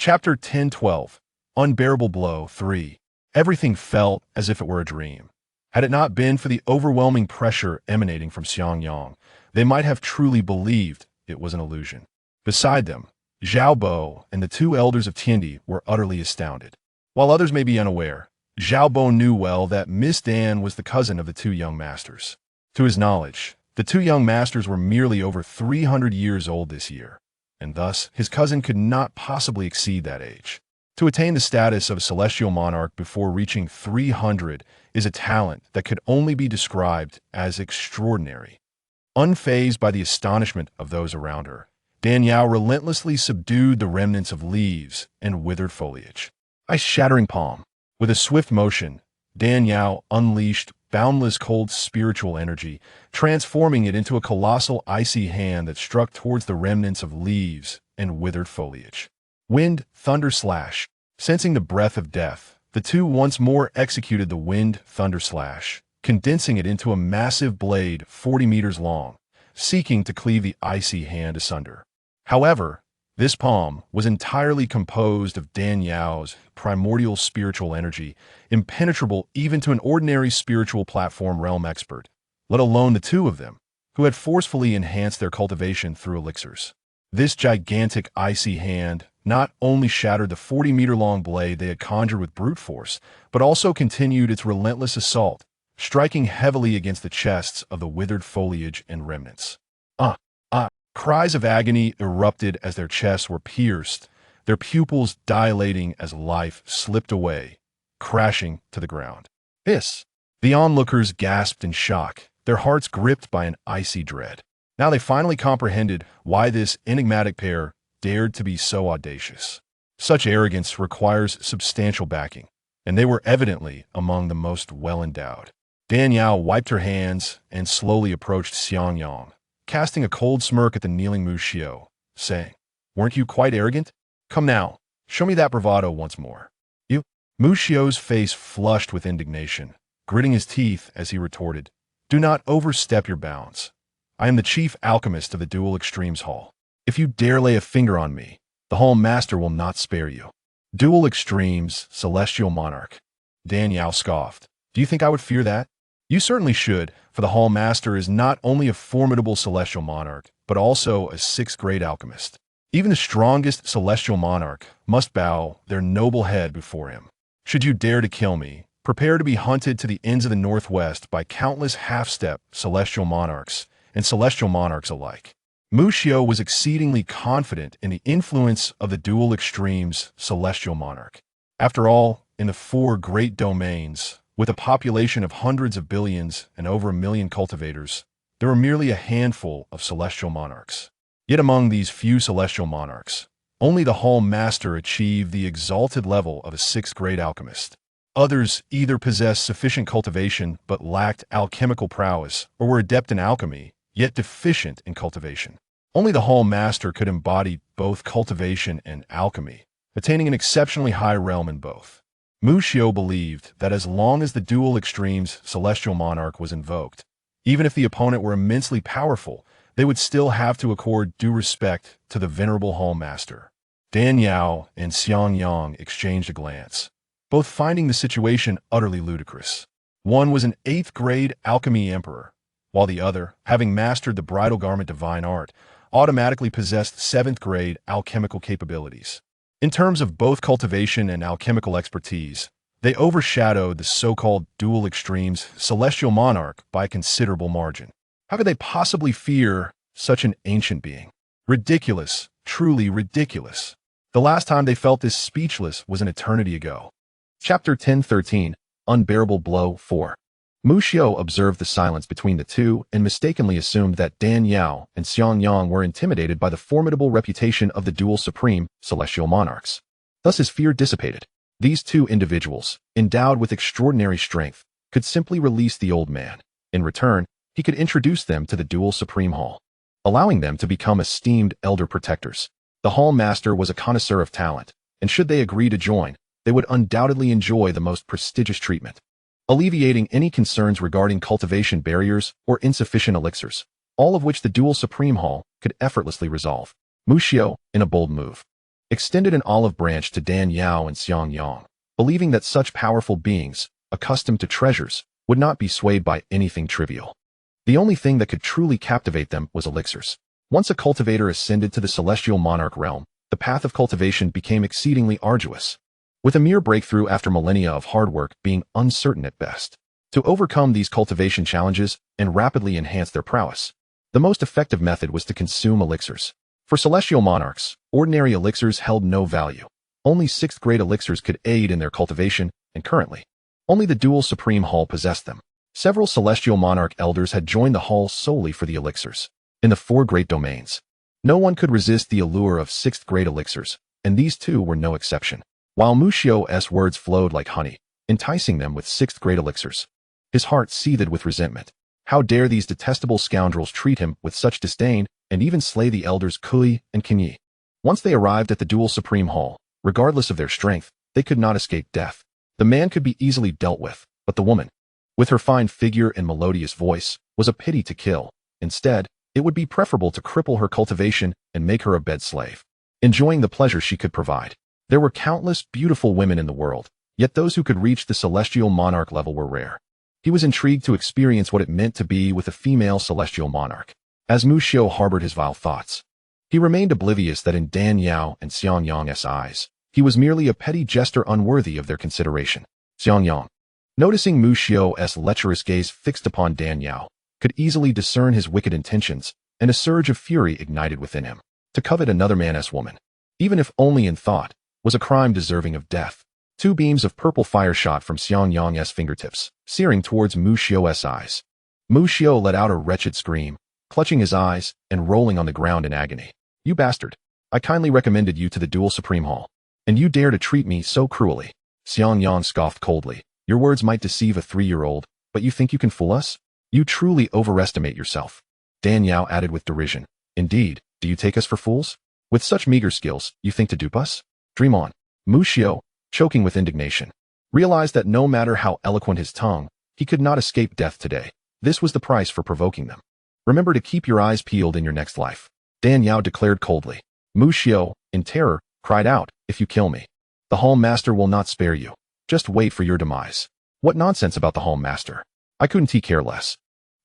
Chapter 10:12 Unbearable Blow 3. Everything felt as if it were a dream. Had it not been for the overwhelming pressure emanating from Xianxiang, they might have truly believed it was an illusion. Beside them, Zhao Bo and the two elders of Tiandi were utterly astounded. While others may be unaware, Zhao Bo knew well that Miss Dan was the cousin of the two young masters. To his knowledge, the two young masters were merely over 300 years old this year, and thus his cousin could not possibly exceed that age. To attain the status of a celestial monarch before reaching 300 is a talent that could only be described as extraordinary. Unfazed by the astonishment of those around her, Dan Yao relentlessly subdued the remnants of leaves and withered foliage. Ice-shattering palm. With a swift motion, Dan Yao unleashed boundless cold spiritual energy, transforming it into a colossal icy hand that struck towards the remnants of leaves and withered foliage. Wind, thunder slash. Sensing the breath of death, the two once more executed the wind, thunder slash, condensing it into a massive blade 40 meters long, seeking to cleave the icy hand asunder. However, this palm was entirely composed of Dan Yao's primordial spiritual energy, impenetrable even to an ordinary spiritual platform realm expert, let alone the two of them, who had forcefully enhanced their cultivation through elixirs. This gigantic icy hand not only shattered the 40-meter-long blade they had conjured with brute force, but also continued its relentless assault, striking heavily against the chests of the withered foliage and remnants. Cries of agony erupted as their chests were pierced, their pupils dilating as life slipped away, crashing to the ground. The onlookers gasped in shock, their hearts gripped by an icy dread. Now they finally comprehended why this enigmatic pair dared to be so audacious. Such arrogance requires substantial backing, and they were evidently among the most well-endowed. Dan Yao wiped her hands and slowly approached Xianxiang, casting a cold smirk at the kneeling Mu Xiao, saying, "Weren't you quite arrogant? Come now, show me that bravado once more." Mu Xiao's face flushed with indignation, gritting his teeth as he retorted, "Do not overstep your bounds. I am the chief alchemist of the Dual Extremes Hall. If you dare lay a finger on me, the Hall Master will not spare you." Dual Extremes, Celestial Monarch. Dan Yao scoffed. "Do you think I would fear that?" "You certainly should, for the Hall Master is not only a formidable celestial monarch, but also a sixth-grade alchemist. Even the strongest celestial monarch must bow their noble head before him. Should you dare to kill me, prepare to be hunted to the ends of the northwest by countless half-step celestial monarchs and celestial monarchs alike." Mu Xiao was exceedingly confident in the influence of the Dual Extremes celestial monarch. After all, in the four great domains, with a population of hundreds of billions and over 1 million cultivators, there were merely a handful of celestial monarchs. Yet among these few celestial monarchs, only the Hall Master achieved the exalted level of a sixth-grade alchemist. Others either possessed sufficient cultivation but lacked alchemical prowess, or were adept in alchemy, yet deficient in cultivation. Only the Hall Master could embody both cultivation and alchemy, attaining an exceptionally high realm in both. Mu Xiao believed that as long as the Dual Extremes Celestial Monarch was invoked, even if the opponent were immensely powerful, they would still have to accord due respect to the venerable Hall Master. Dan Yao and Xianxiang exchanged a glance, both finding the situation utterly ludicrous. One was an 8th-grade alchemy emperor, while the other, having mastered the bridal garment divine art, automatically possessed 7th-grade alchemical capabilities. In terms of both cultivation and alchemical expertise, they overshadowed the so-called Dual Extremes Celestial Monarch by a considerable margin. How could they possibly fear such an ancient being? Ridiculous, truly ridiculous. The last time they felt this speechless was an eternity ago. Chapter 10:13 Unbearable Blow 4. Mu Xiao observed the silence between the two and mistakenly assumed that Dan Yao and Xianxiang were intimidated by the formidable reputation of the dual supreme celestial monarchs. Thus his fear dissipated. These two individuals, endowed with extraordinary strength, could simply release the old man. In return, he could introduce them to the dual supreme hall, allowing them to become esteemed elder protectors. The Hall Master was a connoisseur of talent, and should they agree to join, they would undoubtedly enjoy the most prestigious treatment, alleviating any concerns regarding cultivation barriers or insufficient elixirs, all of which the Dual Supreme Hall could effortlessly resolve. Mu Xiao, in a bold move, extended an olive branch to Dan Yao and Xiang Yang, believing that such powerful beings, accustomed to treasures, would not be swayed by anything trivial. The only thing that could truly captivate them was elixirs. Once a cultivator ascended to the celestial monarch realm, the path of cultivation became exceedingly arduous, with a mere breakthrough after millennia of hard work being uncertain at best. To overcome these cultivation challenges and rapidly enhance their prowess, the most effective method was to consume elixirs. For celestial monarchs, ordinary elixirs held no value. Only 6th grade elixirs could aid in their cultivation, and currently, only the dual supreme hall possessed them. Several celestial monarch elders had joined the hall solely for the elixirs. In the 4 great domains, no one could resist the allure of 6th grade elixirs, and these two were no exception. While Mu Xiao's words flowed like honey, enticing them with 6th grade elixirs, his heart seethed with resentment. How dare these detestable scoundrels treat him with such disdain and even slay the elders Kui and Qingyi. Once they arrived at the dual supreme hall, regardless of their strength, they could not escape death. The man could be easily dealt with, but the woman, with her fine figure and melodious voice, was a pity to kill. Instead, it would be preferable to cripple her cultivation and make her a bed slave, enjoying the pleasure she could provide. There were countless beautiful women in the world, yet those who could reach the celestial monarch level were rare. He was intrigued to experience what it meant to be with a female celestial monarch. As Mu Xiao harbored his vile thoughts, he remained oblivious that in Dan Yao and Xiang Yang's eyes, he was merely a petty jester unworthy of their consideration. Xiang Yang, noticing Mu Xiao's lecherous gaze fixed upon Dan Yao, could easily discern his wicked intentions, and a surge of fury ignited within him. To covet another man's woman, even if only in thought, was a crime deserving of death. 2 beams of purple fire shot from Xiang Yang's fingertips, searing towards Mu Xiao's eyes. Mu Xiao let out a wretched scream, clutching his eyes and rolling on the ground in agony. You bastard! I kindly recommended you to the dual supreme hall, and you dare to treat me so cruelly. Xiang Yang scoffed coldly. Your words might deceive a 3-year-old, but you think you can fool us? You truly overestimate yourself. Dan Yao added with derision. Indeed, do you take us for fools? With such meager skills, you think to dupe us? Dream on. Mu Xiao, choking with indignation, realized that no matter how eloquent his tongue, he could not escape death today. This was the price for provoking them. Remember to keep your eyes peeled in your next life, Dan Yao declared coldly. Mu Xiao, in terror, cried out, if you kill me, the Hall Master will not spare you. Just wait for your demise. What nonsense about the Hall Master. I couldn't care less.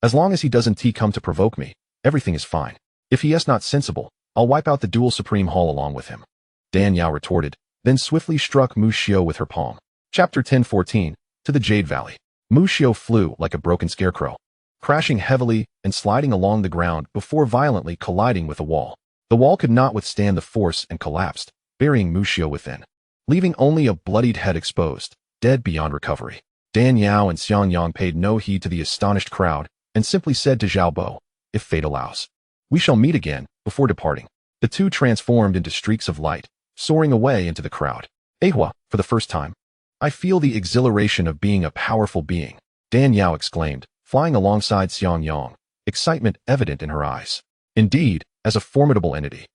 As long as he doesn't come to provoke me, everything is fine. If he is not sensible, I'll wipe out the dual supreme hall along with him. Dan Yao retorted, then swiftly struck Mu Xiao with her palm. Chapter 1014, to the Jade Valley. Mu Xiao flew like a broken scarecrow, crashing heavily and sliding along the ground before violently colliding with a wall. The wall could not withstand the force and collapsed, burying Mu Xiao within, leaving only a bloodied head exposed, dead beyond recovery. Dan Yao and Xiang Yang paid no heed to the astonished crowd and simply said to Zhao Bo, if fate allows, we shall meet again. Before departing, the two transformed into streaks of light, soaring away into the crowd. Ehua, for the first time, I feel the exhilaration of being a powerful being, Dan Yao exclaimed, flying alongside Xiang Yang, excitement evident in her eyes. Indeed, as a formidable entity,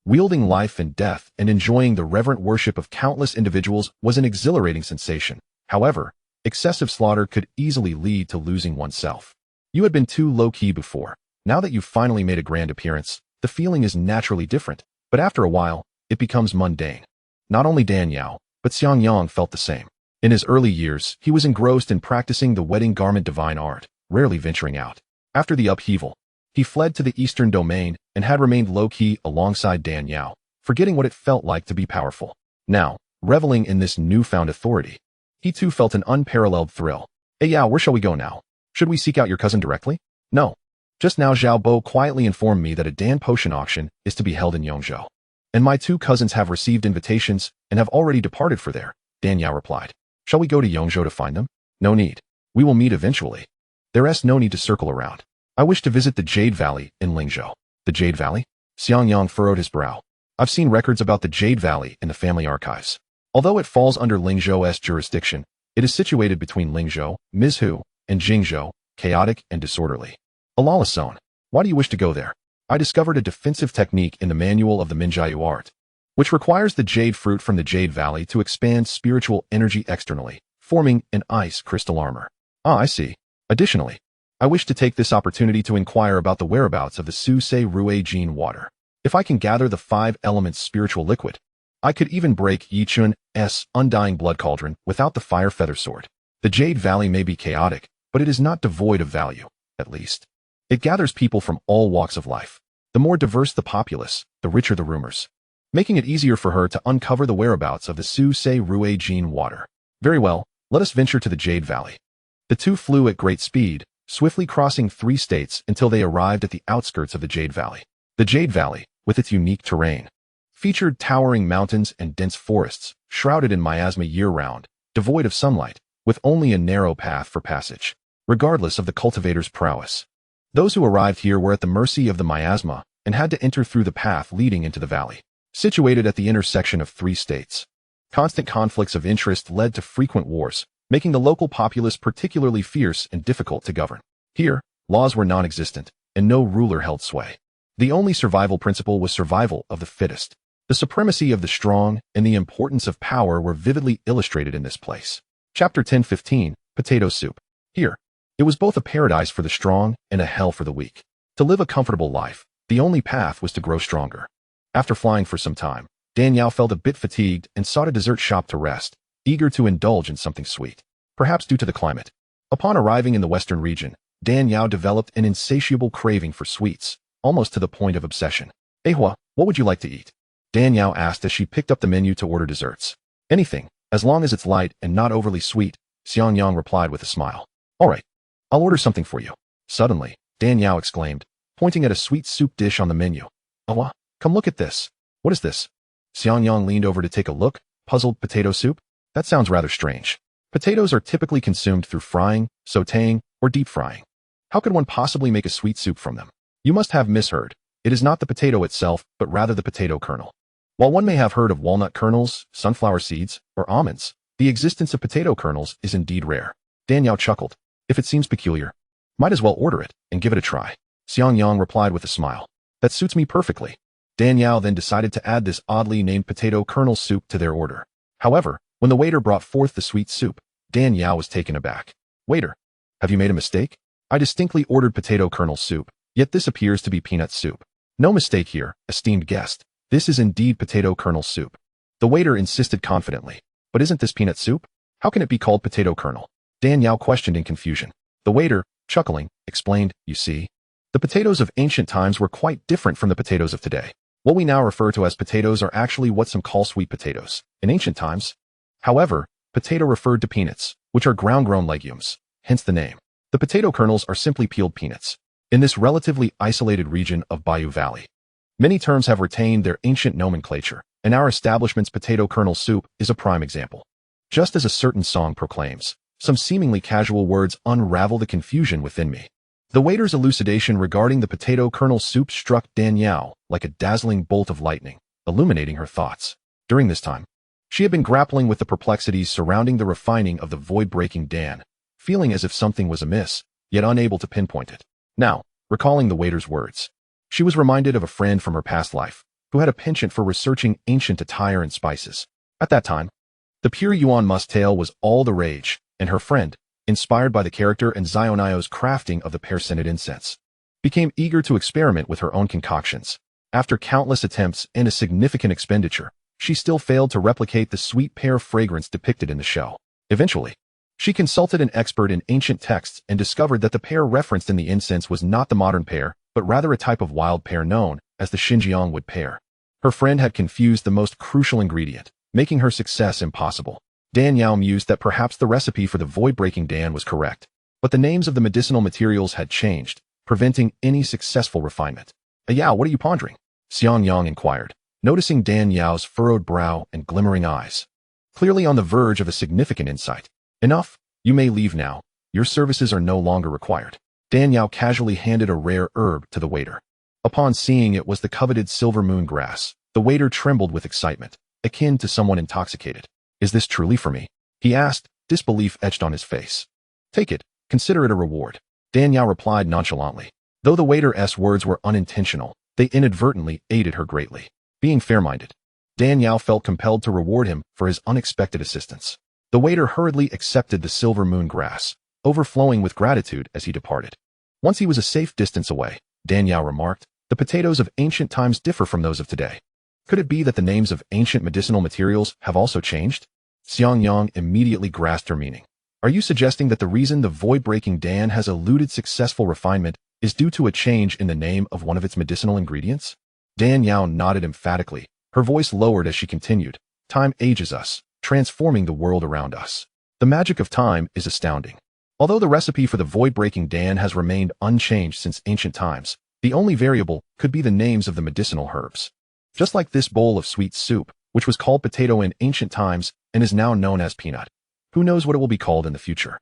wielding life and death and enjoying the reverent worship of countless individuals was an exhilarating sensation. However, excessive slaughter could easily lead to losing oneself. You had been too low-key before. Now that you've finally made a grand appearance, the feeling is naturally different, but after a while, it becomes mundane. Not only Dan Yao, but Xiang Yang felt the same. In his early years, he was engrossed in practicing the wedding garment divine art, rarely venturing out. After the upheaval, he fled to the eastern domain and had remained low-key alongside Dan Yao, forgetting what it felt like to be powerful. Now, reveling in this newfound authority, he too felt an unparalleled thrill. Hey Yao, where shall we go now? Should we seek out your cousin directly? No. Just now Zhao Bo quietly informed me that a Dan potion auction is to be held in Yongzhou, and my two cousins have received invitations and have already departed for there, Dan Yao replied. Shall we go to Yongzhou to find them? No need. We will meet eventually. There is no need to circle around. I wish to visit the Jade Valley in Lingzhou. The Jade Valley? Xiang Yang furrowed his brow. I've seen records about the Jade Valley in the family archives. Although it falls under Lingzhou's jurisdiction, it is situated between Lingzhou, Mizhu, and Jingzhou, chaotic and disorderly. Alala Son, why do you wish to go there? I discovered a defensive technique in the manual of the Minjiao art, which requires the jade fruit from the Jade Valley to expand spiritual energy externally, forming an ice crystal armor. Ah, I see. Additionally, I wish to take this opportunity to inquire about the whereabouts of the Su Se Rue Jin water. If I can gather the 5 elements spiritual liquid, I could even break Yichun's undying blood cauldron without the fire feather sword. The Jade Valley may be chaotic, but it is not devoid of value, at least. It gathers people from all walks of life. The more diverse the populace, the richer the rumors, making it easier for her to uncover the whereabouts of the Su Se Rue Jean water. Very well, let us venture to the Jade Valley. The two flew at great speed, swiftly crossing 3 states until they arrived at the outskirts of the Jade Valley. The Jade Valley, with its unique terrain, featured towering mountains and dense forests, shrouded in miasma year-round, devoid of sunlight, with only a narrow path for passage, regardless of the cultivator's prowess. Those who arrived here were at the mercy of the miasma and had to enter through the path leading into the valley. Situated at the intersection of 3 states, constant conflicts of interest led to frequent wars, making the local populace particularly fierce and difficult to govern. Here, laws were non-existent, and no ruler held sway. The only survival principle was survival of the fittest. The supremacy of the strong and the importance of power were vividly illustrated in this place. Chapter 10:15, Potato Soup. Here, it was both a paradise for the strong and a hell for the weak. To live a comfortable life, the only path was to grow stronger. After flying for some time, Danielle felt a bit fatigued and sought a dessert shop to rest, eager to indulge in something sweet, perhaps due to the climate. Upon arriving in the western region, Danielle developed an insatiable craving for sweets, almost to the point of obsession. "Ehua, what would you like to eat?" Danielle asked as she picked up the menu to order desserts. "Anything, as long as it's light and not overly sweet," Xianxiang replied with a smile. "All right, I'll order something for you." Suddenly, Danielle exclaimed, pointing at a sweet soup dish on the menu. "Awa, come look at this. What is this?" Xianxiang leaned over to take a look, puzzled. "Potato soup? That sounds rather strange. Potatoes are typically consumed through frying, sautéing, or deep frying. How could one possibly make a sweet soup from them?" "You must have misheard. It is not the potato itself, but rather the potato kernel. While one may have heard of walnut kernels, sunflower seeds, or almonds, the existence of potato kernels is indeed rare." Danielle chuckled. "If it seems peculiar, might as well order it and give it a try." Xianxiang replied with a smile. "That suits me perfectly." Danielle then decided to add this oddly named potato kernel soup to their order. However, when the waiter brought forth the sweet soup, Danielle was taken aback. "Waiter, have you made a mistake? I distinctly ordered potato kernel soup, yet this appears to be peanut soup." "No mistake here, esteemed guest. This is indeed potato kernel soup." The waiter insisted confidently. "But isn't this peanut soup? How can it be called potato kernel?" Danielle questioned in confusion. The waiter, chuckling, explained, "You see, the potatoes of ancient times were quite different from the potatoes of today. What we now refer to as potatoes are actually what some call sweet potatoes. In ancient times, however, potato referred to peanuts, which are ground-grown legumes, hence the name. The potato kernels are simply peeled peanuts. In this relatively isolated region of Bayou Valley, many terms have retained their ancient nomenclature, and our establishment's potato kernel soup is a prime example. Just as a certain song proclaims, some seemingly casual words unravel the confusion within me. The waiter's elucidation regarding the potato kernel soup struck Danielle like a dazzling bolt of lightning, illuminating her thoughts. During this time, she had been grappling with the perplexities surrounding the refining of the void-breaking Dan, feeling as if something was amiss, yet unable to pinpoint it. Now, recalling the waiter's words, she was reminded of a friend from her past life, who had a penchant for researching ancient attire and spices. At that time, the pure Yuan musk tale was all the rage, and her friend, inspired by the character and Zionio's crafting of the pear-scented incense, became eager to experiment with her own concoctions. After countless attempts and a significant expenditure, she still failed to replicate the sweet pear fragrance depicted in the show. Eventually, she consulted an expert in ancient texts and discovered that the pear referenced in the incense was not the modern pear, but rather a type of wild pear known as the Xinjiang wood pear. Her friend had confused the most crucial ingredient, making her success impossible. Danielle mused that perhaps the recipe for the void-breaking Dan was correct, but the names of the medicinal materials had changed, preventing any successful refinement. "Yao, what are you pondering?" Xianxiang inquired, noticing Danielle's furrowed brow and glimmering eyes, clearly on the verge of a significant insight. "Enough, you may leave now. Your services are no longer required." Danielle casually handed a rare herb to the waiter. Upon seeing it was the coveted silver moon grass, the waiter trembled with excitement, akin to someone intoxicated. "Is this truly for me?" he asked, disbelief etched on his face. "Take it, consider it a reward," Danielle replied nonchalantly. Though the waiter's words were unintentional, they inadvertently aided her greatly. Being fair-minded, Danielle felt compelled to reward him for his unexpected assistance. The waiter hurriedly accepted the silver moon grass, overflowing with gratitude as he departed. Once he was a safe distance away, Danielle remarked, "The potatoes of ancient times differ from those of today. Could it be that the names of ancient medicinal materials have also changed? Xiangyang immediately grasped her meaning. Are you suggesting that the reason the void-breaking Dan has eluded successful refinement is due to a change in the name of one of its medicinal ingredients? Dan Yao nodded emphatically, her voice lowered as she continued. Time ages us, transforming the world around us. The magic of time is astounding. Although the recipe for the void-breaking Dan has remained unchanged since ancient times, the only variable could be the names of the medicinal herbs. Just like this bowl of sweet soup, which was called potato in ancient times and is now known as peanut. Who knows what it will be called in the future?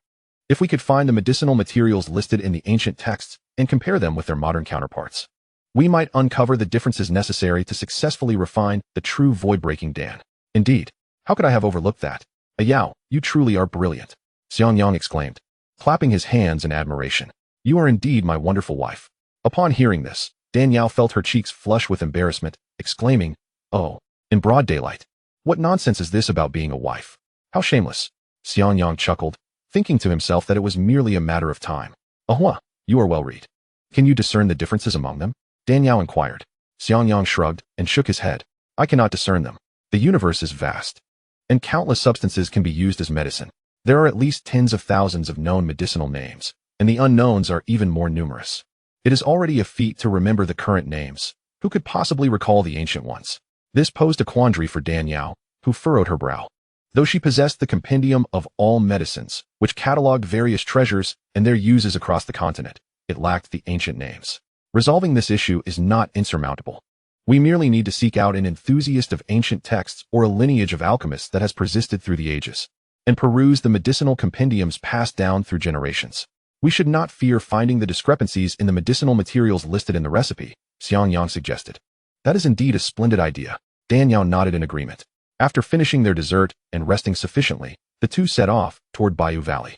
If we could find the medicinal materials listed in the ancient texts and compare them with their modern counterparts, we might uncover the differences necessary to successfully refine the true void-breaking Dan. Indeed, how could I have overlooked that? Yao, you truly are brilliant, Xiangyang exclaimed, clapping his hands in admiration. You are indeed my wonderful wife. Upon hearing this, Dan Yao felt her cheeks flush with embarrassment, exclaiming, Oh, in broad daylight. What nonsense is this about being a wife? How shameless. Xiangyang chuckled, thinking to himself that it was merely a matter of time. Ahua, you are well read. Can you discern the differences among them? Dan Yao inquired. Xiangyang shrugged and shook his head. I cannot discern them. The universe is vast, and countless substances can be used as medicine. There are at least tens of thousands of known medicinal names, and the unknowns are even more numerous. It is already a feat to remember the current names. Who could possibly recall the ancient ones? This posed a quandary for Dan Yao, who furrowed her brow. Though she possessed the compendium of all medicines, which cataloged various treasures and their uses across the continent, it lacked the ancient names. Resolving this issue is not insurmountable. We merely need to seek out an enthusiast of ancient texts or a lineage of alchemists that has persisted through the ages, and peruse the medicinal compendiums passed down through generations. We should not fear finding the discrepancies in the medicinal materials listed in the recipe, Xiangyang suggested. That is indeed a splendid idea. Dan Yao nodded in agreement. After finishing their dessert and resting sufficiently, the two set off toward Bayou Valley.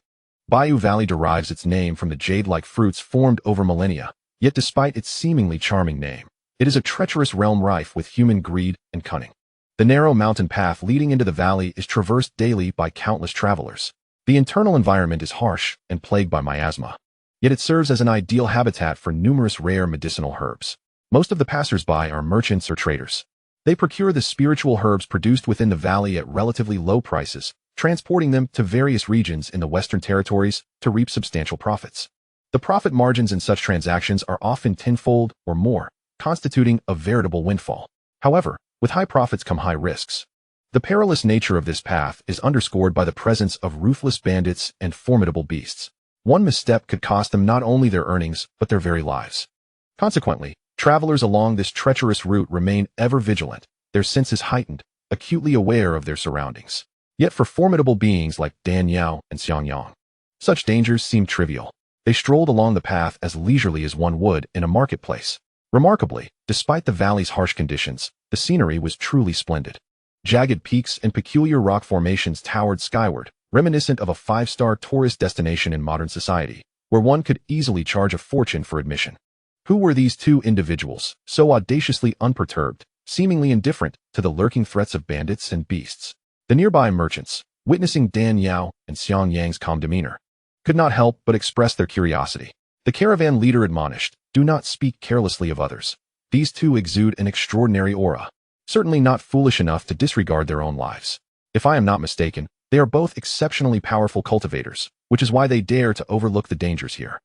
Bayou Valley derives its name from the jade-like fruits formed over millennia, yet despite its seemingly charming name, it is a treacherous realm rife with human greed and cunning. The narrow mountain path leading into the valley is traversed daily by countless travelers. The internal environment is harsh and plagued by miasma, yet it serves as an ideal habitat for numerous rare medicinal herbs. Most of the passers-by are merchants or traders. They procure the spiritual herbs produced within the valley at relatively low prices, transporting them to various regions in the Western Territories to reap substantial profits. The profit margins in such transactions are often tenfold or more, constituting a veritable windfall. However, with high profits come high risks. The perilous nature of this path is underscored by the presence of ruthless bandits and formidable beasts. One misstep could cost them not only their earnings, but their very lives. Consequently, travelers along this treacherous route remain ever vigilant, their senses heightened, acutely aware of their surroundings. Yet for formidable beings like Dan Yao and Xiangyang, such dangers seem trivial. They strolled along the path as leisurely as one would in a marketplace. Remarkably, despite the valley's harsh conditions, the scenery was truly splendid. Jagged peaks and peculiar rock formations towered skyward, reminiscent of a five-star tourist destination in modern society, where one could easily charge a fortune for admission. Who were these two individuals, so audaciously unperturbed, seemingly indifferent to the lurking threats of bandits and beasts? The nearby merchants, witnessing Dan Yao and Xiangyang's calm demeanor, could not help but express their curiosity. The caravan leader admonished, do not speak carelessly of others. These two exude an extraordinary aura, certainly not foolish enough to disregard their own lives. If I am not mistaken, they are both exceptionally powerful cultivators, which is why they dare to overlook the dangers here.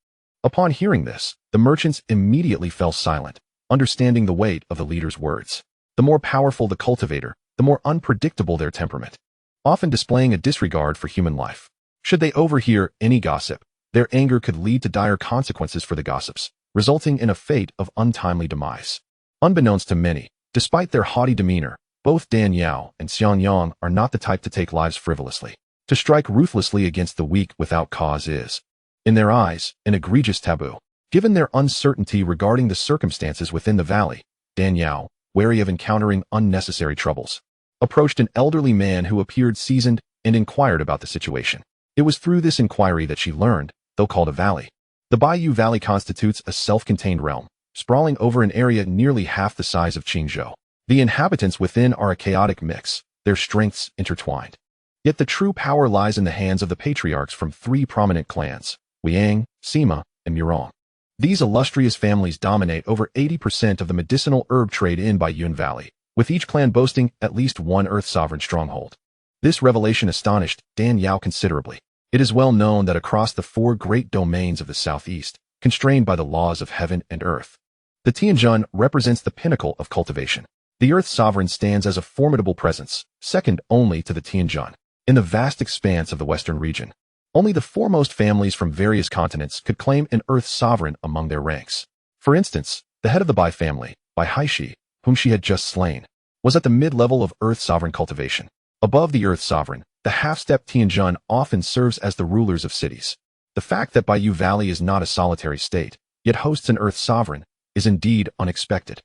Upon hearing this, the merchants immediately fell silent, understanding the weight of the leader's words. The more powerful the cultivator, the more unpredictable their temperament, often displaying a disregard for human life. Should they overhear any gossip, their anger could lead to dire consequences for the gossips, resulting in a fate of untimely demise. Unbeknownst to many, despite their haughty demeanor, both Dan Yao and Xiangyang are not the type to take lives frivolously. To strike ruthlessly against the weak without cause is, in their eyes, an egregious taboo. Given their uncertainty regarding the circumstances within the valley, Dan Yao, wary of encountering unnecessary troubles, approached an elderly man who appeared seasoned and inquired about the situation. It was through this inquiry that she learned, though called a valley, the Bayou Valley constitutes a self-contained realm, sprawling over an area nearly half the size of Qingzhou. The inhabitants within are a chaotic mix, their strengths intertwined. Yet the true power lies in the hands of the patriarchs from three prominent clans, Ouyang, Sima, and Murong. These illustrious families dominate over 80% of the medicinal herb trade in Bayou Valley, with each clan boasting at least one Earth Sovereign stronghold. This revelation astonished Dan Yao considerably. It is well known that across the 4 great domains of the southeast, constrained by the laws of heaven and earth, the Tianjun represents the pinnacle of cultivation. The Earth Sovereign stands as a formidable presence, second only to the Tianjun. In the vast expanse of the western region, only the foremost families from various continents could claim an Earth Sovereign among their ranks. For instance, the head of the Bai family, Bai Haishi, whom she had just slain, was at the mid-level of Earth Sovereign cultivation. Above the Earth Sovereign, the half-step Tianjun often serves as the rulers of cities. The fact that Baiyu Valley is not a solitary state, yet hosts an Earth Sovereign, is indeed unexpected.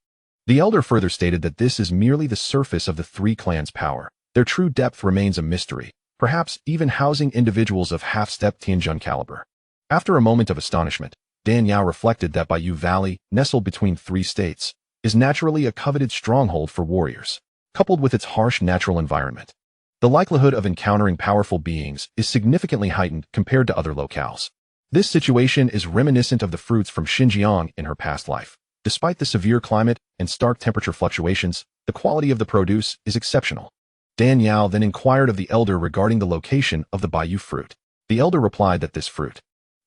The elder further stated that this is merely the surface of the 3 clans' power. Their true depth remains a mystery, perhaps even housing individuals of half-step Tianjun caliber. After a moment of astonishment, Dan Yao reflected that Baiyu Valley, nestled between 3 states, is naturally a coveted stronghold for warriors. Coupled with its harsh natural environment, the likelihood of encountering powerful beings is significantly heightened compared to other locales. This situation is reminiscent of the fruits from Xinjiang in her past life. Despite the severe climate and stark temperature fluctuations, the quality of the produce is exceptional. Dan Yao then inquired of the elder regarding the location of the Baiyu fruit. The elder replied that this fruit,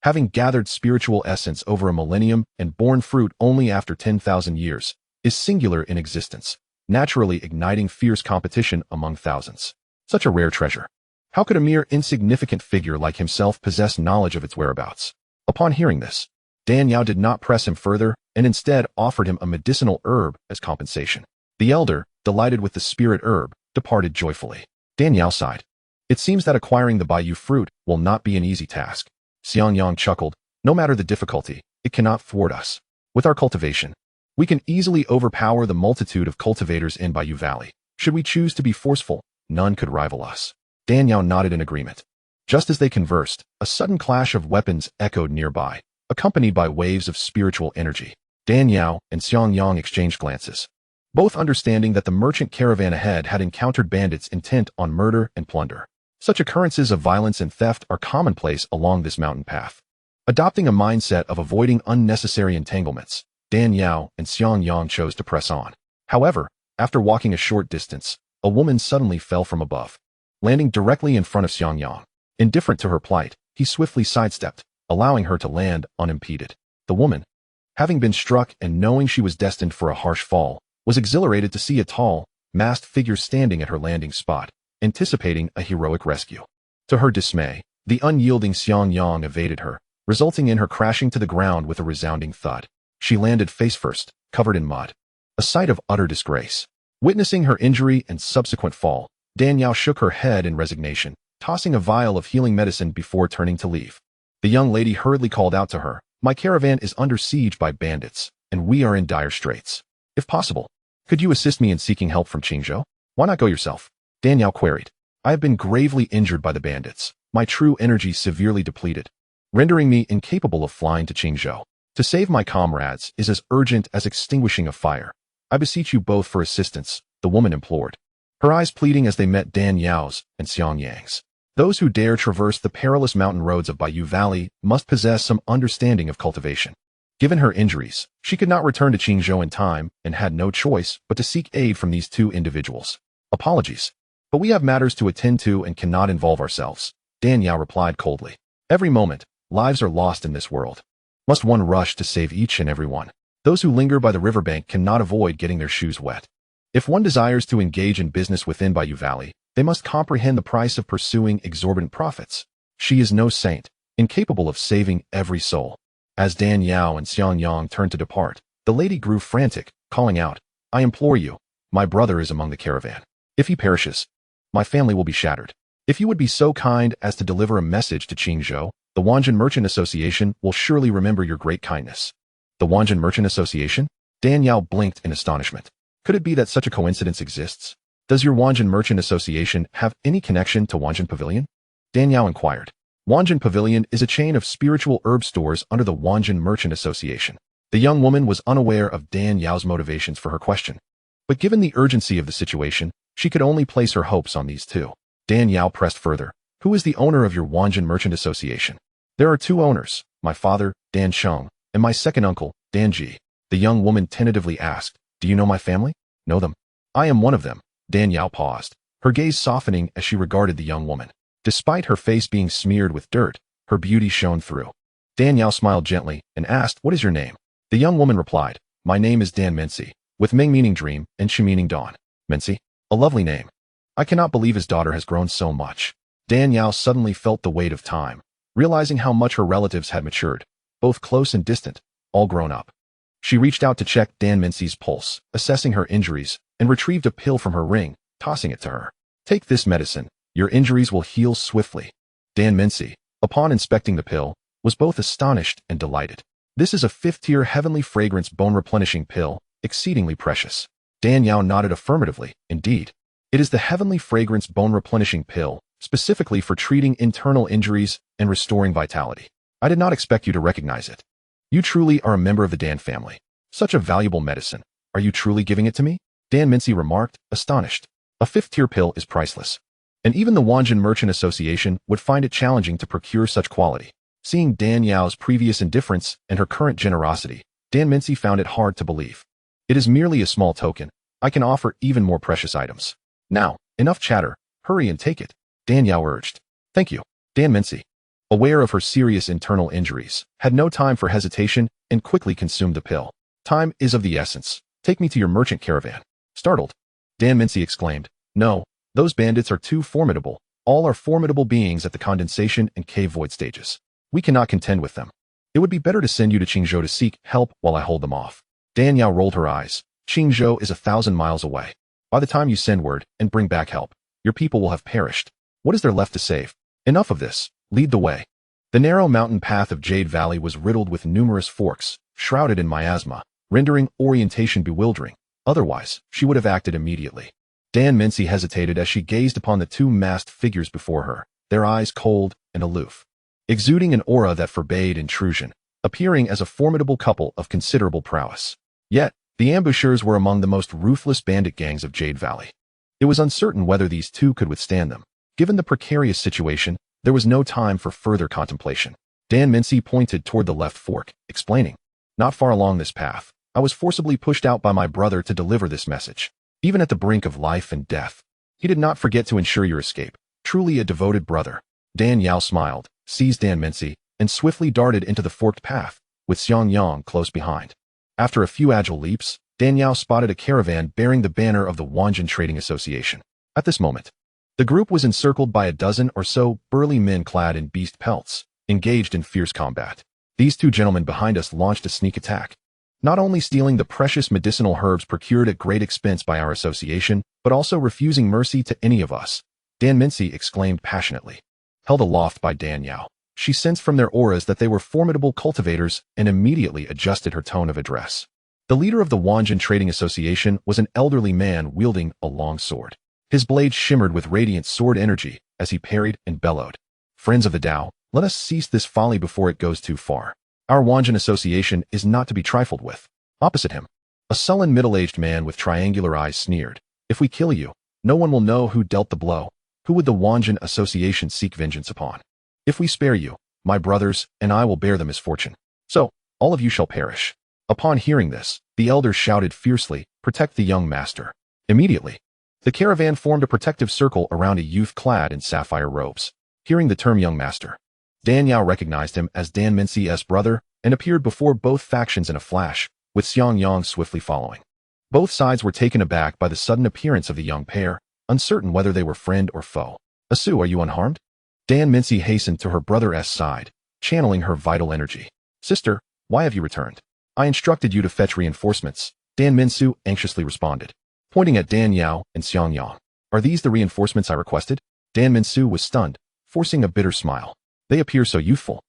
having gathered spiritual essence over a millennium and borne fruit only after 10,000 years, is singular in existence, naturally igniting fierce competition among thousands. Such a rare treasure. How could a mere insignificant figure like himself possess knowledge of its whereabouts? Upon hearing this, Dan Yao did not press him further and instead offered him a medicinal herb as compensation. The elder, delighted with the spirit herb, departed joyfully. Dan Yao sighed. It seems that acquiring the Baiyu fruit will not be an easy task. Xiangyang chuckled. No matter the difficulty, it cannot thwart us. With our cultivation, we can easily overpower the multitude of cultivators in Baiyu Valley. Should we choose to be forceful, none could rival us. Dan Yao nodded in agreement. Just as they conversed, a sudden clash of weapons echoed nearby, accompanied by waves of spiritual energy. Dan Yao and Xiangyang exchanged glances, both understanding that the merchant caravan ahead had encountered bandits intent on murder and plunder. Such occurrences of violence and theft are commonplace along this mountain path. Adopting a mindset of avoiding unnecessary entanglements, Dan Yao and Xiangyang chose to press on. However, after walking a short distance, a woman suddenly fell from above, landing directly in front of Xiangyang. Indifferent to her plight, he swiftly sidestepped, allowing her to land unimpeded. The woman, having been struck and knowing she was destined for a harsh fall, was exhilarated to see a tall, masked figure standing at her landing spot, anticipating a heroic rescue. To her dismay, the unyielding Xiangyang evaded her, resulting in her crashing to the ground with a resounding thud. She landed face first, covered in mud. A sight of utter disgrace. Witnessing her injury and subsequent fall, Dan Yao shook her head in resignation, tossing a vial of healing medicine before turning to leave. The young lady hurriedly called out to her, "My caravan is under siege by bandits, and we are in dire straits. If possible, could you assist me in seeking help from Qingzhou? Why not go yourself?" Dan Yao queried. "I have been gravely injured by the bandits, my true energy severely depleted, rendering me incapable of flying to Qingzhou. To save my comrades is as urgent as extinguishing a fire. I beseech you both for assistance," the woman implored, her eyes pleading as they met Dan Yao's and Xiangyang's. Those who dare traverse the perilous mountain roads of Baiyu Valley must possess some understanding of cultivation. Given her injuries, she could not return to Qingzhou in time and had no choice but to seek aid from these 2 individuals. "Apologies, but we have matters to attend to and cannot involve ourselves," Dan Yao replied coldly. "Every moment, lives are lost in this world. Must one rush to save each and every one? Those who linger by the riverbank cannot avoid getting their shoes wet. If one desires to engage in business within Baiyu Valley, they must comprehend the price of pursuing exorbitant profits. She is no saint, incapable of saving every soul." As Dan Yao and Xiangyang turned to depart, the lady grew frantic, calling out, "I implore you, my brother is among the caravan. If he perishes, my family will be shattered. If you would be so kind as to deliver a message to Qingzhou, the Wanjin Merchant Association will surely remember your great kindness." The Wanjin Merchant Association? Dan Yao blinked in astonishment. Could it be that such a coincidence exists? Does your Wanjin Merchant Association have any connection to Wanjin Pavilion? Dan Yao inquired. Wanjin Pavilion is a chain of spiritual herb stores under the Wanjin Merchant Association. The young woman was unaware of Dan Yao's motivations for her question. But given the urgency of the situation, she could only place her hopes on these 2. Dan Yao pressed further. "Who is the owner of your Wanjin Merchant Association?" "There are 2 owners, my father, Dan Sheng, and my second uncle, Dan Ji." The young woman tentatively asked, "Do you know my family?" "Know them. I am one of them. Dan Yao paused, her gaze softening as she regarded the young woman. Despite her face being smeared with dirt, her beauty shone through. Dan Yao smiled gently and asked, "What is your name?" The young woman replied, "My name is Dan Mincy, with Ming meaning dream and Shi meaning dawn." Mincy? A lovely name. I cannot believe his daughter has grown so much. Dan Yao suddenly felt the weight of time, realizing how much her relatives had matured, both close and distant, all grown up. She reached out to check Dan Mincy's pulse, assessing her injuries, and retrieved a pill from her ring, tossing it to her. "Take this medicine. Your injuries will heal swiftly." Dan Mincy, upon inspecting the pill, was both astonished and delighted. "This is a 5th-tier heavenly fragrance bone-replenishing pill, exceedingly precious." Dan Yao nodded affirmatively. "Indeed. It is the heavenly fragrance bone-replenishing pill, specifically for treating internal injuries and restoring vitality. I did not expect you to recognize it. You truly are a member of the Dan family. Such a valuable medicine. Are you truly giving it to me?" Dan Mincy remarked, astonished. A 5th-tier pill is priceless. And even the Wanjin Merchant Association would find it challenging to procure such quality. Seeing Dan Yao's previous indifference and her current generosity, Dan Mincy found it hard to believe. "It is merely a small token. I can offer even more precious items. Now, enough chatter. Hurry and take it," Dan Yao urged. "Thank you." Dan Mincy, aware of her serious internal injuries, had no time for hesitation and quickly consumed the pill. "Time is of the essence. Take me to your merchant caravan." Startled, Dan Mincy exclaimed, "No, those bandits are too formidable. All are formidable beings at the condensation and cave void stages. We cannot contend with them. It would be better to send you to Qingzhou to seek help while I hold them off." Dan Yao rolled her eyes. "Qingzhou is 1,000 miles away. By the time you send word and bring back help, your people will have perished. What is there left to save? Enough of this. Lead the way." The narrow mountain path of Jade Valley was riddled with numerous forks, shrouded in miasma, rendering orientation bewildering. Otherwise, she would have acted immediately. Dan Mincy hesitated as she gazed upon the two masked figures before her, their eyes cold and aloof, exuding an aura that forbade intrusion, appearing as a formidable couple of considerable prowess. Yet, the ambushers were among the most ruthless bandit gangs of Jade Valley. It was uncertain whether these two could withstand them. Given the precarious situation, there was no time for further contemplation. Dan Mincy pointed toward the left fork, explaining, "Not far along this path, I was forcibly pushed out by my brother to deliver this message. Even at the brink of life and death, he did not forget to ensure your escape. Truly a devoted brother." Dan Yao smiled, seized Dan Mincy, and swiftly darted into the forked path, with Xianxiang close behind. After a few agile leaps, Dan Yao spotted a caravan bearing the banner of the Wanjin Trading Association. At this moment, the group was encircled by a dozen or so burly men clad in beast pelts, engaged in fierce combat. These two gentlemen behind us launched a sneak attack, not only stealing the precious medicinal herbs procured at great expense by our association, but also refusing mercy to any of us. Dan Mincy exclaimed passionately. Held aloft by Dan Yao, she sensed from their auras that they were formidable cultivators and immediately adjusted her tone of address. The leader of the Wanjin Trading Association was an elderly man wielding a long sword. His blade shimmered with radiant sword energy as he parried and bellowed. "Friends of the Tao, let us cease this folly before it goes too far. Our Wanjin Association is not to be trifled with." Opposite him, a sullen middle-aged man with triangular eyes sneered, "If we kill you, no one will know who dealt the blow. Who would the Wanjin Association seek vengeance upon? If we spare you, my brothers and I will bear the misfortune. So, all of you shall perish." Upon hearing this, the elders shouted fiercely, "Protect the young master." Immediately, the caravan formed a protective circle around a youth clad in sapphire robes. Hearing the term young master, Dan Yao recognized him as Dan Mincy's brother and appeared before both factions in a flash, with Xianxiang swiftly following. Both sides were taken aback by the sudden appearance of the young pair, uncertain whether they were friend or foe. "Asu, are you unharmed?" Dan Mincy hastened to her brother's side, channeling her vital energy. "Sister, why have you returned?" "I instructed you to fetch reinforcements," Dan Mincy anxiously responded, pointing at Dan Yao and Xianxiang. "Are these the reinforcements I requested?" Dan Mincy was stunned, forcing a bitter smile. "They appear so youthful.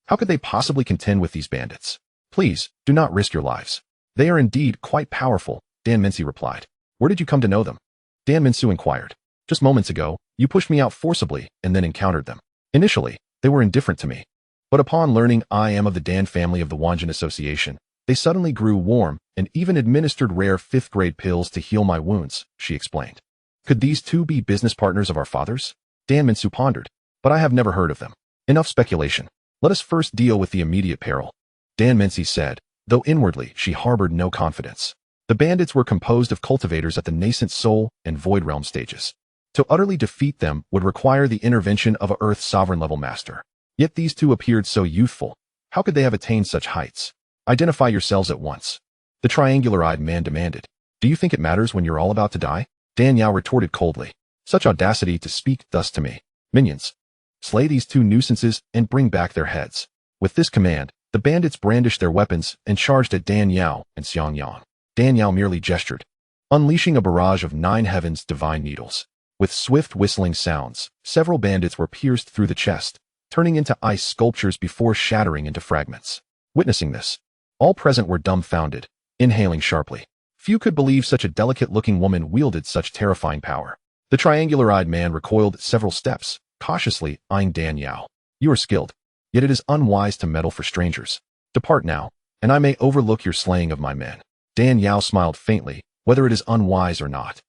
How could they possibly contend with these bandits? Please, do not risk your lives." "They are indeed quite powerful," Dan Mincy replied. "Where did you come to know them?" Dan Mincy inquired. "Just moments ago, you pushed me out forcibly and then encountered them. Initially, they were indifferent to me. But upon learning I am of the Dan family of the Wanjin Association, they suddenly grew warm and even administered rare 5th-grade pills to heal my wounds," she explained. "Could these two be business partners of our fathers?" Dan Mincy pondered. "But I have never heard of them. Enough speculation. Let us first deal with the immediate peril," Dan Mincy said, though inwardly she harbored no confidence. The bandits were composed of cultivators at the nascent soul and void realm stages. To utterly defeat them would require the intervention of a Earth sovereign level master. Yet these two appeared so youthful. How could they have attained such heights? Identify yourselves at once. The triangular-eyed man demanded. Do you think it matters when you're all about to die? Dan Yao retorted coldly. Such audacity to speak thus to me. Minions, slay these two nuisances and bring back their heads. With this command, the bandits brandished their weapons and charged at Dan Yao and Xianxiang. Dan Yao merely gestured, unleashing a barrage of 9 heavens' divine needles. With swift whistling sounds, several bandits were pierced through the chest, turning into ice sculptures before shattering into fragments. Witnessing this, all present were dumbfounded, inhaling sharply. Few could believe such a delicate-looking woman wielded such terrifying power. The triangular-eyed man recoiled several steps, cautiously eyeing Dan Yao. You are skilled, yet it is unwise to meddle for strangers. Depart now, and I may overlook your slaying of my men. Dan Yao smiled faintly, whether it is unwise or not.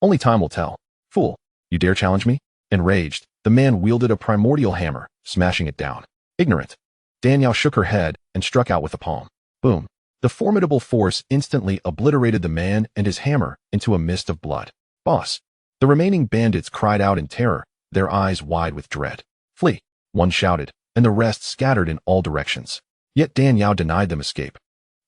Only time will tell. Fool, you dare challenge me? Enraged, the man wielded a primordial hammer, smashing it down. Ignorant. Dan Yao shook her head and struck out with a palm. Boom. The formidable force instantly obliterated the man and his hammer into a mist of blood. Boss. The remaining bandits cried out in terror, their eyes wide with dread. Flee, one shouted, and the rest scattered in all directions. Yet Dan Yao denied them escape.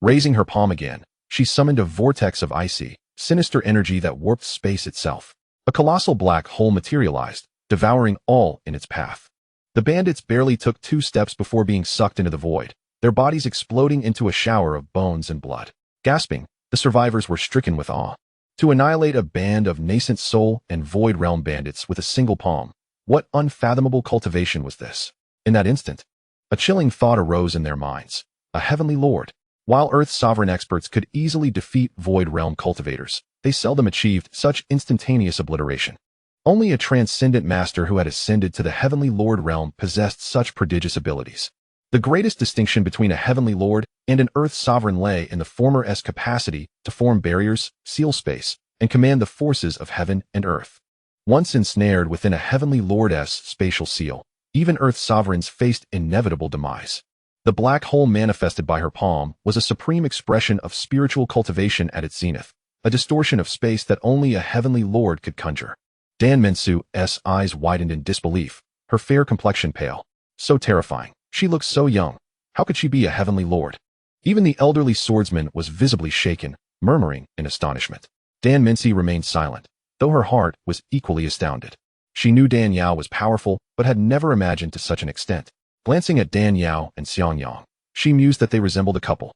Raising her palm again, she summoned a vortex of icy, sinister energy that warped space itself. A colossal black hole materialized, devouring all in its path. The bandits barely took 2 steps before being sucked into the void, their bodies exploding into a shower of bones and blood. Gasping, the survivors were stricken with awe. To annihilate a band of nascent soul and void realm bandits with a single palm, what unfathomable cultivation was this? In that instant, a chilling thought arose in their minds. A heavenly lord. While Earth's sovereign experts could easily defeat void realm cultivators, they seldom achieved such instantaneous obliteration. Only a transcendent master who had ascended to the heavenly lord realm possessed such prodigious abilities. The greatest distinction between a heavenly lord and an earth sovereign lay in the former's capacity to form barriers, seal space, and command the forces of heaven and earth. Once ensnared within a heavenly lord's spatial seal, even earth sovereigns faced inevitable demise. The black hole manifested by her palm was a supreme expression of spiritual cultivation at its zenith, a distortion of space that only a heavenly lord could conjure. Dan Mensu's eyes widened in disbelief, her fair complexion pale. So terrifying. She looked so young. How could she be a heavenly lord? Even the elderly swordsman was visibly shaken, murmuring in astonishment. Dan Mensu remained silent, though her heart was equally astounded. She knew Dan Yao was powerful, but had never imagined to such an extent. Glancing at Dan Yao and Xianxiang, she mused that they resembled a couple.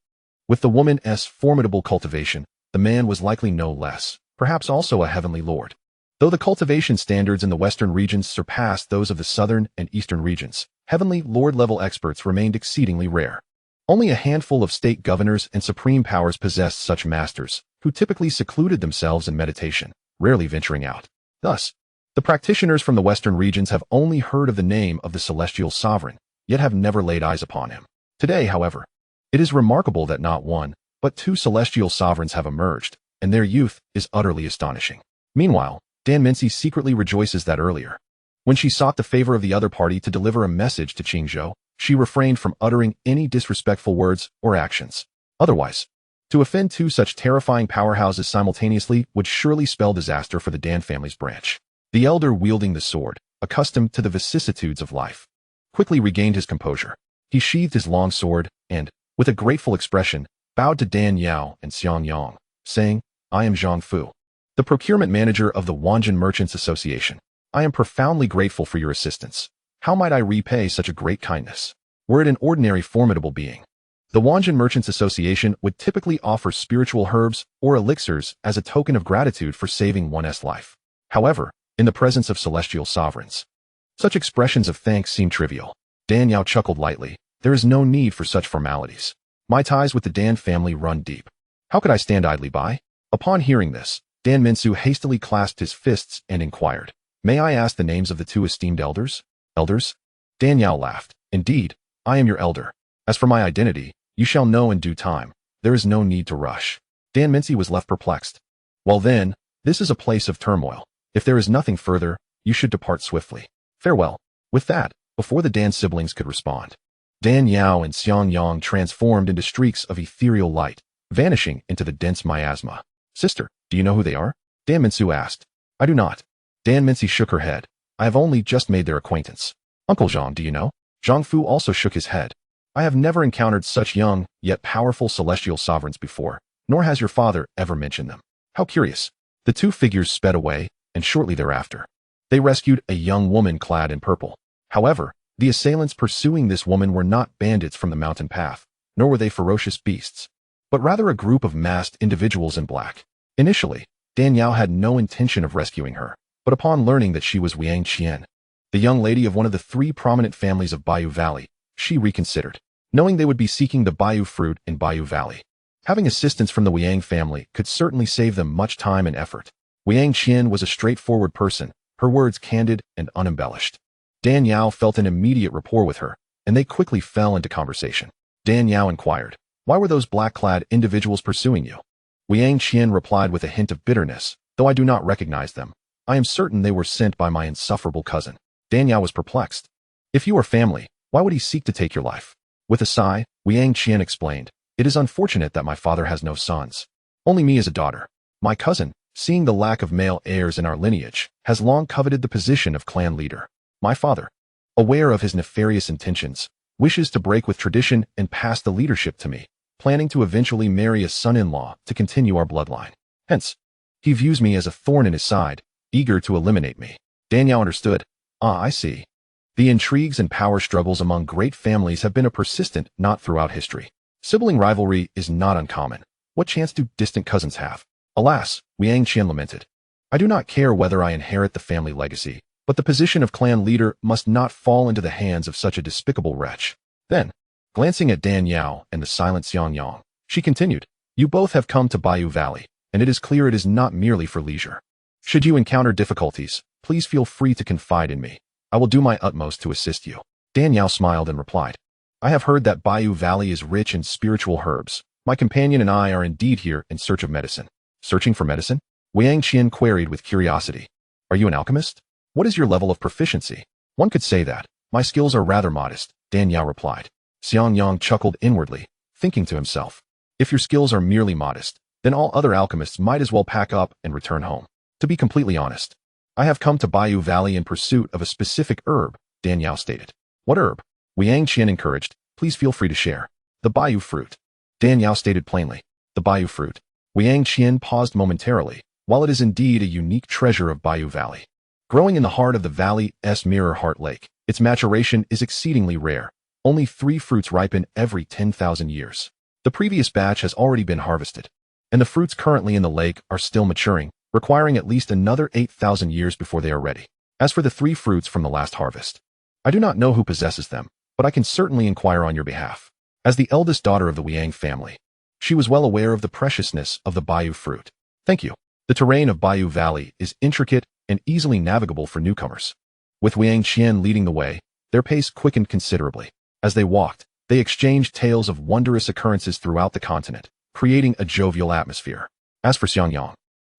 With the woman's formidable cultivation, the man was likely no less, perhaps also a heavenly lord. Though the cultivation standards in the western regions surpassed those of the southern and eastern regions, heavenly lord-level experts remained exceedingly rare. Only a handful of state governors and supreme powers possessed such masters, who typically secluded themselves in meditation, rarely venturing out. Thus, the practitioners from the western regions have only heard of the name of the celestial sovereign, yet have never laid eyes upon him. Today, however, it is remarkable that not one, but 2 celestial sovereigns have emerged, and their youth is utterly astonishing. Meanwhile, Dan Mensu secretly rejoices that earlier, when she sought the favor of the other party to deliver a message to Qingzhou, she refrained from uttering any disrespectful words or actions. Otherwise, to offend 2 such terrifying powerhouses simultaneously would surely spell disaster for the Dan family's branch. The elder wielding the sword, accustomed to the vicissitudes of life, quickly regained his composure. He sheathed his long sword and, with a grateful expression, bowed to Dan Yao and Xianxiang, saying, I am Zhang Fu, the procurement manager of the Wanjin Merchants Association. I am profoundly grateful for your assistance. How might I repay such a great kindness? Were it an ordinary formidable being, the Wanjin Merchants Association would typically offer spiritual herbs or elixirs as a token of gratitude for saving one's life. However, in the presence of celestial sovereigns, such expressions of thanks seem trivial. Dan Yao chuckled lightly. There is no need for such formalities. My ties with the Dan family run deep. How could I stand idly by? Upon hearing this, Dan Mensu hastily clasped his fists and inquired, May I ask the names of the 2 esteemed elders? Elders? Dan Yao laughed. Indeed, I am your elder. As for my identity, you shall know in due time. There is no need to rush. Dan Mensu was left perplexed. Well then, this is a place of turmoil. If there is nothing further, you should depart swiftly. Farewell. With that, before the Dan siblings could respond, Dan Yao and Xianxiang transformed into streaks of ethereal light, vanishing into the dense miasma. Sister, do you know who they are? Dan Minsu asked. I do not. Dan Minsi shook her head. I have only just made their acquaintance. Uncle Zhang, do you know? Zhang Fu also shook his head. I have never encountered such young, yet powerful celestial sovereigns before, nor has your father ever mentioned them. How curious. The two figures sped away, and shortly thereafter, they rescued a young woman clad in purple. However, the assailants pursuing this woman were not bandits from the mountain path, nor were they ferocious beasts, but rather a group of masked individuals in black. Initially, Dan Yao had no intention of rescuing her, but upon learning that she was Ouyang Qian, the young lady of one of the three prominent families of Bayou Valley, she reconsidered, knowing they would be seeking the Bayou fruit in Bayou Valley. Having assistance from the Ouyang family could certainly save them much time and effort. Ouyang Qian was a straightforward person, her words candid and unembellished. Dan Yao felt an immediate rapport with her, and they quickly fell into conversation. Dan Yao inquired, why were those black-clad individuals pursuing you? Ouyang Qian replied with a hint of bitterness, though I do not recognize them. I am certain they were sent by my insufferable cousin. Dan Yao was perplexed. If you are family, why would he seek to take your life? With a sigh, Ouyang Qian explained, it is unfortunate that my father has no sons. Only me as a daughter. My cousin, seeing the lack of male heirs in our lineage, has long coveted the position of clan leader. My father, aware of his nefarious intentions, wishes to break with tradition and pass the leadership to me, planning to eventually marry a son-in-law to continue our bloodline. Hence, he views me as a thorn in his side, eager to eliminate me. Dan Yao understood. Ah, I see. The intrigues and power struggles among great families have been a persistent knot throughout history. Sibling rivalry is not uncommon. What chance do distant cousins have? Alas, Ouyang Qian lamented. I do not care whether I inherit the family legacy, but the position of clan leader must not fall into the hands of such a despicable wretch. Then, glancing at Dan Yao and the silent Xianxiang, she continued, you both have come to Bayou Valley, and it is clear it is not merely for leisure. Should you encounter difficulties, please feel free to confide in me. I will do my utmost to assist you. Dan Yao smiled and replied, I have heard that Bayou Valley is rich in spiritual herbs. My companion and I are indeed here in search of medicine. Searching for medicine? Ouyang Qian queried with curiosity. Are you an alchemist? What is your level of proficiency? One could say that. My skills are rather modest, Dan Yao replied. Xianxiang chuckled inwardly, thinking to himself, if your skills are merely modest, then all other alchemists might as well pack up and return home. To be completely honest, I have come to Bayou Valley in pursuit of a specific herb, Dan Yao stated. What herb? Ouyang Qian encouraged, please feel free to share. The Bayou fruit. Dan Yao stated plainly. The Bayou fruit. Ouyang Qian paused momentarily. While it is indeed a unique treasure of Bayou Valley, growing in the heart of the valley's mirror heart lake, its maturation is exceedingly rare. Only 3 fruits ripen every 10,000 years. The previous batch has already been harvested, and the fruits currently in the lake are still maturing, requiring at least another 8,000 years before they are ready. As for the 3 fruits from the last harvest, I do not know who possesses them, but I can certainly inquire on your behalf. As the eldest daughter of the Ouyang family, she was well aware of the preciousness of the Bayou fruit. Thank you. The terrain of Bayou Valley is intricate and easily navigable for newcomers. With Ouyang Qian leading the way, their pace quickened considerably. As they walked, they exchanged tales of wondrous occurrences throughout the continent, creating a jovial atmosphere. As for Xianxiang,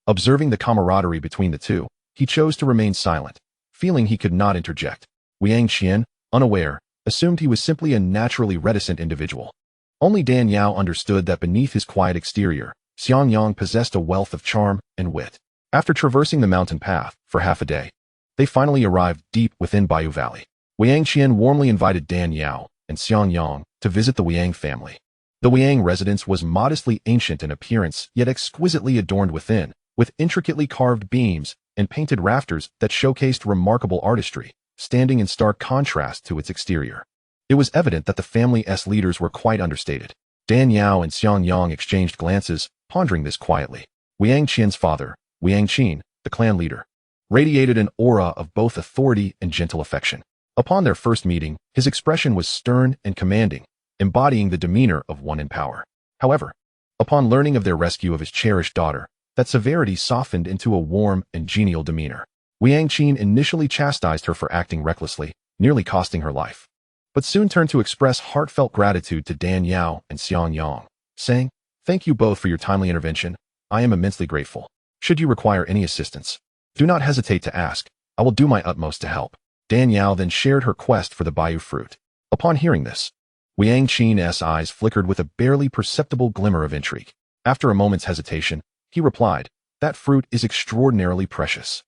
observing the camaraderie between the two, he chose to remain silent, feeling he could not interject. Ouyang Qian, unaware, assumed he was simply a naturally reticent individual. Only Dan Yao understood that beneath his quiet exterior, Xianxiang possessed a wealth of charm and wit. After traversing the mountain path for half a day, they finally arrived deep within Bayou Valley. Ouyang Qian warmly invited Dan Yao and Xianxiang to visit the Ouyang family. The Ouyang residence was modestly ancient in appearance, yet exquisitely adorned within, with intricately carved beams and painted rafters that showcased remarkable artistry, standing in stark contrast to its exterior. It was evident that the family's leaders were quite understated. Dan Yao and Xianxiang exchanged glances, pondering this quietly. Ouyang Qian's father, Ouyang Qin, the clan leader, radiated an aura of both authority and gentle affection. Upon their first meeting, his expression was stern and commanding, embodying the demeanor of one in power. However, upon learning of their rescue of his cherished daughter, that severity softened into a warm and genial demeanor. Ouyang Qin initially chastised her for acting recklessly, nearly costing her life, but soon turned to express heartfelt gratitude to Dan Yao and Xianxiang, saying, thank you both for your timely intervention. I am immensely grateful. Should you require any assistance, do not hesitate to ask. I will do my utmost to help. Dan Yao then shared her quest for the Bayou fruit. Upon hearing this, Ouyang's eyes flickered with a barely perceptible glimmer of intrigue. After a moment's hesitation, he replied, "That fruit is extraordinarily precious.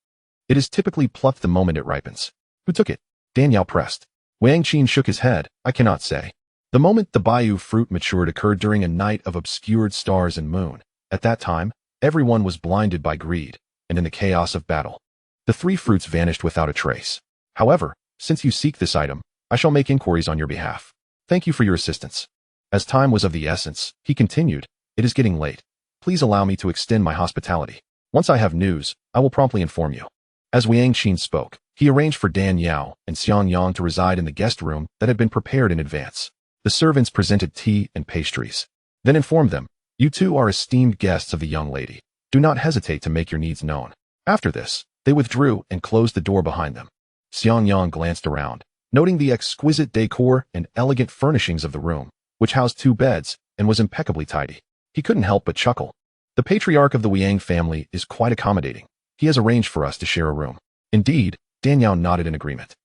It is typically plucked the moment it ripens." "Who took it?" Daniel pressed. Ouyang shook his head. "I cannot say. The moment the bayou fruit matured occurred during a night of obscured stars and moon. At that time, everyone was blinded by greed, and in the chaos of battle, the 3 fruits vanished without a trace. However, since you seek this item, I shall make inquiries on your behalf. Thank you for your assistance." As time was of the essence, he continued, "It is getting late. Please allow me to extend my hospitality. Once I have news, I will promptly inform you." As Ouyang spoke, he arranged for Daniel and Xianxiang to reside in the guest room that had been prepared in advance. The servants presented tea and pastries, then informed them, "You two are esteemed guests of the young lady. Do not hesitate to make your needs known." After this, they withdrew and closed the door behind them. Xianxiang glanced around, noting the exquisite decor and elegant furnishings of the room, which housed 2 beds and was impeccably tidy. He couldn't help but chuckle. The patriarch of the Ouyang family is quite accommodating. He has arranged for us to share a room. Indeed, Daniel nodded in agreement.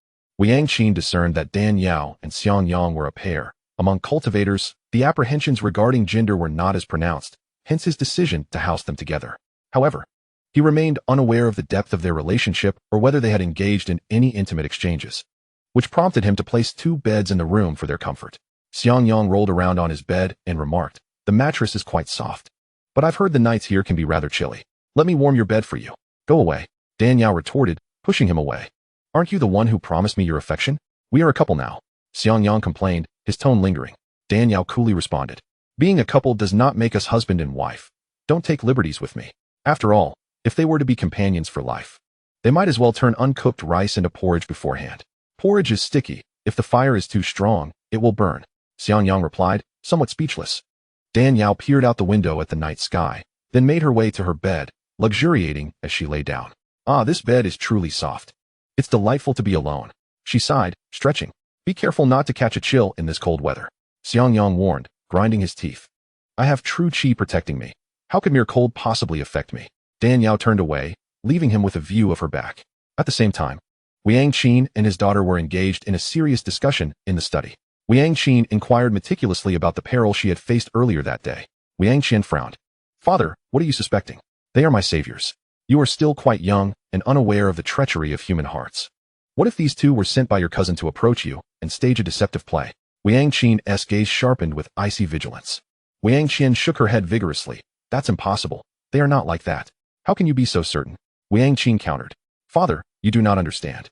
Ouyang discerned that Daniel and Xianxiang were a pair. Among cultivators, the apprehensions regarding gender were not as pronounced, hence his decision to house them together. However, he remained unaware of the depth of their relationship or whether they had engaged in any intimate exchanges, which prompted him to place 2 beds in the room for their comfort. Xianxiang rolled around on his bed and remarked, "The mattress is quite soft, but I've heard the nights here can be rather chilly. Let me warm your bed for you." "Go away," Daniel retorted, pushing him away. "Aren't you the one who promised me your affection? We are a couple now," Xianxiang complained, his tone lingering. Daniel coolly responded, "Being a couple does not make us husband and wife. Don't take liberties with me. After all, if they were to be companions for life, they might as well turn uncooked rice into porridge beforehand. Porridge is sticky. If the fire is too strong, it will burn." Xianxiang replied, somewhat speechless. Daniel peered out the window at the night sky, then made her way to her bed, luxuriating as she lay down. "Ah, this bed is truly soft. It's delightful to be alone," she sighed, stretching. "Be careful not to catch a chill in this cold weather," Xianxiang warned, grinding his teeth. "I have true qi protecting me. How could mere cold possibly affect me?" Daniel turned away, leaving him with a view of her back. At the same time, Ouyang and his daughter were engaged in a serious discussion in the study. Ouyang inquired meticulously about the peril she had faced earlier that day. Ouyang frowned. "Father, what are you suspecting? They are my saviors. You are still quite young and unaware of the treachery of human hearts. What if these 2 were sent by your cousin to approach you and stage a deceptive play?" Ouyang's gaze sharpened with icy vigilance. Ouyang shook her head vigorously. "That's impossible. They are not like that. How can you be so certain?" Ouyang countered. "Father, you do not understand.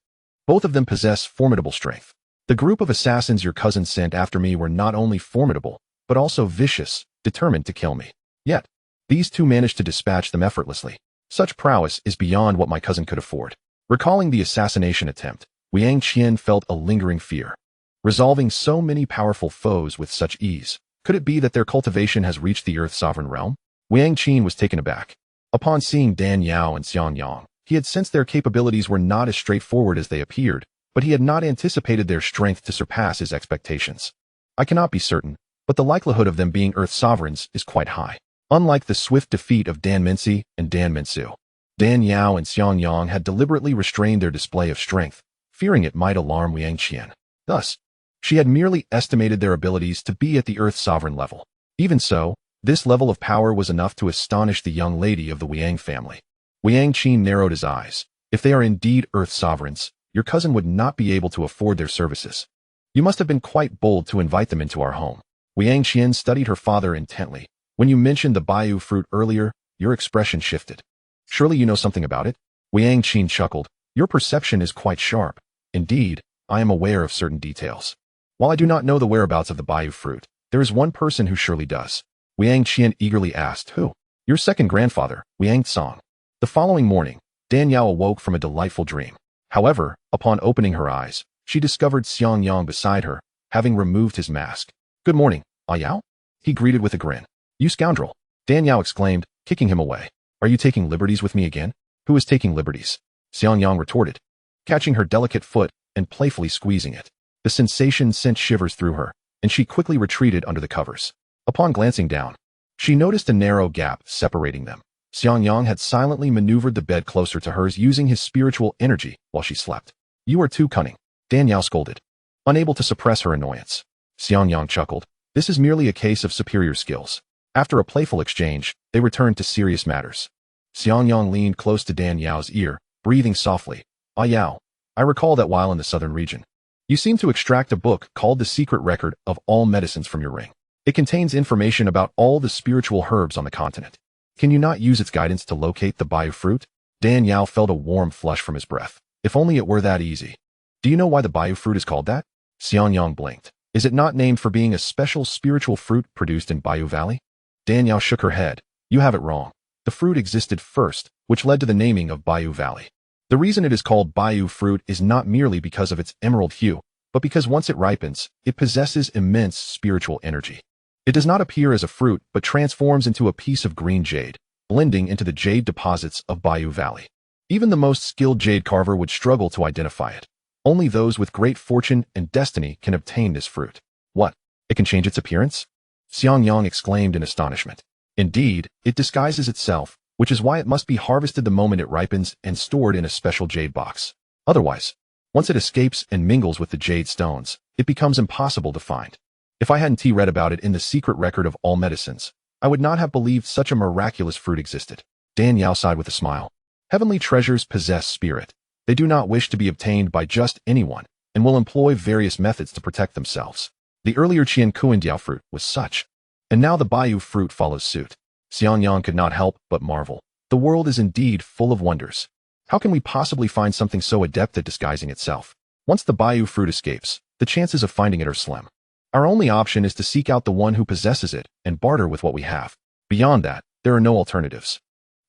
Both of them possess formidable strength. The group of assassins your cousin sent after me were not only formidable, but also vicious, determined to kill me. Yet, these 2 managed to dispatch them effortlessly. Such prowess is beyond what my cousin could afford." Recalling the assassination attempt, Ouyang felt a lingering fear. Resolving so many powerful foes with such ease, could it be that their cultivation has reached the Earth's sovereign realm? Ouyang was taken aback. Upon seeing Daniel and Xianxiang, he had sensed their capabilities were not as straightforward as they appeared, but he had not anticipated their strength to surpass his expectations. "I cannot be certain, but the likelihood of them being Earth sovereigns is quite high." Unlike the swift defeat of Dan Minci and Dan Minsu, Daniel and Xianxiang had deliberately restrained their display of strength, fearing it might alarm Ouyang. Thus, she had merely estimated their abilities to be at the Earth sovereign level. Even so, this level of power was enough to astonish the young lady of the Ouyang family. Ouyang narrowed his eyes. "If they are indeed Earth sovereigns, your cousin would not be able to afford their services. You must have been quite bold to invite them into our home." Ouyang studied her father intently. "When you mentioned the bayou fruit earlier, your expression shifted. Surely you know something about it?" Ouyang chuckled. "Your perception is quite sharp. Indeed, I am aware of certain details. While I do not know the whereabouts of the bayou fruit, there is one person who surely does." Ouyang eagerly asked, "Who?" "Your second grandfather, Ouyang Tsang." The following morning, Daniel awoke from a delightful dream. However, upon opening her eyes, she discovered Xianxiang beside her, having removed his mask. "Good morning, Ouyang," he greeted with a grin. "You scoundrel," Daniel exclaimed, kicking him away. "Are you taking liberties with me again?" "Who is taking liberties?" Xianxiang retorted, catching her delicate foot and playfully squeezing it. The sensation sent shivers through her, and she quickly retreated under the covers. Upon glancing down, she noticed a narrow gap separating them. Xianxiang had silently maneuvered the bed closer to hers using his spiritual energy while she slept. "You are too cunning," Daniel scolded, unable to suppress her annoyance. Xiangyang chuckled. This is merely a case of superior skills. After a playful exchange, they returned to serious matters. Xiangyang leaned close to Dan Yao's ear, breathing softly. Ah Yao, I recall that while in the southern region, you seem to extract a book called The Secret Record of All Medicines from your ring. It contains information about all the spiritual herbs on the continent. Can you not use its guidance to locate the Bayou fruit? Dan Yao felt a warm flush from his breath. If only it were that easy. Do you know why the Bayou fruit is called that? Xiangyang blinked. Is it not named for being a special spiritual fruit produced in Bayou Valley? Dan Yao shook her head. You have it wrong. The fruit existed first, which led to the naming of Bayou Valley. The reason it is called Bayou fruit is not merely because of its emerald hue, but because once it ripens, it possesses immense spiritual energy. It does not appear as a fruit, but transforms into a piece of green jade, blending into the jade deposits of Bayou Valley. Even the most skilled jade carver would struggle to identify it. Only those with great fortune and destiny can obtain this fruit. What? It can change its appearance? Xiangyang exclaimed in astonishment. Indeed, it disguises itself, which is why it must be harvested the moment it ripens and stored in a special jade box. Otherwise, once it escapes and mingles with the jade stones, it becomes impossible to find. If I hadn't read about it in the secret record of all medicines, I would not have believed such a miraculous fruit existed. Dan Yao sighed with a smile. Heavenly treasures possess spirit. They do not wish to be obtained by just anyone, and will employ various methods to protect themselves. The earlier xianxiaaudiobooks fruit was such. And now the Bayou fruit follows suit. Xiangyang could not help but marvel. The world is indeed full of wonders. How can we possibly find something so adept at disguising itself? Once the Bayou fruit escapes, the chances of finding it are slim. Our only option is to seek out the one who possesses it and barter with what we have. Beyond that, there are no alternatives.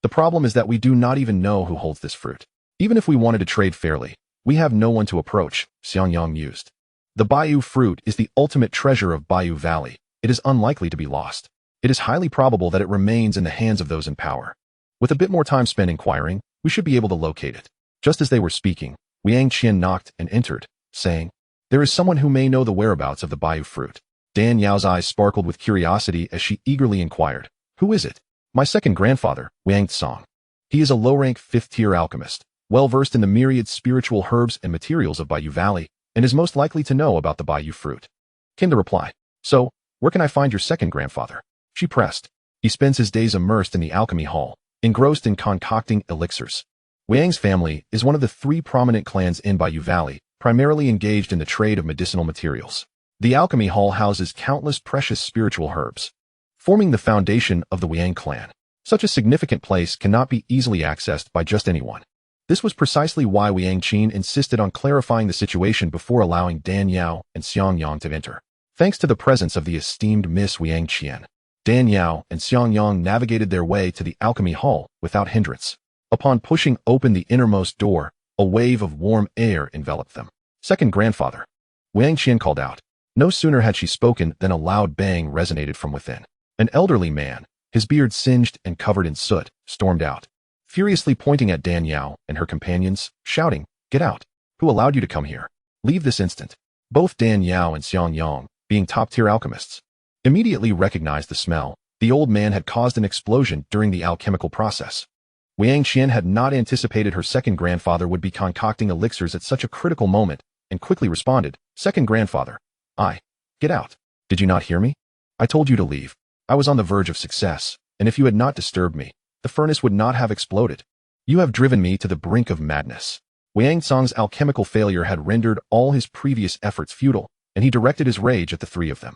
The problem is that we do not even know who holds this fruit. Even if we wanted to trade fairly, we have no one to approach, Xiangyang mused. The Bayou fruit is the ultimate treasure of Bayou Valley. It is unlikely to be lost. It is highly probable that it remains in the hands of those in power. With a bit more time spent inquiring, we should be able to locate it. Just as they were speaking, Ouyang knocked and entered, saying, There is someone who may know the whereabouts of the Bayou fruit. Dan Yao's eyes sparkled with curiosity as she eagerly inquired, Who is it? My second grandfather, Ouyang Tsong. He is a low-rank fifth-tier alchemist, well-versed in the myriad spiritual herbs and materials of Bayou Valley, and is most likely to know about the Bayou fruit. Came the reply. So, where can I find your second grandfather? She pressed. He spends his days immersed in the alchemy hall, engrossed in concocting elixirs. Ouyang's family is one of the 3 prominent clans in Bayou Valley, primarily engaged in the trade of medicinal materials. The alchemy hall houses countless precious spiritual herbs, forming the foundation of the Ouyang clan. Such a significant place cannot be easily accessed by just anyone. This was precisely why Ouyang insisted on clarifying the situation before allowing Dan Yao and Xiangyang to enter. Thanks to the presence of the esteemed Miss Ouyang, Dan Yao and Xiangyang navigated their way to the alchemy hall without hindrance. Upon pushing open the innermost door, a wave of warm air enveloped them. Second grandfather. Ouyang called out. No sooner had she spoken than a loud bang resonated from within. An elderly man, his beard singed and covered in soot, stormed out, furiously pointing at Dan Yao and her companions, shouting, Get out! Who allowed you to come here? Leave this instant. Both Dan Yao and Xiangyang, being top-tier alchemists, immediately recognized the smell. The old man had caused an explosion during the alchemical process. Ouyang had not anticipated her second grandfather would be concocting elixirs at such a critical moment, and quickly responded, Second grandfather. Get out. Did you not hear me? I told you to leave. I was on the verge of success, and if you had not disturbed me, the furnace would not have exploded. You have driven me to the brink of madness. Ouyang Tsong's alchemical failure had rendered all his previous efforts futile, and he directed his rage at the 3 of them.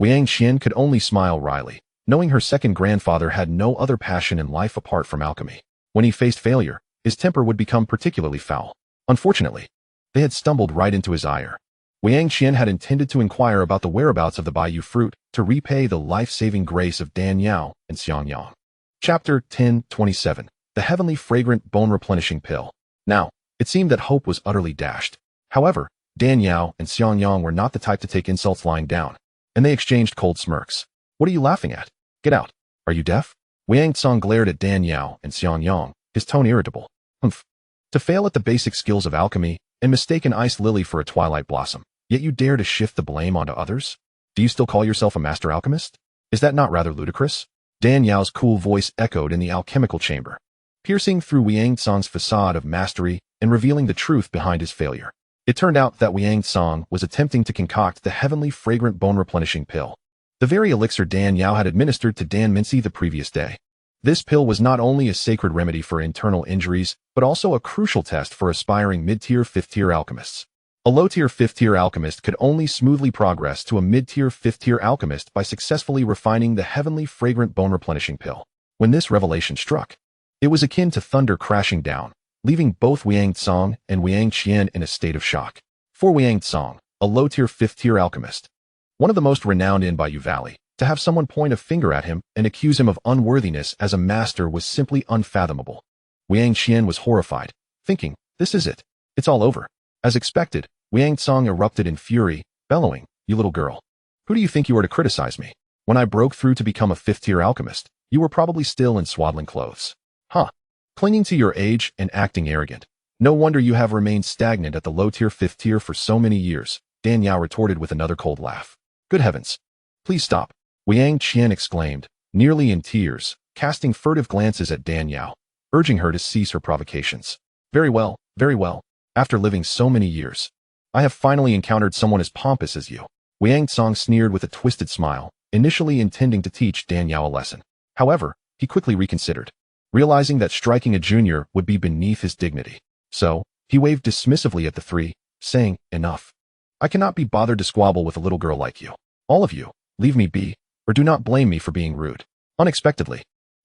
Ouyang could only smile wryly, knowing her second grandfather had no other passion in life apart from alchemy. When he faced failure, his temper would become particularly foul. Unfortunately, they had stumbled right into his ire. Ouyang had intended to inquire about the whereabouts of the Bayou fruit to repay the life-saving grace of Dan Yao and Xiangyang. Chapter 10:27. The Heavenly Fragrant Bone-Replenishing Pill. Now, it seemed that hope was utterly dashed. However, Dan Yao and Xiangyang were not the type to take insults lying down, and they exchanged cold smirks. What are you laughing at? Get out. Are you deaf? Ouyang Tsong glared at Dan Yao and Xiangyang, his tone irritable. Humph. To fail at the basic skills of alchemy and mistake an ice lily for a twilight blossom, yet you dare to shift the blame onto others? Do you still call yourself a master alchemist? Is that not rather ludicrous? Dan Yao's cool voice echoed in the alchemical chamber, piercing through Ouyang Tsong's facade of mastery and revealing the truth behind his failure. It turned out that Ouyang Song was attempting to concoct the heavenly fragrant bone-replenishing pill, the very elixir Dan Yao had administered to Dan Mincy the previous day. This pill was not only a sacred remedy for internal injuries, but also a crucial test for aspiring mid-tier, fifth-tier alchemists. A low-tier, fifth-tier alchemist could only smoothly progress to a mid-tier, fifth-tier alchemist by successfully refining the heavenly fragrant bone-replenishing pill. When this revelation struck, it was akin to thunder crashing down, leaving both Ouyang Song and Ouyang Qian in a state of shock. For Ouyang Song, a low-tier, fifth-tier alchemist, one of the most renowned in Bayou Valley, to have someone point a finger at him and accuse him of unworthiness as a master was simply unfathomable. Ouyang Qian was horrified, thinking, this is it. It's all over. As expected, Ouyang Song erupted in fury, bellowing, you little girl. Who do you think you are to criticize me? When I broke through to become a fifth-tier alchemist, you were probably still in swaddling clothes. Huh. Clinging to your age and acting arrogant. No wonder you have remained stagnant at the low-tier, fifth-tier for so many years, Dan Yao retorted with another cold laugh. Good heavens. Please stop. Ouyang Qian exclaimed, nearly in tears, casting furtive glances at Dan Yao, urging her to cease her provocations. Very well, very well. After living so many years, I have finally encountered someone as pompous as you. Ouyang Song sneered with a twisted smile, initially intending to teach Dan Yao a lesson. However, he quickly reconsidered, realizing that striking a junior would be beneath his dignity. So, he waved dismissively at the three, saying, enough. I cannot be bothered to squabble with a little girl like you. All of you, leave me be, or do not blame me for being rude. Unexpectedly,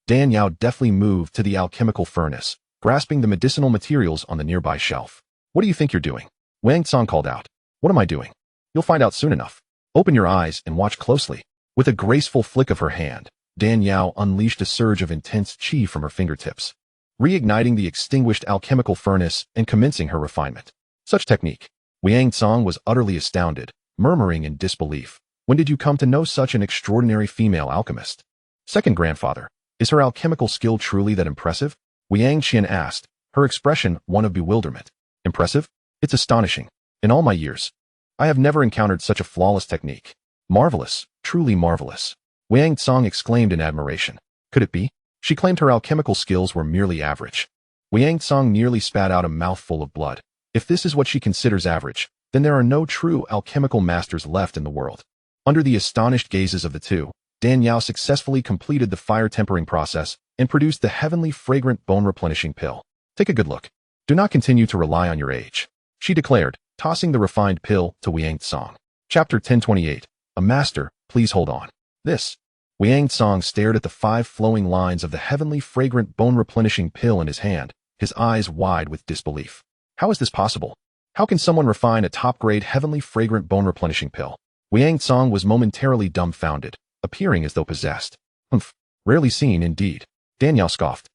Dan Yao deftly moved to the alchemical furnace, grasping the medicinal materials on the nearby shelf. What do you think you're doing? Ouyang Song called out. What am I doing? You'll find out soon enough. Open your eyes and watch closely. With a graceful flick of her hand, Dan Yao unleashed a surge of intense qi from her fingertips, reigniting the extinguished alchemical furnace and commencing her refinement. Such technique. Ouyang Song was utterly astounded, murmuring in disbelief. When did you come to know such an extraordinary female alchemist? Second grandfather, is her alchemical skill truly that impressive? Ouyang Qian asked, her expression one of bewilderment. Impressive? It's astonishing. In all my years, I have never encountered such a flawless technique. Marvelous, truly marvelous. Ouyang Song exclaimed in admiration. Could it be? She claimed her alchemical skills were merely average. Ouyang Song nearly spat out a mouthful of blood. If this is what she considers average, then there are no true alchemical masters left in the world. Under the astonished gazes of the two, Dan Yao successfully completed the fire tempering process and produced the heavenly fragrant bone-replenishing pill. Take a good look. Do not continue to rely on your age, she declared, tossing the refined pill to Ouyang Song. Chapter 1028. A master, please hold on. This. Ouyang Song stared at the 5 flowing lines of the heavenly fragrant bone-replenishing pill in his hand, his eyes wide with disbelief. How is this possible? How can someone refine a top-grade heavenly fragrant bone-replenishing pill? Ouyang Song was momentarily dumbfounded, appearing as though possessed. Humph, rarely seen indeed. Dan Yao scoffed.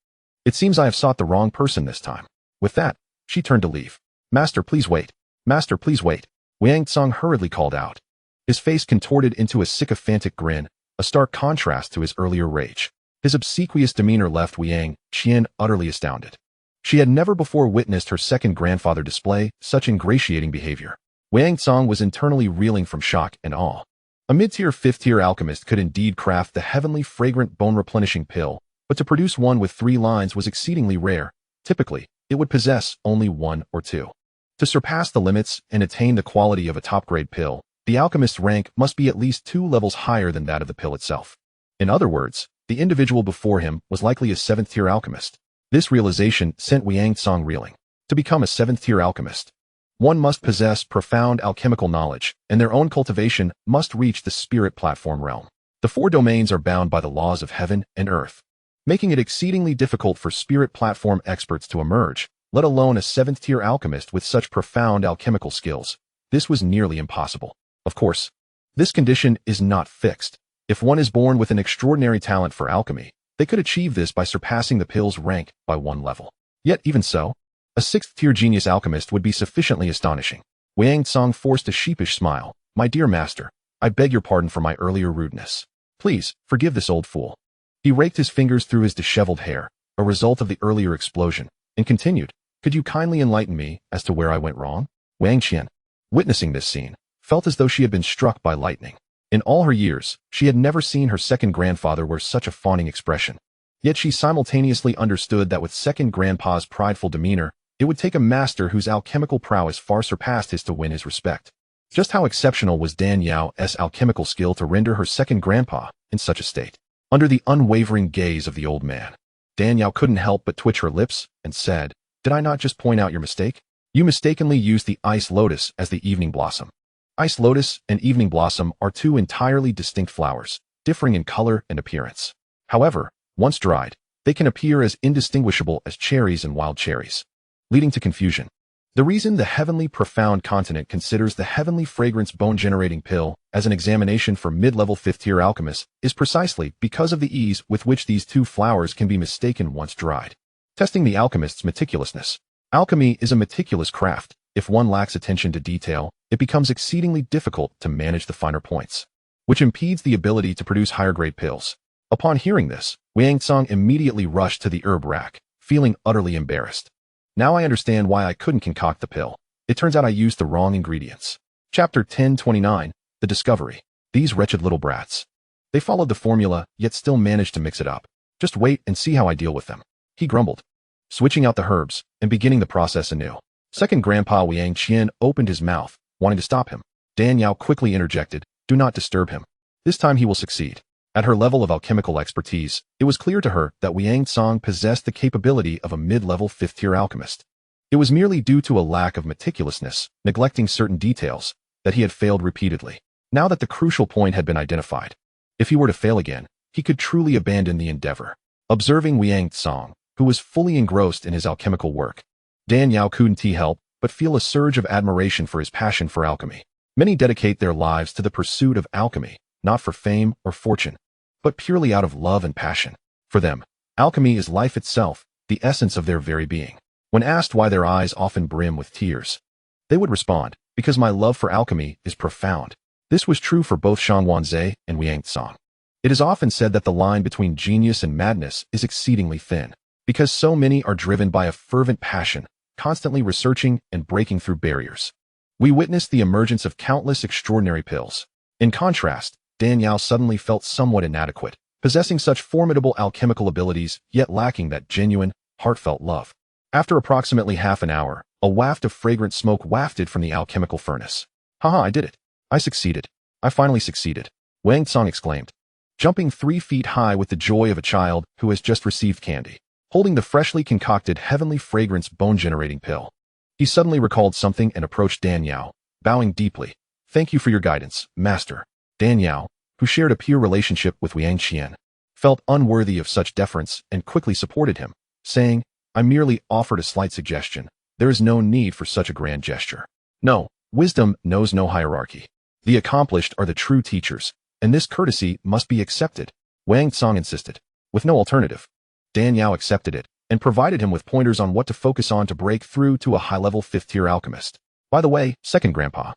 It seems I have sought the wrong person this time. With that, she turned to leave. Master, please wait. Master, please wait. Ouyang Song hurriedly called out. His face contorted into a sycophantic grin, a stark contrast to his earlier rage. His obsequious demeanor left Ouyang Qian utterly astounded. She had never before witnessed her second grandfather display such ingratiating behavior. Ouyang Song was internally reeling from shock and awe. A mid-tier, fifth-tier alchemist could indeed craft the heavenly fragrant bone-replenishing pill, but to produce one with 3 lines was exceedingly rare. Typically, it would possess only 1 or 2. To surpass the limits and attain the quality of a top-grade pill, the alchemist's rank must be at least 2 levels higher than that of the pill itself. In other words, the individual before him was likely a 7th-tier alchemist. This realization sent Ouyang Song reeling. To become a 7th-tier alchemist, one must possess profound alchemical knowledge, and their own cultivation must reach the spirit platform realm. The 4 domains are bound by the laws of heaven and earth, making it exceedingly difficult for spirit platform experts to emerge, let alone a 7th-tier alchemist with such profound alchemical skills. This was nearly impossible. Of course, this condition is not fixed. If one is born with an extraordinary talent for alchemy, they could achieve this by surpassing the pill's rank by 1 level. Yet even so, a 6th-tier genius alchemist would be sufficiently astonishing. Ouyang Song forced a sheepish smile. My dear master, I beg your pardon for my earlier rudeness. Please, forgive this old fool. He raked his fingers through his disheveled hair, a result of the earlier explosion, and continued, could you kindly enlighten me as to where I went wrong? Ouyang Qian, witnessing this scene, felt as though she had been struck by lightning. In all her years, she had never seen her second grandfather wear such a fawning expression. Yet she simultaneously understood that with second grandpa's prideful demeanor, It would take a master whose alchemical prowess far surpassed his to win his respect. Just how exceptional was Dan Yao's alchemical skill to render her second grandpa in such a state? Under the unwavering gaze of the old man, Dan Yao couldn't help but twitch her lips and said, "Did I not just point out your mistake? You mistakenly used the ice lotus as the evening blossom." Ice lotus and evening blossom are two entirely distinct flowers, differing in color and appearance. However, once dried, they can appear as indistinguishable as cherries and wild cherries, leading to confusion. The reason the heavenly profound continent considers the heavenly fragrance bone-generating pill as an examination for mid-level 5th-tier alchemists is precisely because of the ease with which these two flowers can be mistaken once dried. Testing the alchemist's meticulousness. Alchemy is a meticulous craft. If one lacks attention to detail, it becomes exceedingly difficult to manage the finer points, which impedes the ability to produce higher-grade pills. Upon hearing this, Ouyang immediately rushed to the herb rack, feeling utterly embarrassed. Now I understand why I couldn't concoct the pill. It turns out I used the wrong ingredients. Chapter 1029, The Discovery. These wretched little brats. They followed the formula, yet still managed to mix it up. Just wait and see how I deal with them, he grumbled, switching out the herbs and beginning the process anew. Second Grandpa Ouyang opened his mouth, wanting to stop him. Dan Yao quickly interjected, "Do not disturb him. This time he will succeed." At her level of alchemical expertise, it was clear to her that Ouyang possessed the capability of a mid-level 5th-tier alchemist. It was merely due to a lack of meticulousness, neglecting certain details, that he had failed repeatedly. Now that the crucial point had been identified, if he were to fail again, he could truly abandon the endeavor. Observing Ouyang, who was fully engrossed in his alchemical work, Dan Yao couldn't help but feel a surge of admiration for his passion for alchemy. Many dedicate their lives to the pursuit of alchemy, not for fame or fortune, but purely out of love and passion. For them, alchemy is life itself, the essence of their very being. When asked why their eyes often brim with tears, they would respond, "Because my love for alchemy is profound." This was true for both Xianxiaaudiobooks and Ouyang. It is often said that the line between genius and madness is exceedingly thin, because so many are driven by a fervent passion, constantly researching and breaking through barriers. We witnessed the emergence of countless extraordinary pills. In contrast, Dan Yao suddenly felt somewhat inadequate, possessing such formidable alchemical abilities, yet lacking that genuine, heartfelt love. After approximately half an hour, a waft of fragrant smoke wafted from the alchemical furnace. "Haha, I did it. I succeeded. I finally succeeded," Ouyang exclaimed, jumping 3 feet high with the joy of a child who has just received candy. Holding the freshly concocted heavenly fragrance bone-generating pill, he suddenly recalled something and approached Dan Yao, bowing deeply. "Thank you for your guidance, Master." Dan Yao, who shared a peer relationship with Ouyang, felt unworthy of such deference and quickly supported him, saying, "I merely offered a slight suggestion. There is no need for such a grand gesture. No, wisdom knows no hierarchy. The accomplished are the true teachers, and this courtesy must be accepted," Ouyang insisted. With no alternative, Dan Yao accepted it and provided him with pointers on what to focus on to break through to a high-level 5th-tier alchemist. "By the way, second grandpa,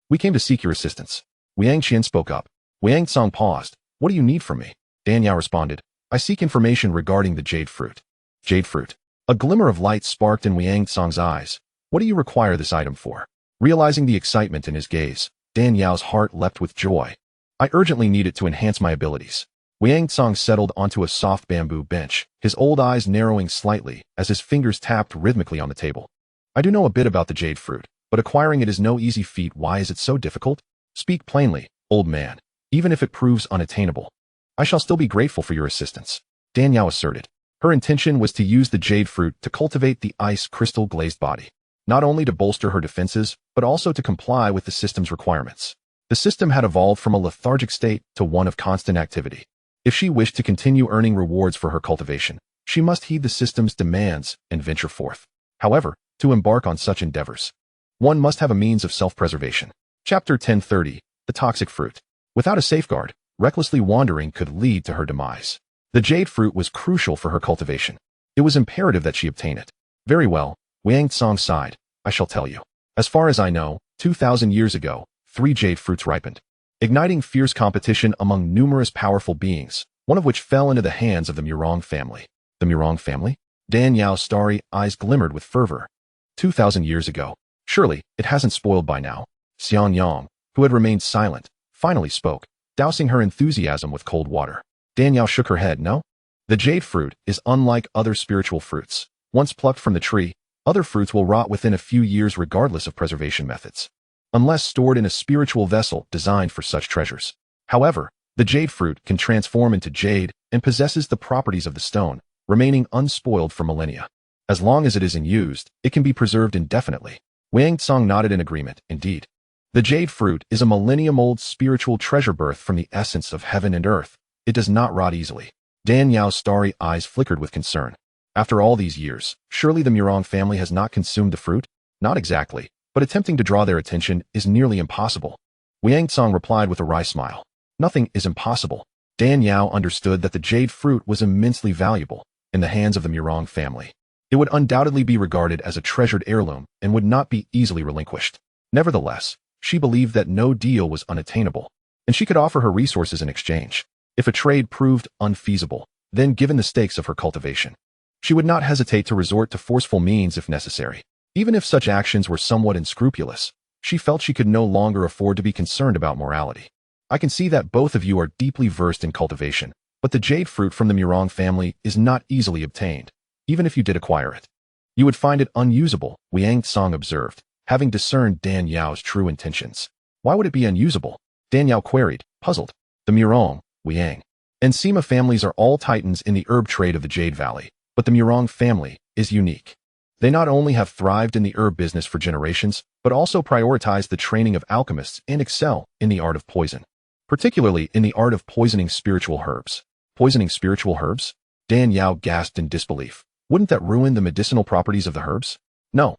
we came to seek your assistance." Ouyang spoke up. Ouyang paused. "What do you need from me?" Dan Yao responded, "I seek information regarding the jade fruit." Jade fruit. A glimmer of light sparked in Ouyang's eyes. "What do you require this item for?" Realizing the excitement in his gaze, Dan Yao's heart leapt with joy. "I urgently need it to enhance my abilities." Ouyang settled onto a soft bamboo bench, his old eyes narrowing slightly as his fingers tapped rhythmically on the table. "I do know a bit about the jade fruit, but acquiring it is no easy feat. Why is it so difficult?" "Speak plainly, old man. Even if it proves unattainable, I shall still be grateful for your assistance," Dan Yao asserted. Her intention was to use the jade fruit to cultivate the ice crystal glazed body, not only to bolster her defenses, but also to comply with the system's requirements. The system had evolved from a lethargic state to one of constant activity. If she wished to continue earning rewards for her cultivation, she must heed the system's demands and venture forth. However, to embark on such endeavors, one must have a means of self-preservation. Chapter 1030, The Toxic Fruit. Without a safeguard, recklessly wandering could lead to her demise. The jade fruit was crucial for her cultivation. It was imperative that she obtain it. "Very well," Ouyang sighed. "I shall tell you. As far as I know, 2,000 years ago, 3 jade fruits ripened, igniting fierce competition among numerous powerful beings, one of which fell into the hands of the Murong family." "The Murong family?" Dan Yao's starry eyes glimmered with fervor. 2,000 years ago. Surely, it hasn't spoiled by now. Xianxiang, who had remained silent, finally spoke, dousing her enthusiasm with cold water. Dan Yao shook her head. "No? The jade fruit is unlike other spiritual fruits. Once plucked from the tree, Other fruits will rot within a few years regardless of preservation methods, unless stored in a spiritual vessel designed for such treasures. However, the jade fruit can transform into jade and possesses the properties of the stone, remaining unspoiled for millennia. As long as it is unused, it can be preserved indefinitely. Ouyang nodded in agreement. Indeed, the jade fruit is a millennium-old spiritual treasure birthed from the essence of heaven and earth. It does not rot easily. Dan Yao's starry eyes flickered with concern. After all these years, surely the Ouyang family has not consumed the fruit? Not exactly, but attempting to draw their attention is nearly impossible. Ouyang replied with a wry smile. Nothing is impossible. Dan Yao understood that the jade fruit was immensely valuable in the hands of the Ouyang family. It would undoubtedly be regarded as a treasured heirloom and would not be easily relinquished. Nevertheless, she believed that no deal was unattainable, and she could offer her resources in exchange. If a trade proved unfeasible, then given the stakes of her cultivation, she would not hesitate to resort to forceful means if necessary. Even if such actions were somewhat unscrupulous, she felt she could no longer afford to be concerned about morality. I can see that both of you are deeply versed in cultivation, but the jade fruit from the Ouyang family is not easily obtained. Even if you did acquire it, you would find it unusable, Ouyang observed, having discerned Dan Yao's true intentions. Why would it be unusable? Dan Yao queried, puzzled. The Ouyang, and Sima families are all titans in the herb trade of the Jade Valley, but the Ouyang family is unique. They not only have thrived in the herb business for generations, but also prioritize the training of alchemists and excel in the art of poison, particularly in the art of poisoning spiritual herbs. Poisoning spiritual herbs? Dan Yao gasped in disbelief. Wouldn't that ruin the medicinal properties of the herbs? No.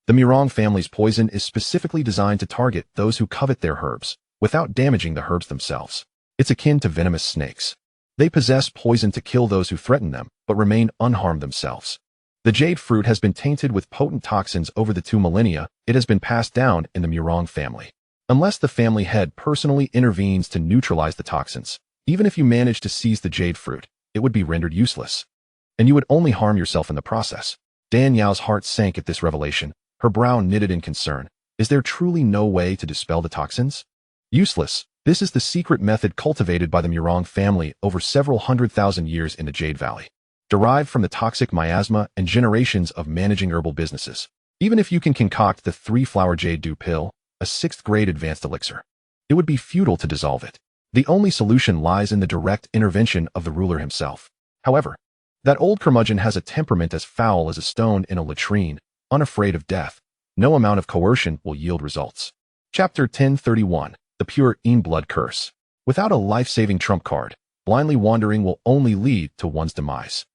The Ouyang family's poison is specifically designed to target those who covet their herbs, without damaging the herbs themselves. It's akin to venomous snakes. They possess poison to kill those who threaten them, but remain unharmed themselves. The jade fruit has been tainted with potent toxins over the 2 millennia. It has been passed down in the Ouyang family. Unless the family head personally intervenes to neutralize the toxins, even if you manage to seize the jade fruit, it would be rendered useless, and you would only harm yourself in the process. Dan Yao's heart sank at this revelation. Her brow knitted in concern. Is there truly no way to dispel the toxins? Useless. This is the secret method cultivated by the Ouyang family over several 100,000 years in the Jade Valley, derived from the toxic miasma and generations of managing herbal businesses. Even if you can concoct the 3-flower jade dew pill, a 6th-grade advanced elixir, it would be futile to dissolve it. The only solution lies in the direct intervention of the ruler himself. However, that old curmudgeon has a temperament as foul as a stone in a latrine, unafraid of death. No amount of coercion will yield results. Chapter 1031. The Pure Blood Curse. Without a life-saving trump card, blindly wandering will only lead to one's demise.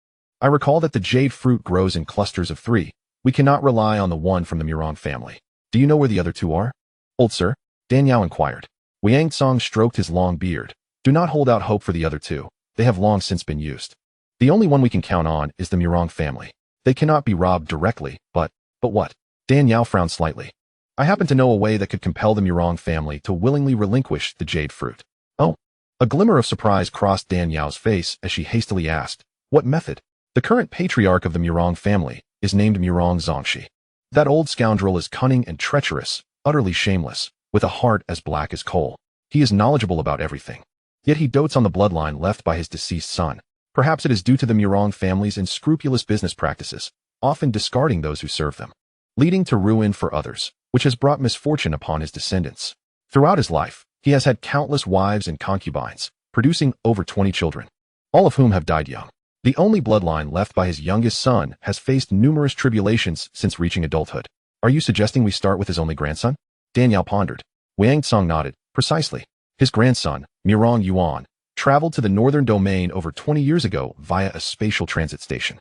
I recall that the jade fruit grows in clusters of 3. We cannot rely on the one from the Ouyang family. Do you know where the other 2 are? Old sir? Dan Yao inquired. Ouyang stroked his long beard. Do not hold out hope for the other 2. They have long since been used. The only one we can count on is the Ouyang family. They cannot be robbed directly, but what? Dan Yao frowned slightly. I happen to know a way that could compel the Ouyang family to willingly relinquish the jade fruit. Oh. A glimmer of surprise crossed Dan Yao's face as she hastily asked, what method? The current patriarch of the Ouyang family is named Ouyang Zongxi. That old scoundrel is cunning and treacherous, utterly shameless, with a heart as black as coal. He is knowledgeable about everything. Yet he dotes on the bloodline left by his deceased son. Perhaps it is due to the Ouyang family's unscrupulous business practices, often discarding those who serve them, leading to ruin for others, which has brought misfortune upon his descendants. Throughout his life, he has had countless wives and concubines, producing over 20 children, all of whom have died young. The only bloodline left by his youngest son has faced numerous tribulations since reaching adulthood. Are you suggesting we start with his only grandson? Dan Yao pondered. Ouyang nodded. Precisely. His grandson, Ouyang Yuan, traveled to the northern domain over 20 years ago via a spatial transit station,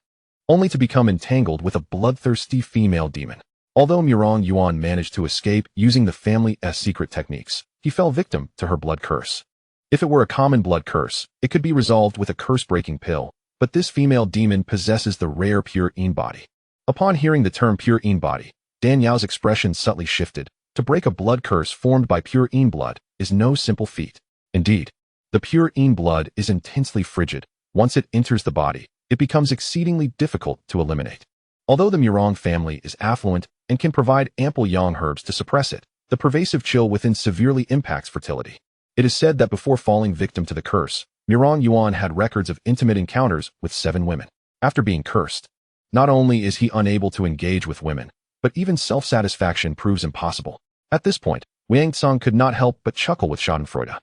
only to become entangled with a bloodthirsty female demon. Although Ouyang Yuan managed to escape using the family's secret techniques, he fell victim to her blood curse. If it were a common blood curse, it could be resolved with a curse-breaking pill, but this female demon possesses the rare pure body. Upon hearing the term pure body, Dan Yao's expression subtly shifted. To break a blood curse formed by pure blood is no simple feat. Indeed, the pure blood is intensely frigid. Once it enters the body, it becomes exceedingly difficult to eliminate. Although the Ouyang family is affluent and can provide ample yang herbs to suppress it, the pervasive chill within severely impacts fertility. It is said that before falling victim to the curse, Ouyang Yuan had records of intimate encounters with 7 women. After being cursed, Not only is he unable to engage with women, but even self-satisfaction proves impossible. At this point, Ouyang could not help but chuckle with schadenfreude.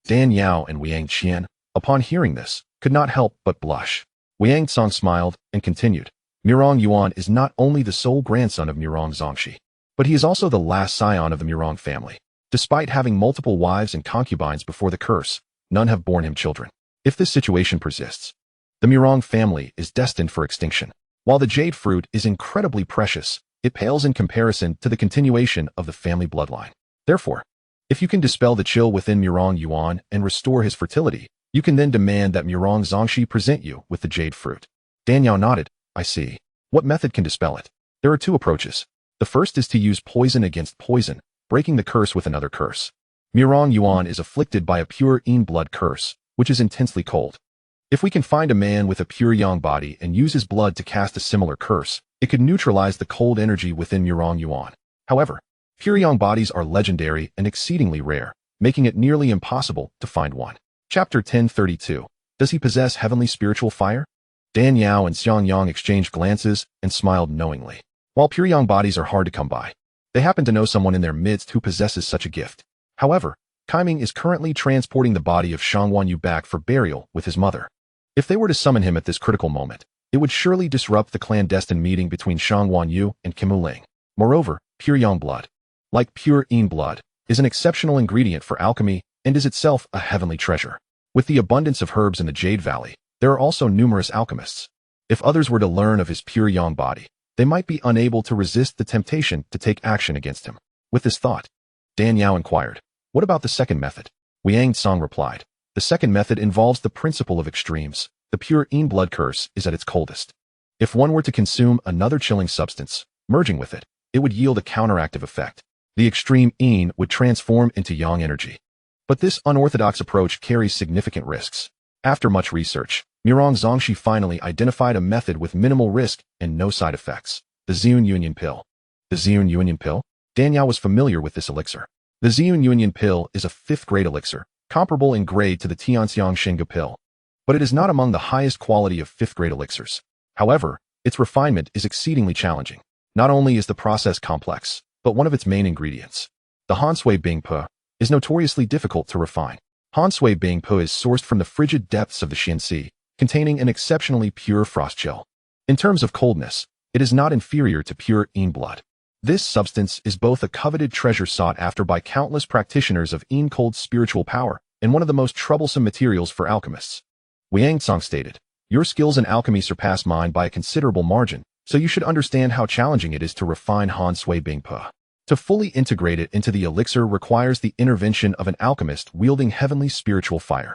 Dan Yao and Ouyang Qian, upon hearing this, could not help but blush. Ouyang smiled and continued. Murong Yuan is not only the sole grandson of Murong Zongxi, but he is also the last scion of the Murong family. Despite having multiple wives and concubines before the curse, none have borne him children. If this situation persists, the Murong family is destined for extinction. While the jade fruit is incredibly precious, it pales in comparison to the continuation of the family bloodline. Therefore, if you can dispel the chill within Murong Yuan and restore his fertility, you can then demand that Murong Zongxi present you with the jade fruit. Dan Yao nodded. I see. What method can dispel it? There are two approaches. The first is to use poison against poison, breaking the curse with another curse. Murong Yuan is afflicted by a pure yin blood curse, which is intensely cold. If we can find a man with a pure yang body and use his blood to cast a similar curse, it could neutralize the cold energy within Murong Yuan. However, pure yang bodies are legendary and exceedingly rare, making it nearly impossible to find one. Chapter 1032. Does he possess heavenly spiritual fire? Dan Yao and Xianxiang exchanged glances and smiled knowingly. While pure yang bodies are hard to come by, they happen to know someone in their midst who possesses such a gift. However, Kaiming is currently transporting the body of Shangwan Yu back for burial with his mother. If they were to summon him at this critical moment, it would surely disrupt the clandestine meeting between Shangwan Yu and Kim Uling. Moreover, pure yang blood, like pure yin blood, is an exceptional ingredient for alchemy and is itself a heavenly treasure. With the abundance of herbs in the Jade Valley, there are also numerous alchemists. If others were to learn of his pure yang body, they might be unable to resist the temptation to take action against him. With this thought, Dan Yao inquired, what about the second method? Ouyang replied, the second method involves the principle of extremes. The pure yin blood curse is at its coldest. If one were to consume another chilling substance, merging with it, it would yield a counteractive effect. The extreme yin would transform into yang energy. But this unorthodox approach carries significant risks. After much research, Murong Zongxi finally identified a method with minimal risk and no side effects. The Ziyun Union Pill. The Ziyun Union Pill? Dan Yao was familiar with this elixir. The Ziyun Union Pill is a 5th-grade elixir, comparable in grade to the Tianxiang Shinga Pill. But it is not among the highest quality of 5th-grade elixirs. However, its refinement is exceedingly challenging. Not only is the process complex, but one of its main ingredients, the Hansui Bingpe, is notoriously difficult to refine. Hansui Bingpe is sourced from the frigid depths of the Xianxia, containing an exceptionally pure frost chill. In terms of coldness, it is not inferior to pure yin blood. This substance is both a coveted treasure sought after by countless practitioners of yin cold spiritual power and one of the most troublesome materials for alchemists. Ouyang stated, your skills in alchemy surpass mine by a considerable margin, so you should understand how challenging it is to refine Hansui Bingpe. To fully integrate it into the elixir requires the intervention of an alchemist wielding heavenly spiritual fire.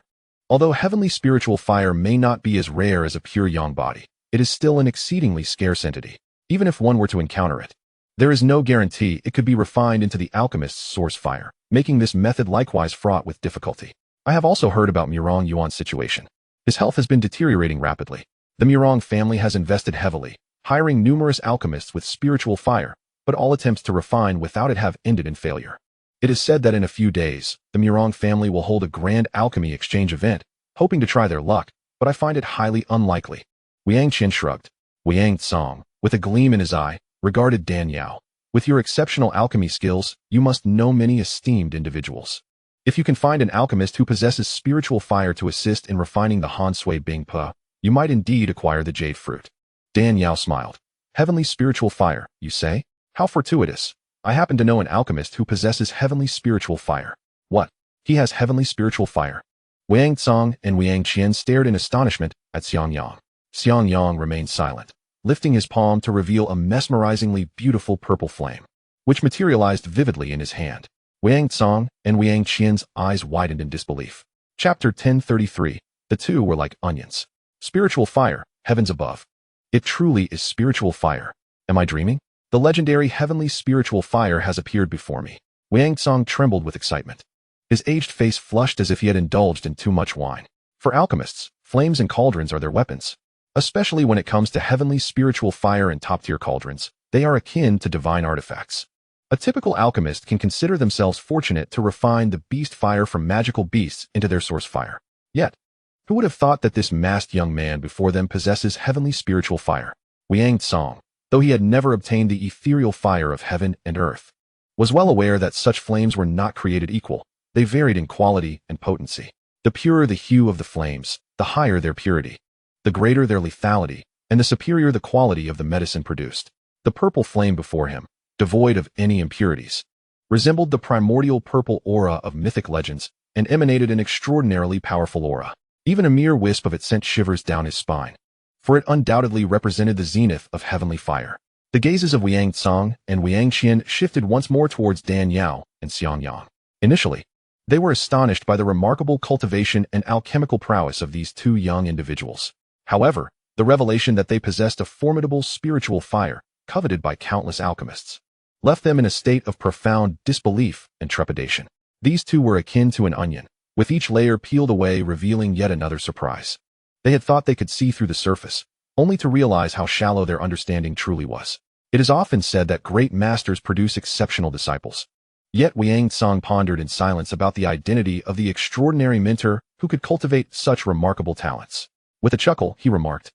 Although heavenly spiritual fire may not be as rare as a pure yang body, it is still an exceedingly scarce entity. Even if one were to encounter it, there is no guarantee it could be refined into the alchemist's source fire, making this method likewise fraught with difficulty. I have also heard about Murong Yuan's situation. His health has been deteriorating rapidly. The Murong family has invested heavily, hiring numerous alchemists with spiritual fire, but all attempts to refine without it have ended in failure. It is said that in a few days, the Murong family will hold a grand alchemy exchange event, hoping to try their luck, but I find it highly unlikely. Ouyang shrugged. Ouyang, with a gleam in his eye, regarded Dan Yao. With your exceptional alchemy skills, you must know many esteemed individuals. If you can find an alchemist who possesses spiritual fire to assist in refining the Hansui Bingpe, you might indeed acquire the jade fruit. Dan Yao smiled. Heavenly spiritual fire, you say? How fortuitous. I happen to know an alchemist who possesses heavenly spiritual fire. What? He has heavenly spiritual fire? Ouyang and Ouyang Qian stared in astonishment at Xianxiang. Xianxiang remained silent, lifting his palm to reveal a mesmerizingly beautiful purple flame, which materialized vividly in his hand. Ouyang and Ouyang Qian's eyes widened in disbelief. Chapter 1033. The two were like onions. Spiritual fire, heavens above. It truly is spiritual fire. Am I dreaming? The legendary heavenly spiritual fire has appeared before me. Ouyang trembled with excitement. His aged face flushed as if he had indulged in too much wine. For alchemists, flames and cauldrons are their weapons. Especially when it comes to heavenly spiritual fire and top-tier cauldrons, they are akin to divine artifacts. A typical alchemist can consider themselves fortunate to refine the beast fire from magical beasts into their source fire. Yet, who would have thought that this masked young man before them possesses heavenly spiritual fire? Ouyang Tsong, though he had never obtained the ethereal fire of heaven and earth, was well aware that such flames were not created equal. They varied in quality and potency. The purer the hue of the flames, the higher their purity, the greater their lethality, and the superior the quality of the medicine produced. The purple flame before him, devoid of any impurities, resembled the primordial purple aura of mythic legends and emanated an extraordinarily powerful aura. Even a mere wisp of it sent shivers down his spine, for it undoubtedly represented the zenith of heavenly fire. The gazes of Ouyang Tsong and Ouyang Qian shifted once more towards Dan Yao and Xiangyang. Initially, they were astonished by the remarkable cultivation and alchemical prowess of these two young individuals. However, the revelation that they possessed a formidable spiritual fire, coveted by countless alchemists, left them in a state of profound disbelief and trepidation. These two were akin to an onion, with each layer peeled away revealing yet another surprise. They had thought they could see through the surface, only to realize how shallow their understanding truly was. It is often said that great masters produce exceptional disciples. Yet Ouyang Tsong pondered in silence about the identity of the extraordinary mentor who could cultivate such remarkable talents. With a chuckle, he remarked,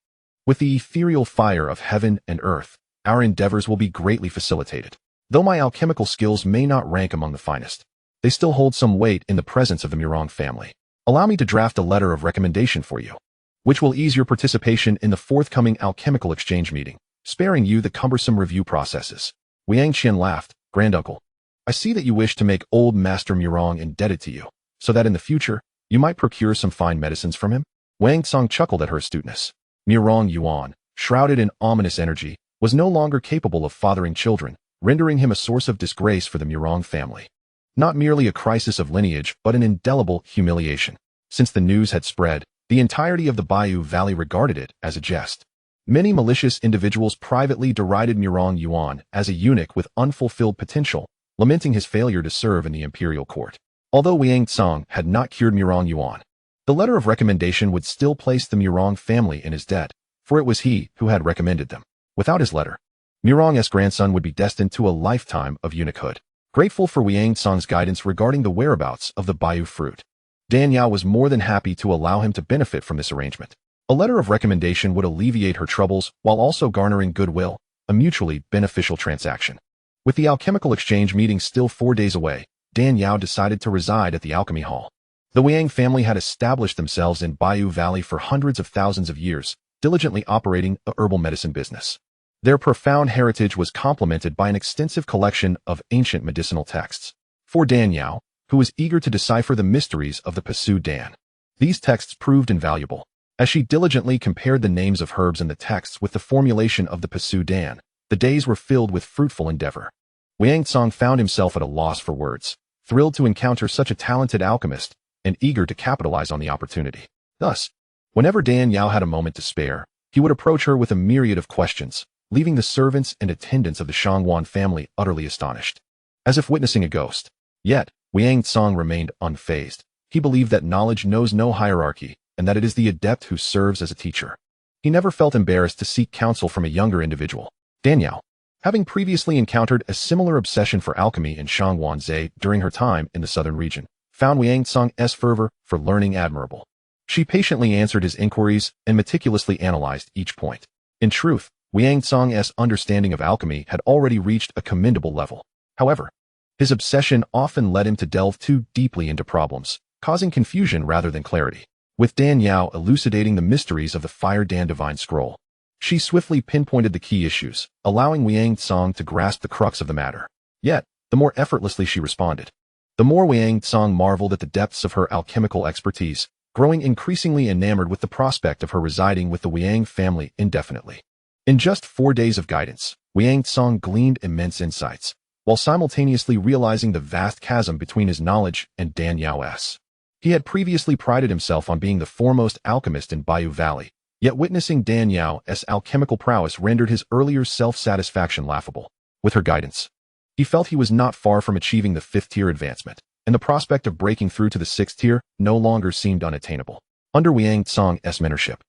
"With the ethereal fire of heaven and earth, our endeavors will be greatly facilitated. Though my alchemical skills may not rank among the finest, they still hold some weight in the presence of the Murong family. Allow me to draft a letter of recommendation for you, which will ease your participation in the forthcoming alchemical exchange meeting, sparing you the cumbersome review processes." Ouyang Qian laughed. "Granduncle, I see that you wish to make old Master Murong indebted to you, so that in the future, you might procure some fine medicines from him?" Ouyang Tsong chuckled at her astuteness. Murong Yuan, shrouded in ominous energy, was no longer capable of fathering children, rendering him a source of disgrace for the Murong family. Not merely a crisis of lineage, but an indelible humiliation. Since the news had spread, the entirety of the Bayou Valley regarded it as a jest. Many malicious individuals privately derided Murong Yuan as a eunuch with unfulfilled potential, lamenting his failure to serve in the imperial court. Although Ouyang Tsong had not cured Murong Yuan, the letter of recommendation would still place the Murong family in his debt, for it was he who had recommended them. Without his letter, Murong's grandson would be destined to a lifetime of eunuchhood. Grateful for Ouyang Tsong's guidance regarding the whereabouts of the Bayou fruit, Dan Yao was more than happy to allow him to benefit from this arrangement. A letter of recommendation would alleviate her troubles while also garnering goodwill, a mutually beneficial transaction. With the alchemical exchange meeting still 4 days away, Dan Yao decided to reside at the alchemy hall. The Ouyang family had established themselves in Bayou Valley for hundreds of thousands of years, diligently operating a herbal medicine business. Their profound heritage was complemented by an extensive collection of ancient medicinal texts. For Dan Yao, who was eager to decipher the mysteries of the Pasu Dan, these texts proved invaluable. As she diligently compared the names of herbs in the texts with the formulation of the Pasu Dan, the days were filled with fruitful endeavor. Ouyang Tsong found himself at a loss for words, thrilled to encounter such a talented alchemist, and eager to capitalize on the opportunity. Thus, whenever Dan Yao had a moment to spare, he would approach her with a myriad of questions, leaving the servants and attendants of the Shangwan family utterly astonished, as if witnessing a ghost. Yet, Ouyang Tsong remained unfazed. He believed that knowledge knows no hierarchy, and that it is the adept who serves as a teacher. He never felt embarrassed to seek counsel from a younger individual. Dan Yao, having previously encountered a similar obsession for alchemy in Shangwan during her time in the southern region, found Ouyang Tsong's fervor for learning admirable. She patiently answered his inquiries and meticulously analyzed each point. In truth, Ouyang Tsong's understanding of alchemy had already reached a commendable level. However, his obsession often led him to delve too deeply into problems, causing confusion rather than clarity. With Dan Yao elucidating the mysteries of the Fire Dan Divine Scroll, she swiftly pinpointed the key issues, allowing Ouyang Tsong to grasp the crux of the matter. Yet, the more effortlessly she responded, the more Ouyang Tsong marveled at the depths of her alchemical expertise, growing increasingly enamored with the prospect of her residing with the Ouyang family indefinitely. In just 4 days of guidance, Ouyang Tsong gleaned immense insights, while simultaneously realizing the vast chasm between his knowledge and Dan Yao's. He had previously prided himself on being the foremost alchemist in Bayou Valley, yet witnessing Dan Yao's alchemical prowess rendered his earlier self-satisfaction laughable. With her guidance, he felt he was not far from achieving the 5th-tier advancement, and the prospect of breaking through to the 6th tier no longer seemed unattainable. Under Ouyang Tsong's mentorship,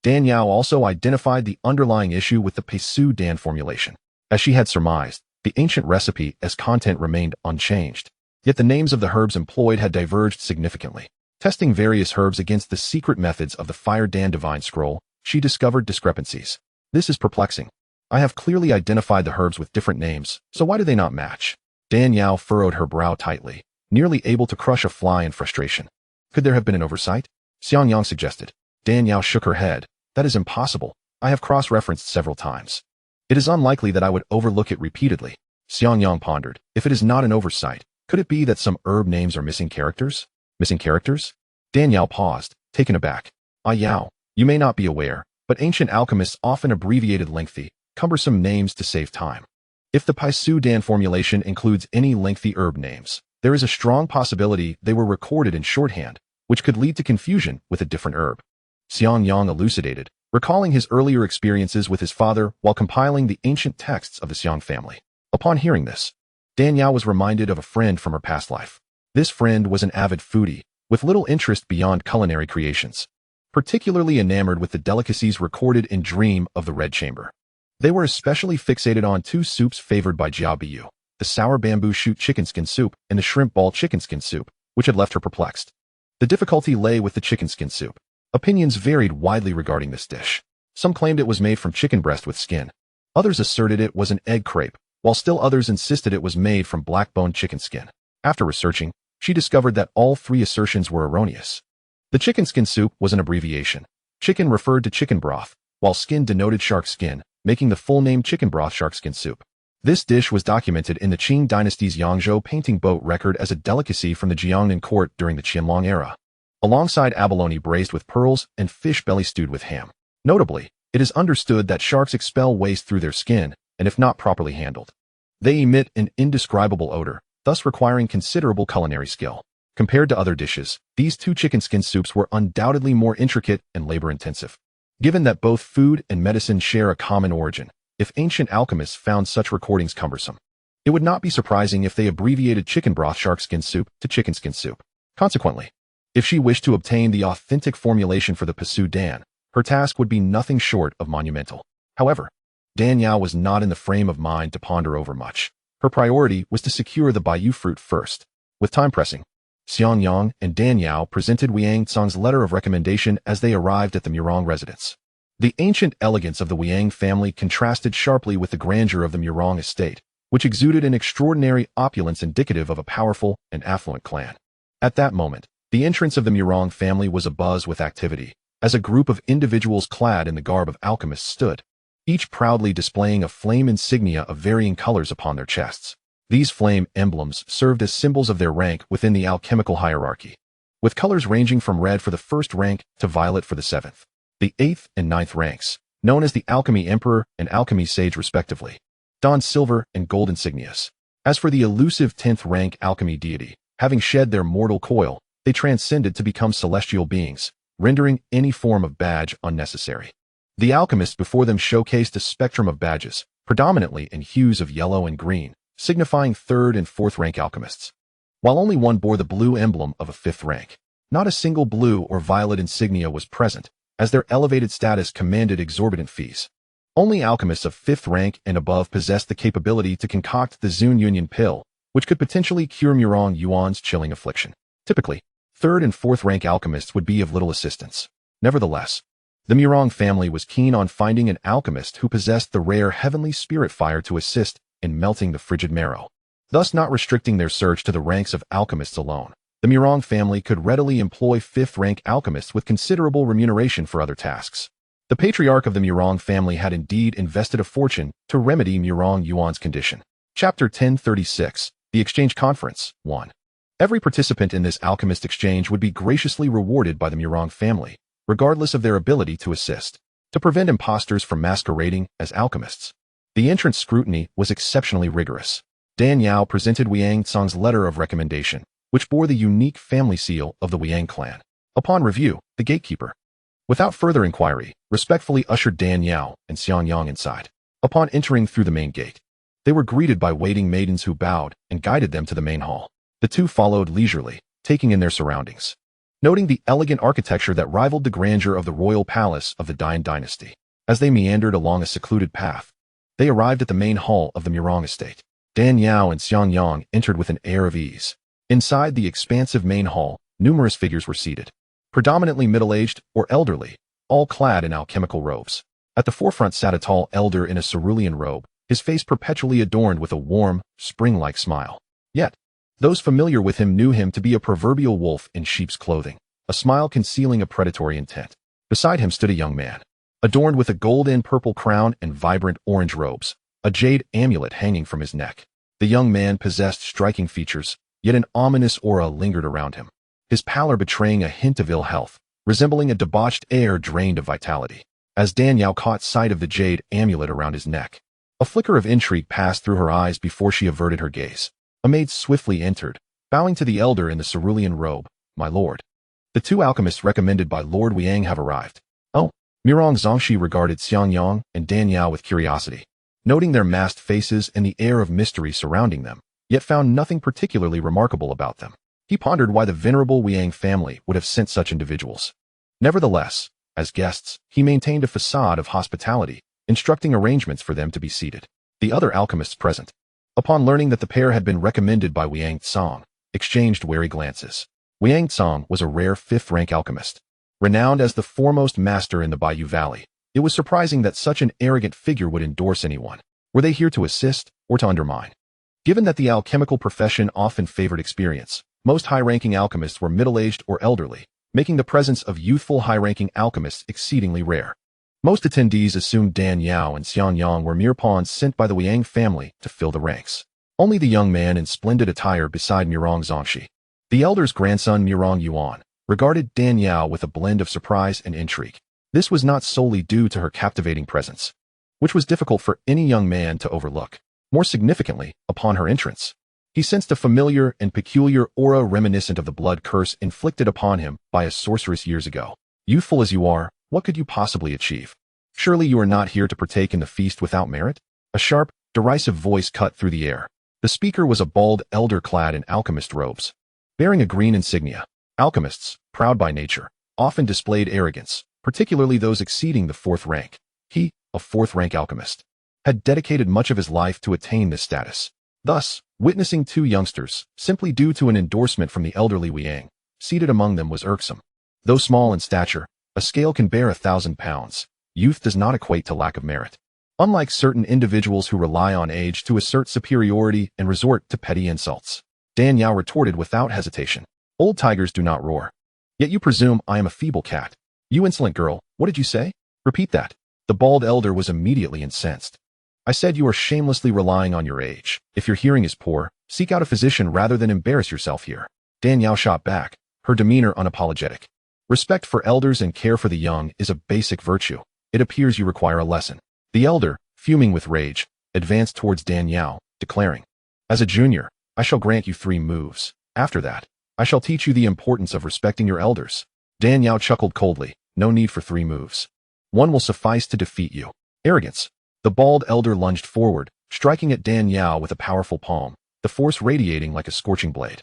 Dan Yao also identified the underlying issue with the Pasu Dan formulation. As she had surmised, the ancient recipe's content remained unchanged, yet the names of the herbs employed had diverged significantly. Testing various herbs against the secret methods of the Fire Dan Divine Scroll, she discovered discrepancies. This is perplexing. I have clearly identified the herbs with different names, so why do they not match? Dan Yao furrowed her brow tightly, nearly able to crush a fly in frustration. Could there have been an oversight? Xiangyang suggested. Dan Yao shook her head. That is impossible. I have cross-referenced several times. It is unlikely that I would overlook it repeatedly. Xiangyang pondered. If it is not an oversight, could it be that some herb names are missing characters? Missing characters? Dan Yao paused, taken aback. Yao, you may not be aware, but ancient alchemists often abbreviated lengthy, cumbersome names to save time. If the Paisu Dan formulation includes any lengthy herb names, there is a strong possibility they were recorded in shorthand, which could lead to confusion with a different herb. Xiangyang elucidated, recalling his earlier experiences with his father while compiling the ancient texts of the Xiang family. Upon hearing this, Dan Yao was reminded of a friend from her past life. This friend was an avid foodie, with little interest beyond culinary creations, particularly enamored with the delicacies recorded in Dream of the Red Chamber. They were especially fixated on two soups favored by Jia Biyu, the sour bamboo shoot chicken skin soup and the shrimp ball chicken skin soup, which had left her perplexed. The difficulty lay with the chicken skin soup. Opinions varied widely regarding this dish. Some claimed it was made from chicken breast with skin. Others asserted it was an egg crepe, while still others insisted it was made from black-boned chicken skin. After researching, she discovered that all three assertions were erroneous. The chicken skin soup was an abbreviation. Chicken referred to chicken broth, while skin denoted shark skin, making the full name chicken broth shark skin soup. This dish was documented in the Qing dynasty's Yangzhou painting boat record as a delicacy from the Jiangnan court during the Qianlong era, alongside abalone braised with pearls and fish belly stewed with ham. Notably, it is understood that sharks expel waste through their skin, and if not properly handled, they emit an indescribable odor, thus requiring considerable culinary skill. Compared to other dishes, these two chicken skin soups were undoubtedly more intricate and labor-intensive. Given that both food and medicine share a common origin, if ancient alchemists found such recordings cumbersome, it would not be surprising if they abbreviated chicken broth shark skin soup to chicken skin soup. Consequently, if she wished to obtain the authentic formulation for the Paisu Dan, her task would be nothing short of monumental. However, Dan Yao was not in the frame of mind to ponder over much. Her priority was to secure the Baiyu fruit first. With time pressing, Xiangyang and Dan Yao presented Ouyang Tsang's letter of recommendation as they arrived at the Murong residence. The ancient elegance of the Ouyang family contrasted sharply with the grandeur of the Murong estate, which exuded an extraordinary opulence indicative of a powerful and affluent clan. At that moment, the entrance of the Murong family was abuzz with activity, as a group of individuals clad in the garb of alchemists stood, each proudly displaying a flame insignia of varying colors upon their chests. These flame emblems served as symbols of their rank within the alchemical hierarchy, with colors ranging from red for the first rank to violet for the seventh. The 8th and 9th ranks, known as the Alchemy Emperor and Alchemy Sage respectively, donned silver and gold insignias. As for the elusive 10th rank alchemy deity, having shed their mortal coil, they transcended to become celestial beings, rendering any form of badge unnecessary. The alchemists before them showcased a spectrum of badges, predominantly in hues of yellow and green, signifying 3rd and 4th rank alchemists, while only one bore the blue emblem of a 5th rank. Not a single blue or violet insignia was present, as their elevated status commanded exorbitant fees. Only alchemists of 5th rank and above possessed the capability to concoct the Zun Union pill, which could potentially cure Murong Yuan's chilling affliction. Typically, 3rd and 4th rank alchemists would be of little assistance. Nevertheless, the Murong family was keen on finding an alchemist who possessed the rare heavenly spirit fire to assist in melting the frigid marrow, thus not restricting their search to the ranks of alchemists alone. The Murong family could readily employ 5th rank alchemists with considerable remuneration for other tasks. The patriarch of the Murong family had indeed invested a fortune to remedy Murong Yuan's condition. Chapter 1036, The Exchange Conference, 1. Every participant in this alchemist exchange would be graciously rewarded by the Murong family, regardless of their ability to assist. To prevent imposters from masquerading as alchemists, the entrance scrutiny was exceptionally rigorous. Dan Yao presented Ouyang Tsang's letter of recommendation, which bore the unique family seal of the Ouyang clan. Upon review, the gatekeeper, without further inquiry, respectfully ushered Dan Yao and Xiangyang inside. Upon entering through the main gate, they were greeted by waiting maidens who bowed and guided them to the main hall. The two followed leisurely, taking in their surroundings, noting the elegant architecture that rivaled the grandeur of the royal palace of the Dian dynasty. As they meandered along a secluded path, they arrived at the main hall of the Murong estate. Dan Yao and Xiangyang entered with an air of ease. Inside the expansive main hall, numerous figures were seated, predominantly middle-aged or elderly, all clad in alchemical robes. At the forefront sat a tall elder in a cerulean robe, his face perpetually adorned with a warm, spring-like smile. Yet, those familiar with him knew him to be a proverbial wolf in sheep's clothing, a smile concealing a predatory intent. Beside him stood a young man, adorned with a gold and purple crown and vibrant orange robes, a jade amulet hanging from his neck. The young man possessed striking features, yet an ominous aura lingered around him, his pallor betraying a hint of ill health, resembling a debauched air drained of vitality. As Dan Yao caught sight of the jade amulet around his neck, a flicker of intrigue passed through her eyes before she averted her gaze. A maid swiftly entered, bowing to the elder in the cerulean robe. "My lord, the two alchemists recommended by Lord Ouyang have arrived." "Oh." Mirong Zongxi regarded Xiangyang and Dan Yao with curiosity, noting their masked faces and the air of mystery surrounding them, yet found nothing particularly remarkable about them. He pondered why the venerable Ouyang family would have sent such individuals. Nevertheless, as guests, he maintained a facade of hospitality, instructing arrangements for them to be seated. The other alchemists present, upon learning that the pair had been recommended by Ouyang Tsang, exchanged wary glances. Ouyang Tsang was a rare fifth-rank alchemist, renowned as the foremost master in the Bayou Valley. It was surprising that such an arrogant figure would endorse anyone. Were they here to assist or to undermine? Given that the alchemical profession often favored experience, most high-ranking alchemists were middle-aged or elderly, making the presence of youthful high-ranking alchemists exceedingly rare. Most attendees assumed Dan Yao and Xiangyang were mere pawns sent by the Ouyang family to fill the ranks. Only the young man in splendid attire beside Mirong Zongxi, the elder's grandson Mirong Yuan, regarded Dan Yao with a blend of surprise and intrigue. This was not solely due to her captivating presence, which was difficult for any young man to overlook. More significantly, upon her entrance, he sensed a familiar and peculiar aura reminiscent of the blood curse inflicted upon him by a sorceress years ago. "Youthful as you are, what could you possibly achieve? Surely you are not here to partake in the feast without merit?" A sharp, derisive voice cut through the air. The speaker was a bald elder clad in alchemist robes, bearing a green insignia. Alchemists, proud by nature, often displayed arrogance, particularly those exceeding the fourth rank. He, a fourth-rank alchemist, had dedicated much of his life to attain this status. Thus, witnessing two youngsters, simply due to an endorsement from the elderly Ouyang, seated among them was irksome. Though small in stature, a scale can bear 1,000 pounds. Youth does not equate to lack of merit. Unlike certain individuals who rely on age to assert superiority and resort to petty insults, Dan Yao retorted without hesitation. "Old tigers do not roar. Yet you presume I am a feeble cat. You insolent girl, what did you say? Repeat that." The bald elder was immediately incensed. "I said you are shamelessly relying on your age. If your hearing is poor, seek out a physician rather than embarrass yourself here." Dan Yao shot back, her demeanor unapologetic. "Respect for elders and care for the young is a basic virtue. It appears you require a lesson." The elder, fuming with rage, advanced towards Dan Yao, declaring, "As a junior, I shall grant you 3 moves. After that, I shall teach you the importance of respecting your elders." Dan Yao chuckled coldly. "No need for 3 moves. 1 will suffice to defeat you." "Arrogance." The bald elder lunged forward, striking at Dan Yao with a powerful palm, the force radiating like a scorching blade.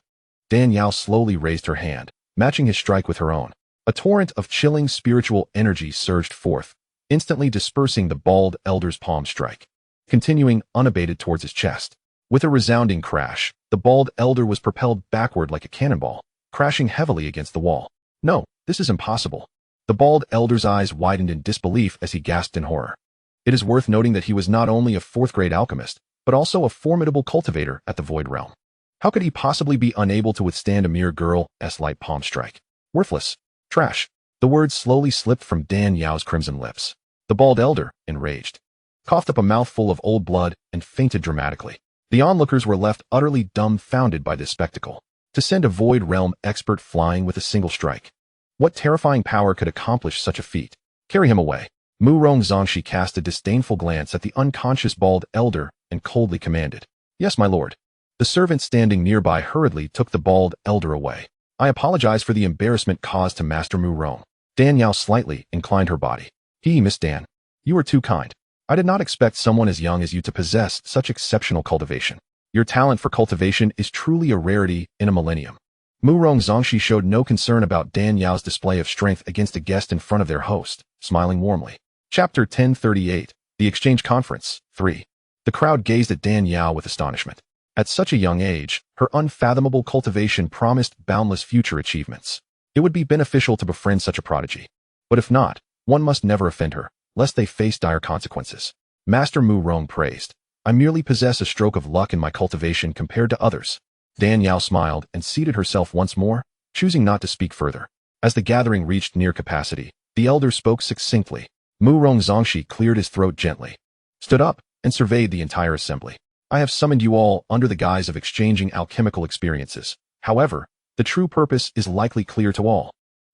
Dan Yao slowly raised her hand, matching his strike with her own. A torrent of chilling spiritual energy surged forth, instantly dispersing the bald elder's palm strike, continuing unabated towards his chest. With a resounding crash, the bald elder was propelled backward like a cannonball, crashing heavily against the wall. "No, this is impossible." The bald elder's eyes widened in disbelief as he gasped in horror. It is worth noting that he was not only a 4th-grade alchemist, but also a formidable cultivator at the Void Realm. How could he possibly be unable to withstand a mere girl's light palm strike? Worthless. Trash. The words slowly slipped from Dan Yao's crimson lips. The bald elder, enraged, coughed up a mouthful of old blood and fainted dramatically. The onlookers were left utterly dumbfounded by this spectacle. To send a Void Realm expert flying with a single strike. What terrifying power could accomplish such a feat? "Carry him away." Mirong Zongxi cast a disdainful glance at the unconscious bald elder and coldly commanded, "Yes, my lord." The servant standing nearby hurriedly took the bald elder away. "I apologize for the embarrassment caused to Master Mirong." Dan Yao slightly inclined her body. "Miss Dan, you are too kind. I did not expect someone as young as you to possess such exceptional cultivation. Your talent for cultivation is truly a rarity in a millennium." Mirong Zongxi showed no concern about Dan Yao's display of strength against a guest in front of their host, smiling warmly. Chapter 1038, The Exchange Conference, 3. The crowd gazed at Dan Yao with astonishment. At such a young age, her unfathomable cultivation promised boundless future achievements. It would be beneficial to befriend such a prodigy. But if not, one must never offend her. lest they face dire consequences. Master Mu Rong praised. I merely possess a stroke of luck in my cultivation compared to others. Dan Yao smiled and seated herself once more, choosing not to speak further. As the gathering reached near capacity, the elder spoke succinctly. Mu Rong Zongxi cleared his throat gently, stood up, and surveyed the entire assembly. I have summoned you all under the guise of exchanging alchemical experiences. However, the true purpose is likely clear to all.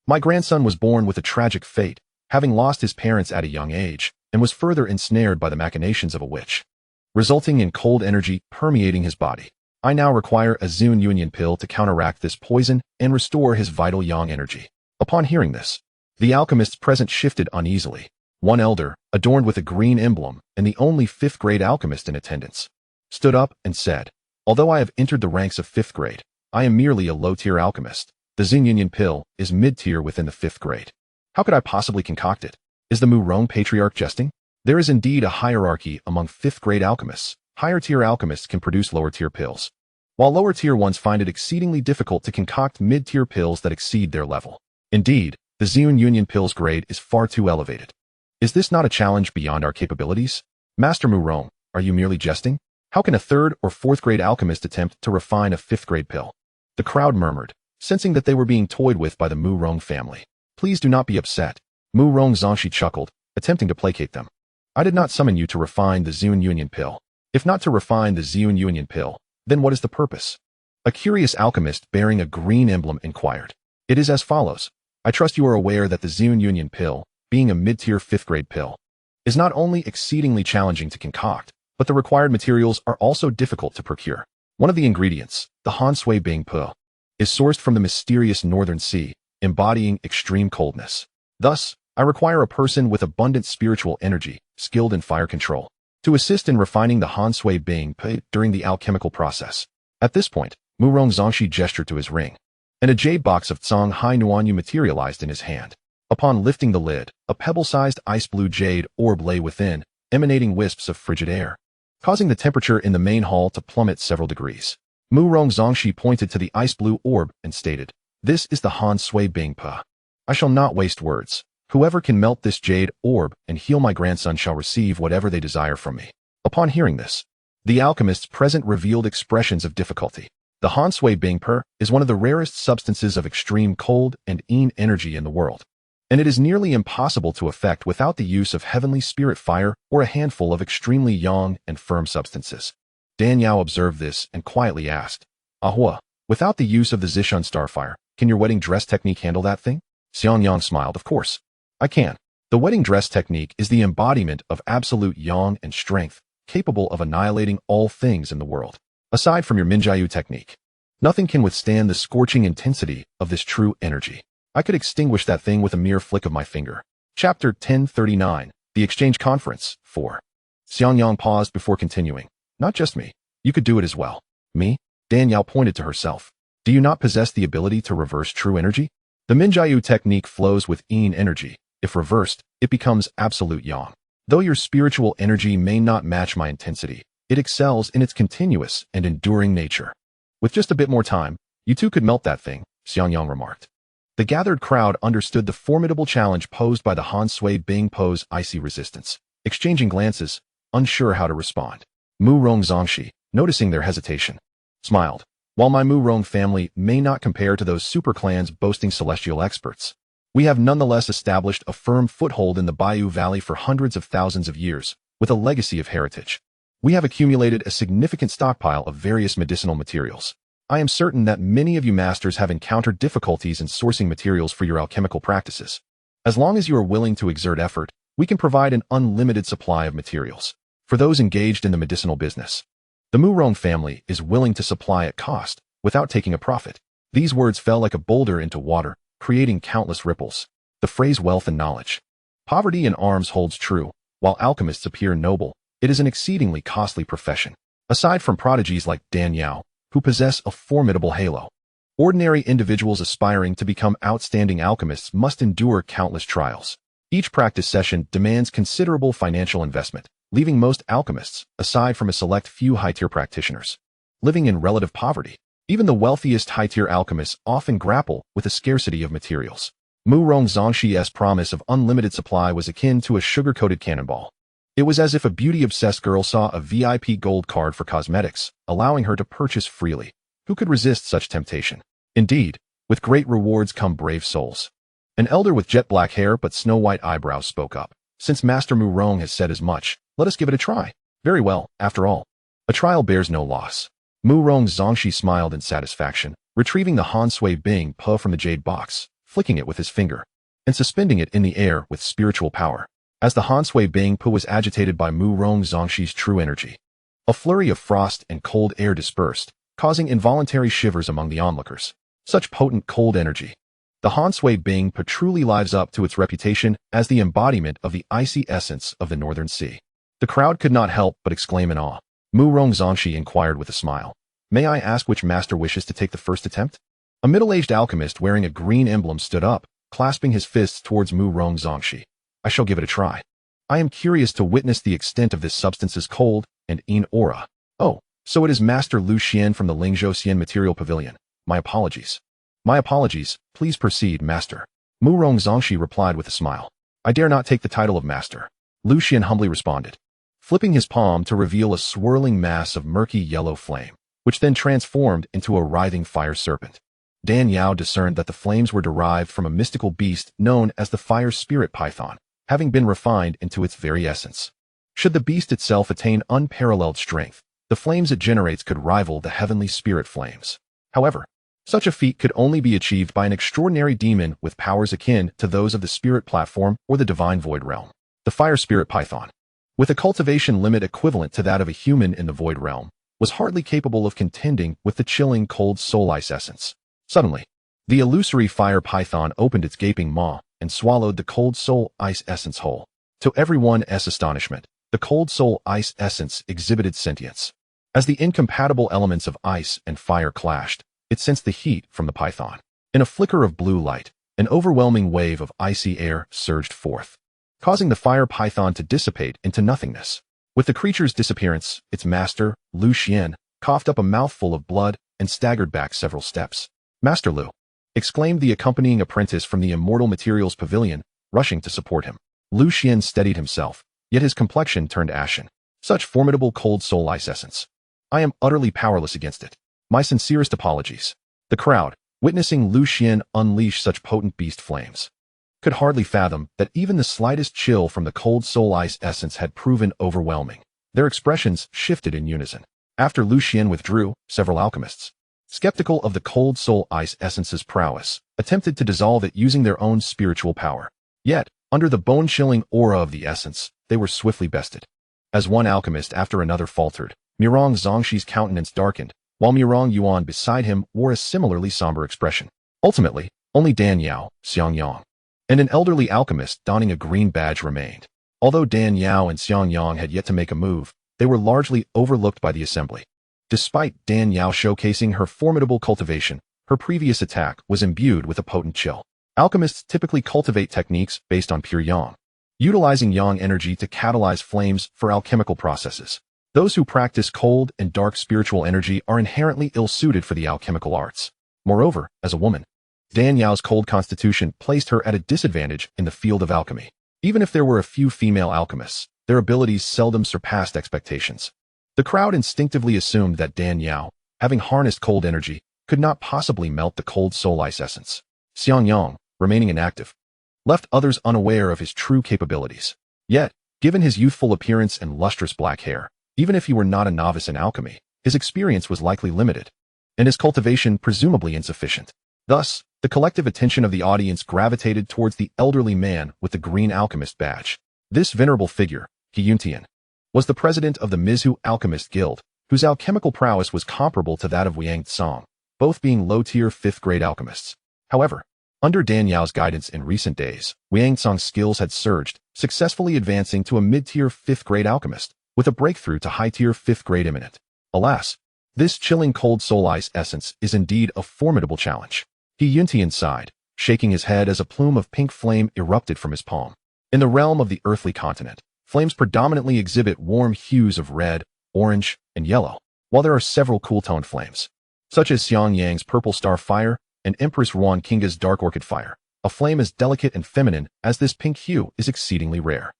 My grandson was born with a tragic fate, having lost his parents at a young age, and was further ensnared by the machinations of a witch, resulting in cold energy permeating his body. I now require a Zun Union pill to counteract this poison and restore his vital yang energy. Upon hearing this, the alchemists present shifted uneasily. One elder, adorned with a green emblem and the only 5th grade alchemist in attendance, stood up and said, although I have entered the ranks of 5th grade, I am merely a low-tier alchemist. The Zun Union pill is mid-tier within the 5th grade. How could I possibly concoct it? Is the Mu Rong patriarch jesting? There is indeed a hierarchy among 5th grade alchemists. Higher-tier alchemists can produce lower-tier pills, while lower-tier ones find it exceedingly difficult to concoct mid-tier pills that exceed their level. Indeed, the Zun Union pill's grade is far too elevated. Is this not a challenge beyond our capabilities? Master Mu Rong, are you merely jesting? How can a 3rd or 4th grade alchemist attempt to refine a 5th grade pill? The crowd murmured, sensing that they were being toyed with by the Mu Rong family. Please do not be upset. Mu Rong Zongxi chuckled, attempting to placate them. I did not summon you to refine the Zun Union pill. If not to refine the Zun Union pill, then what is the purpose? A curious alchemist bearing a green emblem inquired. It is as follows. I trust you are aware that the Zun Union pill, being a mid-tier 5th grade pill, is not only exceedingly challenging to concoct, but the required materials are also difficult to procure. One of the ingredients, the Han Sui Bing Pu, is sourced from the mysterious Northern Sea, embodying extreme coldness. Thus, I require a person with abundant spiritual energy, skilled in fire control, to assist in refining the Han Sui Bing Pu during the alchemical process. At this point, Mu Rong Zongxi gestured to his ring, and a jade box of Zhang Hai Nuanyu materialized in his hand. Upon lifting the lid, a pebble-sized ice-blue jade orb lay within, emanating wisps of frigid air, causing the temperature in the main hall to plummet several degrees. Mu Rong Zongxi pointed to the ice-blue orb and stated, "This is the Han Sui Bing Pu. I shall not waste words. Whoever can melt this jade orb and heal my grandson shall receive whatever they desire from me." Upon hearing this, the alchemists present revealed expressions of difficulty. The Han Sui Bing Pu is one of the rarest substances of extreme cold and yin energy in the world, and it is nearly impossible to effect without the use of heavenly spirit fire or a handful of extremely yang and firm substances. Dan Yao observed this and quietly asked, Ahua, without the use of the Zishan starfire, can your wedding dress technique handle that thing? Xiangyang smiled, of course. I can. The wedding dress technique is the embodiment of absolute yang and strength, capable of annihilating all things in the world. Aside from your Minjiayu technique, nothing can withstand the scorching intensity of this true energy. I could extinguish that thing with a mere flick of my finger. Chapter 1039, The Exchange Conference, 4. Xiangyang paused before continuing. Not just me. You could do it as well. Me? Dan Yao pointed to herself. Do you not possess the ability to reverse true energy? The Minjiayu technique flows with yin energy. If reversed, it becomes absolute yang. Though your spiritual energy may not match my intensity, it excels in its continuous and enduring nature. With just a bit more time, you two could melt that thing, Xiangyang remarked. The gathered crowd understood the formidable challenge posed by the Han Sui Bing Pu's icy resistance, exchanging glances, unsure how to respond. Mu Rong Zongxi, noticing their hesitation, smiled. While my Mu Rong family may not compare to those super clans boasting celestial experts, we have nonetheless established a firm foothold in the Bayou Valley for hundreds of thousands of years, with a legacy of heritage. We have accumulated a significant stockpile of various medicinal materials. I am certain that many of you masters have encountered difficulties in sourcing materials for your alchemical practices. As long as you are willing to exert effort, we can provide an unlimited supply of materials for those engaged in the medicinal business. The Mu Rong family is willing to supply at cost, without taking a profit. These words fell like a boulder into water, creating countless ripples. The phrase wealth and knowledge, poverty in arms holds true. While alchemists appear noble, it is an exceedingly costly profession. Aside from prodigies like Dan Yao, who possess a formidable halo, ordinary individuals aspiring to become outstanding alchemists must endure countless trials. Each practice session demands considerable financial investment, leaving most alchemists, aside from a select few high-tier practitioners, living in relative poverty. Even the wealthiest high-tier alchemists often grapple with a scarcity of materials. Mu Rong Zongxi's promise of unlimited supply was akin to a sugar-coated cannonball. It was as if a beauty-obsessed girl saw a VIP gold card for cosmetics, allowing her to purchase freely. Who could resist such temptation? Indeed, with great rewards come brave souls. An elder with jet black hair but snow-white eyebrows spoke up. Since Master Mu Rong has said as much, let us give it a try. Very well, after all. A trial bears no loss. Mu Rong Zongxi smiled in satisfaction, retrieving the Han Sui Bing Po from the jade box, flicking it with his finger, and suspending it in the air with spiritual power. As the Han Sui Bing Po was agitated by Mu Rong Zongxi's true energy, a flurry of frost and cold air dispersed, causing involuntary shivers among the onlookers. Such potent cold energy. The Han Sui Bing Po truly lives up to its reputation as the embodiment of the icy essence of the Northern Sea. The crowd could not help but exclaim in awe. Mu Rong Zongxi inquired with a smile. May I ask which master wishes to take the first attempt? A middle-aged alchemist wearing a green emblem stood up, clasping his fists towards Mu Rong Zongxi. I shall give it a try. I am curious to witness the extent of this substance's cold and in aura. Oh, so it is Master Lu Xian from the Lingzhou Xian Material Pavilion. My apologies. My apologies. Please proceed, Master. Mu Rong Zongxi replied with a smile. I dare not take the title of Master. Lu Xian humbly responded, flipping his palm to reveal a swirling mass of murky yellow flame, which then transformed into a writhing fire serpent. Dan Yao discerned that the flames were derived from a mystical beast known as the fire spirit python, having been refined into its very essence. Should the beast itself attain unparalleled strength, the flames it generates could rival the heavenly spirit flames. However, such a feat could only be achieved by an extraordinary demon with powers akin to those of the spirit platform or the divine void realm. The fire spirit python, with a cultivation limit equivalent to that of a human in the void realm, was hardly capable of contending with the chilling cold soul ice essence. Suddenly, the illusory fire python opened its gaping maw and swallowed the cold soul ice essence whole. To everyone's astonishment, the cold soul ice essence exhibited sentience. As the incompatible elements of ice and fire clashed, it sensed the heat from the python. In a flicker of blue light, an overwhelming wave of icy air surged forth, causing the fire python to dissipate into nothingness. With the creature's disappearance, its master, Lu Xian, coughed up a mouthful of blood and staggered back several steps. Master Lu, exclaimed the accompanying apprentice from the Immortal Materials Pavilion, rushing to support him. Lu Xian steadied himself, yet his complexion turned ashen. Such formidable cold soul ice essence. I am utterly powerless against it. My sincerest apologies. The crowd, witnessing Lu Xian unleash such potent beast flames, could hardly fathom that even the slightest chill from the cold soul ice essence had proven overwhelming. Their expressions shifted in unison. After Lu Xian withdrew, several alchemists, skeptical of the cold soul ice essence's prowess, attempted to dissolve it using their own spiritual power. Yet, under the bone-chilling aura of the essence, they were swiftly bested. As one alchemist after another faltered, Mu Rong Zongxi's countenance darkened, while Mu Rong Yuan beside him wore a similarly somber expression. Ultimately, only Dan Yao, Xianxiang, and an elderly alchemist donning a green badge remained. Although Dan Yao and Xianxiang had yet to make a move, they were largely overlooked by the assembly. Despite Dan Yao showcasing her formidable cultivation, her previous attack was imbued with a potent chill. Alchemists typically cultivate techniques based on pure yang, utilizing yang energy to catalyze flames for alchemical processes. Those who practice cold and dark spiritual energy are inherently ill-suited for the alchemical arts. Moreover, as a woman, Dan Yao's cold constitution placed her at a disadvantage in the field of alchemy. Even if there were a few female alchemists, their abilities seldom surpassed expectations. The crowd instinctively assumed that Dan Yao, having harnessed cold energy, could not possibly melt the cold soul ice essence. Xianxiang, remaining inactive, left others unaware of his true capabilities. Yet, given his youthful appearance and lustrous black hair, even if he were not a novice in alchemy, his experience was likely limited, and his cultivation presumably insufficient. Thus, the collective attention of the audience gravitated towards the elderly man with the green alchemist badge. This venerable figure, Xianxian, was the president of the Mizu Alchemist Guild, whose alchemical prowess was comparable to that of Ouyang, both being low-tier 5th-grade alchemists. However, under Dan Yao's guidance in recent days, Ouyang's skills had surged, successfully advancing to a mid-tier 5th-grade alchemist, with a breakthrough to high-tier 5th-grade imminent. Alas, this chilling cold soul ice essence is indeed a formidable challenge. Xianxian sighed, shaking his head as a plume of pink flame erupted from his palm. In the realm of the earthly continent, flames predominantly exhibit warm hues of red, orange, and yellow, while there are several cool-toned flames, such as Xiangyang's purple star fire and Empress Ruan Kinga's dark orchid fire. A flame as delicate and feminine as this pink hue is exceedingly rare.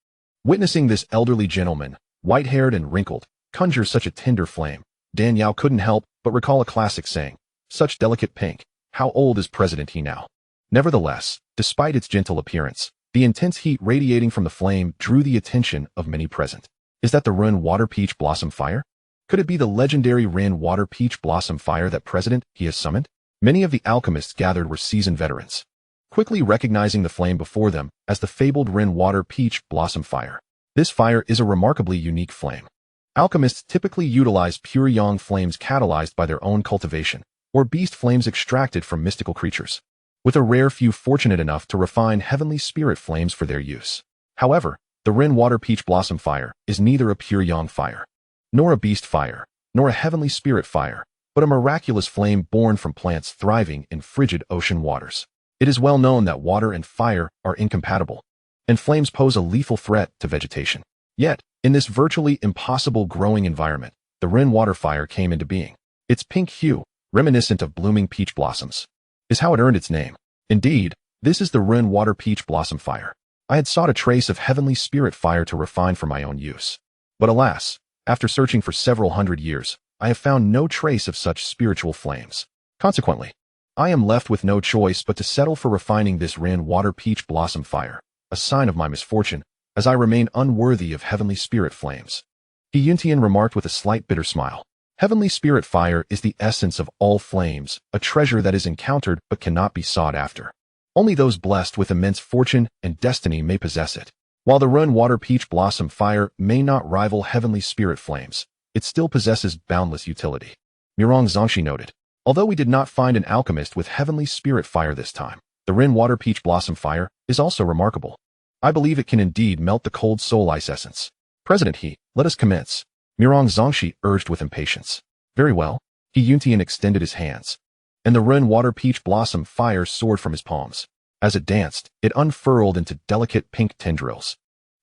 Witnessing this elderly gentleman, white-haired and wrinkled, conjure such a tender flame, Dan Yao couldn't help but recall a classic saying, "Such delicate pink, how old is President He now?" Nevertheless, despite its gentle appearance, the intense heat radiating from the flame drew the attention of many present. Is that the Ren Water Peach Blossom Fire? Could it be the legendary Ren Water Peach Blossom Fire that President He has summoned? Many of the alchemists gathered were seasoned veterans, quickly recognizing the flame before them as the fabled Ren Water Peach Blossom Fire. This fire is a remarkably unique flame. Alchemists typically utilize pure yang flames catalyzed by their own cultivation, or beast flames extracted from mystical creatures, with a rare few fortunate enough to refine heavenly spirit flames for their use. However, the Ren Water Peach Blossom Fire is neither a pure yang fire, nor a beast fire, nor a heavenly spirit fire, but a miraculous flame born from plants thriving in frigid ocean waters. It is well known that water and fire are incompatible, and flames pose a lethal threat to vegetation. Yet, in this virtually impossible growing environment, the Ren Water Fire came into being. Its pink hue, reminiscent of blooming peach blossoms, is how it earned its name. Indeed, this is the Ren Water Peach Blossom Fire. I had sought a trace of heavenly spirit fire to refine for my own use. But alas, after searching for several hundred years, I have found no trace of such spiritual flames. Consequently, I am left with no choice but to settle for refining this Ren Water Peach Blossom Fire, a sign of my misfortune, as I remain unworthy of heavenly spirit flames. Xianxian remarked with a slight bitter smile. Heavenly spirit fire is the essence of all flames, a treasure that is encountered but cannot be sought after. Only those blessed with immense fortune and destiny may possess it. While the Ren Water Peach Blossom Fire may not rival heavenly spirit flames, it still possesses boundless utility. Ouyang Zongxi noted. Although we did not find an alchemist with heavenly spirit fire this time, the Ren Water Peach Blossom Fire is also remarkable. I believe it can indeed melt the cold soul ice essence. President He, let us commence. Ouyang Zongxi urged with impatience. Very well. Xianxian extended his hands, and the Ren Water Peach Blossom Fire soared from his palms. As it danced, it unfurled into delicate pink tendrils,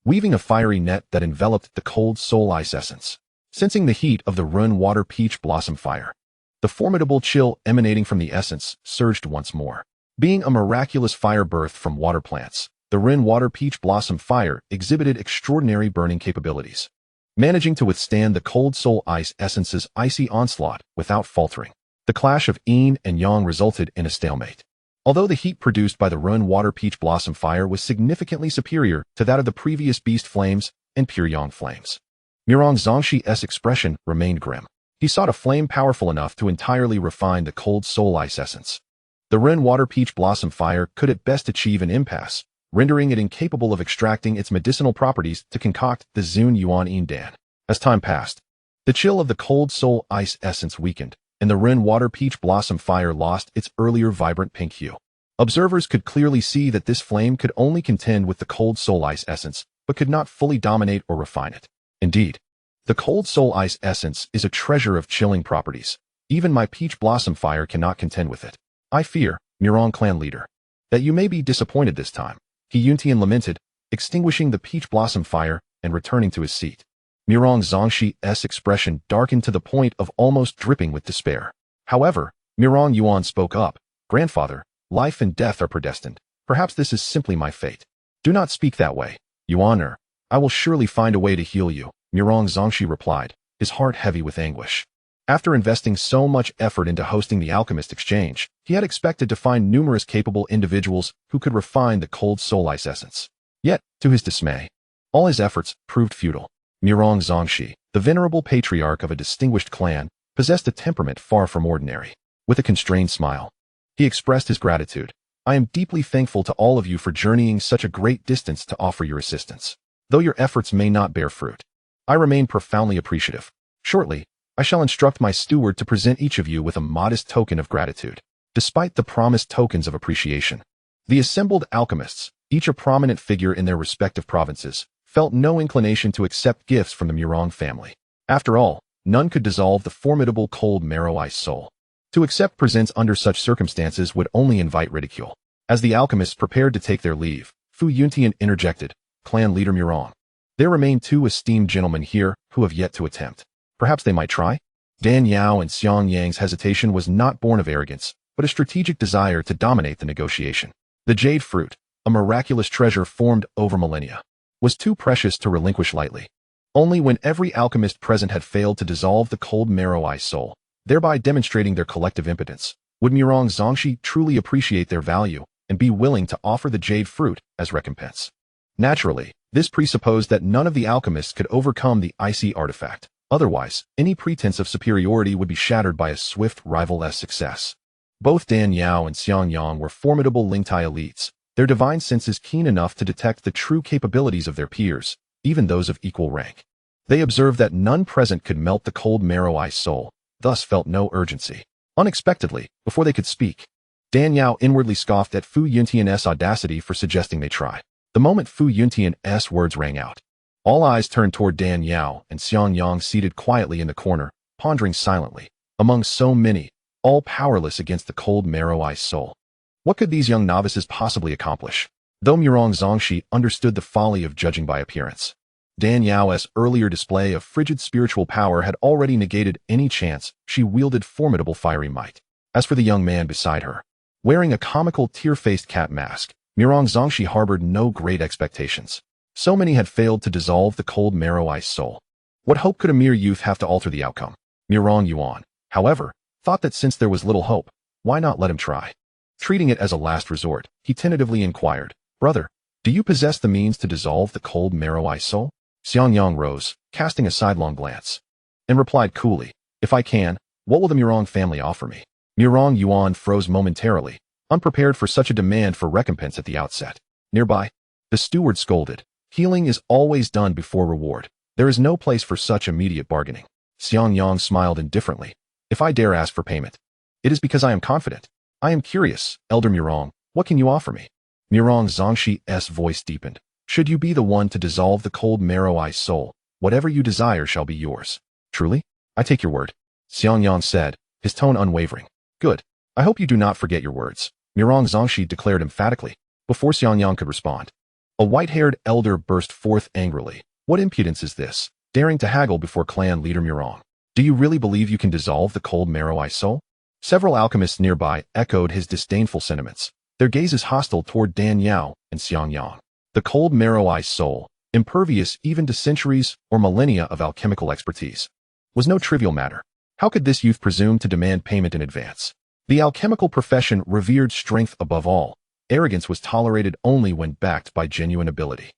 weaving a fiery net that enveloped the cold soul ice essence. Sensing the heat of the Ren Water Peach Blossom Fire, the formidable chill emanating from the essence surged once more. Being a miraculous fire birthed from water plants, the Ren Water Peach Blossom Fire exhibited extraordinary burning capabilities, managing to withstand the cold soul ice essence's icy onslaught without faltering. The clash of yin and yang resulted in a stalemate. Although the heat produced by the Ren Water Peach Blossom Fire was significantly superior to that of the previous beast flames and pure yang flames, Ouyang Zongxi's expression remained grim. He sought a flame powerful enough to entirely refine the cold soul ice essence. The Ren Water Peach Blossom Fire could at best achieve an impasse, rendering it incapable of extracting its medicinal properties to concoct the Zun Yuan Yin Dan. As time passed, the chill of the cold soul ice essence weakened, and the Ren Water Peach Blossom Fire lost its earlier vibrant pink hue. Observers could clearly see that this flame could only contend with the cold soul ice essence, but could not fully dominate or refine it. Indeed, the cold soul ice essence is a treasure of chilling properties. Even my peach blossom fire cannot contend with it. I fear, Ouyang clan leader, that you may be disappointed this time. Xianxian lamented, extinguishing the peach blossom fire and returning to his seat. Ouyang Zongxi's expression darkened to the point of almost dripping with despair. However, Ouyang Yuan spoke up. Grandfather, life and death are predestined. Perhaps this is simply my fate. Do not speak that way, Yuaner. I will surely find a way to heal you, Ouyang Zongxi replied, his heart heavy with anguish. After investing so much effort into hosting the alchemist exchange, he had expected to find numerous capable individuals who could refine the cold soul ice essence. Yet, to his dismay, all his efforts proved futile. Ouyang Zongxi, the venerable patriarch of a distinguished clan, possessed a temperament far from ordinary. With a constrained smile, he expressed his gratitude. I am deeply thankful to all of you for journeying such a great distance to offer your assistance. Though your efforts may not bear fruit, I remain profoundly appreciative. Shortly, I shall instruct my steward to present each of you with a modest token of gratitude. Despite the promised tokens of appreciation, the assembled alchemists, each a prominent figure in their respective provinces, felt no inclination to accept gifts from the Ouyang family. After all, none could dissolve the formidable cold marrow ice soul. To accept presents under such circumstances would only invite ridicule. As the alchemists prepared to take their leave, Fu Yuntian interjected, Clan leader Ouyang, there remain two esteemed gentlemen here who have yet to attempt. Perhaps they might try? Dan Yao and Xiang Yang's hesitation was not born of arrogance, but a strategic desire to dominate the negotiation. The jade fruit, a miraculous treasure formed over millennia, was too precious to relinquish lightly. Only when every alchemist present had failed to dissolve the cold marrow-ice soul, thereby demonstrating their collective impotence, would Ouyang Zongxi truly appreciate their value and be willing to offer the jade fruit as recompense. Naturally, this presupposed that none of the alchemists could overcome the icy artifact. Otherwise, any pretense of superiority would be shattered by a swift rival-esque success. Both Dan Yao and Xiang Yang were formidable Lingtai elites, their divine senses keen enough to detect the true capabilities of their peers, even those of equal rank. They observed that none present could melt the cold marrow-ice soul, thus felt no urgency. Unexpectedly, before they could speak, Dan Yao inwardly scoffed at Fu Yuntian's audacity for suggesting they try. The moment Fu Yuntian's words rang out, all eyes turned toward Dan Yao and Xiang Yang seated quietly in the corner, pondering silently, among so many, all powerless against the cold marrow-ice soul. What could these young novices possibly accomplish? Though Ouyang Zongxi understood the folly of judging by appearance, Dan Yao's earlier display of frigid spiritual power had already negated any chance she wielded formidable fiery might. As for the young man beside her, wearing a comical tear-faced cat mask, Ouyang Zongxi harbored no great expectations. So many had failed to dissolve the cold marrow-ice soul. What hope could a mere youth have to alter the outcome? Ouyang Yuan, however, thought that since there was little hope, why not let him try? Treating it as a last resort, he tentatively inquired, "Brother, do you possess the means to dissolve the cold marrow-ice soul?" Xiang Yang rose, casting a sidelong glance, and replied coolly, "If I can, what will the Ouyang family offer me?" Ouyang Yuan froze momentarily, unprepared for such a demand for recompense at the outset. Nearby, the steward scolded, "Healing is always done before reward. There is no place for such immediate bargaining." Xiang Yang smiled indifferently. "If I dare ask for payment, it is because I am confident. I am curious, Elder Ouyang, what can you offer me?" Ouyang Zongxi's voice deepened. "Should you be the one to dissolve the cold marrow-ice soul, whatever you desire shall be yours." "Truly? I take your word," Xiang Yang said, his tone unwavering. "Good. I hope you do not forget your words," Ouyang Zongxi declared emphatically. Before Xiang Yang could respond, a white-haired elder burst forth angrily. "What impudence is this, daring to haggle before clan leader Ouyang? Do you really believe you can dissolve the cold marrow-ice soul?" Several alchemists nearby echoed his disdainful sentiments, their gazes hostile toward Dan Yao and Xiang Yang. The cold marrow-ice soul, impervious even to centuries or millennia of alchemical expertise, was no trivial matter. How could this youth presume to demand payment in advance? The alchemical profession revered strength above all. Arrogance was tolerated only when backed by genuine ability.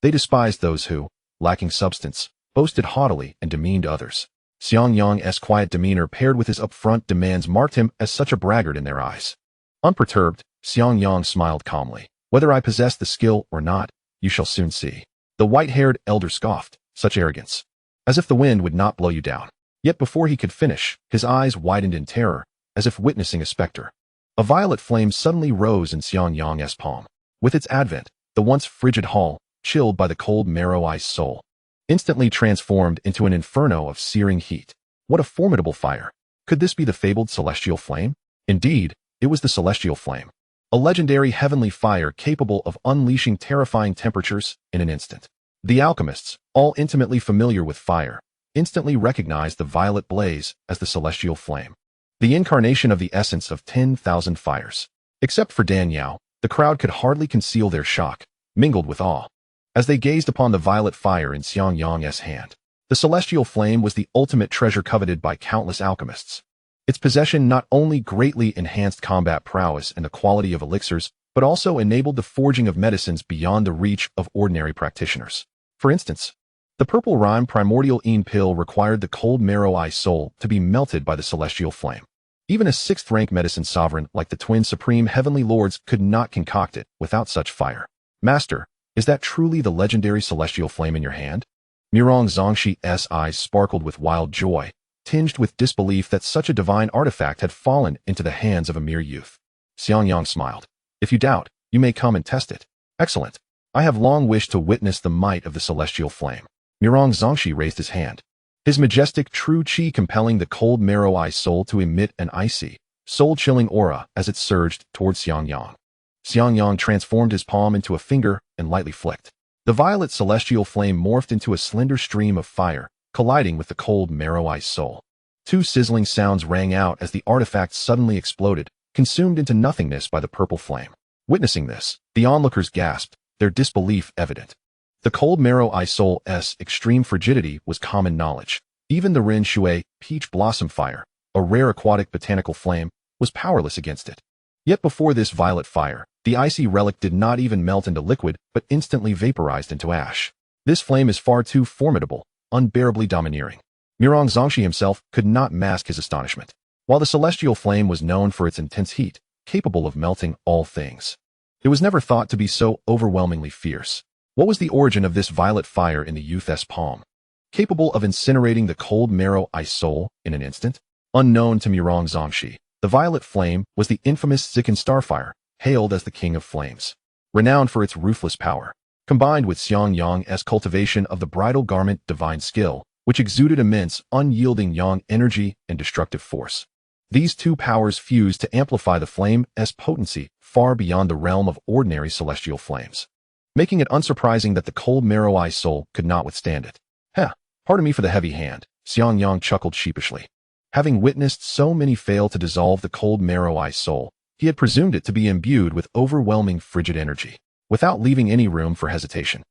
They despised those who, lacking substance, boasted haughtily and demeaned others. Xiang Yang's quiet demeanor paired with his upfront demands marked him as such a braggart in their eyes. Unperturbed, Xiang Yang smiled calmly. "Whether I possess the skill or not, you shall soon see." The white-haired elder scoffed, "Such arrogance. As if the wind would not blow you down." Yet before he could finish, his eyes widened in terror, as if witnessing a specter. A violet flame suddenly rose in Xiang Yang's palm. With its advent, the once frigid hall, chilled by the cold marrow-ice soul, instantly transformed into an inferno of searing heat. What a formidable fire! Could this be the fabled celestial flame? Indeed, it was the celestial flame. A legendary heavenly fire capable of unleashing terrifying temperatures in an instant. The alchemists, all intimately familiar with fire, instantly recognized the violet blaze as the celestial flame, the incarnation of the essence of 10,000 fires. Except for Dan Yao, the crowd could hardly conceal their shock, mingled with awe, as they gazed upon the violet fire in Xiang Yang's hand. The celestial flame was the ultimate treasure coveted by countless alchemists. Its possession not only greatly enhanced combat prowess and the quality of elixirs, but also enabled the forging of medicines beyond the reach of ordinary practitioners. For instance, the purple rhyme primordial pill required the cold marrow-ice soul to be melted by the celestial flame. Even a 6th-rank medicine sovereign like the twin supreme heavenly lords could not concoct it without such fire. "Master, is that truly the legendary celestial flame in your hand?" Ouyang Zongxi's eyes sparkled with wild joy, tinged with disbelief that such a divine artifact had fallen into the hands of a mere youth. Xiang Yang smiled. "If you doubt, you may come and test it." "Excellent. I have long wished to witness the might of the celestial flame." Ouyang Zongxi raised his hand, his majestic true qi compelling the cold marrow-ice soul to emit an icy, soul-chilling aura as it surged towards Xiang Yang. Xiang Yang transformed his palm into a finger and lightly flicked. The violet celestial flame morphed into a slender stream of fire, colliding with the cold marrow-ice soul. 2 sizzling sounds rang out as the artifact suddenly exploded, consumed into nothingness by the purple flame. Witnessing this, the onlookers gasped, their disbelief evident. The cold marrow soul's extreme frigidity was common knowledge. Even the Rin Shui peach blossom fire, a rare aquatic botanical flame, was powerless against it. Yet before this violet fire, the icy relic did not even melt into liquid but instantly vaporized into ash. This flame is far too formidable, unbearably domineering. Murong Zongxi himself could not mask his astonishment. While the celestial flame was known for its intense heat, capable of melting all things, it was never thought to be so overwhelmingly fierce. What was the origin of this violet fire in the youth's palm? Capable of incinerating the cold marrow soul in an instant? Unknown to Murong Zongxi, the violet flame was the infamous Zikan Starfire, hailed as the King of Flames. Renowned for its ruthless power, combined with Xiangyang's cultivation of the bridal garment divine skill, which exuded immense, unyielding yang energy and destructive force. These two powers fused to amplify the flame's potency far beyond the realm of ordinary celestial flames, making it unsurprising that the cold marrow soul could not withstand it. Pardon me for the heavy hand, Xiangyang chuckled sheepishly. Having witnessed so many fail to dissolve the cold marrow soul, he had presumed it to be imbued with overwhelming frigid energy. Without leaving any room for hesitation,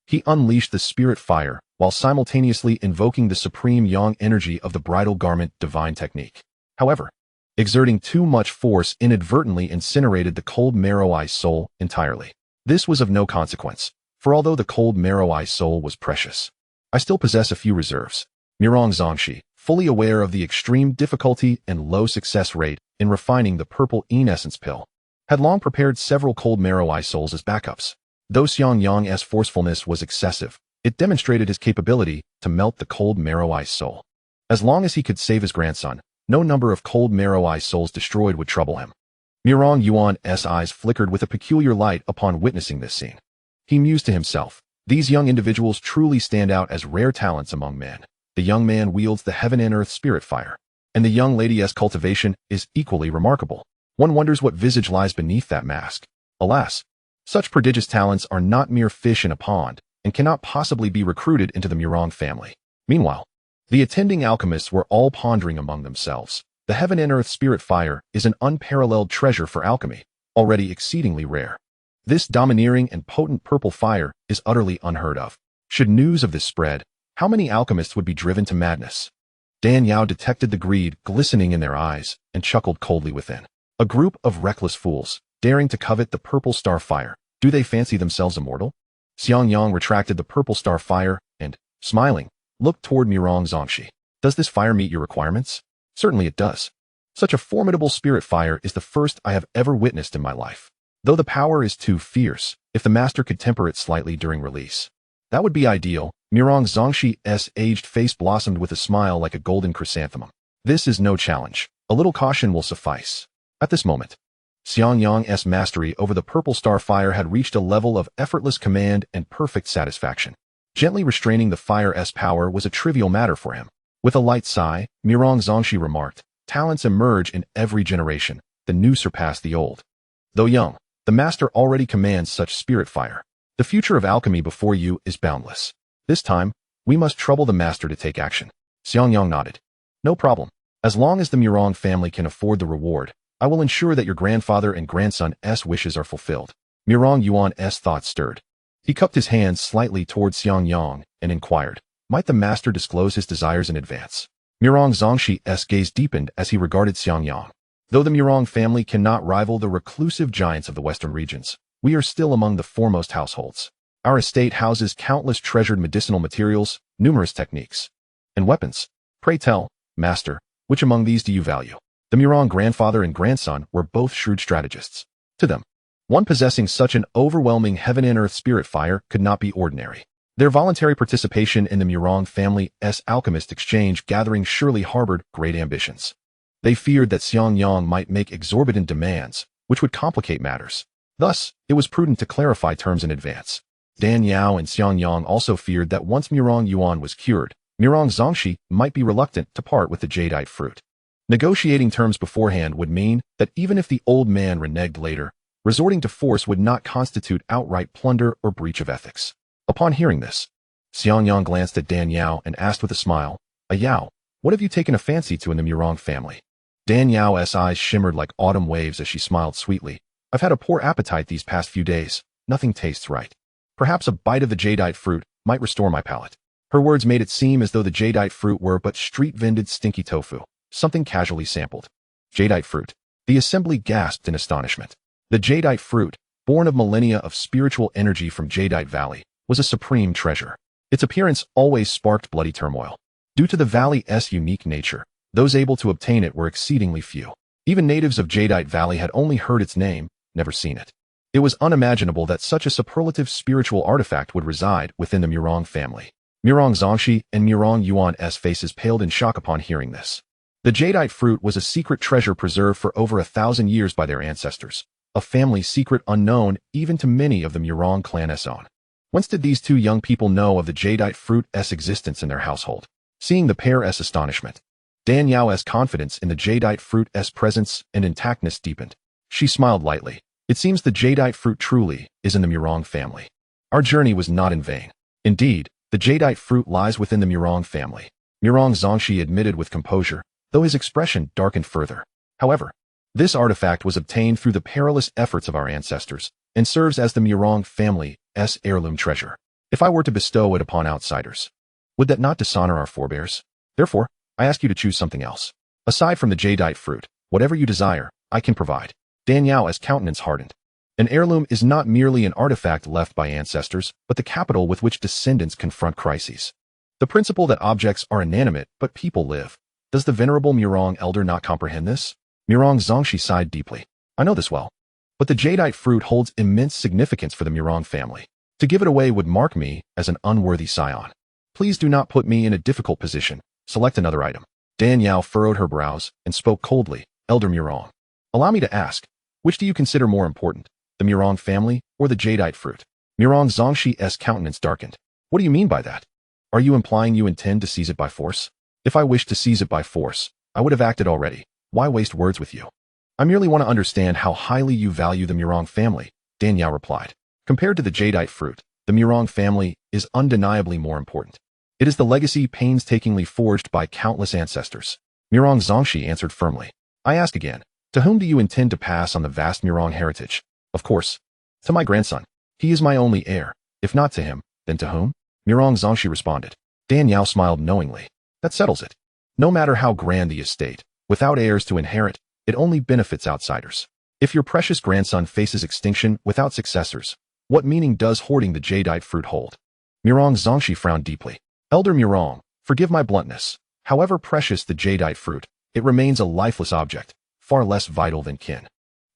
he unleashed the spirit fire while simultaneously invoking the supreme yang energy of the bridal garment divine technique. However, exerting too much force inadvertently incinerated the cold marrow soul entirely. This was of no consequence, for although the cold marrow soul was precious, I still possess a few reserves. Murong Zongxi, fully aware of the extreme difficulty and low success rate in refining the purple essence pill, had long prepared several cold marrow souls as backups. Though Xiangyang's forcefulness was excessive, it demonstrated his capability to melt the cold marrow soul. As long as he could save his grandson, no number of cold marrow souls destroyed would trouble him. Murong Yuan's eyes flickered with a peculiar light upon witnessing this scene. He mused to himself, these young individuals truly stand out as rare talents among men. The young man wields the heaven and earth spirit fire, and the young lady's cultivation is equally remarkable. One wonders what visage lies beneath that mask. Alas, such prodigious talents are not mere fish in a pond, and cannot possibly be recruited into the Murong family. Meanwhile, the attending alchemists were all pondering among themselves. The heaven and earth spirit fire is an unparalleled treasure for alchemy, already exceedingly rare. This domineering and potent purple fire is utterly unheard of. Should news of this spread, how many alchemists would be driven to madness? Dan Yao detected the greed glistening in their eyes and chuckled coldly within. A group of reckless fools, daring to covet the purple star fire. Do they fancy themselves immortal? Xiangyang retracted the purple star fire and, smiling, looked toward Murong Zongxi. Does this fire meet your requirements? Certainly it does. Such a formidable spirit fire is the first I have ever witnessed in my life. Though the power is too fierce, if the master could temper it slightly during release, that would be ideal. Murong Zongxi's aged face blossomed with a smile like a golden chrysanthemum. This is no challenge. A little caution will suffice. At this moment, Xiangyang's mastery over the purple star fire had reached a level of effortless command and perfect satisfaction. Gently restraining the fire's power was a trivial matter for him. With a light sigh, Murong Zongxi remarked, talents emerge in every generation. The new surpass the old. Though young, the master already commands such spirit fire. The future of alchemy before you is boundless. This time, we must trouble the master to take action. Xiangyang nodded. No problem. As long as the Murong family can afford the reward, I will ensure that your grandfather and grandson's wishes are fulfilled. Murong Yuan's thoughts stirred. He cupped his hands slightly towards Xiangyang and inquired, might the master disclose his desires in advance? Murong Zongxi's gaze deepened as he regarded Xiangyang. Though the Murong family cannot rival the reclusive giants of the western regions, we are still among the foremost households. Our estate houses countless treasured medicinal materials, numerous techniques, and weapons. Pray tell, master, which among these do you value? The Murong grandfather and grandson were both shrewd strategists. To them, one possessing such an overwhelming heaven and earth spirit fire could not be ordinary. Their voluntary participation in the Murong family's alchemist exchange gathering surely harbored great ambitions. They feared that Xiangyang might make exorbitant demands, which would complicate matters. Thus, it was prudent to clarify terms in advance. Dan Yao and Xiangyang also feared that once Murong Yuan was cured, Murong Zongxi might be reluctant to part with the jadeite fruit. Negotiating terms beforehand would mean that even if the old man reneged later, resorting to force would not constitute outright plunder or breach of ethics. Upon hearing this, Xiangyang glanced at Dan Yao and asked with a smile, Yao, what have you taken a fancy to in the Murong family? Dan Yao's eyes shimmered like autumn waves as she smiled sweetly. I've had a poor appetite these past few days. Nothing tastes right. Perhaps a bite of the jadeite fruit might restore my palate. Her words made it seem as though the jadeite fruit were but street-vended stinky tofu, something casually sampled. Jadeite fruit. The assembly gasped in astonishment. The jadeite fruit, born of millennia of spiritual energy from Jadeite Valley, was a supreme treasure. Its appearance always sparked bloody turmoil. Due to the valley's unique nature, those able to obtain it were exceedingly few. Even natives of Jadeite Valley had only heard its name, never seen it. It was unimaginable that such a superlative spiritual artifact would reside within the Murong family. Murong Xianxia and Murong Yuan's faces paled in shock upon hearing this. The jadeite fruit was a secret treasure preserved for over 1,000 years by their ancestors, a family secret unknown even to many of the Murong clan's own. Whence did these two young people know of the jadeite fruit's existence in their household? Seeing the pair's astonishment, Danielle's confidence in the jadeite fruit's presence and intactness deepened. She smiled lightly. It seems the jadeite fruit truly is in the Murong family. Our journey was not in vain. Indeed, the jadeite fruit lies within the Murong family. Murong Xianxia admitted with composure, though his expression darkened further. However, this artifact was obtained through the perilous efforts of our ancestors and serves as the Murong family's heirloom treasure. If I were to bestow it upon outsiders, would that not dishonor our forebears? Therefore, I ask you to choose something else. Aside from the jadeite fruit, whatever you desire, I can provide. Danielle's countenance hardened. An heirloom is not merely an artifact left by ancestors, but the capital with which descendants confront crises. The principle that objects are inanimate, but people live. Does the venerable Murong elder not comprehend this? Murong Xianxia sighed deeply. I know this well. But the jadeite fruit holds immense significance for the Murong family. To give it away would mark me as an unworthy scion. Please do not put me in a difficult position. Select another item. Danielle furrowed her brows and spoke coldly. Elder Murong, allow me to ask, which do you consider more important, the Murong family or the jadeite fruit? Murong Xianxia's countenance darkened. What do you mean by that? Are you implying you intend to seize it by force? If I wished to seize it by force, I would have acted already. Why waste words with you? I merely want to understand how highly you value the Murong family, Danielle replied. Compared to the jadeite fruit, the Murong family is undeniably more important. It is the legacy painstakingly forged by countless ancestors. Murong Xianxia answered firmly. I ask again, to whom do you intend to pass on the vast Murong heritage? Of course, to my grandson. He is my only heir. If not to him, then to whom? Murong Xianxia responded. Danielle smiled knowingly. That settles it. No matter how grand the estate, without heirs to inherit, it only benefits outsiders. If your precious grandson faces extinction without successors, what meaning does hoarding the jadeite fruit hold? Murong Xianxia frowned deeply. Elder Murong, forgive my bluntness. However precious the jadeite fruit, it remains a lifeless object, far less vital than kin.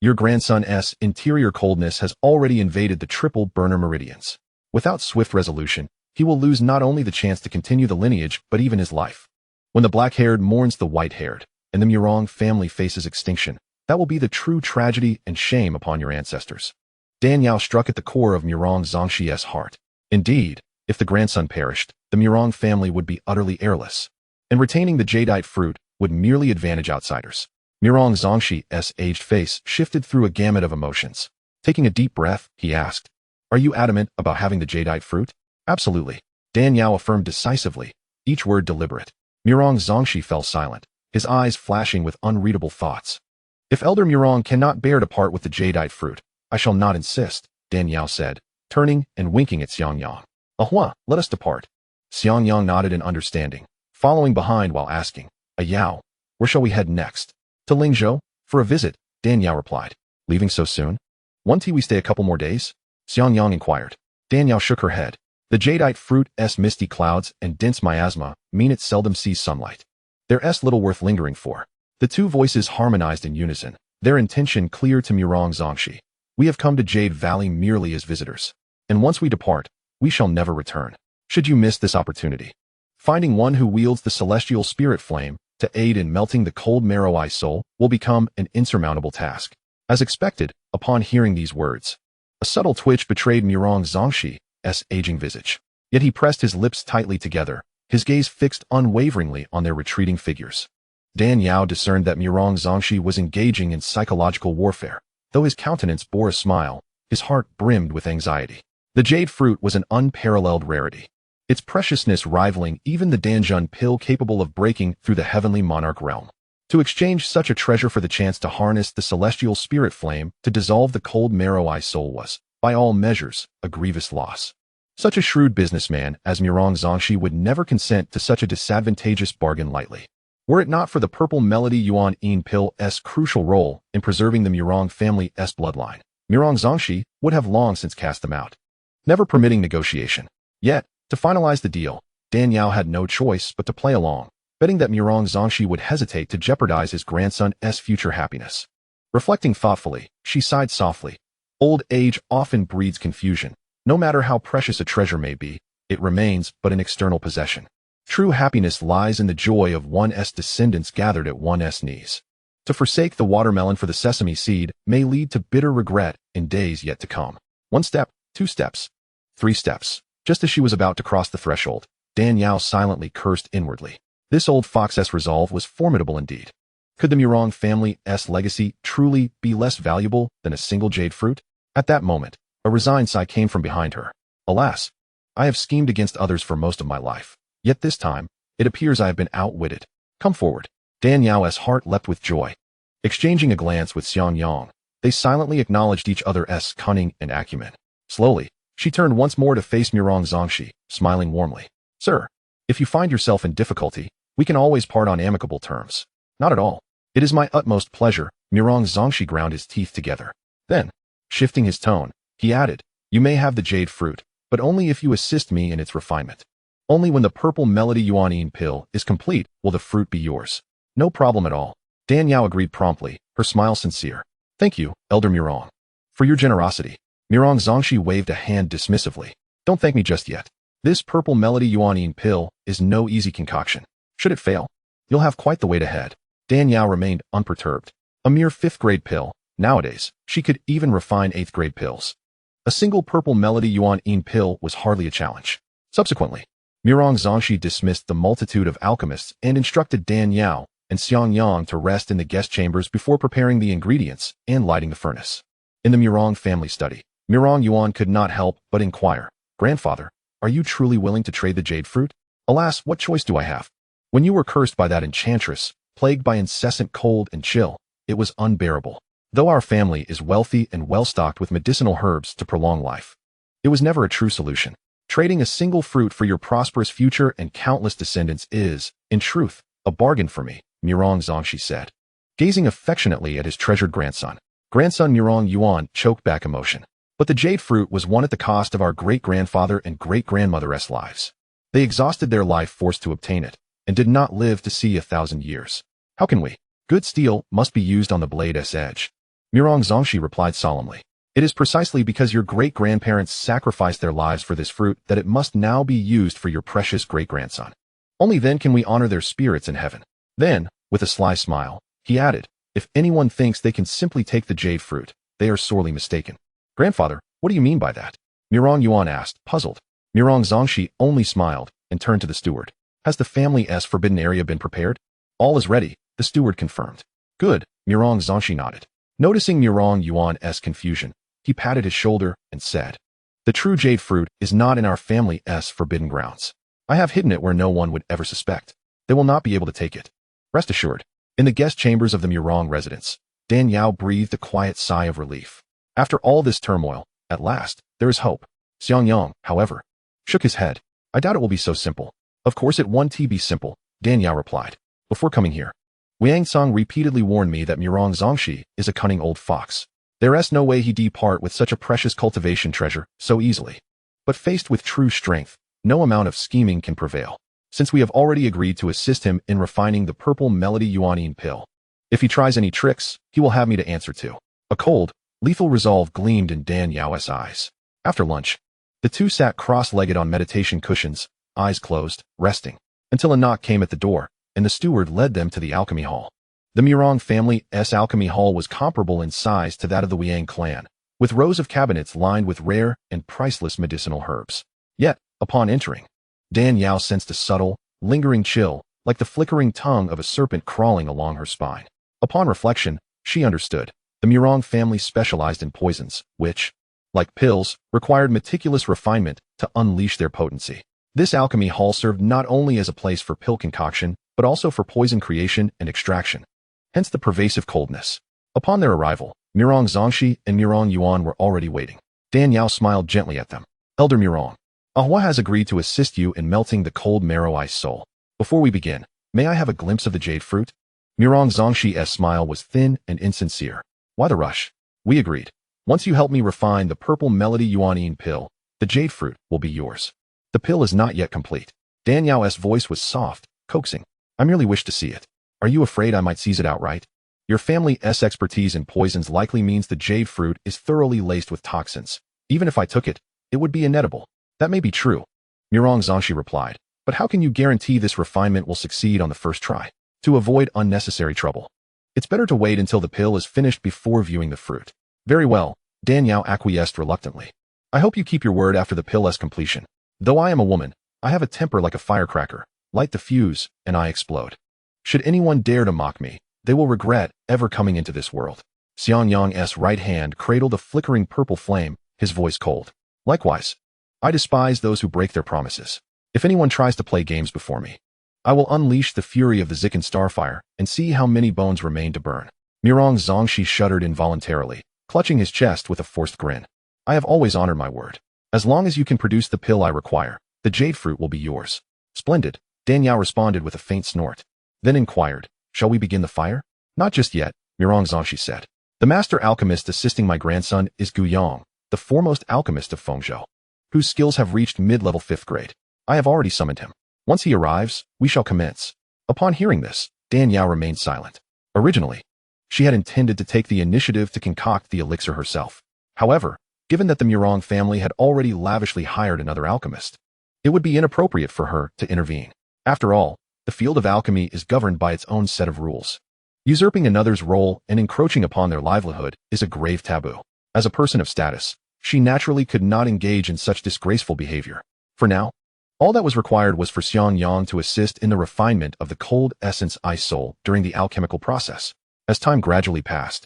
Your grandson's interior coldness has already invaded the triple burner meridians. Without swift resolution, he will lose not only the chance to continue the lineage, but even his life. When the black-haired mourns the white-haired, and the Murong family faces extinction, that will be the true tragedy and shame upon your ancestors. Danielle struck at the core of Murong Xianxia's heart. Indeed, if the grandson perished, the Murong family would be utterly heirless, and retaining the jadeite fruit would merely advantage outsiders. Murong Xianxia's aged face shifted through a gamut of emotions. Taking a deep breath, he asked, Are you adamant about having the jadeite fruit? Absolutely. Danielle affirmed decisively, each word deliberate. Murong Xianxia fell silent, his eyes flashing with unreadable thoughts. If Elder Murong cannot bear to part with the jadeite fruit, I shall not insist, Danielle said, turning and winking at Xianxiang. Ahua, let us depart. Xianxiang nodded in understanding, following behind while asking, Ayao, where shall we head next? To Lingzhou, for a visit, Danielle replied. Leaving so soon? Won't we stay a couple more days? Xianxiang inquired. Danielle shook her head. The jadeite fruit's misty clouds and dense miasma mean it seldom sees sunlight. There's little worth lingering for. The two voices harmonized in unison, their intention clear to Murong Xianxia. We have come to Jade Valley merely as visitors. And once we depart, we shall never return. Should you miss this opportunity, finding one who wields the celestial spirit flame to aid in melting the cold marrow-eye soul will become an insurmountable task. As expected, upon hearing these words, a subtle twitch betrayed Murong Xianxia's aging visage. Yet he pressed his lips tightly together, his gaze fixed unwaveringly on their retreating figures. Danielle discerned that Murong Xianxia was engaging in psychological warfare. Though his countenance bore a smile, his heart brimmed with anxiety. The jade fruit was an unparalleled rarity, its preciousness rivaling even the Danjun pill capable of breaking through the heavenly monarch realm. To exchange such a treasure for the chance to harness the celestial spirit flame to dissolve the cold marrow-eye soul was, by all measures, a grievous loss. Such a shrewd businessman as Ouyang Zongxi would never consent to such a disadvantageous bargain lightly. Were it not for the purple melody Yuan Yin Pill's crucial role in preserving the Ouyang family's bloodline, Ouyang Zongxi would have long since cast them out, never permitting negotiation. Yet, to finalize the deal, Dan Yao had no choice but to play along, betting that Ouyang Zongxi would hesitate to jeopardize his grandson's future happiness. Reflecting thoughtfully, she sighed softly. Old age often breeds confusion. No matter how precious a treasure may be, it remains but an external possession. True happiness lies in the joy of one's descendants gathered at one's knees. To forsake the watermelon for the sesame seed may lead to bitter regret in days yet to come. 1 step, 2 steps, 3 steps. Just as she was about to cross the threshold, Dan Yao silently cursed inwardly. This old fox's resolve was formidable indeed. Could the Ouyang family's legacy truly be less valuable than a single jade fruit? At that moment, a resigned sigh came from behind her. Alas, I have schemed against others for most of my life. Yet this time, it appears I have been outwitted. Come forward. Dan Yao's heart leapt with joy. Exchanging a glance with Xianxiang, they silently acknowledged each other's cunning and acumen. Slowly, she turned once more to face Ouyang Zongxi, smiling warmly. Sir, if you find yourself in difficulty, we can always part on amicable terms. Not at all. It is my utmost pleasure. Ouyang Zongxi ground his teeth together. Then, shifting his tone, he added, you may have the jade fruit, but only if you assist me in its refinement. Only when the purple melody Yuan Yin pill is complete will the fruit be yours. No problem at all. Dan Yao agreed promptly, her smile sincere. Thank you, Elder Ouyang, for your generosity. Ouyang Zongxi waved a hand dismissively. Don't thank me just yet. This purple melody Yuan Yin pill is no easy concoction. Should it fail, you'll have quite the wait ahead. Dan Yao remained unperturbed. A mere 5th grade pill. Nowadays, she could even refine 8th grade pills. A single purple melody Yuan Yin pill was hardly a challenge. Subsequently, Ouyang Zongxi dismissed the multitude of alchemists and instructed Dan Yao and Xianxiang to rest in the guest chambers before preparing the ingredients and lighting the furnace. In the Ouyang family study, Ouyang Yuan could not help but inquire, Grandfather, are you truly willing to trade the jade fruit? Alas, what choice do I have? When you were cursed by that enchantress, plagued by incessant cold and chill, it was unbearable. Though our family is wealthy and well-stocked with medicinal herbs to prolong life, it was never a true solution. Trading a single fruit for your prosperous future and countless descendants is, in truth, a bargain for me, Ouyang Zongxi said. Gazing affectionately at his treasured grandson, Ouyang Yuan choked back emotion. But the jade fruit was won at the cost of our great-grandfather and great-grandmother's lives. They exhausted their life force to obtain it, and did not live to see 1,000 years. How can we? Good steel must be used on the blade's edge. Ouyang Zongxi replied solemnly. It is precisely because your great-grandparents sacrificed their lives for this fruit that it must now be used for your precious great-grandson. Only then can we honor their spirits in heaven. Then, with a sly smile, he added, if anyone thinks they can simply take the jade fruit, they are sorely mistaken. Grandfather, what do you mean by that? Ouyang Yuan asked, puzzled. Ouyang Zongxi only smiled and turned to the steward. Has the family's forbidden area been prepared? All is ready, the steward confirmed. Good, Ouyang Zongxi nodded. Noticing Ouyang Yuan's confusion, he patted his shoulder and said, the true jade fruit is not in our family's forbidden grounds. I have hidden it where no one would ever suspect. They will not be able to take it. Rest assured. In the guest chambers of the Ouyang residence, Dan Yao breathed a quiet sigh of relief. After all this turmoil, at last, there is hope. Xianxiang, however, shook his head. I doubt it will be so simple. Of course it won't be simple, Dan Yao replied. Before coming here, Ouyang repeatedly warned me that Ouyang Zongxi is a cunning old fox. There's no way he'd depart with such a precious cultivation treasure so easily. But faced with true strength, no amount of scheming can prevail. Since we have already agreed to assist him in refining the purple melody Yuan Yin pill. If he tries any tricks, he will have me to answer to. A cold, lethal resolve gleamed in Dan Yao's eyes. After lunch, the two sat cross-legged on meditation cushions, eyes closed, resting, until a knock came at the door, and the steward led them to the alchemy hall. The Ouyang family's alchemy hall was comparable in size to that of the Ouyang clan, with rows of cabinets lined with rare and priceless medicinal herbs. Yet, upon entering, Dan Yao sensed a subtle, lingering chill, like the flickering tongue of a serpent crawling along her spine. Upon reflection, she understood. The Ouyang family specialized in poisons, which, like pills, required meticulous refinement to unleash their potency. This alchemy hall served not only as a place for pill concoction, but also for poison creation and extraction. hence the pervasive coldness. Upon their arrival, Murong Zongxi and Murong Yuan were already waiting. Dan Yao smiled gently at them. Elder Murong, Ahua has agreed to assist you in melting the cold marrow ice soul. Before we begin, may I have a glimpse of the jade fruit? Murong Zongxi's smile was thin and insincere. Why the rush? We agreed. Once you help me refine the purple melody Yuanine pill, the jade fruit will be yours. The pill is not yet complete. Dan Yao's voice was soft, coaxing. I merely wish to see it. Are you afraid I might seize it outright? Your family's expertise in poisons likely means the jade fruit is thoroughly laced with toxins. Even if I took it, it would be inedible. That may be true, Murong Zongxi replied, but how can you guarantee this refinement will succeed on the first try? To avoid unnecessary trouble, it's better to wait until the pill is finished before viewing the fruit. Very well, Dan Yao acquiesced reluctantly. I hope you keep your word after the pill's completion. Though I am a woman, I have a temper like a firecracker. Light the fuse, and I explode. Should anyone dare to mock me, they will regret ever coming into this world. Xiangyang's right hand cradled a flickering purple flame, his voice cold. Likewise, I despise those who break their promises. If anyone tries to play games before me, I will unleash the fury of the Zikan starfire and see how many bones remain to burn. Murong Zongxi shuddered involuntarily, clutching his chest with a forced grin. I have always honored my word. As long as you can produce the pill I require, the jade fruit will be yours. Splendid, Dan Yao responded with a faint snort. Then inquired, shall we begin the fire? Not just yet, Murong Zongxi said. The master alchemist assisting my grandson is Ouyang, the foremost alchemist of Fengzhou, whose skills have reached mid-level 5th grade. I have already summoned him. Once he arrives, we shall commence. Upon hearing this, Dan Yao remained silent. Originally, she had intended to take the initiative to concoct the elixir herself. However, given that the Murong family had already lavishly hired another alchemist, it would be inappropriate for her to intervene. After all, the field of alchemy is governed by its own set of rules. Usurping another's role and encroaching upon their livelihood is a grave taboo. As a person of status, she naturally could not engage in such disgraceful behavior. For now, all that was required was for Xiangyang to assist in the refinement of the cold essence ice soul during the alchemical process. As time gradually passed,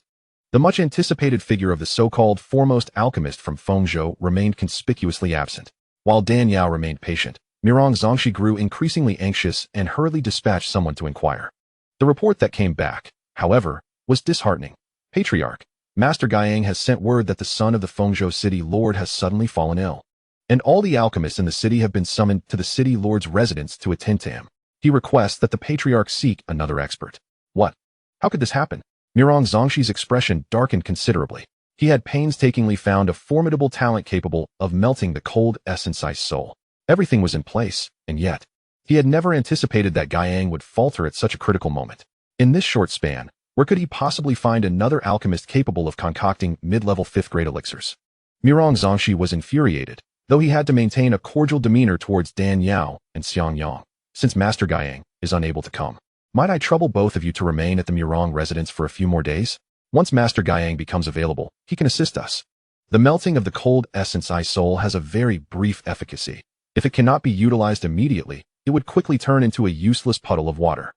the much-anticipated figure of the so-called foremost alchemist from Fengzhou remained conspicuously absent. While Dan Yao remained patient, Murong Zongxi grew increasingly anxious and hurriedly dispatched someone to inquire. The report that came back, however, was disheartening. Patriarch, Master Ouyang has sent word that the son of the Fengzhou city lord has suddenly fallen ill, and all the alchemists in the city have been summoned to the city lord's residence to attend to him. He requests that the patriarch seek another expert. What? How could this happen? Murong Zongxi's expression darkened considerably. He had painstakingly found a formidable talent capable of melting the cold essence ice soul. Everything was in place, and yet, he had never anticipated that Ouyang would falter at such a critical moment. In this short span, where could he possibly find another alchemist capable of concocting mid-level 5th grade elixirs? Murong Zongxi was infuriated, though he had to maintain a cordial demeanor towards Dan Yao and Xiangyang. Since Master Ouyang is unable to come, might I trouble both of you to remain at the Murong residence for a few more days? Once Master Ouyang becomes available, he can assist us. The melting of the cold essence ice soul has a very brief efficacy. If it cannot be utilized immediately, it would quickly turn into a useless puddle of water.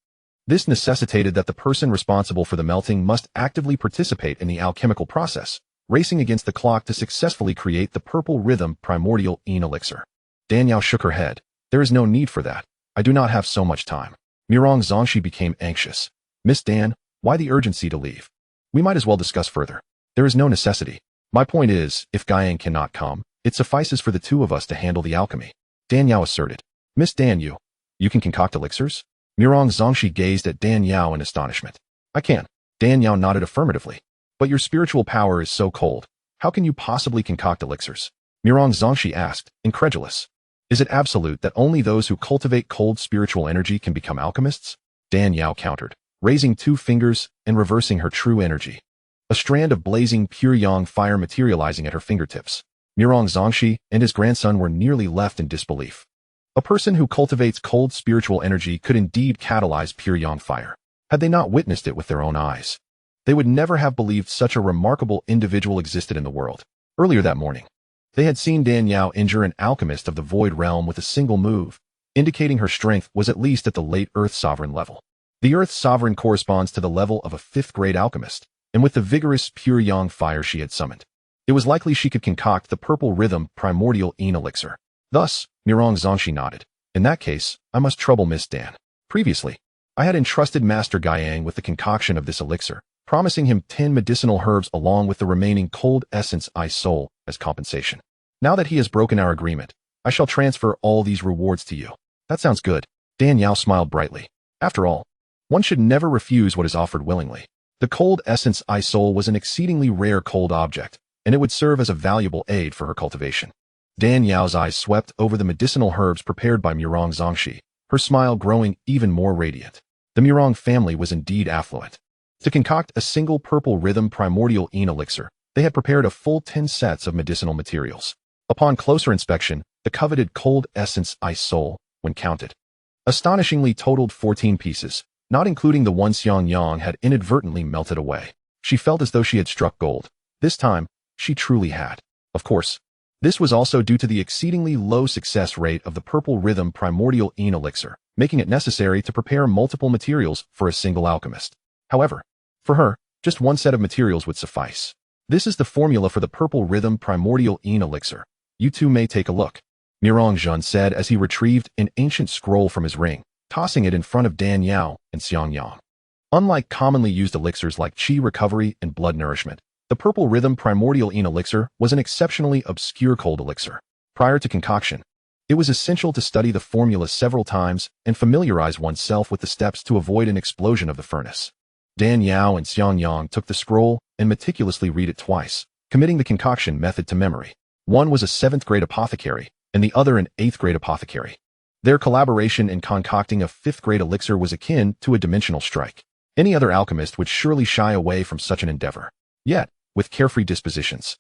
This necessitated that the person responsible for the melting must actively participate in the alchemical process, racing against the clock to successfully create the purple rhythm primordial elixir. Dan Yao shook her head. There is no need for that. I do not have so much time. Murong Zongxi became anxious. Miss Dan, why the urgency to leave? We might as well discuss further. There is no necessity. My point is, if Ouyang cannot come, it suffices for the two of us to handle the alchemy. Dan Yao asserted. Miss Dan, you can concoct elixirs? Murong Zongxi gazed at Dan Yao in astonishment. I can. Dan Yao nodded affirmatively. But your spiritual power is so cold. How can you possibly concoct elixirs? Murong Zongxi asked, incredulous. Is it absolute that only those who cultivate cold spiritual energy can become alchemists? Dan Yao countered, raising 2 fingers and reversing her true energy. A strand of blazing pure yang fire materializing at her fingertips. Murong Zongxi and his grandson were nearly left in disbelief. A person who cultivates cold spiritual energy could indeed catalyze pure yang fire. Had they not witnessed it with their own eyes, they would never have believed such a remarkable individual existed in the world. Earlier that morning, they had seen Dan Yao injure an alchemist of the Void Realm with a single move, indicating her strength was at least at the late Earth Sovereign level. The Earth Sovereign corresponds to the level of a 5th grade alchemist, and with the vigorous pure yang fire she had summoned, it was likely she could concoct the purple rhythm primordial elixir. Thus, Murong Zongxi nodded. In that case, I must trouble Miss Dan. Previously, I had entrusted Master Ouyang with the concoction of this elixir, promising him 10 medicinal herbs along with the remaining cold essence I soul as compensation. Now that he has broken our agreement, I shall transfer all these rewards to you. That sounds good. Dan Yao smiled brightly. After all, one should never refuse what is offered willingly. The cold essence I soul was an exceedingly rare cold object, and it would serve as a valuable aid for her cultivation. Dan Yao's eyes swept over the medicinal herbs prepared by Murong Zongxi, her smile growing even more radiant. The Murong family was indeed affluent. To concoct a single purple rhythm primordial elixir, they had prepared a full 10 sets of medicinal materials. Upon closer inspection, the coveted cold essence I soul, when counted, astonishingly totaled 14 pieces, not including the one Xianxiang had inadvertently melted away. She felt as though she had struck gold. This time, she truly had. Of course, this was also due to the exceedingly low success rate of the purple rhythm primordial elixir, making it necessary to prepare multiple materials for a single alchemist. However, for her, just one set of materials would suffice. This is the formula for the purple rhythm primordial elixir. You two may take a look, Murong Zhun said as he retrieved an ancient scroll from his ring, tossing it in front of Dan Yao and Xianxiang. Unlike commonly used elixirs like qi recovery and blood nourishment, the purple rhythm primordial elixir was an exceptionally obscure cold elixir. Prior to concoction, it was essential to study the formula several times and familiarize oneself with the steps to avoid an explosion of the furnace. Dan Yao and Xianxiang took the scroll and meticulously read it twice, committing the concoction method to memory. One was a 7th grade apothecary, and the other an 8th grade apothecary. Their collaboration in concocting a 5th grade elixir was akin to a dimensional strike. Any other alchemist would surely shy away from such an endeavor. Yet, with carefree dispositions,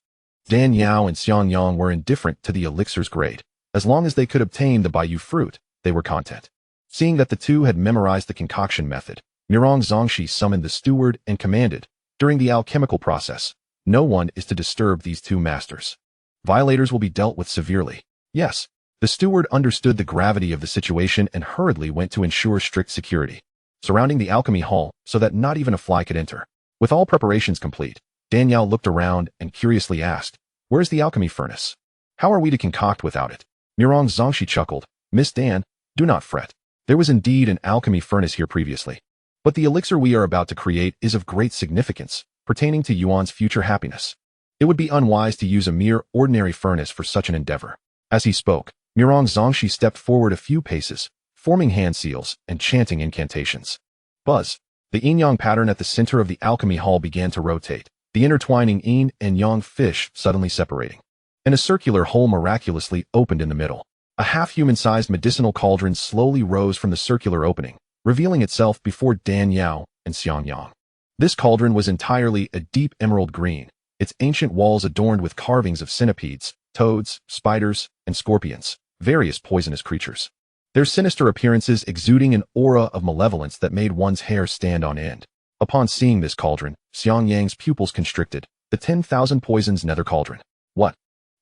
Dan Yao and Xianxiang were indifferent to the elixir's grade. As long as they could obtain the Bayou fruit, they were content. Seeing that the two had memorized the concoction method, Murong Zongxi summoned the steward and commanded, during the alchemical process, no one is to disturb these two masters. Violators will be dealt with severely. Yes, the steward understood the gravity of the situation and hurriedly went to ensure strict security, surrounding the alchemy hall so that not even a fly could enter. With all preparations complete, Dan Yao looked around and curiously asked, "Where's the alchemy furnace? How are we to concoct without it?" Murong Zongxi chuckled, "Miss Dan, do not fret. There was indeed an alchemy furnace here previously. But the elixir we are about to create is of great significance, pertaining to Yuan's future happiness. It would be unwise to use a mere ordinary furnace for such an endeavor." As he spoke, Murong Zongxi stepped forward a few paces, forming hand seals and chanting incantations. Buzz. The yin-yang pattern at the center of the alchemy hall began to rotate, the intertwining yin and yang fish suddenly separating. And a circular hole miraculously opened in the middle. A half-human-sized medicinal cauldron slowly rose from the circular opening, revealing itself before Dan Yao and Xianxiang. This cauldron was entirely a deep emerald green, its ancient walls adorned with carvings of centipedes, toads, spiders, and scorpions, various poisonous creatures. Their sinister appearances exuding an aura of malevolence that made one's hair stand on end. Upon seeing this cauldron, Xiangyang's pupils constricted. The 10,000 poisons nether cauldron. What?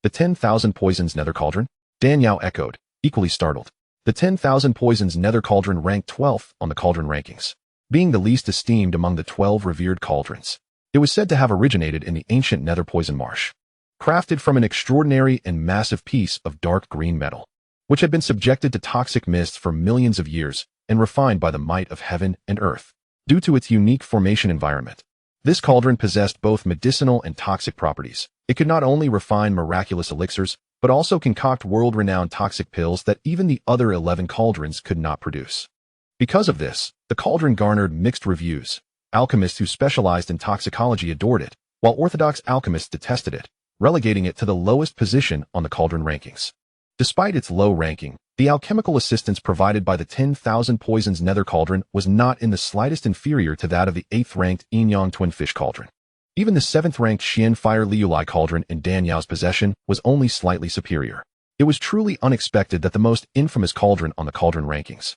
The 10,000 poisons nether cauldron? Dan Yao echoed, equally startled. The 10,000 poisons nether cauldron ranked 12th on the cauldron rankings, being the least esteemed among the 12 revered cauldrons. It was said to have originated in the ancient nether poison marsh, crafted from an extraordinary and massive piece of dark green metal, which had been subjected to toxic mists for millions of years and refined by the might of heaven and earth. Due to its unique formation environment, this cauldron possessed both medicinal and toxic properties. It could not only refine miraculous elixirs, but also concoct world-renowned toxic pills that even the other 11 cauldrons could not produce. Because of this, the cauldron garnered mixed reviews. Alchemists who specialized in toxicology adored it, while orthodox alchemists detested it, relegating it to the lowest position on the cauldron rankings. Despite its low ranking, the alchemical assistance provided by the 10,000 poisons nether cauldron was not in the slightest inferior to that of the 8th-ranked yin-yang twin fish cauldron. Even the 7th-ranked xianxiaaudiobooks cauldron in Dan Yao's possession was only slightly superior. It was truly unexpected that the most infamous cauldron on the cauldron rankings,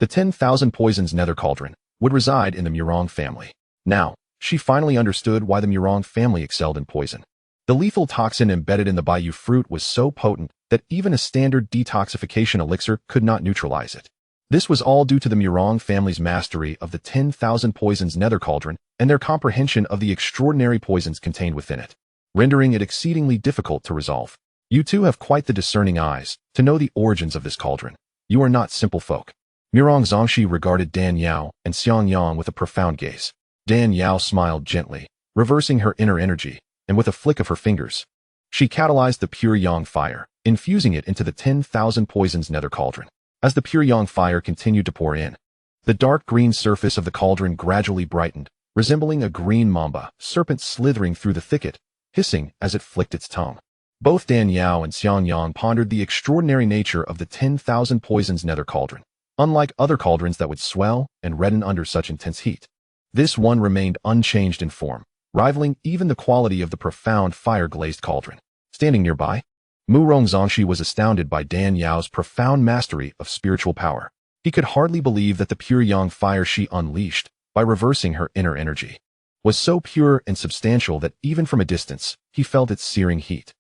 the 10,000 poisons nether cauldron, would reside in the Murong family. Now, she finally understood why the Murong family excelled in poison. The lethal toxin embedded in the Bayou fruit was so potent that even a standard detoxification elixir could not neutralize it. This was all due to the Murong family's mastery of the 10,000 poisons nether cauldron and their comprehension of the extraordinary poisons contained within it, rendering it exceedingly difficult to resolve. You two have quite the discerning eyes to know the origins of this cauldron. You are not simple folk. Murong Zongxi regarded Dan Yao and Xiang Yang with a profound gaze. Dan Yao smiled gently, reversing her inner energy, and with a flick of her fingers, she catalyzed the pure yang fire, infusing it into the 10,000 poisons nether cauldron. As the pure yang fire continued to pour in, the dark green surface of the cauldron gradually brightened, resembling a green mamba serpent slithering through the thicket, hissing as it flicked its tongue. Both Dan Yao and Xiang Yang pondered the extraordinary nature of the 10,000 poisons nether cauldron. Unlike other cauldrons that would swell and redden under such intense heat, this one remained unchanged in form, rivaling even the quality of the profound fire-glazed cauldron. Standing nearby, Murong Zongxi was astounded by Dan Yao's profound mastery of spiritual power. He could hardly believe that the pure yang fire she unleashed, by reversing her inner energy, was so pure and substantial that even from a distance, he felt its searing heat.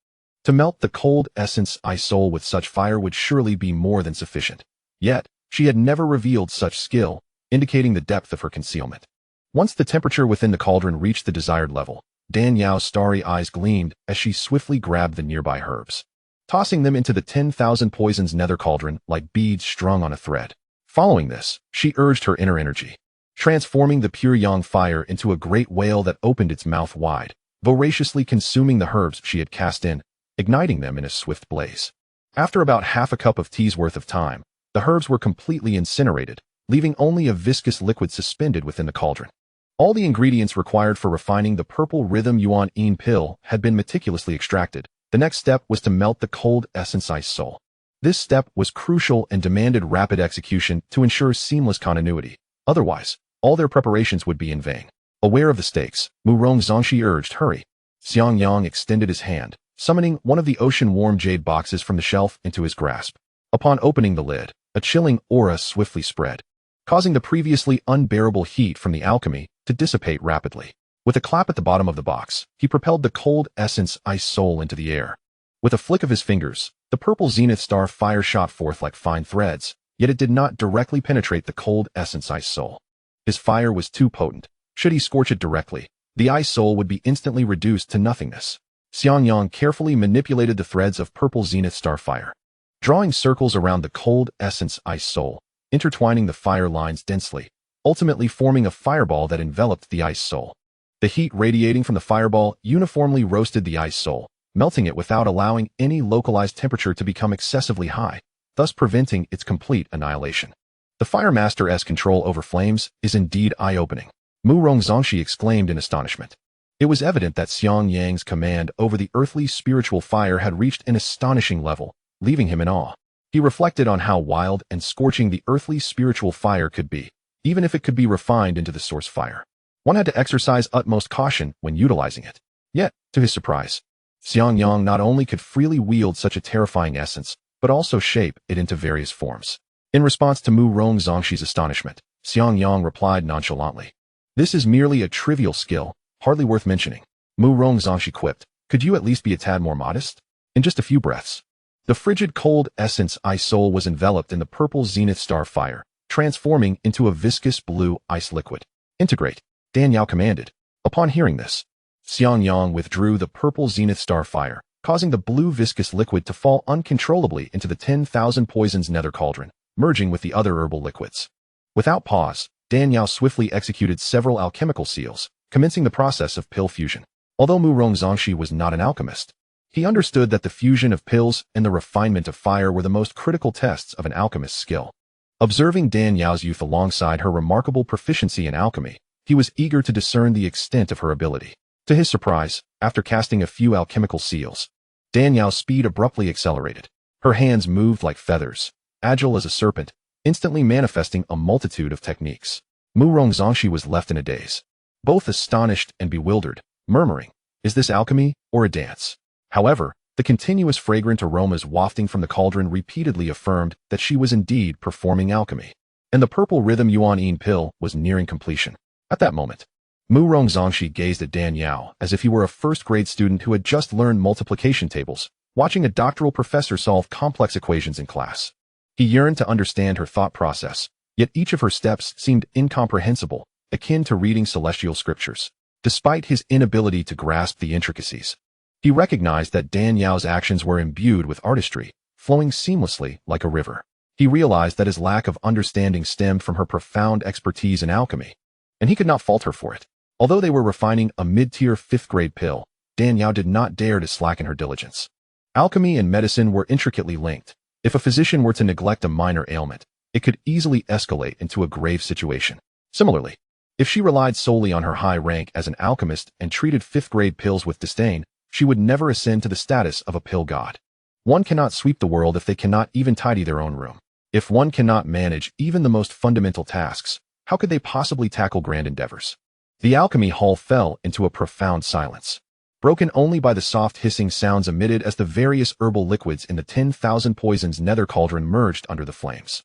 To melt the cold essence ice soul with such fire would surely be more than sufficient. Yet, she had never revealed such skill, indicating the depth of her concealment. Once the temperature within the cauldron reached the desired level, Dan Yao's starry eyes gleamed as she swiftly grabbed the nearby herbs, tossing them into the 10,000 poisons nether cauldron like beads strung on a thread. Following this, she urged her inner energy, transforming the pure yang fire into a great whale that opened its mouth wide, voraciously consuming the herbs she had cast in, igniting them in a swift blaze. After about half a cup of tea's worth of time, the herbs were completely incinerated, leaving only a viscous liquid suspended within the cauldron. All the ingredients required for refining the purple rhythm yuan yin pill had been meticulously extracted. The next step was to melt the cold essence ice soul. This step was crucial and demanded rapid execution to ensure seamless continuity. Otherwise, all their preparations would be in vain. Aware of the stakes, Murong Zongxi urged, "Hurry." Xiang Yang extended his hand, summoning one of the ocean-warm jade boxes from the shelf into his grasp. Upon opening the lid, a chilling aura swiftly spread, causing the previously unbearable heat from the alchemy to dissipate rapidly. With a clap at the bottom of the box, he propelled the cold essence ice soul into the air. With a flick of his fingers, the purple zenith star fire shot forth like fine threads, yet it did not directly penetrate the cold essence ice soul. His fire was too potent. Should he scorch it directly, the ice soul would be instantly reduced to nothingness. Xiang Yang carefully manipulated the threads of purple zenith star fire, drawing circles around the cold essence ice soul, intertwining the fire lines densely, ultimately forming a fireball that enveloped the ice soul. The heat radiating from the fireball uniformly roasted the ice soul, melting it without allowing any localized temperature to become excessively high, thus preventing its complete annihilation. The Fire Master's control over flames is indeed eye-opening, Murong Zongxi exclaimed in astonishment. It was evident that Xiang Yang's command over the earthly spiritual fire had reached an astonishing level, leaving him in awe. He reflected on how wild and scorching the earthly spiritual fire could be, even if it could be refined into the source fire. One had to exercise utmost caution when utilizing it. Yet, to his surprise, Xiang Yang not only could freely wield such a terrifying essence, but also shape it into various forms. In response to Murong Zongxi's astonishment, Xiang Yang replied nonchalantly, "This is merely a trivial skill, hardly worth mentioning." Murong Zongxi quipped, "Could you at least be a tad more modest?" In just a few breaths, the frigid cold essence ice soul was enveloped in the purple zenith star fire, transforming into a viscous blue ice liquid. "Integrate," Dan Yao commanded. Upon hearing this, Xiang Yang withdrew the purple zenith star fire, causing the blue viscous liquid to fall uncontrollably into the 10,000 poisons nether cauldron, merging with the other herbal liquids. Without pause, Dan Yao swiftly executed several alchemical seals, commencing the process of pill fusion. Although Murong Zongxi was not an alchemist, he understood that the fusion of pills and the refinement of fire were the most critical tests of an alchemist's skill. Observing Dan Yao's youth alongside her remarkable proficiency in alchemy, he was eager to discern the extent of her ability. To his surprise, after casting a few alchemical seals, Dan Yao's speed abruptly accelerated. Her hands moved like feathers, agile as a serpent, instantly manifesting a multitude of techniques. Murong Zongxi was left in a daze, both astonished and bewildered, murmuring, "Is this alchemy or a dance?" However, the continuous fragrant aromas wafting from the cauldron repeatedly affirmed that she was indeed performing alchemy, and the purple rhythm yuan yin pill was nearing completion. At that moment, Murong Zongxi gazed at Dan Yao as if he were a first-grade student who had just learned multiplication tables, watching a doctoral professor solve complex equations in class. He yearned to understand her thought process, yet each of her steps seemed incomprehensible, akin to reading celestial scriptures. Despite his inability to grasp the intricacies, he recognized that Dan Yao's actions were imbued with artistry, flowing seamlessly like a river. He realized that his lack of understanding stemmed from her profound expertise in alchemy, and he could not fault her for it. Although they were refining a mid-tier 5th-grade pill, Dan Yao did not dare to slacken her diligence. Alchemy and medicine were intricately linked. If a physician were to neglect a minor ailment, it could easily escalate into a grave situation. Similarly, if she relied solely on her high rank as an alchemist and treated 5th-grade pills with disdain, she would never ascend to the status of a pill god. One cannot sweep the world if they cannot even tidy their own room. If one cannot manage even the most fundamental tasks, how could they possibly tackle grand endeavors? The alchemy hall fell into a profound silence, broken only by the soft hissing sounds emitted as the various herbal liquids in the 10,000 poisons nether cauldron merged under the flames.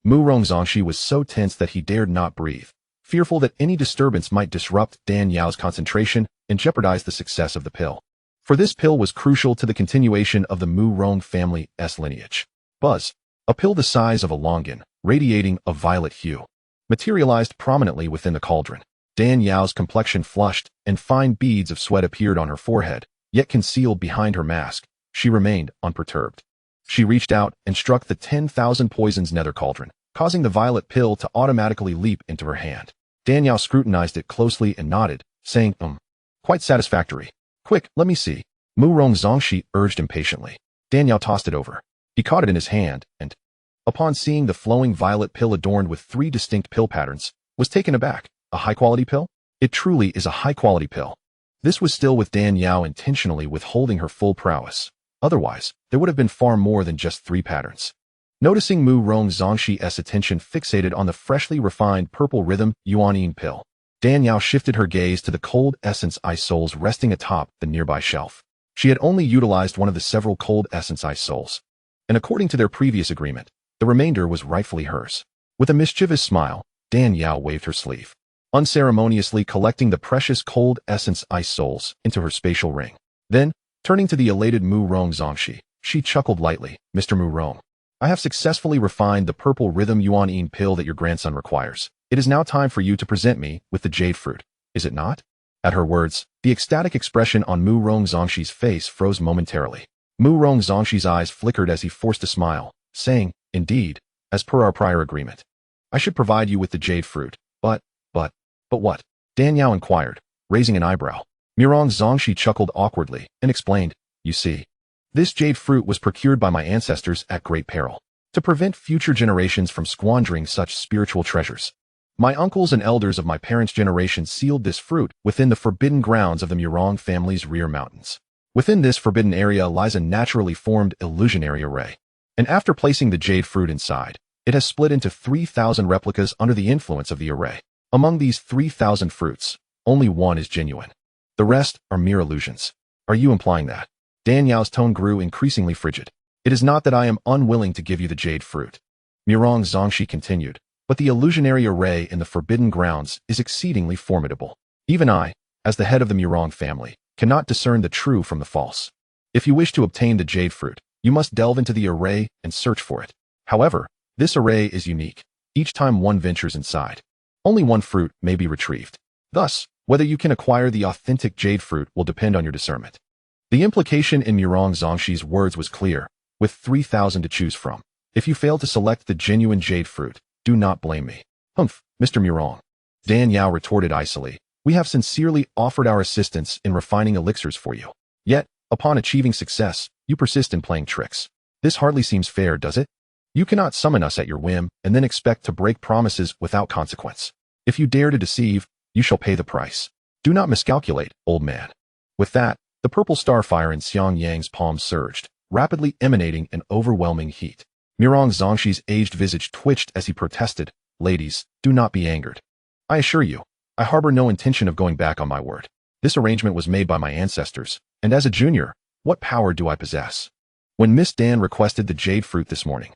Murong Zongxi was so tense that he dared not breathe, fearful that any disturbance might disrupt Dan Yao's concentration and jeopardize the success of the pill. For this pill was crucial to the continuation of the Murong family's lineage. Buzz, a pill the size of a longan, radiating a violet hue, materialized prominently within the cauldron. Dan Yao's complexion flushed, and fine beads of sweat appeared on her forehead, yet concealed behind her mask, she remained unperturbed. She reached out and struck the 10,000 poisons nether cauldron, causing the violet pill to automatically leap into her hand. Dan Yao scrutinized it closely and nodded, saying, quite satisfactory. Quick, let me see. Murong Zongxi urged impatiently. Dan Yao tossed it over. He caught it in his hand, and, upon seeing the flowing violet pill adorned with 3 distinct pill patterns, was taken aback. A high-quality pill? It truly is a high-quality pill. This was still with Dan Yao intentionally withholding her full prowess. Otherwise, there would have been far more than just 3 patterns. Noticing Murong Zongxi's attention fixated on the freshly refined purple rhythm Yuanyin pill, Dan Yao shifted her gaze to the cold essence ice souls resting atop the nearby shelf. She had only utilized one of the several cold essence ice souls, and according to their previous agreement, the remainder was rightfully hers. With a mischievous smile, Dan Yao waved her sleeve, unceremoniously collecting the precious cold essence ice souls into her spatial ring. Then, turning to the elated Murong Zongxi, she chuckled lightly. Mr. Murong, I have successfully refined the purple rhythm Yuanyin pill that your grandson requires. It is now time for you to present me with the jade fruit, is it not? At her words, the ecstatic expression on Murong Zongxi's face froze momentarily. Murong Zongxi's eyes flickered as he forced a smile, saying, indeed, as per our prior agreement, I should provide you with the jade fruit, but what? Dan Yao inquired, raising an eyebrow. Murong Zongxi chuckled awkwardly and explained, you see, this jade fruit was procured by my ancestors at great peril, to prevent future generations from squandering such spiritual treasures. My uncles and elders of my parents' generation sealed this fruit within the forbidden grounds of the Murong family's rear mountains. Within this forbidden area lies a naturally formed illusionary array, and after placing the jade fruit inside, it has split into 3,000 replicas under the influence of the array. Among these 3,000 fruits, only one is genuine. The rest are mere illusions. Are you implying that? Dan Yao's tone grew increasingly frigid. It is not that I am unwilling to give you the jade fruit, Murong Zongxi continued, but the illusionary array in the forbidden grounds is exceedingly formidable. Even I, as the head of the Murong family, cannot discern the true from the false. If you wish to obtain the jade fruit, you must delve into the array and search for it. However, this array is unique. Each time one ventures inside, only one fruit may be retrieved. Thus, whether you can acquire the authentic jade fruit will depend on your discernment. The implication in Murong Zongxi's words was clear, with 3,000 to choose from. If you fail to select the genuine jade fruit, do not blame me. Humph, Mr. Murong, Dan Yao retorted icily. We have sincerely offered our assistance in refining elixirs for you. Yet, upon achieving success, you persist in playing tricks. This hardly seems fair, does it? You cannot summon us at your whim and then expect to break promises without consequence. If you dare to deceive, you shall pay the price. Do not miscalculate, old man. With that, the purple starfire in Xiang Yang's palm surged, rapidly emanating an overwhelming heat. Murong Zongxi's aged visage twitched as he protested, ladies, do not be angered. I assure you, I harbor no intention of going back on my word. This arrangement was made by my ancestors, and as a junior, what power do I possess? When Miss Dan requested the jade fruit this morning,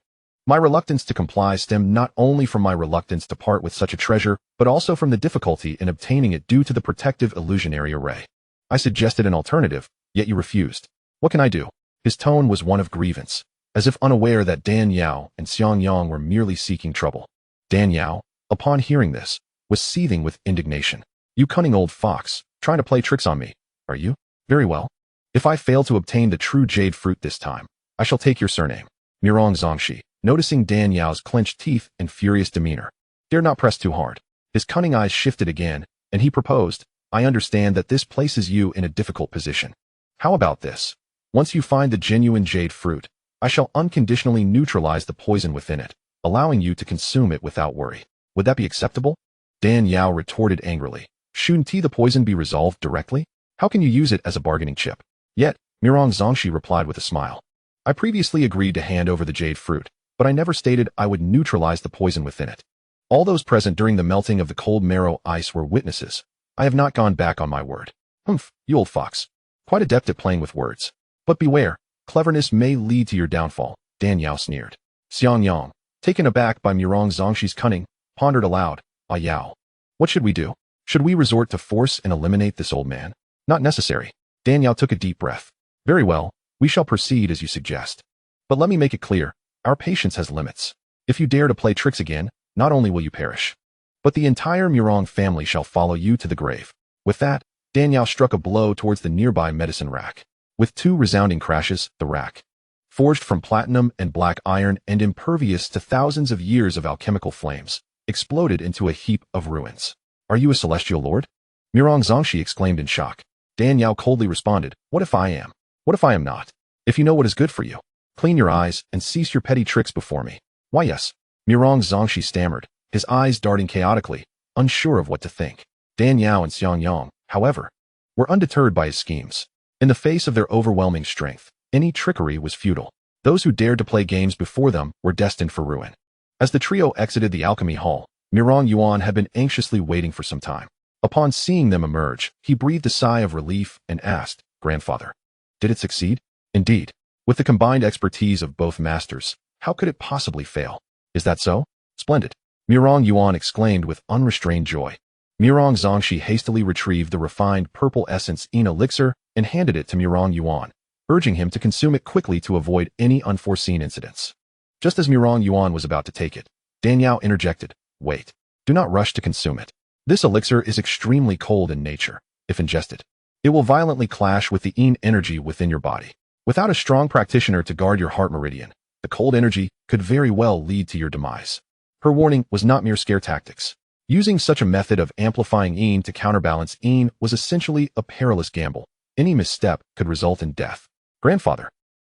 my reluctance to comply stemmed not only from my reluctance to part with such a treasure, but also from the difficulty in obtaining it due to the protective illusionary array. I suggested an alternative, yet you refused. What can I do? His tone was one of grievance, as if unaware that Dan Yao and Xiang Yang were merely seeking trouble. Dan Yao, upon hearing this, was seething with indignation. You cunning old fox, trying to play tricks on me, are you? Very well. If I fail to obtain the true jade fruit this time, I shall take your surname. Murong Zongxi, noticing Dan Yao's clenched teeth and furious demeanor. Dare not press too hard. His cunning eyes shifted again, and he proposed, I understand that this places you in a difficult position. How about this? Once you find the genuine jade fruit, I shall unconditionally neutralize the poison within it, allowing you to consume it without worry. Would that be acceptable? Dan Yao retorted angrily. Shouldn't the poison be resolved directly? How can you use it as a bargaining chip? Yet, Mirong Zongxi replied with a smile. I previously agreed to hand over the jade fruit, but I never stated I would neutralize the poison within it. All those present during the melting of the cold marrow ice were witnesses. I have not gone back on my word. Humph, you old fox. Quite adept at playing with words. But beware, cleverness may lead to your downfall, Dan Yao sneered. Xiang Yang, taken aback by Mirong Zongxi's cunning, pondered aloud, Ah Yao. What should we do? Should we resort to force and eliminate this old man? Not necessary. Dan Yao took a deep breath. Very well, we shall proceed as you suggest. But let me make it clear, our patience has limits. If you dare to play tricks again, not only will you perish, but the entire Mirong family shall follow you to the grave. With that, Dan Yao struck a blow towards the nearby medicine rack. With two resounding crashes, the rack, forged from platinum and black iron and impervious to thousands of years of alchemical flames, exploded into a heap of ruins. Are you a celestial lord? Mirong Zongxi exclaimed in shock. Dan Yao coldly responded, What if I am? What if I am not? If you know what is good for you, clean your eyes and cease your petty tricks before me. Why yes. Mirong Zongxi stammered, his eyes darting chaotically, unsure of what to think. Dan Yao and Xiang Yang, however, were undeterred by his schemes. In the face of their overwhelming strength, any trickery was futile. Those who dared to play games before them were destined for ruin. As the trio exited the alchemy hall, Mirong Yuan had been anxiously waiting for some time. Upon seeing them emerge, he breathed a sigh of relief and asked, Grandfather, did it succeed? Indeed. With the combined expertise of both masters, how could it possibly fail? Is that so? Splendid. Mirong Yuan exclaimed with unrestrained joy. Mirong Zongxi hastily retrieved the refined purple essence in elixir and handed it to Mirong Yuan, urging him to consume it quickly to avoid any unforeseen incidents. Just as Mirong Yuan was about to take it, Dan Yao interjected, Wait, do not rush to consume it. This elixir is extremely cold in nature. If ingested, it will violently clash with the yin energy within your body. Without a strong practitioner to guard your heart meridian, the cold energy could very well lead to your demise. Her warning was not mere scare tactics. Using such a method of amplifying yin to counterbalance yin was essentially a perilous gamble. Any misstep could result in death. Grandfather.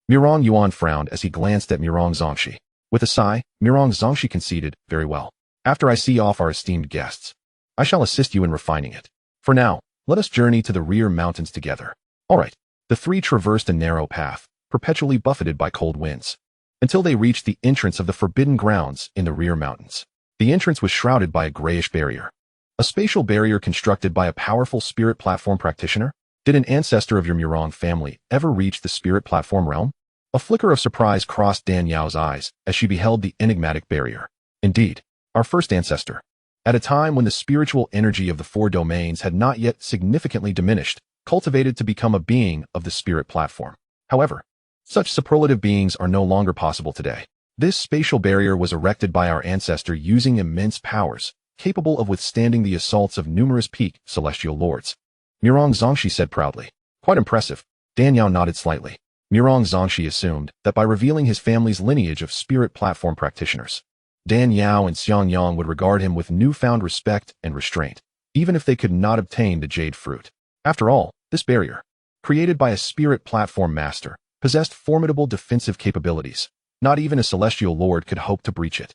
Mirong Yuan frowned as he glanced at Mirong Zongxi. With a sigh, Mirong Zongxi conceded, Very well. After I see off our esteemed guests, I shall assist you in refining it. For now, let us journey to the rear mountains together. All right. The three traversed a narrow path, perpetually buffeted by cold winds, until they reached the entrance of the forbidden grounds in the rear mountains. The entrance was shrouded by a grayish barrier. A spatial barrier constructed by a powerful spirit platform practitioner? Did an ancestor of your Mirong family ever reach the spirit platform realm? A flicker of surprise crossed Dan Yao's eyes as she beheld the enigmatic barrier. Indeed, our first ancestor. At a time when the spiritual energy of the four domains had not yet significantly diminished, cultivated to become a being of the spirit platform. However, such superlative beings are no longer possible today. This spatial barrier was erected by our ancestor using immense powers, capable of withstanding the assaults of numerous peak celestial lords. Mirong Zongxi said proudly. Quite impressive. Dan Yao nodded slightly. Mirong Zongxi assumed that by revealing his family's lineage of spirit platform practitioners, Dan Yao and Xiang Yang would regard him with newfound respect and restraint, even if they could not obtain the jade fruit. After all, this barrier, created by a spirit platform master, possessed formidable defensive capabilities. Not even a celestial lord could hope to breach it.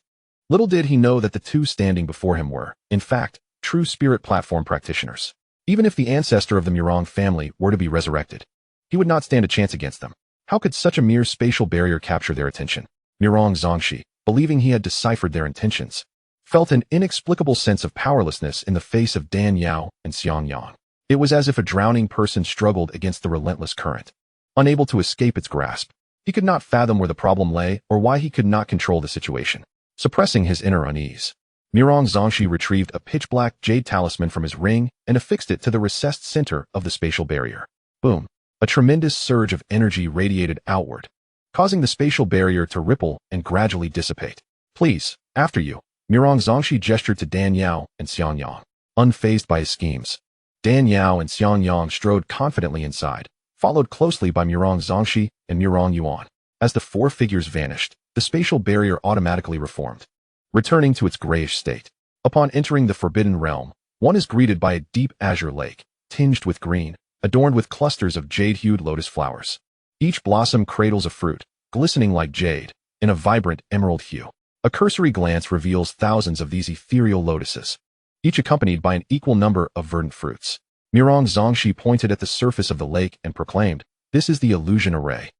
Little did he know that the two standing before him were, in fact, true spirit platform practitioners. Even if the ancestor of the Mirong family were to be resurrected, he would not stand a chance against them. How could such a mere spatial barrier capture their attention? Mirong Zongxi, believing he had deciphered their intentions, felt an inexplicable sense of powerlessness in the face of Dan Yao and Xiang Yang. It was as if a drowning person struggled against the relentless current, unable to escape its grasp. He could not fathom where the problem lay or why he could not control the situation. Suppressing his inner unease, Mirong Zongxi retrieved a pitch-black jade talisman from his ring and affixed it to the recessed center of the spatial barrier. Boom! A tremendous surge of energy radiated outward, causing the spatial barrier to ripple and gradually dissipate. Please, after you. Mirong Zongxi gestured to Dan Yao and Xiang Yang. Unfazed by his schemes, Dan Yao and Xiang Yang strode confidently inside, followed closely by Mirong Zongxi and Mirong Yuan. As the four figures vanished, the spatial barrier automatically reformed, returning to its grayish state. Upon entering the forbidden realm, one is greeted by a deep azure lake, tinged with green, adorned with clusters of jade-hued lotus flowers. Each blossom cradles a fruit, glistening like jade, in a vibrant emerald hue. A cursory glance reveals thousands of these ethereal lotuses, each accompanied by an equal number of verdant fruits. Mirong Zongxi pointed at the surface of the lake and proclaimed, "This is the illusion array,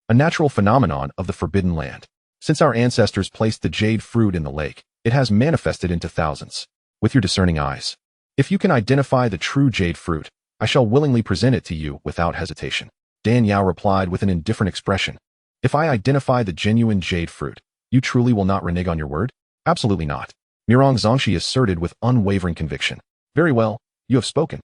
a natural phenomenon of the forbidden land. Since our ancestors placed the jade fruit in the lake, it has manifested into thousands. With your discerning eyes, if you can identify the true jade fruit, I shall willingly present it to you without hesitation." Dan Yao replied with an indifferent expression, "If I identify the genuine jade fruit, you truly will not renege on your word?" "Absolutely not," Mirong Zongxi asserted with unwavering conviction. "Very well, you have spoken.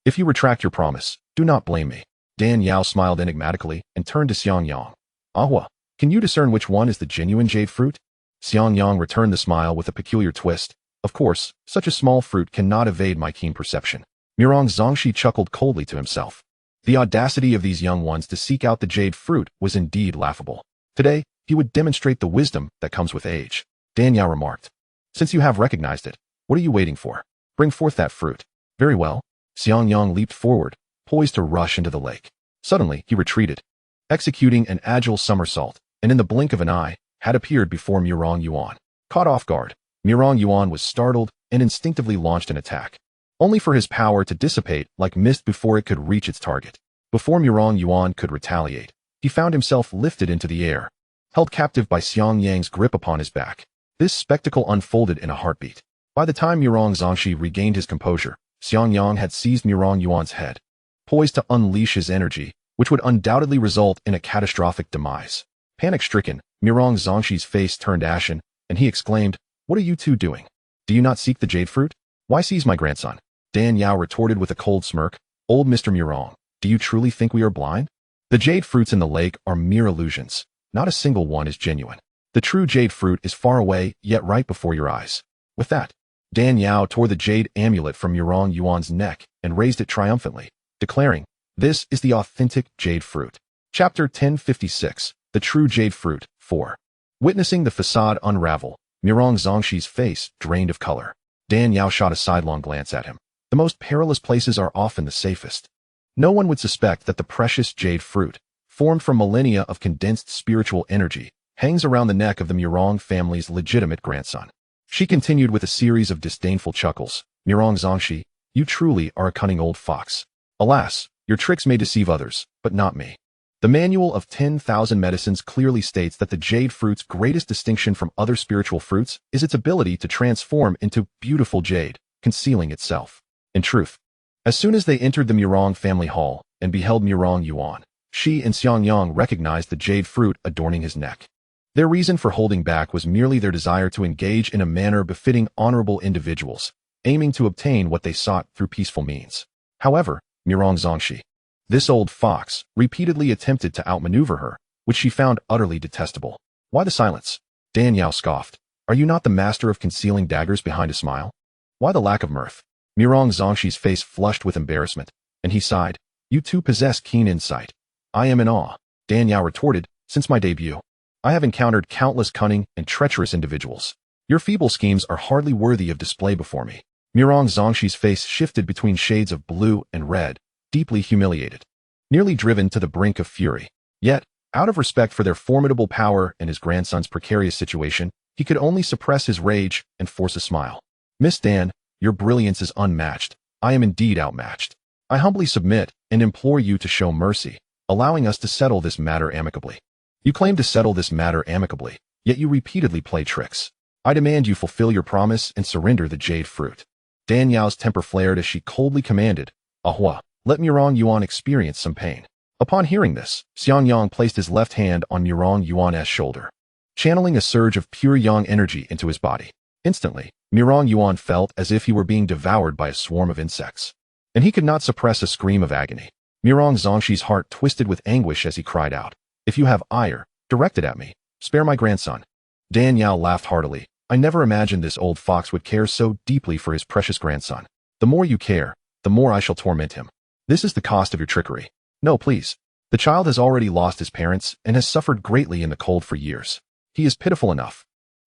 If you retract your promise, do not blame me." Dan Yao smiled enigmatically and turned to Xianxiang. "Ahua, can you discern which one is the genuine jade fruit?" Xianxiang returned the smile with a peculiar twist. "Of course, such a small fruit cannot evade my keen perception." Mirong Zongxi chuckled coldly to himself. The audacity of these young ones to seek out the jade fruit was indeed laughable. Today, he would demonstrate the wisdom that comes with age. Dan Yao remarked, "Since you have recognized it, what are you waiting for? Bring forth that fruit." "Very well." Xianxiang leaped forward, poised to rush into the lake. Suddenly, he retreated, executing an agile somersault, and in the blink of an eye, had appeared before Mirong Yuan. Caught off guard, Mirong Yuan was startled and instinctively launched an attack, only for his power to dissipate like mist before it could reach its target. Before Mirong Yuan could retaliate, he found himself lifted into the air, held captive by Xiangyang's grip upon his back. This spectacle unfolded in a heartbeat. By the time Mirong Zongxi regained his composure, Xiangyang had seized Mirong Yuan's head, poised to unleash his energy, which would undoubtedly result in a catastrophic demise. Panic-stricken, Mirong Zongxi's face turned ashen, and he exclaimed, "What are you two doing? Do you not seek the jade fruit? Why seize my grandson?" Dan Yao retorted with a cold smirk, "Old Mr. Mirong, do you truly think we are blind? The jade fruits in the lake are mere illusions. Not a single one is genuine. The true jade fruit is far away, yet right before your eyes." With that, Dan Yao tore the jade amulet from Mirong Yuan's neck and raised it triumphantly, declaring, "This is the authentic jade fruit." Chapter 1056, The True Jade Fruit, 4. Witnessing the facade unravel, Mirong Zongxi's face drained of color. Dan Yao shot a sidelong glance at him. The most perilous places are often the safest. No one would suspect that the precious jade fruit, formed from millennia of condensed spiritual energy, hangs around the neck of the Mirong family's legitimate grandson. She continued with a series of disdainful chuckles. "Mirong Zongxi, you truly are a cunning old fox. Alas, your tricks may deceive others, but not me. The Manual of 10,000 Medicines clearly states that the jade fruit's greatest distinction from other spiritual fruits is its ability to transform into beautiful jade, concealing itself. In truth, as soon as they entered the Mirong family hall and beheld Mirong Yuan, she and Xiangyang recognized the jade fruit adorning his neck. Their reason for holding back was merely their desire to engage in a manner befitting honorable individuals, aiming to obtain what they sought through peaceful means. However, Mirong Zongxi, this old fox, repeatedly attempted to outmaneuver her, which she found utterly detestable. "Why the silence?" Dan Yao scoffed. "Are you not the master of concealing daggers behind a smile? Why the lack of mirth?" Mirong Zongxi's face flushed with embarrassment, and he sighed. "You two possess keen insight. I am in awe." Dan Yao retorted, "Since my debut, I have encountered countless cunning and treacherous individuals. Your feeble schemes are hardly worthy of display before me." Mirong Zongxi's face shifted between shades of blue and red, deeply humiliated, nearly driven to the brink of fury. Yet, out of respect for their formidable power and his grandson's precarious situation, he could only suppress his rage and force a smile. "Miss Dan, your brilliance is unmatched. I am indeed outmatched. I humbly submit and implore you to show mercy, allowing us to settle this matter amicably." "You claim to settle this matter amicably, yet you repeatedly play tricks. I demand you fulfill your promise and surrender the jade fruit." Dan Yao's temper flared as she coldly commanded, "Ahua, let Mirong Yuan experience some pain." Upon hearing this, Xiangyang placed his left hand on Mirong Yuan's shoulder, channeling a surge of pure yang energy into his body. Instantly, Mirong Yuan felt as if he were being devoured by a swarm of insects, and he could not suppress a scream of agony. Mirong Zongxi's heart twisted with anguish as he cried out, "If you have ire directed at me, spare my grandson." Dan Yao laughed heartily. "I never imagined this old fox would care so deeply for his precious grandson. The more you care, the more I shall torment him. This is the cost of your trickery. No, please. The child has already lost his parents and has suffered greatly in the cold for years. He is pitiful enough.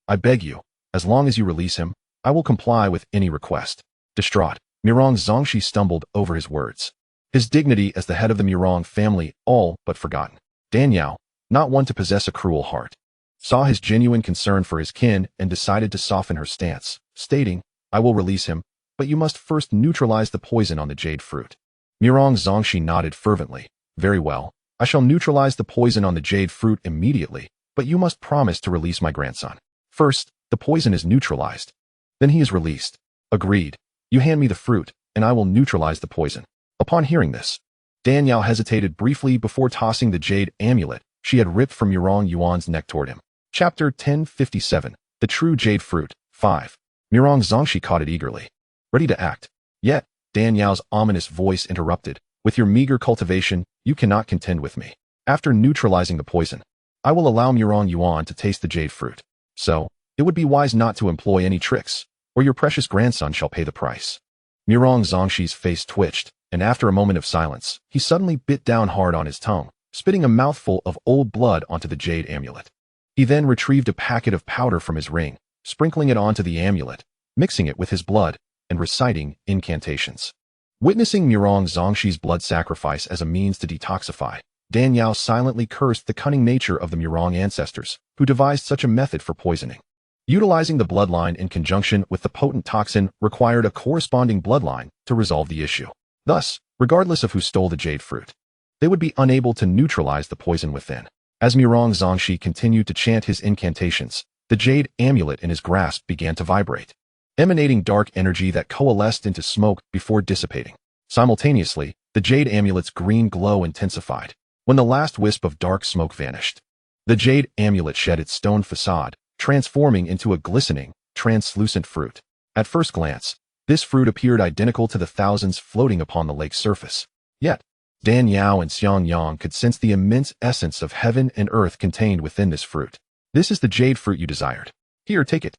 I beg you, as long as you release him, I will comply with any request. Distraught, Mirong Zongxi stumbled over his words. His dignity as the head of the Mirong family all but forgotten. Dan Yao, not one to possess a cruel heart, saw his genuine concern for his kin and decided to soften her stance, stating, I will release him, but you must first neutralize the poison on the jade fruit. Mirong Zongxi nodded fervently. Very well, I shall neutralize the poison on the jade fruit immediately, but you must promise to release my grandson. First, the poison is neutralized. Then he is released. Agreed. You hand me the fruit, and I will neutralize the poison. Upon hearing this, Dan Yao hesitated briefly before tossing the jade amulet she had ripped from Mirong Yuan's neck toward him. Chapter 1057, The True Jade Fruit, 5. Mirong Zongxi caught it eagerly, ready to act. Yet, Dan Yao's ominous voice interrupted. With your meager cultivation, you cannot contend with me. After neutralizing the poison, I will allow Mirong Yuan to taste the jade fruit. So, it would be wise not to employ any tricks, or your precious grandson shall pay the price. Mirong Zongxi's face twitched, and after a moment of silence, he suddenly bit down hard on his tongue, spitting a mouthful of old blood onto the jade amulet. He then retrieved a packet of powder from his ring, sprinkling it onto the amulet, mixing it with his blood, and reciting incantations. Witnessing Mirong Zongxi's blood sacrifice as a means to detoxify, Dan Yao silently cursed the cunning nature of the Mirong ancestors, who devised such a method for poisoning. Utilizing the bloodline in conjunction with the potent toxin required a corresponding bloodline to resolve the issue. Thus, regardless of who stole the jade fruit, they would be unable to neutralize the poison within. As Mirong Zongxi continued to chant his incantations, the jade amulet in his grasp began to vibrate, emanating dark energy that coalesced into smoke before dissipating. Simultaneously, the jade amulet's green glow intensified. When the last wisp of dark smoke vanished, the jade amulet shed its stone facade, transforming into a glistening, translucent fruit. At first glance, this fruit appeared identical to the thousands floating upon the lake's surface. Yet, Dan Yao and Xianxiang could sense the immense essence of heaven and earth contained within this fruit. This is the jade fruit you desired. Here, take it,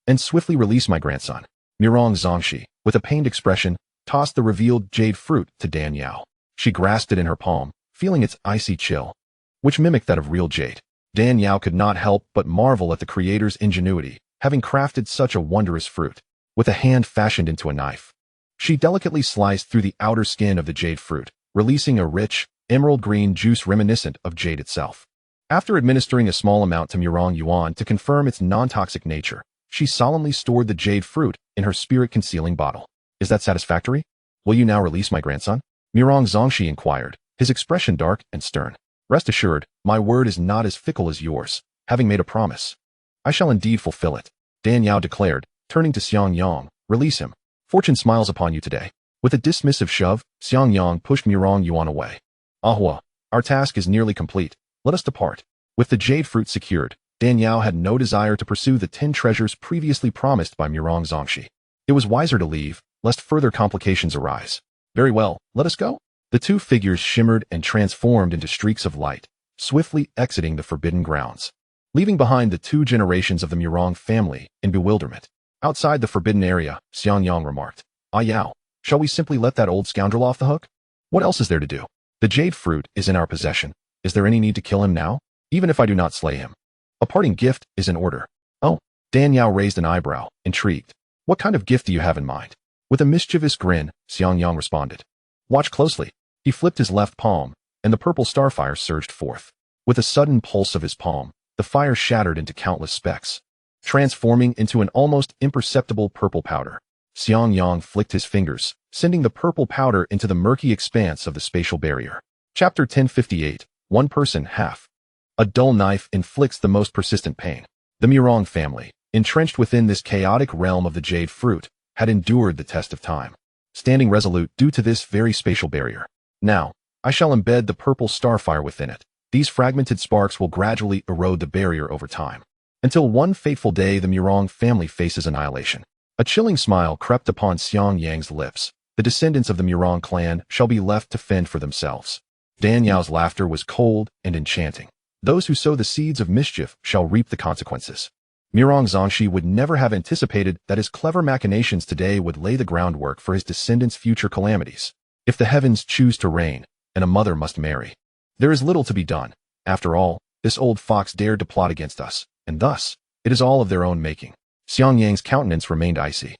and swiftly release my grandson. Mirong Zongxi, with a pained expression, tossed the revealed jade fruit to Dan Yao. She grasped it in her palm, feeling its icy chill, which mimicked that of real jade. Dan Yao could not help but marvel at the creator's ingenuity, having crafted such a wondrous fruit. With a hand fashioned into a knife, she delicately sliced through the outer skin of the jade fruit, releasing a rich, emerald-green juice reminiscent of jade itself. After administering a small amount to Mirong Yuan to confirm its non-toxic nature, she solemnly stored the jade fruit in her spirit-concealing bottle. Is that satisfactory? Will you now release my grandson? Mirong Zongxi inquired, his expression dark and stern. Rest assured, my word is not as fickle as yours. Having made a promise, I shall indeed fulfill it. Dan Yao declared, turning to Xianxiang, release him. Fortune smiles upon you today. With a dismissive shove, Xianxiang pushed Mirong Yuan away. Ahua, our task is nearly complete. Let us depart. With the jade fruit secured, Dan Yao had no desire to pursue the 10 treasures previously promised by Mirong Zongxi. It was wiser to leave, lest further complications arise. Very well, let us go. The two figures shimmered and transformed into streaks of light, swiftly exiting the forbidden grounds, leaving behind the 2 generations of the Mirong family in bewilderment. Outside the forbidden area, Xianxiang remarked, Ah Yao, shall we simply let that old scoundrel off the hook? What else is there to do? The jade fruit is in our possession. Is there any need to kill him now, even if I do not slay him? A parting gift is in order. Oh, Dan Yao raised an eyebrow, intrigued. What kind of gift do you have in mind? With a mischievous grin, Xianxiang responded. Watch closely. He flipped his left palm, and the purple starfire surged forth. With a sudden pulse of his palm, the fire shattered into countless specks, transforming into an almost imperceptible purple powder. Xianxiang flicked his fingers, sending the purple powder into the murky expanse of the spatial barrier. Chapter 1058, One Person, Half. A dull knife inflicts the most persistent pain. The Mirong family, entrenched within this chaotic realm of the jade fruit, had endured the test of time, standing resolute due to this very spatial barrier. Now, I shall embed the purple starfire within it. These fragmented sparks will gradually erode the barrier over time, until one fateful day the Mirong family faces annihilation. A chilling smile crept upon Xiangyang's lips. The descendants of the Mirong clan shall be left to fend for themselves. Dan Yao's laughter was cold and enchanting. Those who sow the seeds of mischief shall reap the consequences. Mirong Zongxi would never have anticipated that his clever machinations today would lay the groundwork for his descendants' future calamities. If the heavens choose to rain, and a mother must marry, There is little to be done. After all, this old fox dared to plot against us, and thus, it is all of their own making. Xiangyang's countenance remained icy,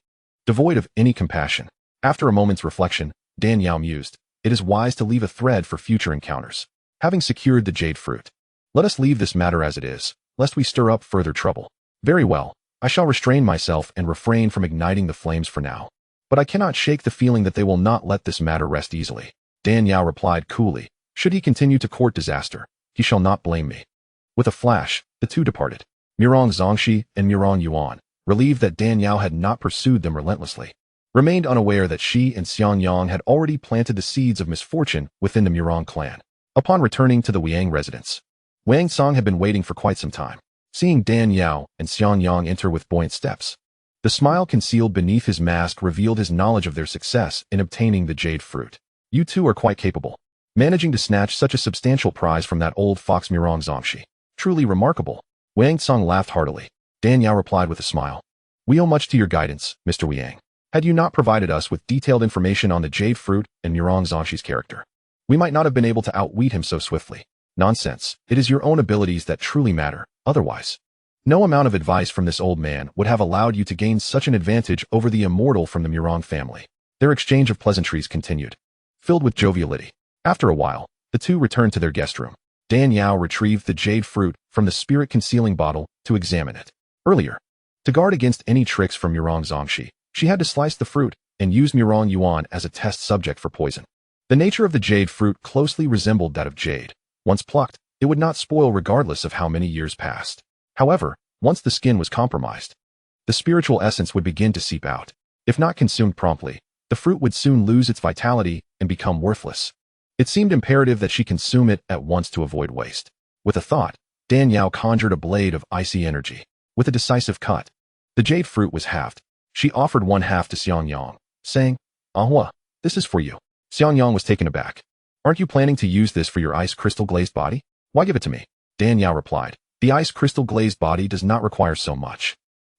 devoid of any compassion. After a moment's reflection, Dan Yao mused, it is wise to leave a thread for future encounters. Having secured the jade fruit, let us leave this matter as it is, lest we stir up further trouble. Very well, I shall restrain myself and refrain from igniting the flames for now. But I cannot shake the feeling that they will not let this matter rest easily. Dan Yao replied coolly, should he continue to court disaster, he shall not blame me. With a flash, the two departed. Murong Zongxi and Murong Yuan, relieved that Dan Yao had not pursued them relentlessly, remained unaware that she and Xiangyang had already planted the seeds of misfortune within the Murong clan. Upon returning to the Ouyang residence, Wang Song had been waiting for quite some time. Seeing Dan Yao and Xiangyang enter with buoyant steps, the smile concealed beneath his mask revealed his knowledge of their success in obtaining the jade fruit. You two are quite capable, managing to snatch such a substantial prize from that old fox Murong Zongxi. Truly remarkable. Wang Song laughed heartily. Dan Yao replied with a smile. We owe much to your guidance, Mr. Ouyang. Had you not provided us with detailed information on the jade fruit and Murong Zongxi's character, we might not have been able to outwit him so swiftly. Nonsense. It is your own abilities that truly matter. Otherwise, no amount of advice from this old man would have allowed you to gain such an advantage over the immortal from the Murong family. Their exchange of pleasantries continued, filled with joviality. After a while, the two returned to their guest room. Dan Yao retrieved the jade fruit from the spirit-concealing bottle to examine it. Earlier, to guard against any tricks from Murong Zongxi, she had to slice the fruit and use Murong Yuan as a test subject for poison. The nature of the jade fruit closely resembled that of jade. Once plucked, it would not spoil regardless of how many years passed. However, once the skin was compromised, the spiritual essence would begin to seep out. If not consumed promptly, the fruit would soon lose its vitality and become worthless. It seemed imperative that she consume it at once to avoid waste. With a thought, Dan Yao conjured a blade of icy energy. With a decisive cut, the jade fruit was halved. She offered one half to Xiangyang, saying, Ahua, this is for you. Xiangyang was taken aback. Aren't you planning to use this for your ice crystal glazed body? Why give it to me? Dan Yao replied. The ice crystal glazed body does not require so much.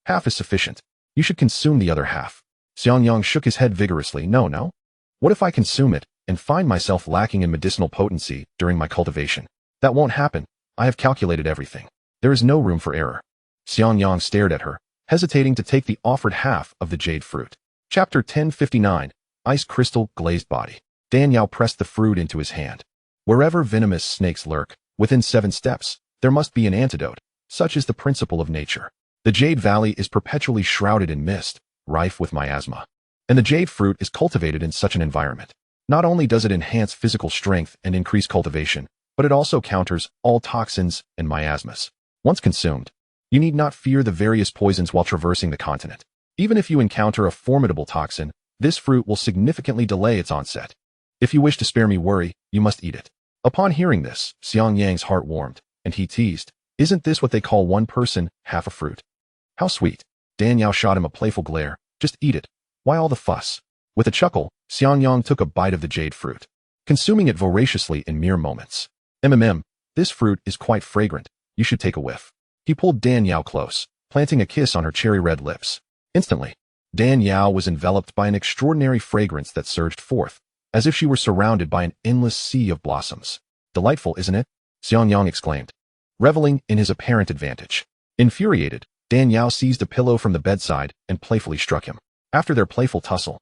Half is sufficient. You should consume the other half. Xiangyang shook his head vigorously. No. What if I consume it and find myself lacking in medicinal potency during my cultivation? That won't happen. I have calculated everything. There is no room for error. Xiangyang stared at her, hesitating to take the offered half of the jade fruit. Chapter 1059, Ice Crystal Glazed Body. Dan Yao pressed the fruit into his hand. Wherever venomous snakes lurk, within 7 steps, there must be an antidote. Such is the principle of nature. The Jade Valley is perpetually shrouded in mist, rife with miasma. And the jade fruit is cultivated in such an environment. Not only does it enhance physical strength and increase cultivation, but it also counters all toxins and miasmas. Once consumed, you need not fear the various poisons while traversing the continent. Even if you encounter a formidable toxin, this fruit will significantly delay its onset. If you wish to spare me worry, you must eat it. Upon hearing this, Xiangyang's heart warmed, and he teased, isn't this what they call one person, half a fruit? How sweet. Dan Yao shot him a playful glare. Just eat it. Why all the fuss? With a chuckle, Xiangyang took a bite of the jade fruit, consuming it voraciously in mere moments. This fruit is quite fragrant. You should take a whiff. He pulled Dan Yao close, planting a kiss on her cherry-red lips. Instantly, Dan Yao was enveloped by an extraordinary fragrance that surged forth, as if she were surrounded by an endless sea of blossoms. Delightful, isn't it? Xiangyang exclaimed, reveling in his apparent advantage. Infuriated, Dan Yao seized a pillow from the bedside and playfully struck him. After their playful tussle,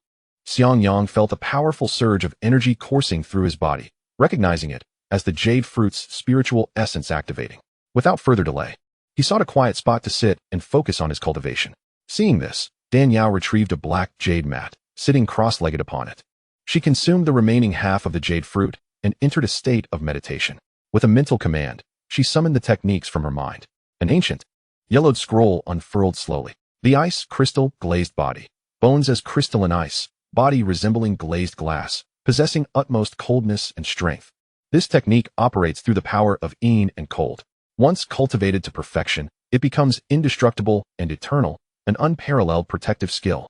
Xiangyang felt a powerful surge of energy coursing through his body, recognizing it as the jade fruit's spiritual essence activating. Without further delay, he sought a quiet spot to sit and focus on his cultivation. Seeing this, Dan Yao retrieved a black jade mat, sitting cross-legged upon it. She consumed the remaining half of the jade fruit and entered a state of meditation. With a mental command, she summoned the techniques from her mind. An ancient, yellowed scroll unfurled slowly. The ice crystal glazed body. Bones as crystalline ice, body resembling glazed glass, possessing utmost coldness and strength. This technique operates through the power of yin and cold. Once cultivated to perfection, it becomes indestructible and eternal, an unparalleled protective skill.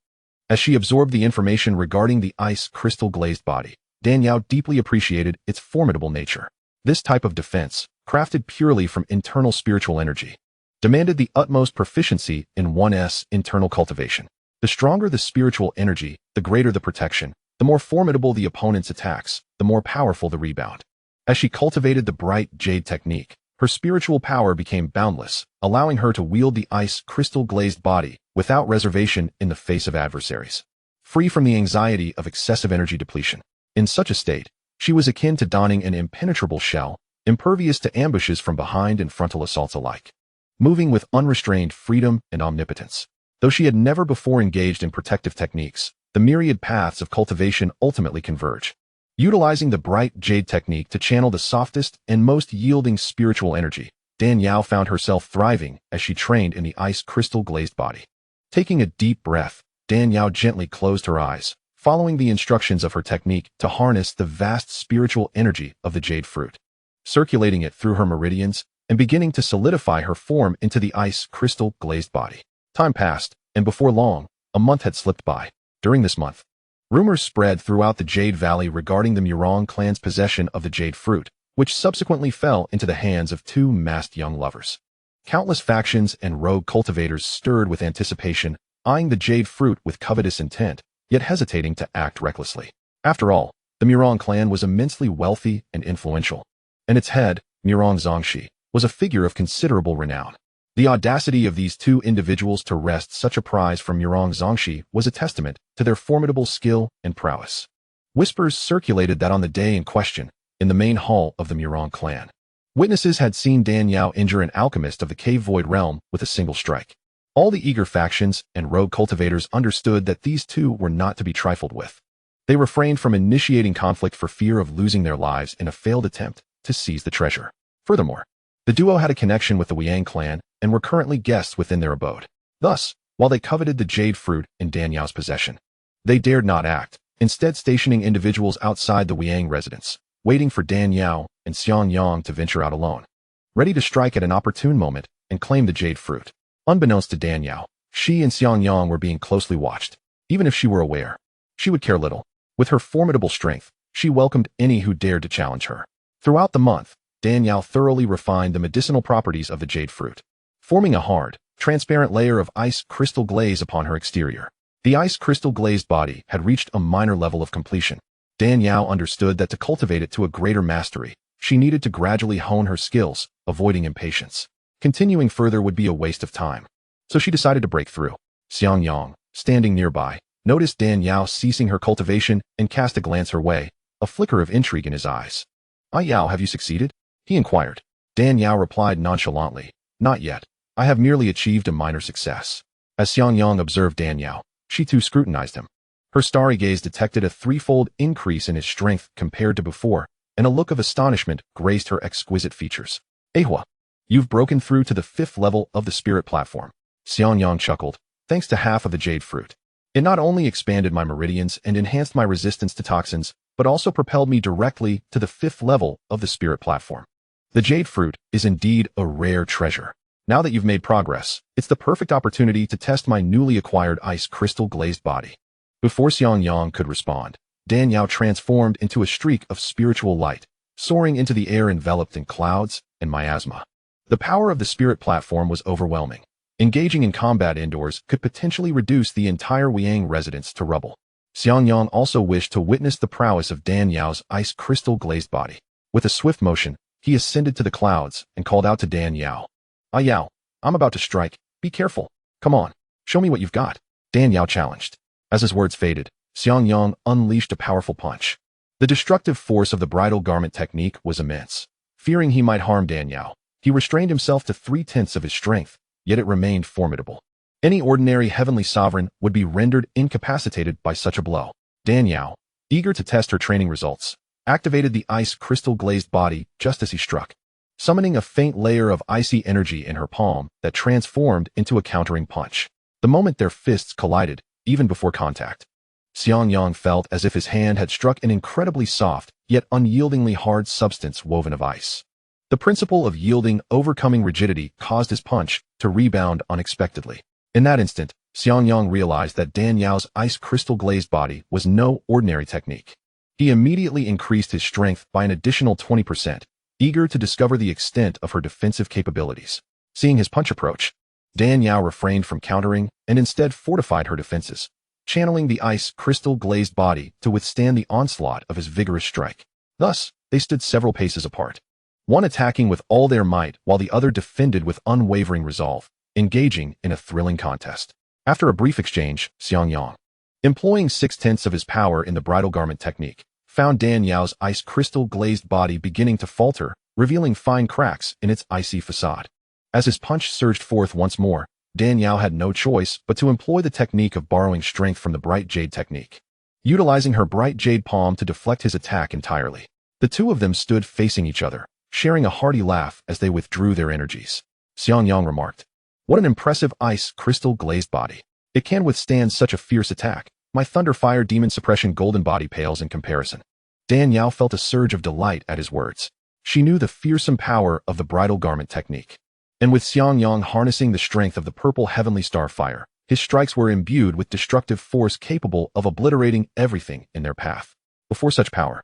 As she absorbed the information regarding the ice crystal glazed body, Dan Yao deeply appreciated its formidable nature. This type of defense, crafted purely from internal spiritual energy, demanded the utmost proficiency in one's internal cultivation. The stronger the spiritual energy, the greater the protection, the more formidable the opponent's attacks, the more powerful the rebound. As she cultivated the bright Jade technique, her spiritual power became boundless, allowing her to wield the ice crystal-glazed body without reservation in the face of adversaries. Free from the anxiety of excessive energy depletion. In such a state, she was akin to donning an impenetrable shell, impervious to ambushes from behind and frontal assaults alike. Moving with unrestrained freedom and omnipotence. Though she had never before engaged in protective techniques, the myriad paths of cultivation ultimately converge. Utilizing the bright Jade technique to channel the softest and most yielding spiritual energy, Danyao found herself thriving as she trained in the ice crystal-glazed body. Taking a deep breath, Danyao gently closed her eyes, following the instructions of her technique to harness the vast spiritual energy of the Jade fruit, circulating it through her meridians and beginning to solidify her form into the ice crystal-glazed body. Time passed, and before long, a month had slipped by. During this month, rumors spread throughout the Jade Valley regarding the Ouyang clan's possession of the Jade fruit, which subsequently fell into the hands of two masked young lovers. Countless factions and rogue cultivators stirred with anticipation, eyeing the Jade fruit with covetous intent, yet hesitating to act recklessly. After all, the Ouyang clan was immensely wealthy and influential, and its head, Ouyang Xianxia, was a figure of considerable renown. The audacity of these two individuals to wrest such a prize from Ouyang Xianxia was a testament to their formidable skill and prowess. Whispers circulated that on the day in question, in the main hall of the Ouyang clan, witnesses had seen Danyao injure an alchemist of the Cave Void realm with a single strike. All the eager factions and rogue cultivators understood that these two were not to be trifled with. They refrained from initiating conflict for fear of losing their lives in a failed attempt to seize the treasure. Furthermore, the duo had a connection with the Ouyang clan and were currently guests within their abode. Thus, while they coveted the Jade fruit in Danyao's possession, they dared not act, instead stationing individuals outside the Ouyang residence, waiting for Danyao and Xianxiang to venture out alone, ready to strike at an opportune moment and claim the Jade fruit. Unbeknownst to Danyao, she and Xianxiang were being closely watched. Even if she were aware, she would care little. With her formidable strength, she welcomed any who dared to challenge her. Throughout the month, Danyao thoroughly refined the medicinal properties of the Jade fruit, forming a hard, transparent layer of ice crystal glaze upon her exterior. The ice crystal glazed body had reached a minor level of completion. Danyao understood that to cultivate it to a greater mastery, she needed to gradually hone her skills, avoiding impatience. Continuing further would be a waste of time. So she decided to break through. Xianxiang, standing nearby, noticed Danyao ceasing her cultivation and cast a glance her way, a flicker of intrigue in his eyes. "Ouyang, have you succeeded?" he inquired. Danyao replied nonchalantly, "Not yet. I have merely achieved a minor success." As Xianxiang observed Danyao, she too scrutinized him. Her starry gaze detected a threefold increase in his strength compared to before, and a look of astonishment graced her exquisite features. "Ehua, you've broken through to the 5th level of the spirit platform." Xianxiang chuckled. "Thanks to half of the Jade fruit. It not only expanded my meridians and enhanced my resistance to toxins, but also propelled me directly to the 5th level of the spirit platform. The Jade fruit is indeed a rare treasure. Now that you've made progress, it's the perfect opportunity to test my newly acquired ice crystal glazed body." Before Xianxiang could respond, Danyao transformed into a streak of spiritual light, soaring into the air enveloped in clouds and miasma. The power of the spirit platform was overwhelming. Engaging in combat indoors could potentially reduce the entire Ouyang residence to rubble. Xianxiang also wished to witness the prowess of Danyao's ice crystal glazed body. With a swift motion, he ascended to the clouds and called out to Danyao. "Ouyang, I'm about to strike. Be careful. Come on, show me what you've got." Danyao challenged. As his words faded, Xianxiang unleashed a powerful punch. The destructive force of the bridal garment technique was immense. Fearing he might harm Danyao, he restrained himself to 3/10 of his strength, yet it remained formidable. Any ordinary heavenly sovereign would be rendered incapacitated by such a blow. Danyao, eager to test her training results, activated the ice crystal glazed body just as he struck, summoning a faint layer of icy energy in her palm that transformed into a countering punch. The moment their fists collided, even before contact, Xianxiang felt as if his hand had struck an incredibly soft, yet unyieldingly hard substance woven of ice. The principle of yielding overcoming rigidity caused his punch to rebound unexpectedly. In that instant, Xianxiang realized that Danyao's ice crystal glazed body was no ordinary technique. He immediately increased his strength by an additional 20%, eager to discover the extent of her defensive capabilities. Seeing his punch approach, Danyao refrained from countering and instead fortified her defenses, channeling the ice crystal glazed body to withstand the onslaught of his vigorous strike. Thus, they stood several paces apart, one attacking with all their might while the other defended with unwavering resolve, engaging in a thrilling contest. After a brief exchange, Xianxiang, employing 6/10 of his power in the bridal garment technique, found Dan Yao's ice crystal glazed body beginning to falter, revealing fine cracks in its icy facade. As his punch surged forth once more, Dan Yao had no choice but to employ the technique of borrowing strength from the bright jade technique, utilizing her bright jade palm to deflect his attack entirely. The two of them stood facing each other, sharing a hearty laugh as they withdrew their energies. Xianxiang remarked, "What an impressive ice crystal glazed body. It can withstand such a fierce attack. My Thunderfire Demon Suppression golden body pales in comparison." Dan Yao felt a surge of delight at his words. She knew the fearsome power of the bridal garment technique. And with Xianxiang harnessing the strength of the purple heavenly star fire, his strikes were imbued with destructive force capable of obliterating everything in their path. Before such power,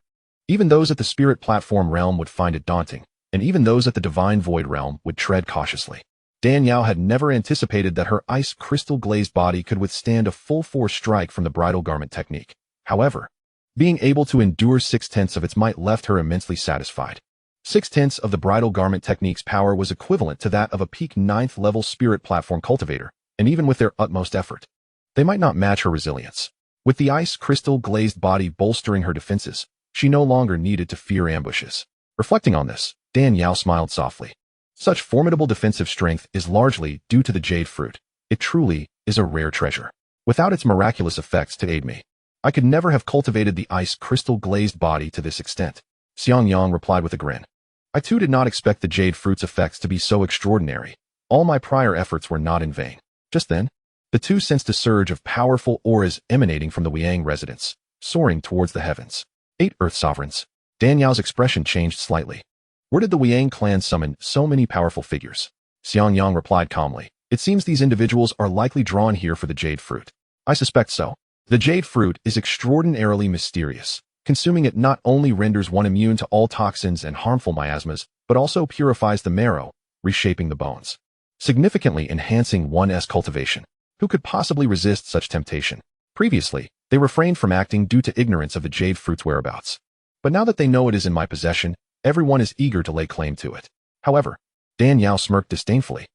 even those at the spirit platform realm would find it daunting, and even those at the divine void realm would tread cautiously. Dan Yao had never anticipated that her ice crystal glazed body could withstand a full force strike from the bridal garment technique. However, being able to endure 6/10 of its might left her immensely satisfied. 6/10 of the bridal garment technique's power was equivalent to that of a peak 9th level spirit platform cultivator, and even with their utmost effort, they might not match her resilience. With the ice crystal glazed body bolstering her defenses, she no longer needed to fear ambushes. Reflecting on this, Dan Yao smiled softly. Such formidable defensive strength is largely due to the jade fruit. It truly is a rare treasure. Without its miraculous effects to aid me, I could never have cultivated the ice crystal glazed body to this extent. Xianxiang replied with a grin. I too did not expect the jade fruit's effects to be so extraordinary. All my prior efforts were not in vain. Just then, the two sensed a surge of powerful auras emanating from the Ouyang residence, soaring towards the heavens. 8 Earth Sovereigns. Dan Yao's expression changed slightly. Where did the Ouyang clan summon so many powerful figures? Xianxiang replied calmly. It seems these individuals are likely drawn here for the jade fruit. I suspect so. The jade fruit is extraordinarily mysterious. Consuming it not only renders one immune to all toxins and harmful miasmas, but also purifies the marrow, reshaping the bones, significantly enhancing one's cultivation. Who could possibly resist such temptation? Previously, they refrained from acting due to ignorance of the jade fruit's whereabouts. But now that they know it is in my possession, everyone is eager to lay claim to it. However, Dan Yao smirked disdainfully.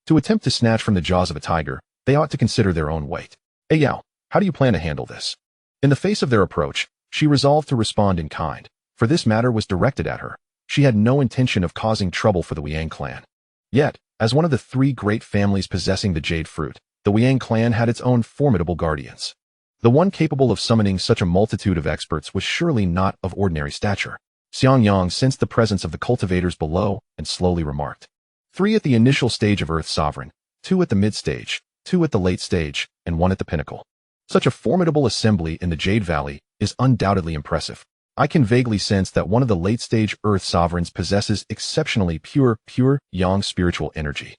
To attempt to snatch from the jaws of a tiger, they ought to consider their own weight. Hey Yao, how do you plan to handle this? In the face of their approach, she resolved to respond in kind, for this matter was directed at her. She had no intention of causing trouble for the Ouyang clan. Yet, as one of the 3 great families possessing the jade fruit, the Ouyang clan had its own formidable guardians. The one capable of summoning such a multitude of experts was surely not of ordinary stature. Xianxiang sensed the presence of the cultivators below and slowly remarked. 3 at the initial stage of Earth Sovereign, 2 at the mid-stage, 2 at the late stage, and 1 at the pinnacle. Such a formidable assembly in the Jade Valley is undoubtedly impressive. I can vaguely sense that one of the late-stage Earth Sovereigns possesses exceptionally pure yang spiritual energy,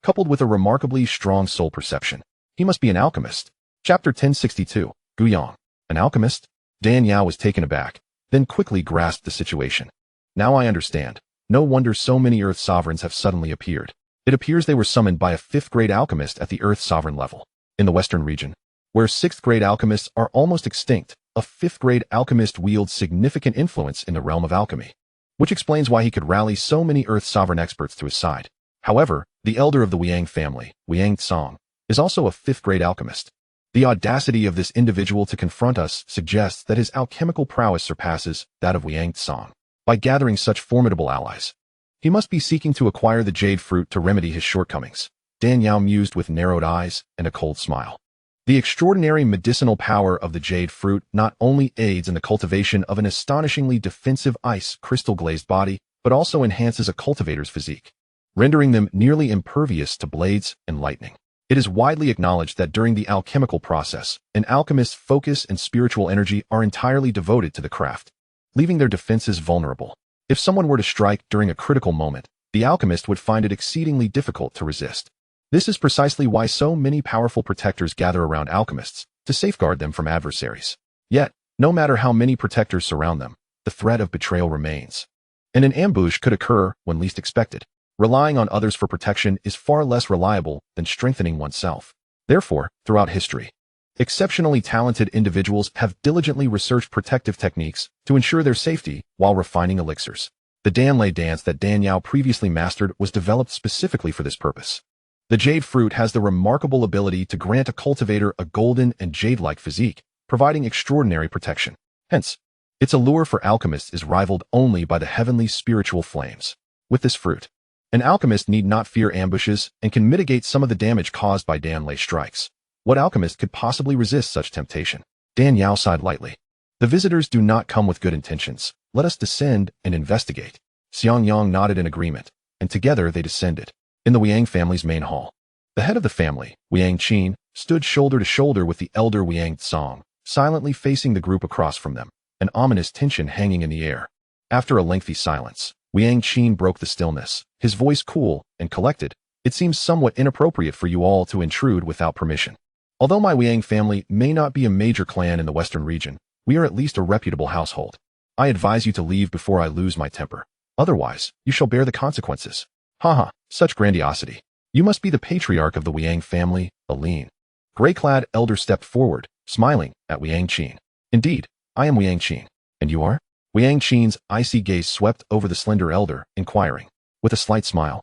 coupled with a remarkably strong soul perception. He must be an alchemist. Chapter 1062, Ouyang. An alchemist? Dan Yao was taken aback, then quickly grasped the situation. Now I understand. No wonder so many Earth Sovereigns have suddenly appeared. It appears they were summoned by a 5th-grade alchemist at the Earth Sovereign level. In the Western region, where 6th-grade alchemists are almost extinct, a 5th-grade alchemist wields significant influence in the realm of alchemy, which explains why he could rally so many Earth Sovereign experts to his side. However, the elder of the Ouyang family, Ouyang Tsang, is also a 5th-grade alchemist. The audacity of this individual to confront us suggests that his alchemical prowess surpasses that of Ouyang Tsang. By gathering such formidable allies, he must be seeking to acquire the jade fruit to remedy his shortcomings. Dan Yao mused with narrowed eyes and a cold smile. The extraordinary medicinal power of the jade fruit not only aids in the cultivation of an astonishingly defensive ice crystal-glazed body, but also enhances a cultivator's physique, rendering them nearly impervious to blades and lightning. It is widely acknowledged that during the alchemical process, an alchemist's focus and spiritual energy are entirely devoted to the craft, leaving their defenses vulnerable. If someone were to strike during a critical moment, the alchemist would find it exceedingly difficult to resist. This is precisely why so many powerful protectors gather around alchemists, to safeguard them from adversaries. Yet, no matter how many protectors surround them, the threat of betrayal remains, and an ambush could occur when least expected. Relying on others for protection is far less reliable than strengthening oneself. Therefore, throughout history, Exceptionally talented individuals have diligently researched protective techniques to ensure their safety while refining elixirs. The Danlei dance that Dan Yao previously mastered was developed specifically for this purpose. The jade fruit has the remarkable ability to grant a cultivator a golden and jade-like physique, providing extraordinary protection. Hence, its allure for alchemists is rivaled only by the heavenly spiritual flames. With this fruit, an alchemist need not fear ambushes and can mitigate some of the damage caused by Danlei strikes. What alchemist could possibly resist such temptation? Dan Yao sighed lightly. The visitors do not come with good intentions. Let us descend and investigate. Xiangyang nodded in agreement, and together they descended. In the Ouyang family's main hall, the head of the family, Ouyang Qin, stood shoulder to shoulder with the elder Ouyang Tsang, silently facing the group across from them, an ominous tension hanging in the air. After a lengthy silence, Ouyang Qin broke the stillness, his voice cool and collected. It seems somewhat inappropriate for you all to intrude without permission. Although my Ouyang family may not be a major clan in the western region, we are at least a reputable household. I advise you to leave before I lose my temper. Otherwise, you shall bear the consequences. Haha, such grandiosity. You must be the patriarch of the Ouyang family, a lean, gray-clad elder stepped forward, smiling at Ouyang Qin. Indeed, I am Ouyang Qin. And you are? Ouyang Qin's icy gaze swept over the slender elder, inquiring, with a slight smile.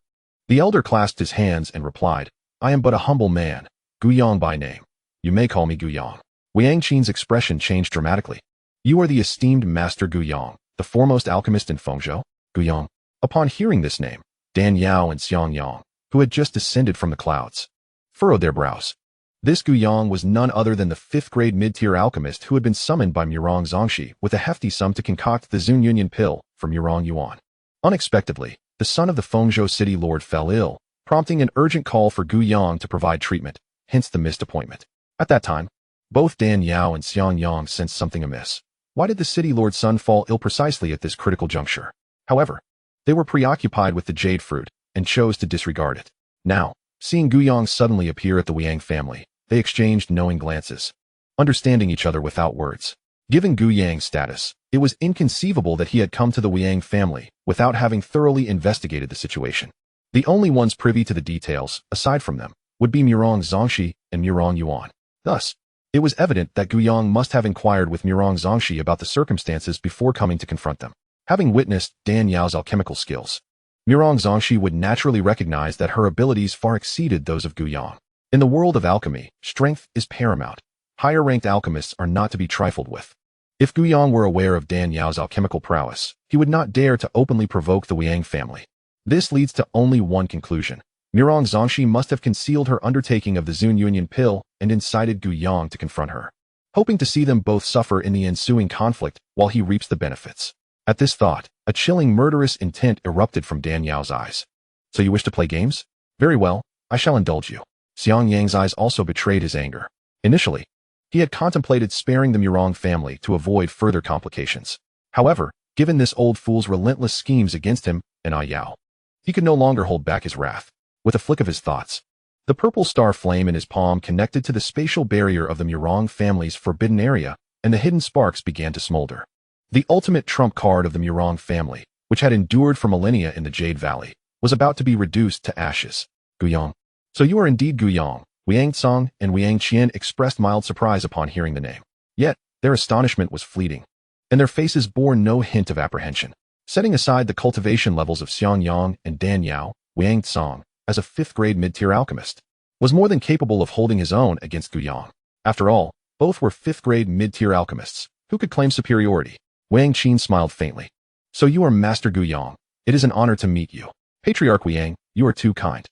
The elder clasped his hands and replied, I am but a humble man, Ouyang by name. You may call me Ouyang. Ouyang Qin's expression changed dramatically. You are the esteemed Master Ouyang, the foremost alchemist in Fengzhou? Ouyang. Upon hearing this name, Dan Yao and Xiangyang, who had just descended from the clouds, furrowed their brows. This Ouyang was none other than the 5th-grade mid-tier alchemist who had been summoned by Murong Zongxi with a hefty sum to concoct the Zun Union pill for Murong Yuan. Unexpectedly, the son of the Fengzhou city lord fell ill, prompting an urgent call for Ouyang to provide treatment, hence the missed appointment. At that time, both Dan Yao and Xiangyang sensed something amiss. Why did the city lord's son fall ill precisely at this critical juncture? However, they were preoccupied with the jade fruit and chose to disregard it. Now, seeing Ouyang suddenly appear at the Ouyang family, they exchanged knowing glances, understanding each other without words. Given Ouyang's status, it was inconceivable that he had come to the Ouyang family without having thoroughly investigated the situation. The only ones privy to the details, aside from them, would be Murong Zongxi and Murong Yuan. Thus, it was evident that Ouyang must have inquired with Murong Zongxi about the circumstances before coming to confront them. Having witnessed Dan Yao's alchemical skills, Murong Zongxi would naturally recognize that her abilities far exceeded those of Ouyang. In the world of alchemy, strength is paramount. Higher-ranked alchemists are not to be trifled with. If Ouyang were aware of Dan Yao's alchemical prowess, he would not dare to openly provoke the Ouyang family. This leads to only one conclusion. Murong Zongxi must have concealed her undertaking of the Zun Union pill and incited Ouyang to confront her, hoping to see them both suffer in the ensuing conflict while he reaps the benefits. At this thought, a chilling murderous intent erupted from Dan Yao's eyes. So you wish to play games? Very well, I shall indulge you. Xiangyang's eyes also betrayed his anger. Initially, he had contemplated sparing the Murong family to avoid further complications. However, given this old fool's relentless schemes against him and Ouyang, he could no longer hold back his wrath. With a flick of his thoughts, the purple star flame in his palm connected to the spatial barrier of the Murong family's forbidden area, and the hidden sparks began to smolder. The ultimate trump card of the Murong family, which had endured for millennia in the Jade Valley, was about to be reduced to ashes. Ouyang. So you are indeed Ouyang. Ouyang Tsang and Ouyang Qian expressed mild surprise upon hearing the name. Yet, their astonishment was fleeting, and their faces bore no hint of apprehension. Setting aside the cultivation levels of Xiangyang and Dan Yao, Ouyang Tsang, as a 5th-grade mid-tier alchemist, was more than capable of holding his own against Ouyang. After all, both were 5th-grade mid-tier alchemists, who could claim superiority. Ouyang Qin smiled faintly. So you are Master Ouyang. It is an honor to meet you. Patriarch Ouyang, you are too kind.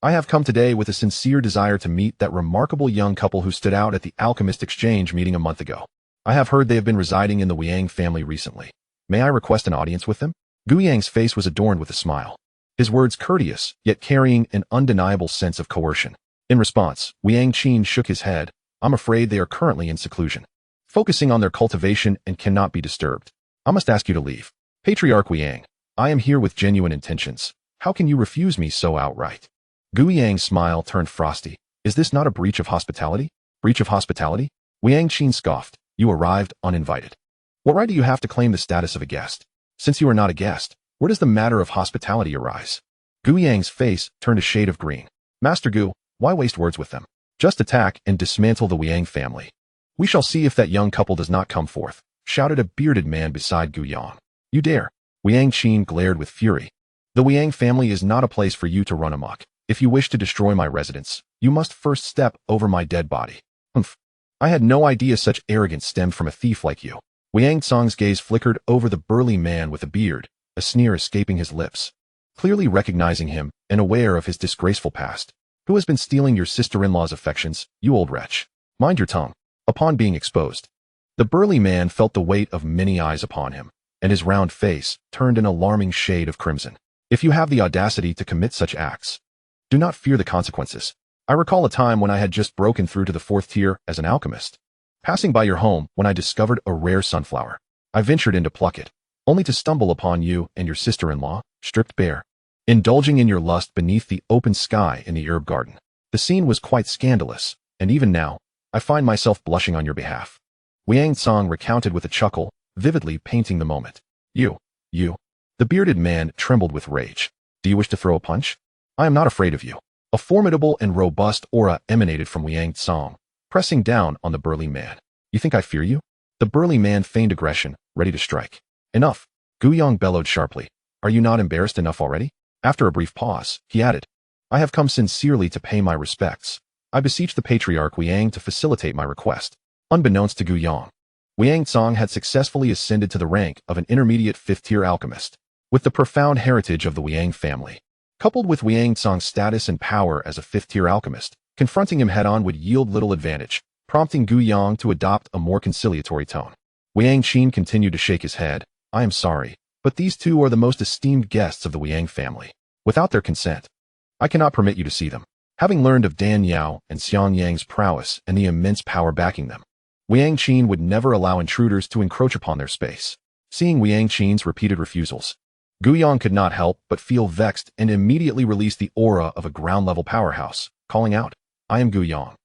I have come today with a sincere desire to meet that remarkable young couple who stood out at the Alchemist Exchange meeting a month ago. I have heard they have been residing in the Ouyang family recently. May I request an audience with them? Ouyang's face was adorned with a smile, his words courteous, yet carrying an undeniable sense of coercion. In response, Ouyang Qin shook his head. I'm afraid they are currently in seclusion, focusing on their cultivation and cannot be disturbed. I must ask you to leave. Patriarch Ouyang, I am here with genuine intentions. How can you refuse me so outright? Ouyang's smile turned frosty. Is this not a breach of hospitality? Breach of hospitality? Ouyang Qin scoffed. You arrived uninvited. What right do you have to claim the status of a guest? Since you are not a guest, where does the matter of hospitality arise? Ouyang's face turned a shade of green. Master Gu, why waste words with them? Just attack and dismantle the Ouyang family. We shall see if that young couple does not come forth, shouted a bearded man beside Ouyang. You dare. Ouyang Qin glared with fury. The Ouyang family is not a place for you to run amok. If you wish to destroy my residence, you must first step over my dead body. Humph. I had no idea such arrogance stemmed from a thief like you. Ouyang Tsang's gaze flickered over the burly man with a beard, a sneer escaping his lips. Clearly recognizing him and aware of his disgraceful past. Who has been stealing your sister-in-law's affections, you old wretch? Mind your tongue. Upon being exposed, the burly man felt the weight of many eyes upon him, and his round face turned an alarming shade of crimson. If you have the audacity to commit such acts, do not fear the consequences. I recall a time when I had just broken through to the 4th tier as an alchemist. Passing by your home when I discovered a rare sunflower, I ventured in to pluck it, only to stumble upon you and your sister-in-law, stripped bare, indulging in your lust beneath the open sky in the herb garden. The scene was quite scandalous, and even now, I find myself blushing on your behalf. Ouyang Tsang recounted with a chuckle, vividly painting the moment. You. The bearded man trembled with rage. Do you wish to throw a punch? I am not afraid of you. A formidable and robust aura emanated from Ouyang Tsang, pressing down on the burly man. You think I fear you? The burly man feigned aggression, ready to strike. Enough. Ouyang bellowed sharply. Are you not embarrassed enough already? After a brief pause, he added, I have come sincerely to pay my respects. I beseech the patriarch Ouyang to facilitate my request. Unbeknownst to Ouyang, Ouyang Tsang had successfully ascended to the rank of an intermediate 5th-tier alchemist. With the profound heritage of the Ouyang family, coupled with Ouyang Tsang's status and power as a 5th-tier alchemist, confronting him head-on would yield little advantage, prompting Ouyang to adopt a more conciliatory tone. Ouyang Qin continued to shake his head. I am sorry, but these two are the most esteemed guests of the Ouyang family. Without their consent, I cannot permit you to see them. Having learned of Dan Yao and Xiang Yang's prowess and the immense power backing them, Ouyang Qin would never allow intruders to encroach upon their space. Seeing Ouyang Qin's repeated refusals, Ouyang could not help but feel vexed and immediately released the aura of a ground-level powerhouse, calling out, I am Ouyang.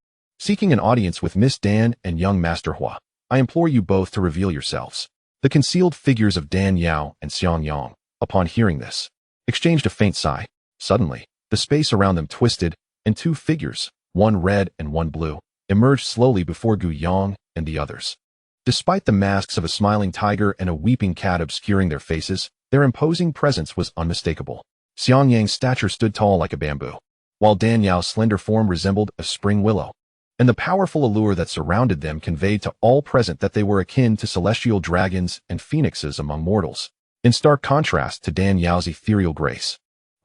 Seeking an audience with Miss Dan and young Master Hua, I implore you both to reveal yourselves. The concealed figures of Dan Yao and Xiang Yang, upon hearing this, exchanged a faint sigh. Suddenly, the space around them twisted, and two figures, one red and one blue, emerged slowly before Ouyang and the others. Despite the masks of a smiling tiger and a weeping cat obscuring their faces, their imposing presence was unmistakable. Xiang Yang's stature stood tall like a bamboo, while Dan Yao's slender form resembled a spring willow, and the powerful allure that surrounded them conveyed to all present that they were akin to celestial dragons and phoenixes among mortals. In stark contrast to Dan Yao's ethereal grace,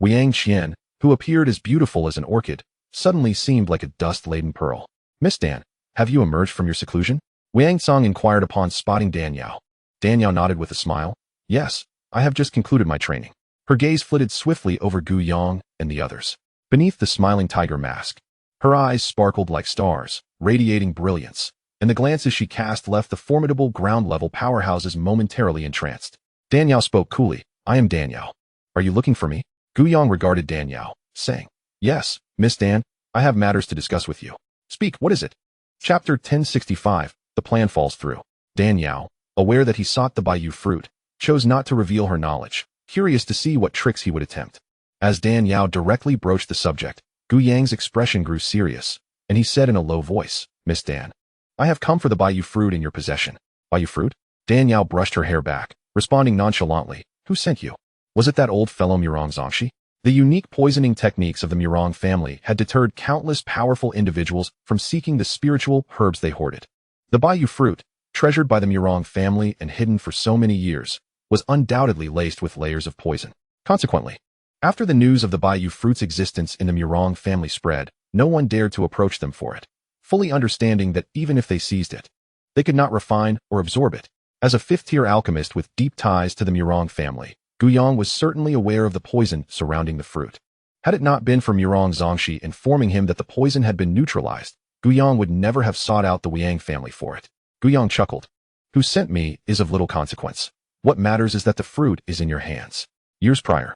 Ouyang Qian, who appeared as beautiful as an orchid, suddenly seemed like a dust-laden pearl. Miss Dan, have you emerged from your seclusion? Ouyang Tsang inquired upon spotting Dan Yao. Dan Yao nodded with a smile. Yes, I have just concluded my training. Her gaze flitted swiftly over Ouyang and the others. Beneath the smiling tiger mask, her eyes sparkled like stars, radiating brilliance, and the glances she cast left the formidable ground-level powerhouses momentarily entranced. Dan Yao spoke coolly. I am Dan Yao. Are you looking for me? Ouyang regarded Dan Yao, saying, Yes, Miss Dan, I have matters to discuss with you. Speak, what is it? Chapter 1065, The Plan Falls Through. Dan Yao, aware that he sought the Bayou fruit, chose not to reveal her knowledge, curious to see what tricks he would attempt. As Dan Yao directly broached the subject, Ouyang's expression grew serious, and he said in a low voice, Miss Dan, I have come for the Bayou fruit in your possession. Bayou fruit? Dan Yao brushed her hair back, responding nonchalantly, Who sent you? Was it that old fellow Murong Zongxi? The unique poisoning techniques of the Murong family had deterred countless powerful individuals from seeking the spiritual herbs they hoarded. The Bayou fruit, treasured by the Murong family and hidden for so many years, was undoubtedly laced with layers of poison. Consequently, after the news of the Bayou fruit's existence in the Murong family spread, no one dared to approach them for it, fully understanding that even if they seized it, they could not refine or absorb it. As a 5th-tier alchemist with deep ties to the Murong family, Ouyang was certainly aware of the poison surrounding the fruit. Had it not been for Murong Zongxi informing him that the poison had been neutralized, Ouyang would never have sought out the Ouyang family for it. Ouyang chuckled. Who sent me is of little consequence. What matters is that the fruit is in your hands. Years prior,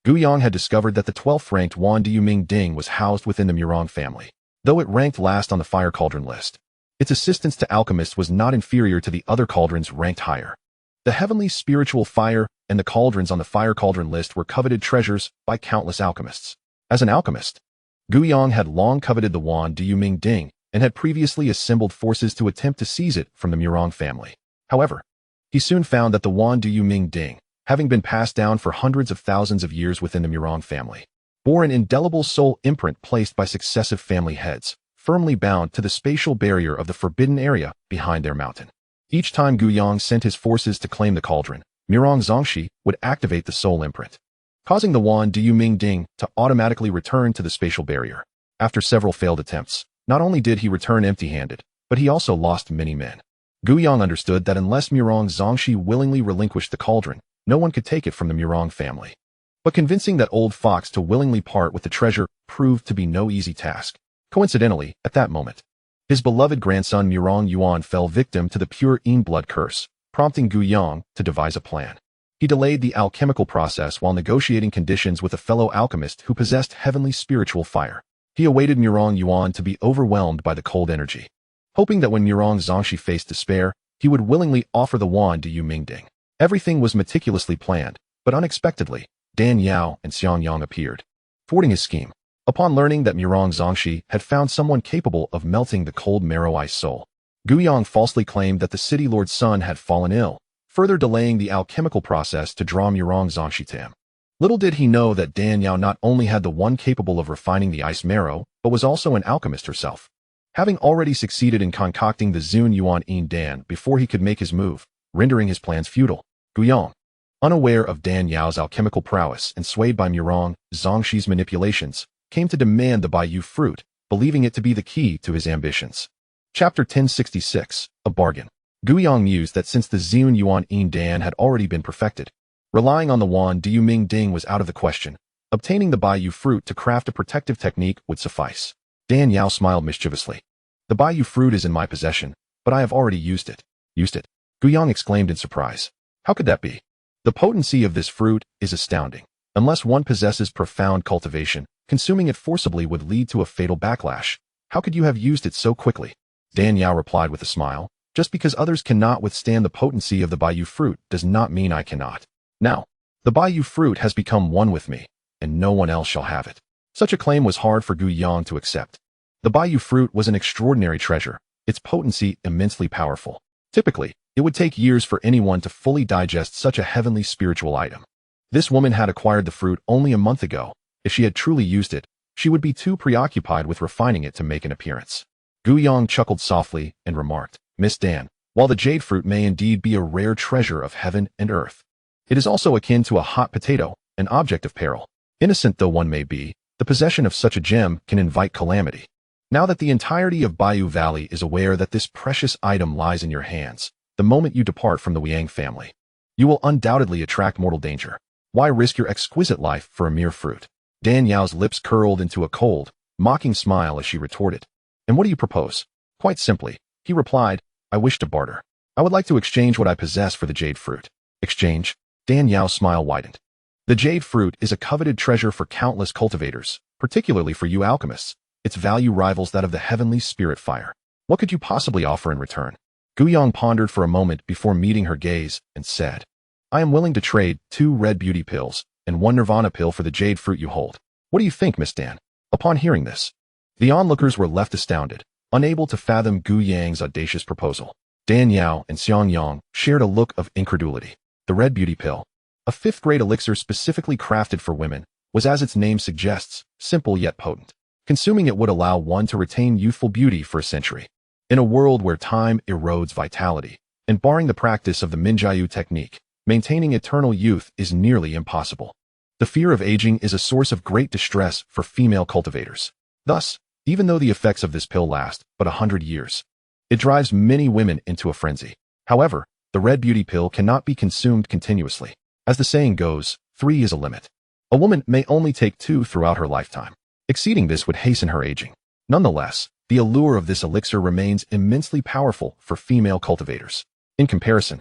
Ouyang had discovered that the 12th-ranked Wan Diuming Ding was housed within the Murong family, though it ranked last on the fire cauldron list. Its assistance to alchemists was not inferior to the other cauldrons ranked higher. The heavenly spiritual fire and the cauldrons on the fire cauldron list were coveted treasures by countless alchemists. As an alchemist, Ouyang had long coveted the wand Du Ming Ding and had previously assembled forces to attempt to seize it from the Murong family. However, he soon found that the wand Du Ming Ding, having been passed down for hundreds of thousands of years within the Murong family, bore an indelible soul imprint placed by successive family heads, firmly bound to the spatial barrier of the forbidden area behind their mountain. Each time Ouyang sent his forces to claim the cauldron, Murong Zongxi would activate the soul imprint, causing the wand Du Ming Ding to automatically return to the spatial barrier. After several failed attempts, not only did he return empty-handed, but he also lost many men. Ouyang understood that unless Murong Zongxi willingly relinquished the cauldron, no one could take it from the Murong family. But convincing that old fox to willingly part with the treasure proved to be no easy task. Coincidentally, at that moment, his beloved grandson Murong Yuan fell victim to the pure Yin blood curse, prompting Ouyang to devise a plan. He delayed the alchemical process while negotiating conditions with a fellow alchemist who possessed heavenly spiritual fire. He awaited Murong Yuan to be overwhelmed by the cold energy, hoping that when Murong Zongxi faced despair, he would willingly offer the wand to Du Ming Ding. Everything was meticulously planned, but unexpectedly, Dan Yao and Xianxiang appeared, thwarting his scheme. Upon learning that Murong Zongxi had found someone capable of melting the cold marrow ice soul, Ouyang falsely claimed that the city lord's son had fallen ill, further delaying the alchemical process to draw Murong Zongxi to him. Little did he know that Dan Yao not only had the one capable of refining the ice marrow, but was also an alchemist herself. Having already succeeded in concocting the Zun Yuan Yin Dan before he could make his move, rendering his plans futile, Ouyang, unaware of Dan Yao's alchemical prowess and swayed by Murong Zongxi's manipulations, came to demand the Baiyu fruit, believing it to be the key to his ambitions. Chapter 1066, A Bargain. Ouyang mused that since the Zun Yuan Yin Dan had already been perfected, relying on the wand Du Ming Ding was out of the question. Obtaining the Baiyu fruit to craft a protective technique would suffice. Dan Yao smiled mischievously. The Baiyu fruit is in my possession, but I have already used it. Used it? Ouyang exclaimed in surprise. How could that be? The potency of this fruit is astounding. Unless one possesses profound cultivation, consuming it forcibly would lead to a fatal backlash. How could you have used it so quickly? Dan Yao replied with a smile. Just because others cannot withstand the potency of the Baiyu fruit does not mean I cannot. Now, the Baiyu fruit has become one with me, and no one else shall have it. Such a claim was hard for Ouyang to accept. The Baiyu fruit was an extraordinary treasure, its potency immensely powerful. Typically, it would take years for anyone to fully digest such a heavenly spiritual item. This woman had acquired the fruit only a month ago. If she had truly used it, she would be too preoccupied with refining it to make an appearance. Ouyang chuckled softly and remarked, Miss Dan, while the jade fruit may indeed be a rare treasure of heaven and earth, it is also akin to a hot potato, an object of peril. Innocent though one may be, the possession of such a gem can invite calamity. Now that the entirety of Baiyu Valley is aware that this precious item lies in your hands, the moment you depart from the Ouyang family, you will undoubtedly attract mortal danger. Why risk your exquisite life for a mere fruit? Dan Yao's lips curled into a cold, mocking smile as she retorted. And what do you propose? Quite simply, he replied, I wish to barter. I would like to exchange what I possess for the jade fruit. Exchange? Dan Yao's smile widened. The jade fruit is a coveted treasure for countless cultivators, particularly for you alchemists. Its value rivals that of the heavenly spirit fire. What could you possibly offer in return? Ouyang pondered for a moment before meeting her gaze and said, I am willing to trade 2 red beauty pills and 1 nirvana pill for the jade fruit you hold. What do you think, Miss Dan? Upon hearing this, the onlookers were left astounded, unable to fathom Ouyang's audacious proposal. Dan Yao and Xianxiang shared a look of incredulity. The red beauty pill, a 5th-grade elixir specifically crafted for women, was, as its name suggests, simple yet potent. Consuming it would allow one to retain youthful beauty for a century. In a world where time erodes vitality, and barring the practice of the Minjiu technique, maintaining eternal youth is nearly impossible. The fear of aging is a source of great distress for female cultivators. Thus, even though the effects of this pill last but 100 years, it drives many women into a frenzy. However, the red beauty pill cannot be consumed continuously. As the saying goes, 3 is a limit. A woman may only take 2 throughout her lifetime. Exceeding this would hasten her aging. Nonetheless, the allure of this elixir remains immensely powerful for female cultivators. In comparison,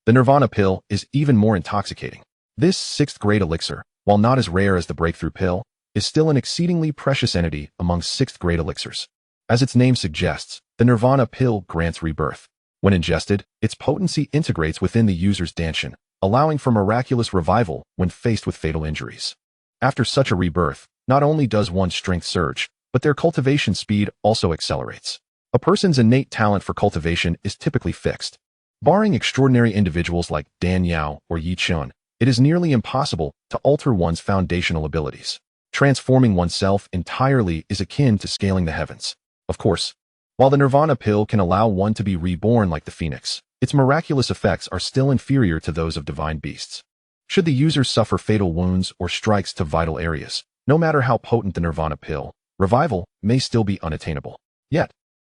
the nirvana pill is even more intoxicating. This 6th-grade elixir, while not as rare as the breakthrough pill, is still an exceedingly precious entity among 6th-grade elixirs. As its name suggests, the nirvana pill grants rebirth. When ingested, its potency integrates within the user's danshan, allowing for miraculous revival when faced with fatal injuries. After such a rebirth, not only does one's strength surge, but their cultivation speed also accelerates. A person's innate talent for cultivation is typically fixed. Barring extraordinary individuals like Dan Yao or Yi Chun, it is nearly impossible to alter one's foundational abilities. Transforming oneself entirely is akin to scaling the heavens. Of course, while the nirvana pill can allow one to be reborn like the phoenix, its miraculous effects are still inferior to those of divine beasts. Should the user suffer fatal wounds or strikes to vital areas, no matter how potent the nirvana pill, revival may still be unattainable. Yet,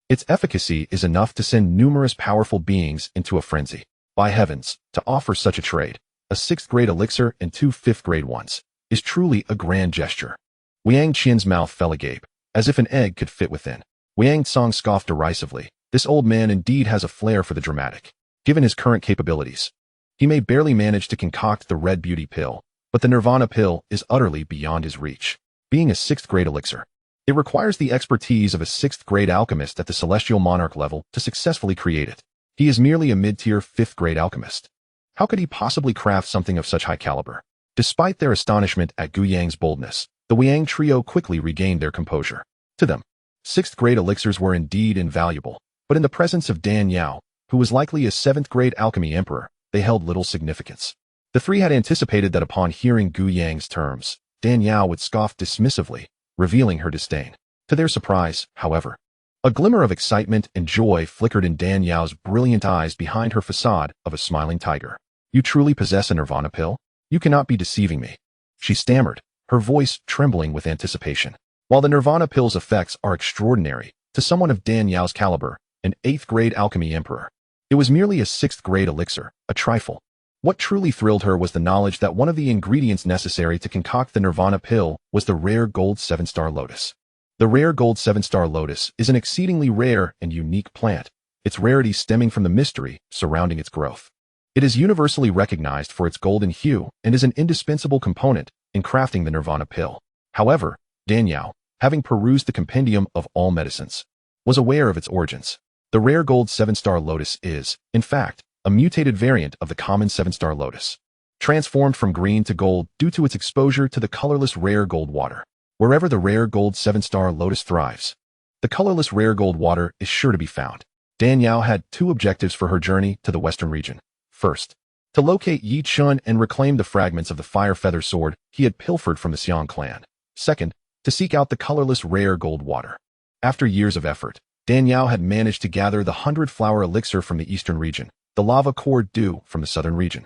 its efficacy is enough to send numerous powerful beings into a frenzy. By heavens, to offer such a trade, a 6th-grade elixir and 2 5th-grade ones, is truly a grand gesture. Ouyang Qian's mouth fell agape, as if an egg could fit within. Ouyang Tsang scoffed derisively. This old man indeed has a flair for the dramatic. Given his current capabilities, he may barely manage to concoct the red beauty pill, but the nirvana pill is utterly beyond his reach. Being a 6th-grade elixir, it requires the expertise of a 6th-grade alchemist at the celestial monarch level to successfully create it. He is merely a mid-tier 5th-grade alchemist. How could he possibly craft something of such high caliber? Despite their astonishment at Ouyang's boldness, the Ouyang trio quickly regained their composure. To them, 6th-grade elixirs were indeed invaluable, but in the presence of Dan Yao, who was likely a 7th-grade alchemy emperor, they held little significance. The three had anticipated that upon hearing Ouyang's terms, Dan Yao would scoff dismissively, revealing her disdain. To their surprise, however, a glimmer of excitement and joy flickered in Dan Yao's brilliant eyes behind her facade of a smiling tiger. You truly possess a nirvana pill? You cannot be deceiving me, she stammered, her voice trembling with anticipation. While the nirvana pill's effects are extraordinary, to someone of Dan Yao's caliber, an 8th-grade alchemy emperor, it was merely a 6th-grade elixir, a trifle. What truly thrilled her was the knowledge that one of the ingredients necessary to concoct the nirvana pill was the rare gold 7-star lotus. The rare gold 7-star lotus is an exceedingly rare and unique plant, its rarity stemming from the mystery surrounding its growth. It is universally recognized for its golden hue and is an indispensable component in crafting the nirvana pill. However, Dan Yao, having perused the compendium of all medicines, was aware of its origins. The rare gold 7-star lotus is, in fact, a mutated variant of the common 7-star lotus, transformed from green to gold due to its exposure to the colorless rare gold water. Wherever the rare gold 7-star lotus thrives, the colorless rare gold water is sure to be found. Dan Yao had 2 objectives for her journey to the western region. First, to locate Yi Chun and reclaim the fragments of the fire feather sword he had pilfered from the Xiang clan. Second, to seek out the colorless rare gold water. After years of effort, Dan Yao had managed to gather the 100-flower elixir from the eastern region, the lava core dew from the southern region,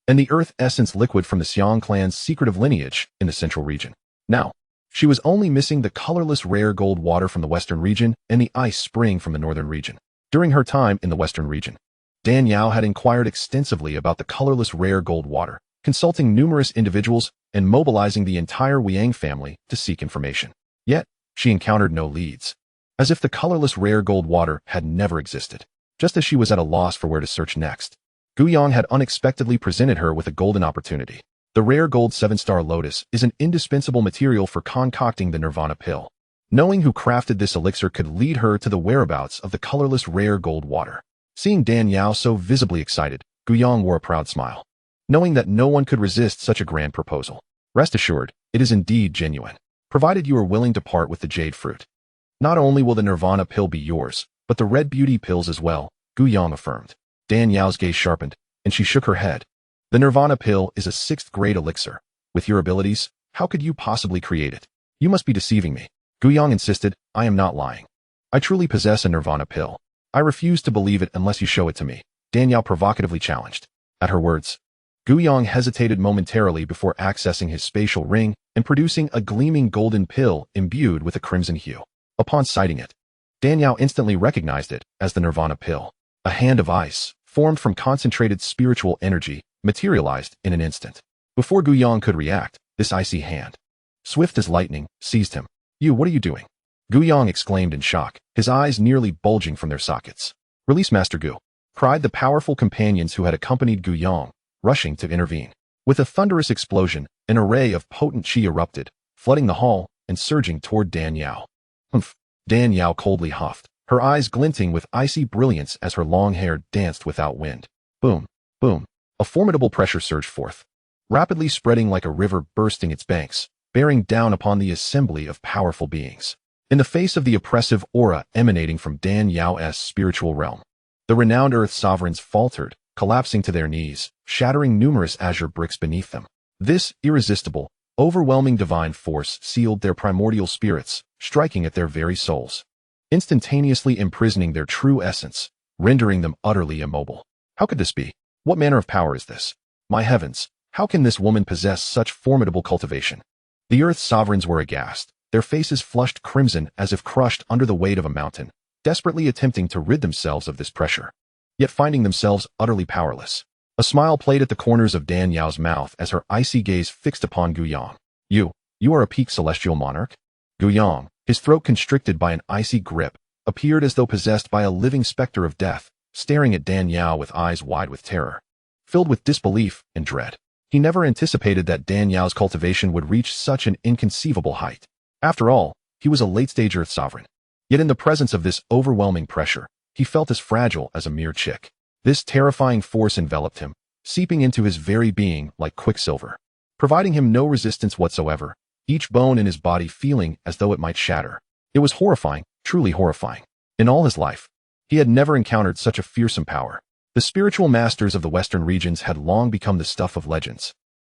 and the earth essence liquid from the Xiang clan's secretive lineage in the central region. Now, she was only missing the colorless rare gold water from the western region and the ice spring from the northern region. During her time in the western region, Dan Yao had inquired extensively about the colorless rare gold water, consulting numerous individuals and mobilizing the entire Ouyang family to seek information. Yet, she encountered no leads, as if the colorless rare gold water had never existed. Just as she was at a loss for where to search next, Ouyang had unexpectedly presented her with a golden opportunity. The rare gold 7-star lotus is an indispensable material for concocting the nirvana pill. Knowing who crafted this elixir could lead her to the whereabouts of the colorless rare gold water. Seeing Dan Yao so visibly excited, Ouyang wore a proud smile, knowing that no one could resist such a grand proposal. Rest assured, it is indeed genuine, provided you are willing to part with the jade fruit. Not only will the nirvana pill be yours, but the red beauty pills as well, Ouyang affirmed. Dan Yao's gaze sharpened, and she shook her head. The nirvana pill is a 6th-grade elixir. With your abilities, how could you possibly create it? You must be deceiving me. Ouyang insisted. I am not lying. I truly possess a nirvana pill. I refuse to believe it unless you show it to me, Dan Yao provocatively challenged. At her words, Ouyang hesitated momentarily before accessing his spatial ring and producing a gleaming golden pill imbued with a crimson hue. Upon sighting it, Dan Yao instantly recognized it as the nirvana pill. A hand of ice, formed from concentrated spiritual energy, materialized in an instant. Before Ouyang could react, this icy hand, swift as lightning, seized him. What are you doing? Ouyang exclaimed in shock, his eyes nearly bulging from their sockets. Release Master Gu, cried the powerful companions who had accompanied Ouyang, rushing to intervene. With a thunderous explosion, an array of potent qi erupted, flooding the hall and surging toward Dan Yao. Humph! Dan Yao coldly huffed, her eyes glinting with icy brilliance as her long hair danced without wind. Boom! Boom! A formidable pressure surged forth, rapidly spreading like a river bursting its banks, bearing down upon the assembly of powerful beings. In the face of the oppressive aura emanating from Dan Yao's spiritual realm, the renowned Earth sovereigns faltered, collapsing to their knees, shattering numerous azure bricks beneath them. This irresistible, overwhelming divine force sealed their primordial spirits, striking at their very souls, instantaneously imprisoning their true essence, rendering them utterly immobile. How could this be? What manner of power is this? My heavens, how can this woman possess such formidable cultivation? The Earth's sovereigns were aghast, their faces flushed crimson as if crushed under the weight of a mountain, desperately attempting to rid themselves of this pressure, yet finding themselves utterly powerless. A smile played at the corners of Dan Yao's mouth as her icy gaze fixed upon Ouyang. You are a peak celestial monarch? Ouyang, his throat constricted by an icy grip, appeared as though possessed by a living specter of death, staring at Dan Yao with eyes wide with terror, filled with disbelief and dread. He never anticipated that Dan Yao's cultivation would reach such an inconceivable height. After all, he was a late-stage Earth sovereign. Yet in the presence of this overwhelming pressure, he felt as fragile as a mere chick. This terrifying force enveloped him, seeping into his very being like quicksilver, providing him no resistance whatsoever, each bone in his body feeling as though it might shatter. It was horrifying, truly horrifying. In all his life, he had never encountered such a fearsome power. The spiritual masters of the western regions had long become the stuff of legends,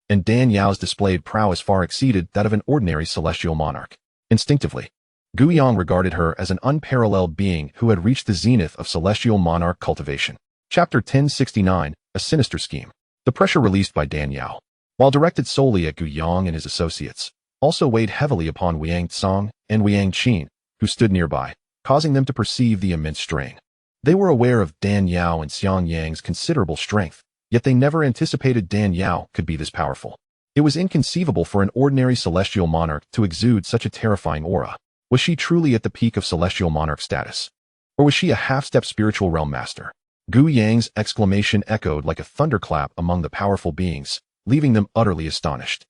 and Dan Yao's displayed prowess far exceeded that of an ordinary celestial monarch. Instinctively, Ouyang regarded her as an unparalleled being who had reached the zenith of celestial monarch cultivation. Chapter 1069, A Sinister Scheme. The pressure released by Dan Yao, while directed solely at Ouyang and his associates, also weighed heavily upon Ouyang Tsang and Ouyang Qin, who stood nearby, causing them to perceive the immense strain. They were aware of Dan Yao and Xiang Yang's considerable strength, yet they never anticipated Dan Yao could be this powerful. It was inconceivable for an ordinary celestial monarch to exude such a terrifying aura. Was she truly at the peak of celestial monarch status? Or was she a half-step spiritual realm master? Ouyang's exclamation echoed like a thunderclap among the powerful beings, leaving them utterly astonished.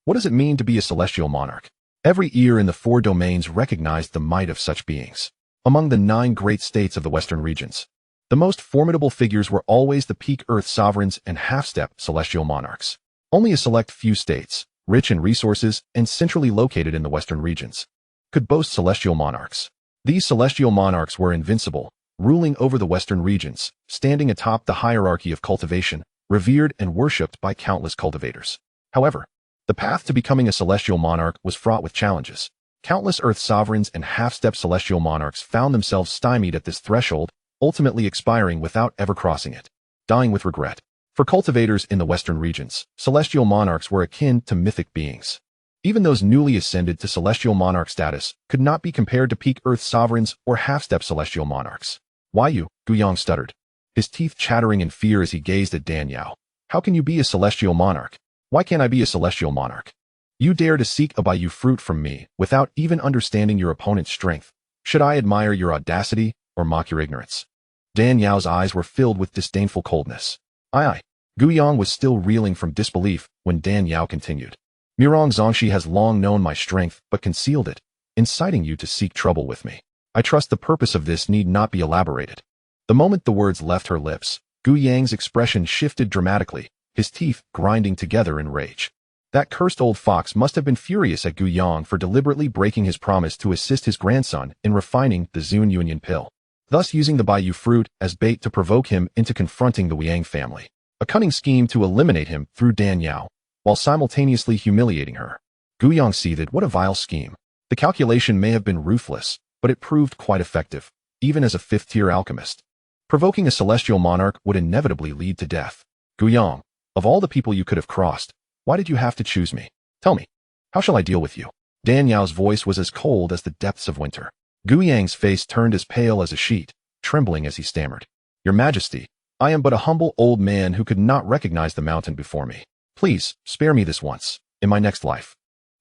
What does it mean to be a celestial monarch? Every ear in the four domains recognized the might of such beings. Among the 9 great states of the western regions, the most formidable figures were always the peak Earth sovereigns and half-step celestial monarchs. Only a select few states, rich in resources and centrally located in the western regions, could boast celestial monarchs. These celestial monarchs were invincible, ruling over the western regions, standing atop the hierarchy of cultivation, revered and worshipped by countless cultivators. However, the path to becoming a celestial monarch was fraught with challenges. Countless Earth sovereigns and half-step celestial monarchs found themselves stymied at this threshold, ultimately expiring without ever crossing it, dying with regret. For cultivators in the western regions, celestial monarchs were akin to mythic beings. Even those newly ascended to celestial monarch status could not be compared to peak Earth sovereigns or half-step celestial monarchs. Why you? Ouyang stuttered, his teeth chattering in fear as he gazed at Dan Yao. How can you be a celestial monarch? Why can't I be a celestial monarch? You dare to seek a bayou fruit from me without even understanding your opponent's strength. Should I admire your audacity or mock your ignorance? Dan Yao's eyes were filled with disdainful coldness. Aye. Ouyang was still reeling from disbelief when Dan Yao continued. Mirong Zongxi has long known my strength but concealed it, inciting you to seek trouble with me. I trust the purpose of this need not be elaborated. The moment the words left her lips, Ouyang's expression shifted dramatically, his teeth grinding together in rage. That cursed old fox must have been furious at Ouyang for deliberately breaking his promise to assist his grandson in refining the Zun Union pill, thus using the bayou fruit as bait to provoke him into confronting the Ouyang family. A cunning scheme to eliminate him through Dan Yao, while simultaneously humiliating her. Ouyang seethed. What a vile scheme. The calculation may have been ruthless, but it proved quite effective, even as a 5th-tier alchemist. Provoking a celestial monarch would inevitably lead to death. Ouyang, of all the people you could have crossed, why did you have to choose me? Tell me, how shall I deal with you? Dan Yao's voice was as cold as the depths of winter. Ouyang's face turned as pale as a sheet, trembling as he stammered. Your Majesty, I am but a humble old man who could not recognize the mountain before me. Please, spare me this once. In my next life,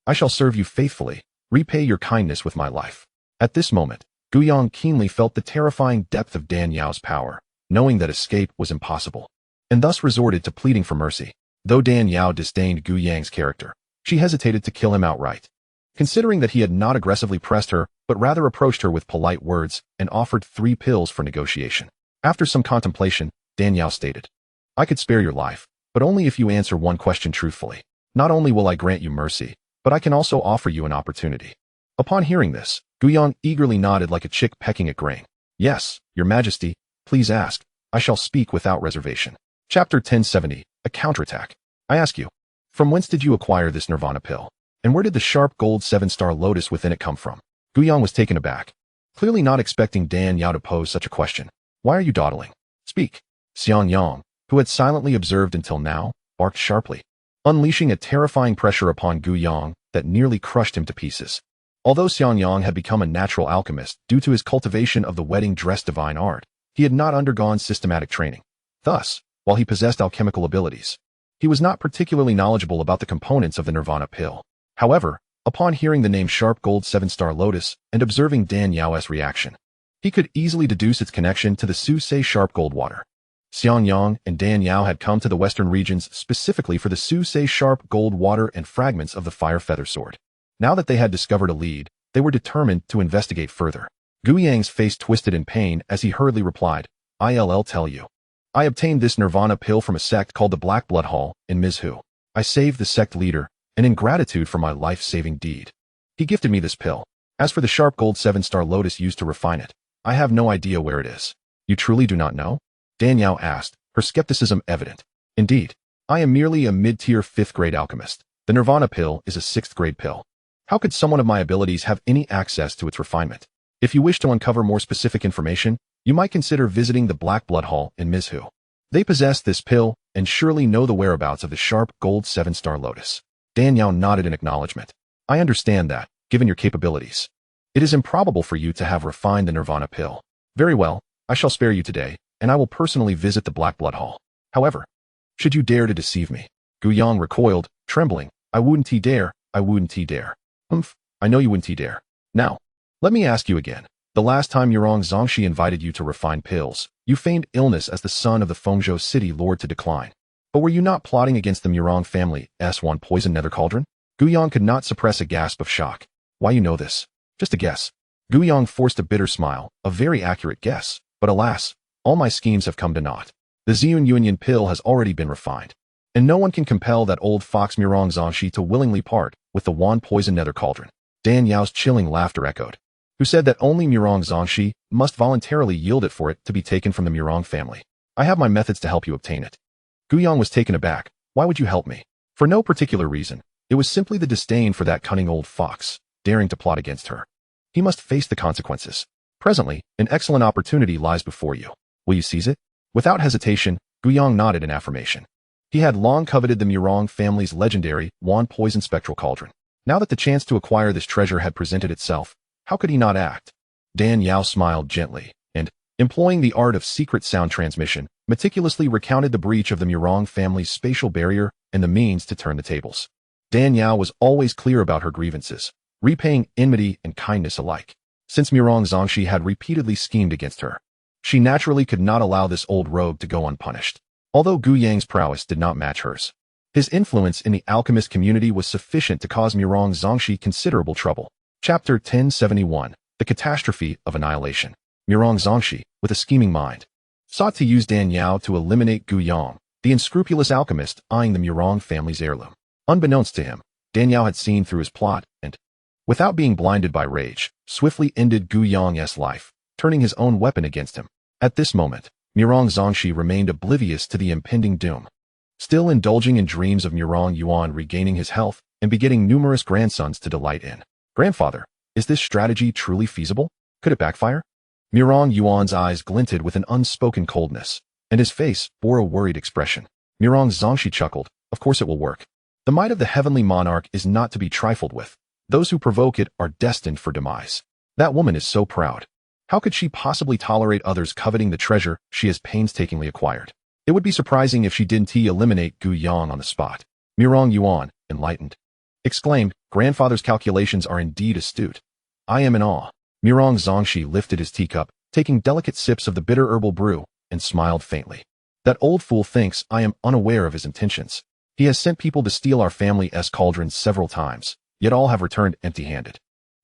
I shall serve you faithfully, repay your kindness with my life. At this moment, Ouyang keenly felt the terrifying depth of Dan Yao's power, knowing that escape was impossible, and thus resorted to pleading for mercy. Though Dan Yao disdained Ouyang's character, she hesitated to kill him outright. Considering that he had not aggressively pressed her, but rather approached her with polite words and offered 3 pills for negotiation. After some contemplation, Dan Yao stated, I could spare your life, but only if you answer one question truthfully. Not only will I grant you mercy, but I can also offer you an opportunity. Upon hearing this, Ouyang eagerly nodded like a chick pecking at grain. Yes, Your Majesty, please ask. I shall speak without reservation. Chapter 1070, A Counterattack. I ask you, from whence did you acquire this nirvana pill? And where did the sharp gold 7-star lotus within it come from? Ouyang was taken aback, clearly not expecting Dan Yao to pose such a question. Why are you dawdling? Speak. Xianxiang, who had silently observed until now, barked sharply, unleashing a terrifying pressure upon Ouyang that nearly crushed him to pieces. Although Xianxiang had become a natural alchemist due to his cultivation of the wedding dress divine art, he had not undergone systematic training. Thus, while he possessed alchemical abilities, he was not particularly knowledgeable about the components of the nirvana pill. However, upon hearing the name Sharp Gold 7-Star Lotus and observing Dan Yao's reaction, he could easily deduce its connection to the Su-Se Sharp Gold Water. Xianxiang and Dan Yao had come to the western regions specifically for the Su-Se Sharp Gold Water and fragments of the Fire Feather Sword. Now that they had discovered a lead, they were determined to investigate further. Ouyang's face twisted in pain as he hurriedly replied, I'll tell you. I obtained this nirvana pill from a sect called the Black Blood Hall in Mizhu. I saved the sect leader, and in gratitude for my life-saving deed, he gifted me this pill. As for the sharp gold 7-star lotus used to refine it, I have no idea where it is. You truly do not know? Dan Yao asked, her skepticism evident. Indeed, I am merely a mid-tier 5th-grade alchemist. The nirvana pill is a 6th-grade pill. How could someone of my abilities have any access to its refinement? If you wish to uncover more specific information, you might consider visiting the Black Blood Hall in Mizhu. They possess this pill and surely know the whereabouts of the sharp gold 7-star lotus. Dan Yao nodded in acknowledgement. I understand that, given your capabilities, it is improbable for you to have refined the nirvana pill. Very well, I shall spare you today, and I will personally visit the Black Blood Hall. However, should you dare to deceive me? Ouyang recoiled, trembling. I wouldn't dare. I know you wouldn't dare. Now, let me ask you again. The last time Yurong Zongxi invited you to refine pills, you feigned illness as the son of the Fengzhou city lord to decline. But were you not plotting against the Murong family S1 poison nether cauldron? Ouyang could not suppress a gasp of shock. Why you know this? Just a guess. Ouyang forced a bitter smile, a very accurate guess. But alas, all my schemes have come to naught. The Ziyun Union pill has already been refined, and no one can compel that old fox Murong Zongxi to willingly part with the Wan poison nether cauldron. Dan Yao's chilling laughter echoed. Who said that only Murong Zongxi must voluntarily yield it for it to be taken from the Murong family? I have my methods to help you obtain it. Ouyang was taken aback. Why would you help me? For no particular reason. It was simply the disdain for that cunning old fox, daring to plot against her. He must face the consequences. Presently, an excellent opportunity lies before you. Will you seize it? Without hesitation, Ouyang nodded in affirmation. He had long coveted the Murong family's legendary Wan poison spectral cauldron. Now that the chance to acquire this treasure had presented itself, how could he not act? Dan Yao smiled gently, and, employing the art of secret sound transmission, meticulously recounted the breach of the Murong family's spatial barrier and the means to turn the tables. Dan Yao was always clear about her grievances, repaying enmity and kindness alike. Since Murong Zongxi had repeatedly schemed against her, she naturally could not allow this old rogue to go unpunished. Although Ouyang's prowess did not match hers, his influence in the alchemist community was sufficient to cause Murong Zongxi considerable trouble. Chapter 1071, The Catastrophe of Annihilation. Murong Zongxi, with a scheming mind, sought to use Dan Yao to eliminate Ouyang, the unscrupulous alchemist eyeing the Murong family's heirloom. Unbeknownst to him, Dan Yao had seen through his plot and, without being blinded by rage, swiftly ended Ouyang's life, turning his own weapon against him. At this moment, Murong Zongxi remained oblivious to the impending doom, still indulging in dreams of Murong Yuan regaining his health and begetting numerous grandsons to delight in. Grandfather, is this strategy truly feasible? Could it backfire? Murong Yuan's eyes glinted with an unspoken coldness, and his face bore a worried expression. Murong Zongxi chuckled. Of course it will work. The might of the heavenly monarch is not to be trifled with. Those who provoke it are destined for demise. That woman is so proud. How could she possibly tolerate others coveting the treasure she has painstakingly acquired? It would be surprising if she didn't eliminate Ouyang on the spot. Murong Yuan, enlightened, exclaimed, Grandfather's calculations are indeed astute. I am in awe. Murong Zongxi lifted his teacup, taking delicate sips of the bitter herbal brew, and smiled faintly. That old fool thinks I am unaware of his intentions. He has sent people to steal our family's cauldrons several times, yet all have returned empty-handed.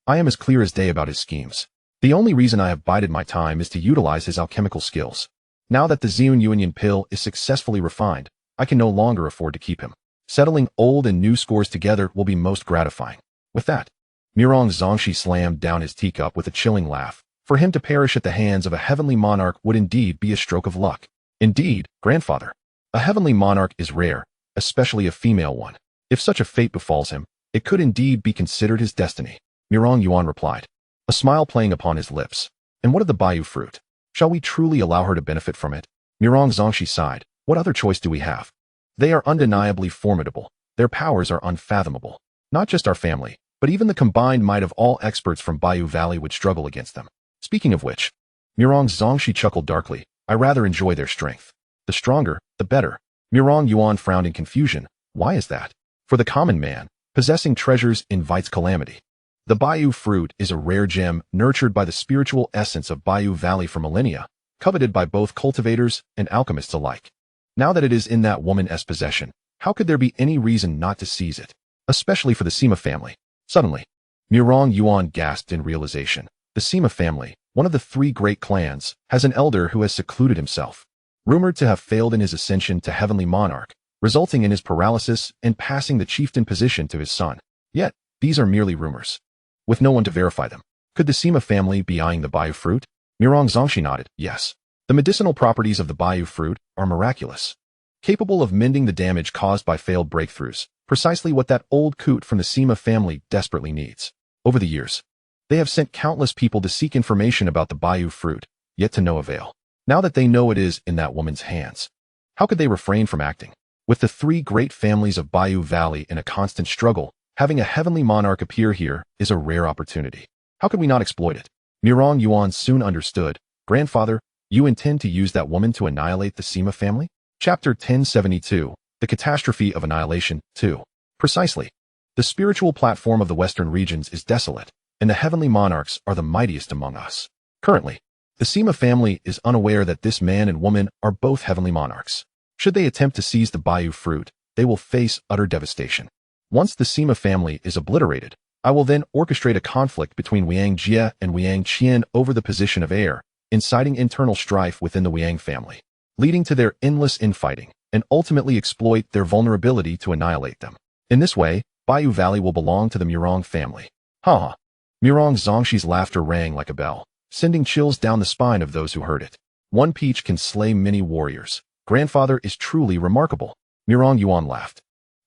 I am as clear as day about his schemes. The only reason I have bided my time is to utilize his alchemical skills. Now that the Ziyun Union pill is successfully refined, I can no longer afford to keep him. Settling old and new scores together will be most gratifying. With that, Murong Zongxi slammed down his teacup with a chilling laugh. For him to perish at the hands of a heavenly monarch would indeed be a stroke of luck. Indeed, grandfather. A heavenly monarch is rare, especially a female one. If such a fate befalls him, it could indeed be considered his destiny. Murong Yuan replied, a smile playing upon his lips. And what of the Baiyu fruit? Shall we truly allow her to benefit from it? Murong Zongxi sighed. What other choice do we have? They are undeniably formidable. Their powers are unfathomable. Not just our family, but even the combined might of all experts from Baiyu Valley would struggle against them. Speaking of which, Murong Zongxi chuckled darkly. I rather enjoy their strength. The stronger, the better. Murong Yuan frowned in confusion. Why is that? For the common man, possessing treasures invites calamity. The Baiyu fruit is a rare gem nurtured by the spiritual essence of Baiyu Valley for millennia, coveted by both cultivators and alchemists alike. Now that it is in that woman's possession, how could there be any reason not to seize it? Especially for the Sima family. Suddenly, Murong Yuan gasped in realization. The Sima family, one of the three great clans, has an elder who has secluded himself, rumored to have failed in his ascension to heavenly monarch, resulting in his paralysis and passing the chieftain position to his son. Yet, these are merely rumors, with no one to verify them. Could the Sima family be eyeing the Baiyu fruit? Murong Zongxi nodded, yes. The medicinal properties of the Baiyu fruit are miraculous, capable of mending the damage caused by failed breakthroughs, precisely what that old coot from the Sima family desperately needs. Over the years, they have sent countless people to seek information about the Baiyu fruit, yet to no avail. Now that they know it is in that woman's hands, how could they refrain from acting? With the three great families of Baiyu Valley in a constant struggle, having a heavenly monarch appear here is a rare opportunity. How could we not exploit it? Murong Yuan soon understood. Grandfather, you intend to use that woman to annihilate the Sima family? Chapter 1072, The Catastrophe of Annihilation, 2. Precisely. The spiritual platform of the western regions is desolate, and the heavenly monarchs are the mightiest among us. Currently, the Sima family is unaware that this man and woman are both heavenly monarchs. Should they attempt to seize the Baiyu fruit, they will face utter devastation. Once the Sima family is obliterated, I will then orchestrate a conflict between Ouyang Jie and Ouyang Qian over the position of heir, inciting internal strife within the Ouyang family, leading to their endless infighting, and ultimately exploit their vulnerability to annihilate them. In this way, Baiyu Valley will belong to the Murong family. Ha! Murong Zongxi's laughter rang like a bell, sending chills down the spine of those who heard it. One peach can slay many warriors. Grandfather is truly remarkable. Murong Yuan laughed.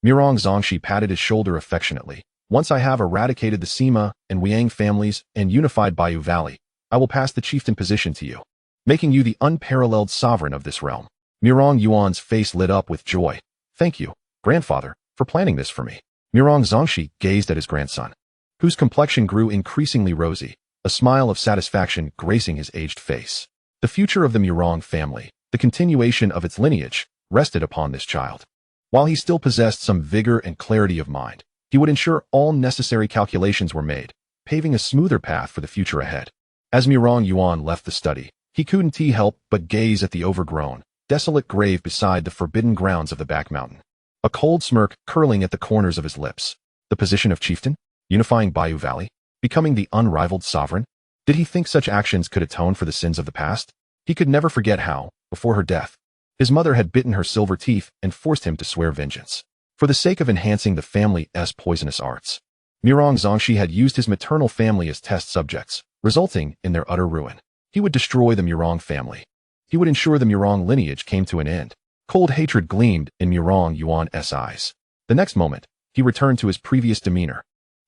Murong Zongxi patted his shoulder affectionately. Once I have eradicated the Sima and Ouyang families and unified Baiyu Valley, I will pass the chieftain position to you, making you the unparalleled sovereign of this realm. Murong Yuan's face lit up with joy. Thank you, grandfather, for planning this for me. Murong Zongxi gazed at his grandson, whose complexion grew increasingly rosy, a smile of satisfaction gracing his aged face. The future of the Murong family, the continuation of its lineage, rested upon this child. While he still possessed some vigor and clarity of mind, he would ensure all necessary calculations were made, paving a smoother path for the future ahead. As Murong Yuan left the study, he couldn't help but gaze at the overgrown, desolate grave beside the forbidden grounds of the back mountain. A cold smirk curling at the corners of his lips. The position of chieftain? Unifying Baiyu Valley? Becoming the unrivaled sovereign? Did he think such actions could atone for the sins of the past? He could never forget how, before her death, his mother had bitten her silver teeth and forced him to swear vengeance. For the sake of enhancing the family's poisonous arts, Murong Zongxi had used his maternal family as test subjects, resulting in their utter ruin. He would destroy the Murong family. He would ensure the Murong lineage came to an end. Cold hatred gleamed in Murong Yuan's eyes. The next moment, he returned to his previous demeanor,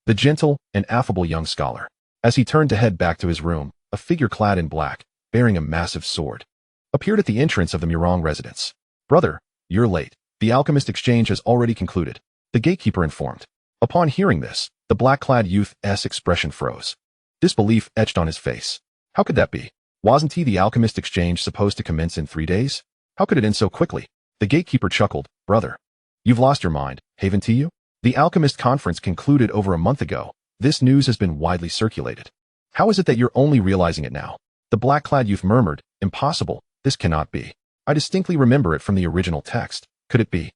the gentle and affable young scholar. As he turned to head back to his room, a figure clad in black, bearing a massive sword, appeared at the entrance of the Murong residence. Brother, you're late. The alchemist exchange has already concluded, the gatekeeper informed. Upon hearing this, the black-clad youth's expression froze. Disbelief etched on his face. How could that be? Wasn't the alchemist exchange supposed to commence in 3 days? How could it end so quickly? The gatekeeper chuckled. Brother, you've lost your mind, haven't you? The alchemist conference concluded over a month ago. This news has been widely circulated. How is it that you're only realizing it now? The black-clad youth murmured. Impossible. This cannot be. I distinctly remember it from the original text. Could it be?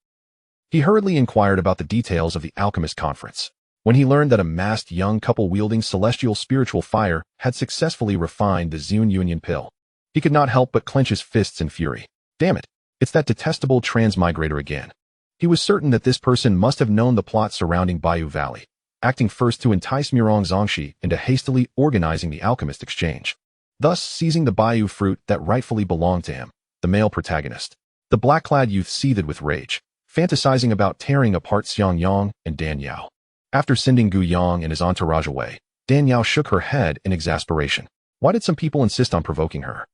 He hurriedly inquired about the details of the alchemist conference. When he learned that a masked young couple wielding celestial spiritual fire had successfully refined the Zune Union pill, he could not help but clench his fists in fury. Damn it, it's that detestable transmigrator again. He was certain that this person must have known the plot surrounding Bayou Valley, acting first to entice Mirong Zongxi into hastily organizing the alchemist exchange, thus seizing the Bayou fruit that rightfully belonged to him, the male protagonist. The black-clad youth seethed with rage, fantasizing about tearing apart Xiangyang and Dan Yao. After sending Ouyang and his entourage away, Dan Yao shook her head in exasperation. Why did some people insist on provoking her?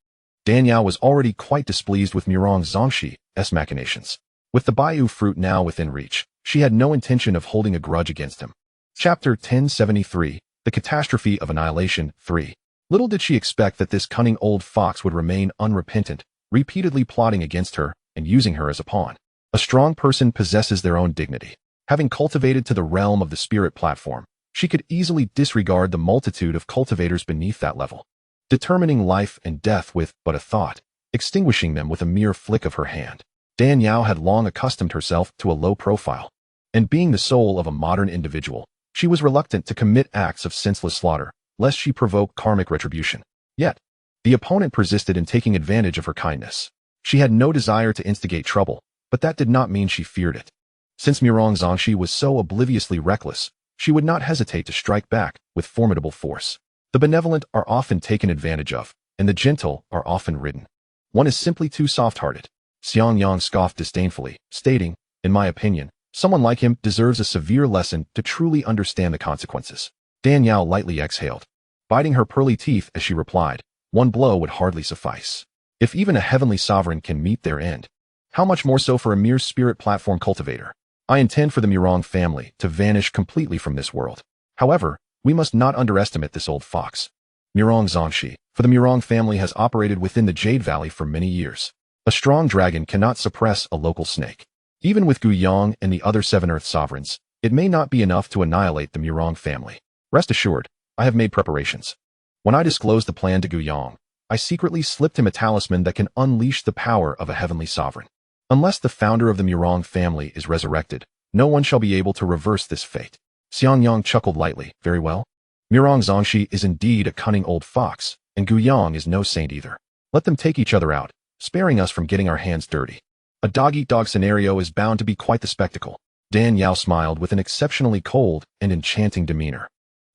Dan Yao was already quite displeased with Mirong Zongxi's machinations. With the Bayou fruit now within reach, she had no intention of holding a grudge against him. Chapter 1073, The Catastrophe of Annihilation 3. Little did she expect that this cunning old fox would remain unrepentant, repeatedly plotting against her and using her as a pawn. A strong person possesses their own dignity. Having cultivated to the realm of the spirit platform, she could easily disregard the multitude of cultivators beneath that level, determining life and death with but a thought, extinguishing them with a mere flick of her hand. Dan Yao had long accustomed herself to a low profile, and being the soul of a modern individual, she was reluctant to commit acts of senseless slaughter, lest she provoke karmic retribution. Yet, the opponent persisted in taking advantage of her kindness. She had no desire to instigate trouble, but that did not mean she feared it. Since Mirong Zongxi was so obliviously reckless, she would not hesitate to strike back with formidable force. The benevolent are often taken advantage of, and the gentle are often ridden. One is simply too soft-hearted. Xiangyang scoffed disdainfully, stating, in my opinion, someone like him deserves a severe lesson to truly understand the consequences. Dan Yao lightly exhaled, biting her pearly teeth as she replied, one blow would hardly suffice. If even a heavenly sovereign can meet their end, how much more so for a mere spirit platform cultivator? I intend for the Mirong family to vanish completely from this world. However, we must not underestimate this old fox. Mirong Zongxi, for the Mirong family has operated within the Jade Valley for many years. A strong dragon cannot suppress a local snake. Even with Ouyang and the other 7 Earth sovereigns, it may not be enough to annihilate the Mirong family. Rest assured, I have made preparations. When I disclosed the plan to Ouyang, I secretly slipped him a talisman that can unleash the power of a heavenly sovereign. Unless the founder of the Mirong family is resurrected, no one shall be able to reverse this fate. Xiangyang chuckled lightly. Very well. Mirong Zongxi is indeed a cunning old fox, and Ouyang is no saint either. Let them take each other out, sparing us from getting our hands dirty. A dog-eat-dog scenario is bound to be quite the spectacle. Dan Yao smiled with an exceptionally cold and enchanting demeanor.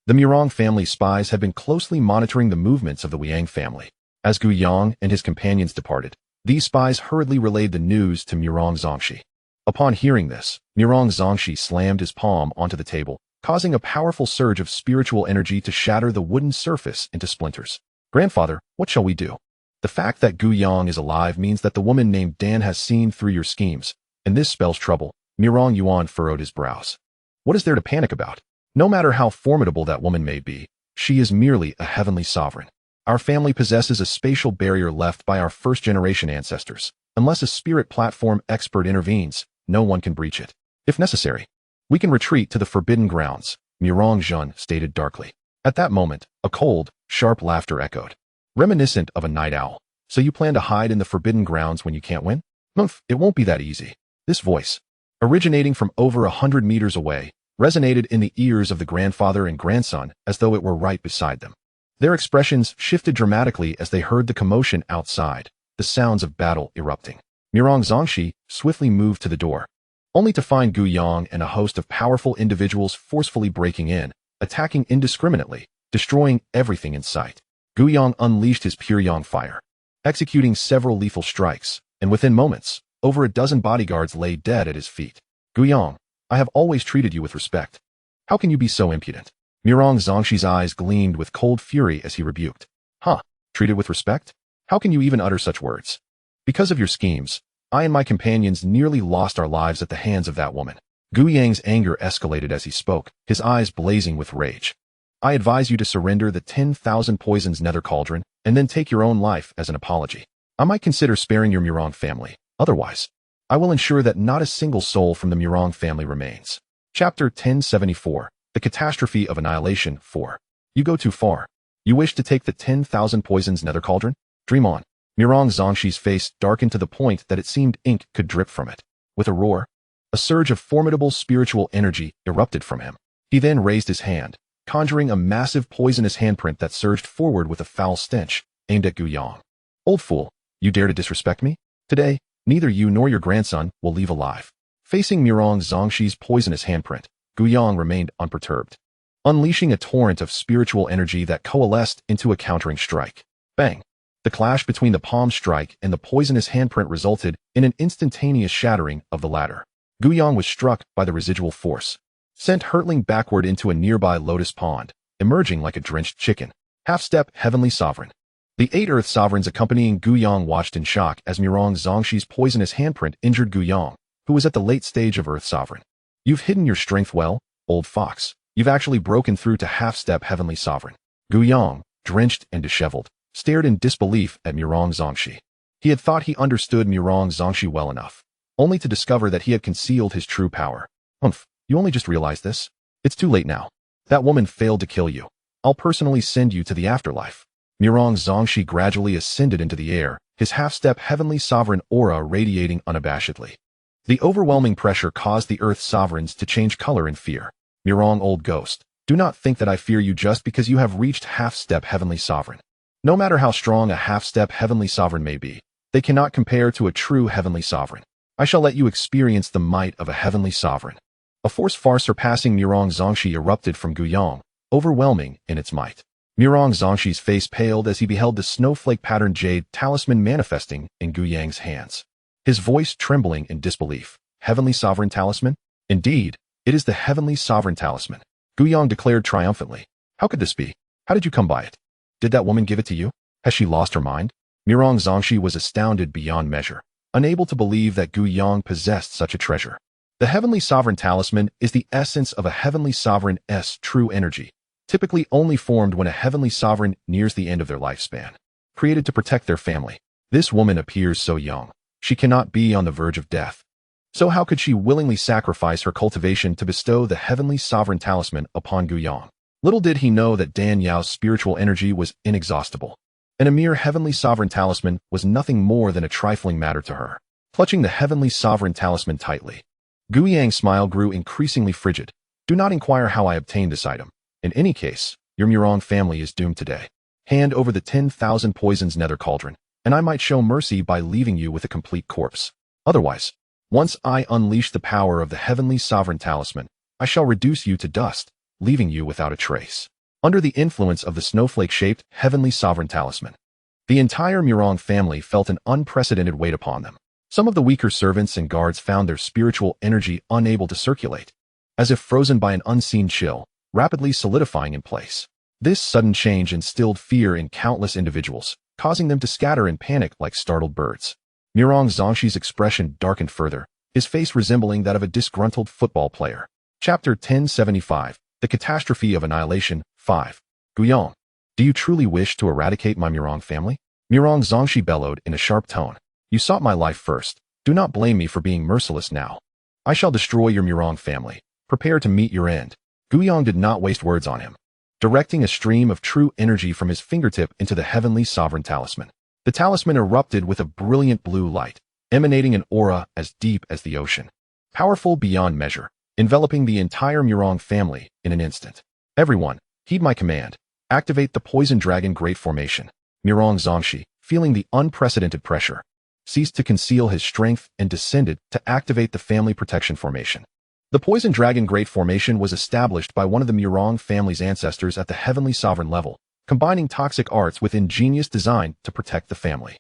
The Mirong family spies had been closely monitoring the movements of the Ouyang family. As Ouyang and his companions departed, these spies hurriedly relayed the news to Mirong Zongxi. Upon hearing this, Mirong Zongxi slammed his palm onto the table, causing a powerful surge of spiritual energy to shatter the wooden surface into splinters. Grandfather, what shall we do? The fact that Ouyang is alive means that the woman named Dan has seen through your schemes, and this spells trouble. Mirong Yuan furrowed his brows. What is there to panic about? No matter how formidable that woman may be, she is merely a heavenly sovereign. Our family possesses a spatial barrier left by our first-generation ancestors. Unless a spirit platform expert intervenes, no one can breach it. If necessary, we can retreat to the forbidden grounds, Mirong Zhun stated darkly. At that moment, a cold, sharp laughter echoed, reminiscent of a night owl. So you plan to hide in the forbidden grounds when you can't win? Humph, it won't be that easy. This voice, originating from over 100 meters away, resonated in the ears of the grandfather and grandson as though it were right beside them. Their expressions shifted dramatically as they heard the commotion outside, the sounds of battle erupting. Mirong Zongxi swiftly moved to the door, only to find Ouyang and a host of powerful individuals forcefully breaking in, attacking indiscriminately, destroying everything in sight. Ouyang unleashed his pure yang fire, executing several lethal strikes, and within moments, over a dozen bodyguards lay dead at his feet. Ouyang, I have always treated you with respect. How can you be so impudent? Mirong Zongxi's eyes gleamed with cold fury as he rebuked. Treated with respect? How can you even utter such words? Because of your schemes, I and my companions nearly lost our lives at the hands of that woman. Ouyang's anger escalated as he spoke, his eyes blazing with rage. I advise you to surrender the 10,000 poisons nether cauldron, and then take your own life as an apology. I might consider sparing your Mirong family. Otherwise, I will ensure that not a single soul from the Mirong family remains. Chapter 1074, The Catastrophe of Annihilation 4. You go too far. You wish to take the 10,000 poisons nether cauldron? Dream on. Mirong Zongxi's face darkened to the point that it seemed ink could drip from it. With a roar, a surge of formidable spiritual energy erupted from him. He then raised his hand, conjuring a massive poisonous handprint that surged forward with a foul stench, aimed at Ouyang. Old fool, you dare to disrespect me? Today, neither you nor your grandson will leave alive. Facing Murong Zongxi's poisonous handprint, Ouyang remained unperturbed, unleashing a torrent of spiritual energy that coalesced into a countering strike. Bang! The clash between the palm strike and the poisonous handprint resulted in an instantaneous shattering of the latter. Ouyang was struck by the residual force, sent hurtling backward into a nearby lotus pond, emerging like a drenched chicken. Half-step Heavenly Sovereign. The 8 Earth Sovereigns accompanying Ouyang watched in shock as Murong Zongxi's poisonous handprint injured Ouyang, who was at the late stage of Earth Sovereign. You've hidden your strength well, old fox. You've actually broken through to half-step Heavenly Sovereign. Ouyang, drenched and disheveled, stared in disbelief at Murong Zongxi. He had thought he understood Murong Zongxi well enough, only to discover that he had concealed his true power. Humph, you only just realized this? It's too late now. That woman failed to kill you. I'll personally send you to the afterlife. Murong Zongxi gradually ascended into the air, his half-step Heavenly Sovereign aura radiating unabashedly. The overwhelming pressure caused the Earth Sovereigns to change color in fear. Murong, old ghost, do not think that I fear you just because you have reached half-step Heavenly Sovereign. No matter how strong a half-step Heavenly Sovereign may be, they cannot compare to a true Heavenly Sovereign. I shall let you experience the might of a Heavenly Sovereign. A force far surpassing Murong Zongxi erupted from Ouyang, overwhelming in its might. Murong Zongxi's face paled as he beheld the snowflake-patterned jade talisman manifesting in Ouyang's hands. His voice trembling in disbelief. Heavenly Sovereign Talisman? Indeed, it is the Heavenly Sovereign Talisman. Ouyang declared triumphantly. How could this be? How did you come by it? Did that woman give it to you? Has she lost her mind? Murong Zongxi was astounded beyond measure, unable to believe that Ouyang possessed such a treasure. The Heavenly Sovereign Talisman is the essence of a Heavenly Sovereign's true energy, typically only formed when a Heavenly Sovereign nears the end of their lifespan. Created to protect their family. This woman appears so young. She cannot be on the verge of death. So how could she willingly sacrifice her cultivation to bestow the Heavenly Sovereign Talisman upon Ouyang? Little did he know that Dan Yao's spiritual energy was inexhaustible, and a mere Heavenly Sovereign Talisman was nothing more than a trifling matter to her. Clutching the Heavenly Sovereign Talisman tightly, Ouyang's smile grew increasingly frigid. Do not inquire how I obtained this item. In any case, your Murong family is doomed today. Hand over the 10,000 poisons nether cauldron, and I might show mercy by leaving you with a complete corpse. Otherwise, once I unleash the power of the Heavenly Sovereign Talisman, I shall reduce you to dust, leaving you without a trace. Under the influence of the snowflake-shaped Heavenly Sovereign Talisman, the entire Murong family felt an unprecedented weight upon them. Some of the weaker servants and guards found their spiritual energy unable to circulate, as if frozen by an unseen chill, rapidly solidifying in place. This sudden change instilled fear in countless individuals, causing them to scatter in panic like startled birds. Murong Zongxi's expression darkened further, his face resembling that of a disgruntled football player. Chapter 1075. The Catastrophe of Annihilation. 5. Ouyang, do you truly wish to eradicate my Murong family? Murong Zongxi bellowed in a sharp tone. You sought my life first. Do not blame me for being merciless now. I shall destroy your Murong family. Prepare to meet your end. Ouyang did not waste words on him, directing a stream of true energy from his fingertip into the Heavenly Sovereign Talisman. The talisman erupted with a brilliant blue light, emanating an aura as deep as the ocean, powerful beyond measure, enveloping the entire Murong family in an instant. Everyone, heed my command. Activate the Poison Dragon Great Formation. Murong Zongxi, feeling the unprecedented pressure, ceased to conceal his strength and descended to activate the Family Protection Formation. The Poison Dragon Great Formation was established by one of the Murong family's ancestors at the Heavenly Sovereign level, combining toxic arts with ingenious design to protect the family.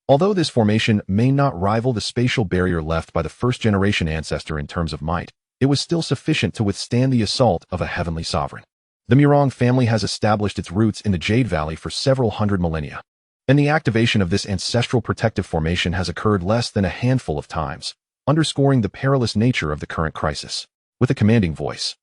Although this formation may not rival the spatial barrier left by the first-generation ancestor in terms of might, it was still sufficient to withstand the assault of a Heavenly Sovereign. The Murong family has established its roots in the Jade Valley for several hundred millennia, and the activation of this ancestral protective formation has occurred less than a handful of times, underscoring the perilous nature of the current crisis. With a commanding voice,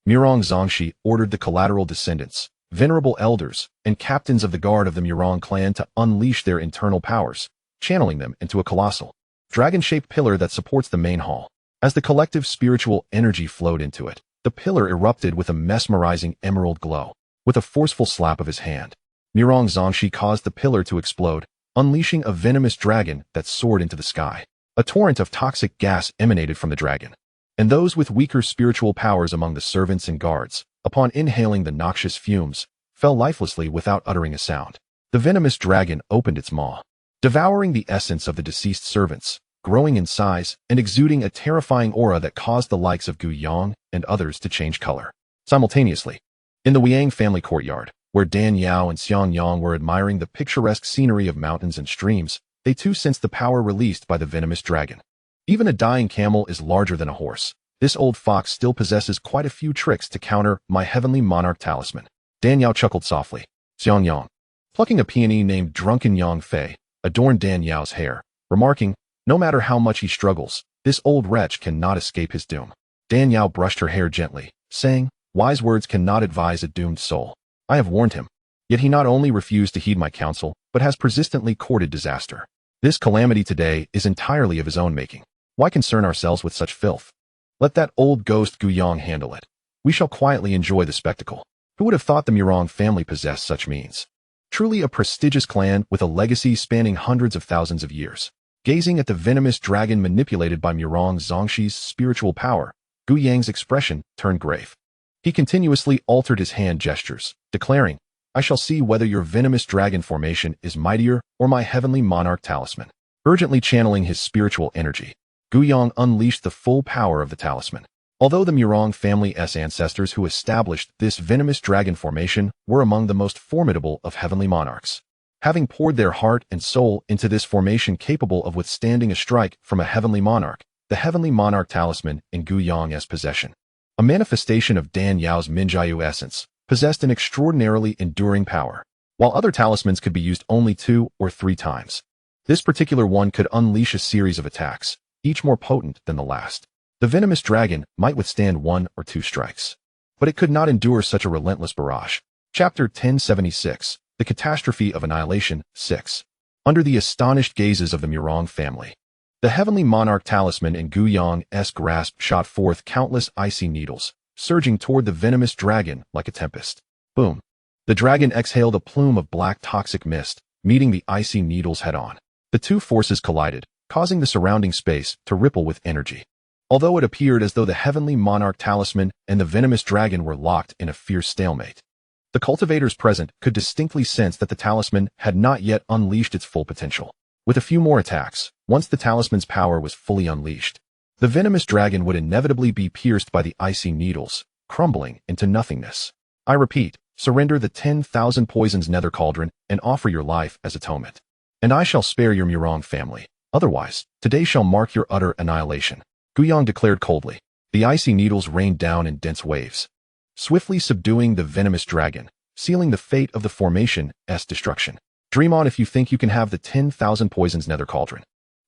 Murong Zongxi ordered the collateral descendants, venerable elders, and captains of the guard of the Murong clan to unleash their internal powers, channeling them into a colossal, dragon-shaped pillar that supports the main hall. As the collective spiritual energy flowed into it, the pillar erupted with a mesmerizing emerald glow. With a forceful slap of his hand, Murong Zongxi caused the pillar to explode, unleashing a venomous dragon that soared into the sky. A torrent of toxic gas emanated from the dragon, and those with weaker spiritual powers among the servants and guards, upon inhaling the noxious fumes, fell lifelessly without uttering a sound. The venomous dragon opened its maw, devouring the essence of the deceased servants, growing in size and exuding a terrifying aura that caused the likes of Ouyang and others to change color. Simultaneously, in the Ouyang family courtyard, where Dan Yao and Xiang Yang were admiring the picturesque scenery of mountains and streams, they too sensed the power released by the venomous dragon. Even a dying camel is larger than a horse. This old fox still possesses quite a few tricks to counter my heavenly monarch talisman. Dan Yao chuckled softly. Xiang Yang, plucking a peony named Drunken Yang Fei, adorned Dan Yao's hair, remarking, no matter how much he struggles, this old wretch cannot escape his doom. Dan Yao brushed her hair gently, saying, wise words cannot advise a doomed soul. I have warned him. Yet he not only refused to heed my counsel, but has persistently courted disaster. This calamity today is entirely of his own making. Why concern ourselves with such filth? Let that old ghost Ouyang handle it. We shall quietly enjoy the spectacle. Who would have thought the Murong family possessed such means? Truly a prestigious clan with a legacy spanning hundreds of thousands of years. Gazing at the venomous dragon manipulated by Murong Zongxi's spiritual power, Ouyang's expression turned grave. He continuously altered his hand gestures, declaring, I shall see whether your venomous dragon formation is mightier or my heavenly monarch talisman. Urgently channeling his spiritual energy, Ouyang unleashed the full power of the talisman. Although the Murong family's ancestors who established this venomous dragon formation were among the most formidable of heavenly monarchs, having poured their heart and soul into this formation capable of withstanding a strike from a heavenly monarch, the heavenly monarch talisman in Ouyang's possession, a manifestation of Dan Yao's Minjiu essence, possessed an extraordinarily enduring power. While other talismans could be used only 2 or 3 times, this particular one could unleash a series of attacks, each more potent than the last. The venomous dragon might withstand 1 or 2 strikes, but it could not endure such a relentless barrage. Chapter 1076, The Catastrophe of Annihilation, 6. Under the astonished gazes of the Murong family, the heavenly monarch talisman in Ouyang's grasp shot forth countless icy needles, surging toward the venomous dragon like a tempest. Boom! The dragon exhaled a plume of black toxic mist, meeting the icy needles head-on. The two forces collided, causing the surrounding space to ripple with energy. Although it appeared as though the heavenly monarch talisman and the venomous dragon were locked in a fierce stalemate, the cultivators present could distinctly sense that the talisman had not yet unleashed its full potential. With a few more attacks, once the talisman's power was fully unleashed, the venomous dragon would inevitably be pierced by the icy needles, crumbling into nothingness. I repeat, surrender the 10,000 poisons nether cauldron and offer your life as atonement. And I shall spare your Murong family. Otherwise, today shall mark your utter annihilation. Ouyang declared coldly. The icy needles rained down in dense waves, swiftly subduing the venomous dragon, sealing the fate of the formation's destruction. Dream on if you think you can have the 10,000 poisons nether cauldron.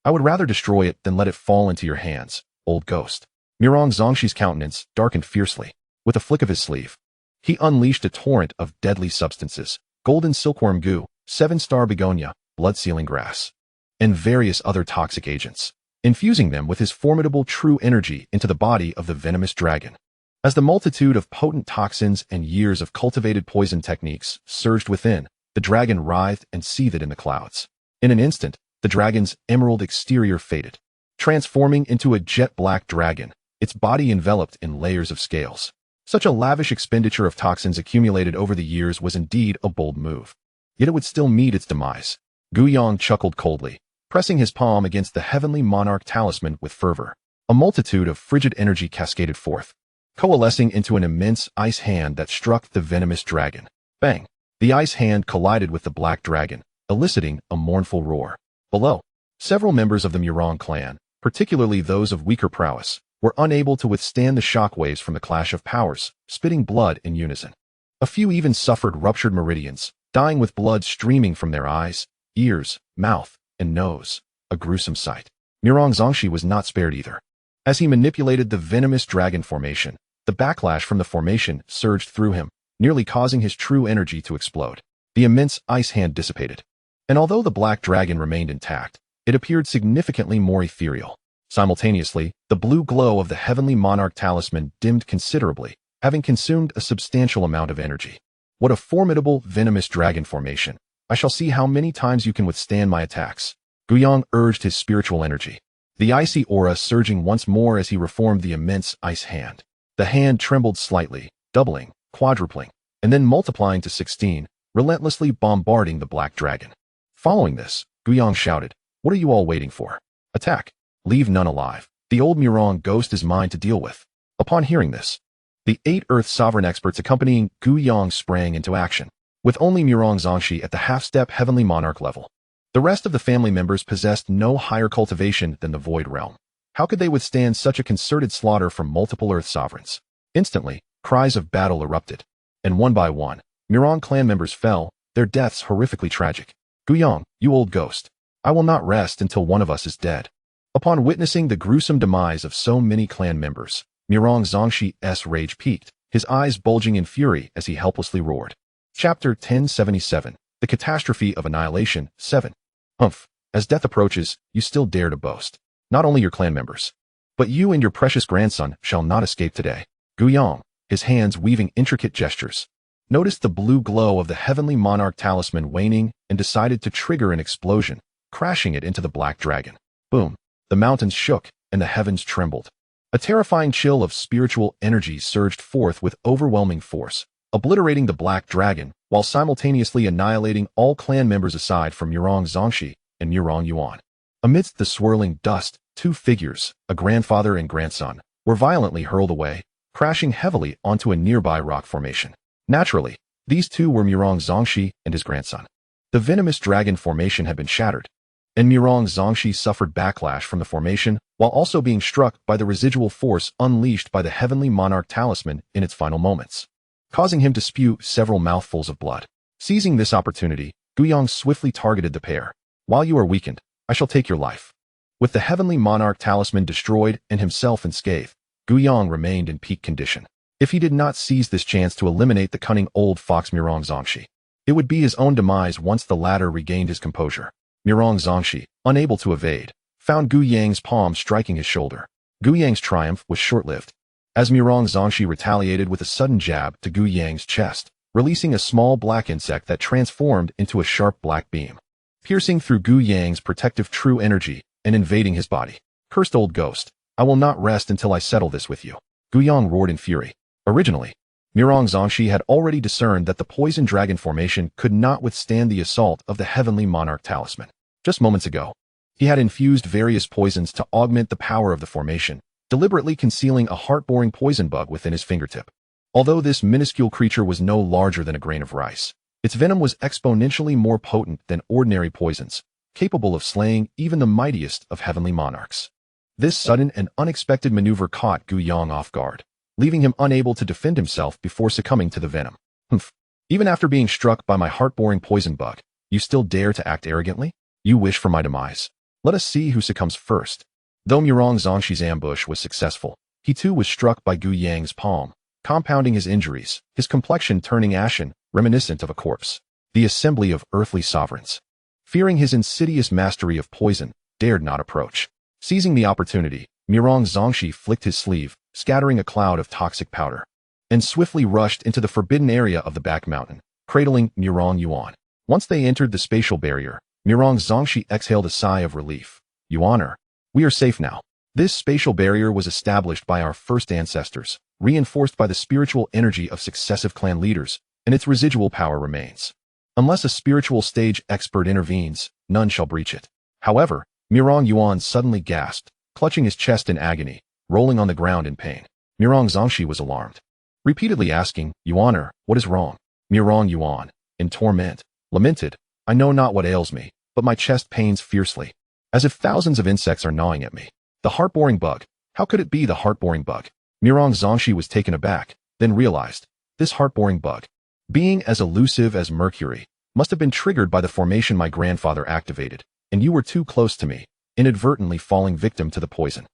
I would rather destroy it than let it fall into your hands, old ghost. Murong Zongxi's countenance darkened fiercely. With a flick of his sleeve, he unleashed a torrent of deadly substances, golden silkworm goo, 7-star begonia, blood-sealing grass, and various other toxic agents, infusing them with his formidable true energy into the body of the venomous dragon. As the multitude of potent toxins and years of cultivated poison techniques surged within, the dragon writhed and seethed in the clouds. In an instant, the dragon's emerald exterior faded, transforming into a jet-black dragon, its body enveloped in layers of scales. Such a lavish expenditure of toxins accumulated over the years was indeed a bold move. Yet it would still meet its demise. Ouyang chuckled coldly, pressing his palm against the heavenly monarch talisman with fervor. A multitude of frigid energy cascaded forth, coalescing into an immense ice hand that struck the venomous dragon. Bang! The ice hand collided with the black dragon, eliciting a mournful roar. Below, several members of the Murong clan, particularly those of weaker prowess, were unable to withstand the shockwaves from the clash of powers, spitting blood in unison. A few even suffered ruptured meridians, dying with blood streaming from their eyes, ears, mouth, and nose, a gruesome sight. Murong Zongxi was not spared either. As he manipulated the venomous dragon formation, the backlash from the formation surged through him, nearly causing his true energy to explode. The immense ice hand dissipated, and although the black dragon remained intact, it appeared significantly more ethereal. Simultaneously, the blue glow of the heavenly monarch talisman dimmed considerably, having consumed a substantial amount of energy. What a formidable venomous dragon formation! I shall see how many times you can withstand my attacks. Ouyang urged his spiritual energy, the icy aura surging once more as he reformed the immense ice hand. The hand trembled slightly, doubling, quadrupling, and then multiplying to 16, relentlessly bombarding the black dragon. Following this, Ouyang shouted, "What are you all waiting for? Attack!" leave none alive. The old Murong ghost is mine to deal with. Upon hearing this, the 8 Earth Sovereign experts accompanying Ouyang sprang into action, with only Murong Xianxia at the half-step Heavenly Monarch level. The rest of the family members possessed no higher cultivation than the Void Realm. How could they withstand such a concerted slaughter from multiple Earth Sovereigns? Instantly, cries of battle erupted, and one by one, Murong clan members fell, their deaths horrifically tragic. Ouyang, you old ghost, I will not rest until one of us is dead. Upon witnessing the gruesome demise of so many clan members, Murong Xianxia's rage peaked, his eyes bulging in fury as he helplessly roared. Chapter 1077, The Catastrophe of Annihilation, 7. Humph, as death approaches, you still dare to boast. Not only your clan members, but you and your precious grandson shall not escape today. Ouyang, his hands weaving intricate gestures, noticed the blue glow of the Heavenly Monarch talisman waning and decided to trigger an explosion, crashing it into the black dragon. Boom! The mountains shook and the heavens trembled. A terrifying chill of spiritual energy surged forth with overwhelming force, obliterating the black dragon while simultaneously annihilating all clan members aside from Murong Xianxia and Murong Yuan. Amidst the swirling dust, 2 figures, a grandfather and grandson, were violently hurled away, crashing heavily onto a nearby rock formation. Naturally, these 2 were Murong Xianxia and his grandson. The venomous dragon formation had been shattered, and Murong Xianxia suffered backlash from the formation while also being struck by the residual force unleashed by the Heavenly Monarch talisman in its final moments, causing him to spew several mouthfuls of blood. Seizing this opportunity, Ouyang swiftly targeted the pair. While you are weakened, I shall take your life. With the Heavenly Monarch talisman destroyed and himself unscathed, Ouyang remained in peak condition. If he did not seize this chance to eliminate the cunning old fox Murong Xianxia, it would be his own demise once the latter regained his composure. Murong Xianxia, unable to evade, found Ouyang's palm striking his shoulder. Ouyang's triumph was short-lived, as Murong Xianxia retaliated with a sudden jab to Ouyang's chest, releasing a small black insect that transformed into a sharp black beam, piercing through Ouyang's protective true energy and invading his body. Cursed old ghost, I will not rest until I settle this with you. Ouyang roared in fury. Originally, Murong Xianxia had already discerned that the poison dragon formation could not withstand the assault of the Heavenly Monarch talisman. Just moments ago, he had infused various poisons to augment the power of the formation, deliberately concealing a heart-boring poison bug within his fingertip. Although this minuscule creature was no larger than a grain of rice, its venom was exponentially more potent than ordinary poisons, capable of slaying even the mightiest of heavenly monarchs. This sudden and unexpected maneuver caught Ouyang off guard, leaving him unable to defend himself before succumbing to the venom. Humph. Even after being struck by my heart-boring poison bug, you still dare to act arrogantly? You wish for my demise. Let us see who succumbs first. Though Murong Xianxia's ambush was successful, he too was struck by Ouyang's palm, compounding his injuries, his complexion turning ashen, reminiscent of a corpse. The assembly of earthly sovereigns, fearing his insidious mastery of poison, dared not approach. Seizing the opportunity, Murong Xianxia flicked his sleeve, scattering a cloud of toxic powder, and swiftly rushed into the forbidden area of the back mountain, cradling Murong Yuan. Once they entered the spatial barrier, Murong Xianxia exhaled a sigh of relief. Yuaner, we are safe now. This spatial barrier was established by our first ancestors, reinforced by the spiritual energy of successive clan leaders, and its residual power remains. Unless a spiritual stage expert intervenes, none shall breach it. However, Murong Yuan suddenly gasped, clutching his chest in agony, rolling on the ground in pain. Murong Xianxia was alarmed, repeatedly asking, Yuaner, what is wrong? Murong Yuan, in torment, lamented, I know not what ails me, but my chest pains fiercely, as if thousands of insects are gnawing at me. The heart-boring bug. How could it be the heart-boring bug? Murong Xianxia was taken aback, then realized, this heart-boring bug, being as elusive as Mercury, must have been triggered by the formation my grandfather activated, and you were too close to me, inadvertently falling victim to the poison.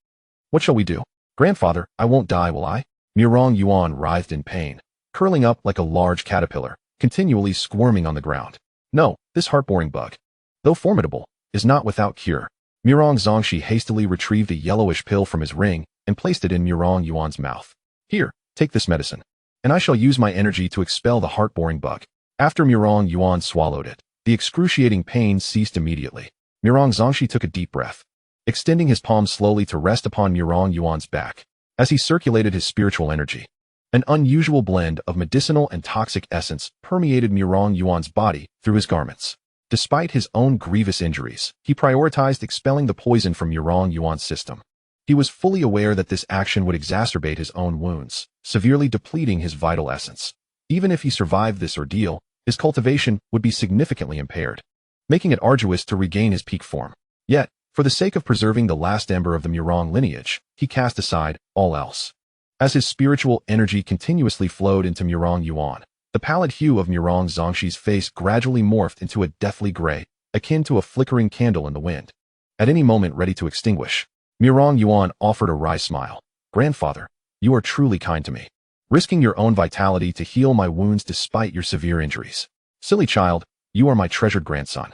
What shall we do? Grandfather, I won't die, will I? Murong Yuan writhed in pain, curling up like a large caterpillar, continually squirming on the ground. No, this heart-boring bug, though formidable, is not without cure. Murong Xianxia hastily retrieved a yellowish pill from his ring and placed it in Murong Yuan's mouth. Here, take this medicine, and I shall use my energy to expel the heart-boring bug. After Murong Yuan swallowed it, the excruciating pain ceased immediately. Murong Xianxia took a deep breath, extending his palm slowly to rest upon Murong Yuan's back, as he circulated his spiritual energy. An unusual blend of medicinal and toxic essence permeated Murong Yuan's body through his garments. Despite his own grievous injuries, he prioritized expelling the poison from Yuan's system. He was fully aware that this action would exacerbate his own wounds, severely depleting his vital essence. Even if he survived this ordeal, his cultivation would be significantly impaired, making it arduous to regain his peak form. Yet, for the sake of preserving the last ember of the Murong lineage, he cast aside all else. As his spiritual energy continuously flowed into Murong Yuan, the pallid hue of Murong Zongxi's face gradually morphed into a deathly gray, akin to a flickering candle in the wind. At any moment ready to extinguish, Murong Yuan offered a wry smile. "Grandfather, you are truly kind to me, risking your own vitality to heal my wounds despite your severe injuries. Silly child, you are my treasured grandson.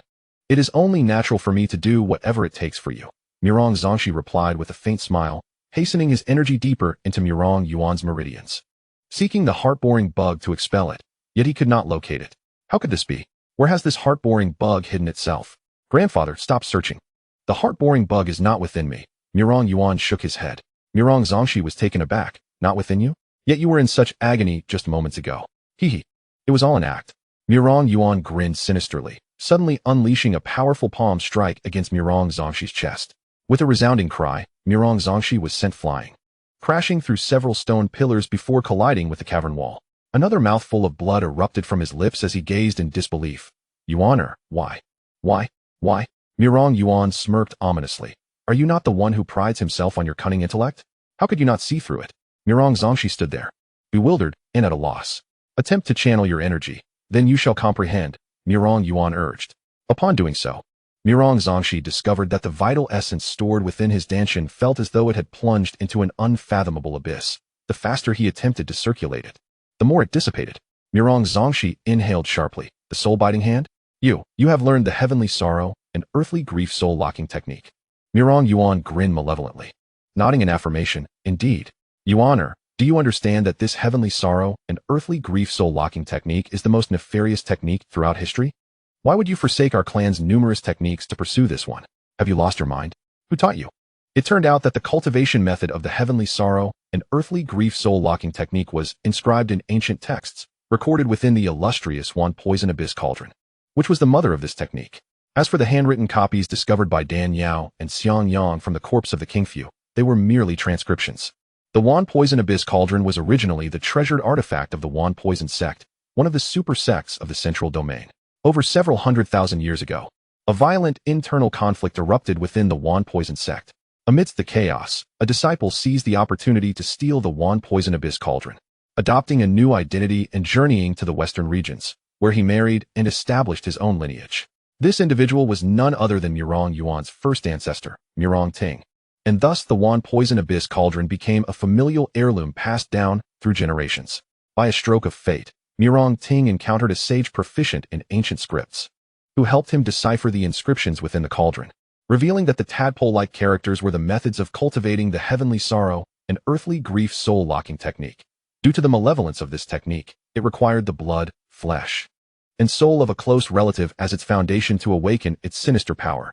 It is only natural for me to do whatever it takes for you," Murong Zongxi replied with a faint smile, hastening his energy deeper into Murong Yuan's meridians, seeking the heart-boring bug to expel it, yet he could not locate it. How could this be? Where has this heart-boring bug hidden itself? "Grandfather, stop searching. The heart-boring bug is not within me." Murong Yuan shook his head. Murong Zongxi was taken aback. "Not within you? Yet you were in such agony just moments ago." Hee. It was all an act. Murong Yuan grinned sinisterly, suddenly unleashing a powerful palm strike against Murong Zongxi's chest. With a resounding cry, Murong Zongxi was sent flying, crashing through several stone pillars before colliding with the cavern wall. Another mouthful of blood erupted from his lips as he gazed in disbelief. "Yuaner, why? Why?" Murong Yuan smirked ominously. "Are you not the one who prides himself on your cunning intellect? How could you not see through it?" Murong Zongxi stood there, bewildered and at a loss. "Attempt to channel your energy, then you shall comprehend," Murong Yuan urged. Upon doing so, Murong Zongxi discovered that the vital essence stored within his danshan felt as though it had plunged into an unfathomable abyss. The faster he attempted to circulate it, the more it dissipated. Murong Zongxi inhaled sharply. "The soul-biting hand? You have learned the heavenly sorrow and earthly grief soul-locking technique." Murong Yuan grinned malevolently, nodding in affirmation. "Indeed. Yuaner, do you understand that this heavenly sorrow and earthly grief soul-locking technique is the most nefarious technique throughout history? Why would you forsake our clan's numerous techniques to pursue this one? Have you lost your mind? Who taught you?" It turned out that the cultivation method of the heavenly sorrow and earthly grief soul-locking technique was inscribed in ancient texts, recorded within the illustrious One Poison Abyss cauldron, which was the mother of this technique. As for the handwritten copies discovered by Dan Yao and Xiang Yang from the corpse of the Kingfu, they were merely transcriptions. The Wan Poison Abyss cauldron was originally the treasured artifact of the Wan Poison sect, one of the super sects of the Central Domain. Over several 100,000 years ago, a violent internal conflict erupted within the Wan Poison sect. Amidst the chaos, a disciple seized the opportunity to steal the Wan Poison Abyss cauldron, adopting a new identity and journeying to the western regions, where he married and established his own lineage. This individual was none other than Murong Yuan's first ancestor, Murong Ting, and thus the Wan Poison Abyss cauldron became a familial heirloom passed down through generations. By a stroke of fate, Murong Ting encountered a sage proficient in ancient scripts, who helped him decipher the inscriptions within the cauldron, revealing that the tadpole-like characters were the methods of cultivating the heavenly sorrow and earthly grief soul-locking technique. Due to the malevolence of this technique, it required the blood, flesh, and soul of a close relative as its foundation to awaken its sinister power.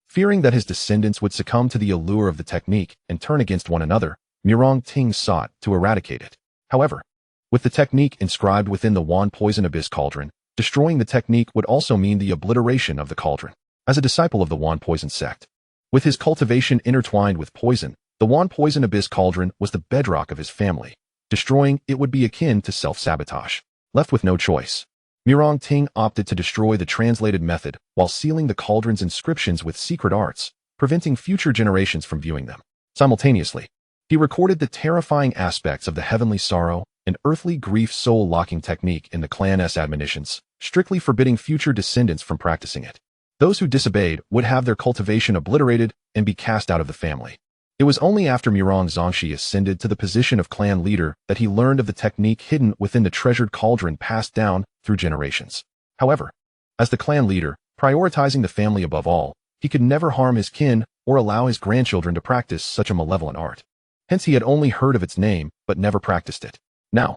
Fearing that his descendants would succumb to the allure of the technique and turn against one another, Murong Ting sought to eradicate it. However, with the technique inscribed within the Wan Poison Abyss cauldron, destroying the technique would also mean the obliteration of the cauldron. As a disciple of the Wan Poison sect, with his cultivation intertwined with poison, the Wan Poison Abyss cauldron was the bedrock of his family. Destroying it would be akin to self-sabotage. Left with no choice, Murong Ting opted to destroy the translated method while sealing the cauldron's inscriptions with secret arts, preventing future generations from viewing them. Simultaneously, he recorded the terrifying aspects of the heavenly sorrow and earthly grief soul-locking technique in the clan's admonitions, strictly forbidding future descendants from practicing it. Those who disobeyed would have their cultivation obliterated and be cast out of the family. It was only after Murong Zongxi ascended to the position of clan leader that he learned of the technique hidden within the treasured cauldron passed down through generations. However, as the clan leader, prioritizing the family above all, he could never harm his kin or allow his grandchildren to practice such a malevolent art. Hence he had only heard of its name but never practiced it. Now,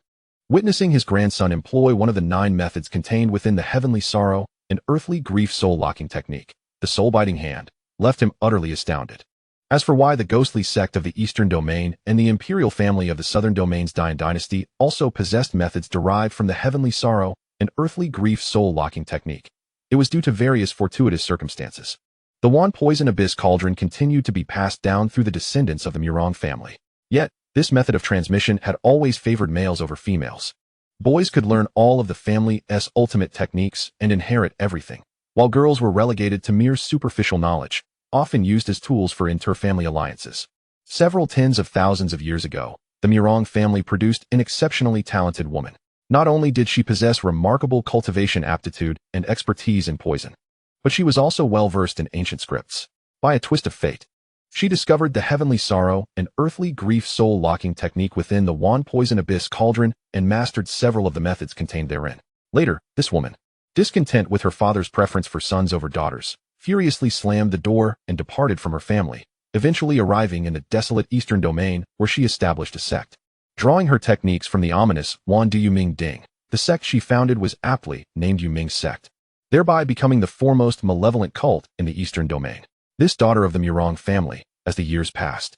witnessing his grandson employ one of the 9 methods contained within the heavenly sorrow and earthly grief soul-locking technique, the soul-biting hand, left him utterly astounded. As for why the ghostly sect of the Eastern Domain and the imperial family of the Southern Domain's dynasty also possessed methods derived from the heavenly sorrow and earthly grief soul-locking technique, it was due to various fortuitous circumstances. The wand poison abyss cauldron continued to be passed down through the descendants of the Ouyang family. Yet, this method of transmission had always favored males over females. Boys could learn all of the family's ultimate techniques and inherit everything, while girls were relegated to mere superficial knowledge, often used as tools for inter-family alliances. Several tens of thousands of years ago, the Ouyang family produced an exceptionally talented woman. Not only did she possess remarkable cultivation aptitude and expertise in poison, but she was also well-versed in ancient scripts. By a twist of fate, she discovered the heavenly sorrow and earthly grief soul-locking technique within the wand poison abyss cauldron and mastered several of the methods contained therein. Later, this woman, discontent with her father's preference for sons over daughters, furiously slammed the door and departed from her family, eventually arriving in the desolate eastern domain where she established a sect. Drawing her techniques from the ominous Wan Du Yuming Ding, the sect she founded was aptly named Yuming Sect, thereby becoming the foremost malevolent cult in the eastern domain. This daughter of the Ouyang family, as the years passed,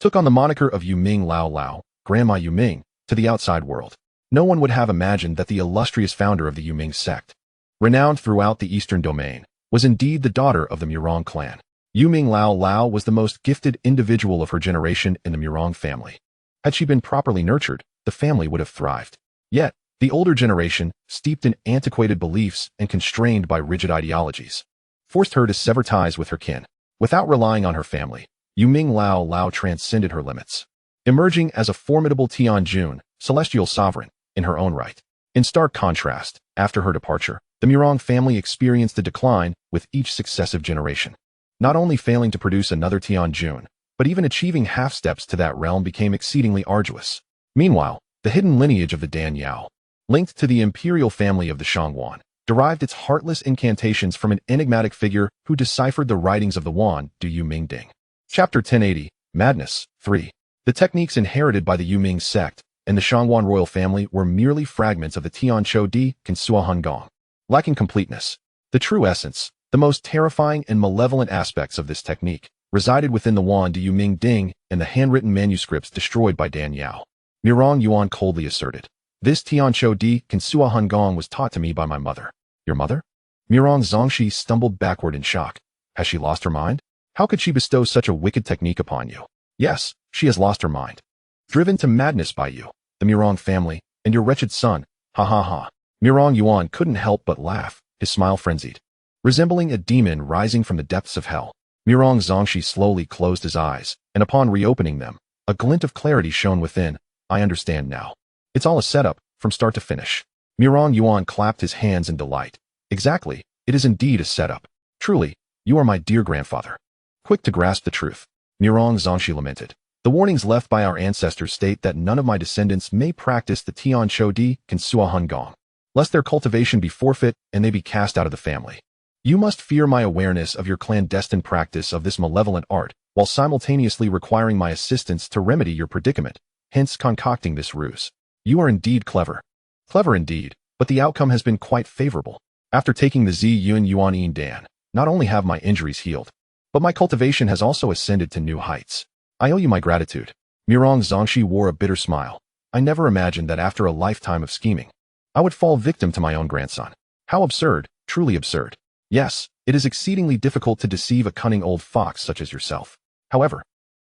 took on the moniker of Yuming Lao Lao, Grandma Yuming, to the outside world. No one would have imagined that the illustrious founder of the Yuming sect, renowned throughout the eastern domain, was indeed the daughter of the Ouyang clan. Yuming Lao Lao was the most gifted individual of her generation in the Ouyang family. Had she been properly nurtured, the family would have thrived. Yet, the older generation, steeped in antiquated beliefs and constrained by rigid ideologies, forced her to sever ties with her kin. Without relying on her family, Yuming Lao Lao transcended her limits, emerging as a formidable Tianjun, celestial sovereign, in her own right. In stark contrast, after her departure, the Ouyang family experienced a decline with each successive generation. Not only failing to produce another Tianjun, but even achieving half-steps to that realm became exceedingly arduous. Meanwhile, the hidden lineage of the Dan Yao, linked to the imperial family of the Shangwan, derived its heartless incantations from an enigmatic figure who deciphered the writings of the Wan Du Yuming Ding. Chapter 1080, Madness, 3. The techniques inherited by the Yuming sect and the Shangwan royal family were merely fragments of the Tianqiao Di Kansuahun Gong, lacking completeness. The true essence, the most terrifying and malevolent aspects of this technique, resided within the Wan Du Yuming Ding and the handwritten manuscripts destroyed by Dan Yao. Mirong Yuan coldly asserted, "This Tianqiao Di Kansuahun Gong was taught to me by my mother." Your mother? Mirong Zongxi stumbled backward in shock. Has she lost her mind? How could she bestow such a wicked technique upon you? Yes, she has lost her mind. Driven to madness by you, the Mirong family, and your wretched son, ha ha ha. Mirong Yuan couldn't help but laugh, his smile frenzied. Resembling a demon rising from the depths of hell, Mirong Zongxi slowly closed his eyes, and upon reopening them, a glint of clarity shone within. I understand now. It's all a setup, from start to finish. Mirong Yuan clapped his hands in delight. Exactly, it is indeed a setup. Truly, you are my dear grandfather. Quick to grasp the truth, Mirong Zongxi lamented. The warnings left by our ancestors state that none of my descendants may practice the Tianqiao Di Kansuahun Gong, lest their cultivation be forfeit and they be cast out of the family. You must fear my awareness of your clandestine practice of this malevolent art, while simultaneously requiring my assistance to remedy your predicament, hence concocting this ruse. You are indeed clever. Clever indeed, but the outcome has been quite favorable. After taking the Zi Yun Yuan Yin Dan, not only have my injuries healed, but my cultivation has also ascended to new heights. I owe you my gratitude. Mirong Zongxi wore a bitter smile. I never imagined that after a lifetime of scheming, I would fall victim to my own grandson. How absurd, truly absurd. Yes, it is exceedingly difficult to deceive a cunning old fox such as yourself. However,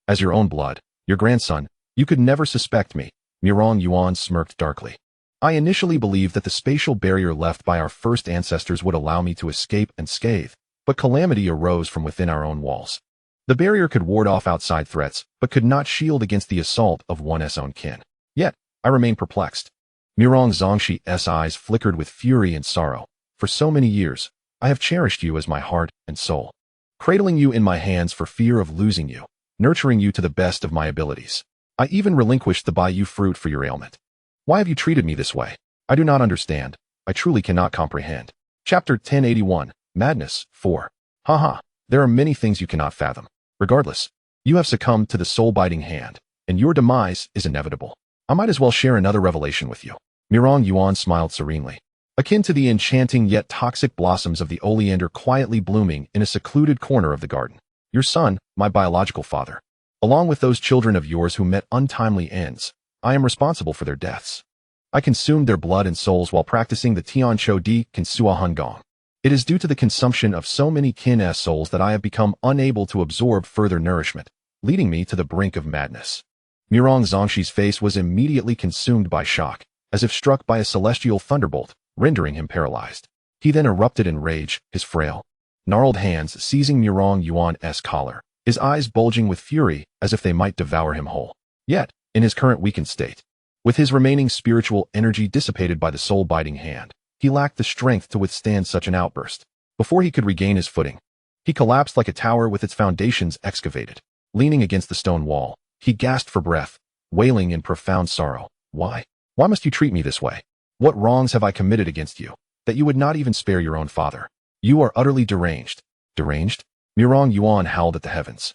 as your own blood, your grandson, you could never suspect me. Mirong Yuan smirked darkly. I initially believed that the spatial barrier left by our first ancestors would allow me to escape unscathed, but calamity arose from within our own walls. The barrier could ward off outside threats, but could not shield against the assault of one's own kin. Yet, I remain perplexed. Mirong Zongxi's eyes flickered with fury and sorrow. For so many years, I have cherished you as my heart and soul, cradling you in my hands for fear of losing you, nurturing you to the best of my abilities. I even relinquished the Bayou fruit for your ailment. Why have you treated me this way? I do not understand. I truly cannot comprehend. Chapter 1081, Madness, 4. Haha, there are many things you cannot fathom. Regardless, you have succumbed to the soul-biting hand, and your demise is inevitable. I might as well share another revelation with you. Mirong Yuan smiled serenely. Akin to the enchanting yet toxic blossoms of the oleander quietly blooming in a secluded corner of the garden. Your son, my biological father, along with those children of yours who met untimely ends, I am responsible for their deaths. I consumed their blood and souls while practicing the Tianqiao Di Kansuahun Gong. It is due to the consumption of so many kin souls that I have become unable to absorb further nourishment, leading me to the brink of madness. Murong Zongxi's face was immediately consumed by shock, as if struck by a celestial thunderbolt, rendering him paralyzed. He then erupted in rage, his frail, gnarled hands seizing Murong Yuan's collar, his eyes bulging with fury as if they might devour him whole. Yet, in his current weakened state, with his remaining spiritual energy dissipated by the soul-biting hand, he lacked the strength to withstand such an outburst. Before he could regain his footing, he collapsed like a tower with its foundations excavated. Leaning against the stone wall, he gasped for breath, wailing in profound sorrow. Why? Why must you treat me this way? What wrongs have I committed against you, that you would not even spare your own father? You are utterly deranged. Deranged? Murong Yuan howled at the heavens,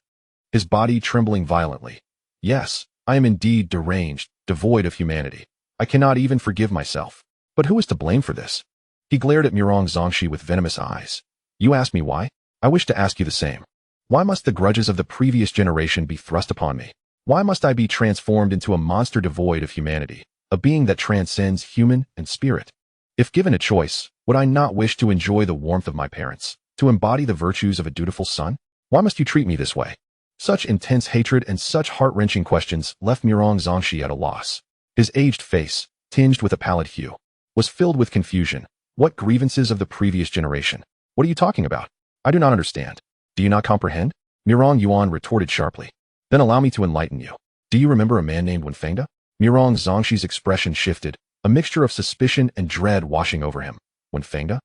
his body trembling violently. Yes, I am indeed deranged, devoid of humanity. I cannot even forgive myself. But who is to blame for this? He glared at Murong Zongxi with venomous eyes. You ask me why? I wish to ask you the same. Why must the grudges of the previous generation be thrust upon me? Why must I be transformed into a monster devoid of humanity, a being that transcends human and spirit? If given a choice, would I not wish to enjoy the warmth of my parents, to embody the virtues of a dutiful son? Why must you treat me this way? Such intense hatred and such heart-wrenching questions left Murong Zongxi at a loss. His aged face, tinged with a pallid hue, was filled with confusion. What grievances of the previous generation? What are you talking about? I do not understand. Do you not comprehend? Murong Yuan retorted sharply. Then allow me to enlighten you. Do you remember a man named Wenfengda? Murong Zongxi's expression shifted, a mixture of suspicion and dread washing over him. Wenfengda?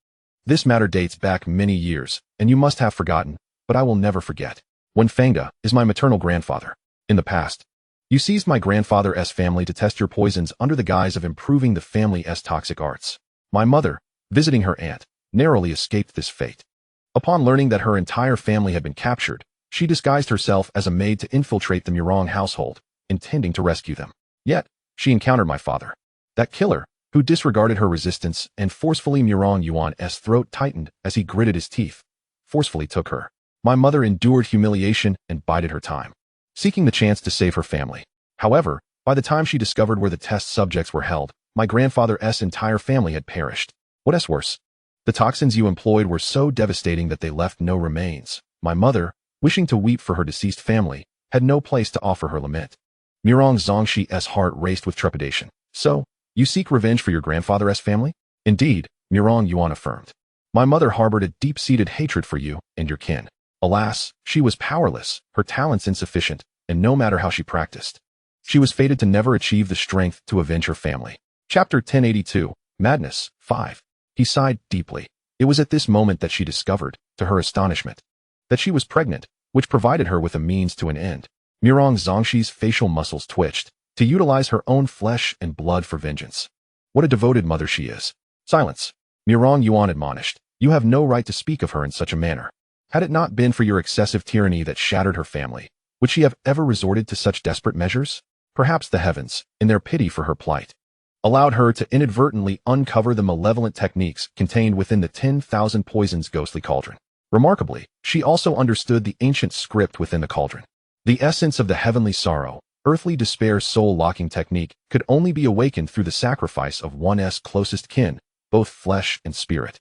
This matter dates back many years, and you must have forgotten, but I will never forget. Wenfengda is my maternal grandfather. In the past, you seized my grandfather's family to test your poisons under the guise of improving the family's toxic arts. My mother, visiting her aunt, narrowly escaped this fate. Upon learning that her entire family had been captured, she disguised herself as a maid to infiltrate the Murong household, intending to rescue them. Yet, she encountered my father, that killer, who disregarded her resistance and forcefully Murong Yuan's throat tightened as he gritted his teeth, forcefully took her. My mother endured humiliation and bided her time, seeking the chance to save her family. However, by the time she discovered where the test subjects were held, my grandfather's entire family had perished. What's worse? The toxins you employed were so devastating that they left no remains. My mother, wishing to weep for her deceased family, had no place to offer her lament. Murong Zongxi's heart raced with trepidation. So, you seek revenge for your grandfather's family? Indeed, Murong Yuan affirmed. My mother harbored a deep-seated hatred for you and your kin. Alas, she was powerless, her talents insufficient, and no matter how she practiced, she was fated to never achieve the strength to avenge her family. Chapter 1082, Madness, 5. He sighed deeply. It was at this moment that she discovered, to her astonishment, that she was pregnant, which provided her with a means to an end. Murong Zongxi's facial muscles twitched, to utilize her own flesh and blood for vengeance. What a devoted mother she is. Silence. Murong Yuan admonished. You have no right to speak of her in such a manner. Had it not been for your excessive tyranny that shattered her family, would she have ever resorted to such desperate measures? Perhaps the heavens, in their pity for her plight, allowed her to inadvertently uncover the malevolent techniques contained within the 10,000 poisons ghostly cauldron. Remarkably, she also understood the ancient script within the cauldron. The essence of the heavenly sorrow, earthly despair soul-locking technique could only be awakened through the sacrifice of one's closest kin, both flesh and spirit.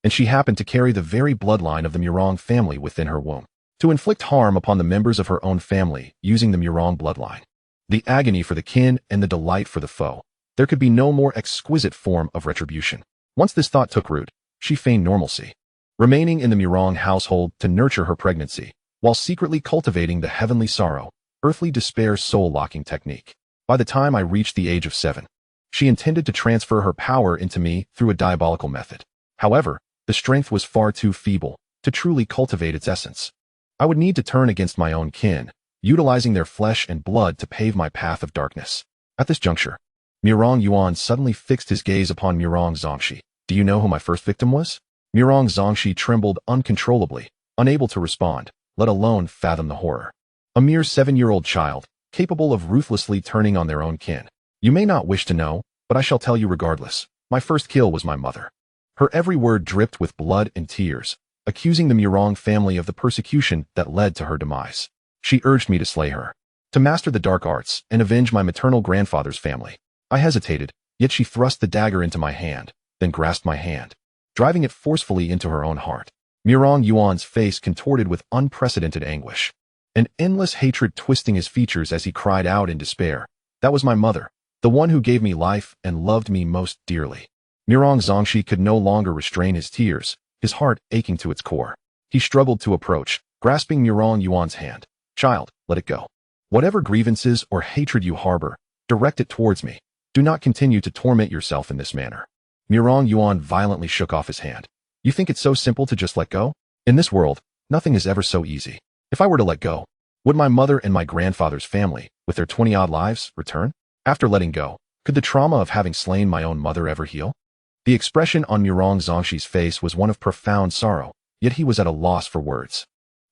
And she happened to carry the very bloodline of the Murong family within her womb, to inflict harm upon the members of her own family using the Murong bloodline. The agony for the kin and the delight for the foe. There could be no more exquisite form of retribution. Once this thought took root, she feigned normalcy, remaining in the Murong household to nurture her pregnancy, while secretly cultivating the heavenly sorrow, earthly despair soul-locking technique. By the time I reached the age of 7, she intended to transfer her power into me through a diabolical method. However, the strength was far too feeble to truly cultivate its essence. I would need to turn against my own kin, utilizing their flesh and blood to pave my path of darkness. At this juncture, Murong Yuan suddenly fixed his gaze upon Murong Zongxi. Do you know who my first victim was? Murong Zongxi trembled uncontrollably, unable to respond, let alone fathom the horror. A mere 7-year-old child, capable of ruthlessly turning on their own kin. You may not wish to know, but I shall tell you regardless. My first kill was my mother. Her every word dripped with blood and tears, accusing the Murong family of the persecution that led to her demise. She urged me to slay her, to master the dark arts and avenge my maternal grandfather's family. I hesitated, yet she thrust the dagger into my hand, then grasped my hand. driving it forcefully into her own heart. Yuan's face contorted with unprecedented anguish, an endless hatred twisting his features as he cried out in despair. That was my mother, the one who gave me life and loved me most dearly. Zongxi could no longer restrain his tears, his heart aching to its core. He struggled to approach, grasping Yuan's hand. Child, let it go. Whatever grievances or hatred you harbor, direct it towards me. Do not continue to torment yourself in this manner. Yuan violently shook off his hand. You think it's so simple to just let go? In this world, nothing is ever so easy. If I were to let go, would my mother and my grandfather's family, with their 20-odd lives, return? After letting go, could the trauma of having slain my own mother ever heal? The expression on Zongxi's face was one of profound sorrow, yet he was at a loss for words.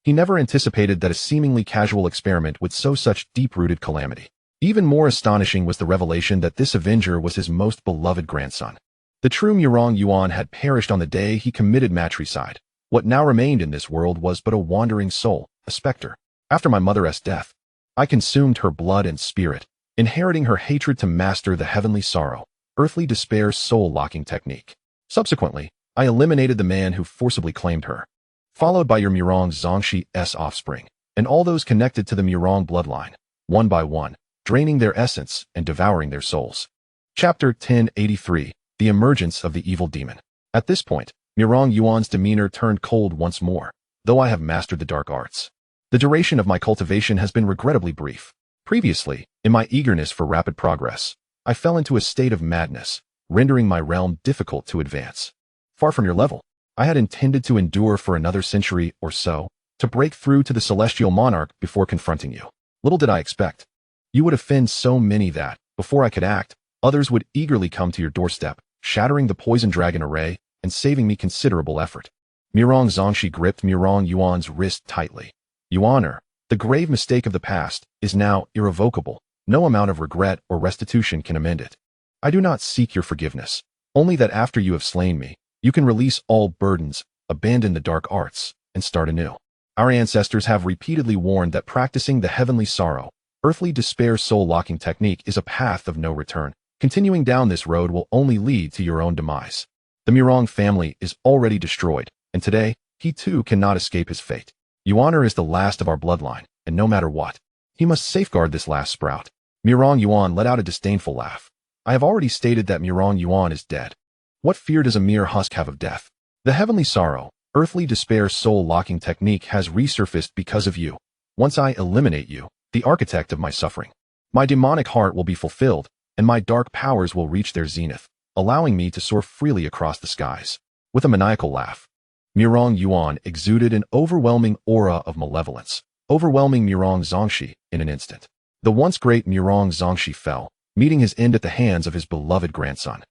He never anticipated that a seemingly casual experiment would sow such deep-rooted calamity. Even more astonishing was the revelation that this avenger was his most beloved grandson. The true Yuan had perished on the day he committed matricide. What now remained in this world was but a wandering soul, a specter. After my mother's death, I consumed her blood and spirit, inheriting her hatred to master the heavenly sorrow, earthly despair's soul-locking technique. Subsequently, I eliminated the man who forcibly claimed her, followed by your Zongxi's offspring, and all those connected to the Murong bloodline, one by one, draining their essence and devouring their souls. Chapter 1083, The Emergence of the Evil Demon. At this point, Yuan's demeanor turned cold once more, though I have mastered the dark arts. The duration of my cultivation has been regrettably brief. Previously, in my eagerness for rapid progress, I fell into a state of madness, rendering my realm difficult to advance. Far from your level, I had intended to endure for another century or so, to break through to the celestial monarch before confronting you. Little did I expect. You would offend so many that, before I could act, others would eagerly come to your doorstep, shattering the poison dragon array and saving me considerable effort. Zongxi gripped Yuan's wrist tightly. Yuaner, the grave mistake of the past, is now irrevocable. No amount of regret or restitution can amend it. I do not seek your forgiveness, only that after you have slain me, you can release all burdens, abandon the dark arts, and start anew. Our ancestors have repeatedly warned that practicing the heavenly sorrow, earthly despair soul-locking technique is a path of no return. Continuing down this road will only lead to your own demise. The Murong family is already destroyed, and today, he too cannot escape his fate. Yuaner is the last of our bloodline, and no matter what, he must safeguard this last sprout. Yuan let out a disdainful laugh. I have already stated that Yuan is dead. What fear does a mere husk have of death? The heavenly sorrow, earthly despair soul-locking technique has resurfaced because of you. Once I eliminate you, the architect of my suffering, my demonic heart will be fulfilled, and my dark powers will reach their zenith, allowing me to soar freely across the skies. With a maniacal laugh, Yuan exuded an overwhelming aura of malevolence, overwhelming Zongxi in an instant. The once great Zongxi fell, meeting his end at the hands of his beloved grandson.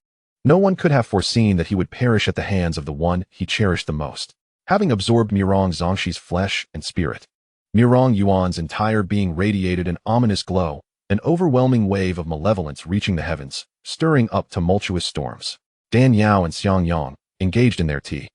No one could have foreseen that he would perish at the hands of the one he cherished the most. Having absorbed Zongxi's flesh and spirit, Yuan's entire being radiated an ominous glow, an overwhelming wave of malevolence reaching the heavens, stirring up tumultuous storms. Dan Yao and Xianxiang engaged in their tea.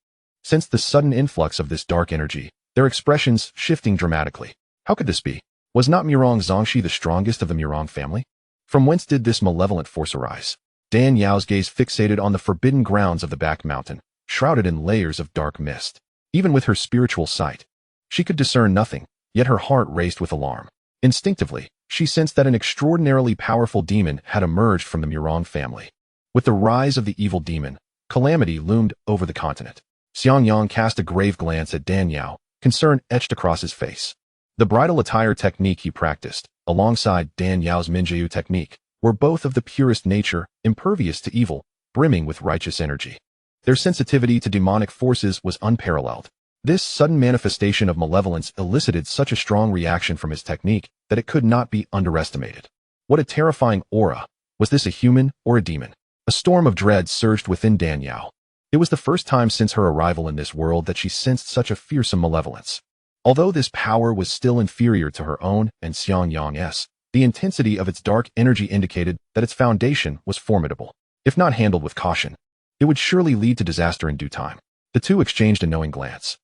Sensed the sudden influx of this dark energy, their expressions shifting dramatically. How could this be? Was not Zongxi the strongest of the Murong family? From whence did this malevolent force arise? Dan Yao's gaze fixated on the forbidden grounds of the back mountain, shrouded in layers of dark mist. Even with her spiritual sight, she could discern nothing, yet her heart raced with alarm. Instinctively, she sensed that an extraordinarily powerful demon had emerged from the Murong family. With the rise of the evil demon, calamity loomed over the continent. Xianxiang cast a grave glance at Dan Yao, concern etched across his face. The bridal attire technique he practiced, alongside Dan Yao's Minjiu technique, were both of the purest nature, impervious to evil, brimming with righteous energy. Their sensitivity to demonic forces was unparalleled. This sudden manifestation of malevolence elicited such a strong reaction from his technique that it could not be underestimated. What a terrifying aura! Was this a human or a demon? A storm of dread surged within Dan Yao. It was the first time since her arrival in this world that she sensed such a fearsome malevolence. Although this power was still inferior to her own and Xianxiang's, the intensity of its dark energy indicated that its foundation was formidable. If not handled with caution, it would surely lead to disaster in due time. The two exchanged a knowing glance,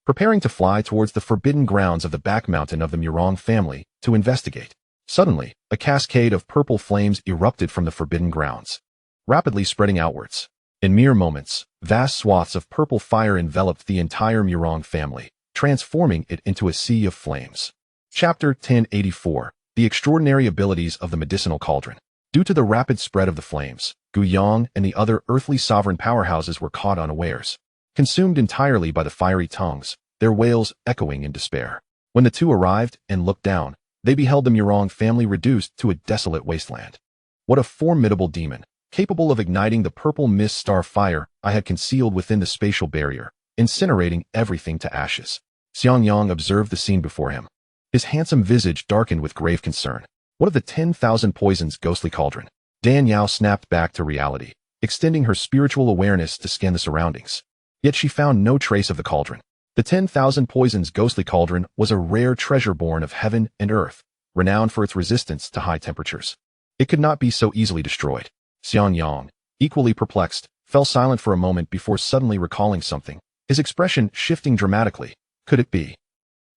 preparing to fly towards the forbidden grounds of the back mountain of the Murong family to investigate. Suddenly, a cascade of purple flames erupted from the forbidden grounds, rapidly spreading outwards. In mere moments, vast swaths of purple fire enveloped the entire Ouyang family, transforming it into a sea of flames. Chapter 1084. The Extraordinary Abilities of the Medicinal Cauldron. Due to the rapid spread of the flames, Ouyang and the other earthly sovereign powerhouses were caught unawares. Consumed entirely by the fiery tongues, their wails echoing in despair. When the two arrived and looked down, they beheld the Ouyang family reduced to a desolate wasteland. What a formidable demon, capable of igniting the purple mist star fire I had concealed within the spatial barrier, incinerating everything to ashes. Xianxiang observed the scene before him. His handsome visage darkened with grave concern. What of the 10,000 poisons ghostly cauldron? Dan Yao snapped back to reality, extending her spiritual awareness to scan the surroundings. Yet she found no trace of the cauldron. The 10,000 poisons ghostly cauldron was a rare treasure born of heaven and earth, renowned for its resistance to high temperatures. It could not be so easily destroyed. Xianxiang, equally perplexed, fell silent for a moment before suddenly recalling something, his expression shifting dramatically. Could it be?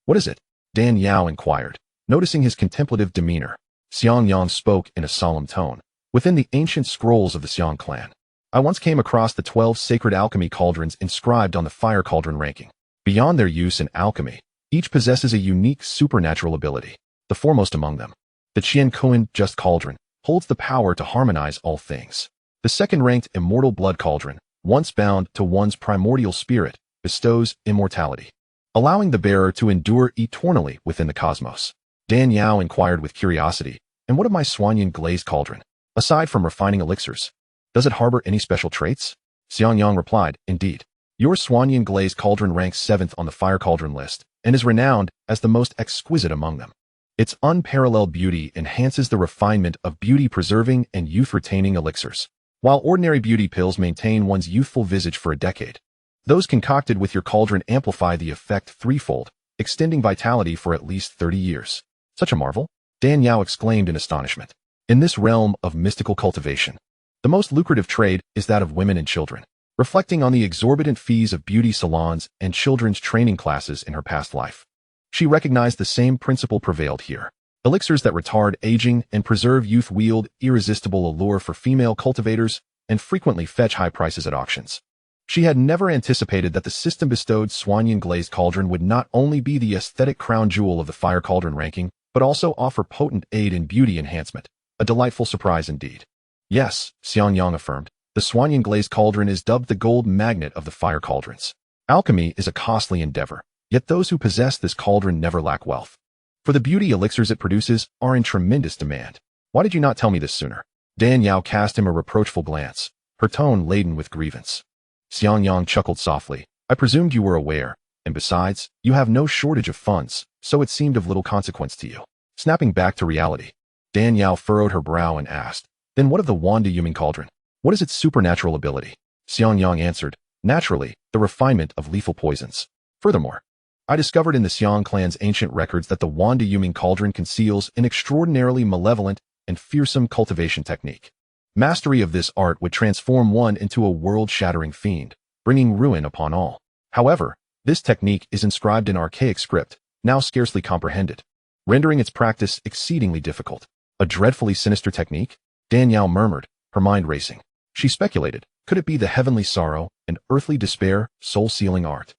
What is it? Dan Yao inquired, noticing his contemplative demeanor. Xianxiang spoke in a solemn tone. Within the ancient scrolls of the Xiang clan, I once came across the 12 sacred alchemy cauldrons inscribed on the fire cauldron ranking. Beyond their use in alchemy, each possesses a unique supernatural ability. The foremost among them, the Qianxiaaudiobooks just cauldron, holds the power to harmonize all things. The second-ranked immortal blood cauldron, once bound to one's primordial spirit, bestows immortality, allowing the bearer to endure eternally within the cosmos. Dan Yao inquired with curiosity, and what of my Xuanyan glazed cauldron? Aside from refining elixirs, does it harbor any special traits? Xianxiang replied, indeed. Your Xuanyan glazed cauldron ranks 7th on the fire cauldron list, and is renowned as the most exquisite among them. Its unparalleled beauty enhances the refinement of beauty-preserving and youth-retaining elixirs, while ordinary beauty pills maintain one's youthful visage for a decade. Those concocted with your cauldron amplify the effect threefold, extending vitality for at least 30 years. Such a marvel? Dan Yao exclaimed in astonishment. In this realm of mystical cultivation, the most lucrative trade is that of women and children. Reflecting on the exorbitant fees of beauty salons and children's training classes in her past life, she recognized the same principle prevailed here. Elixirs that retard aging and preserve youth wield irresistible allure for female cultivators and frequently fetch high prices at auctions. She had never anticipated that the system-bestowed Xuanyan glazed cauldron would not only be the aesthetic crown jewel of the fire cauldron ranking, but also offer potent aid in beauty enhancement. A delightful surprise indeed. Yes, Xianxiang affirmed, the Xuanyan glazed cauldron is dubbed the gold magnet of the fire cauldrons. Alchemy is a costly endeavor, yet those who possess this cauldron never lack wealth. For the beauty elixirs it produces are in tremendous demand. Why did you not tell me this sooner? Dan Yao cast him a reproachful glance, her tone laden with grievance. Xianxiang chuckled softly. I presumed you were aware, and besides, you have no shortage of funds, so it seemed of little consequence to you. Snapping back to reality, Dan Yao furrowed her brow and asked, then what of the Wanda cauldron? What is its supernatural ability? Xianxiang answered, naturally, the refinement of lethal poisons. Furthermore, I discovered in the Xiang clan's ancient records that the Wanda cauldron conceals an extraordinarily malevolent and fearsome cultivation technique. Mastery of this art would transform one into a world-shattering fiend, bringing ruin upon all. However, this technique is inscribed in archaic script, now scarcely comprehended, rendering its practice exceedingly difficult. A dreadfully sinister technique? Dan Yao murmured, her mind racing. She speculated, could it be the heavenly sorrow and earthly despair, soul-sealing art?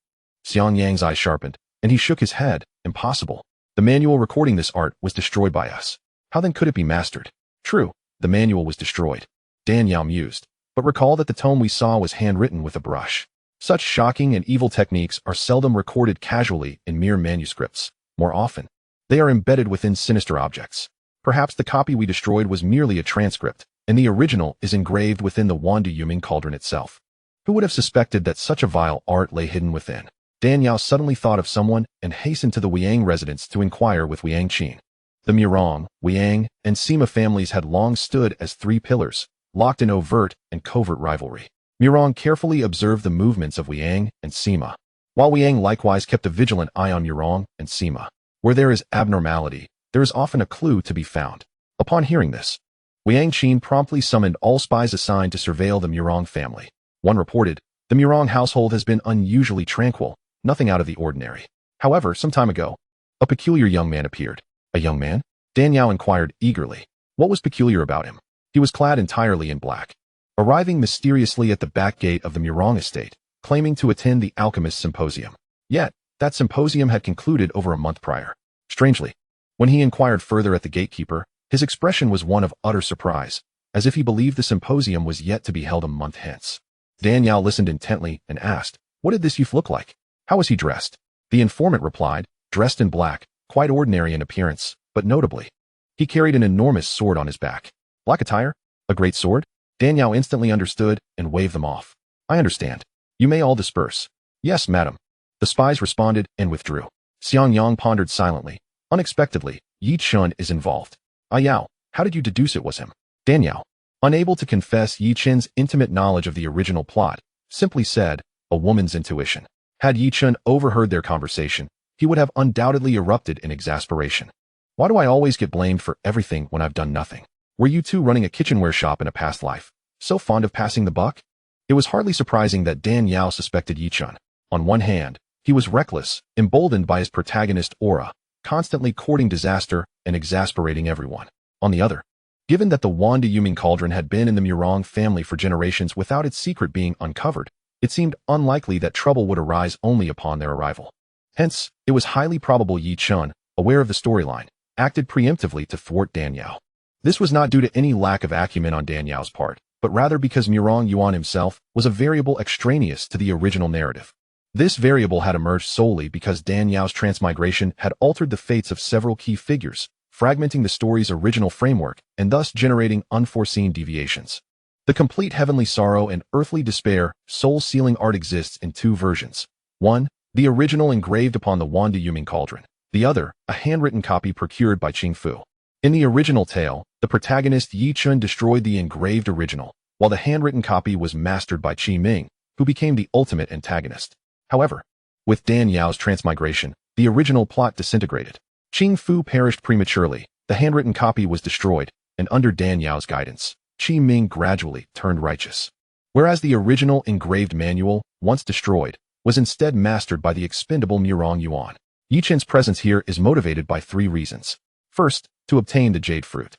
Xiangyang's eyes sharpened, and he shook his head. Impossible. The manual recording this art was destroyed by us. How then could it be mastered? True, the manual was destroyed. Dan Yao mused, but recall that the tome we saw was handwritten with a brush. Such shocking and evil techniques are seldom recorded casually in mere manuscripts. More often, they are embedded within sinister objects. Perhaps the copy we destroyed was merely a transcript, and the original is engraved within the Wanda cauldron itself. Who would have suspected that such a vile art lay hidden within? Dan Yao suddenly thought of someone and hastened to the Ouyang residence to inquire with Ouyang Qin. The Ouyang, Ouyang, and Sima families had long stood as three pillars, locked in overt and covert rivalry. Ouyang carefully observed the movements of Ouyang and Sima, while Ouyang likewise kept a vigilant eye on Ouyang and Sima. Where there is abnormality, there is often a clue to be found. Upon hearing this, Ouyang Qin promptly summoned all spies assigned to surveil the Ouyang family. One reported, the Ouyang household has been unusually tranquil, nothing out of the ordinary. However, some time ago, a peculiar young man appeared. A young man? Dan Yao inquired eagerly. What was peculiar about him? He was clad entirely in black. arriving mysteriously at the back gate of the Ouyang estate, claiming to attend the alchemist symposium. Yet, that symposium had concluded over a month prior. Strangely, when he inquired further at the gatekeeper, his expression was one of utter surprise, as if he believed the symposium was yet to be held a month hence. Daniel listened intently and asked, "What did this youth look like? How was he dressed?" The informant replied, "Dressed in black, quite ordinary in appearance, but notably, he carried an enormous sword on his back." "Black attire? A great sword?" Daniel instantly understood and waved them off. "I understand. You may all disperse." "Yes, madam." The spies responded and withdrew. Xianxiang pondered silently. Unexpectedly, Yi Chun is involved. "Ouyang, how did you deduce it was him?" Daniel, unable to confess Yi Chun's intimate knowledge of the original plot, simply said, "A woman's intuition." Had Yi Chun overheard their conversation, he would have undoubtedly erupted in exasperation. "Why do I always get blamed for everything when I've done nothing? Were you two running a kitchenware shop in a past life? So fond of passing the buck?" It was hardly surprising that Daniel suspected Yi Chun. On one hand, he was reckless, emboldened by his protagonist aura, constantly courting disaster and exasperating everyone. On the other, given that the Wanda cauldron had been in the Ouyang family for generations without its secret being uncovered, it seemed unlikely that trouble would arise only upon their arrival. Hence, it was highly probable Yi Chun, aware of the storyline, acted preemptively to thwart Daniel. This was not due to any lack of acumen on Daniel's part, but rather because Ouyang Yuan himself was a variable extraneous to the original narrative. This variable had emerged solely because Daniel's transmigration had altered the fates of several key figures, fragmenting the story's original framework and thus generating unforeseen deviations. The complete heavenly sorrow and earthly despair soul-sealing art exists in two versions. One, the original engraved upon the Wanda cauldron. The other, a handwritten copy procured by Qing Fu. In the original tale, the protagonist Yi Chun destroyed the engraved original, while the handwritten copy was mastered by Qi Ming, who became the ultimate antagonist. However, with Daniel's transmigration, the original plot disintegrated. Qing Fu perished prematurely, the handwritten copy was destroyed, and under Daniel's guidance, Qi Ming gradually turned righteous. Whereas the original engraved manual, once destroyed, was instead mastered by the expendable Ouyang Yuan. Yi Chun's presence here is motivated by three reasons. First, to obtain the Jade fruit,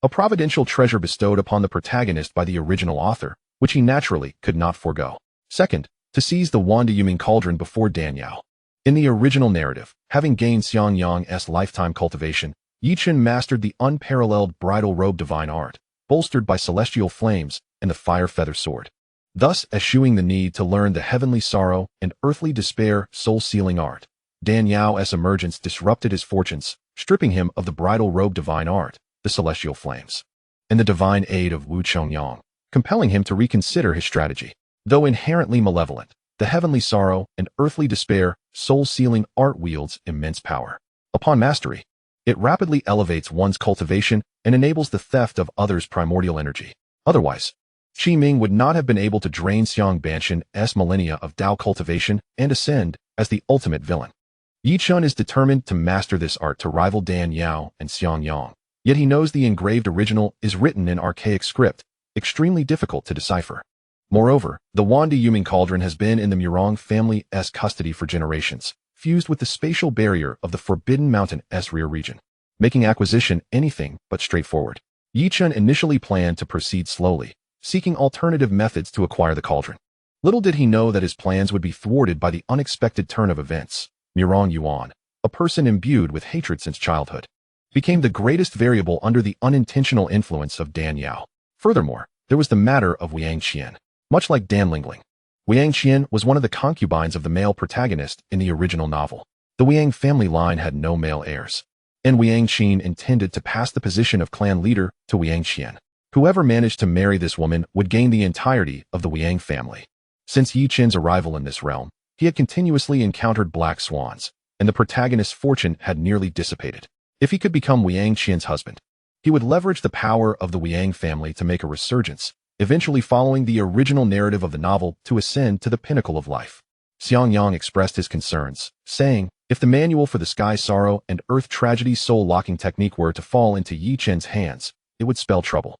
a providential treasure bestowed upon the protagonist by the original author, which he naturally could not forego. Second, to seize the Wanda cauldron before Daniel. In the original narrative, having gained Xianxia's lifetime cultivation, Yi Chun mastered the unparalleled bridal robe divine art, bolstered by celestial flames and the fire feather sword, thus eschewing the need to learn the heavenly sorrow and earthly despair soul-sealing art. Daniel's emergence disrupted his fortunes, stripping him of the bridal robe divine art, the celestial flames, and the divine aid of Wu Chongyang, compelling him to reconsider his strategy. Though inherently malevolent, the heavenly sorrow and earthly despair soul-sealing art wields immense power. Upon mastery, it rapidly elevates one's cultivation and enables the theft of others' primordial energy. Otherwise, Qi Ming would not have been able to drain Xiang Banshan's millennia of Dao cultivation and ascend as the ultimate villain. Yi Chun is determined to master this art to rival Daniel and Xianxiang, yet he knows the engraved original is written in archaic script, extremely difficult to decipher. Moreover, the Wanda cauldron has been in the Ouyang family's custody for generations, fused with the spatial barrier of the Forbidden Mountain's rear region, making acquisition anything but straightforward. Yi Chun initially planned to proceed slowly, seeking alternative methods to acquire the cauldron. Little did he know that his plans would be thwarted by the unexpected turn of events. Ouyang Yuan, a person imbued with hatred since childhood, became the greatest variable under the unintentional influence of Daniel. Furthermore, there was the matter of Ouyang Qian. Much like Dan Lingling, Ouyang Qian was one of the concubines of the male protagonist in the original novel. The Ouyang family line had no male heirs, and Ouyang Qian intended to pass the position of clan leader to Ouyang Qian. Whoever managed to marry this woman would gain the entirety of the Ouyang family. Since Yi Chun's arrival in this realm, he had continuously encountered black swans, and the protagonist's fortune had nearly dissipated. If he could become Ouyang Qian's husband, he would leverage the power of the Ouyang family to make a resurgence, eventually following the original narrative of the novel to ascend to the pinnacle of life. Xianxiang expressed his concerns, saying, if the manual for the sky sorrow and earth tragedy soul-locking technique were to fall into Yi Chun's hands, it would spell trouble.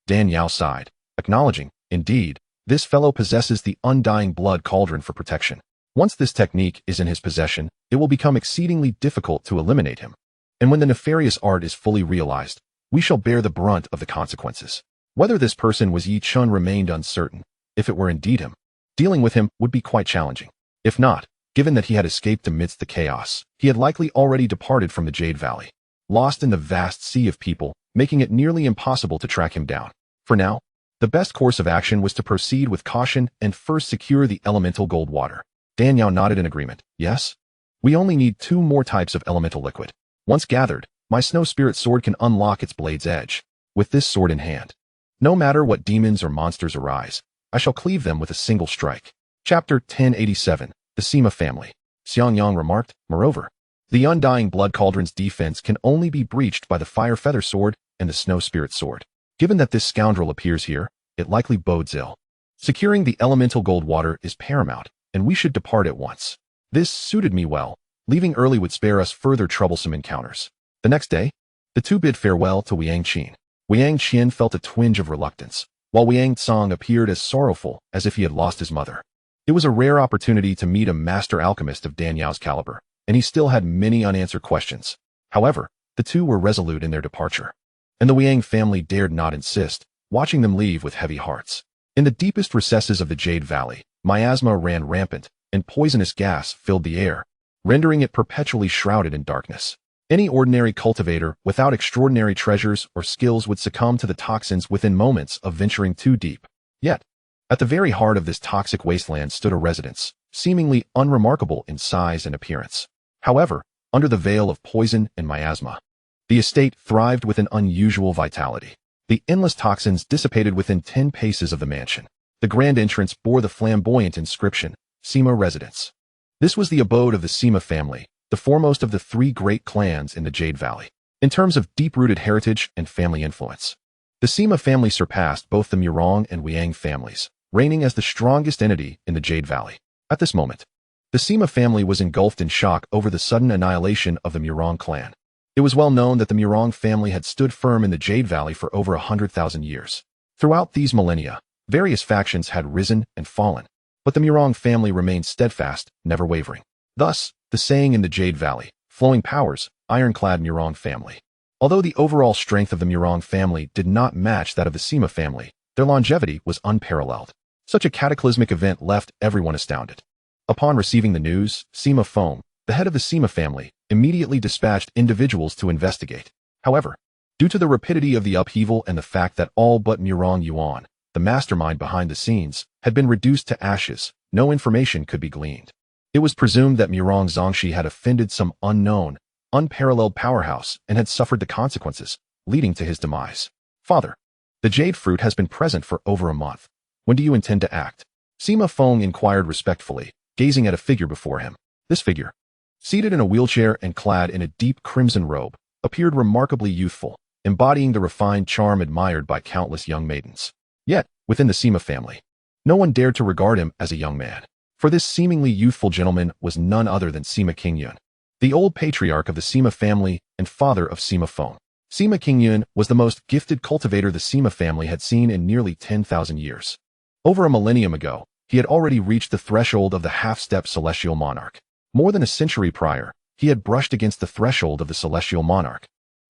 Daniel sighed, acknowledging, indeed, this fellow possesses the undying blood cauldron for protection. Once this technique is in his possession, it will become exceedingly difficult to eliminate him. And when the nefarious art is fully realized, we shall bear the brunt of the consequences. Whether this person was Yi Chun remained uncertain. If it were indeed him, dealing with him would be quite challenging. If not, given that he had escaped amidst the chaos, he had likely already departed from the Jade Valley, lost in the vast sea of people, making it nearly impossible to track him down. For now, the best course of action was to proceed with caution and first secure the elemental gold water. Dan Yao nodded in agreement. Yes? We only need 2 more types of elemental liquid. Once gathered, my snow spirit sword can unlock its blade's edge. With this sword in hand, no matter what demons or monsters arise, I shall cleave them with a single strike. Chapter 1087, The Sima Family. Xiangyang remarked, moreover, the undying blood cauldron's defense can only be breached by the fire feather sword and the snow spirit sword. Given that this scoundrel appears here, it likely bodes ill. Securing the elemental gold water is paramount, and we should depart at once. This suited me well. Leaving early would spare us further troublesome encounters. The next day, the two bid farewell to Ouyang Qin. Ouyang Qin felt a twinge of reluctance, while Ouyang Tsang appeared as sorrowful as if he had lost his mother. It was a rare opportunity to meet a master alchemist of Dan Yao's caliber, and he still had many unanswered questions. However, the two were resolute in their departure, and the Ouyang family dared not insist, watching them leave with heavy hearts. In the deepest recesses of the Jade Valley, miasma ran rampant, and poisonous gas filled the air, rendering it perpetually shrouded in darkness. Any ordinary cultivator without extraordinary treasures or skills would succumb to the toxins within moments of venturing too deep. Yet, at the very heart of this toxic wasteland stood a residence, seemingly unremarkable in size and appearance. However, under the veil of poison and miasma, the estate thrived with an unusual vitality. The endless toxins dissipated within 10 paces of the mansion. The grand entrance bore the flamboyant inscription, Sima Residence. This was the abode of the Sima family, the foremost of the 3 great clans in the Jade Valley. In terms of deep-rooted heritage and family influence, the Sima family surpassed both the Murong and Ouyang families, reigning as the strongest entity in the Jade Valley. At this moment, the Sima family was engulfed in shock over the sudden annihilation of the Murong clan. It was well known that the Murong family had stood firm in the Jade Valley for over 100,000 years. Throughout these millennia, various factions had risen and fallen, but the Murong family remained steadfast, never wavering. Thus, the saying in the Jade Valley, flowing powers, ironclad Murong family. Although the overall strength of the Murong family did not match that of the Sima family, their longevity was unparalleled. Such a cataclysmic event left everyone astounded. Upon receiving the news, Sima Feng, the head of the Sima family, immediately dispatched individuals to investigate. However, due to the rapidity of the upheaval and the fact that all but Murong Yuan, the mastermind behind the scenes, had been reduced to ashes, no information could be gleaned. It was presumed that Murong Zongxi had offended some unknown, unparalleled powerhouse and had suffered the consequences, leading to his demise. Father, the jade fruit has been present for over a month. When do you intend to act? Sima Feng inquired respectfully, gazing at a figure before him. This figure, seated in a wheelchair and clad in a deep crimson robe, appeared remarkably youthful, embodying the refined charm admired by countless young maidens. Yet, within the Sima family, no one dared to regard him as a young man, for this seemingly youthful gentleman was none other than Sima Qingyun, the old patriarch of the Sima family and father of Sima Feng. Sima Qingyun was the most gifted cultivator the Sima family had seen in nearly 10,000 years. Over a millennium ago, he had already reached the threshold of the half-step celestial monarch. More than a century prior, he had brushed against the threshold of the celestial monarch,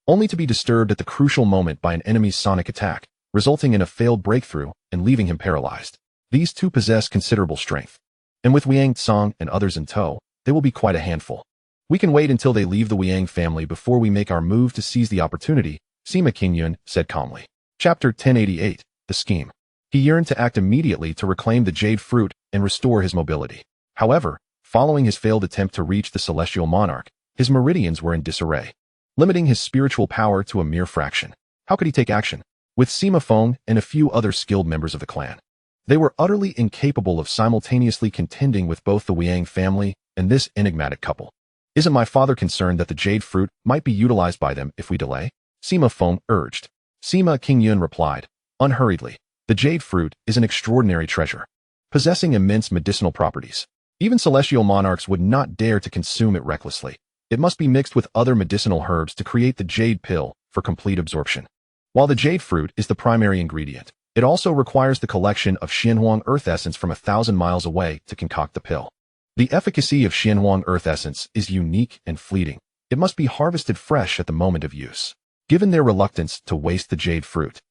only to be disturbed at the crucial moment by an enemy's sonic attack, resulting in a failed breakthrough and leaving him paralyzed. These two possess considerable strength, and with Ouyang Tsang and others in tow, they will be quite a handful. We can wait until they leave the Ouyang family before we make our move to seize the opportunity, Sima Qingyun said calmly. Chapter 1088, The Scheme. He yearned to act immediately to reclaim the jade fruit and restore his mobility. However, following his failed attempt to reach the celestial monarch, his meridians were in disarray, limiting his spiritual power to a mere fraction. How could he take action? With Sima Feng and a few other skilled members of the clan, they were utterly incapable of simultaneously contending with both the Ouyang family and this enigmatic couple. Isn't my father concerned that the jade fruit might be utilized by them if we delay? Sima Feng urged. Sima Qingyun replied, unhurriedly, the jade fruit is an extraordinary treasure, possessing immense medicinal properties. Even celestial monarchs would not dare to consume it recklessly. It must be mixed with other medicinal herbs to create the jade pill for complete absorption. While the jade fruit is the primary ingredient, it also requires the collection of Xianhuang earth essence from 1,000 miles away to concoct the pill. The efficacy of Xianhuang earth essence is unique and fleeting. It must be harvested fresh at the moment of use. Given their reluctance to waste the jade fruit,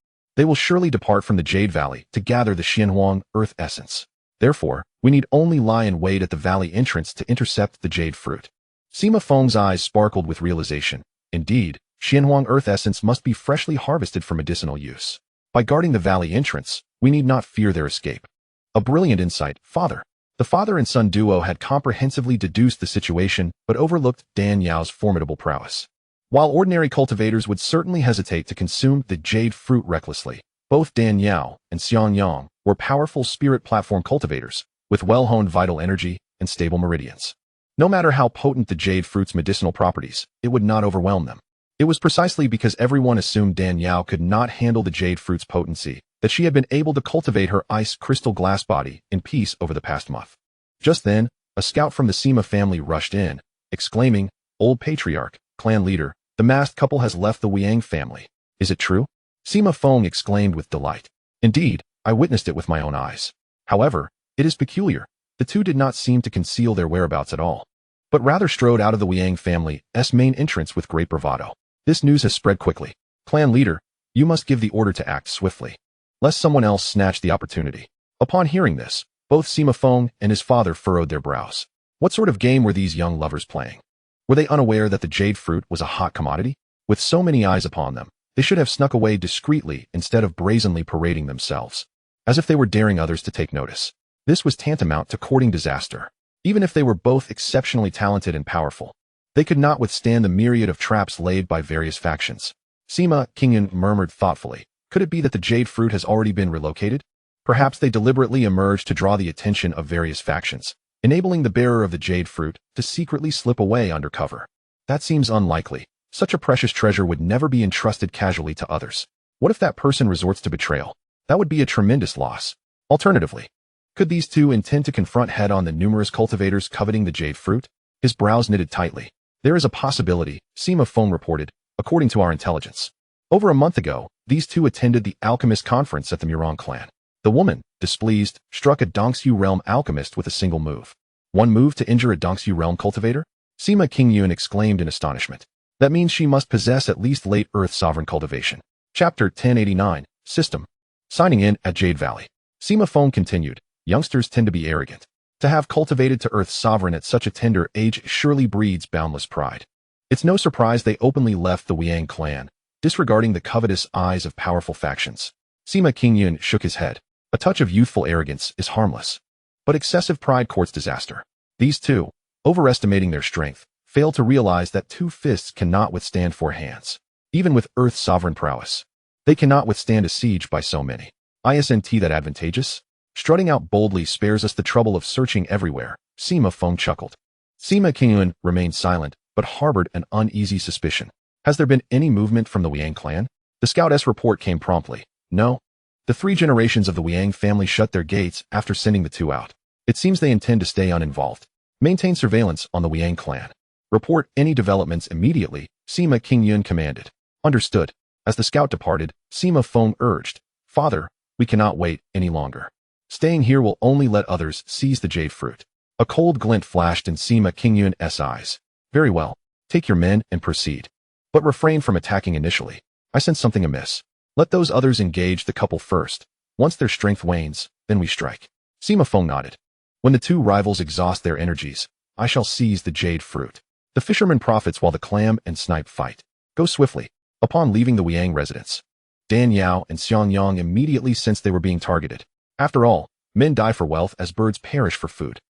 They will surely depart from the Jade Valley to gather the Xianhuang earth essence. Therefore, we need only lie in wait at the valley entrance to intercept the jade fruit. Sima Feng's eyes sparkled with realization. Indeed, Xianhuang earth essence must be freshly harvested for medicinal use. By guarding the valley entrance, we need not fear their escape. A brilliant insight, father. The father and son duo had comprehensively deduced the situation, but overlooked Dan Yao's formidable prowess. While ordinary cultivators would certainly hesitate to consume the jade fruit recklessly, both Dan Yao and Xianxiang were powerful spirit platform cultivators, with well-honed vital energy and stable meridians. No matter how potent the jade fruit's medicinal properties, it would not overwhelm them. It was precisely because everyone assumed Dan Yao could not handle the jade fruit's potency that she had been able to cultivate her ice crystal glass body in peace over the past month. Just then, a scout from the Sima family rushed in, exclaiming, "Old patriarch, clan leader, the masked couple has left the Ouyang family. Is it true?" Sima Feng exclaimed with delight. "Indeed, I witnessed it with my own eyes. However, it is peculiar. The two did not seem to conceal their whereabouts at all, but rather strode out of the Ouyang family's main entrance with great bravado. This news has spread quickly. Clan leader, you must give the order to act swiftly, lest someone else snatch the opportunity." Upon hearing this, both Sima Feng and his father furrowed their brows. What sort of game were these young lovers playing? Were they unaware that the jade fruit was a hot commodity? With so many eyes upon them, they should have snuck away discreetly instead of brazenly parading themselves, as if they were daring others to take notice. This was tantamount to courting disaster. Even if they were both exceptionally talented and powerful, they could not withstand the myriad of traps laid by various factions. Sima Qingyun murmured thoughtfully, "Could it be that the jade fruit has already been relocated? Perhaps they deliberately emerged to draw the attention of various factions, enabling the bearer of the jade fruit to secretly slip away under cover. That seems unlikely. Such a precious treasure would never be entrusted casually to others. What if that person resorts to betrayal? That would be a tremendous loss. Alternatively, could these two intend to confront head-on the numerous cultivators coveting the jade fruit?" His brows knitted tightly. "There is a possibility," Sima Feng reported, "according to our intelligence. Over a month ago, these two attended the alchemist conference at the Murong clan. The woman, displeased, struck a Dongxiu realm alchemist with a single move. One move to injure a Dongxiu realm cultivator? Sima Qingyun exclaimed in astonishment. That means she must possess at least late Earth sovereign cultivation. Chapter 1089, System. Signing in at Jade Valley. Sima Feng continued, "Youngsters tend to be arrogant. To have cultivated to Earth's sovereign at such a tender age surely breeds boundless pride. It's no surprise they openly left the Ouyang clan, disregarding the covetous eyes of powerful factions." Sima Qingyun shook his head. A touch of youthful arrogance is harmless, but excessive pride courts disaster. These two, overestimating their strength, fail to realize that two fists cannot withstand four hands. Even with Earth's sovereign prowess, they cannot withstand a siege by so many. Isn't that advantageous? Strutting out boldly spares us the trouble of searching everywhere, Sima Feng chuckled. Sima Qingyun remained silent, but harbored an uneasy suspicion. Has there been any movement from the Ouyang clan? The scout's report came promptly. No. The 3 generations of the Ouyang family shut their gates after sending the two out. It seems they intend to stay uninvolved. Maintain surveillance on the Ouyang clan. Report any developments immediately, Sima Qingyun commanded. Understood. As the scout departed, Sima Feng urged, "Father, we cannot wait any longer. Staying here will only let others seize the jade fruit." A cold glint flashed in Sima Qingyun's eyes. "Very well. Take your men and proceed. But refrain from attacking initially. I sense something amiss. Let those others engage the couple first. Once their strength wanes, then we strike." Sima Feng nodded. "When the two rivals exhaust their energies, I shall seize the jade fruit. The fisherman profits while the clam and snipe fight. Go swiftly." Upon leaving the Ouyang residence, Dan Yao and Xianxiang immediately sensed they were being targeted. After all, men die for wealth as birds perish for food.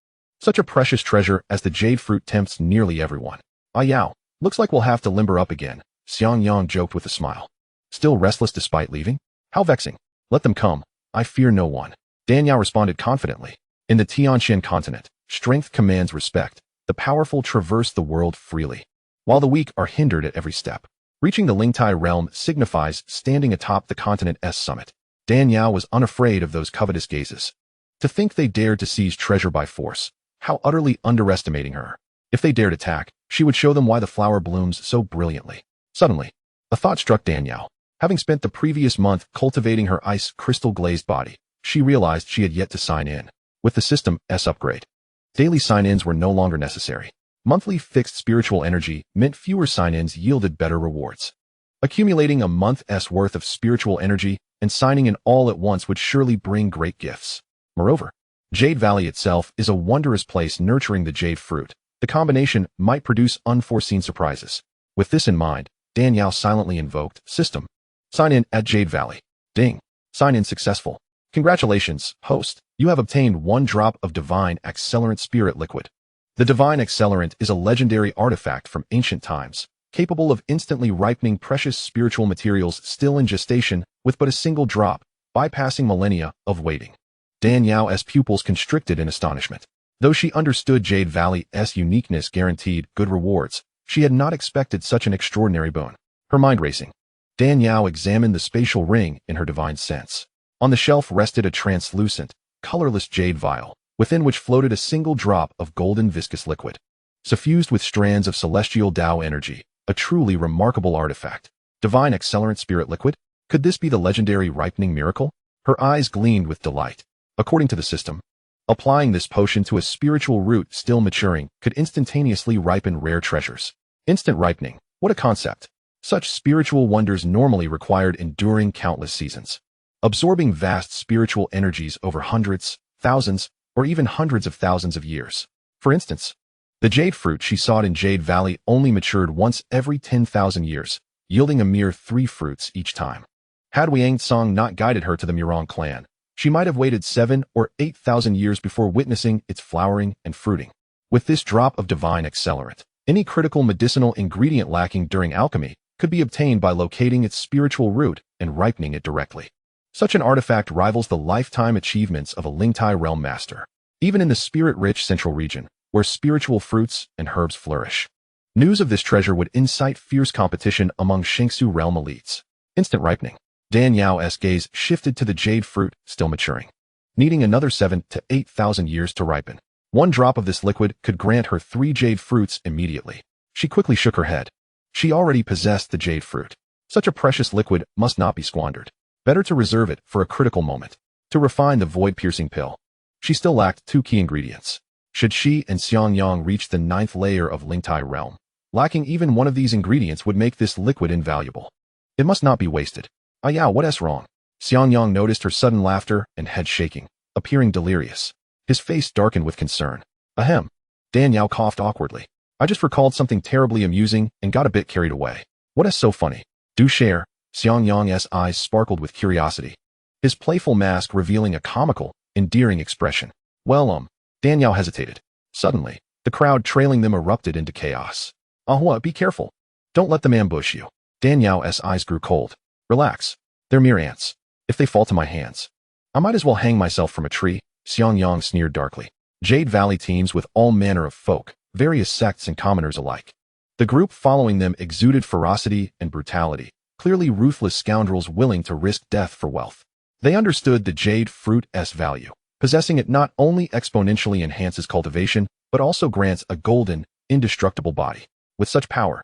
Such a precious treasure as the jade fruit tempts nearly everyone. "Ah Yao, looks like we'll have to limber up again," Xianxiang joked with a smile. "Still restless despite leaving? How vexing. Let them come. I fear no one." Dan Yao responded confidently. In the Tianxian continent, strength commands respect. The powerful traverse the world freely, while the weak are hindered at every step. Reaching the Lingtai realm signifies standing atop the continent's summit. Dan Yao was unafraid of those covetous gazes. To think they dared to seize treasure by force, how utterly underestimating her. If they dared attack, she would show them why the flower blooms so brilliantly. Suddenly, a thought struck Dan Yao. Having spent the previous month cultivating her ice crystal glazed body, she realized she had yet to sign in. With the system's upgrade, daily sign-ins were no longer necessary. Monthly fixed spiritual energy meant fewer sign-ins yielded better rewards. Accumulating a month's worth of spiritual energy and signing in all at once would surely bring great gifts. Moreover, Jade Valley itself is a wondrous place nurturing the jade fruit. The combination might produce unforeseen surprises. With this in mind, Dan Yao silently invoked, System. Sign in at Jade Valley. Ding. Sign in successful. Congratulations, host. You have obtained 1 drop of Divine Accelerant Spirit Liquid. The Divine Accelerant is a legendary artifact from ancient times, capable of instantly ripening precious spiritual materials still in gestation with but a single drop, bypassing millennia of waiting. Dan Yao's pupils constricted in astonishment. Though she understood Jade Valley's uniqueness guaranteed good rewards, she had not expected such an extraordinary boon. Her mind racing. Dan Yao examined the spatial ring in her divine sense. On the shelf rested a translucent, colorless jade vial, within which floated a single drop of golden viscous liquid, suffused with strands of celestial Tao energy, a truly remarkable artifact. Divine Accelerant Spirit Liquid? Could this be the legendary ripening miracle? Her eyes gleamed with delight. According to the system, applying this potion to a spiritual root still maturing could instantaneously ripen rare treasures. Instant ripening. What a concept. Such spiritual wonders normally required enduring countless seasons, absorbing vast spiritual energies over hundreds, thousands, or even hundreds of thousands of years. For instance, the jade fruit she sought in Jade Valley only matured once every 10,000 years, yielding a mere 3 fruits each time. Had Ouyang not guided her to the Murong clan, she might have waited 7 or 8,000 years before witnessing its flowering and fruiting. With this drop of divine accelerant, any critical medicinal ingredient lacking during alchemy could be obtained by locating its spiritual root and ripening it directly. Such an artifact rivals the lifetime achievements of a Lingtai realm master, even in the spirit-rich central region, where spiritual fruits and herbs flourish. News of this treasure would incite fierce competition among Xianxiu realm elites. Instant ripening. Dan Yao's gaze shifted to the jade fruit still maturing, needing another 7 to 8,000 years to ripen. 1 drop of this liquid could grant her 3 jade fruits immediately. She quickly shook her head. She already possessed the jade fruit. Such a precious liquid must not be squandered. Better to reserve it for a critical moment, to refine the void-piercing pill. She still lacked 2 key ingredients. Should she and Xiangyang reach the 9th layer of Lingtai realm, lacking even one of these ingredients would make this liquid invaluable. It must not be wasted. Yao, what's wrong? Xiangyang noticed her sudden laughter and head shaking, appearing delirious. His face darkened with concern. Ahem. Dan Yao coughed awkwardly. I just recalled something terribly amusing and got a bit carried away. What is so funny? Do share. Xiangyang's eyes sparkled with curiosity, his playful mask revealing a comical, endearing expression. Well, Dan Yao hesitated. Suddenly, the crowd trailing them erupted into chaos. Ahua, be careful. Don't let them ambush you. Dan Yao's eyes grew cold. Relax. They're mere ants. If they fall to my hands, I might as well hang myself from a tree. Xiangyang sneered darkly. Jade Valley teems with all manner of folk, various sects and commoners alike. The group following them exuded ferocity and brutality, clearly ruthless scoundrels willing to risk death for wealth. They understood the jade fruit's value. Possessing it not only exponentially enhances cultivation, but also grants a golden, indestructible body. With such power,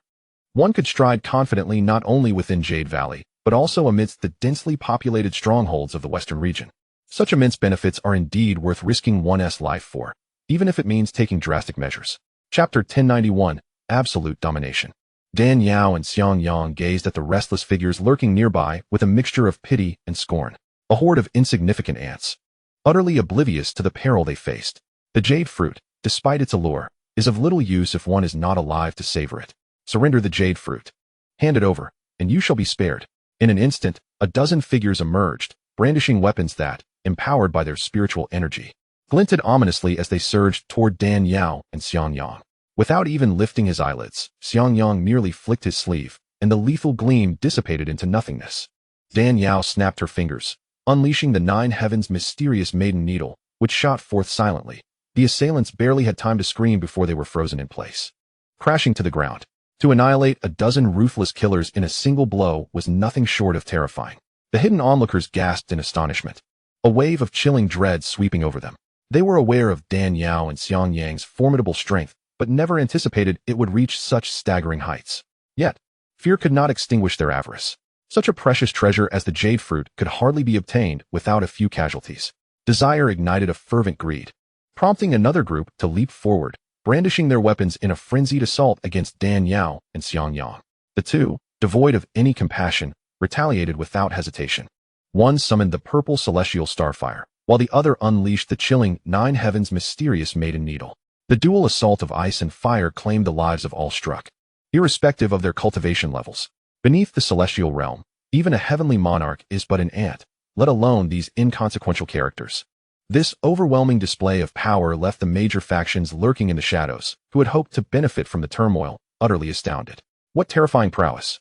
one could stride confidently not only within Jade Valley, but also amidst the densely populated strongholds of the western region. Such immense benefits are indeed worth risking one's life for, even if it means taking drastic measures. Chapter 1091, Absolute Domination. Dan Yao and Xiangyang gazed at the restless figures lurking nearby with a mixture of pity and scorn. A horde of insignificant ants, utterly oblivious to the peril they faced. The jade fruit, despite its allure, is of little use if one is not alive to savor it. Surrender the jade fruit. Hand it over, and you shall be spared. In an instant, a dozen figures emerged, brandishing weapons that, empowered by their spiritual energy, glinted ominously as they surged toward Dan Yao and Xiangyang. Without even lifting his eyelids, Xiangyang merely flicked his sleeve, and the lethal gleam dissipated into nothingness. Dan Yao snapped her fingers, unleashing the 9 heavens' mysterious maiden needle, which shot forth silently. The assailants barely had time to scream before they were frozen in place, crashing to the ground. To annihilate a dozen ruthless killers in a single blow was nothing short of terrifying. The hidden onlookers gasped in astonishment, a wave of chilling dread sweeping over them. They were aware of Dan Yao and Xiangyang's formidable strength, but never anticipated it would reach such staggering heights. Yet, fear could not extinguish their avarice. Such a precious treasure as the jade fruit could hardly be obtained without a few casualties. Desire ignited a fervent greed, prompting another group to leap forward, brandishing their weapons in a frenzied assault against Dan Yao and Xiangyang. The two, devoid of any compassion, retaliated without hesitation. One summoned the purple celestial starfire, while the other unleashed the chilling nine heavens mysterious maiden needle. The dual assault of ice and fire claimed the lives of all struck, irrespective of their cultivation levels. Beneath the celestial realm, even a heavenly monarch is but an ant, let alone these inconsequential characters. This overwhelming display of power left the major factions lurking in the shadows, who had hoped to benefit from the turmoil, utterly astounded. What terrifying prowess!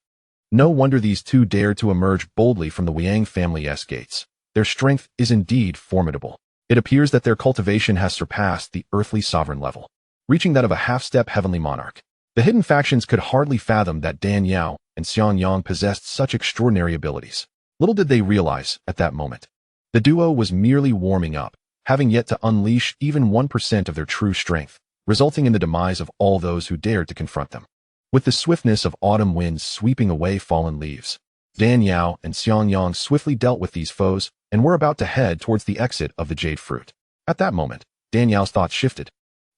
No wonder these two dared to emerge boldly from the Ouyang family's gates. Their strength is indeed formidable. It appears that their cultivation has surpassed the earthly sovereign level, reaching that of a half-step heavenly monarch. The hidden factions could hardly fathom that Dan Yao and Xianxiang possessed such extraordinary abilities. Little did they realize, at that moment, the duo was merely warming up, having yet to unleash even 1% of their true strength, resulting in the demise of all those who dared to confront them. With the swiftness of autumn winds sweeping away fallen leaves, Dan Yao and Xianxiang swiftly dealt with these foes and were about to head towards the exit of the jade fruit. At that moment, Dan Yao's thoughts shifted,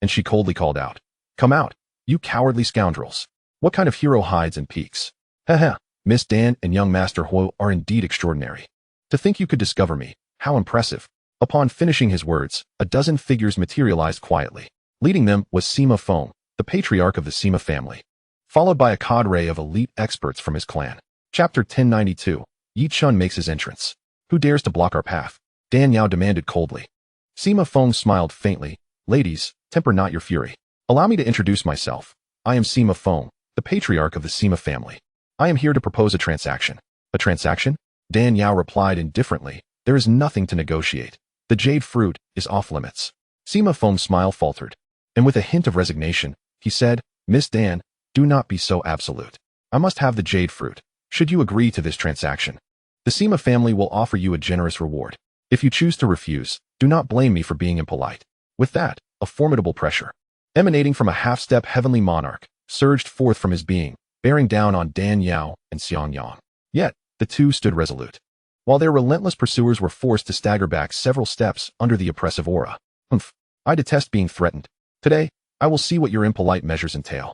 and she coldly called out, "Come out, you cowardly scoundrels! What kind of hero hides in peaks? Haha, Miss Dan and young Master Huo are indeed extraordinary. To think you could discover me, how impressive." Upon finishing his words, a dozen figures materialized quietly. Leading them was Sima Feng, the patriarch of the Sima family, followed by a cadre of elite experts from his clan. Chapter 1092, Yi Chun makes his entrance. "Who dares to block our path?" Dan Yao demanded coldly. Sima Feng smiled faintly. "Ladies, temper not your fury. Allow me to introduce myself. I am Sima Feng, the patriarch of the Sima family. I am here to propose a transaction." "A transaction?" Dan Yao replied indifferently. "There is nothing to negotiate. The jade fruit is off limits." Sima Feng's smile faltered, and with a hint of resignation, he said, "Miss Dan, do not be so absolute. I must have the jade fruit. Should you agree to this transaction, the Sima family will offer you a generous reward. If you choose to refuse, do not blame me for being impolite." With that, a formidable pressure, emanating from a half-step heavenly monarch, surged forth from his being, bearing down on Dan Yao and Xianxiang. Yet, the two stood resolute, while their relentless pursuers were forced to stagger back several steps under the oppressive aura. "Humph, I detest being threatened. Today, I will see what your impolite measures entail."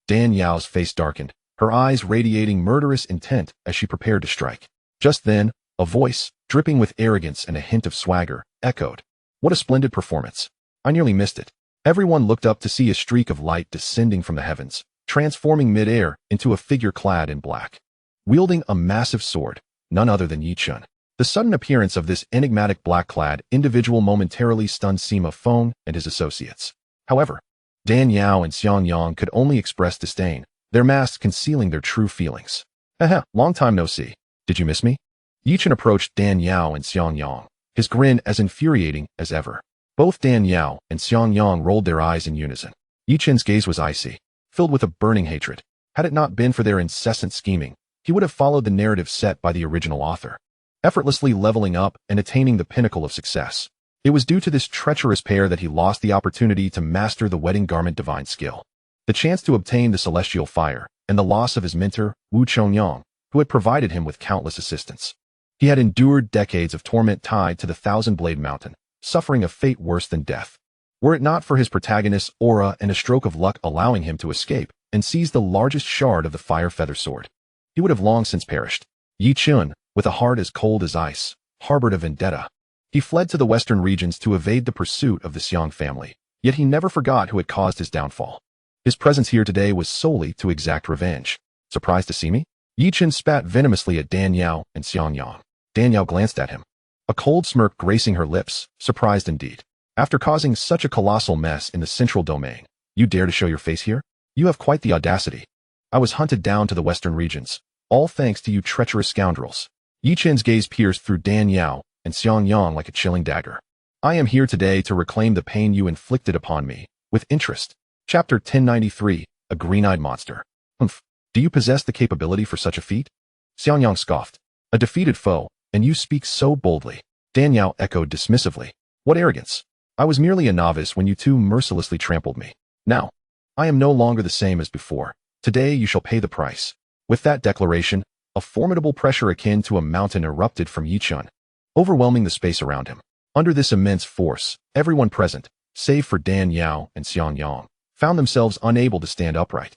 Dan Yao's face darkened, her eyes radiating murderous intent as she prepared to strike. Just then, a voice, dripping with arrogance and a hint of swagger, echoed, "What a splendid performance. I nearly missed it." Everyone looked up to see a streak of light descending from the heavens, transforming mid-air into a figure clad in black, wielding a massive sword, none other than Yi Chun. The sudden appearance of this enigmatic black-clad individual momentarily stunned Sima Feng and his associates. However, Dan Yao and Xianxiang could only express disdain, their masks concealing their true feelings. "Haha, long time no see. Did you miss me?" Yi Chun approached Dan Yao and Xianxiang, his grin as infuriating as ever. Both Dan Yao and Xianxiang rolled their eyes in unison. Yi Chun's gaze was icy, filled with a burning hatred. Had it not been for their incessant scheming, he would have followed the narrative set by the original author, effortlessly leveling up and attaining the pinnacle of success. It was due to this treacherous pair that he lost the opportunity to master the wedding garment divine skill, the chance to obtain the celestial fire, and the loss of his mentor, Wu Chongyang, who had provided him with countless assistance. He had endured decades of torment tied to the Thousand-Blade Mountain, suffering a fate worse than death. Were it not for his protagonist's aura and a stroke of luck allowing him to escape and seize the largest shard of the fire feather sword, he would have long since perished. Yi Chun, with a heart as cold as ice, harbored a vendetta. He fled to the western regions to evade the pursuit of the Xiang family, yet he never forgot who had caused his downfall. His presence here today was solely to exact revenge. "Surprised to see me?" Yi Chun spat venomously at Dan Yao and Xianxiang. Dan Yao glanced at him, a cold smirk gracing her lips, surprised indeed. "After causing such a colossal mess in the central domain, you dare to show your face here? You have quite the audacity. I was hunted down to the western regions, all thanks to you treacherous scoundrels." Yi Chun's gaze pierced through Dan Yao and Xianxiang like a chilling dagger. "I am here today to reclaim the pain you inflicted upon me, with interest." Chapter 1093, A Green-Eyed Monster. "Humph, do you possess the capability for such a feat?" Xianxiang scoffed. "A defeated foe, and you speak so boldly." Dan Yao echoed dismissively. "What arrogance! I was merely a novice when you two mercilessly trampled me. Now, I am no longer the same as before. Today you shall pay the price." With that declaration, a formidable pressure akin to a mountain erupted from Yi Chun, overwhelming the space around him. Under this immense force, everyone present, save for Dan Yao and Xianxiang, found themselves unable to stand upright.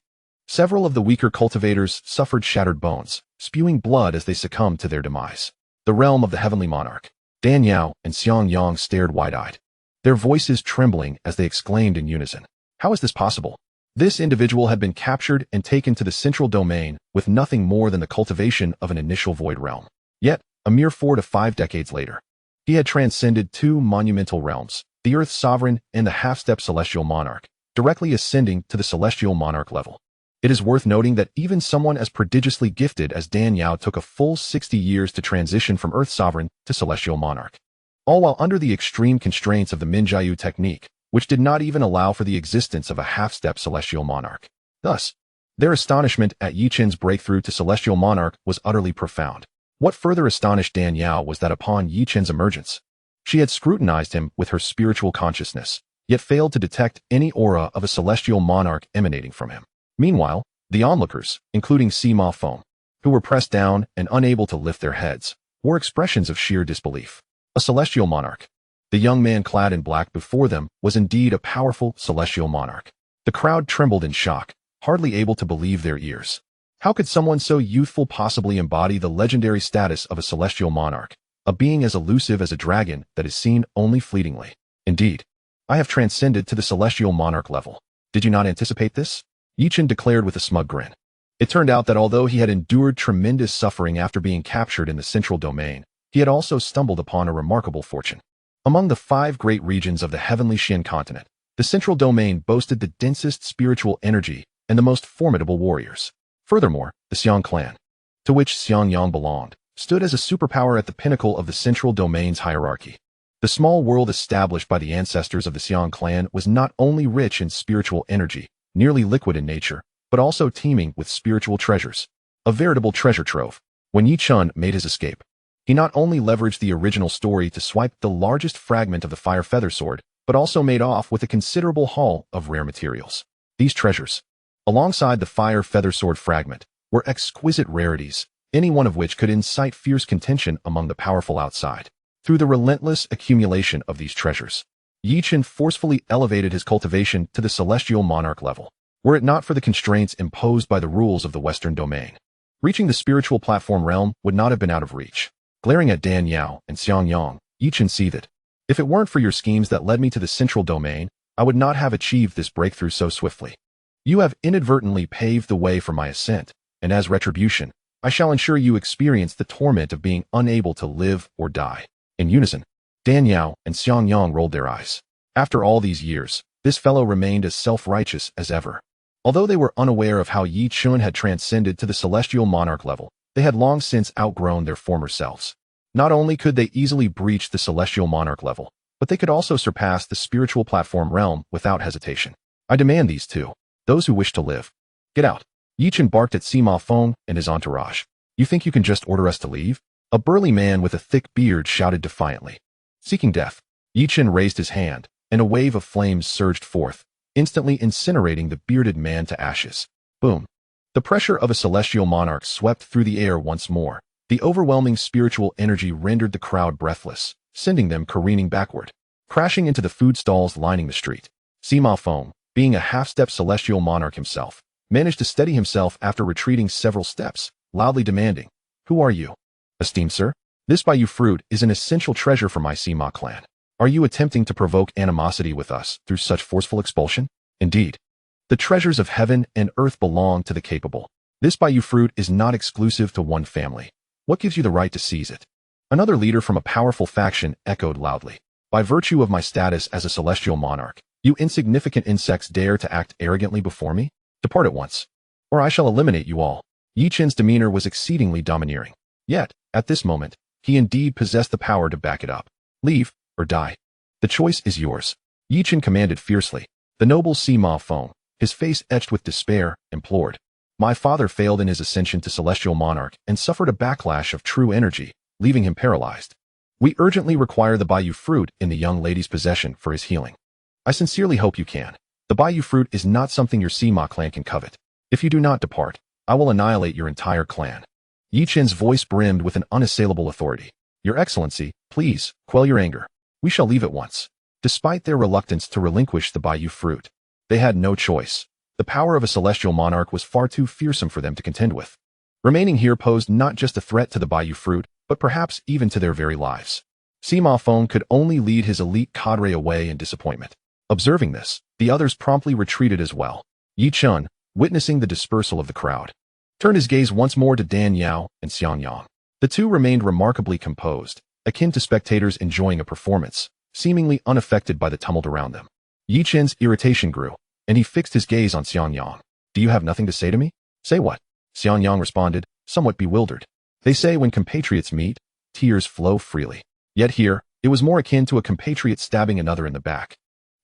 Several of the weaker cultivators suffered shattered bones, spewing blood as they succumbed to their demise. the realm of the heavenly monarch. Dan Yao and Xiang Yang stared wide-eyed, their voices trembling as they exclaimed in unison. How is this possible? This individual had been captured and taken to the central domain with nothing more than the cultivation of an initial void realm. Yet, a mere 4 to 5 decades later, he had transcended 2 monumental realms, the Earth's sovereign and the half-step celestial monarch, directly ascending to the celestial monarch level. It is worth noting that even someone as prodigiously gifted as Dan Yao took a full 60 years to transition from Earth sovereign to celestial monarch, all while under the extreme constraints of the Minjiayu technique, which did not even allow for the existence of a half-step celestial monarch. Thus, their astonishment at Yi Qin's breakthrough to celestial monarch was utterly profound. What further astonished Dan Yao was that upon Yi Qin's emergence, she had scrutinized him with her spiritual consciousness, yet failed to detect any aura of a celestial monarch emanating from him. Meanwhile, the onlookers, including Sima Feng, who were pressed down and unable to lift their heads, wore expressions of sheer disbelief. A celestial monarch. The young man clad in black before them was indeed a powerful celestial monarch. The crowd trembled in shock, hardly able to believe their ears. How could someone so youthful possibly embody the legendary status of a celestial monarch, a being as elusive as a dragon that is seen only fleetingly? Indeed, I have transcended to the celestial monarch level. Did you not anticipate this? Yi Qin declared with a smug grin. It turned out that although he had endured tremendous suffering after being captured in the central domain, he had also stumbled upon a remarkable fortune. Among the 5 great regions of the heavenly Xian continent, the central domain boasted the densest spiritual energy and the most formidable warriors. Furthermore, the Xiang clan, to which Xiangyang belonged, stood as a superpower at the pinnacle of the central domain's hierarchy. The small world established by the ancestors of the Xiang clan was not only rich in spiritual energy, nearly liquid in nature, but also teeming with spiritual treasures. A veritable treasure trove. When Yi Qin made his escape, he not only leveraged the original story to swipe the largest fragment of the fire feather sword, but also made off with a considerable haul of rare materials. These treasures, alongside the fire feather sword fragment, were exquisite rarities, any one of which could incite fierce contention among the powerful outside. Through the relentless accumulation of these treasures, Yi Qin forcefully elevated his cultivation to the celestial monarch level, were it not for the constraints imposed by the rules of the Western domain. Reaching the spiritual platform realm would not have been out of reach. Glaring at Dan Yao and Xiang Yang, Yi Qin seethed. If it weren't for your schemes that led me to the central domain, I would not have achieved this breakthrough so swiftly. You have inadvertently paved the way for my ascent, and as retribution, I shall ensure you experience the torment of being unable to live or die. In unison, Dan Yao and Xiang Yang rolled their eyes. After all these years, this fellow remained as self-righteous as ever. Although they were unaware of how Yi Qin had transcended to the celestial monarch level, they had long since outgrown their former selves. Not only could they easily breach the celestial monarch level, but they could also surpass the spiritual platform realm without hesitation. I demand these two. Those who wish to live. Get out. Yi Qin barked at Sima Feng and his entourage. You think you can just order us to leave? A burly man with a thick beard shouted defiantly. Seeking death. Yi Qin raised his hand, and a wave of flames surged forth, instantly incinerating the bearded man to ashes. Boom. The pressure of a celestial monarch swept through the air once more. The overwhelming spiritual energy rendered the crowd breathless, sending them careening backward, crashing into the food stalls lining the street. Sima Feng, being a half-step celestial monarch himself, managed to steady himself after retreating several steps, loudly demanding, "Who are you?" "Esteemed sir, this Bayou fruit is an essential treasure for my Sima clan. Are you attempting to provoke animosity with us through such forceful expulsion?" "Indeed. The treasures of heaven and earth belong to the capable. This Bayou fruit is not exclusive to one family. What gives you the right to seize it?" Another leader from a powerful faction echoed loudly. "By virtue of my status as a celestial monarch, you insignificant insects dare to act arrogantly before me? Depart at once, or I shall eliminate you all." Yi Qin's demeanor was exceedingly domineering. Yet, at this moment, he indeed possessed the power to back it up. "Leave, or die. The choice is yours," Yi Qin commanded fiercely. The noble Sima Feng, his face etched with despair, implored. "My father failed in his ascension to celestial monarch and suffered a backlash of true energy, leaving him paralyzed. We urgently require the Bayou fruit in the young lady's possession for his healing. I sincerely hope you can. The Bayou fruit is not something your Sima clan can covet. If you do not depart, I will annihilate your entire clan." Yi Qin's voice brimmed with an unassailable authority. "Your Excellency, please, quell your anger. We shall leave at once." Despite their reluctance to relinquish the Bayou fruit, they had no choice. The power of a celestial monarch was far too fearsome for them to contend with. Remaining here posed not just a threat to the Bayou fruit, but perhaps even to their very lives. Sima Feng could only lead his elite cadre away in disappointment. Observing this, the others promptly retreated as well. Yi Chun, witnessing the dispersal of the crowd, turned his gaze once more to Dan Yao and Xian Yang. The two remained remarkably composed, akin to spectators enjoying a performance, seemingly unaffected by the tumult around them. Yi Chen's irritation grew, and he fixed his gaze on Xian Yang. Do you have nothing to say to me? Say what? Xian Yang responded, somewhat bewildered. They say when compatriots meet, tears flow freely. Yet here, it was more akin to a compatriot stabbing another in the back,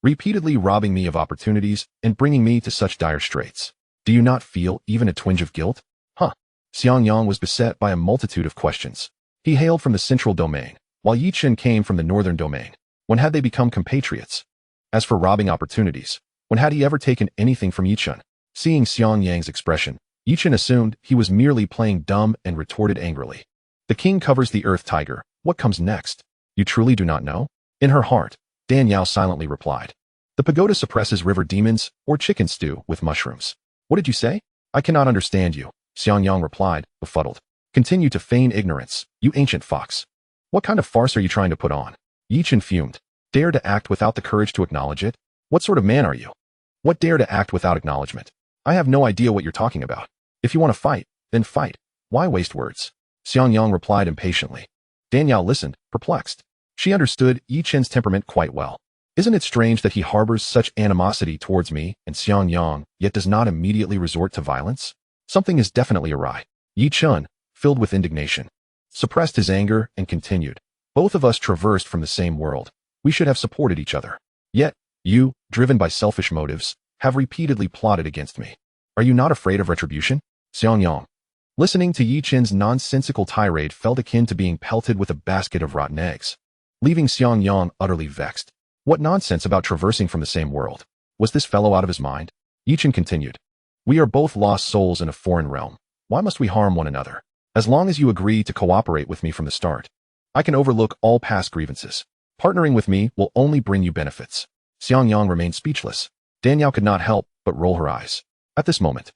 repeatedly robbing me of opportunities and bringing me to such dire straits. Do you not feel even a twinge of guilt? Huh. Xian Yang was beset by a multitude of questions. He hailed from the central domain, while Yi Chen came from the northern domain. When had they become compatriots? As for robbing opportunities, when had he ever taken anything from Yi Chen? Seeing Xian Yang's expression, Yi Chen assumed he was merely playing dumb and retorted angrily. The king covers the earth tiger. What comes next? You truly do not know? In her heart, Dan Yao silently replied. The pagoda suppresses river demons or chicken stew with mushrooms. What did you say? I cannot understand you, Xian Yang replied, befuddled. Continue to feign ignorance, you ancient fox. What kind of farce are you trying to put on? Yi Chen fumed. Dare to act without the courage to acknowledge it? What sort of man are you? What dare to act without acknowledgement? I have no idea what you're talking about. If you want to fight, then fight. Why waste words? Xian Yang replied impatiently. Dan Yao listened, perplexed. She understood Yi Chen's temperament quite well. Isn't it strange that he harbors such animosity towards me and Xian Yang, yet does not immediately resort to violence? Something is definitely awry. Yi Chen, filled with indignation, suppressed his anger and continued. Both of us traversed from the same world. We should have supported each other. Yet, you, driven by selfish motives, have repeatedly plotted against me. Are you not afraid of retribution? Xian Yang, listening to Yi Chen's nonsensical tirade, felt akin to being pelted with a basket of rotten eggs, leaving Xian Yang utterly vexed. What nonsense about traversing from the same world? Was this fellow out of his mind? Yi Chen continued. We are both lost souls in a foreign realm. Why must we harm one another? As long as you agree to cooperate with me from the start, I can overlook all past grievances. Partnering with me will only bring you benefits. Xian Yang remained speechless. Dan Yao could not help but roll her eyes. At this moment,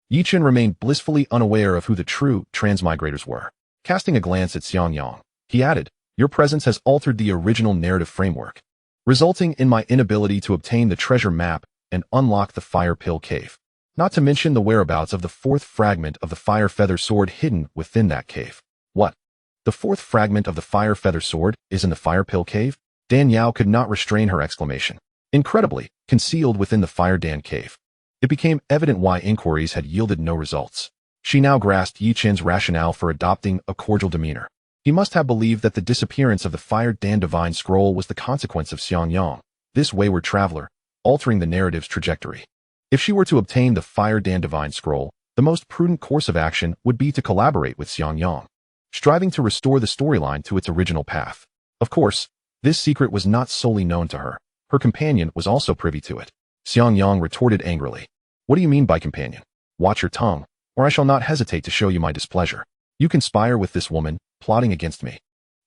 Yi Chen remained blissfully unaware of who the true transmigrators were. Casting a glance at Xian Yang, he added, your presence has altered the original narrative framework, resulting in my inability to obtain the treasure map and unlock the fire pill cave. Not to mention the whereabouts of the fourth fragment of the fire feather sword hidden within that cave. What? The fourth fragment of the fire feather sword is in the fire pill cave? Dan Yao could not restrain her exclamation. Incredibly, concealed within the fire Dan cave. It became evident why inquiries had yielded no results. She now grasped Yi Chen's rationale for adopting a cordial demeanor. He must have believed that the disappearance of the Fire Dan Divine Scroll was the consequence of Xian Yang, this wayward traveler, altering the narrative's trajectory. If she were to obtain the Fire Dan Divine Scroll, the most prudent course of action would be to collaborate with Xian Yang, striving to restore the storyline to its original path. Of course, this secret was not solely known to her. Her companion was also privy to it. Xian Yang retorted angrily. What do you mean by companion? Watch your tongue, or I shall not hesitate to show you my displeasure. You conspire with this woman, plotting against me,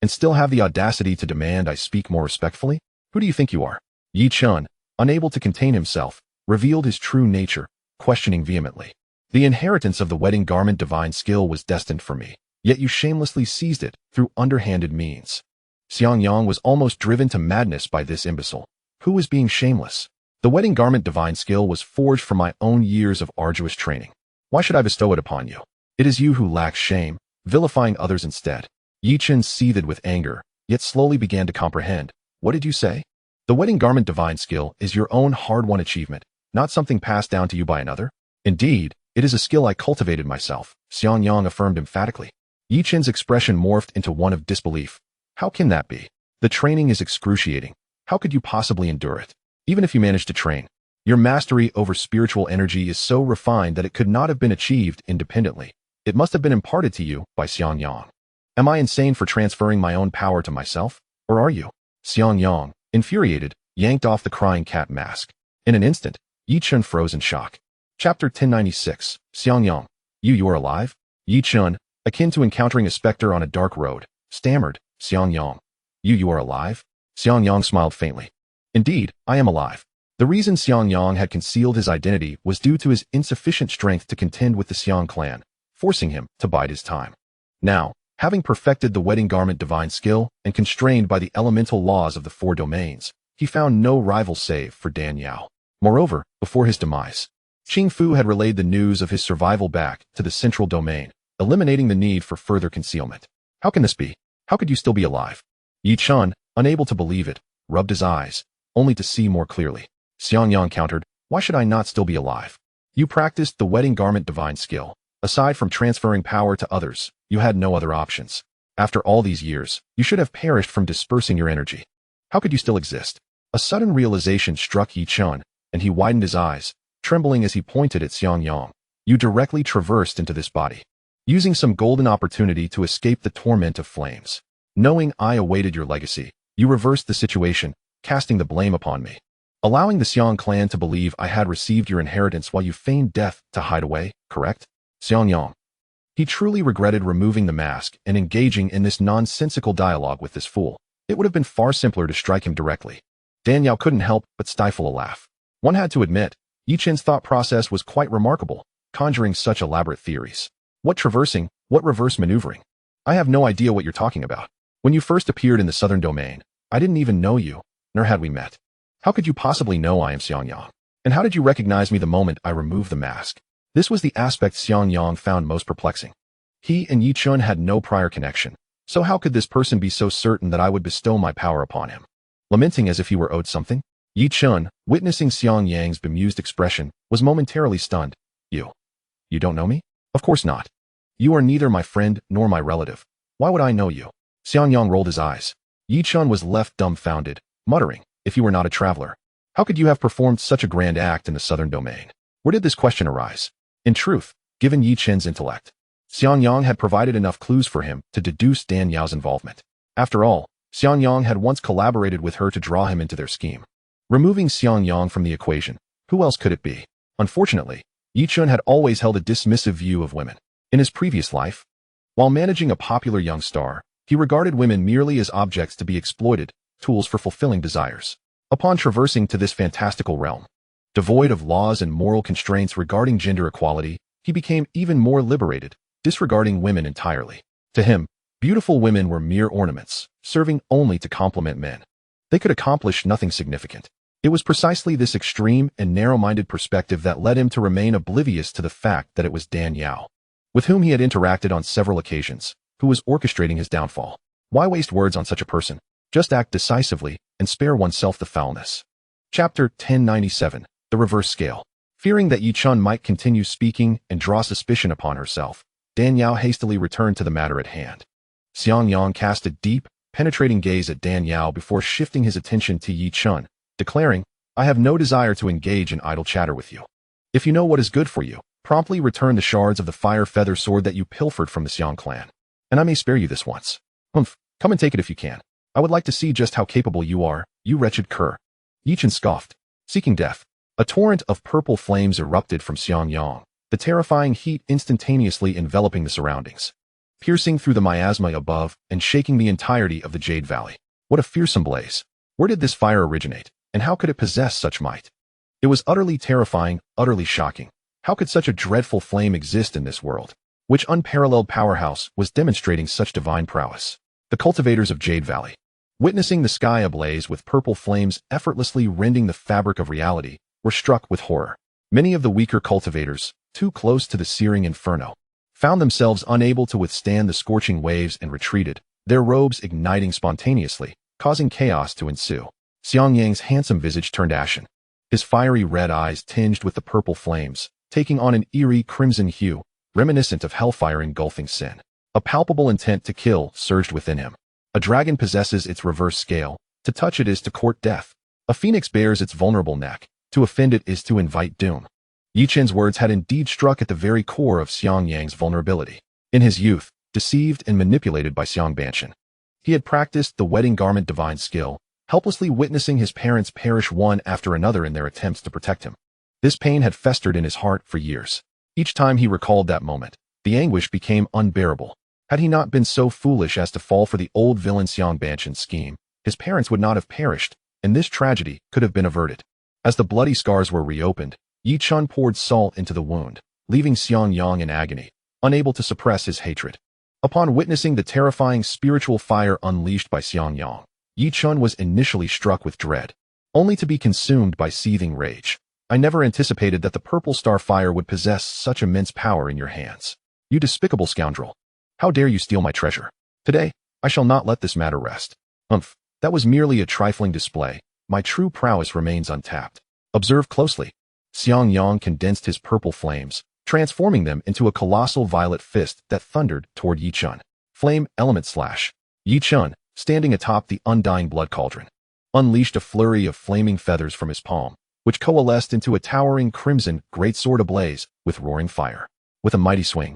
and still have the audacity to demand I speak more respectfully? Who do you think you are? Yi Chen, unable to contain himself, revealed his true nature, questioning vehemently. The inheritance of the wedding garment divine skill was destined for me, yet you shamelessly seized it through underhanded means. Xian Yang was almost driven to madness by this imbecile. Who was being shameless? The wedding garment divine skill was forged from my own years of arduous training. Why should I bestow it upon you? It is you who lack shame, vilifying others instead. Yi Chen seethed with anger, yet slowly began to comprehend. What did you say? The wedding garment divine skill is your own hard-won achievement, not something passed down to you by another. Indeed, it is a skill I cultivated myself, Xian Yang affirmed emphatically. Yi Chen's expression morphed into one of disbelief. How can that be? The training is excruciating. How could you possibly endure it? Even if you manage to train, your mastery over spiritual energy is so refined that it could not have been achieved independently. It must have been imparted to you by Xian Yang. Am I insane for transferring my own power to myself? Or are you? Xian Yang, infuriated, yanked off the crying cat mask. In an instant, Yi Chen froze in shock. Chapter 1096, Xian Yang. You are alive? Yi Chen, akin to encountering a specter on a dark road, stammered, Xian Yang. You are alive? Xian Yang smiled faintly. Indeed, I am alive. The reason Xian Yang had concealed his identity was due to his insufficient strength to contend with the Xian clan, forcing him to bide his time. Now, Having perfected the wedding garment divine skill and constrained by the elemental laws of the four domains, he found no rival save for Dan Yao. Moreover, before his demise, Qing Fu had relayed the news of his survival back to the central domain, eliminating the need for further concealment. How can this be? How could you still be alive? Yi Chun, unable to believe it, rubbed his eyes, only to see more clearly. Xiangyang countered, why should I not still be alive? You practiced the wedding garment divine skill. Aside from transferring power to others, you had no other options. After all these years, you should have perished from dispersing your energy. How could you still exist? A sudden realization struck Yi Chun, and he widened his eyes, trembling as he pointed at Xiangyang. You directly traversed into this body, using some golden opportunity to escape the torment of flames. Knowing I awaited your legacy, you reversed the situation, casting the blame upon me, allowing the Xiang clan to believe I had received your inheritance while you feigned death to hide away, correct? Xiangyang. He truly regretted removing the mask and engaging in this nonsensical dialogue with this fool. It would have been far simpler to strike him directly. Dan Yao couldn't help but stifle a laugh. One had to admit, Yi Chen's thought process was quite remarkable, conjuring such elaborate theories. What traversing, what reverse maneuvering? I have no idea what you're talking about. When you first appeared in the southern domain, I didn't even know you, nor had we met. How could you possibly know I am Xiangyang? And how did you recognize me the moment I removed the mask? This was the aspect Xiangyang found most perplexing. He and Yi Chun had no prior connection, so how could this person be so certain that I would bestow my power upon him? Lamenting as if he were owed something, Yi Chun, witnessing Xiangyang's bemused expression, was momentarily stunned. You don't know me? Of course not. You are neither my friend nor my relative. Why would I know you? Xiangyang rolled his eyes. Yi Chun was left dumbfounded, muttering, if you were not a traveler, how could you have performed such a grand act in the southern domain? Where did this question arise? In truth, given Yi Chen's intellect, Xiangyang had provided enough clues for him to deduce Dan Yao's involvement. After all, Xiangyang had once collaborated with her to draw him into their scheme. Removing Xiangyang from the equation, who else could it be? Unfortunately, Yi Chun had always held a dismissive view of women. In his previous life, while managing a popular young star, he regarded women merely as objects to be exploited, tools for fulfilling desires. Upon traversing to this fantastical realm, devoid of laws and moral constraints regarding gender equality, he became even more liberated, disregarding women entirely. To him, beautiful women were mere ornaments, serving only to complement men. They could accomplish nothing significant. It was precisely this extreme and narrow-minded perspective that led him to remain oblivious to the fact that it was Dan Yao, with whom he had interacted on several occasions, who was orchestrating his downfall. Why waste words on such a person? Just act decisively and spare oneself the foulness. Chapter 1097, The Reverse Scale. Fearing that Yi Chun might continue speaking and draw suspicion upon herself, Dan Yao hastily returned to the matter at hand. Xiangyang cast a deep, penetrating gaze at Dan Yao before shifting his attention to Yi Chun, declaring, I have no desire to engage in idle chatter with you. If you know what is good for you, promptly return the shards of the fire feather sword that you pilfered from the Xiang clan, and I may spare you this once. Humph, come and take it if you can. I would like to see just how capable you are, you wretched cur. Yi Chun scoffed, seeking death. A torrent of purple flames erupted from Xiangyang, the terrifying heat instantaneously enveloping the surroundings, piercing through the miasma above and shaking the entirety of the Jade Valley. What a fearsome blaze! Where did this fire originate, and how could it possess such might? It was utterly terrifying, utterly shocking. How could such a dreadful flame exist in this world? Which unparalleled powerhouse was demonstrating such divine prowess? The cultivators of Jade Valley, witnessing the sky ablaze with purple flames effortlessly rending the fabric of reality, were struck with horror. Many of the weaker cultivators, too close to the searing inferno, found themselves unable to withstand the scorching waves and retreated, their robes igniting spontaneously, causing chaos to ensue. Xiangyang's handsome visage turned ashen, his fiery red eyes tinged with the purple flames, taking on an eerie crimson hue, reminiscent of hellfire engulfing sin. A palpable intent to kill surged within him. A dragon possesses its reverse scale. To touch it is to court death. A phoenix bears its vulnerable neck. To offend it is to invite doom. Yi Chen's words had indeed struck at the very core of Xiangyang's vulnerability. In his youth, deceived and manipulated by Xiang Banshan, he had practiced the wedding garment divine skill, helplessly witnessing his parents perish one after another in their attempts to protect him. This pain had festered in his heart for years. Each time he recalled that moment, the anguish became unbearable. Had he not been so foolish as to fall for the old villain Xiang Banshan's scheme, his parents would not have perished, and this tragedy could have been averted. As the bloody scars were reopened, Yi Chun poured salt into the wound, leaving Xiangyang in agony, unable to suppress his hatred. Upon witnessing the terrifying spiritual fire unleashed by Xiangyang, Yi Chun was initially struck with dread, only to be consumed by seething rage. I never anticipated that the purple star fire would possess such immense power in your hands. You despicable scoundrel. How dare you steal my treasure? Today, I shall not let this matter rest. That was merely a trifling display. My true prowess remains untapped. Observe closely. Xiangyang condensed his purple flames, transforming them into a colossal violet fist that thundered toward Yi Chun. Flame element slash. Yi Chun, standing atop the undying blood cauldron, unleashed a flurry of flaming feathers from his palm, which coalesced into a towering crimson greatsword ablaze with roaring fire. With a mighty swing,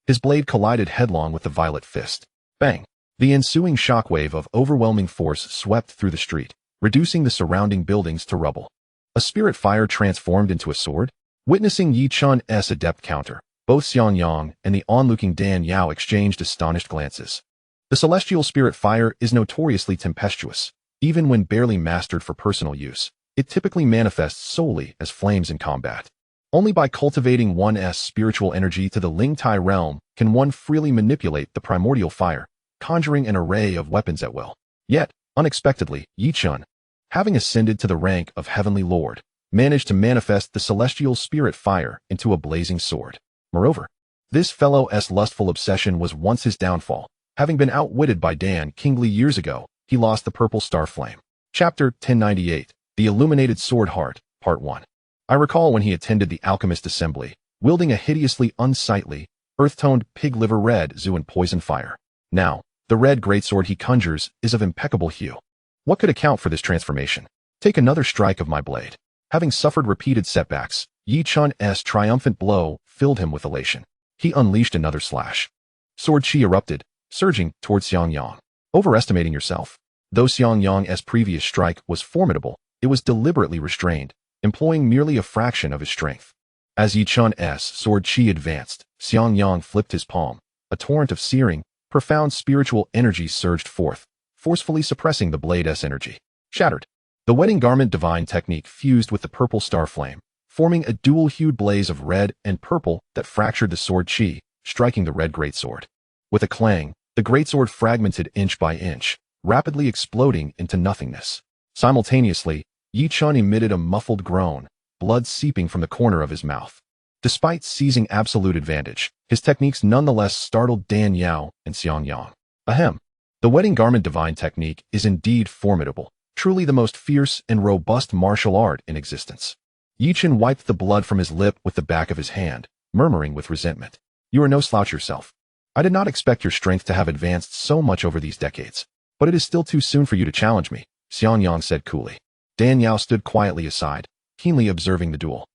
his blade collided headlong with the violet fist. Bang! The ensuing shockwave of overwhelming force swept through the street, reducing the surrounding buildings to rubble. A spirit fire transformed into a sword? Witnessing Yi Chun's adept counter, both Xiangyang and the onlooking Dan Yao exchanged astonished glances. The celestial spirit fire is notoriously tempestuous. Even when barely mastered for personal use, it typically manifests solely as flames in combat. Only by cultivating one's spiritual energy to the Ling Tai realm can one freely manipulate the primordial fire, conjuring an array of weapons at will. Yet, unexpectedly, Yi Chun, having ascended to the rank of Heavenly Lord, managed to manifest the celestial spirit fire into a blazing sword. Moreover, this fellow's lustful obsession was once his downfall. Having been outwitted by Dan Kingly years ago, he lost the purple star flame. Chapter 1098, The Illuminated Sword Heart, Part 1. I recall when he attended the alchemist assembly, wielding a hideously unsightly, earth-toned pig-liver red Zuan poison fire. Now, the red greatsword he conjures is of impeccable hue. What could account for this transformation? Take another strike of my blade. Having suffered repeated setbacks, Yi Chun's triumphant blow filled him with elation. He unleashed another slash. Sword chi erupted, surging towards Xiangyang. Overestimating yourself. Though Xiangyang's previous strike was formidable, it was deliberately restrained, employing merely a fraction of his strength. As Yi Chun's sword chi advanced, Xiangyang flipped his palm. A torrent of searing, profound spiritual energy surged forth, forcefully suppressing the blade's energy. Shattered. The wedding garment divine technique fused with the purple star flame, forming a dual-hued blaze of red and purple that fractured the sword chi, striking the red greatsword. With a clang, the greatsword fragmented inch by inch, rapidly exploding into nothingness. Simultaneously, Yi Chun emitted a muffled groan, blood seeping from the corner of his mouth. Despite seizing absolute advantage, his techniques nonetheless startled Dan Yao and Xiangyang. Ahem. The wedding garment divine technique is indeed formidable, truly the most fierce and robust martial art in existence. Yi Chun wiped the blood from his lip with the back of his hand, murmuring with resentment. You are no slouch yourself. I did not expect your strength to have advanced so much over these decades. But it is still too soon for you to challenge me, Xiangyang said coolly. Dan Yao stood quietly aside, keenly observing the duel.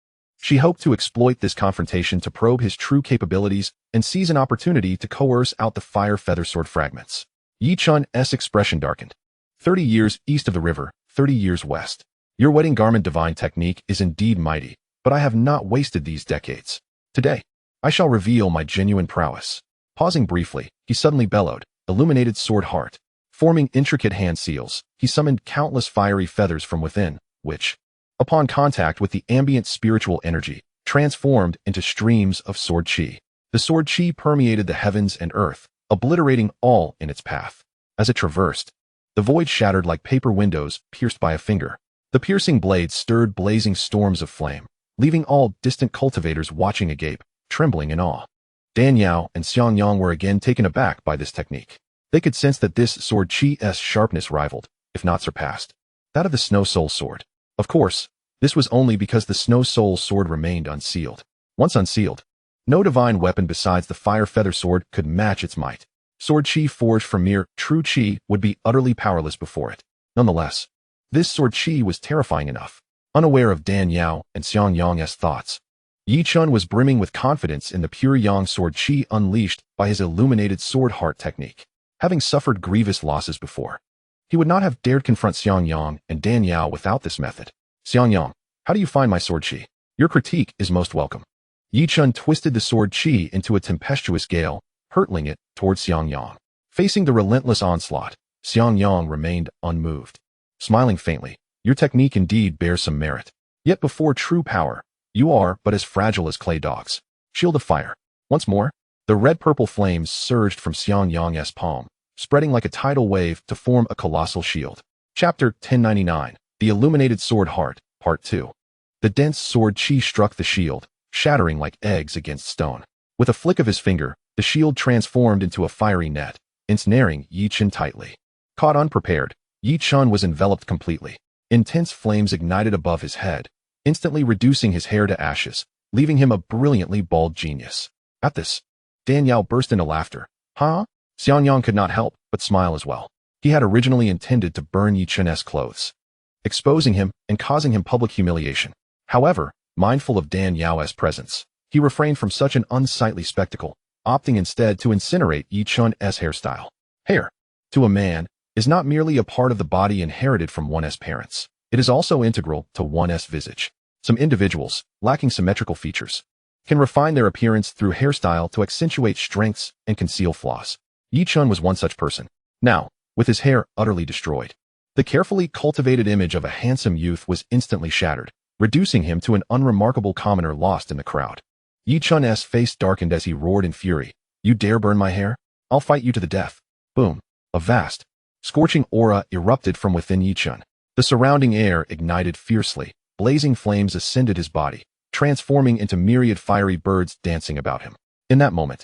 She hoped to exploit this confrontation to probe his true capabilities and seize an opportunity to coerce out the fire feather sword fragments. Yi Chun's expression darkened. 30 years east of the river, 30 years west. Your wedding garment divine technique is indeed mighty, but I have not wasted these decades. Today, I shall reveal my genuine prowess. Pausing briefly, he suddenly bellowed, illuminated sword heart. Forming intricate hand seals, he summoned countless fiery feathers from within, which, upon contact with the ambient spiritual energy, transformed into streams of sword chi. The sword chi permeated the heavens and earth, obliterating all in its path. As it traversed, the void shattered like paper windows pierced by a finger. The piercing blade stirred blazing storms of flame, leaving all distant cultivators watching agape, trembling in awe. Dan Yao and Xiangyang were again taken aback by this technique. They could sense that this sword chi's sharpness rivaled, if not surpassed, that of the Snow Soul sword. Of course, this was only because the Snow Soul sword remained unsealed. Once unsealed, no divine weapon besides the fire feather sword could match its might. Sword chi forged from mere true chi would be utterly powerless before it. Nonetheless, this sword chi was terrifying enough. Unaware of Dan Yao and Xiangyang's thoughts, Yi Chun was brimming with confidence in the pure yang sword chi unleashed by his illuminated sword heart technique. Having suffered grievous losses before, he would not have dared confront Xiangyang and Dan Yao without this method. Xiangyang, how do you find my sword chi? Your critique is most welcome. Yi Chun twisted the sword chi into a tempestuous gale, hurtling it towards Xiangyang. Facing the relentless onslaught, Xiangyang remained unmoved. Smiling faintly, your technique indeed bears some merit. Yet before true power, you are but as fragile as clay dogs. Shield of fire. Once more, The red-purple flames surged from Xianxia's palm, spreading like a tidal wave to form a colossal shield. Chapter 1099, The Illuminated Sword Heart, Part 2. The dense sword chi struck the shield, shattering like eggs against stone. With a flick of his finger, the shield transformed into a fiery net, ensnaring Yi Chen tightly. Caught unprepared, Yi Chen was enveloped completely. Intense flames ignited above his head, instantly reducing his hair to ashes, leaving him a brilliantly bald genius. At this, Dan Yao burst into laughter. Huh? Xianxiang could not help but smile as well. He had originally intended to burn Yi Chen's clothes, exposing him and causing him public humiliation. However, mindful of Dan Yao's presence, he refrained from such an unsightly spectacle, opting instead to incinerate Yi Chen's hairstyle. Hair, to a man, is not merely a part of the body inherited from one's parents. It is also integral to one's visage. Some individuals, lacking symmetrical features, can refine their appearance through hairstyle to accentuate strengths and conceal flaws. Yi Chen was one such person. Now, with his hair utterly destroyed, the carefully cultivated image of a handsome youth was instantly shattered, reducing him to an unremarkable commoner lost in the crowd. Yi Chen's face darkened as he roared in fury. You dare burn my hair? I'll fight you to the death. Boom. A vast, scorching aura erupted from within Yi Chen. The surrounding air ignited fiercely. Blazing flames ascended his body, transforming into myriad fiery birds dancing about him. In that moment,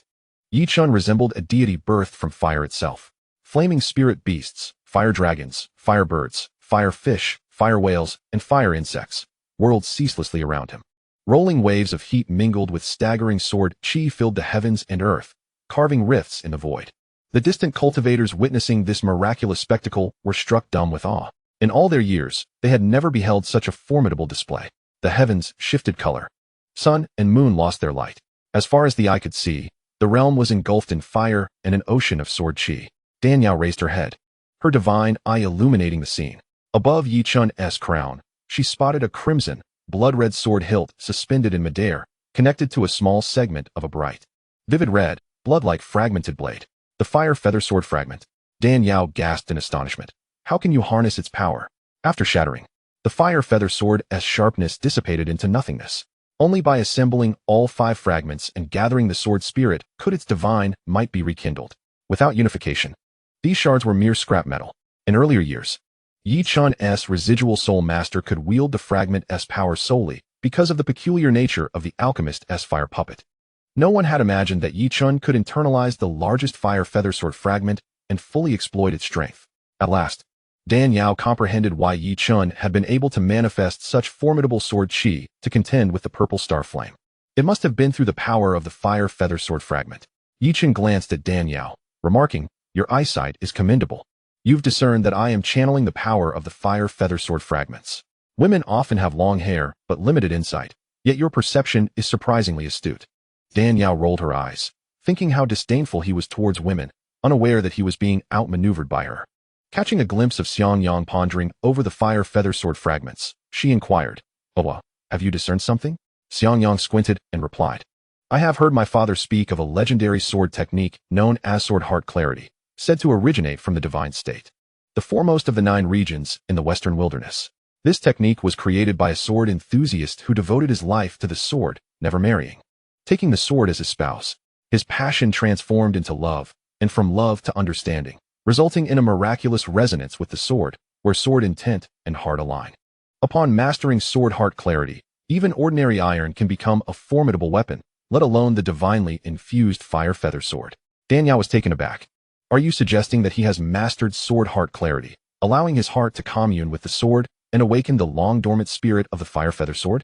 Yi Chen resembled a deity birthed from fire itself. Flaming spirit beasts, fire dragons, fire birds, fire fish, fire whales, and fire insects whirled ceaselessly around him. Rolling waves of heat mingled with staggering sword chi filled the heavens and earth, carving rifts in the void. The distant cultivators witnessing this miraculous spectacle were struck dumb with awe. In all their years, they had never beheld such a formidable display. The heavens shifted color. Sun and moon lost their light. As far as the eye could see, the realm was engulfed in fire and an ocean of sword chi. Dan Yao raised her head, her divine eye illuminating the scene. Above Yi Chen's crown, she spotted a crimson, blood-red sword hilt suspended in midair, connected to a small segment of a bright, vivid red, blood-like fragmented blade. The fire feather sword fragment. Dan Yao gasped in astonishment. How can you harness its power? After shattering, the fire feather sword's sharpness dissipated into nothingness. Only by assembling all 5 fragments and gathering the sword spirit could its divine might be rekindled. Without unification, these shards were mere scrap metal. In earlier years, Yi Chen's residual soul master could wield the fragment's power solely because of the peculiar nature of the alchemist's fire puppet. No one had imagined that Yi Chen could internalize the largest fire feather sword fragment and fully exploit its strength. At last, Dan Yao comprehended why Yi Chen had been able to manifest such formidable sword chi to contend with the purple star flame. It must have been through the power of the fire feather sword fragment. Yi Chen glanced at Dan Yao, remarking, Your eyesight is commendable. You've discerned that I am channeling the power of the fire feather sword fragments. Women often have long hair but limited insight, yet your perception is surprisingly astute. Dan Yao rolled her eyes, thinking how disdainful he was towards women, unaware that he was being outmaneuvered by her. Catching a glimpse of Xianxiang pondering over the fire feather sword fragments, she inquired, have you discerned something? Xianxiang squinted and replied, I have heard my father speak of a legendary sword technique known as sword heart clarity, said to originate from the divine state, the foremost of the 9 regions in the western wilderness. This technique was created by a sword enthusiast who devoted his life to the sword, never marrying. Taking the sword as his spouse, his passion transformed into love, and from love to understanding, resulting in a miraculous resonance with the sword, where sword intent and heart align. Upon mastering sword heart clarity, even ordinary iron can become a formidable weapon, let alone the divinely infused fire feather sword. Dan Yao was taken aback. Are you suggesting that he has mastered sword heart clarity, allowing his heart to commune with the sword and awaken the long-dormant spirit of the fire feather sword?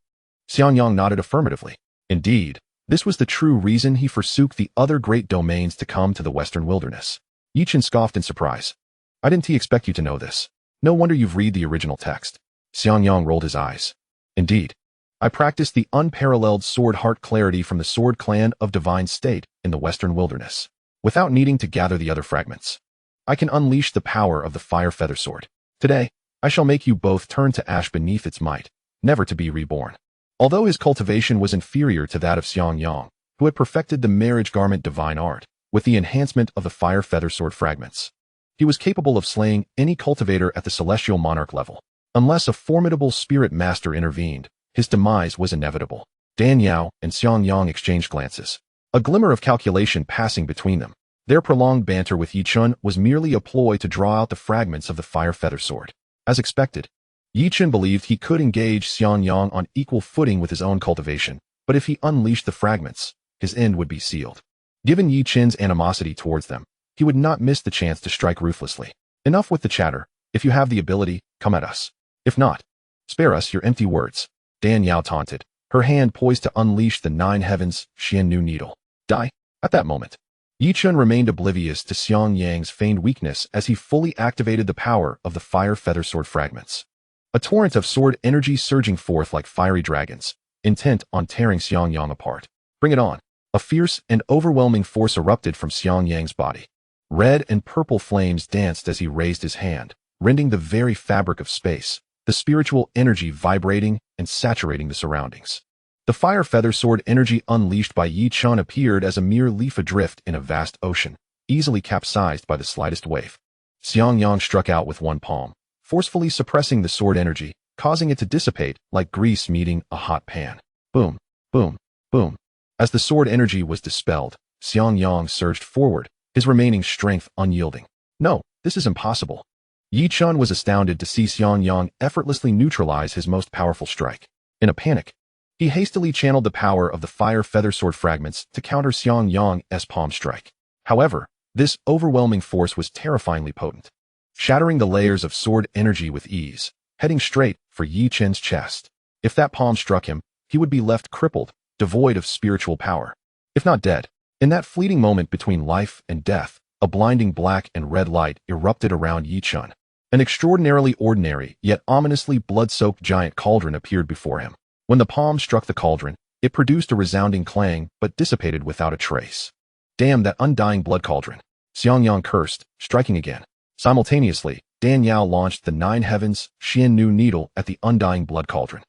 Xianxiang nodded affirmatively. Indeed, this was the true reason he forsook the other great domains to come to the western wilderness. Yi Chen scoffed in surprise. I didn't expect you to know this. No wonder you've read the original text. Xianxiang rolled his eyes. Indeed, I practiced the unparalleled sword heart clarity from the sword clan of divine state in the western wilderness, without needing to gather the other fragments. I can unleash the power of the fire feather sword. Today, I shall make you both turn to ash beneath its might, never to be reborn. Although his cultivation was inferior to that of Xianxiang, who had perfected the marriage garment divine art, with the enhancement of the fire feather sword fragments, he was capable of slaying any cultivator at the celestial monarch level. Unless a formidable spirit master intervened, his demise was inevitable. Dan Yao and Xianxiang exchanged glances. a glimmer of calculation passing between them. Their prolonged banter with Yi Chun was merely a ploy to draw out the fragments of the fire feather sword. As expected, Yi Chun believed he could engage Xianxiang on equal footing with his own cultivation, but if he unleashed the fragments, his end would be sealed. Given Yi Chun's animosity towards them, he would not miss the chance to strike ruthlessly. Enough with the chatter. If you have the ability, come at us. If not, spare us your empty words. Dan Yao taunted, her hand poised to unleash the 9 heavens Xiannu needle. Die. At that moment, Yi Chun remained oblivious to Xiangyang's feigned weakness as he fully activated the power of the fire feather sword fragments. A torrent of sword energy surging forth like fiery dragons, intent on tearing Xianxiang apart. Bring it on. A fierce and overwhelming force erupted from Xiangyang's body. Red and purple flames danced as he raised his hand, rending the very fabric of space, the spiritual energy vibrating and saturating the surroundings. The fire feather sword energy unleashed by Yi Chun appeared as a mere leaf adrift in a vast ocean, easily capsized by the slightest wave. Xianxiang struck out with one palm, forcefully suppressing the sword energy, causing it to dissipate like grease meeting a hot pan. Boom, boom, boom. As the sword energy was dispelled, Xianxiang surged forward, his remaining strength unyielding. No, this is impossible. Yi Chun was astounded to see Xianxiang effortlessly neutralize his most powerful strike. In a panic, he hastily channeled the power of the fire feather sword fragments to counter Xiangyang's palm strike. However, this overwhelming force was terrifyingly potent, shattering the layers of sword energy with ease, heading straight for Yi Chun's chest. If that palm struck him, he would be left crippled, devoid of spiritual power, if not dead. In that fleeting moment between life and death, a blinding black and red light erupted around Yi Chun. An extraordinarily ordinary, yet ominously blood-soaked giant cauldron appeared before him. When the palm struck the cauldron, it produced a resounding clang but dissipated without a trace. Damn that undying blood cauldron. Xianxiang cursed, striking again. Simultaneously, Dan Yao launched the 9 heavens Xiannu needle at the undying blood cauldron.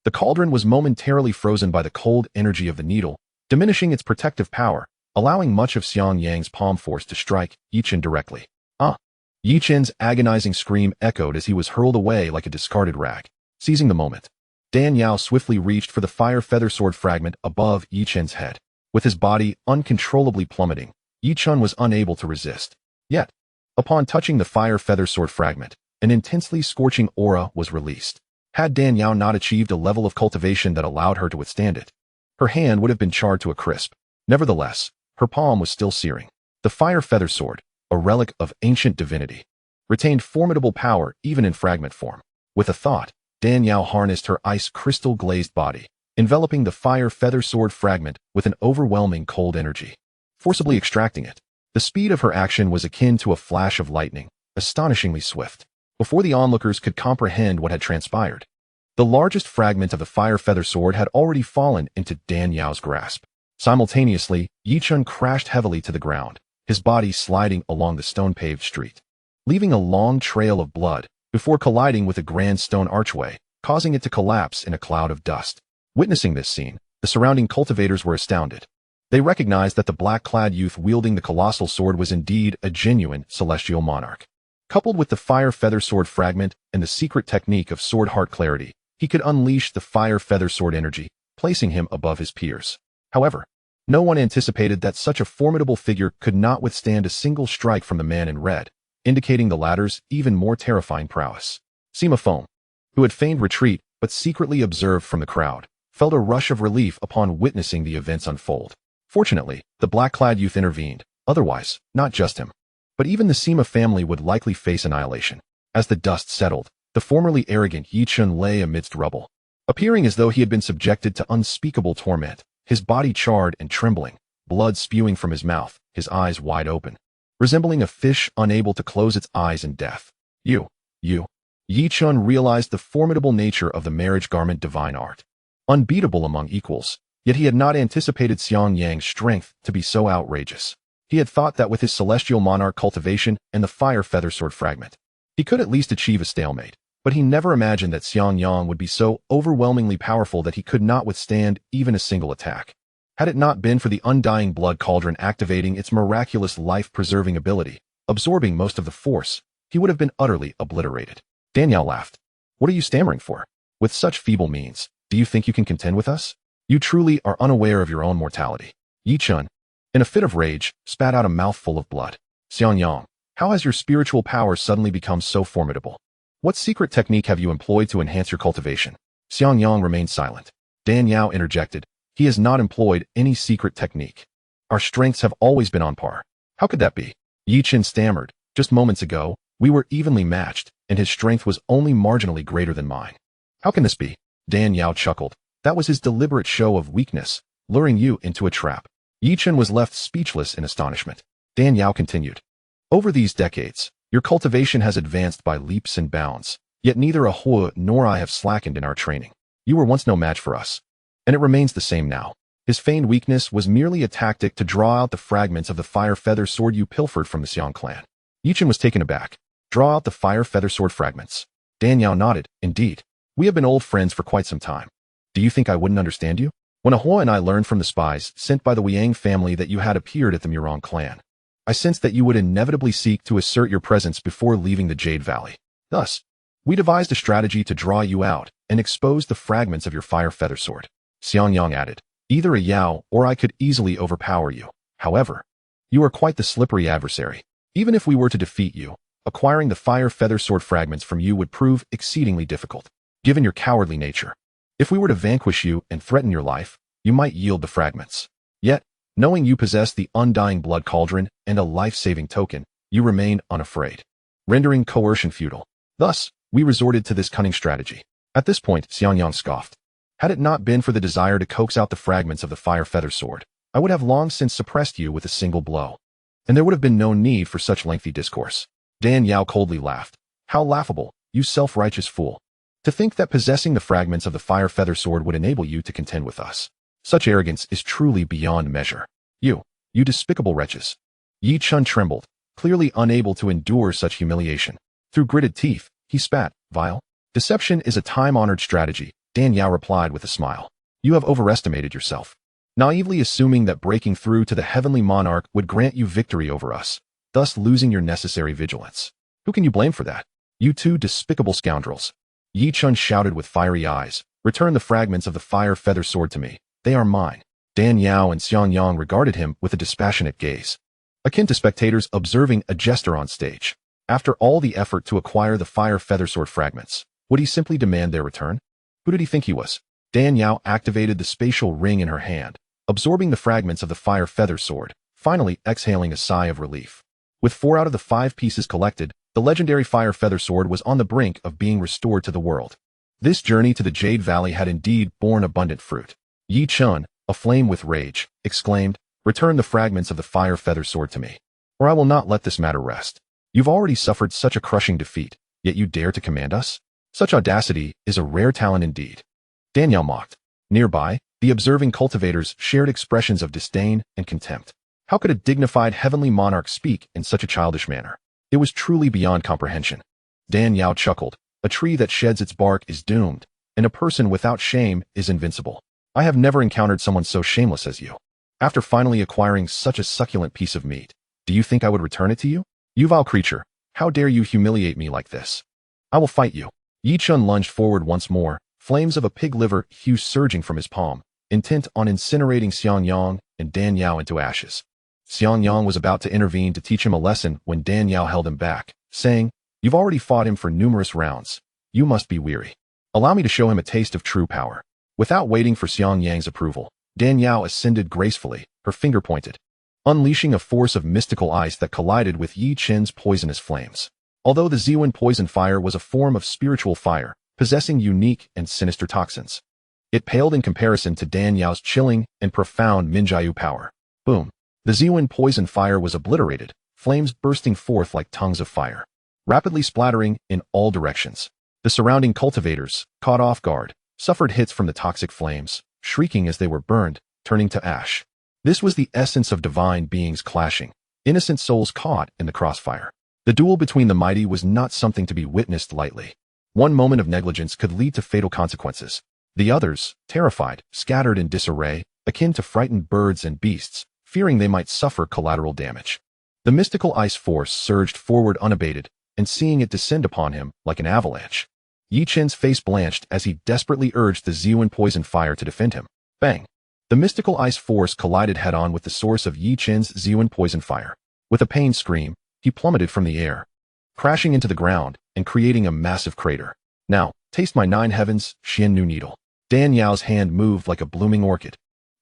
The cauldron was momentarily frozen by the cold energy of the needle, diminishing its protective power, allowing much of Xiangyang's palm force to strike Yi Chun directly. Yi Chun's agonizing scream echoed as he was hurled away like a discarded rag. Seizing the moment, Dan Yao swiftly reached for the fire feather sword fragment above Yi Chun's head. With his body uncontrollably plummeting, Yi Chun was unable to resist. Yet, upon touching the fire feather sword fragment, an intensely scorching aura was released. Had Dan Yao not achieved a level of cultivation that allowed her to withstand it, her hand would have been charred to a crisp. Nevertheless, her palm was still searing. The fire feather sword, a relic of ancient divinity, retained formidable power even in fragment form. With a thought, Dan Yao harnessed her ice crystal glazed body, enveloping the fire feather sword fragment with an overwhelming cold energy, forcibly extracting it. The speed of her action was akin to a flash of lightning, astonishingly swift. Before the onlookers could comprehend what had transpired, the largest fragment of the fire feather sword had already fallen into Dan Yao's grasp. Simultaneously, Yi Chun crashed heavily to the ground, his body sliding along the stone-paved street, leaving a long trail of blood before colliding with a grand stone archway, causing it to collapse in a cloud of dust. Witnessing this scene, the surrounding cultivators were astounded. They recognized that the black-clad youth wielding the colossal sword was indeed a genuine celestial monarch. Coupled with the fire feather sword fragment and the secret technique of sword heart clarity, he could unleash the fire feather sword energy, placing him above his peers. However, no one anticipated that such a formidable figure could not withstand a single strike from the man in red, indicating the latter's even more terrifying prowess. Sima Feng, who had feigned retreat but secretly observed from the crowd, felt a rush of relief upon witnessing the events unfold. Fortunately, the black-clad youth intervened. Otherwise, not just him, but even the Sima family would likely face annihilation. As the dust settled, the formerly arrogant Yi Chun lay amidst rubble, appearing as though he had been subjected to unspeakable torment, his body charred and trembling, blood spewing from his mouth, his eyes wide open, resembling a fish unable to close its eyes in death. You. Yi Chun realized the formidable nature of the marriage garment divine art. Unbeatable among equals, yet he had not anticipated Xiangyang's strength to be so outrageous. He had thought that with his celestial monarch cultivation and the fire feather sword fragment, he could at least achieve a stalemate, but he never imagined that Xianxiang would be so overwhelmingly powerful that he could not withstand even a single attack. Had it not been for the undying blood cauldron activating its miraculous life-preserving ability, absorbing most of the force, he would have been utterly obliterated. Dan Yao laughed. What are you stammering for? With such feeble means, do you think you can contend with us? You truly are unaware of your own mortality. Yi Chun, in a fit of rage, spat out a mouthful of blood. Xiangyang, how has your spiritual power suddenly become so formidable? What secret technique have you employed to enhance your cultivation? Xiangyang remained silent. Dan Yao interjected. He has not employed any secret technique. Our strengths have always been on par. How could that be? Yi Chun stammered. Just moments ago, we were evenly matched, and his strength was only marginally greater than mine. How can this be? Dan Yao chuckled. That was his deliberate show of weakness, luring you into a trap. Yi Chun was left speechless in astonishment. Dan Yao continued. Over these decades, your cultivation has advanced by leaps and bounds, yet neither Ahua nor I have slackened in our training. You were once no match for us, and it remains the same now. His feigned weakness was merely a tactic to draw out the fragments of the fire feather sword you pilfered from the Xiang clan. Yi Chun was taken aback. Draw out the fire feather sword fragments. Dan Yao nodded. Indeed. We have been old friends for quite some time. Do you think I wouldn't understand you? When Ahua and I learned from the spies sent by the Ouyang family that you had appeared at the Murong clan, I sensed that you would inevitably seek to assert your presence before leaving the Jade Valley. Thus, we devised a strategy to draw you out and expose the fragments of your fire feather sword. Xiangyang added. Either a Yao or I could easily overpower you. However, you are quite the slippery adversary. Even if we were to defeat you, acquiring the fire feather sword fragments from you would prove exceedingly difficult, given your cowardly nature. If we were to vanquish you and threaten your life, you might yield the fragments. Yet, knowing you possess the undying blood cauldron and a life-saving token, you remain unafraid, rendering coercion futile. Thus, we resorted to this cunning strategy. At this point, Xiangyang scoffed. Had it not been for the desire to coax out the fragments of the fire feather sword, I would have long since suppressed you with a single blow, and there would have been no need for such lengthy discourse. Dan Yao coldly laughed. How laughable, you self-righteous fool. To think that possessing the fragments of the fire feather sword would enable you to contend with us. Such arrogance is truly beyond measure. You despicable wretches. Yi Chun trembled, clearly unable to endure such humiliation. Through gritted teeth, he spat. Vile. Deception is a time-honored strategy, Dan Yao replied with a smile. You have overestimated yourself, naively assuming that breaking through to the heavenly monarch would grant you victory over us, thus losing your necessary vigilance. Who can you blame for that? You two despicable scoundrels. Yi Chun shouted with fiery eyes. Return the fragments of the fire feather sword to me. They are mine. Dan Yao and Xiangyang regarded him with a dispassionate gaze, akin to spectators observing a jester on stage. After all the effort to acquire the fire feather sword fragments, would he simply demand their return? Who did he think he was? Dan Yao activated the spatial ring in her hand, absorbing the fragments of the fire feather sword, finally exhaling a sigh of relief. With 4 out of the 5 pieces collected, the legendary fire feather sword was on the brink of being restored to the world. This journey to the Jade Valley had indeed borne abundant fruit. Yi Chun, aflame with rage, exclaimed, Return the fragments of the fire feather sword to me, or I will not let this matter rest. You've already suffered such a crushing defeat, yet you dare to command us? Such audacity is a rare talent indeed. Dan Yao mocked. Nearby, the observing cultivators shared expressions of disdain and contempt. How could a dignified heavenly monarch speak in such a childish manner? It was truly beyond comprehension. Dan Yao chuckled. A tree that sheds its bark is doomed, and a person without shame is invincible. I have never encountered someone so shameless as you. After finally acquiring such a succulent piece of meat, do you think I would return it to you? You vile creature, how dare you humiliate me like this? I will fight you. Yi Chun lunged forward once more, flames of a pig liver hue surging from his palm, intent on incinerating Xiangyang and Dan Yao into ashes. Xiangyang was about to intervene to teach him a lesson when Dan Yao held him back, saying, You've already fought him for numerous rounds. You must be weary. Allow me to show him a taste of true power. Without waiting for Xiangyang's approval, Dan Yao ascended gracefully, her finger pointed, unleashing a force of mystical ice that collided with Yi Chun's poisonous flames. Although the Ziwen poison fire was a form of spiritual fire, possessing unique and sinister toxins, it paled in comparison to Dan Yao's chilling and profound Minjiu power. Boom. The Ziwen poison fire was obliterated, flames bursting forth like tongues of fire, rapidly splattering in all directions. The surrounding cultivators, caught off guard, suffered hits from the toxic flames, shrieking as they were burned, turning to ash. This was the essence of divine beings clashing, innocent souls caught in the crossfire. The duel between the mighty was not something to be witnessed lightly. One moment of negligence could lead to fatal consequences. The others, terrified, scattered in disarray, akin to frightened birds and beasts, fearing they might suffer collateral damage. The mystical ice force surged forward unabated, and seeing it descend upon him like an avalanche, Yi Chun's face blanched as he desperately urged the Ziwen poison fire to defend him. Bang! The mystical ice force collided head-on with the source of Yi Chen's Ziyuan poison fire. With a pained scream, he plummeted from the air, crashing into the ground and creating a massive crater. Now, taste my 9 heavens, Xian Nu needle. Dan Yao's hand moved like a blooming orchid.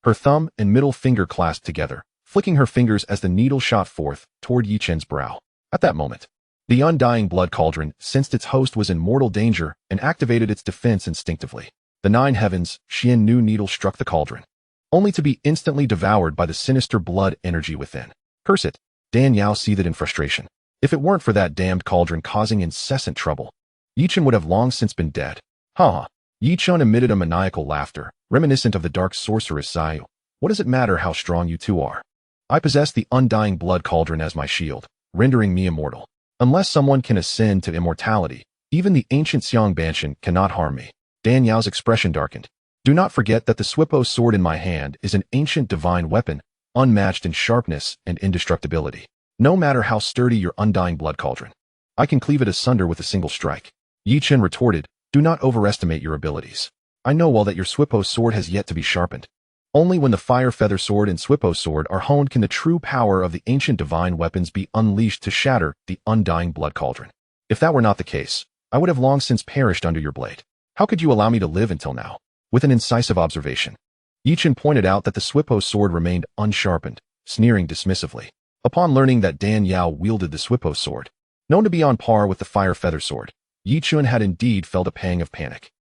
Her thumb and middle finger clasped together, flicking her fingers as the needle shot forth toward Yi Chen's brow. At that moment, the undying blood cauldron sensed its host was in mortal danger and activated its defense instinctively. The 9 heavens, Xian Nu needle struck the cauldron, only to be instantly devoured by the sinister blood energy within. Curse it! Dan Yao seethed in frustration. If it weren't for that damned cauldron causing incessant trouble, Yi Chen would have long since been dead. Ha ha! Yi Chen emitted a maniacal laughter, reminiscent of the dark sorceress Xiao. What does it matter how strong you two are? I possess the undying blood cauldron as my shield, rendering me immortal. Unless someone can ascend to immortality, even the ancient Xiang Banshan cannot harm me. Dan Yao's expression darkened. Do not forget that the Swipo sword in my hand is an ancient divine weapon, unmatched in sharpness and indestructibility. No matter how sturdy your undying blood cauldron, I can cleave it asunder with a single strike. Yi Chen retorted, do not overestimate your abilities. I know well that your Swipo sword has yet to be sharpened. Only when the fire feather sword and Swipo sword are honed can the true power of the ancient divine weapons be unleashed to shatter the undying blood cauldron. If that were not the case, I would have long since perished under your blade. How could you allow me to live until now? With an incisive observation, Yi Chen pointed out that the Swipo sword remained unsharpened, sneering dismissively. Upon learning that Dan Yao wielded the Swipo sword, known to be on par with the fire feather sword, Yi Chen had indeed felt a pang of panic,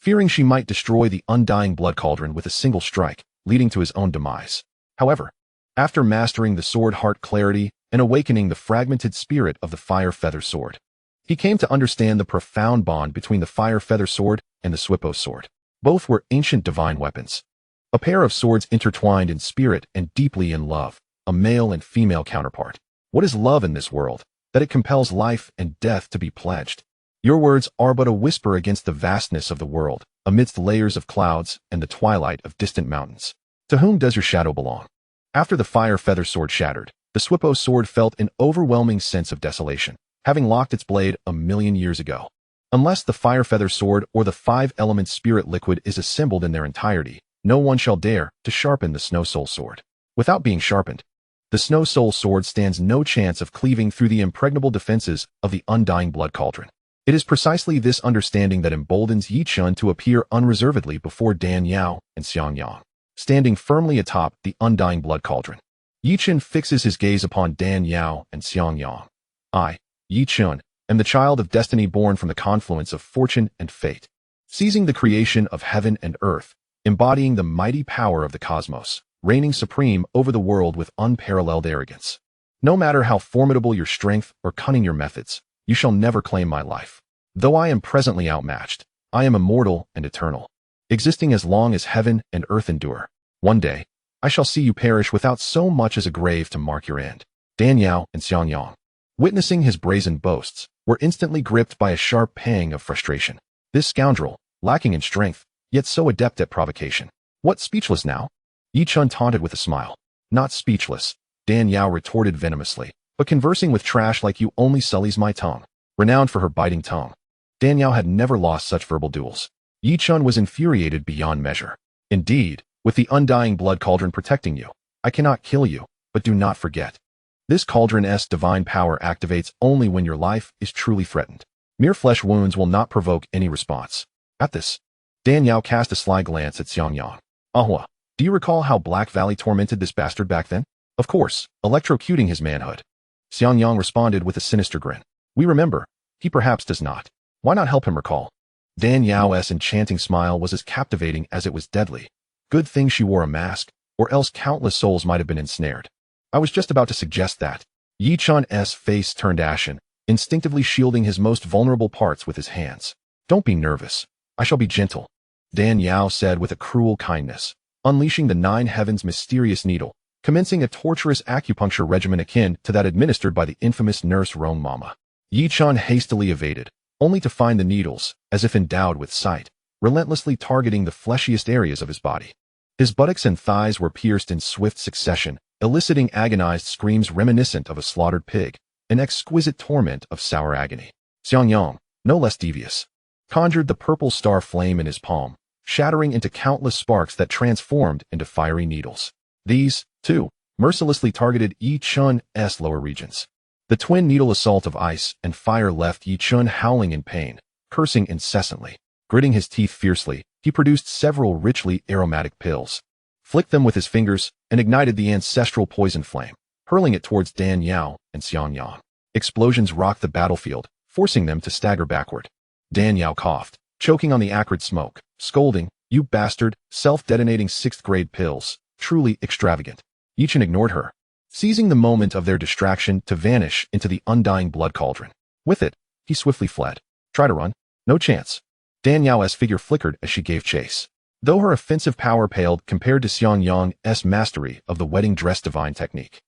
fearing she might destroy the undying blood cauldron with a single strike, leading to his own demise. However, after mastering the sword heart clarity and awakening the fragmented spirit of the fire feather sword, he came to understand the profound bond between the fire feather sword and the Swipo sword. Both were ancient divine weapons, a pair of swords intertwined in spirit and deeply in love, a male and female counterpart. What is love in this world, that it compels life and death to be pledged? Your words are but a whisper against the vastness of the world, amidst layers of clouds and the twilight of distant mountains. To whom does your shadow belong? After the fire feather sword shattered, the Swipo sword felt an overwhelming sense of desolation, having locked its blade 1,000,000 years ago. Unless the fire feather sword or the 5-element spirit liquid is assembled in their entirety, no one shall dare to sharpen the Snow Soul sword. Without being sharpened, the Snow Soul sword stands no chance of cleaving through the impregnable defenses of the undying blood cauldron. It is precisely this understanding that emboldens Yi Chen to appear unreservedly before Dan Yao and Xianxiang, standing firmly atop the undying blood cauldron. Yi Chen fixes his gaze upon Dan Yao and Xianxiang. I, Yi Chen, am the child of destiny born from the confluence of fortune and fate, seizing the creation of heaven and earth, embodying the mighty power of the cosmos, reigning supreme over the world with unparalleled arrogance. No matter how formidable your strength or cunning your methods, you shall never claim my life. Though I am presently outmatched, I am immortal and eternal, existing as long as heaven and earth endure. One day, I shall see you perish without so much as a grave to mark your end. Dan Yao and Xianxiang, witnessing his brazen boasts, were instantly gripped by a sharp pang of frustration. This scoundrel, lacking in strength, yet so adept at provocation. What, speechless now? Yi Chen taunted with a smile. Not speechless, Dan Yao retorted venomously, but conversing with trash like you only sullies my tongue. Renowned for her biting tongue, Dan Yao had never lost such verbal duels. Yi Chen was infuriated beyond measure. Indeed, with the undying blood cauldron protecting you, I cannot kill you, but do not forget. This cauldron's divine power activates only when your life is truly threatened. Mere flesh wounds will not provoke any response. At this, Dan Yao cast a sly glance at Xianxiang. Ahua, do you recall how Black Valley tormented this bastard back then? Of course, electrocuting his manhood. Xianxiang responded with a sinister grin. We remember. He perhaps does not. Why not help him recall? Dan Yao's enchanting smile was as captivating as it was deadly. Good thing she wore a mask, or else countless souls might have been ensnared. I was just about to suggest that. Yi Chen's face turned ashen, instinctively shielding his most vulnerable parts with his hands. Don't be nervous. I shall be gentle, Dan Yao said with a cruel kindness, unleashing the 9 heavens mysterious needle, commencing a torturous acupuncture regimen akin to that administered by the infamous nurse Rome Mama. Yi Chen hastily evaded, only to find the needles, as if endowed with sight, relentlessly targeting the fleshiest areas of his body. His buttocks and thighs were pierced in swift succession, eliciting agonized screams reminiscent of a slaughtered pig, an exquisite torment of sour agony. Xianxiang, no less devious, conjured the purple star flame in his palm, shattering into countless sparks that transformed into fiery needles. These, too, mercilessly targeted Yi Chun's lower regions. The twin needle assault of ice and fire left Yi Chun howling in pain, cursing incessantly. Gritting his teeth fiercely, he produced several richly aromatic pills, flicked them with his fingers, and ignited the ancestral poison flame, hurling it towards Dan Yao and Xianxiang. Explosions rocked the battlefield, forcing them to stagger backward. Dan Yao coughed, choking on the acrid smoke, scolding, "You bastard, self-detonating 6th-grade pills, truly extravagant." Yi Chun ignored her, seizing the moment of their distraction to vanish into the undying blood cauldron. With it, he swiftly fled. Try to run? No chance. Dan Yao's figure flickered as she gave chase. Though her offensive power paled compared to Xianxiang's mastery of the wedding dress divine technique,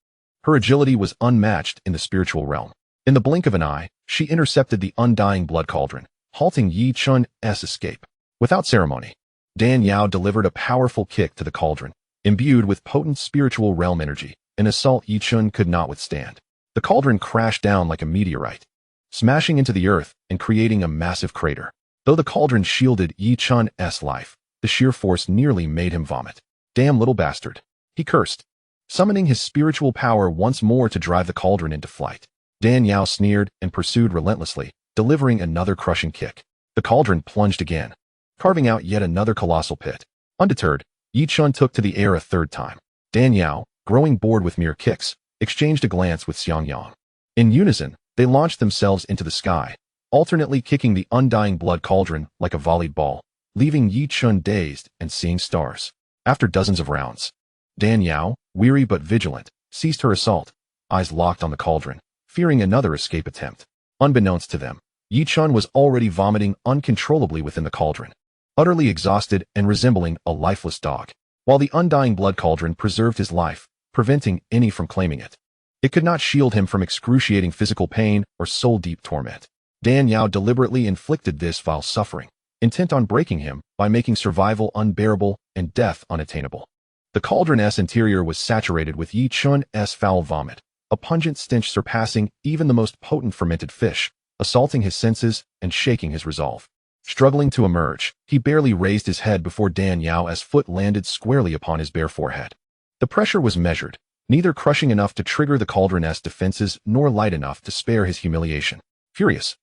her agility was unmatched in the spiritual realm. In the blink of an eye, she intercepted the undying blood cauldron, halting Yi Chun's escape. Without ceremony, Dan Yao delivered a powerful kick to the cauldron, imbued with potent spiritual realm energy, an assault Yi Chun could not withstand. The cauldron crashed down like a meteorite, smashing into the earth and creating a massive crater. Though the cauldron shielded Yi Chun's life, the sheer force nearly made him vomit. Damn little bastard, he cursed, summoning his spiritual power once more to drive the cauldron into flight. Dan Yao sneered and pursued relentlessly, delivering another crushing kick. The cauldron plunged again, carving out yet another colossal pit. Undeterred, Yi Chun took to the air a third time. Dan Yao, growing bored with mere kicks, exchanged a glance with Xianxiang. In unison, they launched themselves into the sky, alternately kicking the undying blood cauldron like a volleyed ball, leaving Yi Chun dazed and seeing stars. After dozens of rounds, Dan Yao, weary but vigilant, ceased her assault, eyes locked on the cauldron, fearing another escape attempt. Unbeknownst to them, Yi Chun was already vomiting uncontrollably within the cauldron, utterly exhausted and resembling a lifeless dog, while the undying blood cauldron preserved his life, preventing any from claiming it. It could not shield him from excruciating physical pain or soul-deep torment. Dan Yao deliberately inflicted this while suffering, intent on breaking him by making survival unbearable and death unattainable. The cauldron's interior was saturated with Yi Chun's foul vomit, a pungent stench surpassing even the most potent fermented fish, assaulting his senses and shaking his resolve. Struggling to emerge, he barely raised his head before Dan Yao's foot landed squarely upon his bare forehead. The pressure was measured, neither crushing enough to trigger the cauldron's defenses nor light enough to spare his humiliation. Furious,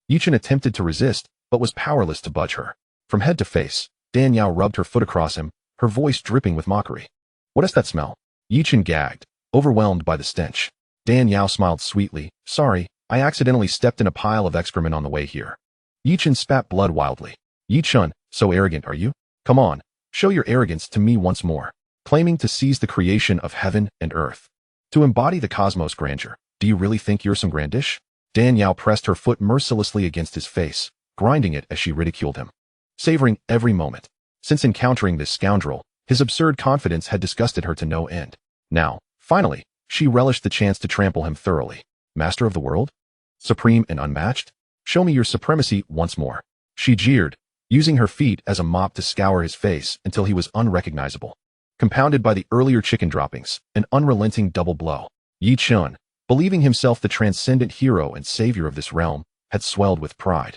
Yi Chun attempted to resist, but was powerless to budge her. From head to face, Dan Yao rubbed her foot across him, her voice dripping with mockery. "What is that smell?" Yi Chun gagged, overwhelmed by the stench. Dan Yao smiled sweetly. "Sorry, I accidentally stepped in a pile of excrement on the way here." Yi Chun spat blood wildly. "Yi Chun, so arrogant are you? Come on, show your arrogance to me once more." Claiming to seize the creation of heaven and earth, to embody the cosmos' grandeur, do you really think you're some grandish? Dan Yao pressed her foot mercilessly against his face, grinding it as she ridiculed him, savoring every moment. Since encountering this scoundrel, his absurd confidence had disgusted her to no end. Now, finally, she relished the chance to trample him thoroughly. Master of the world? Supreme and unmatched? Show me your supremacy once more. She jeered, using her feet as a mop to scour his face until he was unrecognizable. Compounded by the earlier chicken droppings, an unrelenting double blow. Yi Chun, believing himself the transcendent hero and savior of this realm, had swelled with pride,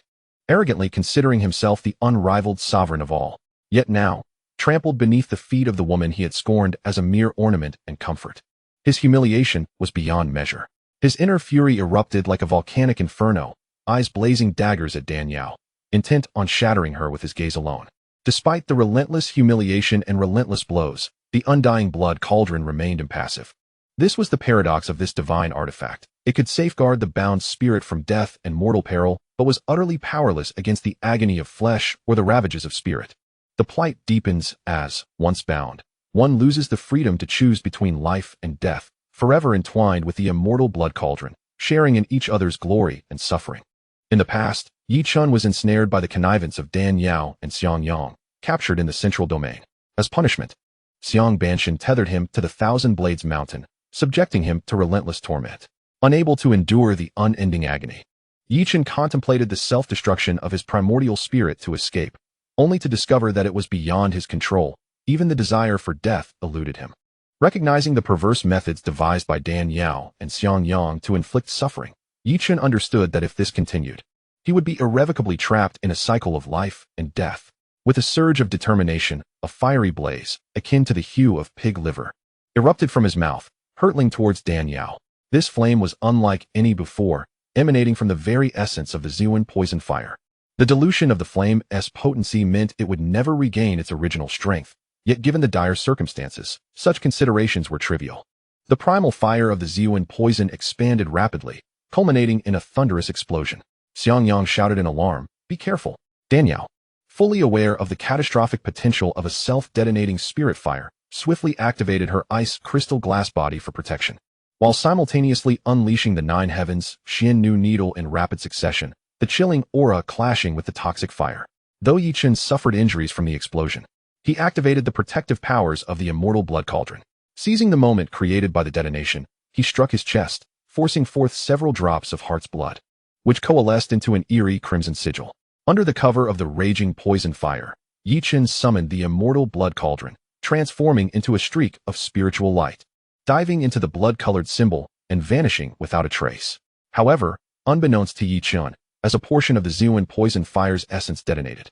arrogantly considering himself the unrivaled sovereign of all. Yet now, trampled beneath the feet of the woman he had scorned as a mere ornament and comfort. His humiliation was beyond measure. His inner fury erupted like a volcanic inferno, eyes blazing daggers at Dan Yao, intent on shattering her with his gaze alone. Despite the relentless humiliation and relentless blows, the undying blood cauldron remained impassive. This was the paradox of this divine artifact. It could safeguard the bound spirit from death and mortal peril, but was utterly powerless against the agony of flesh or the ravages of spirit. The plight deepens as, once bound, one loses the freedom to choose between life and death, forever entwined with the immortal blood cauldron, sharing in each other's glory and suffering. In the past, Yi Chun was ensnared by the connivance of Dan Yao and Xianxiang, captured in the central domain. As punishment, Xiang Banshan tethered him to the Thousand Blades Mountain, subjecting him to relentless torment. Unable to endure the unending agony, Yi Chun contemplated the self-destruction of his primordial spirit to escape, only to discover that it was beyond his control. Even the desire for death eluded him. Recognizing the perverse methods devised by Dan Yao and Xianxiang to inflict suffering, Yi Chun understood that if this continued, he would be irrevocably trapped in a cycle of life and death. With a surge of determination, a fiery blaze, akin to the hue of pig liver, erupted from his mouth, hurtling towards Dan Yao. This flame was unlike any before, emanating from the very essence of the Zhuan poison fire. The dilution of the flame's potency meant it would never regain its original strength, yet given the dire circumstances, such considerations were trivial. The primal fire of the Zhuan poison expanded rapidly, culminating in a thunderous explosion. Xianxiang shouted in alarm, "Be careful, Dan Yao." Fully aware of the catastrophic potential of a self-detonating spirit fire, swiftly activated her ice crystal glass body for protection. While simultaneously unleashing the nine heavens, Xian Nu needle in rapid succession, the chilling aura clashing with the toxic fire. Though Yichen suffered injuries from the explosion, he activated the protective powers of the immortal blood cauldron. Seizing the moment created by the detonation, he struck his chest, forcing forth several drops of heart's blood, which coalesced into an eerie crimson sigil. Under the cover of the raging poison fire, Yichen summoned the immortal blood cauldron, transforming into a streak of spiritual light, diving into the blood-colored symbol and vanishing without a trace. However, unbeknownst to Yichen, as a portion of the Zhuan poison fire's essence detonated,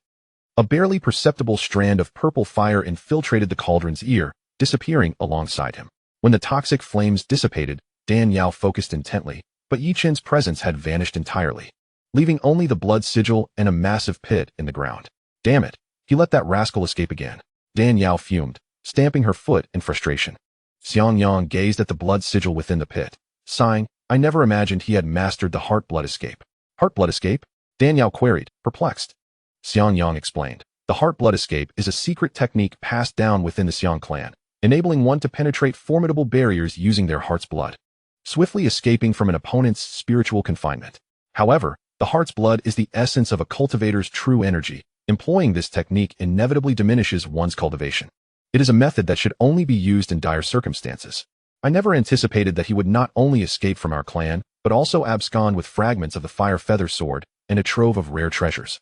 a barely perceptible strand of purple fire infiltrated the cauldron's ear, disappearing alongside him. When the toxic flames dissipated, Dan Yao focused intently, but Yichen's presence had vanished entirely, leaving only the blood sigil and a massive pit in the ground. Damn it, he let that rascal escape again. Dan Yao fumed, stamping her foot in frustration. Xianxiang gazed at the blood sigil within the pit, sighing, I never imagined he had mastered the heart-blood escape. Heart-blood escape? Dan Yao queried, perplexed. Xianxiang explained, the heart-blood escape is a secret technique passed down within the Xiang clan, enabling one to penetrate formidable barriers using their heart's blood, swiftly escaping from an opponent's spiritual confinement. However, the heart's blood is the essence of a cultivator's true energy. Employing this technique inevitably diminishes one's cultivation. It is a method that should only be used in dire circumstances. I never anticipated that he would not only escape from our clan, but also abscond with fragments of the fire feather sword and a trove of rare treasures,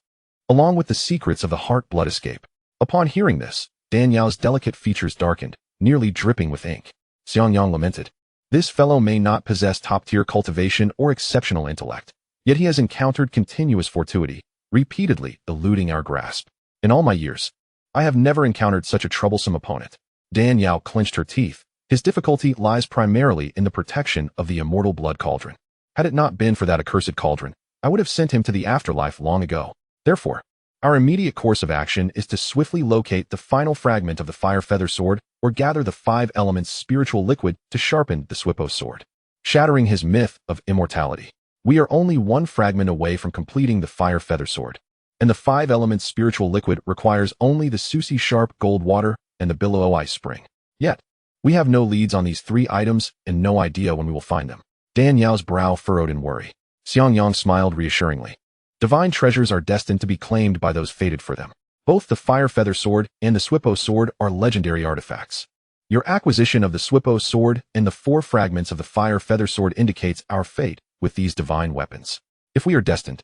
along with the secrets of the heart-blood escape. Upon hearing this, Dan Yao's delicate features darkened, nearly dripping with ink. Xianxiang lamented, this fellow may not possess top-tier cultivation or exceptional intellect, yet he has encountered continuous fortuity, repeatedly eluding our grasp. In all my years, I have never encountered such a troublesome opponent. Dan Yao clenched her teeth. His difficulty lies primarily in the protection of the immortal blood cauldron. Had it not been for that accursed cauldron, I would have sent him to the afterlife long ago. Therefore, our immediate course of action is to swiftly locate the final fragment of the fire feather sword or gather the 5 elements spiritual liquid to sharpen the Swippo sword, shattering his myth of immortality. We are only one fragment away from completing the fire feather sword, and the 5 elements spiritual liquid requires only the Susi sharp gold water and the billow ice spring. Yet, we have no leads on these 3 items and no idea when we will find them. Dan Yao's brow furrowed in worry. Xianxiang smiled reassuringly. Divine treasures are destined to be claimed by those fated for them. Both the fire feather sword and the Swippo sword are legendary artifacts. Your acquisition of the Swippo sword and the 4 fragments of the fire feather sword indicates our fate with these divine weapons. If we are destined,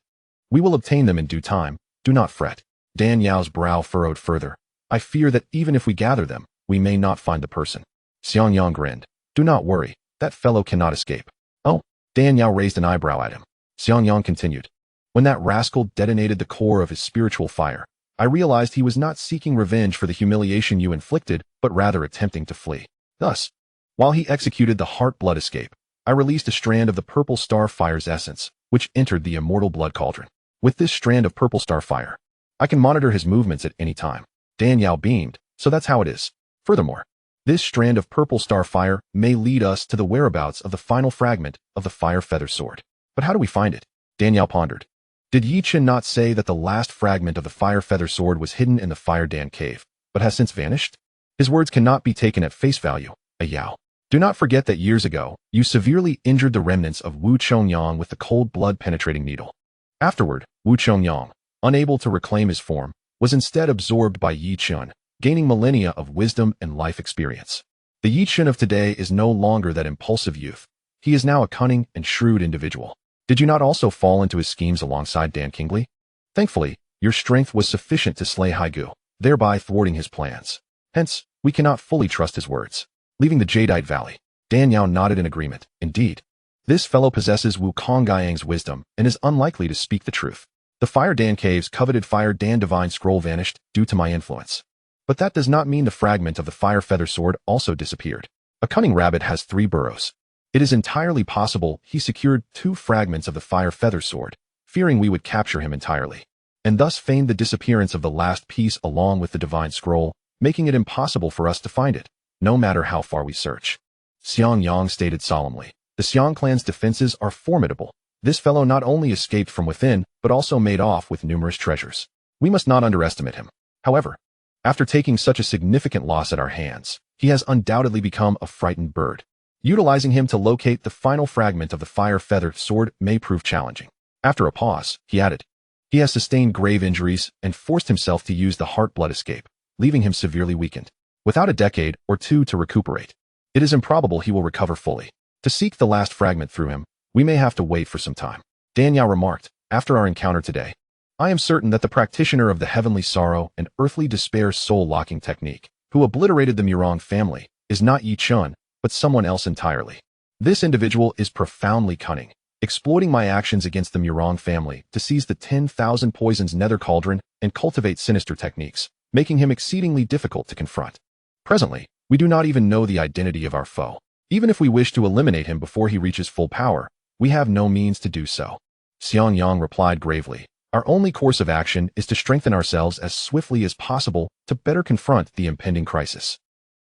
we will obtain them in due time. Do not fret. Dan Yao's brow furrowed further. I fear that even if we gather them, we may not find the person. Xianxiang grinned. Do not worry. That fellow cannot escape. Oh, Dan Yao raised an eyebrow at him. Xianxiang continued. When that rascal detonated the core of his spiritual fire, I realized he was not seeking revenge for the humiliation you inflicted, but rather attempting to flee. Thus, while he executed the heart-blood escape, I released a strand of the purple star fire's essence, which entered the immortal blood cauldron. With this strand of purple star fire, I can monitor his movements at any time. Dan Yao beamed, so that's how it is. Furthermore, this strand of purple star fire may lead us to the whereabouts of the final fragment of the fire feather sword. But how do we find it? Dan Yao pondered. Did Yichen not say that the last fragment of the fire feather sword was hidden in the Fire Dan cave, but has since vanished? His words cannot be taken at face value, Yao. Do not forget that years ago, you severely injured the remnants of Wu Chongyang with the cold blood penetrating needle. Afterward, Wu Chongyang, unable to reclaim his form, was instead absorbed by Yichen, gaining millennia of wisdom and life experience. The Yichen of today is no longer that impulsive youth. He is now a cunning and shrewd individual. Did you not also fall into his schemes alongside Dan Kingley? Thankfully, your strength was sufficient to slay Haigu, thereby thwarting his plans. Hence, we cannot fully trust his words. Leaving the Jadeite Valley, Dan Yao nodded in agreement. Indeed, this fellow possesses Wu Kongyang's wisdom and is unlikely to speak the truth. The Fire Dan Cave's coveted Fire Dan Divine Scroll vanished due to my influence. But that does not mean the fragment of the Fire Feather Sword also disappeared. A cunning rabbit has 3 burrows. It is entirely possible he secured 2 fragments of the Fire Feather Sword, fearing we would capture him entirely, and thus feigned the disappearance of the last piece along with the Divine Scroll, making it impossible for us to find it, no matter how far we search. Xianxiang stated solemnly. The Xiang clan's defenses are formidable. This fellow not only escaped from within, but also made off with numerous treasures. We must not underestimate him. However, after taking such a significant loss at our hands, he has undoubtedly become a frightened bird. Utilizing him to locate the final fragment of the Fire Feather Sword may prove challenging. After a pause, he added, he has sustained grave injuries and forced himself to use the heart-blood escape, leaving him severely weakened. Without a decade or 2 to recuperate, it is improbable he will recover fully. To seek the last fragment through him, we may have to wait for some time. Dan Yao remarked, after our encounter today, I am certain that the practitioner of the heavenly sorrow and earthly despair soul-locking technique, who obliterated the Murong family, is not Yi Chun, but someone else entirely. This individual is profoundly cunning, exploiting my actions against the Murong family to seize the 10,000 poisons nether cauldron and cultivate sinister techniques, making him exceedingly difficult to confront. Presently, we do not even know the identity of our foe. Even if we wish to eliminate him before he reaches full power, we have no means to do so. Xianxiang replied gravely, our only course of action is to strengthen ourselves as swiftly as possible to better confront the impending crisis.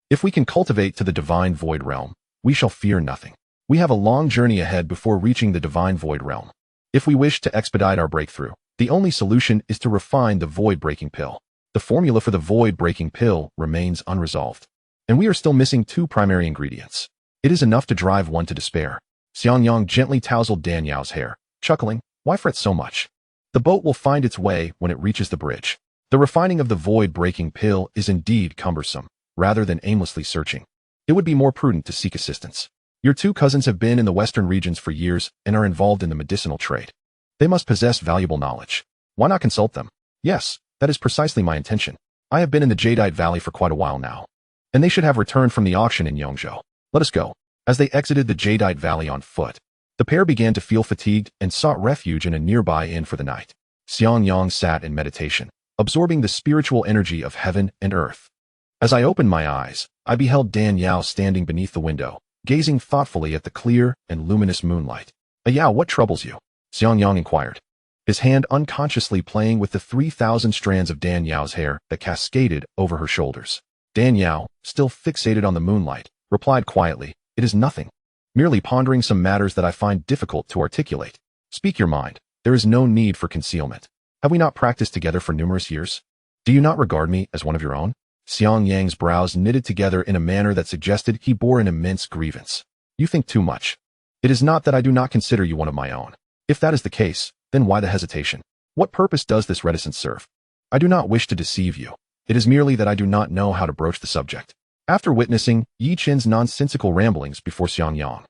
If we can cultivate to the divine void realm, we shall fear nothing. We have a long journey ahead before reaching the divine void realm. If we wish to expedite our breakthrough, the only solution is to refine the void-breaking pill. The formula for the void-breaking pill remains unresolved, and we are still missing 2 primary ingredients. It is enough to drive one to despair. Xianxiang gently tousled Dan Yao's hair, chuckling, why fret so much? The boat will find its way when it reaches the bridge. The refining of the void-breaking pill is indeed cumbersome, rather than aimlessly searching. It would be more prudent to seek assistance. Your 2 cousins have been in the western regions for years and are involved in the medicinal trade. They must possess valuable knowledge. Why not consult them? Yes, that is precisely my intention. I have been in the Jadeite Valley for quite a while now, and they should have returned from the auction in Yongzhou. Let us go. As they exited the Jadeite Valley on foot, the pair began to feel fatigued and sought refuge in a nearby inn for the night. Xianxiang sat in meditation, absorbing the spiritual energy of heaven and earth. As I opened my eyes, I beheld Dan Yao standing beneath the window, gazing thoughtfully at the clear and luminous moonlight. Yao, what troubles you? Xianxiang inquired, his hand unconsciously playing with the 3,000 strands of Dan Yao's hair that cascaded over her shoulders. Dan Yao, still fixated on the moonlight, replied quietly, it is nothing. Merely pondering some matters that I find difficult to articulate. Speak your mind. There is no need for concealment. Have we not practiced together for numerous years? Do you not regard me as one of your own? Xianxiang's brows knitted together in a manner that suggested he bore an immense grievance. You think too much. It is not that I do not consider you one of my own. If that is the case, then why the hesitation? What purpose does this reticence serve? I do not wish to deceive you. It is merely that I do not know how to broach the subject. After witnessing Yi Chen's nonsensical ramblings before Xianxiang,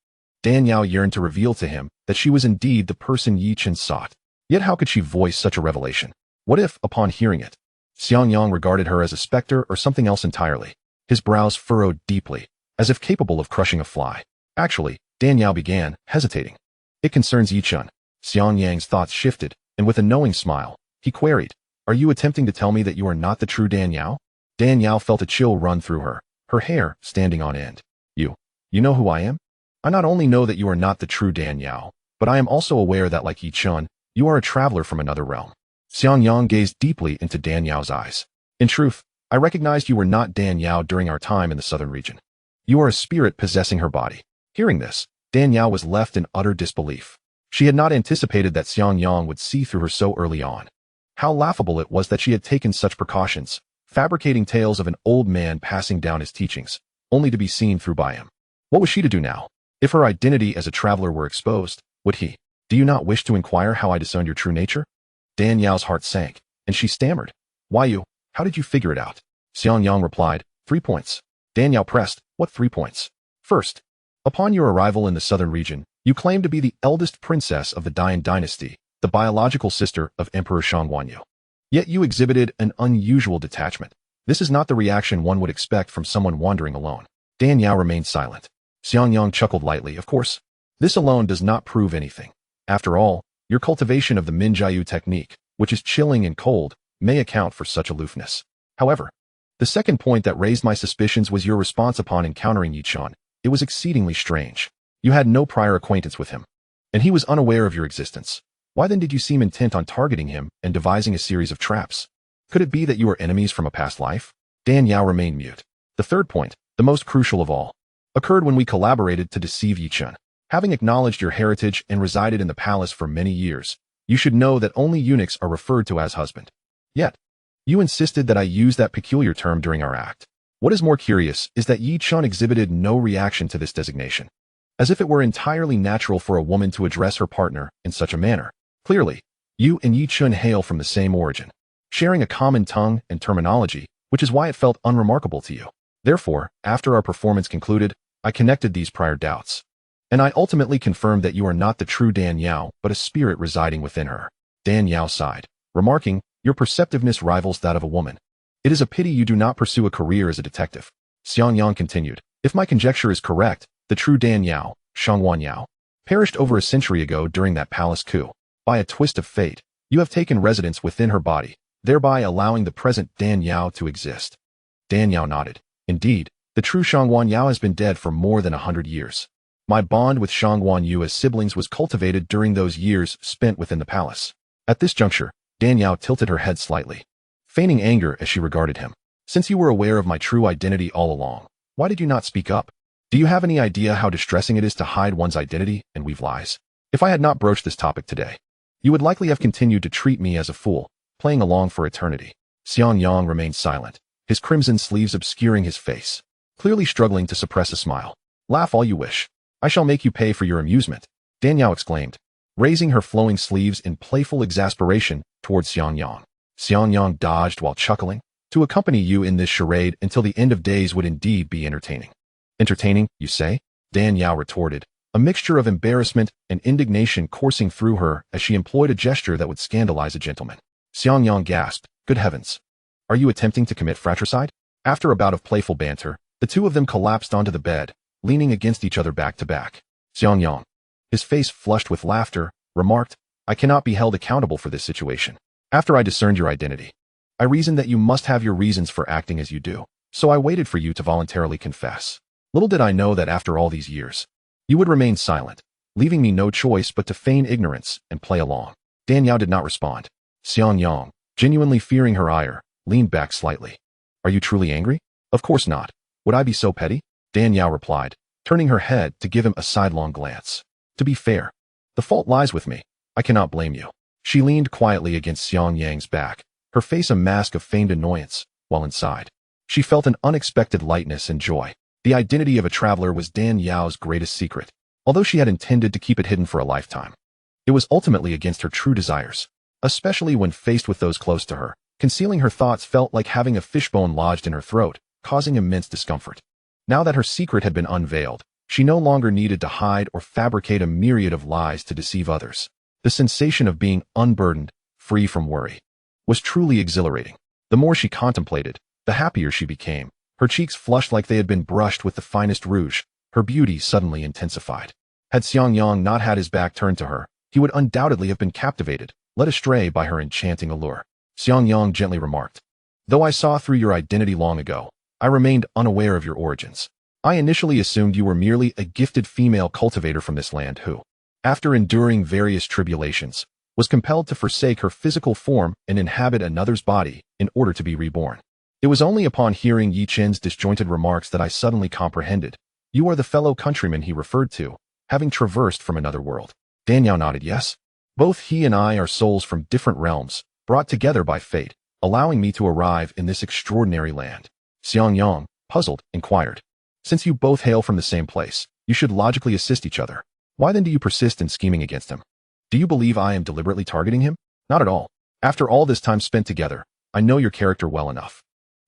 Dan Yao yearned to reveal to him that she was indeed the person Yi Chen sought. Yet how could she voice such a revelation? What if, upon hearing it, Xianxiang regarded her as a specter or something else entirely? His brows furrowed deeply, as if capable of crushing a fly. Actually, Dan Yao began, hesitating. It concerns Yi Chen. Xianxiang's thoughts shifted, and with a knowing smile, he queried, are you attempting to tell me that you are not the true Dan Yao? Dan Yao felt a chill run through her hair standing on end. You know who I am? I not only know that you are not the true Dan Yao, but I am also aware that like Yi Chen, you are a traveler from another realm. Xianxiang gazed deeply into Dan Yao's eyes. In truth, I recognized you were not Dan Yao during our time in the southern region. You are a spirit possessing her body. Hearing this, Dan Yao was left in utter disbelief. She had not anticipated that Xianxiang would see through her so early on. How laughable it was that she had taken such precautions, fabricating tales of an old man passing down his teachings, only to be seen through by him. What was she to do now? If her identity as a traveler were exposed, would he? Do you not wish to inquire how I discerned your true nature? Dan Yao's heart sank, and she stammered. How did you figure it out? Xianxiang replied, 3 points. Dan Yao pressed, what 3 points? First, upon your arrival in the southern region, you claimed to be the eldest princess of the Dian dynasty, the biological sister of Emperor Shangguanyu. Yet you exhibited an unusual detachment. This is not the reaction one would expect from someone wandering alone. Dan Yao remained silent. Xianxiang chuckled lightly, of course. This alone does not prove anything. After all, your cultivation of the Minjiayu technique, which is chilling and cold, may account for such aloofness. However, the second point that raised my suspicions was your response upon encountering Yichun. It was exceedingly strange. You had no prior acquaintance with him, and he was unaware of your existence. Why then did you seem intent on targeting him and devising a series of traps? Could it be that you were enemies from a past life? Dan Yao remained mute. The third point, the most crucial of all, occurred when we collaborated to deceive Yichun. Having acknowledged your heritage and resided in the palace for many years, you should know that only eunuchs are referred to as husband. Yet, you insisted that I use that peculiar term during our act. What is more curious is that Yichun exhibited no reaction to this designation, as if it were entirely natural for a woman to address her partner in such a manner. Clearly, you and Yichun hail from the same origin, sharing a common tongue and terminology, which is why it felt unremarkable to you. Therefore, after our performance concluded, I connected these prior doubts, and I ultimately confirmed that you are not the true Dan Yao, but a spirit residing within her. Dan Yao sighed, remarking, your perceptiveness rivals that of a woman. It is a pity you do not pursue a career as a detective. Xiangyang continued, if my conjecture is correct, the true Dan Yao, Shangwan Yao, perished over a century ago during that palace coup. By a twist of fate, you have taken residence within her body, thereby allowing the present Dan Yao to exist. Dan Yao nodded. Indeed, the true Shangwan Yao has been dead for more than 100 years. My bond with Shangwan Yu as siblings was cultivated during those years spent within the palace. At this juncture, Dan Yao tilted her head slightly, feigning anger as she regarded him. Since you were aware of my true identity all along, why did you not speak up? Do you have any idea how distressing it is to hide one's identity and weave lies? If I had not broached this topic today, you would likely have continued to treat me as a fool, playing along for eternity. Xiangyang remained silent, his crimson sleeves obscuring his face, clearly struggling to suppress a smile. Laugh all you wish. I shall make you pay for your amusement, Dan Yao exclaimed, raising her flowing sleeves in playful exasperation towards Xiangyang. Xiangyang dodged while chuckling. To accompany you in this charade until the end of days would indeed be entertaining. Entertaining, you say? Dan Yao retorted, a mixture of embarrassment and indignation coursing through her as she employed a gesture that would scandalize a gentleman. Xiangyang gasped, good heavens. Are you attempting to commit fratricide? After a bout of playful banter, the two of them collapsed onto the bed, leaning against each other back to back. Xiangyang, his face flushed with laughter, remarked, I cannot be held accountable for this situation. After I discerned your identity, I reasoned that you must have your reasons for acting as you do, so I waited for you to voluntarily confess. Little did I know that after all these years, you would remain silent, leaving me no choice but to feign ignorance and play along. Dan Yao did not respond. Xiangyang, genuinely fearing her ire, leaned back slightly. Are you truly angry? Of course not. Would I be so petty? Dan Yao replied, turning her head to give him a sidelong glance. To be fair, the fault lies with me. I cannot blame you. She leaned quietly against Xiangyang's back, her face a mask of feigned annoyance, while inside, she felt an unexpected lightness and joy. The identity of a traveler was Dan Yao's greatest secret, although she had intended to keep it hidden for a lifetime. It was ultimately against her true desires, especially when faced with those close to her. Concealing her thoughts felt like having a fishbone lodged in her throat, causing immense discomfort. Now that her secret had been unveiled, she no longer needed to hide or fabricate a myriad of lies to deceive others. The sensation of being unburdened, free from worry, was truly exhilarating. The more she contemplated, the happier she became. Her cheeks flushed like they had been brushed with the finest rouge. Her beauty suddenly intensified. Had Xiangyang not had his back turned to her, he would undoubtedly have been captivated, led astray by her enchanting allure. Xiangyang gently remarked, though I saw through your identity long ago, I remained unaware of your origins. I initially assumed you were merely a gifted female cultivator from this land who, after enduring various tribulations, was compelled to forsake her physical form and inhabit another's body in order to be reborn. It was only upon hearing Yi Chen's disjointed remarks that I suddenly comprehended. You are the fellow countryman he referred to, having traversed from another world. Dan Yao nodded yes. Both he and I are souls from different realms, brought together by fate, allowing me to arrive in this extraordinary land. Xiangyang, puzzled, inquired. Since you both hail from the same place, you should logically assist each other. Why then do you persist in scheming against him? Do you believe I am deliberately targeting him? Not at all. After all this time spent together, I know your character well enough.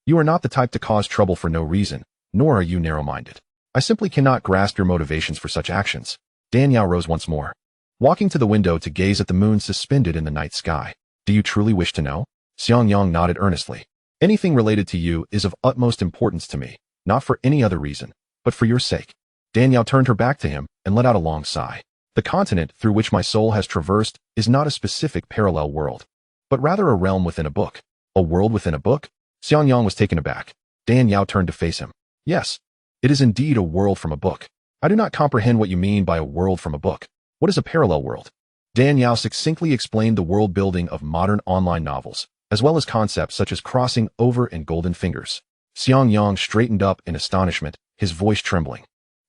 You are not the type to cause trouble for no reason, nor are you narrow-minded. I simply cannot grasp your motivations for such actions. Dan Yao rose once more, walking to the window to gaze at the moon suspended in the night sky. Do you truly wish to know? Xiangyang nodded earnestly. Anything related to you is of utmost importance to me, not for any other reason, but for your sake. Dan Yao turned her back to him and let out a long sigh. The continent through which my soul has traversed is not a specific parallel world, but rather a realm within a book. A world within a book? Xiangyang was taken aback. Dan Yao turned to face him. Yes, it is indeed a world from a book. I do not comprehend what you mean by a world from a book. What is a parallel world? Dan Yao succinctly explained the world building of modern online novels, as well as concepts such as crossing over and golden fingers. Xiangyang straightened up in astonishment, his voice trembling.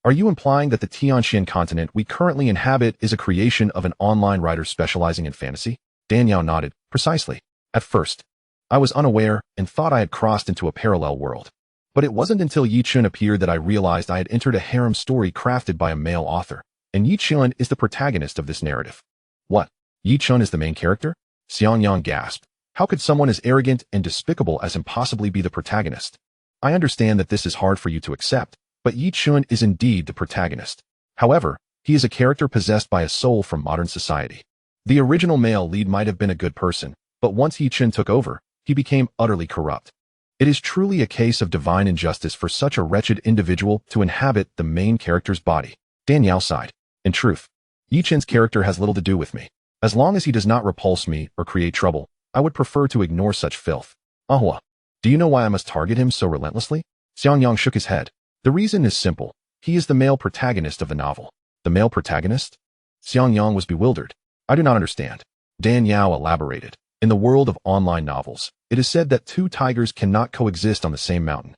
Are you implying that the Tianxian continent we currently inhabit is a creation of an online writer specializing in fantasy? Dan Yao nodded. Precisely. At first, I was unaware and thought I had crossed into a parallel world. But it wasn't until Yi Chun appeared that I realized I had entered a harem story crafted by a male author, and Yi Chun is the protagonist of this narrative. What? Yi Chun is the main character? Xiangyang gasped. How could someone as arrogant and despicable as him possibly be the protagonist? I understand that this is hard for you to accept, but Yi Chun is indeed the protagonist. However, he is a character possessed by a soul from modern society. The original male lead might have been a good person, but once Yi Chun took over, he became utterly corrupt. It is truly a case of divine injustice for such a wretched individual to inhabit the main character's body. Dan Yao sighed. In truth, Yi Chun's character has little to do with me. As long as he does not repulse me or create trouble, I would prefer to ignore such filth. Ahua. Do you know why I must target him so relentlessly? Xiangyang shook his head. The reason is simple. He is the male protagonist of the novel. The male protagonist? Xiangyang was bewildered. I do not understand. Dan Yao elaborated. In the world of online novels, it is said that two tigers cannot coexist on the same mountain,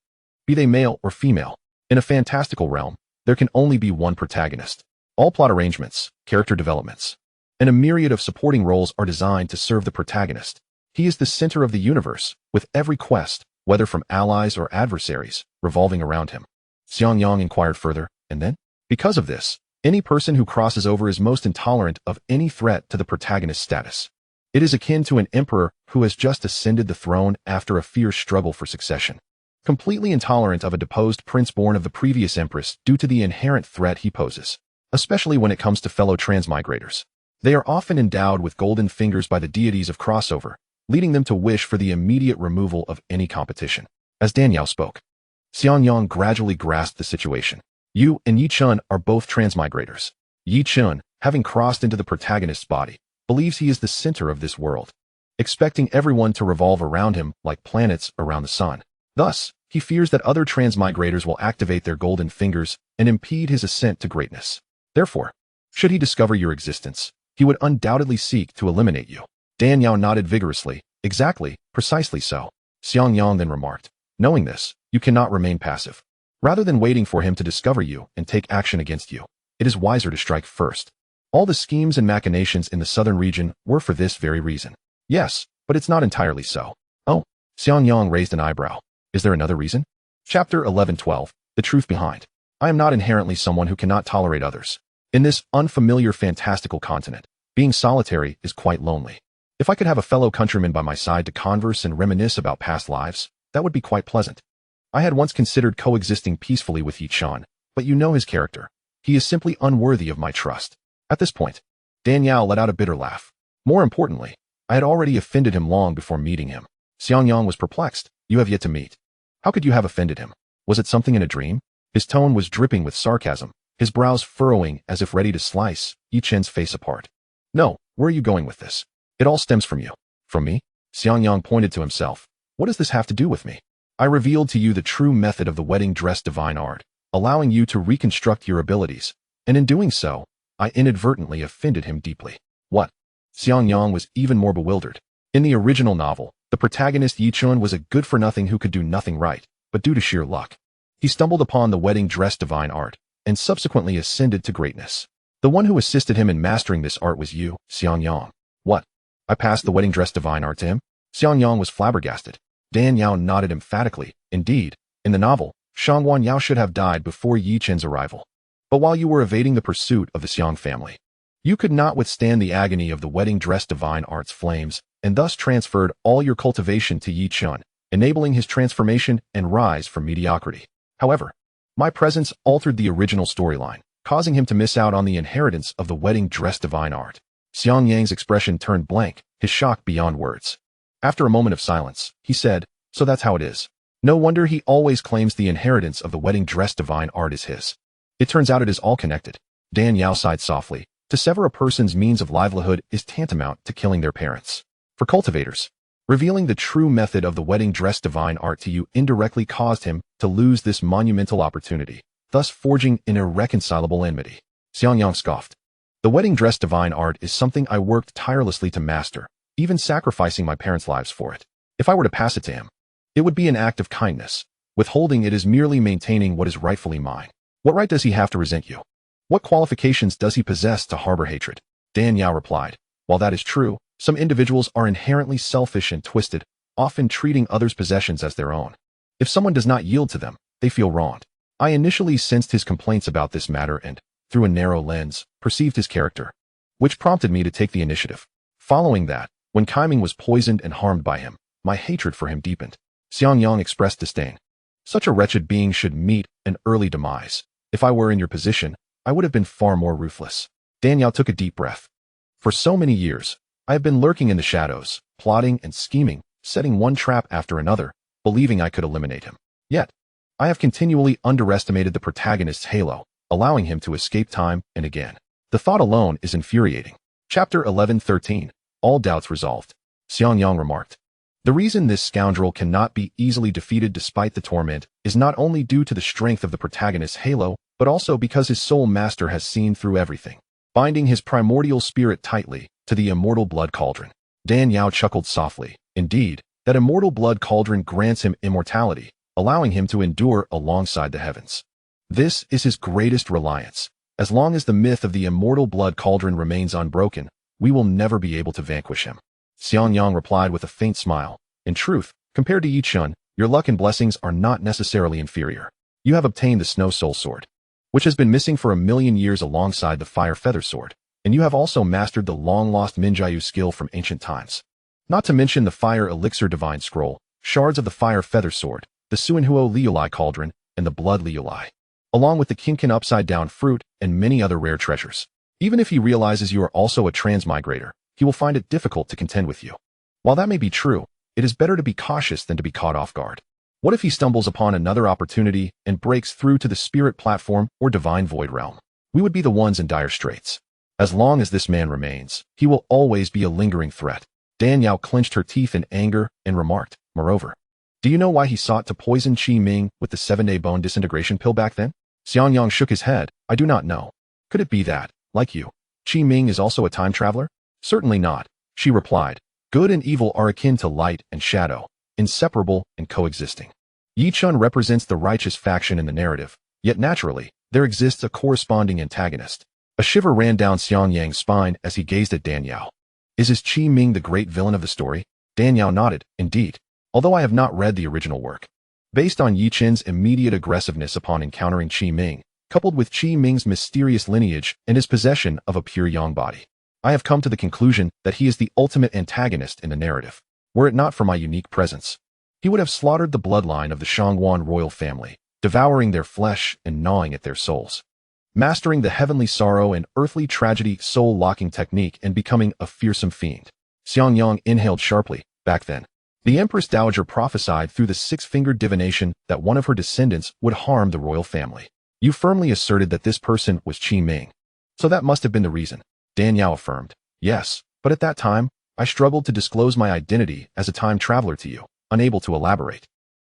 be they male or female. In a fantastical realm, there can only be one protagonist. All plot arrangements, character developments, and a myriad of supporting roles are designed to serve the protagonist. He is the center of the universe, with every quest, whether from allies or adversaries, revolving around him. Xiangyang inquired further, and then? Because of this, any person who crosses over is most intolerant of any threat to the protagonist's status. It is akin to an emperor who has just ascended the throne after a fierce struggle for succession. Completely intolerant of a deposed prince born of the previous empress due to the inherent threat he poses, especially when it comes to fellow transmigrators. They are often endowed with golden fingers by the deities of crossover, leading them to wish for the immediate removal of any competition. As Dan Yao spoke, Xiangyang gradually grasped the situation. You and Yi Chun are both transmigrators. Yi Chun, having crossed into the protagonist's body, believes he is the center of this world, expecting everyone to revolve around him like planets around the sun. Thus, he fears that other transmigrators will activate their golden fingers and impede his ascent to greatness. Therefore, should he discover your existence, he would undoubtedly seek to eliminate you. Dan Yao nodded vigorously. Exactly, precisely so. Xiangyang then remarked, knowing this, you cannot remain passive. Rather than waiting for him to discover you and take action against you, it is wiser to strike first. All the schemes and machinations in the southern region were for this very reason. Yes, but it's not entirely so. Oh, Xiangyang raised an eyebrow. Is there another reason? Chapter 11:12, The Truth Behind. I am not inherently someone who cannot tolerate others. In this unfamiliar fantastical continent, being solitary is quite lonely. If I could have a fellow countryman by my side to converse and reminisce about past lives, that would be quite pleasant. I had once considered coexisting peacefully with Yi Chun, but you know his character. He is simply unworthy of my trust. At this point, Dan Yao let out a bitter laugh. More importantly, I had already offended him long before meeting him. Xiangyang was perplexed. You have yet to meet. How could you have offended him? Was it something in a dream? His tone was dripping with sarcasm, his brows furrowing as if ready to slice Yi Chun's face apart. No, where are you going with this? It all stems from you. From me? Xiangyang pointed to himself. What does this have to do with me? I revealed to you the true method of the wedding dress divine art, allowing you to reconstruct your abilities, and in doing so, I inadvertently offended him deeply. What? Xiangyang was even more bewildered. In the original novel, the protagonist Yi Chun was a good-for-nothing who could do nothing right, but due to sheer luck, he stumbled upon the wedding dress divine art, and subsequently ascended to greatness. The one who assisted him in mastering this art was you, Xiangyang. What? I passed the wedding dress divine art to him? Xiangyang was flabbergasted. Dan Yao nodded emphatically. Indeed, in the novel, Shangguan Yao should have died before Yi Chun's arrival. But while you were evading the pursuit of the Xiang family, you could not withstand the agony of the wedding dress divine art's flames, and thus transferred all your cultivation to Yi Chun, enabling his transformation and rise from mediocrity. However, my presence altered the original storyline, causing him to miss out on the inheritance of the wedding dress divine art. Xiangyang's expression turned blank, his shock beyond words. After a moment of silence, he said, so that's how it is. No wonder he always claims the inheritance of the wedding dress divine art is his. It turns out it is all connected. Dan Yao sighed softly. To sever a person's means of livelihood is tantamount to killing their parents. For cultivators, revealing the true method of the wedding dress divine art to you indirectly caused him to lose this monumental opportunity, thus forging an irreconcilable enmity. Xianxiang scoffed. The wedding dress divine art is something I worked tirelessly to master, even sacrificing my parents' lives for it. If I were to pass it to him, it would be an act of kindness. Withholding it is merely maintaining what is rightfully mine. What right does he have to resent you? What qualifications does he possess to harbor hatred? Dan Yao replied, while that is true, some individuals are inherently selfish and twisted, often treating others' possessions as their own. If someone does not yield to them, they feel wronged. I initially sensed his complaints about this matter and, through a narrow lens, perceived his character, which prompted me to take the initiative. Following that, when Kaiming was poisoned and harmed by him, my hatred for him deepened. Xianxiang expressed disdain. Such a wretched being should meet an early demise. If I were in your position, I would have been far more ruthless. Dan Yao took a deep breath. For so many years, I have been lurking in the shadows, plotting and scheming, setting one trap after another, believing I could eliminate him. Yet, I have continually underestimated the protagonist's halo, allowing him to escape time and again. The thought alone is infuriating. Chapter 11:13. All doubts resolved. Xianxiang remarked. The reason this scoundrel cannot be easily defeated despite the torment is not only due to the strength of the protagonist's halo, but also because his soul master has seen through everything, binding his primordial spirit tightly to the immortal blood cauldron. Dan Yao chuckled softly. Indeed, that immortal blood cauldron grants him immortality, allowing him to endure alongside the heavens. This is his greatest reliance. As long as the myth of the immortal blood cauldron remains unbroken, we will never be able to vanquish him. Xianxiang replied with a faint smile. In truth, compared to Yichun, your luck and blessings are not necessarily inferior. You have obtained the Snow Soul Sword, which has been missing for 1,000,000 years alongside the Fire Feather Sword, and you have also mastered the long-lost Minjiu skill from ancient times. Not to mention the Fire Elixir Divine Scroll, shards of the Fire Feather Sword, the Suinhuo Liulai Cauldron, and the Blood Liulai, along with the Kinkin Upside-Down Fruit and many other rare treasures. Even if he realizes you are also a transmigrator, he will find it difficult to contend with you. While that may be true, it is better to be cautious than to be caught off guard. What if he stumbles upon another opportunity and breaks through to the spirit platform or divine void realm? We would be the ones in dire straits. As long as this man remains, he will always be a lingering threat. Dan Yao clenched her teeth in anger and remarked, moreover, do you know why he sought to poison Qi Ming with the 7-day bone disintegration pill back then? Xianxiang shook his head. I do not know. Could it be that, like you, Qi Ming is also a time traveler? Certainly not, she replied. Good and evil are akin to light and shadow, inseparable and coexisting. Yichun represents the righteous faction in the narrative, yet naturally, there exists a corresponding antagonist. A shiver ran down Xianxiang's spine as he gazed at Dan Yao. Is his Qi Ming the great villain of the story? Dan Yao nodded, indeed, although I have not read the original work. Based on Yichun's immediate aggressiveness upon encountering Qi Ming, coupled with Qi Ming's mysterious lineage and his possession of a pure yang body, I have come to the conclusion that he is the ultimate antagonist in the narrative. Were it not for my unique presence, he would have slaughtered the bloodline of the Shangwan royal family, devouring their flesh and gnawing at their souls. Mastering the heavenly sorrow and earthly tragedy soul-locking technique and becoming a fearsome fiend. Xianxiang inhaled sharply. Back then, the Empress Dowager prophesied through the six-fingered divination that one of her descendants would harm the royal family. You firmly asserted that this person was Qi Ming. So that must have been the reason. Dan Yao affirmed. Yes, but at that time, I struggled to disclose my identity as a time traveler to you, unable to elaborate.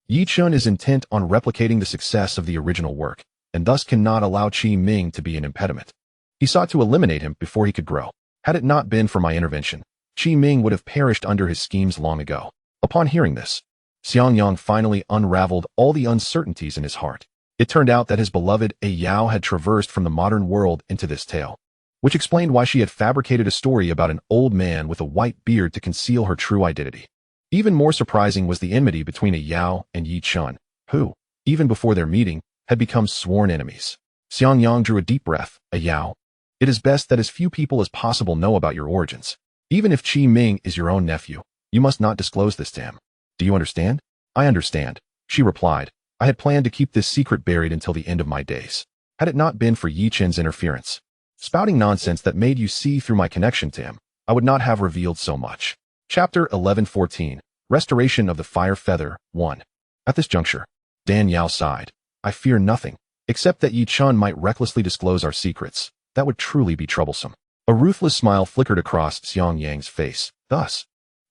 Yichun is intent on replicating the success of the original work, and thus cannot allow Qi Ming to be an impediment. He sought to eliminate him before he could grow. Had it not been for my intervention, Qi Ming would have perished under his schemes long ago. Upon hearing this, Xianxiang finally unraveled all the uncertainties in his heart. It turned out that his beloved Ouyang had traversed from the modern world into this tale, which explained why she had fabricated a story about an old man with a white beard to conceal her true identity. Even more surprising was the enmity between Ouyang and Yichun, who, even before their meeting, had become sworn enemies. Xianxiang drew a deep breath. Ouyang, it is best that as few people as possible know about your origins. Even if Qi Ming is your own nephew, you must not disclose this to him. Do you understand? I understand, she replied. I had planned to keep this secret buried until the end of my days. Had it not been for Yichun's interference, spouting nonsense that made you see through my connection to him, I would not have revealed so much. Chapter 11:14. Restoration of the Fire Feather 1. At this juncture, Dan Yao sighed. I fear nothing, except that Yichun might recklessly disclose our secrets. That would truly be troublesome. A ruthless smile flickered across Xiangyang's face. Thus,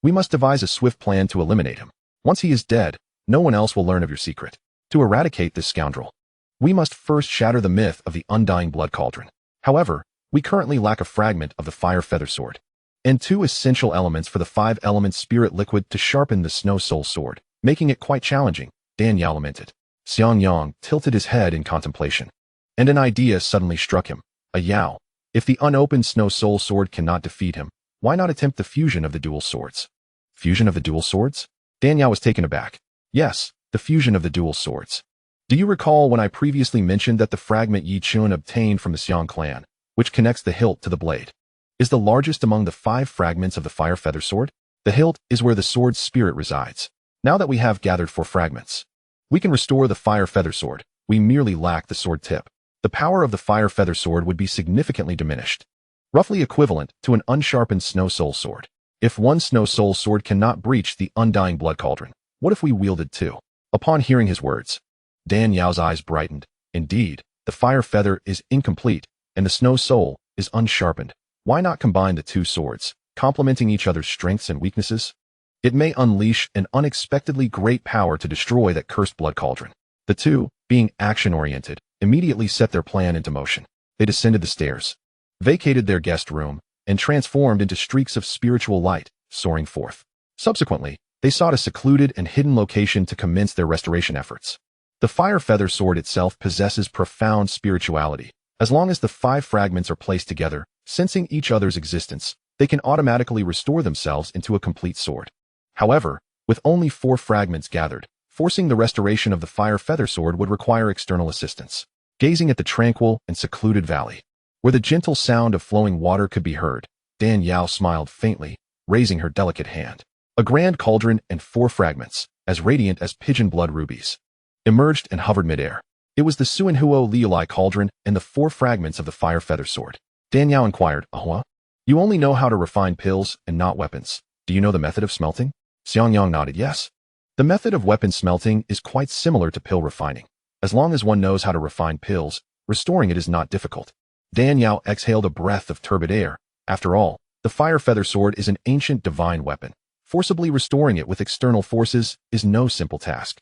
We must devise a swift plan to eliminate him. Once he is dead, no one else will learn of your secret. To eradicate this scoundrel, we must first shatter the myth of the undying blood cauldron. However, we currently lack a fragment of the fire feather sword, and 2 essential elements for the 5-element spirit liquid to sharpen the snow soul sword, making it quite challenging, Dan Yao lamented. Xianxiang tilted his head in contemplation, and an idea suddenly struck him. A Yao, if the unopened snow soul sword cannot defeat him, why not attempt the fusion of the dual swords? Fusion of the dual swords? Dan Yao was taken aback. Yes, the fusion of the dual swords. Do you recall when I previously mentioned that the fragment Yi Chun obtained from the Xiang clan, which connects the hilt to the blade, is the largest among the 5 fragments of the fire feather sword? The hilt is where the sword's spirit resides. Now that we have gathered 4 fragments, we can restore the fire feather sword. We merely lack the sword tip. The power of the fire feather sword would be significantly diminished, roughly equivalent to an unsharpened snow soul sword. If one snow soul sword cannot breach the undying blood cauldron, what if we wielded 2? Upon hearing his words, Dan Yao's eyes brightened. Indeed, the fire feather is incomplete, and the snow soul is unsharpened. Why not combine the 2 swords, complementing each other's strengths and weaknesses? It may unleash an unexpectedly great power to destroy that cursed blood cauldron. The 2, being action-oriented, immediately set their plan into motion. They descended the stairs, vacated their guest room, and transformed into streaks of spiritual light, soaring forth. Subsequently, they sought a secluded and hidden location to commence their restoration efforts. The fire feather sword itself possesses profound spirituality. As long as the 5 fragments are placed together, sensing each other's existence, they can automatically restore themselves into a complete sword. However, with only 4 fragments gathered, forcing the restoration of the fire feather sword would require external assistance. Gazing at the tranquil and secluded valley, where the gentle sound of flowing water could be heard, Dan Yao smiled faintly, raising her delicate hand. A grand cauldron and 4 fragments, as radiant as pigeon blood rubies, emerged and hovered midair. It was the Suanhuo Liulai cauldron and the 4 fragments of the fire feather sword. Dan Yao inquired, "Ahua? You only know how to refine pills and not weapons. Do you know the method of smelting?" Xianxiang nodded yes. The method of weapon smelting is quite similar to pill refining. As long as one knows how to refine pills, restoring it is not difficult. Dan Yao exhaled a breath of turbid air. After all, the fire feather sword is an ancient divine weapon. Forcibly restoring it with external forces is no simple task.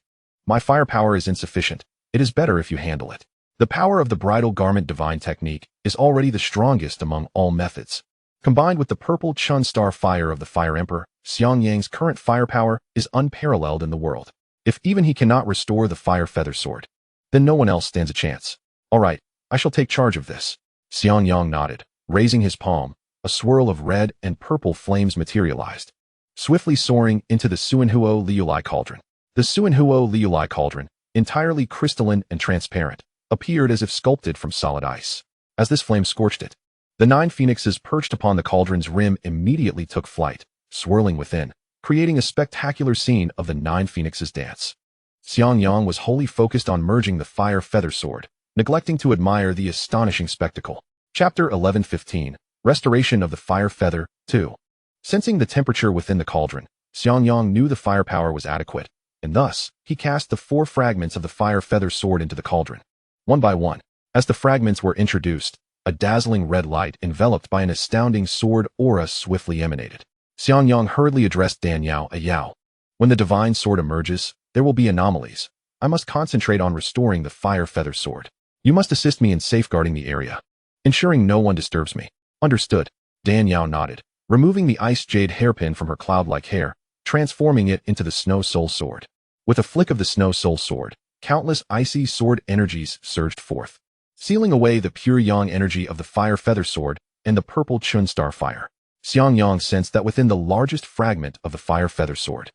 My firepower is insufficient. It is better if you handle it. The power of the bridal garment divine technique is already the strongest among all methods. Combined with the purple Chun star fire of the Fire Emperor, Xiangyang's current firepower is unparalleled in the world. If even he cannot restore the fire feather sword, then no one else stands a chance. All right, I shall take charge of this. Xianxiang nodded. Raising his palm, a swirl of red and purple flames materialized, swiftly soaring into the Suanhuo Liulai cauldron. The Suanhuo Liulai cauldron, entirely crystalline and transparent, appeared as if sculpted from solid ice. As this flame scorched it, the 9 phoenixes perched upon the cauldron's rim immediately took flight, swirling within, creating a spectacular scene of the 9 phoenixes dance. Xianxiang was wholly focused on merging the fire feather sword, neglecting to admire the astonishing spectacle. Chapter 11:15, Restoration of the Fire Feather, 2. Sensing the temperature within the cauldron, Xianxiang knew the firepower was adequate, and thus, he cast the 4 fragments of the fire feather sword into the cauldron. One by one, as the fragments were introduced, a dazzling red light enveloped by an astounding sword aura swiftly emanated. Xianxiang hurriedly addressed Dan Yao, "A Yao. When the divine sword emerges, there will be anomalies. I must concentrate on restoring the fire feather sword. You must assist me in safeguarding the area, ensuring no one disturbs me." "Understood." Dan Yao nodded, removing the ice jade hairpin from her cloud-like hair, transforming it into the snow soul sword. With a flick of the snow soul sword, countless icy sword energies surged forth, sealing away the pure yang energy of the fire feather sword and the purple Chun star fire. Xianxiang sensed that within the largest fragment of the fire feather sword,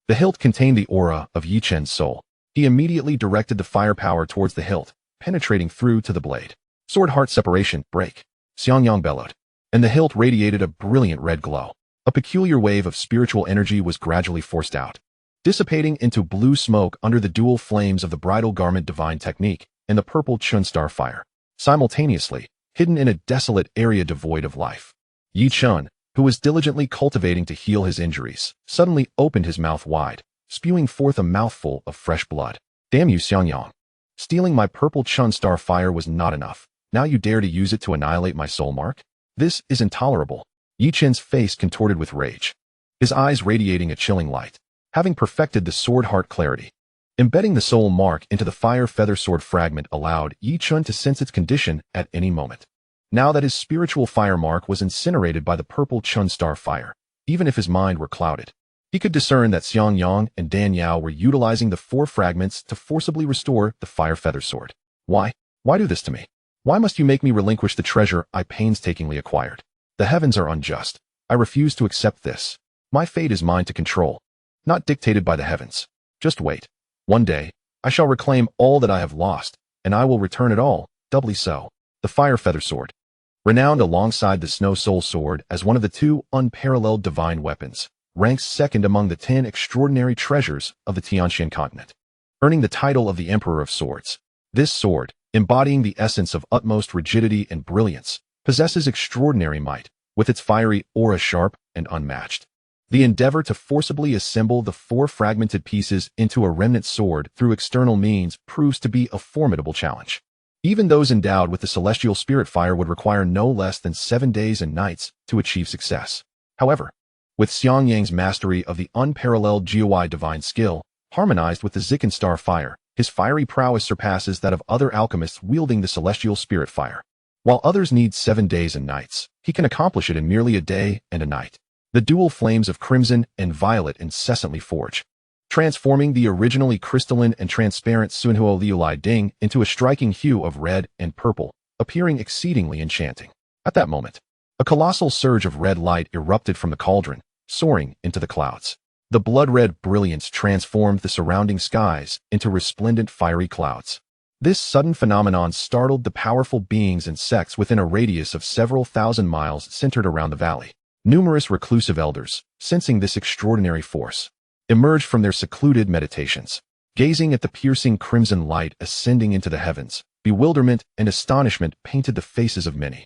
the hilt contained the aura of Yi Chen's soul. He immediately directed the firepower towards the hilt, penetrating through to the blade. "Sword heart separation, break!" Xianxiang bellowed, and the hilt radiated a brilliant red glow. A peculiar wave of spiritual energy was gradually forced out, dissipating into blue smoke under the dual flames of the bridal garment divine technique and the purple Chun star fire. Simultaneously, hidden in a desolate area devoid of life, Yi Chun, who was diligently cultivating to heal his injuries, suddenly opened his mouth wide, spewing forth a mouthful of fresh blood. "Damn you, Xianxiang. Stealing my purple Chun star fire was not enough. Now you dare to use it to annihilate my soul mark? This is intolerable." Yi Chen's face contorted with rage. his eyes radiating a chilling light. Having perfected the sword heart clarity, embedding the soul mark into the fire feather sword fragment allowed Yi Chun to sense its condition at any moment. Now that his spiritual fire mark was incinerated by the purple Chun star fire, even if his mind were clouded, he could discern that Xiangyang and Dan Yao were utilizing the 4 fragments to forcibly restore the fire feather sword. Why? Why do this to me? Why must you make me relinquish the treasure I painstakingly acquired? The heavens are unjust. I refuse to accept this. My fate is mine to control, not dictated by the heavens. Just wait. One day, I shall reclaim all that I have lost, and I will return it all, doubly so. The fire feather sword, renowned alongside the snow soul sword as one of the 2 unparalleled divine weapons, ranks second among the 10 extraordinary treasures of the Tianxian continent, earning the title of the Emperor of Swords. This sword, embodying the essence of utmost rigidity and brilliance, possesses extraordinary might, with its fiery aura sharp and unmatched. The endeavor to forcibly assemble the 4 fragmented pieces into a remnant sword through external means proves to be a formidable challenge. Even those endowed with the celestial spirit fire would require no less than 7 days and nights to achieve success. However, with Xiangyang's mastery of the unparalleled Jiuwei divine skill, harmonized with the Zikan star fire, his fiery prowess surpasses that of other alchemists wielding the celestial spirit fire. While others need 7 days and nights, he can accomplish it in merely a day and a night. The dual flames of crimson and violet incessantly forge, transforming the originally crystalline and transparent Sunhuo Liulai Ding into a striking hue of red and purple, appearing exceedingly enchanting. At that moment, a colossal surge of red light erupted from the cauldron, soaring into the clouds. The blood-red brilliance transformed the surrounding skies into resplendent fiery clouds. This sudden phenomenon startled the powerful beings and sects within a radius of several thousand miles centered around the valley. Numerous reclusive elders, sensing this extraordinary force, emerged from their secluded meditations. Gazing at the piercing crimson light ascending into the heavens, bewilderment and astonishment painted the faces of many,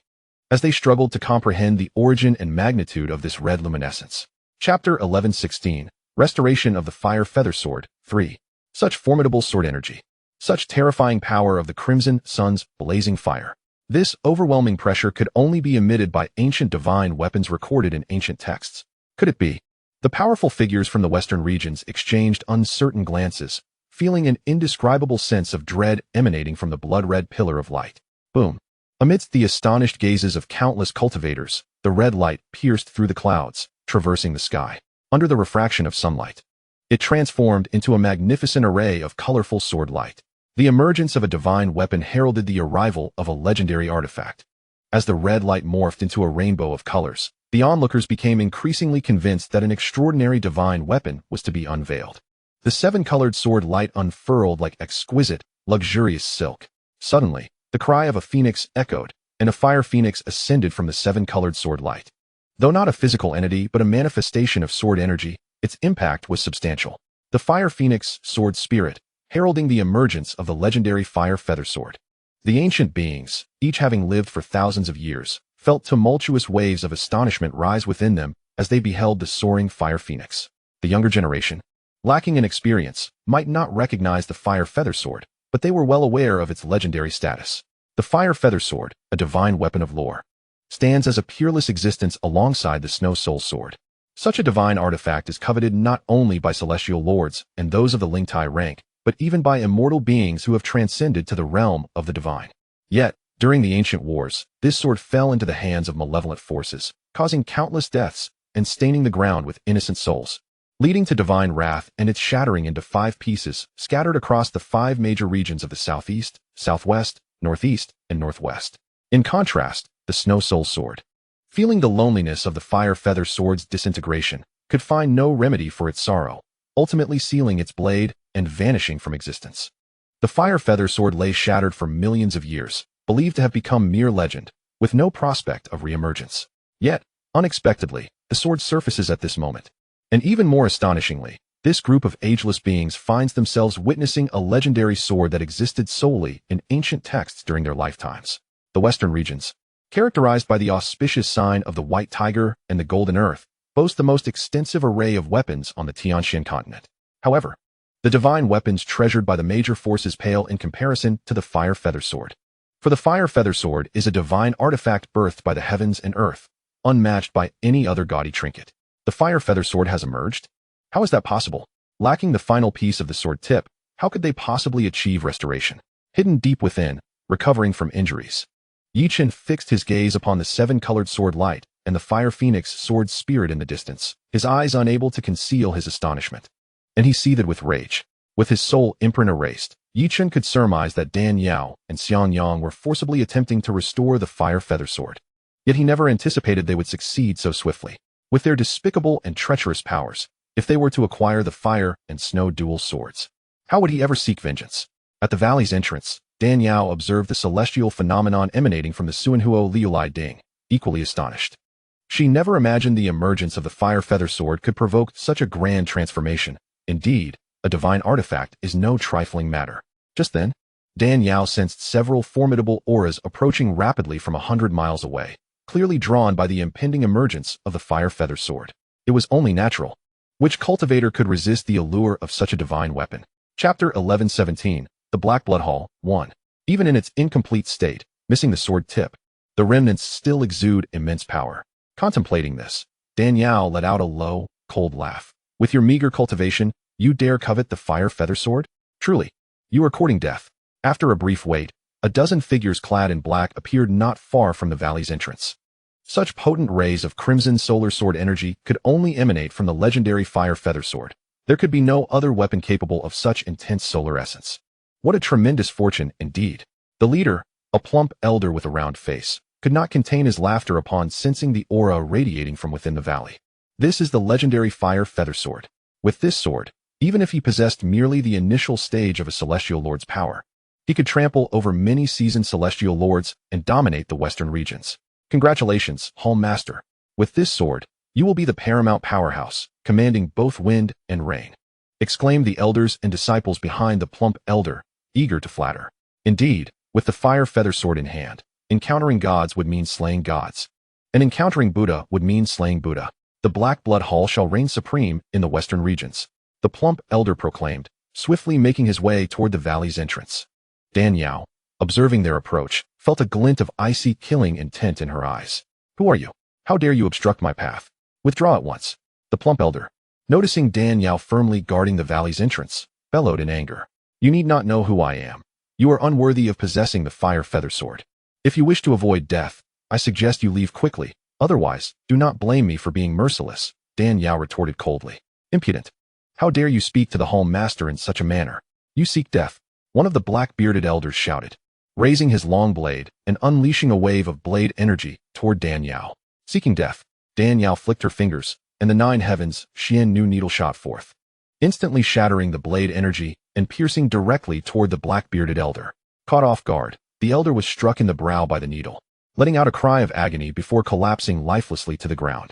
as they struggled to comprehend the origin and magnitude of this red luminescence. Chapter 11:16, Restoration of the Fire Feather Sword, 3. Such formidable sword energy. Such terrifying power of the Crimson Sun's blazing fire. This overwhelming pressure could only be emitted by ancient divine weapons recorded in ancient texts. Could it be? The powerful figures from the western regions exchanged uncertain glances, feeling an indescribable sense of dread emanating from the blood-red pillar of light. Boom. Amidst the astonished gazes of countless cultivators, the red light pierced through the clouds, traversing the sky. Under the refraction of sunlight, it transformed into a magnificent array of colorful sword light. The emergence of a divine weapon heralded the arrival of a legendary artifact. As the red light morphed into a rainbow of colors, the onlookers became increasingly convinced that an extraordinary divine weapon was to be unveiled. The 7-colored sword light unfurled like exquisite, luxurious silk. Suddenly, the cry of a phoenix echoed, and a fire phoenix ascended from the 7-colored sword light. Though not a physical entity but a manifestation of sword energy, its impact was substantial. The fire phoenix sword spirit, heralding the emergence of the legendary fire feather sword. The ancient beings, each having lived for thousands of years, felt tumultuous waves of astonishment rise within them as they beheld the soaring fire phoenix. The younger generation, lacking in experience, might not recognize the fire feather sword, but they were well aware of its legendary status. The fire feather sword, a divine weapon of lore, stands as a peerless existence alongside the snow soul sword. Such a divine artifact is coveted not only by celestial lords and those of the Lingtai rank, but even by immortal beings who have transcended to the realm of the divine. Yet, during the ancient wars, this sword fell into the hands of malevolent forces, causing countless deaths and staining the ground with innocent souls, leading to divine wrath and its shattering into 5 pieces scattered across the 5 major regions of the southeast, southwest, northeast, and northwest. In contrast, the snow soul sword, feeling the loneliness of the fire feather sword's disintegration, could find no remedy for its sorrow, ultimately sealing its blade and vanishing from existence. The fire feather sword lay shattered for millions of years, believed to have become mere legend, with no prospect of reemergence. Yet, unexpectedly, the sword surfaces at this moment. And even more astonishingly, this group of ageless beings finds themselves witnessing a legendary sword that existed solely in ancient texts during their lifetimes. The western regions, characterized by the auspicious sign of the white tiger and the golden earth, boast the most extensive array of weapons on the Tianxian continent. However, the divine weapons treasured by the major forces pale in comparison to the fire feather sword. For the fire feather sword is a divine artifact birthed by the heavens and earth, unmatched by any other gaudy trinket. The fire feather sword has emerged? How is that possible? Lacking the final piece of the sword tip, how could they possibly achieve restoration? Hidden deep within, recovering from injuries. Yichen fixed his gaze upon the seven-colored sword light and the fire phoenix sword spirit in the distance, his eyes unable to conceal his astonishment. And he seethed with rage. With his soul imprint erased, Yichen could surmise that Dan Yao and Xianxiang were forcibly attempting to restore the fire feather sword. Yet he never anticipated they would succeed so swiftly. With their despicable and treacherous powers, if they were to acquire the fire and snow dual swords, how would he ever seek vengeance? At the valley's entrance, Dan Yao observed the celestial phenomenon emanating from the Suanhuo Liulai Ding, equally astonished. She never imagined the emergence of the fire feather sword could provoke such a grand transformation. Indeed, a divine artifact is no trifling matter. Just then, Dan Yao sensed several formidable auras approaching rapidly from 100 miles away, clearly drawn by the impending emergence of the fire feather sword. It was only natural. Which cultivator could resist the allure of such a divine weapon? Chapter 1117, The Black Blood Hall, 1. Even in its incomplete state, missing the sword tip, the remnants still exude immense power. Contemplating this, Dan Yao let out a low, cold laugh. With your meager cultivation, you dare covet the fire feather sword? Truly, you are courting death. After a brief wait, a dozen figures clad in black appeared not far from the valley's entrance. Such potent rays of crimson solar sword energy could only emanate from the legendary fire feather sword. There could be no other weapon capable of such intense solar essence. What a tremendous fortune, indeed. The leader, a plump elder with a round face, could not contain his laughter upon sensing the aura radiating from within the valley. This is the legendary fire feather sword. With this sword, even if he possessed merely the initial stage of a celestial lord's power, he could trample over many seasoned celestial lords and dominate the western regions. Congratulations, Hall Master. With this sword, you will be the paramount powerhouse, commanding both wind and rain, exclaimed the elders and disciples behind the plump elder, eager to flatter. Indeed, with the fire feather sword in hand, encountering gods would mean slaying gods, and encountering Buddha would mean slaying Buddha. The Black Blood Hall shall reign supreme in the western regions, the plump elder proclaimed, swiftly making his way toward the valley's entrance. Dan Yao, observing their approach, felt a glint of icy killing intent in her eyes. Who are you? How dare you obstruct my path? Withdraw at once. The plump elder, noticing Dan Yao firmly guarding the valley's entrance, bellowed in anger. You need not know who I am. You are unworthy of possessing the fire feather sword. If you wish to avoid death, I suggest you leave quickly. Otherwise, do not blame me for being merciless, Dan Yao retorted coldly. Impudent. How dare you speak to the Hall Master in such a manner? You seek death. One of the black-bearded elders shouted, raising his long blade and unleashing a wave of blade energy toward Dan Yao. Seeking death, Dan Yao flicked her fingers, and the 9 heavens Xian Nu needle shot forth, instantly shattering the blade energy and piercing directly toward the black-bearded elder. Caught off guard, the elder was struck in the brow by the needle, letting out a cry of agony before collapsing lifelessly to the ground.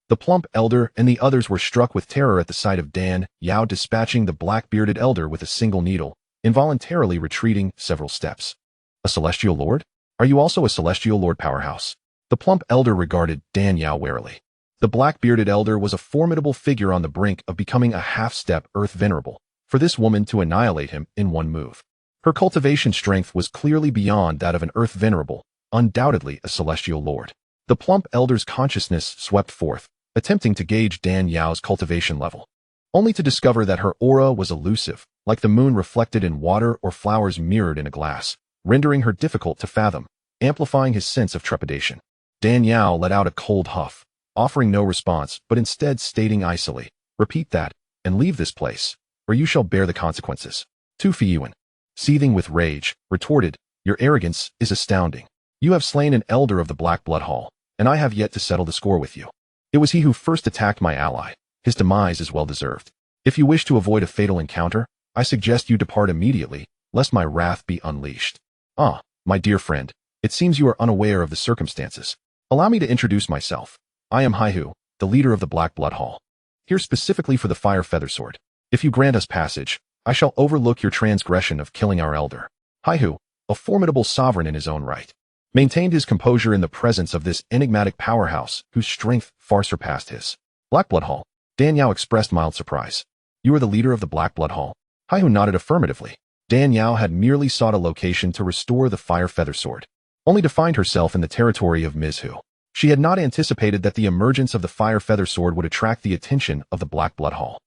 The plump elder and the others were struck with terror at the sight of Dan Yao dispatching the black-bearded elder with a single needle, involuntarily retreating several steps. A celestial lord? Are you also a celestial lord powerhouse? The plump elder regarded Dan Yao warily. The black-bearded elder was a formidable figure on the brink of becoming a half-step earth venerable, for this woman to annihilate him in one move. Her cultivation strength was clearly beyond that of an earth venerable, undoubtedly a celestial lord. The plump elder's consciousness swept forth, attempting to gauge Dan Yao's cultivation level, only to discover that her aura was elusive, like the moon reflected in water or flowers mirrored in a glass, rendering her difficult to fathom, amplifying his sense of trepidation. Dan Yao let out a cold huff, offering no response but instead stating icily, repeat that, and leave this place, or you shall bear the consequences. Tu Fiyuan, seething with rage, retorted, your arrogance is astounding. You have slain an elder of the Black Blood Hall, and I have yet to settle the score with you. It was he who first attacked my ally. His demise is well deserved. If you wish to avoid a fatal encounter, I suggest you depart immediately, lest my wrath be unleashed. Ah, my dear friend, it seems you are unaware of the circumstances. Allow me to introduce myself. I am Haihu, the leader of the Black Blood Hall, here specifically for the fire feather sword. If you grant us passage, I shall overlook your transgression of killing our elder. Haihu, a formidable sovereign in his own right, maintained his composure in the presence of this enigmatic powerhouse whose strength far surpassed his. Black Blood Hall. Dan Yao expressed mild surprise. You are the leader of the Black Blood Hall? Haihu nodded affirmatively. Dan Yao had merely sought a location to restore the fire feather sword, only to find herself in the territory of Ms. Hu. She had not anticipated that the emergence of the fire feather sword would attract the attention of the Black Blood Hall.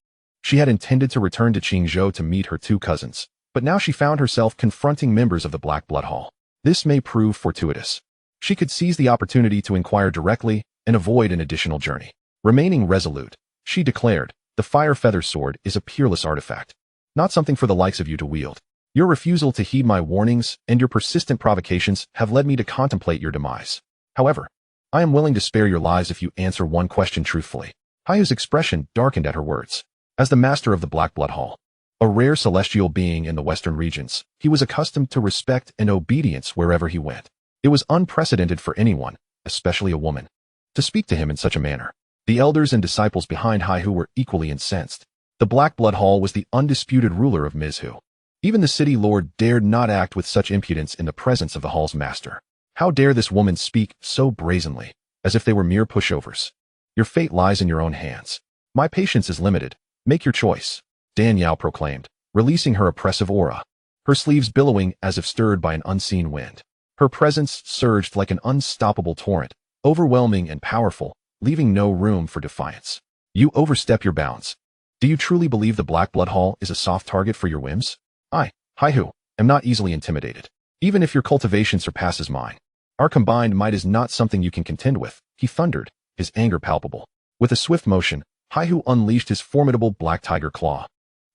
She had intended to return to Qingzhou to meet her two cousins, but now she found herself confronting members of the Black Blood Hall. This may prove fortuitous. She could seize the opportunity to inquire directly and avoid an additional journey. Remaining resolute, she declared, the fire feather sword is a peerless artifact, not something for the likes of you to wield. Your refusal to heed my warnings and your persistent provocations have led me to contemplate your demise. However, I am willing to spare your lives if you answer one question truthfully. Haihu's expression darkened at her words. As the master of the Black Blood Hall, a rare celestial being in the western regions, he was accustomed to respect and obedience wherever he went. It was unprecedented for anyone, especially a woman, to speak to him in such a manner. The elders and disciples behind Haihu were equally incensed. The Black Blood Hall was the undisputed ruler of Mizhu. Even the city lord dared not act with such impudence in the presence of the hall's master. How dare this woman speak so brazenly, as if they were mere pushovers? Your fate lies in your own hands. My patience is limited. Make your choice, Dan Yao proclaimed, releasing her oppressive aura, her sleeves billowing as if stirred by an unseen wind. Her presence surged like an unstoppable torrent, overwhelming and powerful, leaving no room for defiance. You overstep your bounds. Do you truly believe the Black Blood Hall is a soft target for your whims? I, Haihu, am not easily intimidated, even if your cultivation surpasses mine. Our combined might is not something you can contend with, he thundered, his anger palpable. With a swift motion, Haihu unleashed his formidable black tiger claw,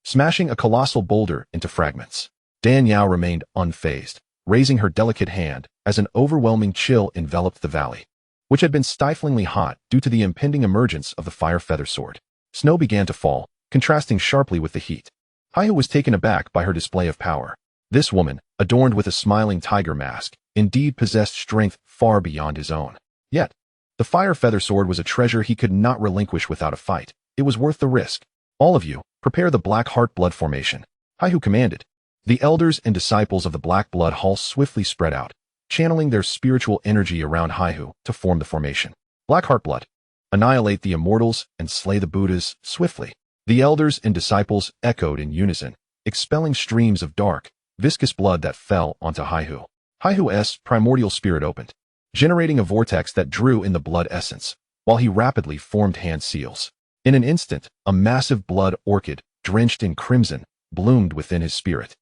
smashing a colossal boulder into fragments. Dan Yao remained unfazed, raising her delicate hand as an overwhelming chill enveloped the valley, which had been stiflingly hot due to the impending emergence of the fire feather sword. Snow began to fall, contrasting sharply with the heat. Haihu was taken aback by her display of power. This woman, adorned with a smiling tiger mask, indeed possessed strength far beyond his own. Yet, the fire feather sword was a treasure he could not relinquish without a fight. It was worth the risk. All of you, prepare the Black Heart Blood formation, Haihu commanded. The elders and disciples of the Black Blood Hall swiftly spread out, channeling their spiritual energy around Haihu to form the formation. Black Heart Blood. Annihilate the immortals and slay the Buddhas swiftly. The elders and disciples echoed in unison, expelling streams of dark, viscous blood that fell onto Haihu. Haihu's primordial spirit opened, generating a vortex that drew in the blood essence, while he rapidly formed hand seals. In an instant, a massive blood orchid, drenched in crimson, bloomed within his spirit,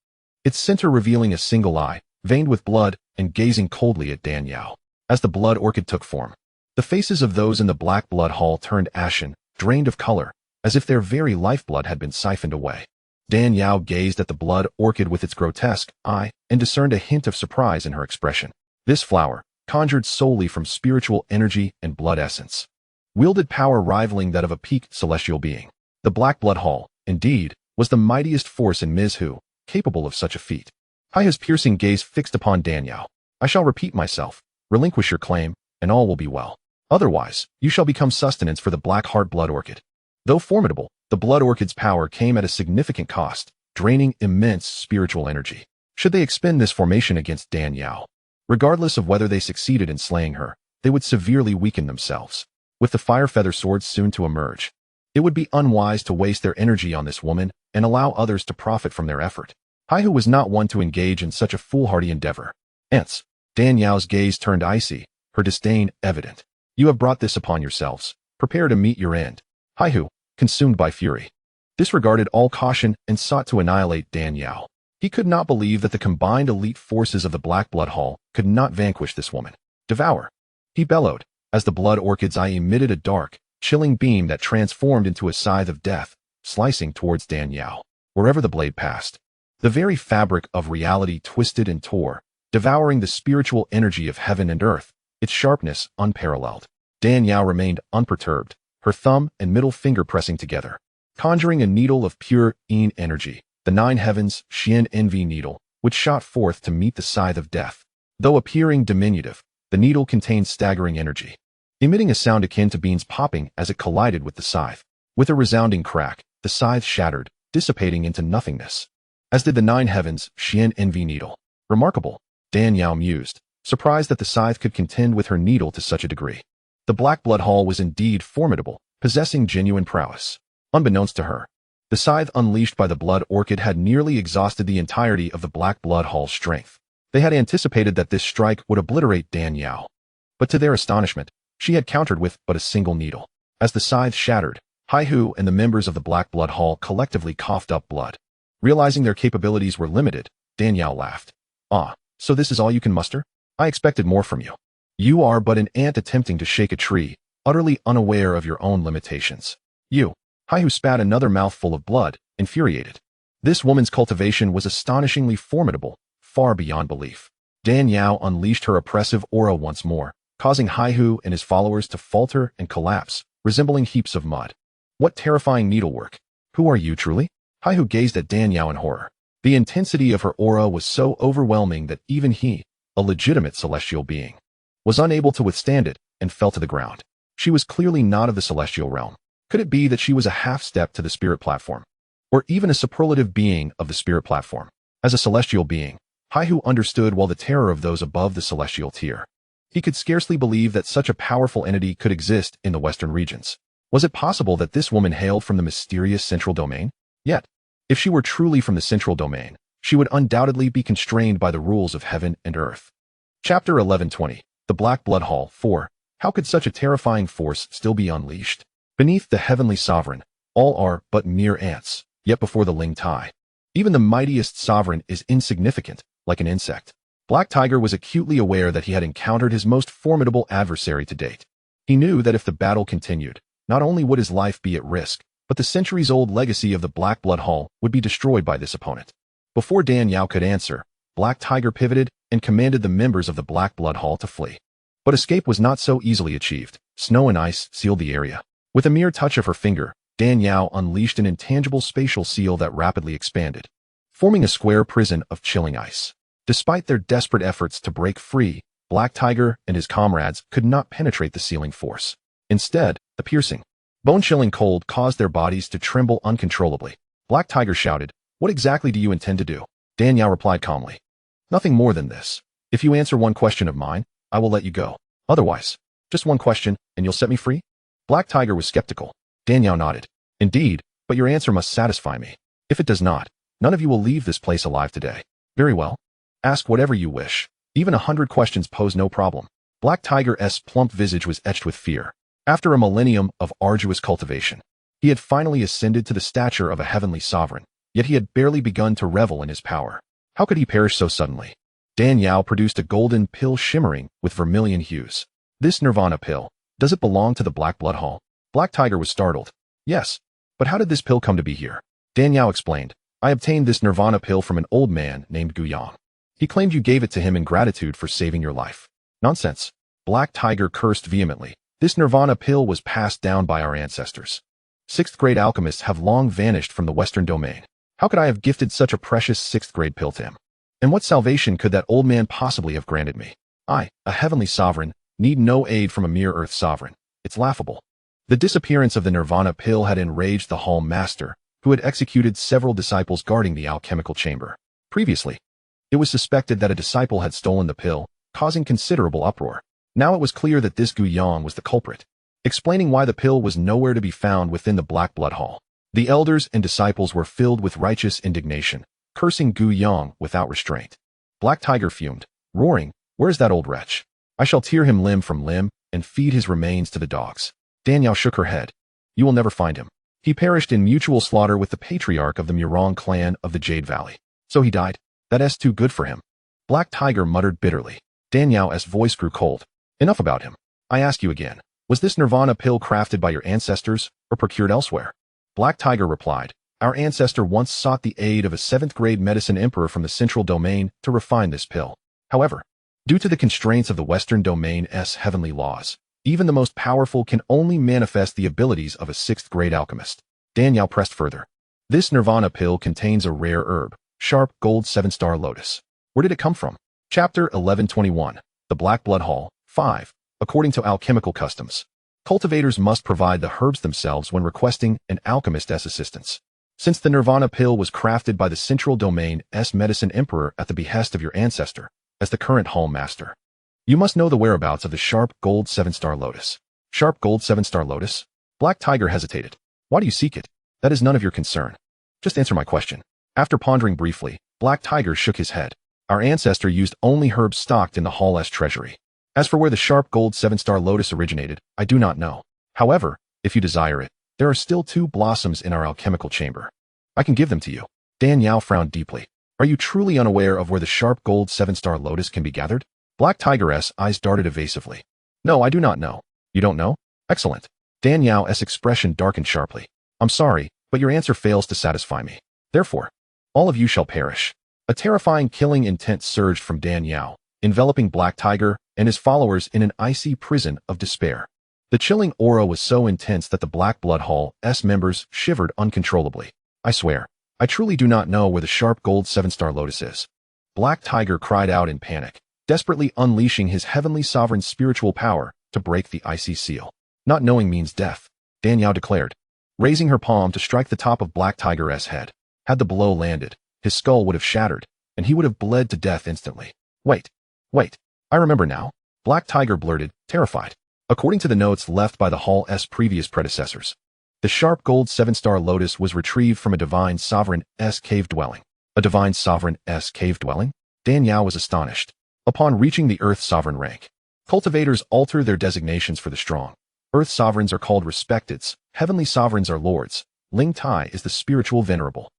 its center revealing a single eye, veined with blood and gazing coldly at Dan Yao. As the blood orchid took form, the faces of those in the Black Blood Hall turned ashen, drained of color, as if their very lifeblood had been siphoned away. Dan Yao gazed at the blood orchid with its grotesque eye and discerned a hint of surprise in her expression. This flower, conjured solely from spiritual energy and blood essence, wielded power rivaling that of a peak celestial being. The Black Blood Hall, indeed, was the mightiest force in Mizhu, capable of such a feat. Haihu's piercing gaze fixed upon Dan Yao. I shall repeat myself. Relinquish your claim, and all will be well. Otherwise, you shall become sustenance for the Black Heart Blood Orchid. Though formidable, the Blood Orchid's power came at a significant cost, draining immense spiritual energy. Should they expend this formation against Dan Yao, regardless of whether they succeeded in slaying her, they would severely weaken themselves. With the fire feather swords soon to emerge, it would be unwise to waste their energy on this woman and allow others to profit from their effort. Haihu was not one to engage in such a foolhardy endeavor. Hence, Dan Yao's gaze turned icy, her disdain evident. You have brought this upon yourselves. Prepare to meet your end. Haihu, consumed by fury, disregarded all caution and sought to annihilate Dan Yao. He could not believe that the combined elite forces of the Black Blood Hall could not vanquish this woman. Devour! He bellowed, as the blood orchid's eye emitted a dark, chilling beam that transformed into a scythe of death, slicing towards Dan Yao. Wherever the blade passed, the very fabric of reality twisted and tore, devouring the spiritual energy of heaven and earth, its sharpness unparalleled. Dan Yao remained unperturbed, her thumb and middle finger pressing together, conjuring a needle of pure yin energy, the nine heavens xianxiaaudiobooks needle, which shot forth to meet the scythe of death. Though appearing diminutive, the needle contained staggering energy, emitting a sound akin to beans popping as it collided with the scythe. With a resounding crack, the scythe shattered, dissipating into nothingness, as did the nine heavens xianxiaaudiobooks needle. Remarkable, Dan Yao mused, surprised that the scythe could contend with her needle to such a degree. The Black Blood Hall was indeed formidable, possessing genuine prowess. Unbeknownst to her, the scythe unleashed by the Blood Orchid had nearly exhausted the entirety of the Black Blood Hall's strength. They had anticipated that this strike would obliterate Dan Yao, but to their astonishment, she had countered with but a single needle. As the scythe shattered, Haihu and the members of the Black Blood Hall collectively coughed up blood. Realizing their capabilities were limited, Danyao laughed. Ah, so this is all you can muster? I expected more from you. You are but an ant attempting to shake a tree, utterly unaware of your own limitations. You. Haihu spat another mouthful of blood, infuriated. This woman's cultivation was astonishingly formidable, far beyond belief. Danyao unleashed her oppressive aura once more, causing Haihu and his followers to falter and collapse, resembling heaps of mud. What terrifying needlework! Who are you truly? Haihu gazed at Danyao in horror. The intensity of her aura was so overwhelming that even he, a legitimate celestial being, was unable to withstand it and fell to the ground. She was clearly not of the celestial realm. Could it be that she was a half-step to the spirit platform? Or even a superlative being of the spirit platform? As a celestial being, Haihu understood well the terror of those above the celestial tier. He could scarcely believe that such a powerful entity could exist in the western regions. Was it possible that this woman hailed from the mysterious central domain? Yet, if she were truly from the central domain, she would undoubtedly be constrained by the rules of heaven and earth. Chapter 1120. The Black Blood Hall 4. How could such a terrifying force still be unleashed? Beneath the heavenly sovereign, all are but mere ants, yet before the Ling Tai, even the mightiest sovereign is insignificant, like an insect. Black Tiger was acutely aware that he had encountered his most formidable adversary to date. He knew that if the battle continued, not only would his life be at risk, but the centuries-old legacy of the Black Blood Hall would be destroyed by this opponent. Before Danyao could answer, Black Tiger pivoted and commanded the members of the Black Blood Hall to flee. But escape was not so easily achieved. Snow and ice sealed the area. With a mere touch of her finger, Danyao unleashed an intangible spatial seal that rapidly expanded, forming a square prison of chilling ice. Despite their desperate efforts to break free, Black Tiger and his comrades could not penetrate the sealing force. Instead, the piercing, bone-chilling cold caused their bodies to tremble uncontrollably. Black Tiger shouted, "What exactly do you intend to do?" Danyao replied calmly, "Nothing more than this. If you answer one question of mine, I will let you go. Otherwise, just one question, and you'll set me free?" Black Tiger was skeptical. Danyao nodded. "Indeed, but your answer must satisfy me. If it does not, none of you will leave this place alive today." "Very well. Ask whatever you wish. Even 100 questions pose no problem." Black Tiger's plump visage was etched with fear. After a millennium of arduous cultivation, he had finally ascended to the stature of a heavenly sovereign, yet he had barely begun to revel in his power. How could he perish so suddenly? Danyao produced a golden pill shimmering with vermilion hues. "This nirvana pill, does it belong to the Black Blood Hall?" Black Tiger was startled. "Yes, but how did this pill come to be here?" Danyao explained, "I obtained this nirvana pill from an old man named Ouyang. He claimed you gave it to him in gratitude for saving your life." "Nonsense." Black Tiger cursed vehemently. "This nirvana pill was passed down by our ancestors. Sixth-grade alchemists have long vanished from the Western domain. How could I have gifted such a precious sixth-grade pill to him? And what salvation could that old man possibly have granted me? I, a heavenly sovereign, need no aid from a mere earth sovereign. It's laughable." The disappearance of the nirvana pill had enraged the hall master, who had executed several disciples guarding the alchemical chamber. Previously, it was suspected that a disciple had stolen the pill, causing considerable uproar. Now it was clear that this Ouyang was the culprit, explaining why the pill was nowhere to be found within the Black Blood Hall. The elders and disciples were filled with righteous indignation, cursing Ouyang without restraint. Black Tiger fumed, roaring, "Where's that old wretch? I shall tear him limb from limb and feed his remains to the dogs." Danyao shook her head. "You will never find him. He perished in mutual slaughter with the patriarch of the Murong clan of the Jade Valley. So he died? That's too good for him." Black Tiger muttered bitterly. Danyao's voice grew cold. "Enough about him. I ask you again, was this nirvana pill crafted by your ancestors or procured elsewhere?" Black Tiger replied, "Our ancestor once sought the aid of a 7th-grade medicine emperor from the central domain to refine this pill. However, due to the constraints of the Western domain's heavenly laws, even the most powerful can only manifest the abilities of a 6th-grade alchemist." Danyao pressed further. "This nirvana pill contains a rare herb, sharp gold 7-star lotus. Where did it come from?" Chapter 1121. The Black Blood Hall 5. According to alchemical customs, cultivators must provide the herbs themselves when requesting an alchemist's assistance. Since the nirvana pill was crafted by the central domain's medicine emperor at the behest of your ancestor, as the current hall master, you must know the whereabouts of the sharp gold 7-star lotus. Sharp gold 7-star lotus? Black Tiger hesitated. "Why do you seek it? That is none of your concern. Just answer my question." After pondering briefly, Black Tiger shook his head. "Our ancestor used only herbs stocked in the hall's treasury. As for where the sharp gold 7-star lotus originated, I do not know. However, if you desire it, there are still 2 blossoms in our alchemical chamber. I can give them to you. Dan Yao frowned deeply. Are you truly unaware of where the sharp gold 7-star lotus can be gathered? Black Tiger's eyes darted evasively. No, I do not know. You don't know? Excellent. Dan Yao's expression darkened sharply. I'm sorry, but your answer fails to satisfy me. Therefore, all of you shall perish. A terrifying killing intent surged from Dan Yao, enveloping Black Tiger and his followers in an icy prison of despair. The chilling aura was so intense that the Black Blood Hall's members shivered uncontrollably. I swear, I truly do not know where the sharp gold 7-star lotus is. Black Tiger cried out in panic, desperately unleashing his heavenly sovereign's spiritual power to break the icy seal. Not knowing means death, Dan Yao declared, raising her palm to strike the top of Black Tiger's head. Had the blow landed, his skull would have shattered, and he would have bled to death instantly. Wait, I remember now, Black Tiger blurted, terrified. According to the notes left by the Hall's previous predecessors, the sharp gold 7-star lotus was retrieved from a divine sovereign's cave dwelling. A divine sovereign's cave dwelling? Dan Yao was astonished. Upon reaching the Earth Sovereign rank, cultivators alter their designations for the strong. Earth sovereigns are called respecteds, heavenly sovereigns are lords, Ling Tai is the spiritual venerable,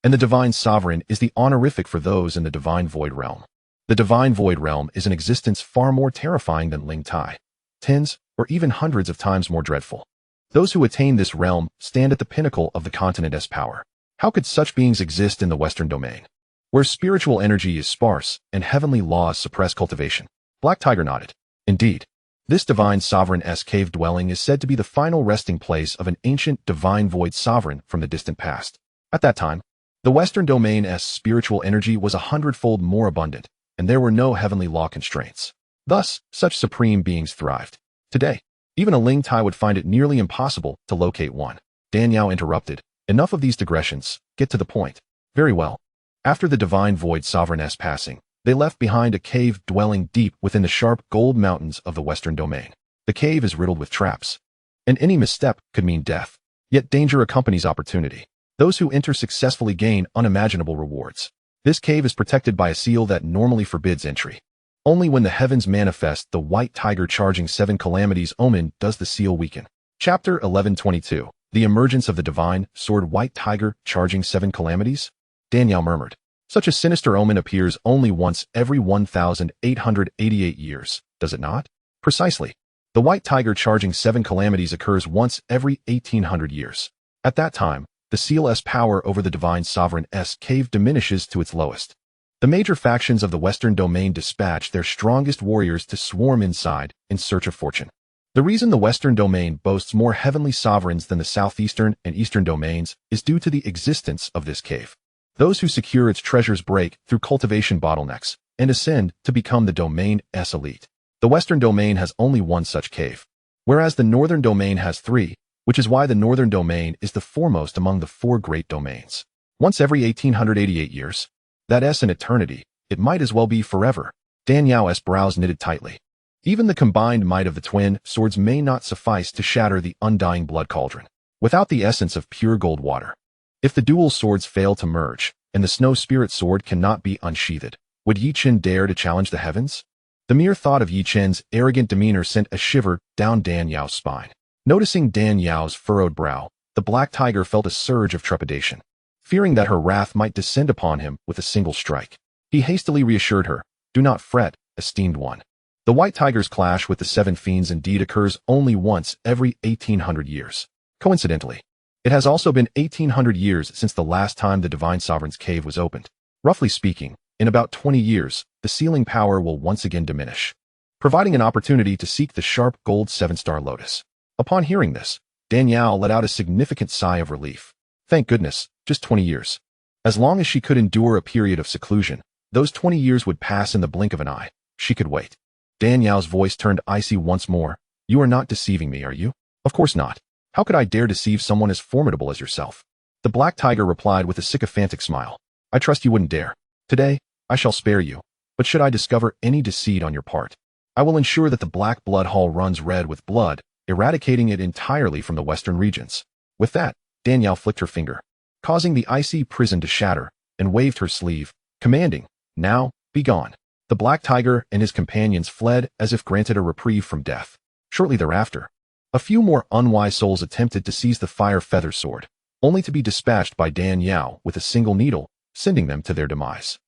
and the divine sovereign is the honorific for those in the divine void realm. The divine void realm is an existence far more terrifying than Ling Tai, tens or even hundreds of times more dreadful. Those who attain this realm stand at the pinnacle of the continent's power. How could such beings exist in the Western domain, where spiritual energy is sparse and heavenly laws suppress cultivation? Black Tiger nodded. Indeed, this divine sovereign's cave dwelling is said to be the final resting place of an ancient divine void sovereign from the distant past. At that time, the Western domain's spiritual energy was 100-fold more abundant, and there were no heavenly law constraints. Thus, such supreme beings thrived. Today, even a Ling Tai would find it nearly impossible to locate one. Dan Yao interrupted. Enough of these digressions, get to the point. Very well. After the divine void sovereign's passing, they left behind a cave dwelling deep within the sharp gold mountains of the Western domain. The cave is riddled with traps, and any misstep could mean death. Yet danger accompanies opportunity. Those who enter successfully gain unimaginable rewards. This cave is protected by a seal that normally forbids entry. Only when the heavens manifest the white tiger charging 7 calamities omen does the seal weaken. Chapter 1122. The emergence of the divine sword white tiger charging 7 calamities? Dan Yao murmured. Such a sinister omen appears only once every 1,888 years, does it not? Precisely. The white tiger charging 7 calamities occurs once every 1,800 years. At that time, the seal's power over the divine sovereign's cave diminishes to its lowest. The major factions of the Western domain dispatch their strongest warriors to swarm inside in search of fortune. The reason the Western domain boasts more heavenly sovereigns than the Southeastern and Eastern domains is due to the existence of this cave. Those who secure its treasures break through cultivation bottlenecks and ascend to become the domain's elite. The Western domain has only one such cave, whereas the Northern domain has 3, which is why the Northern domain is the foremost among the 4 great domains. Once every 1,888 years, that's an eternity, it might as well be forever. Dan Yao's brows knitted tightly. Even the combined might of the twin swords may not suffice to shatter the undying blood cauldron. Without the essence of pure gold water, if the dual swords fail to merge, and the snow spirit sword cannot be unsheathed, would Yi Chen dare to challenge the heavens? The mere thought of Yi Chen's arrogant demeanor sent a shiver down Dan Yao's spine. Noticing Dan Yao's furrowed brow, the black tiger felt a surge of trepidation, fearing that her wrath might descend upon him with a single strike. He hastily reassured her, "Do not fret, esteemed one. The white tiger's clash with the 7 fiends indeed occurs only once every 1,800 years. Coincidentally, it has also been 1,800 years since the last time the Divine Sovereign's cave was opened. Roughly speaking, in about 20 years, the sealing power will once again diminish, providing an opportunity to seek the sharp gold 7-star lotus." Upon hearing this, Dan Yao let out a significant sigh of relief. Thank goodness, just 20 years. As long as she could endure a period of seclusion, those 20 years would pass in the blink of an eye. She could wait. Dan Yao's voice turned icy once more. "You are not deceiving me, are you?" "Of course not. How could I dare deceive someone as formidable as yourself?" The black tiger replied with a sycophantic smile. "I trust you wouldn't dare. Today, I shall spare you, but should I discover any deceit on your part, I will ensure that the black blood hall runs red with blood, eradicating it entirely from the western regions." With that, Dan Yao flicked her finger, causing the icy prison to shatter, and waved her sleeve, commanding, "Now, be gone." The Black Tiger and his companions fled as if granted a reprieve from death. Shortly thereafter, a few more unwise souls attempted to seize the fire feather sword, only to be dispatched by Dan Yao with a single needle, sending them to their demise.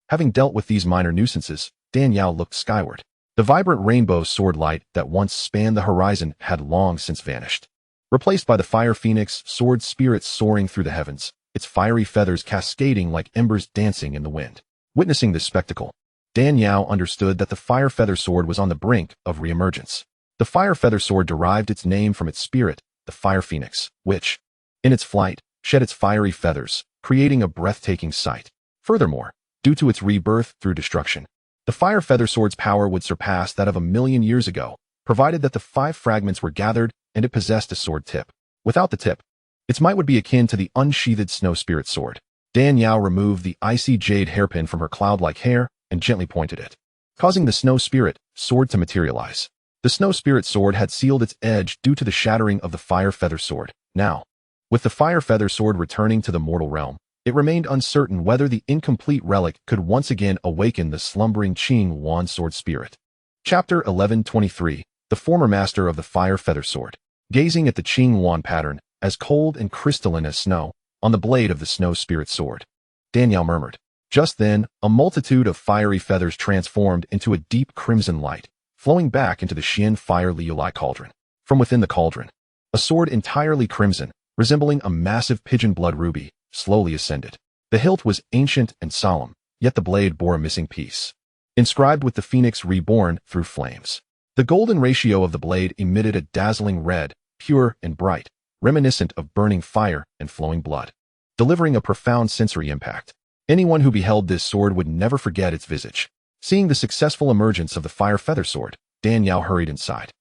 Having dealt with these minor nuisances, Dan Yao looked skyward. The vibrant rainbow sword light that once spanned the horizon had long since vanished, replaced by the fire phoenix sword spirit soaring through the heavens, its fiery feathers cascading like embers dancing in the wind. Witnessing this spectacle, Dan Yao understood that the fire feather sword was on the brink of reemergence. The fire feather sword derived its name from its spirit, the fire phoenix, which, in its flight, shed its fiery feathers, creating a breathtaking sight. Furthermore, due to its rebirth through destruction, the fire feather sword's power would surpass that of 1,000,000 years ago, provided that the 5 fragments were gathered and it possessed a sword tip. Without the tip, its might would be akin to the unsheathed snow spirit sword. Dan Yao removed the icy jade hairpin from her cloud-like hair and gently pointed it, causing the snow spirit sword to materialize. The snow spirit sword had sealed its edge due to the shattering of the fire feather sword. Now, with the fire feather sword returning to the mortal realm, it remained uncertain whether the incomplete relic could once again awaken the slumbering Qing Yuan sword spirit. Chapter 1123. The former master of the fire feather sword. Gazing at the Qing Yuan pattern, as cold and crystalline as snow, on the blade of the snow spirit sword, Dan Yao murmured. Just then, a multitude of fiery feathers transformed into a deep crimson light, flowing back into the Xian fire liuli cauldron. From within the cauldron, a sword entirely crimson, resembling a massive pigeon blood ruby, slowly ascended. The hilt was ancient and solemn, yet the blade bore a missing piece, inscribed with the phoenix reborn through flames. The golden ratio of the blade emitted a dazzling red, pure and bright, reminiscent of burning fire and flowing blood, delivering a profound sensory impact. Anyone who beheld this sword would never forget its visage. Seeing the successful emergence of the fire feather sword, Dan Yao hurried inside.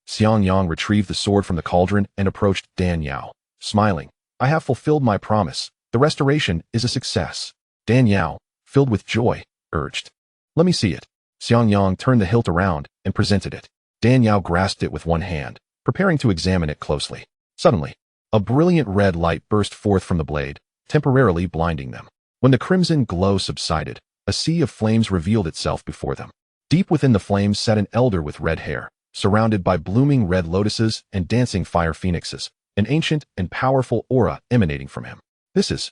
Xianxiang retrieved the sword from the cauldron and approached Dan Yao, smiling. I have fulfilled my promise. The restoration is a success. Dan Yao, filled with joy, urged. Let me see it. Xianxiang turned the hilt around and presented it. Dan Yao grasped it with one hand, preparing to examine it closely. Suddenly, a brilliant red light burst forth from the blade, temporarily blinding them. When the crimson glow subsided, a sea of flames revealed itself before them. Deep within the flames sat an elder with red hair, surrounded by blooming red lotuses and dancing fire phoenixes, an ancient and powerful aura emanating from him. This is...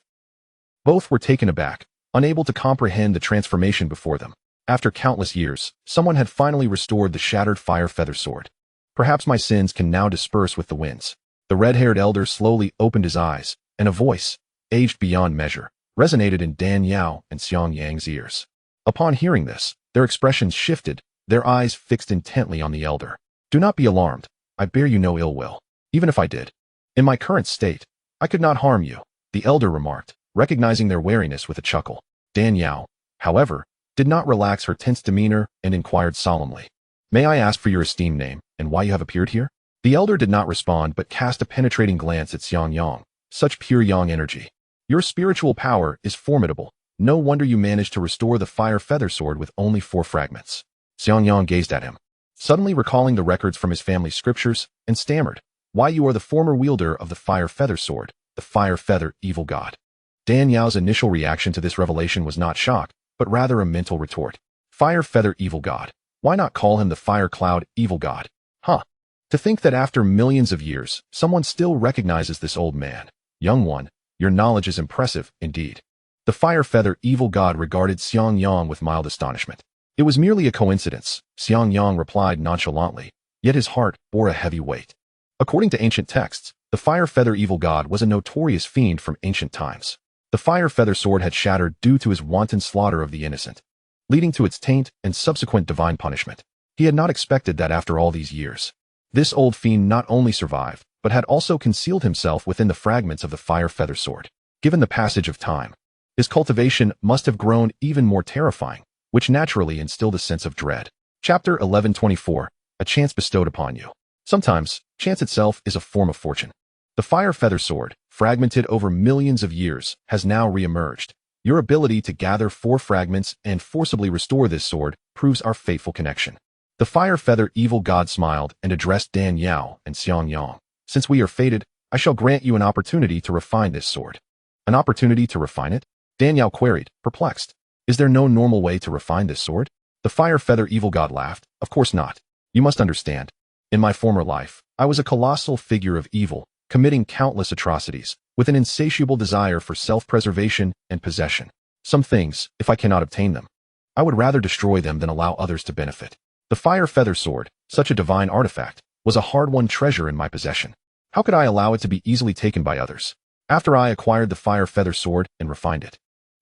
Both were taken aback, unable to comprehend the transformation before them. After countless years, someone had finally restored the shattered fire feather sword. Perhaps my sins can now disperse with the winds. The red-haired elder slowly opened his eyes, and a voice, aged beyond measure, resonated in Dan Yao and Xiangyang's ears. Upon hearing this, their expressions shifted, their eyes fixed intently on the elder. Do not be alarmed. I bear you no ill will. Even if I did, in my current state, I could not harm you, the elder remarked, recognizing their wariness with a chuckle. Dan Yao, however, did not relax her tense demeanor and inquired solemnly. May I ask for your esteemed name and why you have appeared here? The elder did not respond but cast a penetrating glance at Xiangyang. Such pure yang energy. Your spiritual power is formidable. No wonder you managed to restore the fire feather sword with only 4 fragments. Xiangyang gazed at him, suddenly recalling the records from his family scriptures, and stammered, Why, you are the former wielder of the fire feather sword, the fire feather evil god. Dan Yao's initial reaction to this revelation was not shock, but rather a mental retort. Fire feather evil god. Why not call him the fire cloud evil god? Huh. To think that after millions of years, someone still recognizes this old man. Young one, your knowledge is impressive, indeed. The fire feather evil god regarded Xiangyang with mild astonishment. It was merely a coincidence, Xiangyang replied nonchalantly, yet his heart bore a heavy weight. According to ancient texts, the fire feather evil god was a notorious fiend from ancient times. The fire feather sword had shattered due to his wanton slaughter of the innocent, leading to its taint and subsequent divine punishment. He had not expected that after all these years. This old fiend not only survived, but had also concealed himself within the fragments of the fire feather sword. Given the passage of time, his cultivation must have grown even more terrifying, which naturally instilled a sense of dread. Chapter 1124. A chance bestowed upon you. Sometimes, chance itself is a form of fortune. The fire feather sword, fragmented over millions of years, has now re-emerged. Your ability to gather 4 fragments and forcibly restore this sword proves our fateful connection. The fire feather evil god smiled and addressed Dan Yao and Xiangyang. Since we are fated, I shall grant you an opportunity to refine this sword. An opportunity to refine it? Dan Yao queried, perplexed. Is there no normal way to refine this sword? The fire feather evil god laughed. Of course not. You must understand. In my former life, I was a colossal figure of evil, committing countless atrocities, with an insatiable desire for self-preservation and possession. Some things, if I cannot obtain them, I would rather destroy them than allow others to benefit. The fire feather sword, such a divine artifact, was a hard-won treasure in my possession. How could I allow it to be easily taken by others? After I acquired the fire feather sword and refined it,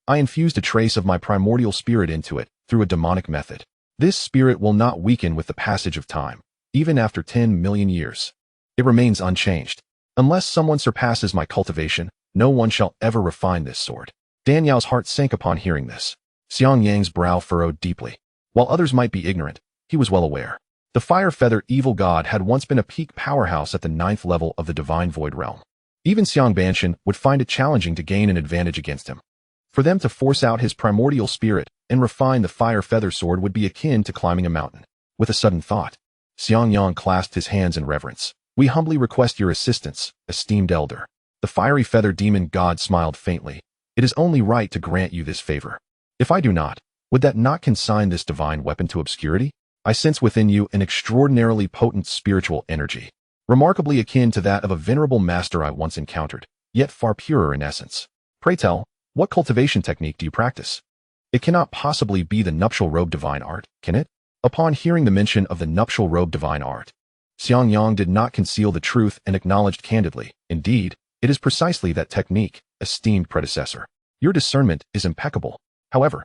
I infused a trace of my primordial spirit into it through a demonic method. This spirit will not weaken with the passage of time, even after 10 million years. It remains unchanged. Unless someone surpasses my cultivation, no one shall ever refine this sword. Dan Yao's heart sank upon hearing this. Xiang Yang's brow furrowed deeply. While others might be ignorant, he was well aware. The fire feather evil god had once been a peak powerhouse at the 9th level of the divine void realm. Even Xiang Banshan would find it challenging to gain an advantage against him. For them to force out his primordial spirit and refine the fire feather sword would be akin to climbing a mountain. With a sudden thought, Xiang Yang clasped his hands in reverence. We humbly request your assistance, esteemed elder. The fiery feather demon god smiled faintly. It is only right to grant you this favor. If I do not, would that not consign this divine weapon to obscurity? I sense within you an extraordinarily potent spiritual energy, remarkably akin to that of a venerable master I once encountered, yet far purer in essence. Pray tell, what cultivation technique do you practice? It cannot possibly be the nuptial robe divine art, can it? Upon hearing the mention of the nuptial robe divine art, Xiang Yang did not conceal the truth and acknowledged candidly. Indeed, it is precisely that technique, esteemed predecessor. Your discernment is impeccable. However,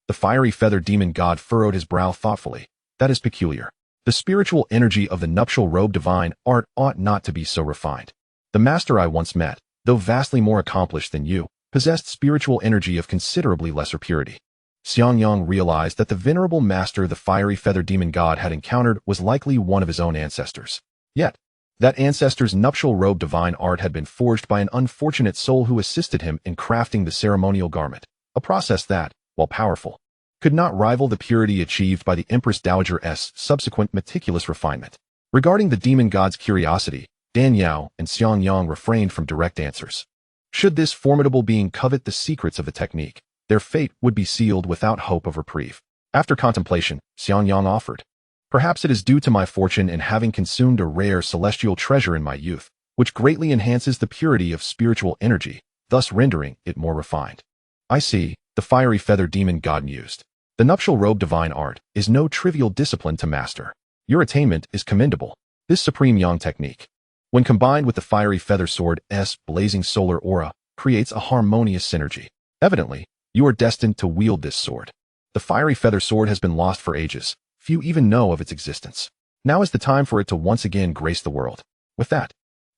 the fiery feather demon god furrowed his brow thoughtfully. That is peculiar. The spiritual energy of the nuptial robe divine art ought not to be so refined. The master I once met, though vastly more accomplished than you, possessed spiritual energy of considerably lesser purity. Xiang Yang realized that the venerable master the fiery feather demon god had encountered was likely one of his own ancestors. Yet, that ancestor's nuptial robe divine art had been forged by an unfortunate soul who assisted him in crafting the ceremonial garment, a process that, while powerful, could not rival the purity achieved by the Empress Dowager's subsequent meticulous refinement. Regarding the demon god's curiosity, Dan Yao and Xiang Yang refrained from direct answers. Should this formidable being covet the secrets of the technique, their fate would be sealed without hope of reprieve. After contemplation, Xiang Yang offered, perhaps it is due to my fortune in having consumed a rare celestial treasure in my youth, which greatly enhances the purity of spiritual energy, thus rendering it more refined. I see, the fiery feather demon god mused. The nuptial robe divine art is no trivial discipline to master. Your attainment is commendable. This supreme yang technique, when combined with the fiery feather sword's blazing solar aura, creates a harmonious synergy. Evidently, you are destined to wield this sword. The fiery feather sword has been lost for ages. Few even know of its existence. Now is the time for it to once again grace the world. With that,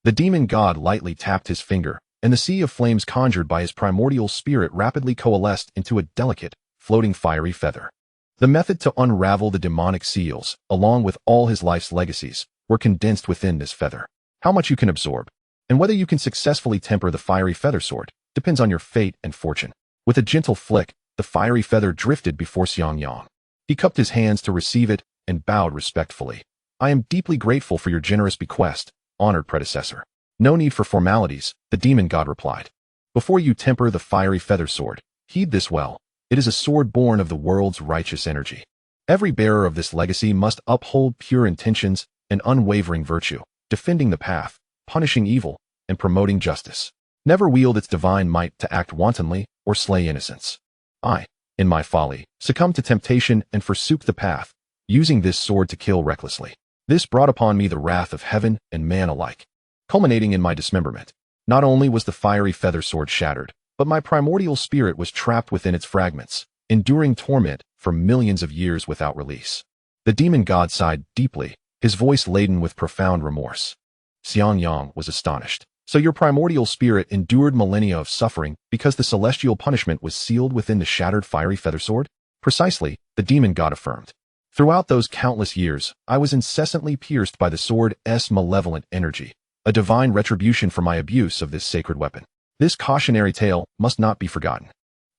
the demon god lightly tapped his finger, and the sea of flames conjured by his primordial spirit rapidly coalesced into a delicate, floating fiery feather. The method to unravel the demonic seals, along with all his life's legacies, were condensed within this feather. How much you can absorb, and whether you can successfully temper the fiery feather sword, depends on your fate and fortune. With a gentle flick, the fiery feather drifted before Xiang Yang. He cupped his hands to receive it and bowed respectfully. I am deeply grateful for your generous bequest, honored predecessor. No need for formalities, the demon god replied. Before you temper the fiery feather sword, heed this well. It is a sword born of the world's righteous energy. Every bearer of this legacy must uphold pure intentions and unwavering virtue, defending the path, punishing evil, and promoting justice. Never wield its divine might to act wantonly or slay innocents. I, in my folly, succumbed to temptation and forsook the path, using this sword to kill recklessly. This brought upon me the wrath of heaven and man alike, culminating in my dismemberment. Not only was the fiery feather sword shattered, but my primordial spirit was trapped within its fragments, enduring torment for millions of years without release. The demon god sighed deeply, his voice laden with profound remorse. Xiang Yang was astonished. So your primordial spirit endured millennia of suffering because the celestial punishment was sealed within the shattered fiery feather sword? Precisely, the demon god affirmed. Throughout those countless years, I was incessantly pierced by the sword's malevolent energy, a divine retribution for my abuse of this sacred weapon. This cautionary tale must not be forgotten.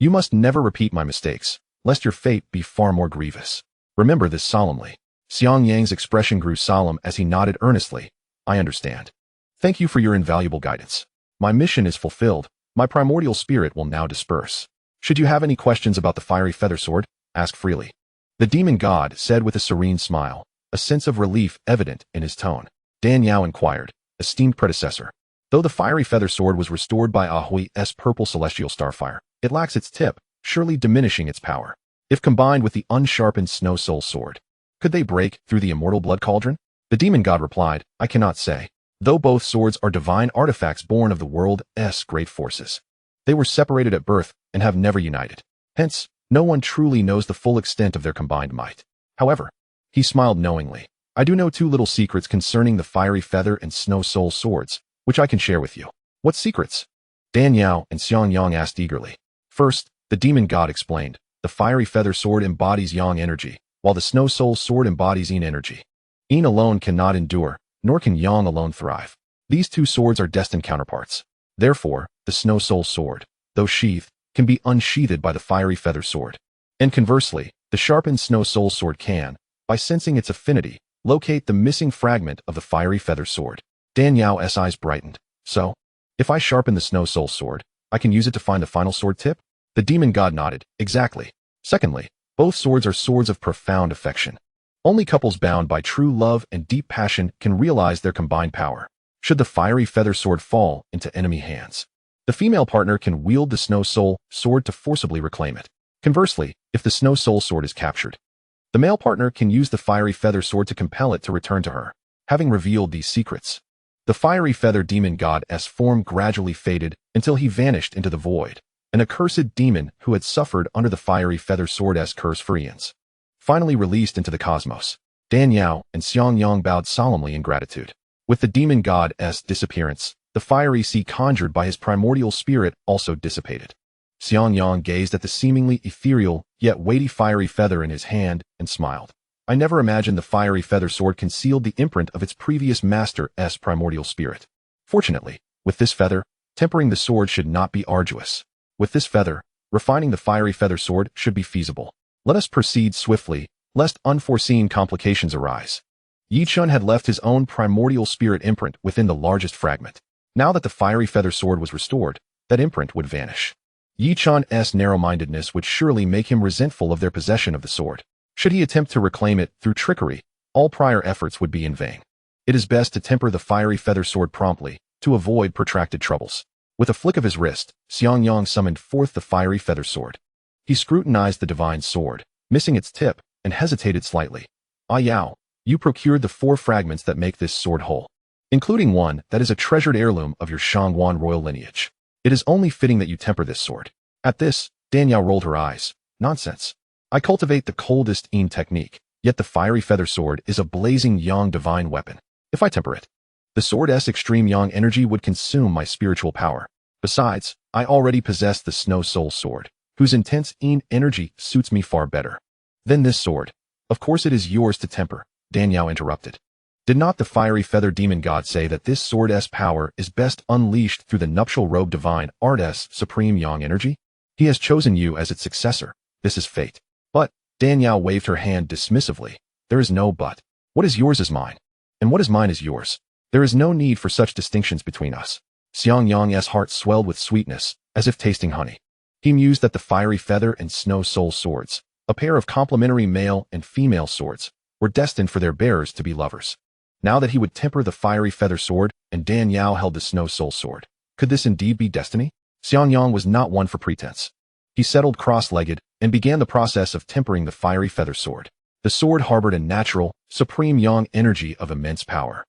You must never repeat my mistakes, lest your fate be far more grievous. Remember this solemnly. Xiang Yang's expression grew solemn as he nodded earnestly. I understand. Thank you for your invaluable guidance. My mission is fulfilled. My primordial spirit will now disperse. Should you have any questions about the fiery feather sword, ask freely. The demon god said with a serene smile, a sense of relief evident in his tone. Dan Yao inquired, esteemed predecessor. Though the fiery feather sword was restored by Ahui's purple celestial starfire, it lacks its tip, surely diminishing its power. If combined with the unsharpened snow soul sword, could they break through the immortal blood cauldron? The demon god replied, I cannot say. Though both swords are divine artifacts born of the world's great forces, they were separated at birth and have never united. Hence, no one truly knows the full extent of their combined might. However, he smiled knowingly. I do know 2 little secrets concerning the fiery feather and snow soul swords, which I can share with you. What secrets? Dan Yao and Xianxiang asked eagerly. First, the demon god explained, the fiery feather sword embodies yang energy, while the snow soul sword embodies yin energy. Yin alone cannot endure, nor can yang alone thrive. These 2 swords are destined counterparts. Therefore, the snow soul sword, though sheathed, can be unsheathed by the fiery feather sword. And conversely, the sharpened snow soul sword can, by sensing its affinity, locate the missing fragment of the fiery feather sword. Dan Yao's eyes brightened. So, if I sharpen the snow soul sword, I can use it to find the final sword tip? The demon god nodded. Exactly. Secondly, both swords are swords of profound affection. Only couples bound by true love and deep passion can realize their combined power. Should the fiery feather sword fall into enemy hands, the female partner can wield the snow soul sword to forcibly reclaim it. Conversely, if the snow soul sword is captured, the male partner can use the fiery feather sword to compel it to return to her. Having revealed these secrets, the fiery feather demon god's form gradually faded until he vanished into the void, an accursed demon who had suffered under the fiery feather sword's curse for eons. Finally released into the cosmos, Dan Yao and Xianxiang bowed solemnly in gratitude. With the demon god's disappearance, the fiery sea conjured by his primordial spirit also dissipated. Xianxiang gazed at the seemingly ethereal, yet weighty fiery feather in his hand and smiled. I never imagined the fiery feather sword concealed the imprint of its previous master's primordial spirit. Fortunately, with this feather, tempering the sword should not be arduous. With this feather, refining the fiery feather sword should be feasible. Let us proceed swiftly, lest unforeseen complications arise. Yi Chun had left his own primordial spirit imprint within the largest fragment. Now that the fiery feather sword was restored, that imprint would vanish. Yi Chun's narrow-mindedness would surely make him resentful of their possession of the sword. Should he attempt to reclaim it through trickery, all prior efforts would be in vain. It is best to temper the fiery feather sword promptly, to avoid protracted troubles. With a flick of his wrist, Xianxiang summoned forth the fiery feather sword. He scrutinized the divine sword, missing its tip, and hesitated slightly. Ah Yao, you procured the 4 fragments that make this sword whole, including one that is a treasured heirloom of your Shangwan royal lineage. It is only fitting that you temper this sword. At this, Dan Yao rolled her eyes. Nonsense. I cultivate the coldest Yin technique, yet the fiery feather sword is a blazing yang divine weapon. If I temper it, the sword's extreme yang energy would consume my spiritual power. Besides, I already possess the snow soul sword, whose intense Yin energy suits me far better than this sword. Of course it is yours to temper, Dan Yao interrupted. Did not the fiery feather demon god say that this sword's power is best unleashed through the nuptial robe divine art's supreme yang energy? He has chosen you as its successor. This is fate. But, Dan Yao waved her hand dismissively. There is no but. What is yours is mine, and what is mine is yours. There is no need for such distinctions between us. Xianxiang's heart swelled with sweetness, as if tasting honey. He mused that the fiery feather and snow soul swords, a pair of complementary male and female swords, were destined for their bearers to be lovers. Now that he would temper the fiery feather sword and Dan Yao held the snow soul sword, could this indeed be destiny? Xianxiang was not one for pretense. He settled cross-legged and began the process of tempering the fiery feather sword. The sword harbored a natural, supreme yang energy of immense power.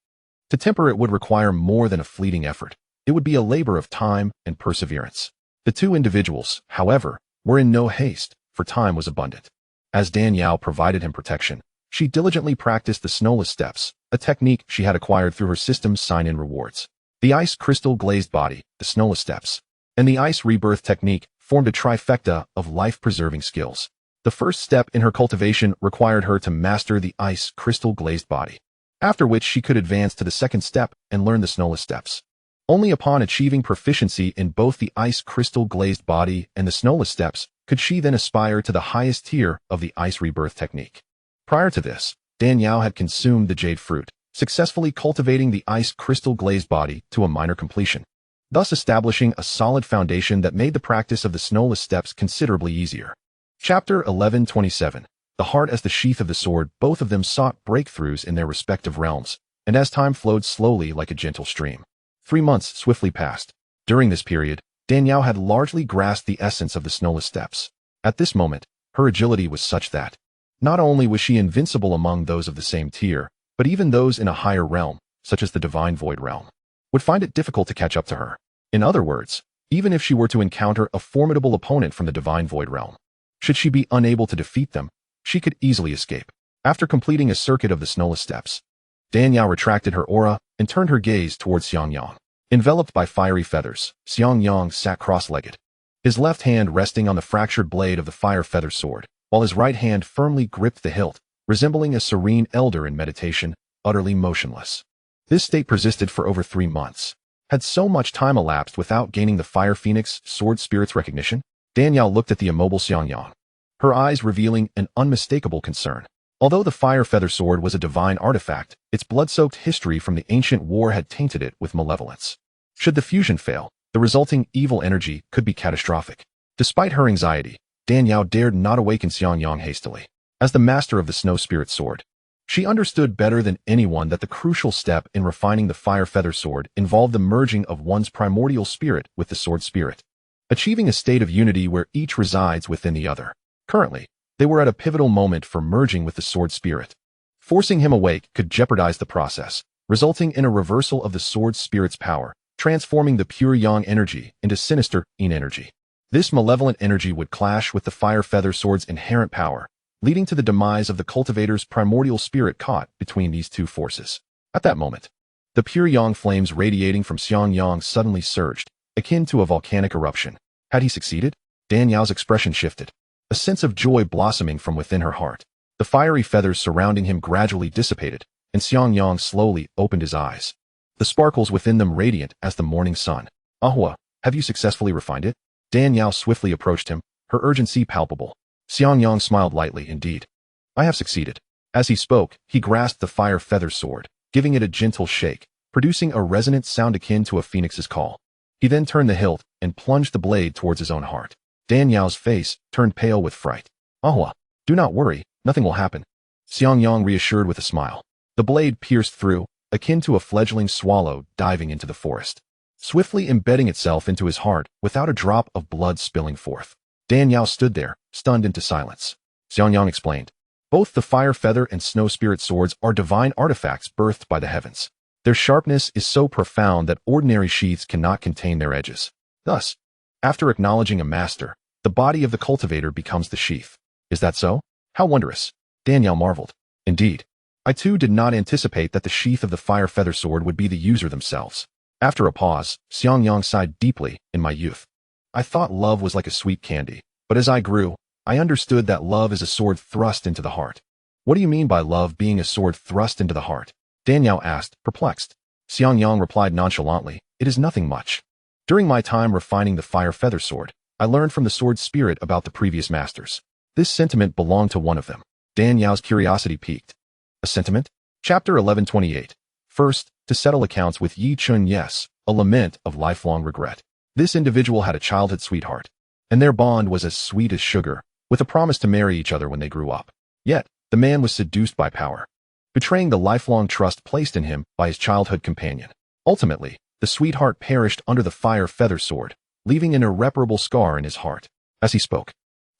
To temper it would require more than a fleeting effort. It would be a labor of time and perseverance. The 2 individuals, however, were in no haste, for time was abundant. As Dan Yao provided him protection, she diligently practiced the snowless steps, a technique she had acquired through her system's sign-in rewards. The ice crystal glazed body, the snowless steps, and the ice rebirth technique formed a trifecta of life-preserving skills. The first step in her cultivation required her to master the ice crystal glazed body, after which she could advance to the second step and learn the snowless steps. Only upon achieving proficiency in both the ice crystal glazed body and the snowless steps could she then aspire to the highest tier of the ice rebirth technique. Prior to this, Dan Yao had consumed the jade fruit, successfully cultivating the ice crystal glazed body to a minor completion, thus establishing a solid foundation that made the practice of the snowless steps considerably easier. Chapter 11:27. the heart as the sheath of the sword. Both of them sought breakthroughs in their respective realms, and as time flowed slowly like a gentle stream. 3 months swiftly passed. During this period, Danielle had largely grasped the essence of the snowless steppes. At this moment, her agility was such that not only was she invincible among those of the same tier, but even those in a higher realm, such as the divine void realm, would find it difficult to catch up to her. In other words, even if she were to encounter a formidable opponent from the divine void realm, should she be unable to defeat them, she could easily escape. After completing a circuit of the snowless steppes, Danielle retracted her aura and turned her gaze towards Xiangyang. Enveloped by fiery feathers, Xiangyang sat cross-legged, his left hand resting on the fractured blade of the fire feather sword, while his right hand firmly gripped the hilt, resembling a serene elder in meditation, utterly motionless. This state persisted for over 3 months. Had so much time elapsed without gaining the fire phoenix sword spirit's recognition? Danielle looked at the immobile Xiangyang, her eyes revealing an unmistakable concern. Although the fire feather sword was a divine artifact, its blood-soaked history from the ancient war had tainted it with malevolence. Should the fusion fail, the resulting evil energy could be catastrophic. Despite her anxiety, Danielle dared not awaken Xiangyang hastily. As the master of the snow spirit sword, she understood better than anyone that the crucial step in refining the fire feather sword involved the merging of one's primordial spirit with the sword spirit, achieving a state of unity where each resides within the other. Currently, they were at a pivotal moment for merging with the sword spirit. Forcing him awake could jeopardize the process, resulting in a reversal of the sword spirit's power, transforming the pure yang energy into sinister yin energy. This malevolent energy would clash with the fire feather sword's inherent power, leading to the demise of the cultivator's primordial spirit caught between these two forces. At that moment, the pure yang flames radiating from Xiangyang suddenly surged, akin to a volcanic eruption. Had he succeeded? Danielle's expression shifted, a sense of joy blossoming from within her heart. The fiery feathers surrounding him gradually dissipated, and Xiangyang slowly opened his eyes, the sparkles within them radiant as the morning sun. Ahua, have you successfully refined it? Danielle swiftly approached him, her urgency palpable. Xiangyang smiled lightly. Indeed, I have succeeded. As he spoke, he grasped the fire feather sword, giving it a gentle shake, producing a resonant sound akin to a phoenix's call. He then turned the hilt and plunged the blade towards his own heart. Danielle's face turned pale with fright. Ahua, do not worry, nothing will happen. Xiangyang reassured with a smile. The blade pierced through, akin to a fledgling swallow diving into the forest, swiftly embedding itself into his heart without a drop of blood spilling forth. Danielle stood there, stunned into silence. Xiangyang explained, both the fire feather and snow spirit swords are divine artifacts birthed by the heavens. Their sharpness is so profound that ordinary sheaths cannot contain their edges. Thus, after acknowledging a master, the body of the cultivator becomes the sheath. Is that so? How wondrous! Danielle marveled. Indeed, I too did not anticipate that the sheath of the fire feather sword would be the user themselves. After a pause, Xiangyang sighed deeply. In my youth, I thought love was like a sweet candy, but as I grew, I understood that love is a sword thrust into the heart. What do you mean by love being a sword thrust into the heart? Danielle asked, perplexed. Xiangyang replied nonchalantly, it is nothing much. During my time refining the fire feather sword, I learned from the sword spirit about the previous masters. This sentiment belonged to one of them. Danielle's curiosity piqued. A sentiment? Chapter 1128. First, to settle accounts with Yi Chun. Yes, a lament of lifelong regret. This individual had a childhood sweetheart, and their bond was as sweet as sugar, with a promise to marry each other when they grew up. Yet, the man was seduced by power, betraying the lifelong trust placed in him by his childhood companion. Ultimately, the sweetheart perished under the fire feather sword, leaving an irreparable scar in his heart. As he spoke,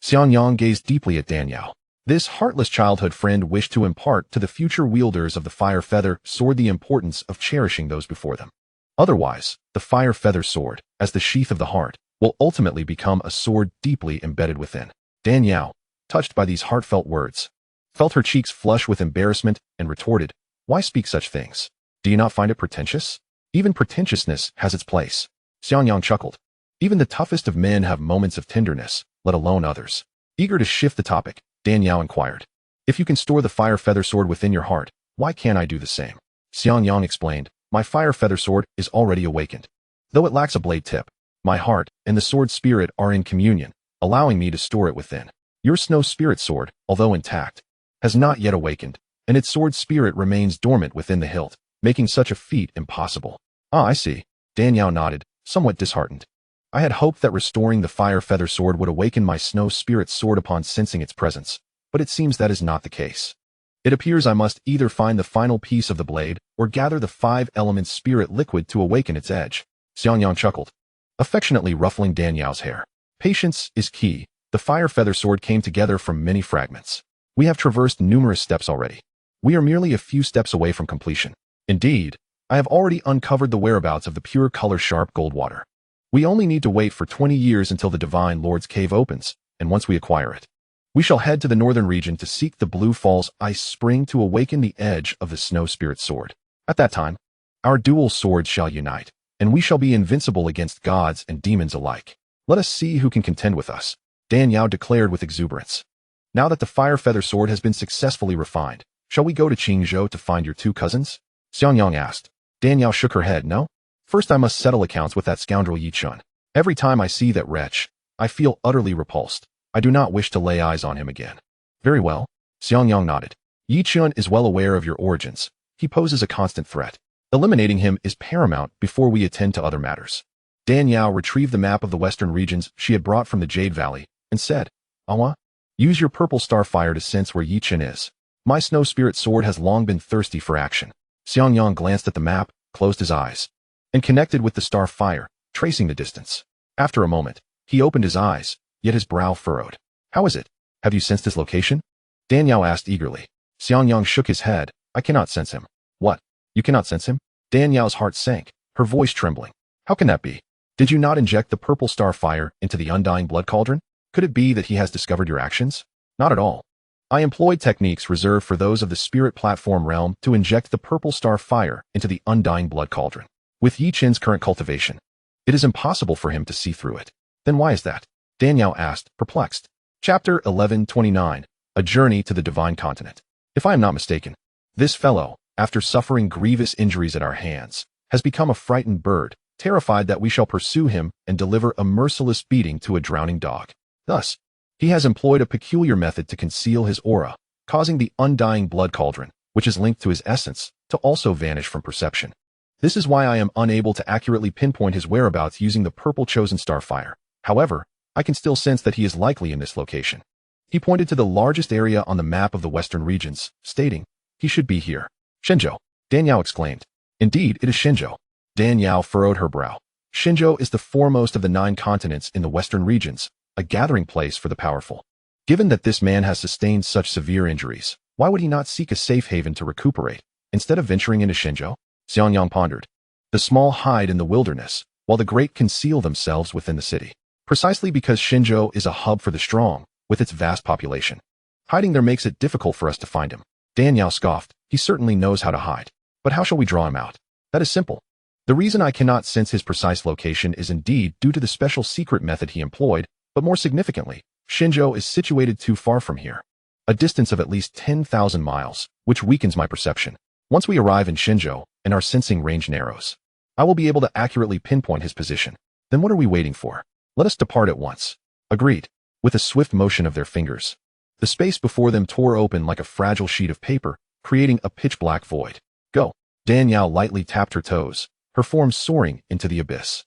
Xiangyang gazed deeply at Danielle. This heartless childhood friend wished to impart to the future wielders of the fire feather sword the importance of cherishing those before them. Otherwise, the fire feather sword, as the sheath of the heart, will ultimately become a sword deeply embedded within. Danielle, touched by these heartfelt words, felt her cheeks flush with embarrassment and retorted, why speak such things? Do you not find it pretentious? Even pretentiousness has its place. Xiangyang chuckled. Even the toughest of men have moments of tenderness, let alone others. Eager to shift the topic, Danielle inquired, if you can store the fire feather sword within your heart, why can't I do the same? Xiangyang explained, my fire feather sword is already awakened. Though it lacks a blade tip, my heart and the sword spirit are in communion, allowing me to store it within. Your snow spirit sword, although intact, has not yet awakened, and its sword spirit remains dormant within the hilt, making such a feat impossible. Ah, I see. Danielle nodded, somewhat disheartened. I had hoped that restoring the fire feather sword would awaken my snow spirit sword upon sensing its presence, but but it seems that is not the case. It appears I must either find the final piece of the blade or gather the 5-element spirit liquid to awaken its edge. Xianxiang chuckled, affectionately ruffling Dan Yao's hair. Patience is key. The fire feather sword came together from many fragments. We have traversed numerous steps already. We are merely a few steps away from completion. Indeed, I have already uncovered the whereabouts of the pure color-sharp gold water. We only need to wait for 20 years until the Divine Lord's cave opens, and once we acquire it, we shall head to the northern region to seek the Blue Falls ice spring to awaken the edge of the snow spirit sword. At that time, our dual swords shall unite, and we shall be invincible against gods and demons alike. Let us see who can contend with us, Dan Yao declared with exuberance. Now that the fire feather sword has been successfully refined, shall we go to Qingzhou to find your two cousins? Xianxiang asked. Dan Yao shook her head. No. First I must settle accounts with that scoundrel Yi Chun. Every time I see that wretch, I feel utterly repulsed. I do not wish to lay eyes on him again. Very well. Xianxiang nodded. Yi Chun is well aware of your origins. He poses a constant threat. Eliminating him is paramount before we attend to other matters. Dan Yao retrieved the map of the western regions she had brought from the Jade Valley and said, Awa, use your purple star fire to sense where Yi Chun is. My snow spirit sword has long been thirsty for action. Xianxiang glanced at the map, closed his eyes, and connected with the star fire, tracing the distance. After a moment, he opened his eyes, yet his brow furrowed. How is it? Have you sensed his location? Dan Yao asked eagerly. Xianxiang shook his head. I cannot sense him. What? You cannot sense him? Dan Yao's heart sank, her voice trembling. How can that be? Did you not inject the purple star fire into the undying blood cauldron? Could it be that he has discovered your actions? Not at all. I employed techniques reserved for those of the spirit platform realm to inject the purple star fire into the undying blood cauldron. With Yi Chen's current cultivation, it is impossible for him to see through it. Then why is that? Dan Yao asked, perplexed. Chapter 1129, A Journey to the Divine Continent. If I am not mistaken, this fellow, after suffering grievous injuries at our hands, has become a frightened bird, terrified that we shall pursue him and deliver a merciless beating to a drowning dog. Thus, he has employed a peculiar method to conceal his aura, causing the undying blood cauldron, which is linked to his essence, to also vanish from perception. This is why I am unable to accurately pinpoint his whereabouts using the purple chosen star fire. However, I can still sense that he is likely in this location. He pointed to the largest area on the map of the western regions, stating, he should be here. Shenzhou, Dan Yao exclaimed. Indeed, it is Shenzhou. Dan Yao furrowed her brow. Shenzhou is the foremost of the 9 continents in the western regions, a gathering place for the powerful. Given that this man has sustained such severe injuries, why would he not seek a safe haven to recuperate, instead of venturing into Shenzhou? Xianxiang pondered. The small hide in the wilderness, while the great conceal themselves within the city. Precisely because Shenzhou is a hub for the strong, with its vast population. Hiding there makes it difficult for us to find him. Dan Yao scoffed. He certainly knows how to hide. But how shall we draw him out? That is simple. The reason I cannot sense his precise location is indeed due to the special secret method he employed, but more significantly, Shenzhou is situated too far from here. A distance of at least 10,000 miles, which weakens my perception. Once we arrive in Shenzhou, and our sensing range narrows, I will be able to accurately pinpoint his position. Then what are we waiting for? Let us depart at once. Agreed. With a swift motion of their fingers, the space before them tore open like a fragile sheet of paper, creating a pitch-black void. Go. Dan Yao lightly tapped her toes, her form soaring into the abyss.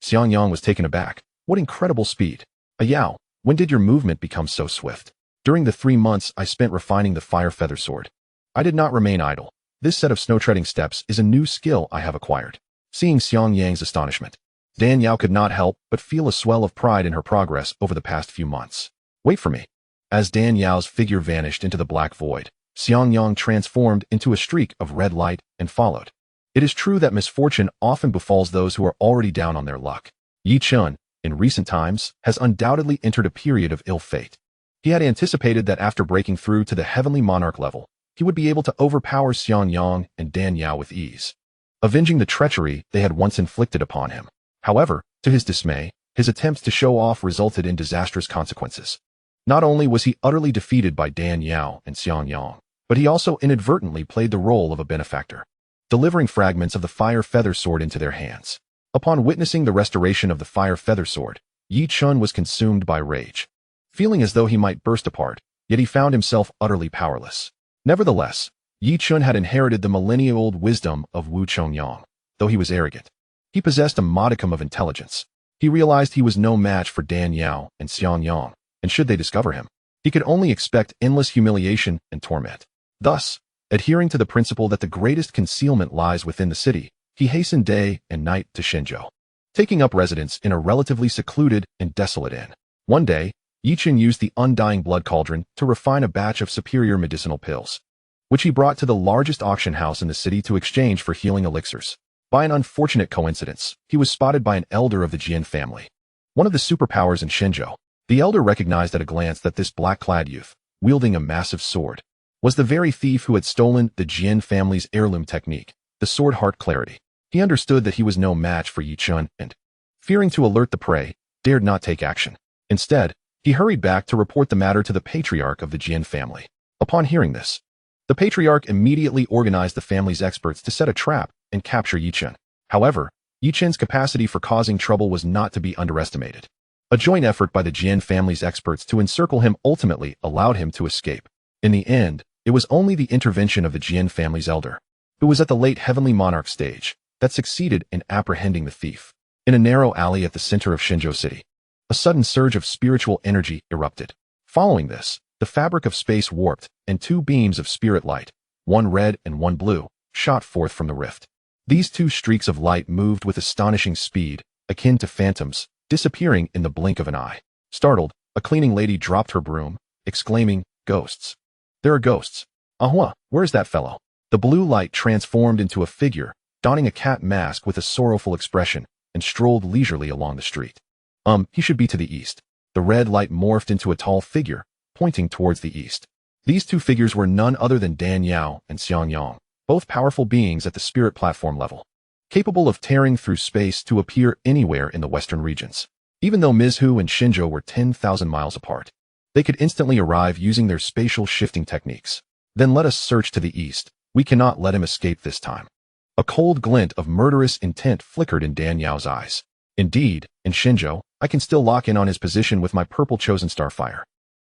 Xianxiang was taken aback. What incredible speed. Yao, when did your movement become so swift? During the 3 months I spent refining the fire feather sword. I did not remain idle. This set of snow-treading steps is a new skill I have acquired. Seeing Xiangyang's astonishment, Dan Yao could not help but feel a swell of pride in her progress over the past few months. Wait for me. As Dan Yao's figure vanished into the black void, Xianxiang transformed into a streak of red light and followed. It is true that misfortune often befalls those who are already down on their luck. Yi Chun, in recent times, has undoubtedly entered a period of ill fate. He had anticipated that after breaking through to the heavenly monarch level, he would be able to overpower Xianxiang and Dan Yao with ease, avenging the treachery they had once inflicted upon him. However, to his dismay, his attempts to show off resulted in disastrous consequences. Not only was he utterly defeated by Dan Yao and Xianxiang, but he also inadvertently played the role of a benefactor, delivering fragments of the fire feather sword into their hands. Upon witnessing the restoration of the fire feather sword, Yi Chun was consumed by rage, feeling as though he might burst apart, yet he found himself utterly powerless. Nevertheless, Yi Chun had inherited the millennia-old wisdom of Wu Chongyang. Though he was arrogant, he possessed a modicum of intelligence. He realized he was no match for Dan Yao and Xianxiang, and should they discover him, He could only expect endless humiliation and torment. Thus, adhering to the principle that the greatest concealment lies within the city, he hastened day and night to Shenzhou, taking up residence in a relatively secluded and desolate inn. One day, Yichen used the undying blood cauldron to refine a batch of superior medicinal pills, which he brought to the largest auction house in the city to exchange for healing elixirs. By an unfortunate coincidence, he was spotted by an elder of the Jian family, one of the superpowers in Shenzhou. The elder recognized at a glance that this black-clad youth, wielding a massive sword, was the very thief who had stolen the Jian family's heirloom technique, the sword heart clarity. He understood that he was no match for Yichen and, fearing to alert the prey, dared not take action. Instead, he hurried back to report the matter to the patriarch of the Jian family. Upon hearing this, the patriarch immediately organized the family's experts to set a trap and capture Yichen. However, Yichen's capacity for causing trouble was not to be underestimated. A joint effort by the Jian family's experts to encircle him ultimately allowed him to escape. In the end, it was only the intervention of the Jian family's elder, who was at the late heavenly monarch stage, that succeeded in apprehending the thief. In a narrow alley at the center of Shenzhou City, a sudden surge of spiritual energy erupted. Following this, the fabric of space warped, and two beams of spirit light, one red and one blue, shot forth from the rift. These two streaks of light moved with astonishing speed, akin to phantoms, disappearing in the blink of an eye. Startled, a cleaning lady dropped her broom, exclaiming, "Ghosts! There are ghosts! Ahua, where's that fellow?" The blue light transformed into a figure, donning a cat mask with a sorrowful expression, and strolled leisurely along the street. He should be to the east. The red light morphed into a tall figure, pointing towards the east. These two figures were none other than Dan Yao and Xiang Yang, both powerful beings at the spirit platform level, capable of tearing through space to appear anywhere in the western regions. Even though Mizhu and Shenzhou were 10,000 miles apart, they could instantly arrive using their spatial shifting techniques. Then let us search to the east. We cannot let him escape this time. A cold glint of murderous intent flickered in Dan Yao's eyes. Indeed, in Shenzhou, I can still lock in on his position with my purple chosen starfire.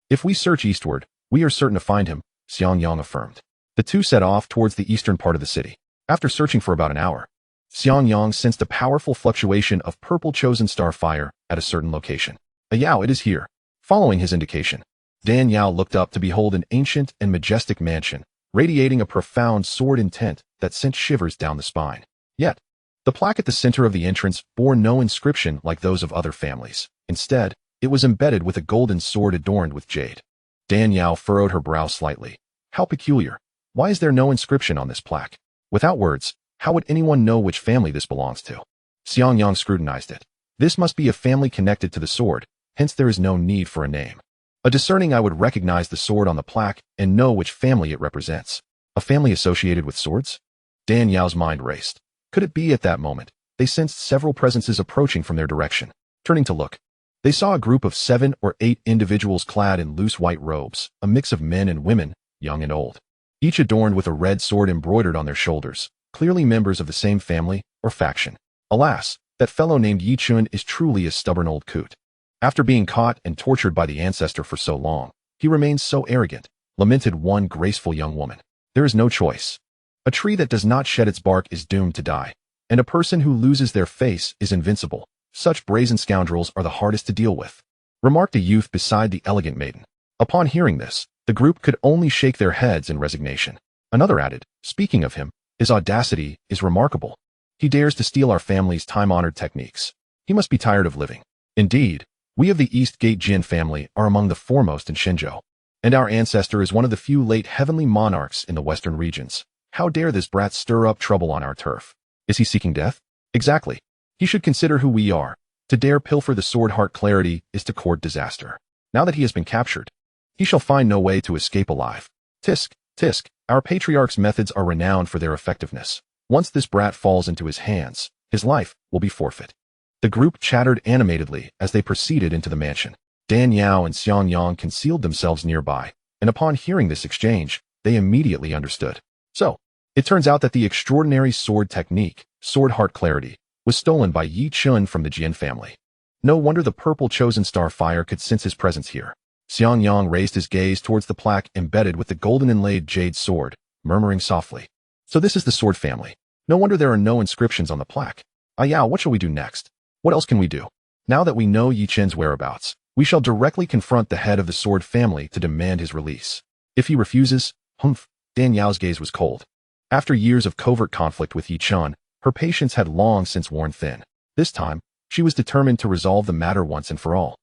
If we search eastward, we are certain to find him, Xiang Yang affirmed. The two set off towards the eastern part of the city. After searching for about an hour, Xiang Yang sensed a powerful fluctuation of purple chosen starfire at a certain location. Yao, it is here. Following his indication, Dan Yao looked up to behold an ancient and majestic mansion, radiating a profound sword intent that sent shivers down the spine. Yet, the plaque at the center of the entrance bore no inscription like those of other families. Instead, it was embedded with a golden sword adorned with jade. Dan Yao furrowed her brow slightly. How peculiar. Why is there no inscription on this plaque? Without words, how would anyone know which family this belongs to? Xiang Yang scrutinized it. This must be a family connected to the sword, hence there is no need for a name. A discerning eye would recognize the sword on the plaque and know which family it represents. A family associated with swords? Dan Yao's mind raced. Could it be at that moment? They sensed several presences approaching from their direction. Turning to look, they saw a group of 7 or 8 individuals clad in loose white robes, a mix of men and women, young and old, each adorned with a red sword embroidered on their shoulders, clearly members of the same family or faction. Alas, that fellow named Yichen is truly a stubborn old coot. After being caught and tortured by the ancestor for so long, he remains so arrogant, lamented one graceful young woman. There is no choice. A tree that does not shed its bark is doomed to die, and a person who loses their face is invincible. Such brazen scoundrels are the hardest to deal with, remarked a youth beside the elegant maiden. Upon hearing this, the group could only shake their heads in resignation. Another added, speaking of him, his audacity is remarkable. He dares to steal our family's time-honored techniques. He must be tired of living. Indeed, we of the East Gate Jin family are among the foremost in Shenzhou, and our ancestor is one of the few late heavenly monarchs in the western regions. How dare this brat stir up trouble on our turf? Is he seeking death? Exactly. He should consider who we are. To dare pilfer the sword heart clarity is to court disaster. Now that he has been captured, he shall find no way to escape alive. Tisk, tisk, our patriarch's methods are renowned for their effectiveness. Once this brat falls into his hands, his life will be forfeit. The group chattered animatedly as they proceeded into the mansion. Dan Yao and Xiang Yang concealed themselves nearby, and upon hearing this exchange, they immediately understood. So, it turns out that the extraordinary sword technique, sword heart clarity, was stolen by Yi Chun from the Jian family. No wonder the purple chosen star fire could sense his presence here. Xiang Yang raised his gaze towards the plaque embedded with the golden inlaid jade sword, murmuring softly. So this is the sword family. No wonder there are no inscriptions on the plaque. Yao, what shall we do next? What else can we do? Now that we know Yi Chen's whereabouts, We shall directly confront the head of the sword family to demand his release. If he refuses, humph, Dan Yao's gaze was cold. After years of covert conflict with Yi Chun, her patience had long since worn thin. This time, she was determined to resolve the matter once and for all,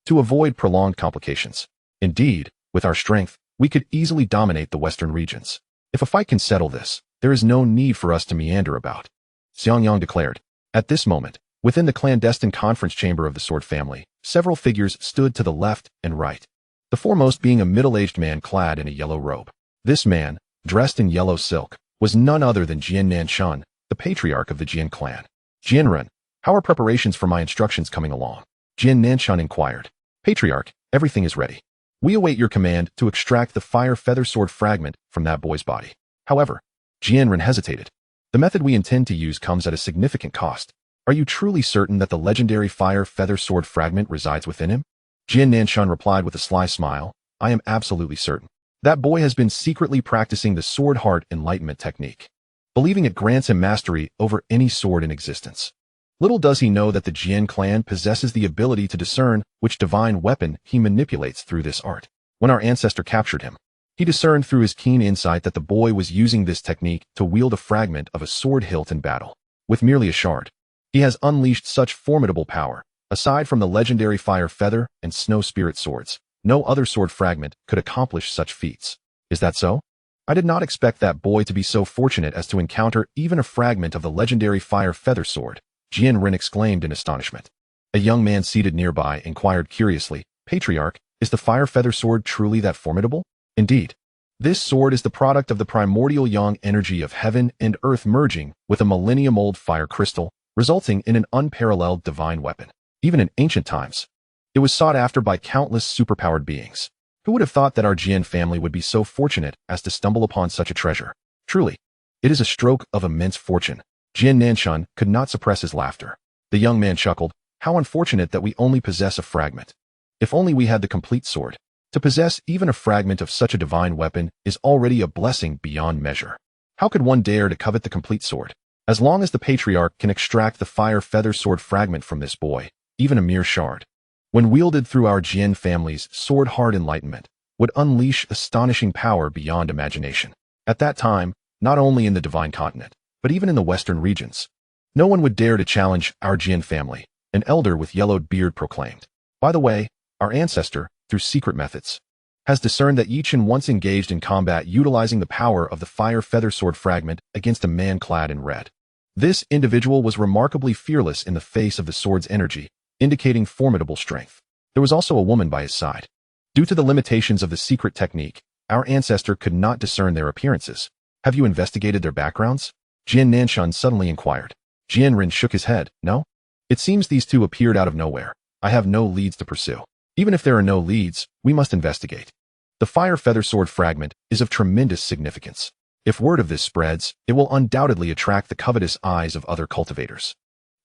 to avoid prolonged complications. Indeed, with our strength, we could easily dominate the western regions. If a fight can settle this, there is no need for us to meander about, Xianxiang declared. At this moment, within the clandestine conference chamber of the sword family, several figures stood to the left and right, the foremost being a middle-aged man clad in a yellow robe. This man, dressed in yellow silk, was none other than Jian Nanchun, the patriarch of the Jian clan. Jianren, how are preparations for my instructions coming along? Jian Nanchun inquired. Patriarch, everything is ready. We await your command to extract the fire feather sword fragment from that boy's body. However, Jianren hesitated. The method we intend to use comes at a significant cost. Are you truly certain that the legendary fire feather sword fragment resides within him? Jian Nanchun replied with a sly smile. I am absolutely certain. That boy has been secretly practicing the sword heart enlightenment technique, believing it grants him mastery over any sword in existence. Little does he know that the Jian clan possesses the ability to discern which divine weapon he manipulates through this art. When our ancestor captured him, he discerned through his keen insight that the boy was using this technique to wield a fragment of a sword hilt in battle. With merely a shard, he has unleashed such formidable power. Aside from the legendary fire feather and snow spirit swords, no other sword fragment could accomplish such feats. Is that so? I did not expect that boy to be so fortunate as to encounter even a fragment of the legendary fire feather sword, Jianren exclaimed in astonishment. A young man seated nearby inquired curiously, Patriarch, is the fire feather sword truly that formidable? Indeed. This sword is the product of the primordial yang energy of heaven and earth merging with a millennium-old fire crystal, resulting in an unparalleled divine weapon. Even in ancient times, it was sought after by countless superpowered beings. Who would have thought that our Jian family would be so fortunate as to stumble upon such a treasure? Truly, it is a stroke of immense fortune. Jian Nanchun could not suppress his laughter. The young man chuckled. How unfortunate that we only possess a fragment. If only we had the complete sword. To possess even a fragment of such a divine weapon is already a blessing beyond measure. How could one dare to covet the complete sword? As long as the patriarch can extract the fire feather sword fragment from this boy, even a mere shard, when wielded through our Jian family's sword heart enlightenment, would unleash astonishing power beyond imagination. At that time, not only in the divine continent, but even in the western regions, no one would dare to challenge our Jian family, an elder with yellowed beard proclaimed. By the way, our ancestor, through secret methods, has discerned that Yi Chun once engaged in combat utilizing the power of the fire feather sword fragment against a man clad in red. This individual was remarkably fearless in the face of the sword's energy, indicating formidable strength. There was also a woman by his side. Due to the limitations of the secret technique, our ancestor could not discern their appearances. Have you investigated their backgrounds? Jian Nanchun suddenly inquired. Jianren shook his head. No? It seems these two appeared out of nowhere. I have no leads to pursue. Even if there are no leads, we must investigate. The fire feather sword fragment is of tremendous significance. If word of this spreads, it will undoubtedly attract the covetous eyes of other cultivators.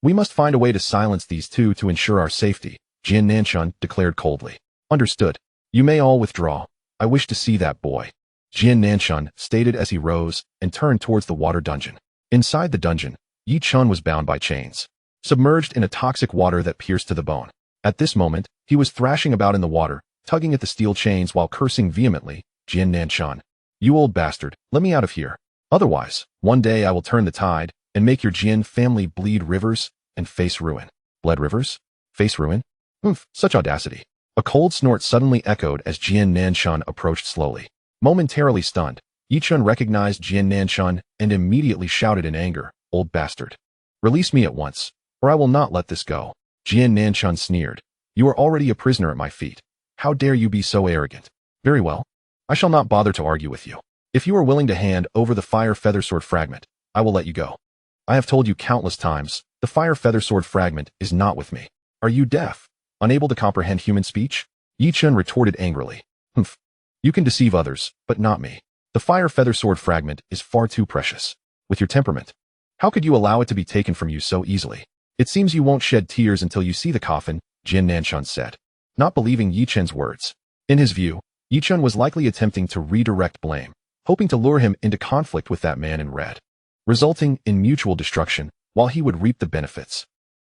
We must find a way to silence these two to ensure our safety, Jian Nanchun declared coldly. Understood. You may all withdraw. I wish to see that boy, Jian Nanchun stated as he rose and turned towards the water dungeon. Inside the dungeon, Yi Chun was bound by chains, submerged in a toxic water that pierced to the bone. At this moment, he was thrashing about in the water, tugging at the steel chains while cursing vehemently, Jian Nanchun. You old bastard, let me out of here. Otherwise, one day I will turn the tide and make your Jian family bleed rivers and face ruin. Bled rivers? Face ruin? Such audacity. A cold snort suddenly echoed as Jian Nanchun approached slowly. Momentarily stunned, Yi Chun recognized Jian Nanchun and immediately shouted in anger, Old bastard. Release me at once, or I will not let this go. Jian Nanchun sneered. You are already a prisoner at my feet. How dare you be so arrogant? Very well. I shall not bother to argue with you. If you are willing to hand over the fire feather sword fragment, I will let you go. I have told you countless times, the fire feather sword fragment is not with me. Are you deaf? Unable to comprehend human speech? Yi Chun retorted angrily. You can deceive others, but not me. The fire feather sword fragment is far too precious. With your temperament, how could you allow it to be taken from you so easily? It seems you won't shed tears until you see the coffin, Jian Nanchun said, not believing Yi Chun's words. In his view, Yi Chun was likely attempting to redirect blame, hoping to lure him into conflict with that man in red, resulting in mutual destruction while he would reap the benefits.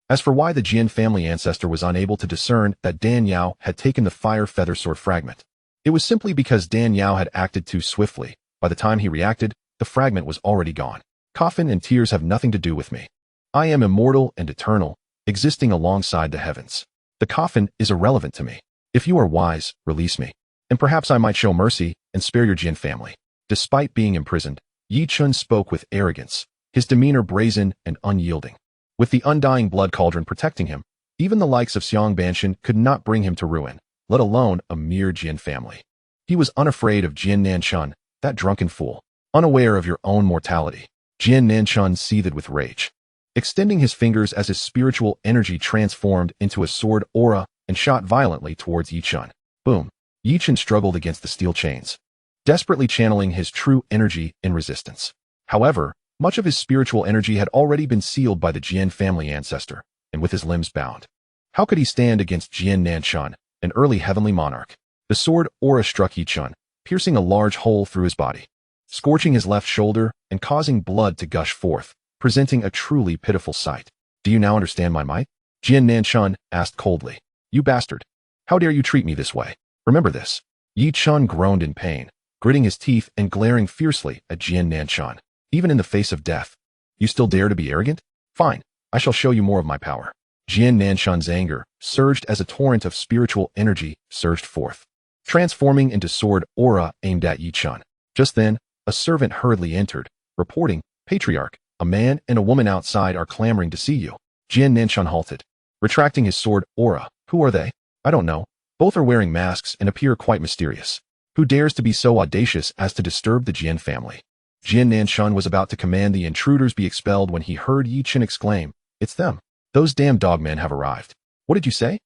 As for why the Jian family ancestor was unable to discern that Dan Yao had taken the fire feather sword fragment, it was simply because Dan Yao had acted too swiftly. By the time he reacted, the fragment was already gone. Coffin and tears have nothing to do with me. I am immortal and eternal, existing alongside the heavens. The coffin is irrelevant to me. If you are wise, release me, and perhaps I might show mercy and spare your Jian family. Despite being imprisoned, Yi Chun spoke with arrogance, his demeanor brazen and unyielding. With the undying blood cauldron protecting him, even the likes of Xiang Banshan could not bring him to ruin, let alone a mere Jian family. He was unafraid of Jian Nanchun, that drunken fool, unaware of your own mortality. Jian Nanchun seethed with rage, extending his fingers as his spiritual energy transformed into a sword aura and shot violently towards Yi Chun. Boom! Yi Chun struggled against the steel chains, desperately channeling his true energy in resistance. However, much of his spiritual energy had already been sealed by the Jian family ancestor, and with his limbs bound, how could he stand against Jian Nanchun, an early heavenly monarch? The sword aura struck Yi Chun, piercing a large hole through his body, scorching his left shoulder and causing blood to gush forth, presenting a truly pitiful sight. Do you now understand my might? Jian Nanchun asked coldly. You bastard! How dare you treat me this way? Remember this. Yi Chun groaned in pain, gritting his teeth and glaring fiercely at Jian Nanchun. Even in the face of death, you still dare to be arrogant? Fine, I shall show you more of my power. Jian Nanchun's anger surged as a torrent of spiritual energy surged forth, transforming into sword aura aimed at Yi Chun. Just then, a servant hurriedly entered, reporting, Patriarch, a man and a woman outside are clamoring to see you. Jian Nanchun halted, retracting his sword aura. Who are they? I don't know. Both are wearing masks and appear quite mysterious. Who dares to be so audacious as to disturb the Jian family? Jian Nanchun was about to command the intruders be expelled when he heard Yi Chun exclaim, It's them. Those damn dogmen have arrived. What did you say?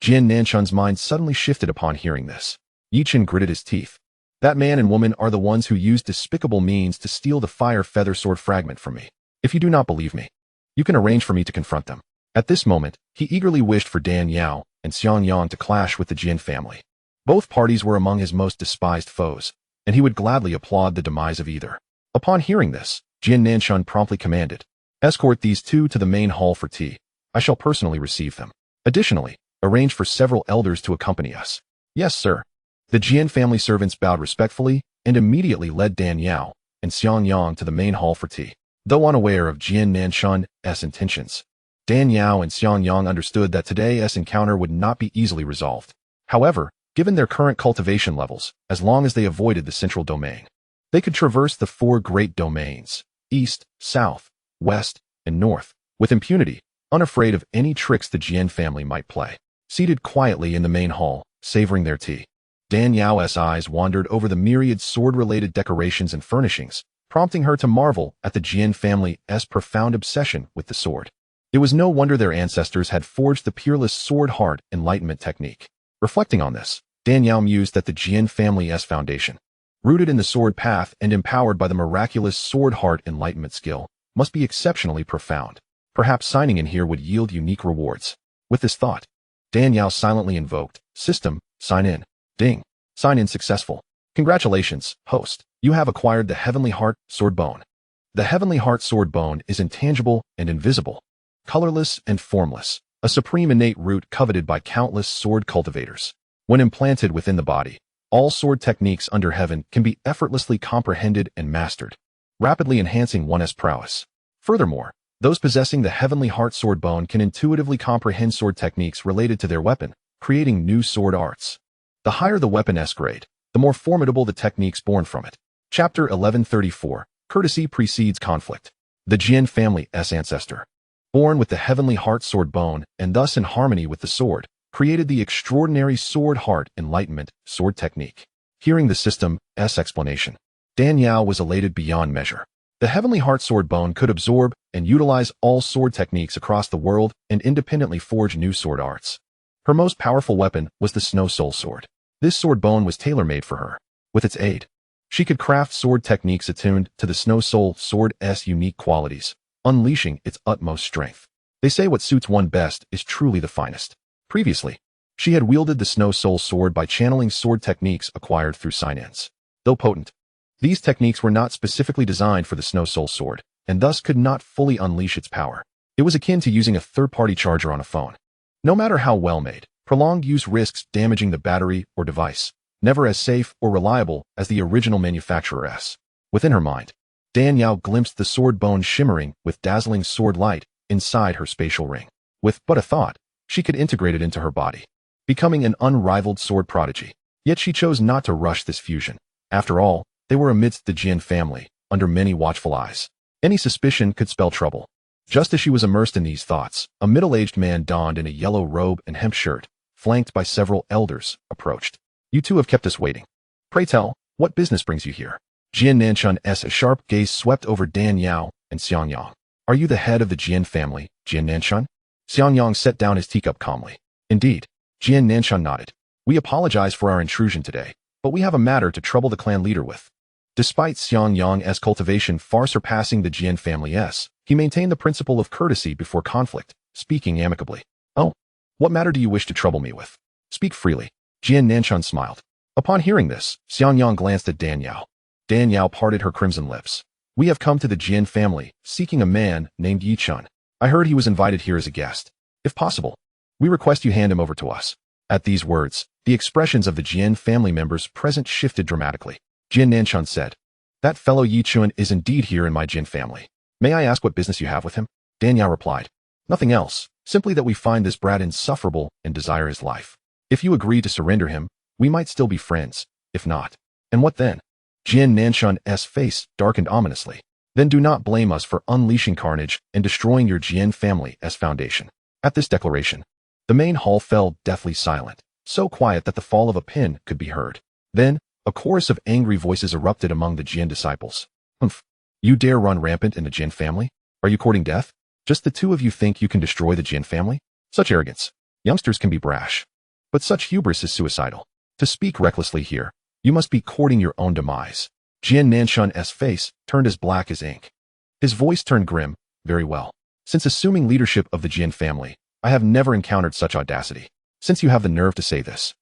Jian Nanchun's mind suddenly shifted upon hearing this. Yi Chun gritted his teeth. That man and woman are the ones who used despicable means to steal the fire feather sword fragment from me. If you do not believe me, you can arrange for me to confront them. At this moment, he eagerly wished for Dan Yao and Xiangyang to clash with the Jian family. Both parties were among his most despised foes, and he would gladly applaud the demise of either. Upon hearing this, Jian Nanchun promptly commanded, Escort these two to the main hall for tea. I shall personally receive them. Additionally, arrange for several elders to accompany us. Yes, sir. The Jian family servants bowed respectfully and immediately led Dan Yao and Xiangyang to the main hall for tea. Though unaware of Jian Nanchun's intentions, Dan Yao and Xiangyang understood that today's encounter would not be easily resolved. However, given their current cultivation levels, as long as they avoided the central domain, they could traverse the four great domains, east, south, west, and north, with impunity, unafraid of any tricks the Jian family might play. Seated quietly in the main hall, savoring their tea, Dan Yao's eyes wandered over the myriad sword-related decorations and furnishings, prompting her to marvel at the Jian family's profound obsession with the sword. It was no wonder their ancestors had forged the peerless sword-heart enlightenment technique. Reflecting on this, Dan Yao mused that the Jian family's foundation, rooted in the sword path and empowered by the miraculous sword-heart enlightenment skill, must be exceptionally profound. Perhaps signing in here would yield unique rewards. With this thought, Dan Yao silently invoked, System, sign in. Ding. Sign in successful. Congratulations, host. You have acquired the Heavenly Heart Sword Bone. The Heavenly Heart Sword Bone is intangible and invisible, colorless and formless, a supreme innate root coveted by countless sword cultivators. When implanted within the body, all sword techniques under heaven can be effortlessly comprehended and mastered, rapidly enhancing one's prowess. Furthermore, those possessing the Heavenly Heart Sword Bone can intuitively comprehend sword techniques related to their weapon, creating new sword arts. The higher the weapon's grade, the more formidable the techniques born from it. Chapter 1134, Courtesy Precedes Conflict. The Jian family's ancestor, born with the Heavenly Heart Sword Bone and thus in harmony with the sword, created the extraordinary sword heart enlightenment sword technique. Hearing the system's explanation, Dan Yao was elated beyond measure. The Heavenly Heart Sword Bone could absorb and utilize all sword techniques across the world and independently forge new sword arts. Her most powerful weapon was the Snow Soul Sword. This sword bone was tailor-made for her. With its aid, she could craft sword techniques attuned to the Snow Soul Sword's unique qualities, unleashing its utmost strength. They say what suits one best is truly the finest. Previously, she had wielded the Snow Soul Sword by channeling sword techniques acquired through sign-ins. Though potent, these techniques were not specifically designed for the Snow Soul Sword, and thus could not fully unleash its power. It was akin to using a third-party charger on a phone. No matter how well made, prolonged use risks damaging the battery or device, never as safe or reliable as the original manufacturer's. Within her mind, Dan Yao glimpsed the sword bone shimmering with dazzling sword light inside her spatial ring. With but a thought, she could integrate it into her body, becoming an unrivaled sword prodigy. Yet she chose not to rush this fusion. After all, they were amidst the Jian family, under many watchful eyes. Any suspicion could spell trouble. Just as she was immersed in these thoughts, a middle-aged man donned in a yellow robe and hemp shirt, flanked by several elders, approached. "You two have kept us waiting. Pray tell, what business brings you here?" Jian Nanshan's sharp gaze swept over Dan Yao and Xianxiang. "Are you the head of the Jian family, Jian Nanshan?" Xianxiang set down his teacup calmly. "Indeed." Jian Nanshan nodded. "We apologize for our intrusion today, but we have a matter to trouble the clan leader with." Despite Xianxiang's cultivation far surpassing the Jian family's, he maintained the principle of courtesy before conflict, speaking amicably. "Oh, what matter do you wish to trouble me with? Speak freely." Jian Nanshan smiled. Upon hearing this, Xianxiang glanced at Dan Yao. Dan Yao parted her crimson lips. "We have come to the Jian family, seeking a man named Yi Chun. I heard he was invited here as a guest. If possible, we request you hand him over to us." At these words, the expressions of the Jian family members present shifted dramatically. Jian Nanshan said, "That fellow Yi Chun is indeed here in my Jian family. May I ask what business you have with him?" Dan Yao replied, "Nothing else, simply that we find this brat insufferable and desire his life. If you agree to surrender him, we might still be friends. If not, and what then?" Jian Nanshan's face darkened ominously. "Then do not blame us for unleashing carnage and destroying your Jian family's foundation." At this declaration, the main hall fell deathly silent, so quiet that the fall of a pin could be heard. Then, a chorus of angry voices erupted among the Jian disciples. "Humph! You dare run rampant in the Jian family? Are you courting death? Just the two of you think you can destroy the Jian family? Such arrogance! Youngsters can be brash, but such hubris is suicidal. To speak recklessly here, you must be courting your own demise." Jian Nanshan's face turned as black as ink. His voice turned grim. "Very well. Since assuming leadership of the Jian family, I have never encountered such audacity. Since you have the nerve to say this,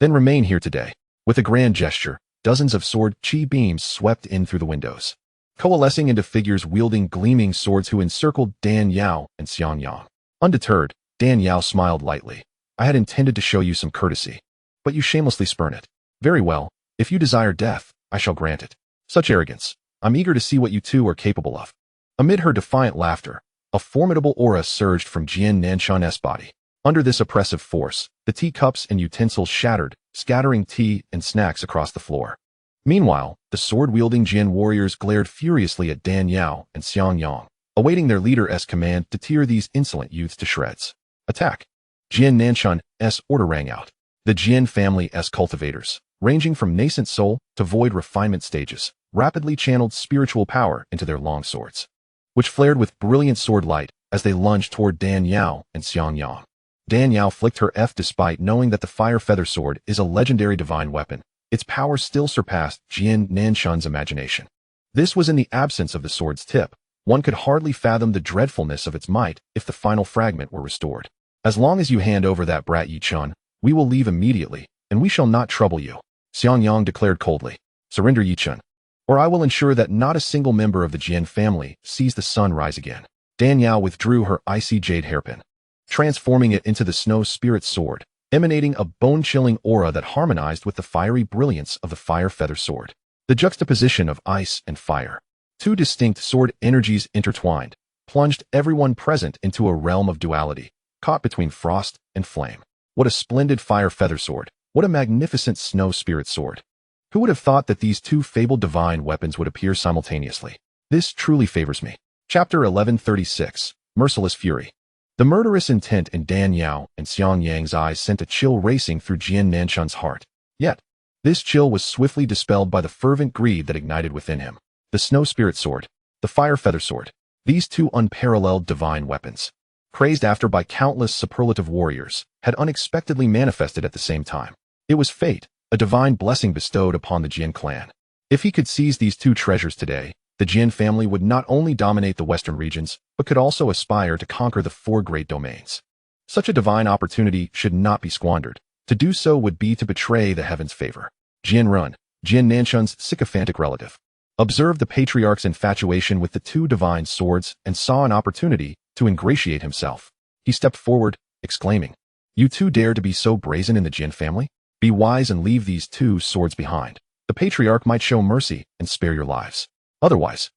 then remain here today." With a grand gesture, dozens of sword chi beams swept in through the windows, coalescing into figures wielding gleaming swords who encircled Dan Yao and Xianxiang. Undeterred, Dan Yao smiled lightly. "I had intended to show you some courtesy, but you shamelessly spurn it. Very well, if you desire death, I shall grant it. Such arrogance! I'm eager to see what you two are capable of." Amid her defiant laughter, a formidable aura surged from Jian Nanshan's body. Under this oppressive force, the teacups and utensils shattered, scattering tea and snacks across the floor. Meanwhile, the sword-wielding Jian warriors glared furiously at Dan Yao and Xianxiang, awaiting their leader's command to tear these insolent youths to shreds. "Attack!" Jian Nanshan's order rang out. The Jian family's cultivators, ranging from nascent soul to void refinement stages, rapidly channeled spiritual power into their long swords, which flared with brilliant sword light as they lunged toward Dan Yao and Xianxiang. Dan Yao flicked her F despite knowing that the fire feather sword is a legendary divine weapon. Its power still surpassed Jian Nanshan's imagination. This was in the absence of the sword's tip. One could hardly fathom the dreadfulness of its might if the final fragment were restored. "As long as you hand over that brat Yi Chun, we will leave immediately, and we shall not trouble you," Xianxiang declared coldly. "Surrender Yi Chun, or I will ensure that not a single member of the Jian family sees the sun rise again." Dan Yao withdrew her icy jade hairpin, transforming it into the snow spirit sword, emanating a bone-chilling aura that harmonized with the fiery brilliance of the fire feather sword. The juxtaposition of ice and fire, two distinct sword energies intertwined, plunged everyone present into a realm of duality, caught between frost and flame. What a splendid fire feather sword! What a magnificent snow spirit sword! Who would have thought that these two fabled divine weapons would appear simultaneously? This truly favors me. Chapter 1136, Merciless Fury. The murderous intent in Dan Yao and Xianxiang's eyes sent a chill racing through Jian Nanshan's heart. Yet, this chill was swiftly dispelled by the fervent greed that ignited within him. The snow spirit sword, the fire feather sword, these two unparalleled divine weapons, praised after by countless superlative warriors, had unexpectedly manifested at the same time. It was fate, a divine blessing bestowed upon the Jian clan. If he could seize these two treasures today, the Jian family would not only dominate the western regions, but could also aspire to conquer the 4 great domains. Such a divine opportunity should not be squandered. To do so would be to betray the heavens' favor. Jian Run, Jian Nanshan's sycophantic relative, observed the patriarch's infatuation with the two divine swords and saw an opportunity to ingratiate himself. He stepped forward, exclaiming, "You two dare to be so brazen in the Jin family? Be wise and leave these two swords behind. The patriarch might show mercy and spare your lives. Otherwise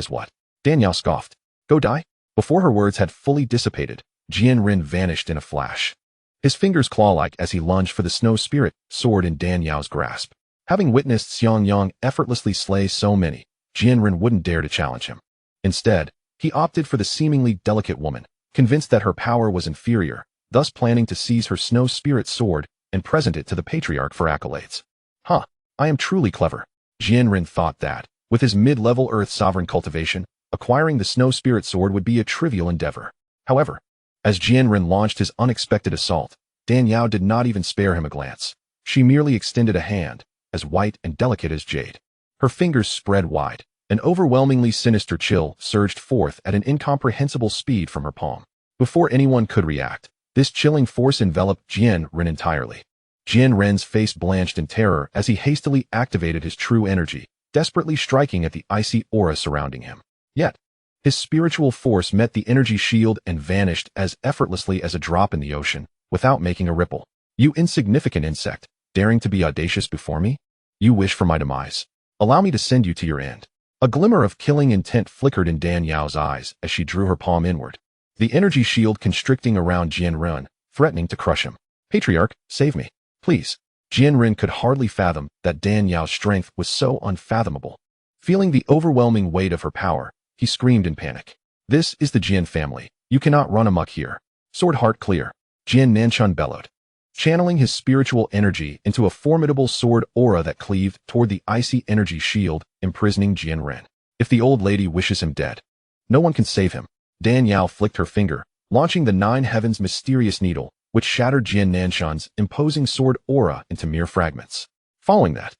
what?" Danielle scoffed. "Go die?" Before her words had fully dissipated, Jianren vanished in a flash. His fingers claw-like as he lunged for the snow spirit sword in Danielle's grasp. Having witnessed Xianxiang effortlessly slay so many, Jianren wouldn't dare to challenge him. Instead, he opted for the seemingly delicate woman, convinced that her power was inferior, thus planning to seize her snow spirit sword and present it to the patriarch for accolades. "Huh, I am truly clever." Jianren thought that, with his mid-level earth sovereign cultivation, acquiring the snow spirit sword would be a trivial endeavor. However, as Jianren launched his unexpected assault, Danielle did not even spare him a glance. She merely extended a hand, as white and delicate as jade. Her fingers spread wide. An overwhelmingly sinister chill surged forth at an incomprehensible speed from her palm. Before anyone could react, this chilling force enveloped Jianren entirely. Jianren's face blanched in terror as he hastily activated his true energy, desperately striking at the icy aura surrounding him. Yet, his spiritual force met the energy shield and vanished as effortlessly as a drop in the ocean, without making a ripple. "You insignificant insect, daring to be audacious before me? You wish for my demise. Allow me to send you to your end." A glimmer of killing intent flickered in Danielle's eyes as she drew her palm inward, the energy shield constricting around Jianren, threatening to crush him. "Patriarch, save me, please." Jianren could hardly fathom that Danielle's strength was so unfathomable. Feeling the overwhelming weight of her power, he screamed in panic. "This is the Jin family. You cannot run amok here. Sword heart clear." Jian Nanshan bellowed, channeling his spiritual energy into a formidable sword aura that cleaved toward the icy energy shield imprisoning Jianren. "If the old lady wishes him dead, no one can save him." Danielle flicked her finger, launching the nine heavens mysterious needle, which shattered Jian Nanshan's imposing sword aura into mere fragments. Following that,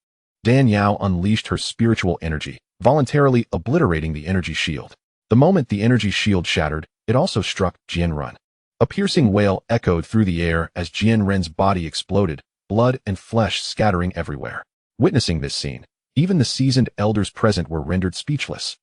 Danielle unleashed her spiritual energy, voluntarily obliterating the energy shield. The moment the energy shield shattered, it also struck Jianren. A piercing wail echoed through the air as Jianren's body exploded, blood and flesh scattering everywhere. Witnessing this scene, even the seasoned elders present were rendered speechless,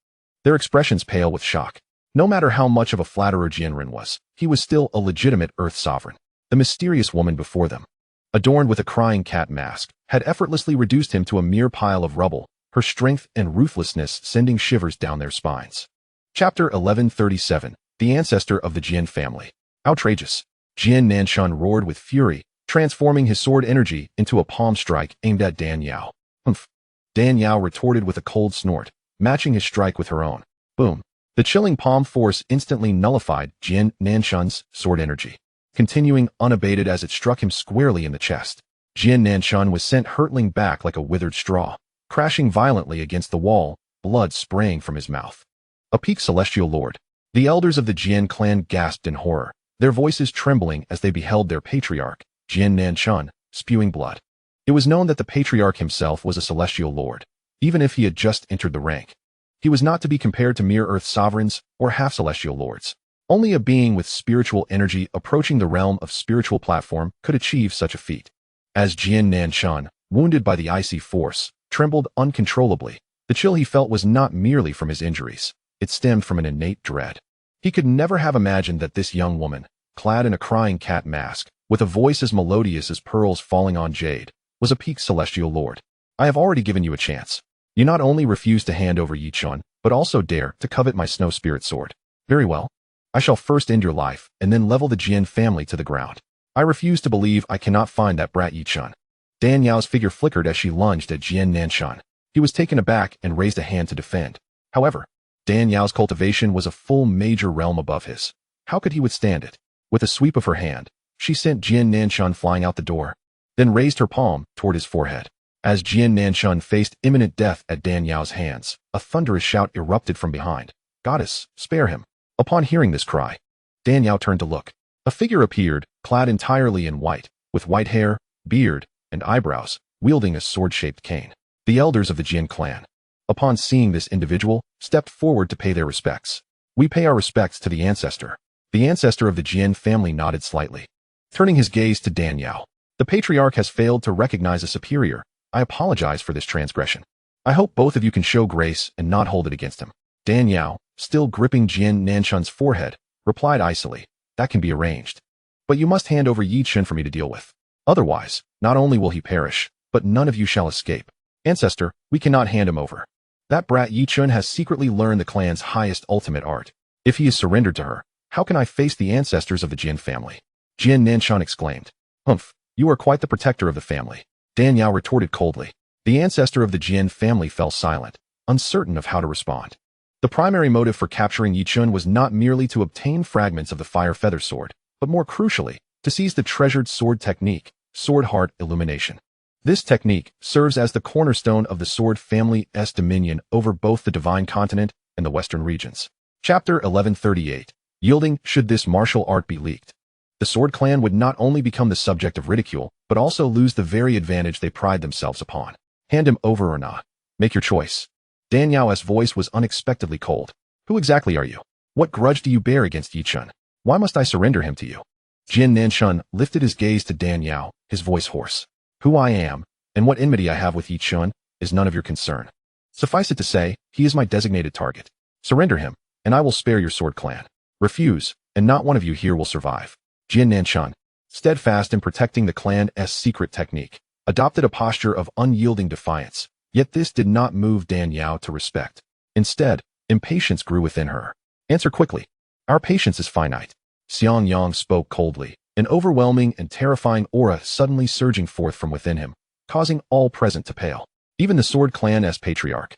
their expressions pale with shock. No matter how much of a flatterer Jianren was, he was still a legitimate earth sovereign. The mysterious woman before them, adorned with a crying cat mask, had effortlessly reduced him to a mere pile of rubble, her strength and ruthlessness sending shivers down their spines. Chapter 1137, The Ancestor of the Jin Family. Outrageous. Jian Nanshan roared with fury, transforming his sword energy into a palm strike aimed at Danielle. "Humph." Danielle retorted with a cold snort, matching his strike with her own. Boom. The chilling palm force instantly nullified Jian Nanshan's sword energy, continuing unabated as it struck him squarely in the chest. Jian Nanshan was sent hurtling back like a withered straw, crashing violently against the wall, blood spraying from his mouth. A peak celestial lord. The elders of the Jian clan gasped in horror, their voices trembling as they beheld their patriarch, Jian Nanshan, spewing blood. It was known that the patriarch himself was a celestial lord, even if he had just entered the rank. He was not to be compared to mere earth sovereigns or half-celestial lords. Only a being with spiritual energy approaching the realm of spiritual platform could achieve such a feat. As Jian Nanshan, wounded by the icy force, trembled uncontrollably, the chill he felt was not merely from his injuries. It stemmed from an innate dread. He could never have imagined that this young woman, clad in a crying cat mask, with a voice as melodious as pearls falling on jade, was a peak celestial lord. "I have already given you a chance. You not only refuse to hand over Yichun, but also dare to covet my snow spirit sword. Very well. I shall first end your life, and then level the Jian family to the ground. I refuse to believe I cannot find that brat Yichun." Danielle's figure flickered as she lunged at Jian Nanshan. He was taken aback and raised a hand to defend. However, Danielle's cultivation was a full major realm above his. How could he withstand it? With a sweep of her hand, she sent Jian Nanshan flying out the door, then raised her palm toward his forehead. As Jian Nanshan faced imminent death at Danielle's hands, a thunderous shout erupted from behind. "Goddess, spare him." Upon hearing this cry, Danielle turned to look. A figure appeared, clad entirely in white, with white hair, beard, and eyebrows, wielding a sword-shaped cane. The elders of the Jin clan, upon seeing this individual, stepped forward to pay their respects. "We pay our respects to the ancestor." The ancestor of the Jin family nodded slightly, turning his gaze to Danielle. "The patriarch has failed to recognize a superior. I apologize for this transgression. I hope both of you can show grace and not hold it against him." Danielle, still gripping Jian Nanshun's forehead, replied icily, "That can be arranged. But you must hand over Yi Chun for me to deal with. Otherwise, not only will he perish, but none of you shall escape. Ancestor, we cannot hand him over. That brat Yi Chun has secretly learned the clan's highest ultimate art. If he is surrendered to her, how can I face the ancestors of the Jin family?" Jian Nanshun exclaimed. "Humph, you are quite the protector of the family," Dan Yao retorted coldly. The ancestor of the Jin family fell silent, uncertain of how to respond. The primary motive for capturing Yi Chun was not merely to obtain fragments of the fire feather sword, but more crucially, to seize the treasured sword technique, sword heart illumination. This technique serves as the cornerstone of the sword family's dominion over both the divine continent and the western regions. Chapter 1138. Yielding should this martial art be leaked. The sword clan would not only become the subject of ridicule, but also lose the very advantage they pride themselves upon. Hand him over or not. Make your choice. Dan Yao's voice was unexpectedly cold. Who exactly are you? What grudge do you bear against Yi Chun? Why must I surrender him to you? Jian Nanshun lifted his gaze to Dan Yao, his voice hoarse. Who I am, and what enmity I have with Yi Chun, is none of your concern. Suffice it to say, he is my designated target. Surrender him, and I will spare your sword clan. Refuse, and not one of you here will survive. Jian Nanshun, steadfast in protecting the clan's secret technique, adopted a posture of unyielding defiance, yet this did not move Dan Yao to respect. Instead, impatience grew within her. Answer quickly. Our patience is finite. Xianxiang spoke coldly, an overwhelming and terrifying aura suddenly surging forth from within him, causing all present to pale. Even the sword clan's patriarch,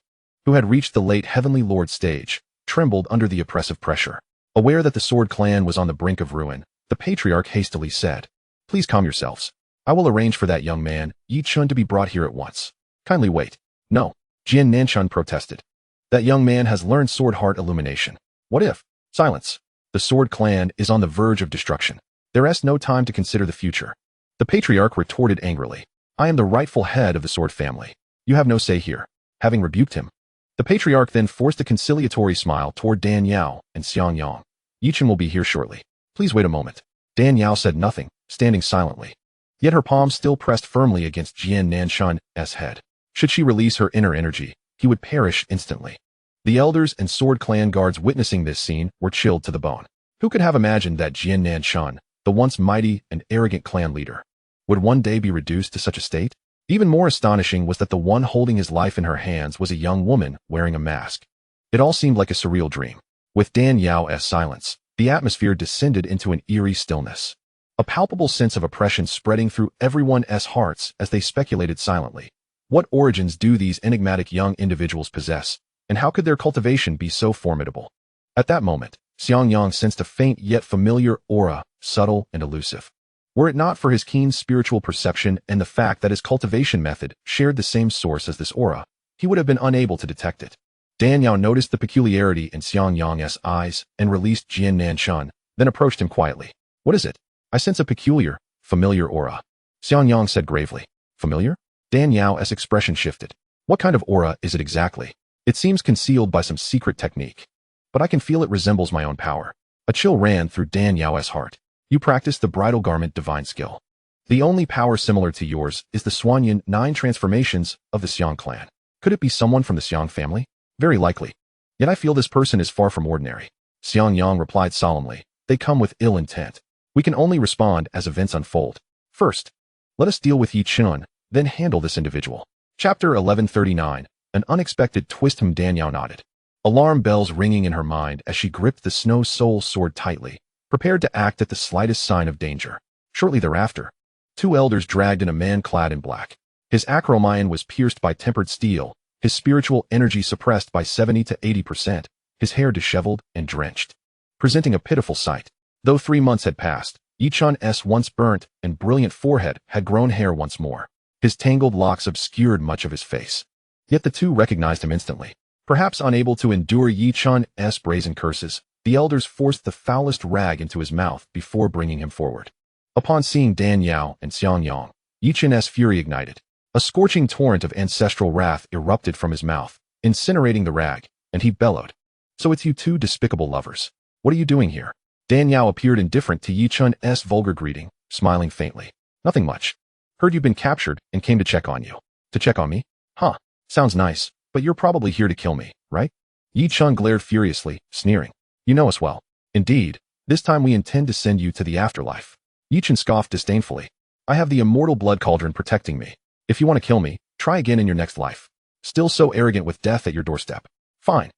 who had reached the late Heavenly Lord stage, trembled under the oppressive pressure. Aware that the sword clan was on the brink of ruin, the patriarch hastily said, "Please calm yourselves. I will arrange for that young man, Yi Chun, to be brought here at once. Kindly wait." "No," Jian Nanshun protested. "That young man has learned sword heart illumination. What if?" "Silence. The sword clan is on the verge of destruction. There is no time to consider the future." The patriarch retorted angrily. "I am the rightful head of the sword family. You have no say here." Having rebuked him, the patriarch then forced a conciliatory smile toward Dan Yao and Xianxiang. "Yi Chun will be here shortly. Please wait a moment." Dan Yao said nothing, standing silently. Yet her palm still pressed firmly against Jian Nanshun's head. Should she release her inner energy, he would perish instantly. The elders and sword clan guards witnessing this scene were chilled to the bone. Who could have imagined that Jian Nanshun, the once mighty and arrogant clan leader, would one day be reduced to such a state? Even more astonishing was that the one holding his life in her hands was a young woman wearing a mask. It all seemed like a surreal dream. With Dan Yao's silence, the atmosphere descended into an eerie stillness. A palpable sense of oppression spreading through everyone's hearts as they speculated silently. What origins do these enigmatic young individuals possess, and how could their cultivation be so formidable? At that moment, Xianxiang sensed a faint yet familiar aura, subtle and elusive. Were it not for his keen spiritual perception and the fact that his cultivation method shared the same source as this aura, he would have been unable to detect it. Dan Yao noticed the peculiarity in Xianxiang's eyes and released Jian Nanshun, then approached him quietly. "What is it?" "I sense a peculiar, familiar aura," Xianxiang said gravely. "Familiar?" Dan Yao's expression shifted. "What kind of aura is it exactly? It seems concealed by some secret technique. But I can feel it resembles my own power." A chill ran through Dan Yao's heart. "You practice the bridal garment divine skill. The only power similar to yours is the Xuanyan 9 transformations of the Xiang clan. Could it be someone from the Xiang family? Very likely. Yet I feel this person is far from ordinary." Xianxiang replied solemnly. "They come with ill intent. We can only respond as events unfold. First, let us deal with Yi Chun, then handle this individual." Chapter 1139. An unexpected twist. Dan Yao nodded. Alarm bells ringing in her mind as she gripped the Snow Soul sword tightly, prepared to act at the slightest sign of danger. Shortly thereafter, 2 elders dragged in a man clad in black. His acromion was pierced by tempered steel, his spiritual energy suppressed by 70 to 80%, his hair disheveled and drenched, presenting a pitiful sight. Though 3 months had passed, Yi Chun's once burnt and brilliant forehead had grown hair once more. His tangled locks obscured much of his face. Yet the 2 recognized him instantly. Perhaps unable to endure Yi Chun's brazen curses, the elders forced the foulest rag into his mouth before bringing him forward. Upon seeing Dan Yao and Xianxiang, Yi Chun's fury ignited. A scorching torrent of ancestral wrath erupted from his mouth, incinerating the rag, and he bellowed. "So it's you 2 despicable lovers. What are you doing here?" Dan Yao appeared indifferent to Yi Chun's vulgar greeting, smiling faintly. "Nothing much. Heard you've been captured and came to check on you." "To check on me? Huh. Sounds nice, but you're probably here to kill me, right?" Yi Chun glared furiously, sneering. You know us well. Indeed, this time we intend to send you to the afterlife. Yi Chun scoffed disdainfully. I have the immortal blood cauldron protecting me. If you want to kill me, try again in your next life. Still so arrogant with death at your doorstep. Fine.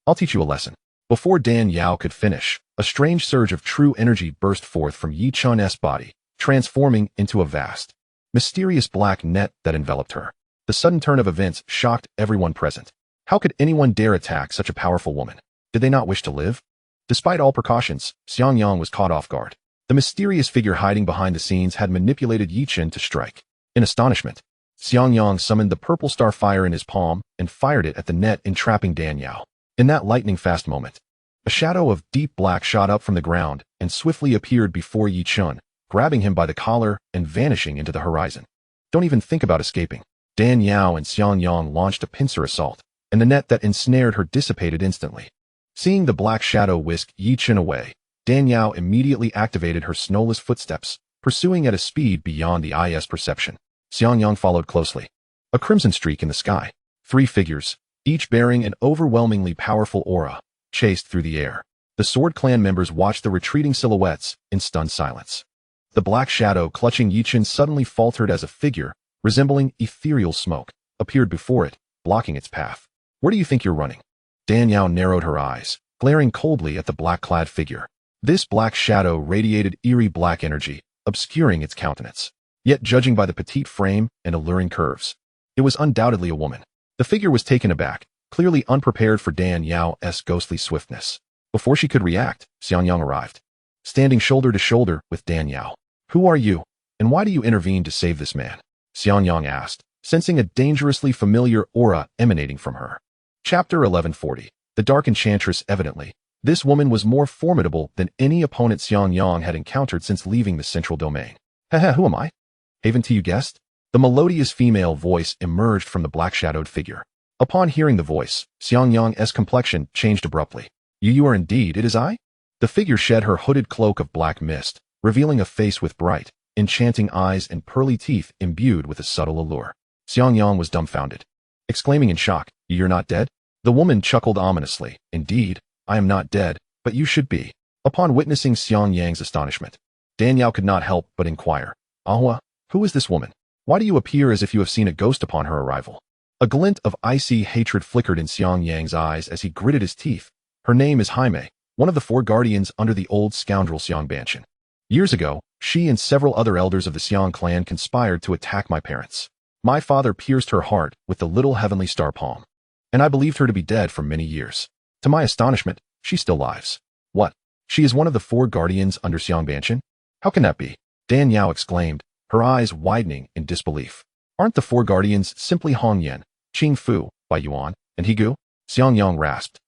I'll teach you a lesson. Before Dan Yao could finish, a strange surge of true energy burst forth from Yi Chun's body, transforming into a vast, mysterious black net that enveloped her. The sudden turn of events shocked everyone present. How could anyone dare attack such a powerful woman? Did they not wish to live? Despite all precautions, Xiangyang was caught off guard. The mysterious figure hiding behind the scenes had manipulated Yi Chun to strike. In astonishment, Xiangyang summoned the purple star fire in his palm and fired it at the net, entrapping Dan Yao. In that lightning-fast moment, a shadow of deep black shot up from the ground and swiftly appeared before Yi Chun, grabbing him by the collar and vanishing into the horizon. Don't even think about escaping. Dan Yao and Xiangyang launched a pincer assault, and the net that ensnared her dissipated instantly. Seeing the black shadow whisk Yi Chun away, Dan Yao immediately activated her snowless footsteps, pursuing at a speed beyond the eye's perception. Xiangyang followed closely. A crimson streak in the sky. 3 figures, each bearing an overwhelmingly powerful aura, chased through the air. The Sword Clan members watched the retreating silhouettes in stunned silence. The black shadow clutching Yi Chun suddenly faltered as a figure, resembling ethereal smoke, appeared before it, blocking its path. Where do you think you're running? Dan Yao narrowed her eyes, glaring coldly at the black-clad figure. This black shadow radiated eerie black energy, obscuring its countenance. Yet judging by the petite frame and alluring curves, it was undoubtedly a woman. The figure was taken aback, clearly unprepared for Dan Yao's ghostly swiftness. Before she could react, Xiangyang arrived, standing shoulder to shoulder with Dan Yao. Who are you, and why do you intervene to save this man? Xiangyang asked, sensing a dangerously familiar aura emanating from her. Chapter 1140. The Dark Enchantress. Evidently, this woman was more formidable than any opponent Xiangyang had encountered since leaving the central domain. Haha, who am I? Haven't you guessed? The melodious female voice emerged from the black-shadowed figure. Upon hearing the voice, Xiangyang's complexion changed abruptly. You are indeed, it is I? The figure shed her hooded cloak of black mist, revealing a face with bright, enchanting eyes and pearly teeth imbued with a subtle allure. Xiangyang was dumbfounded, exclaiming in shock, You're not dead? The woman chuckled ominously. Indeed, I am not dead, but you should be. Upon witnessing Xiangyang's astonishment, Dan Yao could not help but inquire, Ahua, who is this woman? Why do you appear as if you have seen a ghost upon her arrival? A glint of icy hatred flickered in Xiangyang's eyes as he gritted his teeth. Her name is Jaime, one of the 4 guardians under the old scoundrel Xiangbanchen. Years ago, she and several other elders of the Xiang clan conspired to attack my parents. My father pierced her heart with the little heavenly star palm, and I believed her to be dead for many years. To my astonishment, she still lives. What? She is one of the 4 guardians under Xiangbanchen? How can that be? Dan Yao exclaimed, her eyes widening in disbelief. Aren't the 4 guardians simply Hongyan, Qing Fu, Bai Yuan, and Higu? Xiangyang rasped.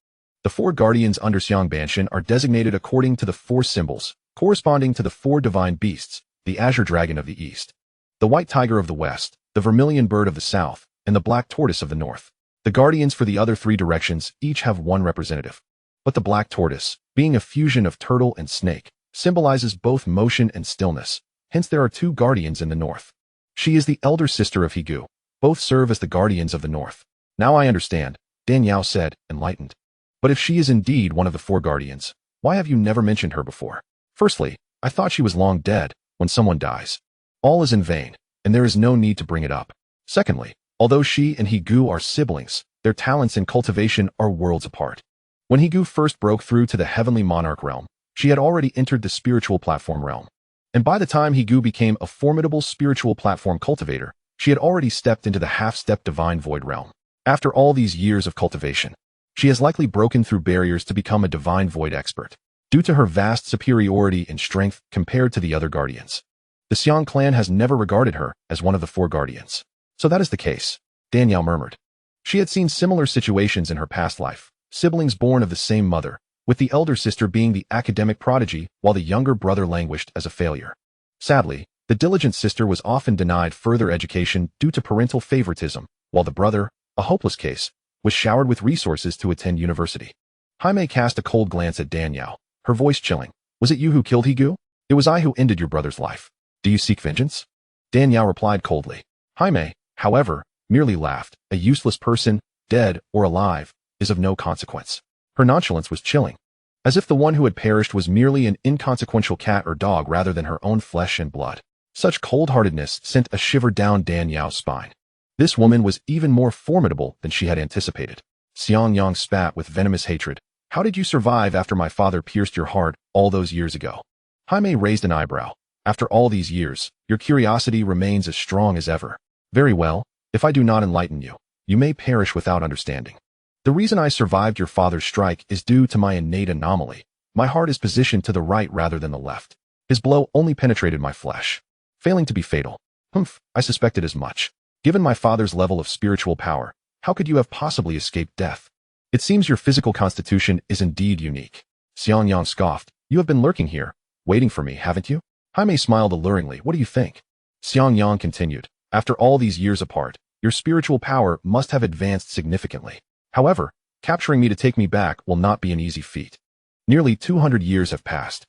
The 4 guardians under Xiangbanchen are designated according to the 4 symbols, corresponding to the 4 divine beasts, the azure dragon of the east, the white tiger of the west, the vermilion bird of the south, and the black tortoise of the north. The guardians for the other 3 directions each have 1 representative. But the black tortoise, being a fusion of turtle and snake, symbolizes both motion and stillness, hence there are 2 guardians in the north. She is the elder sister of Higu. Both serve as the guardians of the north. Now I understand, Dan Yao said, enlightened. But if she is indeed one of the 4 guardians, why have you never mentioned her before? Firstly, I thought she was long dead. When someone dies, all is in vain, and there is no need to bring it up. Secondly, although she and Higu are siblings, their talents in cultivation are worlds apart. When Higu first broke through to the heavenly monarch realm, she had already entered the spiritual platform realm. And by the time Higu became a formidable spiritual platform cultivator, she had already stepped into the half-step divine void realm. After all these years of cultivation, she has likely broken through barriers to become a divine void expert, due to her vast superiority in strength compared to the other guardians. The Xiang clan has never regarded her as one of the 4 guardians. So that is the case, Dan Yao murmured. She had seen similar situations in her past life, siblings born of the same mother, with the elder sister being the academic prodigy while the younger brother languished as a failure. Sadly, the diligent sister was often denied further education due to parental favoritism, while the brother, a hopeless case, was showered with resources to attend university. Jaime cast a cold glance at Dan Yao, her voice chilling. Was it you who killed Higu? It was I who ended your brother's life. Do you seek vengeance? Dan Yao replied coldly. Jaime, however, merely laughed. A useless person, dead or alive, is of no consequence. Her nonchalance was chilling, as if the one who had perished was merely an inconsequential cat or dog rather than her own flesh and blood. Such cold-heartedness sent a shiver down Dan Yao's spine. This woman was even more formidable than she had anticipated. Xianxiang spat with venomous hatred. How did you survive after my father pierced your heart all those years ago? Jaime raised an eyebrow. After all these years, your curiosity remains as strong as ever. Very well, if I do not enlighten you, you may perish without understanding. The reason I survived your father's strike is due to my innate anomaly. My heart is positioned to the right rather than the left. His blow only penetrated my flesh, failing to be fatal. Humph, I suspected as much. Given my father's level of spiritual power, how could you have possibly escaped death? It seems your physical constitution is indeed unique. Xianxiang scoffed. You have been lurking here, waiting for me, haven't you? Jaime smiled alluringly. What do you think? Xianxiang continued. After all these years apart, your spiritual power must have advanced significantly. However, capturing me to take me back will not be an easy feat. Nearly 200 years have passed,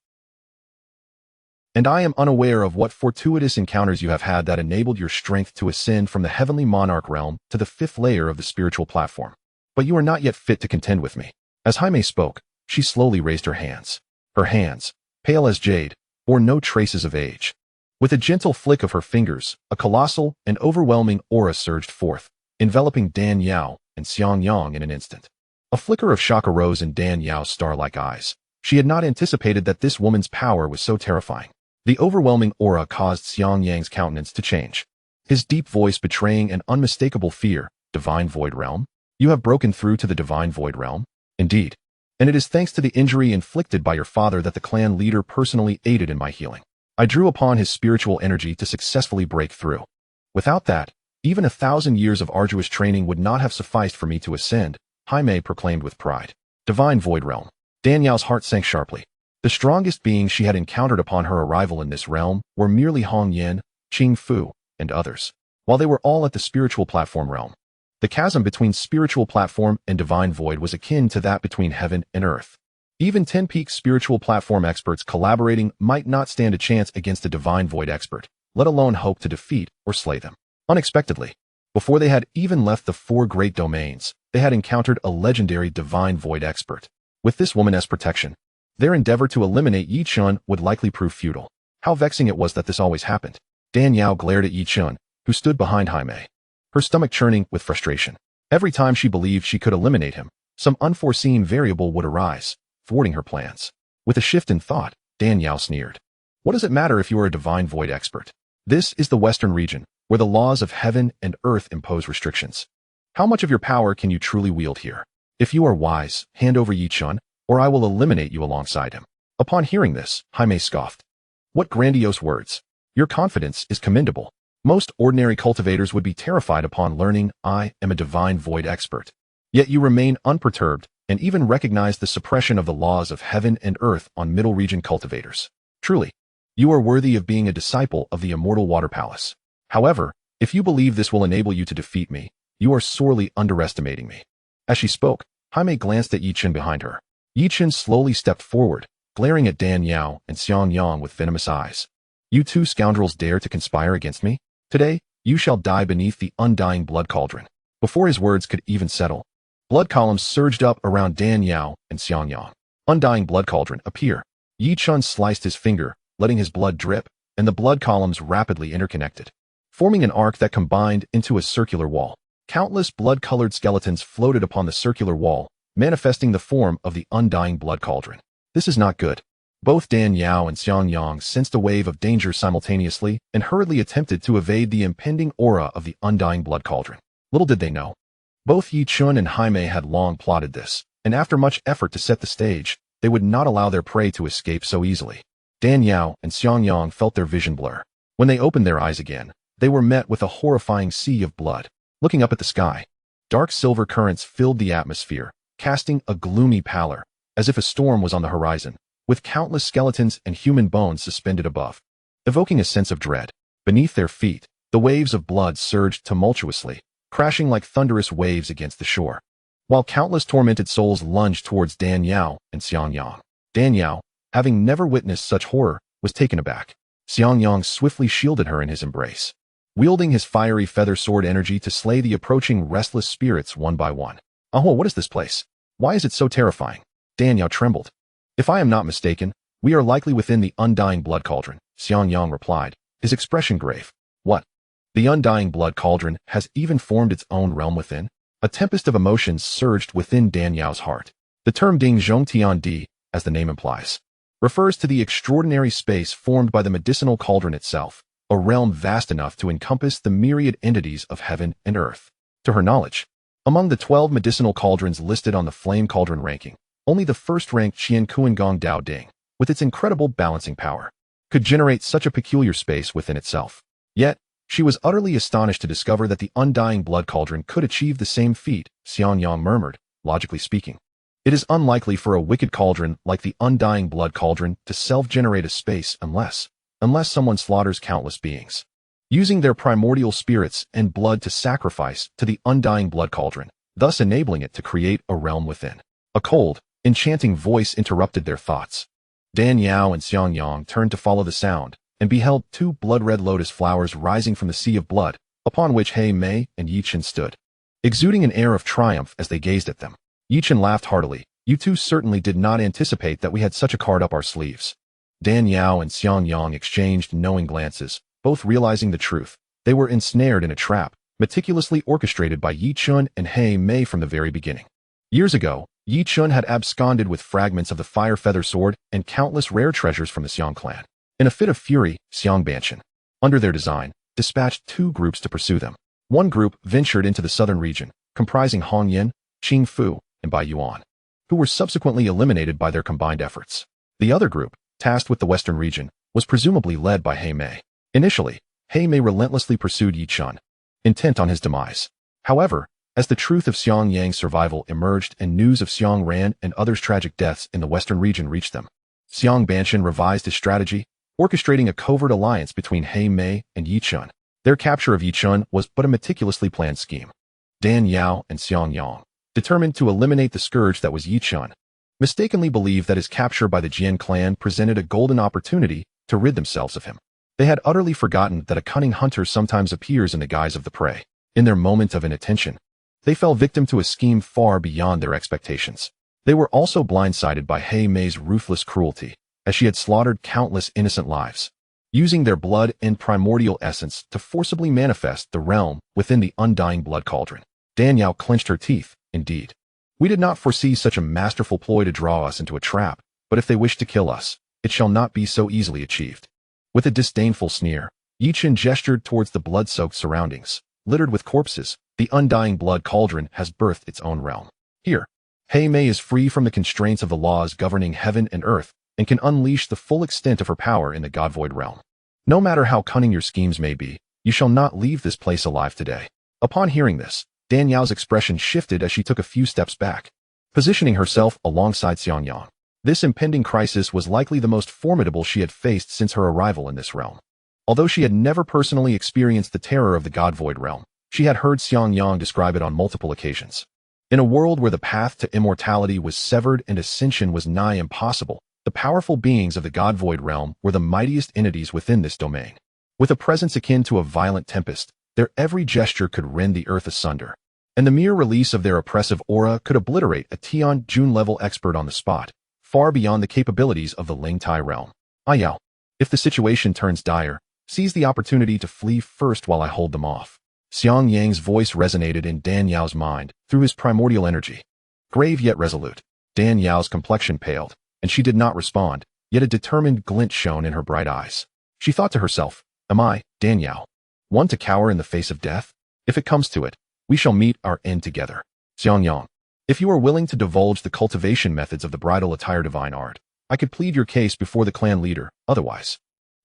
and I am unaware of what fortuitous encounters you have had that enabled your strength to ascend from the heavenly monarch realm to the 5th layer of the spiritual platform. But you are not yet fit to contend with me. As Jaime spoke, she slowly raised her hands. Her hands, pale as jade, bore no traces of age. With a gentle flick of her fingers, a colossal and overwhelming aura surged forth, enveloping Dan Yao and Xianxiang in an instant. A flicker of shock arose in Dan Yao's star-like eyes. She had not anticipated that this woman's power was so terrifying. The overwhelming aura caused Xiangyang's countenance to change, his deep voice betraying an unmistakable fear. Divine Void Realm? You have broken through to the Divine Void Realm? Indeed. And it is thanks to the injury inflicted by your father that the clan leader personally aided in my healing. I drew upon his spiritual energy to successfully break through. Without that, even 1,000 years of arduous training would not have sufficed for me to ascend, Jaime proclaimed with pride. Divine Void Realm. Dan Yao's heart sank sharply. The strongest beings she had encountered upon her arrival in this realm were merely Hong Yin, Qing Fu, and others, while they were all at the spiritual platform realm. The chasm between spiritual platform and divine void was akin to that between heaven and earth. Even 10 peak spiritual platform experts collaborating might not stand a chance against a divine void expert, let alone hope to defeat or slay them. Unexpectedly, before they had even left the 4 great domains, they had encountered a legendary divine void expert. With this woman as protection, their endeavor to eliminate Yi Chun would likely prove futile. How vexing it was that this always happened. Dan Yao glared at Yi Chun, who stood behind Jaime, her stomach churning with frustration. Every time she believed she could eliminate him, some unforeseen variable would arise, thwarting her plans. With a shift in thought, Dan Yao sneered. What does it matter if you are a divine void expert? This is the Western region, where the laws of heaven and earth impose restrictions. How much of your power can you truly wield here? If you are wise, hand over Yi Chun, or I will eliminate you alongside him. Upon hearing this, Jaime scoffed. What grandiose words. Your confidence is commendable. Most ordinary cultivators would be terrified upon learning I am a divine void expert. Yet you remain unperturbed and even recognize the suppression of the laws of heaven and earth on Middle Region cultivators. Truly, you are worthy of being a disciple of the immortal water palace. However, if you believe this will enable you to defeat me, you are sorely underestimating me. As she spoke, Jaime glanced at Yi Chun behind her. Yi Chun slowly stepped forward, glaring at Dan Yao and Xianxiang with venomous eyes. You two scoundrels dare to conspire against me? Today, you shall die beneath the undying blood cauldron. Before his words could even settle, blood columns surged up around Dan Yao and Xianxiang. Undying blood cauldron, appear. Yi Chun sliced his finger, letting his blood drip, and the blood columns rapidly interconnected, forming an arc that combined into a circular wall. Countless blood-colored skeletons floated upon the circular wall, manifesting the form of the undying blood cauldron. This is not good. Both Dan Yao and Xianxiang sensed a wave of danger simultaneously and hurriedly attempted to evade the impending aura of the undying blood cauldron. Little did they know, both Yi Chun and Jaime had long plotted this, and after much effort to set the stage, they would not allow their prey to escape so easily. Dan Yao and Xianxiang felt their vision blur. When they opened their eyes again, they were met with a horrifying sea of blood. Looking up at the sky, dark silver currents filled the atmosphere, casting a gloomy pallor, as if a storm was on the horizon, with countless skeletons and human bones suspended above, evoking a sense of dread. Beneath their feet, the waves of blood surged tumultuously, crashing like thunderous waves against the shore, while countless tormented souls lunged towards Dan Yao and Xianxiang. Dan Yao, having never witnessed such horror, was taken aback. Xianxiang swiftly shielded her in his embrace, wielding his fiery feather sword energy to slay the approaching restless spirits one by one. Oh, what is this place? Why is it so terrifying? Danyao trembled. If I am not mistaken, we are likely within the undying blood cauldron, Xiangyang replied, his expression grave. What? The undying blood cauldron has even formed its own realm within? A tempest of emotions surged within Danyao's heart. The term Ding Zhong Tian Di, as the name implies, refers to the extraordinary space formed by the medicinal cauldron itself, a realm vast enough to encompass the myriad entities of heaven and earth. To her knowledge, among the 12 medicinal cauldrons listed on the flame cauldron ranking, only the first-ranked Qiankuangong Dao Ding, with its incredible balancing power, could generate such a peculiar space within itself. Yet, she was utterly astonished to discover that the undying blood cauldron could achieve the same feat. Xiangyang murmured, logically speaking. It is unlikely for a wicked cauldron like the undying blood cauldron to self-generate a space unless someone slaughters countless beings, using their primordial spirits and blood to sacrifice to the undying blood cauldron, thus enabling it to create a realm within. A cold, enchanting voice interrupted their thoughts. Danyao and Xiangyang turned to follow the sound, and beheld 2 blood-red lotus flowers rising from the sea of blood, upon which He Mei and Yichen stood, exuding an air of triumph as they gazed at them. Yichen laughed heartily. You two certainly did not anticipate that we had such a card up our sleeves. Danyao and Xiangyang exchanged knowing glances, both realizing the truth. They were ensnared in a trap, meticulously orchestrated by Yichen and He Mei from the very beginning. Years ago, Yichen had absconded with fragments of the fire feather sword and countless rare treasures from the Xiang clan. In a fit of fury, Xiangbanchen, under their design, dispatched 2 groups to pursue them. One group ventured into the southern region, comprising Hongyan, Qingfu, and Bai Yuan, who were subsequently eliminated by their combined efforts. The other group, tasked with the western region, was presumably led by He Mei. Initially, He Mei relentlessly pursued Yichen, intent on his demise. However, as the truth of Xiang Yang's survival emerged and news of Xiang Ran and others' tragic deaths in the western region reached them, Xiangbanchen revised his strategy, orchestrating a covert alliance between He Mei and Yichen. Their capture of Yichen was but a meticulously planned scheme. Danyao and Xiangyang, determined to eliminate the scourge that was Yichen, mistakenly believed that his capture by the Jian clan presented a golden opportunity to rid themselves of him. They had utterly forgotten that a cunning hunter sometimes appears in the guise of the prey. In their moment of inattention, they fell victim to a scheme far beyond their expectations. They were also blindsided by He Mei's ruthless cruelty, as she had slaughtered countless innocent lives, using their blood and primordial essence to forcibly manifest the realm within the undying blood cauldron. Danyao clenched her teeth. Indeed, we did not foresee such a masterful ploy to draw us into a trap, but if they wish to kill us, it shall not be so easily achieved. With a disdainful sneer, Yichen gestured towards the blood-soaked surroundings, littered with corpses. The undying blood cauldron has birthed its own realm. Here, He Mei is free from the constraints of the laws governing heaven and earth, and can unleash the full extent of her power in the God-void realm. No matter how cunning your schemes may be, you shall not leave this place alive today. Upon hearing this, Danyao's expression shifted as she took a few steps back, positioning herself alongside Xiangyang. This impending crisis was likely the most formidable she had faced since her arrival in this realm. Although she had never personally experienced the terror of the God-void realm, she had heard Xiangyang describe it on multiple occasions. In a world where the path to immortality was severed and ascension was nigh impossible, the powerful beings of the God-void realm were the mightiest entities within this domain. With a presence akin to a violent tempest, their every gesture could rend the earth asunder, and the mere release of their oppressive aura could obliterate a Tian Jun-level expert on the spot, far beyond the capabilities of the Ling Tai realm. Ouyang, if the situation turns dire, seize the opportunity to flee first while I hold them off. Xiang Yang's voice resonated in Danyao's mind through his primordial energy. Grave yet resolute, Danyao's complexion paled, and she did not respond, yet a determined glint shone in her bright eyes. She thought to herself, am I, Danyao, one to cower in the face of death? If it comes to it, we shall meet our end together. Xiangyang, if you are willing to divulge the cultivation methods of the bridal attire divine art, I could plead your case before the clan leader, otherwise.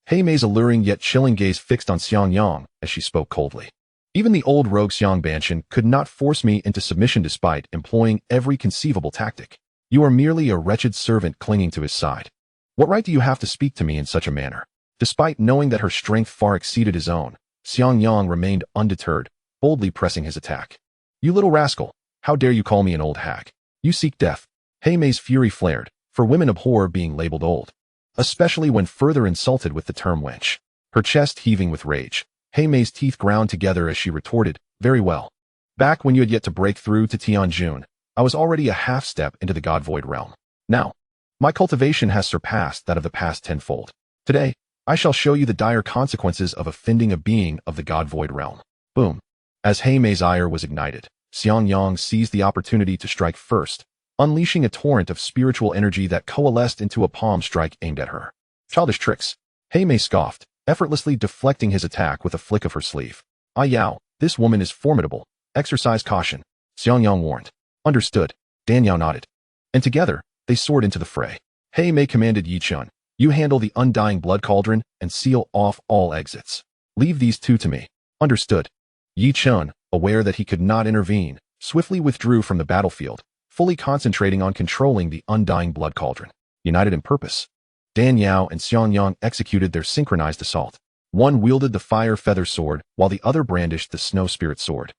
He Mei's alluring yet chilling gaze fixed on Xiangyang as she spoke coldly. Even the old rogue Xiangbanchen could not force me into submission despite employing every conceivable tactic. You are merely a wretched servant clinging to his side. What right do you have to speak to me in such a manner? Despite knowing that her strength far exceeded his own, Xiangyang remained undeterred, boldly pressing his attack. You little rascal, how dare you call me an old hag? You seek death. He Mei's fury flared, for women abhor being labeled old, especially when further insulted with the term wench. Her chest heaving with rage, He Mei's teeth ground together as she retorted, very well. Back when you had yet to break through to Tianjun, I was already a half step into the God Void realm. Now, my cultivation has surpassed that of the past tenfold. Today, I shall show you the dire consequences of offending a being of the God Void realm. Boom. As Mei's ire was ignited, Xianxiang seized the opportunity to strike first, unleashing a torrent of spiritual energy that coalesced into a palm strike aimed at her. Childish tricks. Mei scoffed, effortlessly deflecting his attack with a flick of her sleeve. Yao, this woman is formidable. Exercise caution. Xianxiang warned. Understood. Dan Yao nodded. And together, they soared into the fray. Mei commanded Yi Chun, you handle the undying blood cauldron and seal off all exits. Leave these two to me. Understood. Yi Chun, aware that he could not intervene, swiftly withdrew from the battlefield, fully concentrating on controlling the undying blood cauldron. United in purpose, Dan Yao and Xianxiang executed their synchronized assault. One wielded the fire feather sword, while the other brandished the snow spirit sword.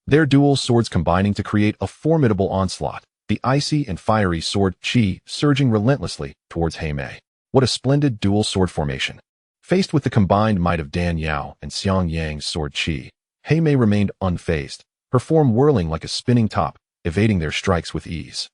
Their dual swords combining to create a formidable onslaught, the icy and fiery sword Qi surging relentlessly towards Mei. What a splendid dual sword formation. Faced with the combined might of Dan Yao and Xiangyang's sword Qi, Mei remained unfazed, her form whirling like a spinning top, evading their strikes with ease.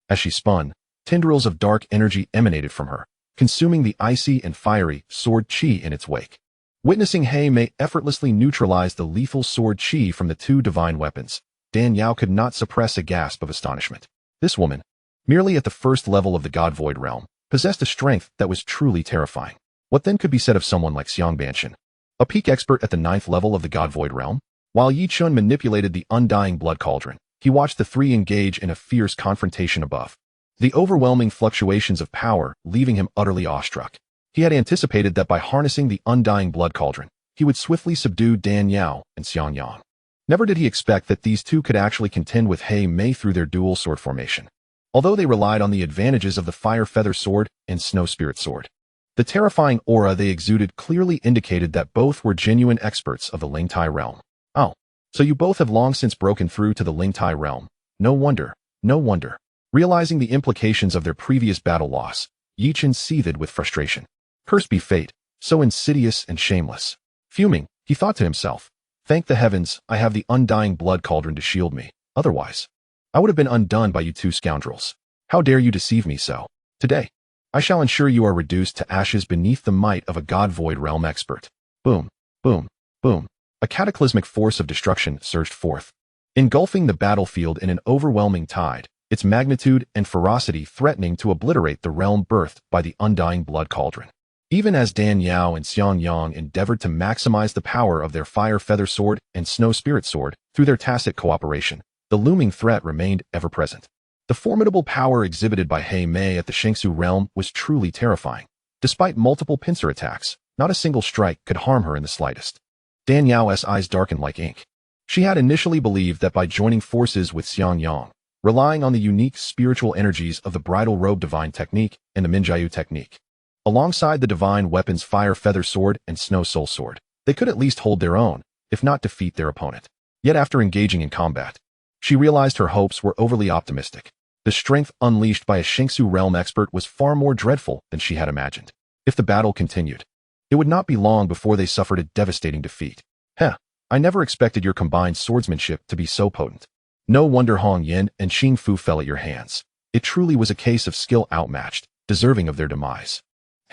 As she spun, tendrils of dark energy emanated from her, consuming the icy and fiery sword Qi in its wake. Witnessing Mei effortlessly neutralize the lethal sword Qi from the two divine weapons, Dan Yao could not suppress a gasp of astonishment. This woman, merely at the first level of the God Void realm, possessed a strength that was truly terrifying. What then could be said of someone like Xiang Banqian, a peak expert at the 9th level of the God Void realm? While Yi Chun manipulated the undying blood cauldron, he watched the three engage in a fierce confrontation above. The overwhelming fluctuations of power leaving him utterly awestruck. He had anticipated that by harnessing the undying blood cauldron, he would swiftly subdue Dan Yao and Xianxiang. Never did he expect that these two could actually contend with Mei through their dual sword formation. Although they relied on the advantages of the fire feather sword and snow spirit sword, the terrifying aura they exuded clearly indicated that both were genuine experts of the Lingtai realm. Oh, so you both have long since broken through to the Lingtai realm. No wonder, no wonder. Realizing the implications of their previous battle loss, Yi Chun seethed with frustration. Cursed be fate, so insidious and shameless. Fuming, he thought to himself, thank the heavens, I have the undying blood cauldron to shield me. Otherwise, I would have been undone by you two scoundrels. How dare you deceive me so? Today, I shall ensure you are reduced to ashes beneath the might of a God Void realm expert. Boom, boom, boom. A cataclysmic force of destruction surged forth, engulfing the battlefield in an overwhelming tide, its magnitude and ferocity threatening to obliterate the realm birthed by the undying blood cauldron. Even as Dan Yao and Xianxiang endeavored to maximize the power of their fire feather sword and snow spirit sword through their tacit cooperation, the looming threat remained ever present. The formidable power exhibited by Mei at the Xianxiu realm was truly terrifying. Despite multiple pincer attacks, not a single strike could harm her in the slightest. Dan Yao's eyes darkened like ink. She had initially believed that by joining forces with Xianxiang, relying on the unique spiritual energies of the bridal robe divine technique and the Minjiu technique, alongside the divine weapons fire feather sword and snow soul sword, they could at least hold their own, if not defeat their opponent. Yet after engaging in combat, she realized her hopes were overly optimistic. The strength unleashed by a Xianxiu realm expert was far more dreadful than she had imagined. If the battle continued, it would not be long before they suffered a devastating defeat. I never expected your combined swordsmanship to be so potent. No wonder Hong Yin and Xing Fu fell at your hands. It truly was a case of skill outmatched, deserving of their demise.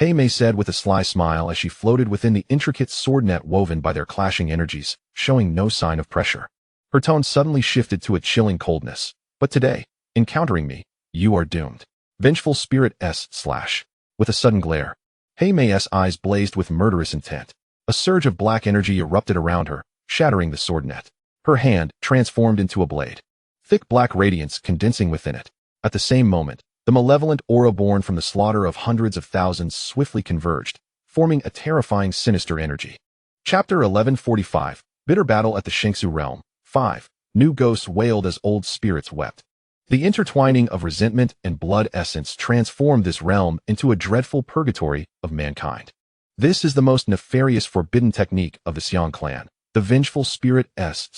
Mei said with a sly smile as she floated within the intricate sword net woven by their clashing energies, showing no sign of pressure. Her tone suddenly shifted to a chilling coldness. But today, encountering me, you are doomed. Vengeful spirit S/. With a sudden glare, Mei's eyes blazed with murderous intent. A surge of black energy erupted around her, shattering the sword net. Her hand transformed into a blade, thick black radiance condensing within it. At the same moment, the malevolent aura born from the slaughter of hundreds of thousands swiftly converged, forming a terrifying sinister energy. Chapter 1145, Bitter Battle at the Xianxiu Realm. 5. New ghosts wailed as old spirits wept. The intertwining of resentment and blood essence transformed this realm into a dreadful purgatory of mankind. This is the most nefarious forbidden technique of the Xiang clan, the vengeful spirit S/.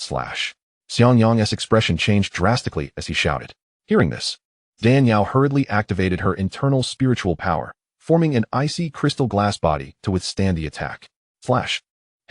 Xiangyang's expression changed drastically as he shouted. Hearing this, Dan Yao hurriedly activated her internal spiritual power, forming an icy crystal glass body to withstand the attack.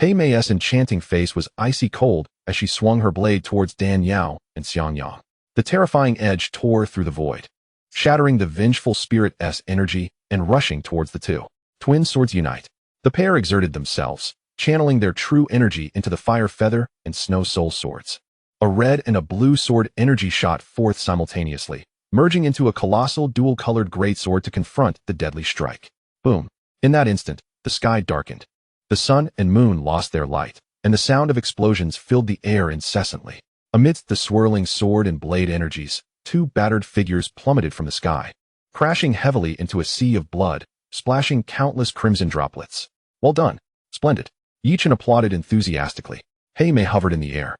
Mei's enchanting face was icy cold as she swung her blade towards Dan Yao and Xianxiang. The terrifying edge tore through the void, shattering the vengeful spirit's energy and rushing towards the two. Twin swords unite. The pair exerted themselves, channeling their true energy into the fire feather and snow soul swords. A red and a blue sword energy shot forth simultaneously, merging into a colossal dual-colored greatsword to confront the deadly strike. Boom. In that instant, the sky darkened. The sun and moon lost their light, and the sound of explosions filled the air incessantly. Amidst the swirling sword and blade energies, two battered figures plummeted from the sky, crashing heavily into a sea of blood, splashing countless crimson droplets. Well done. Splendid. Yichen applauded enthusiastically. Hei Mei hovered in the air,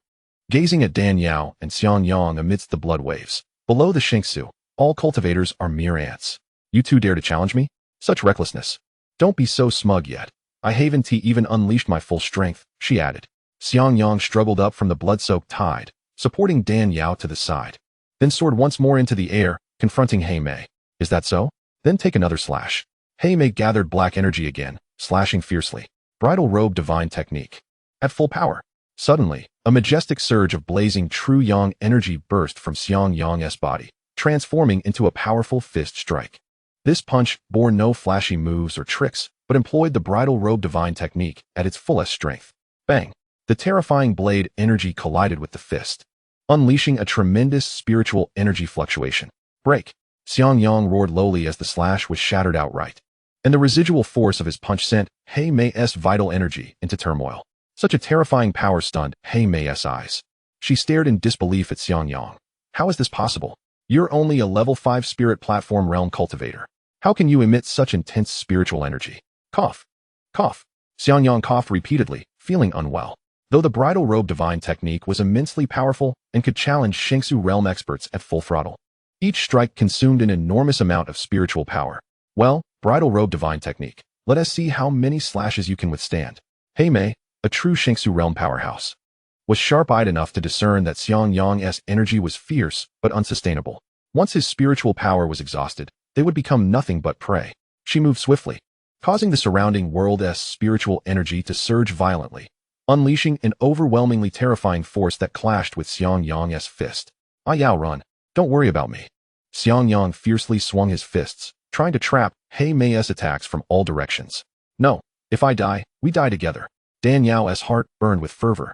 gazing at Dan Yao and Xianxiang amidst the blood waves. Below the Xianxiu, all cultivators are mere ants. You two dare to challenge me? Such recklessness. Don't be so smug yet. I haven't even unleashed my full strength, she added. Xianxiang struggled up from the blood-soaked tide, supporting Dan Yao to the side, then soared once more into the air, confronting Hei Mei. Is that so? Then take another slash. Hei Mei gathered black energy again, slashing fiercely. Bridal robe divine technique. At full power. Suddenly, a majestic surge of blazing true yang energy burst from Xianxiang's body, transforming into a powerful fist strike. This punch bore no flashy moves or tricks, but employed the bridal robe divine technique at its fullest strength. Bang! The terrifying blade energy collided with the fist, unleashing a tremendous spiritual energy fluctuation. Break! Xianxiang roared lowly as the slash was shattered outright, and the residual force of his punch sent Hei Mei's vital energy into turmoil. Such a terrifying power stunned Hei Mei's eyes. She stared in disbelief at Xianxiang. How is this possible? You're only a level 5 spirit platform realm cultivator. How can you emit such intense spiritual energy? Cough. Cough. Xianxiang coughed repeatedly, feeling unwell. Though the bridal robe divine technique was immensely powerful and could challenge Xianxiu realm experts at full throttle, each strike consumed an enormous amount of spiritual power. Well, bridal robe divine technique. Let us see how many slashes you can withstand. Hei Mei, a true Xianxiu realm powerhouse, was sharp-eyed enough to discern that Xianxiang's energy was fierce but unsustainable. Once his spiritual power was exhausted, they would become nothing but prey. She moved swiftly, causing the surrounding world's spiritual energy to surge violently, unleashing an overwhelmingly terrifying force that clashed with Xianxiang's fist. Yao, run. Don't worry about me. Xianxiang fiercely swung his fists, trying to trap Hei Mei's attacks from all directions. No, if I die, we die together. Dan Yao's heart burned with fervor.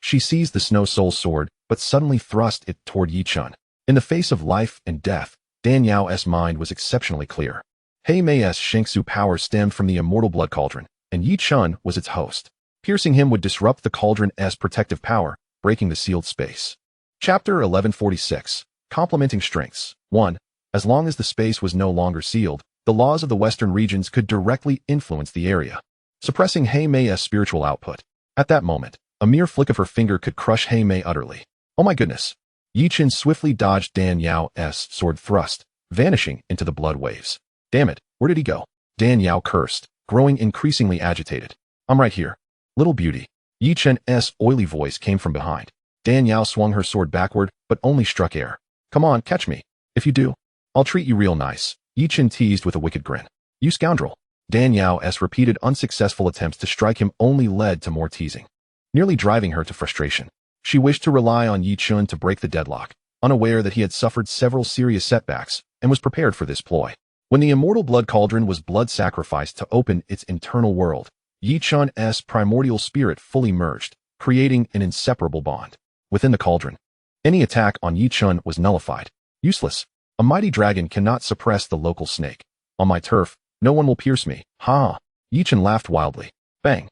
She seized the Snow Soul sword, but suddenly thrust it toward Yichen. In the face of life and death, Dan Yao's mind was exceptionally clear. Hei Mei's Xianxiu power stemmed from the immortal blood cauldron, and Yichen was its host. Piercing him would disrupt the cauldron's protective power, breaking the sealed space. Chapter 1146. Complementing Strengths. 1. As long as the space was no longer sealed, the laws of the western regions could directly influence the area, suppressing Hei Mei's spiritual output. At that moment, a mere flick of her finger could crush Hei Mei utterly. Oh my goodness! Yichen swiftly dodged Dan Yao's sword thrust, vanishing into the blood waves. Damn it, where did he go? Dan Yao cursed, growing increasingly agitated. I'm right here. Little beauty. Yichen's oily voice came from behind. Dan Yao swung her sword backward, but only struck air. Come on, catch me. If you do, I'll treat you real nice. Yichen teased with a wicked grin. You scoundrel. Dan Yao's repeated unsuccessful attempts to strike him only led to more teasing, nearly driving her to frustration. She wished to rely on Yichen to break the deadlock, unaware that he had suffered several serious setbacks, and was prepared for this ploy. When the immortal blood cauldron was blood sacrificed to open its internal world, Yichen's primordial spirit fully merged, creating an inseparable bond. Within the cauldron, any attack on Yichen was nullified. Useless. A mighty dragon cannot suppress the local snake. On my turf, no one will pierce me. Ha! Yichen laughed wildly. Bang!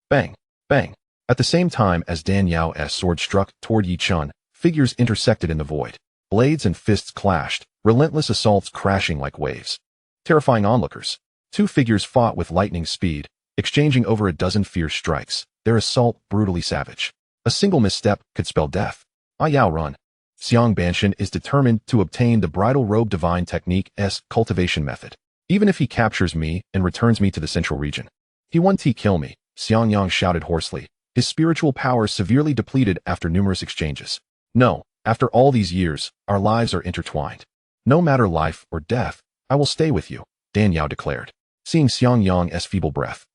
Bang! Bang! At the same time as Dan Yao's sword struck toward Yichen, figures intersected in the void. Blades and fists clashed, relentless assaults crashing like waves. Terrifying onlookers. Two figures fought with lightning speed, exchanging over a dozen fierce strikes, their assault brutally savage. A single misstep could spell death. Yao, run. Xiang Banshan is determined to obtain the bridal robe divine technique's cultivation method, even if he captures me and returns me to the central region. He won't kill me, Xianxiang shouted hoarsely, his spiritual power severely depleted after numerous exchanges. No, after all these years, our lives are intertwined. No matter life or death, I will stay with you, Dan Yao declared, seeing Xianxiang's feeble breath.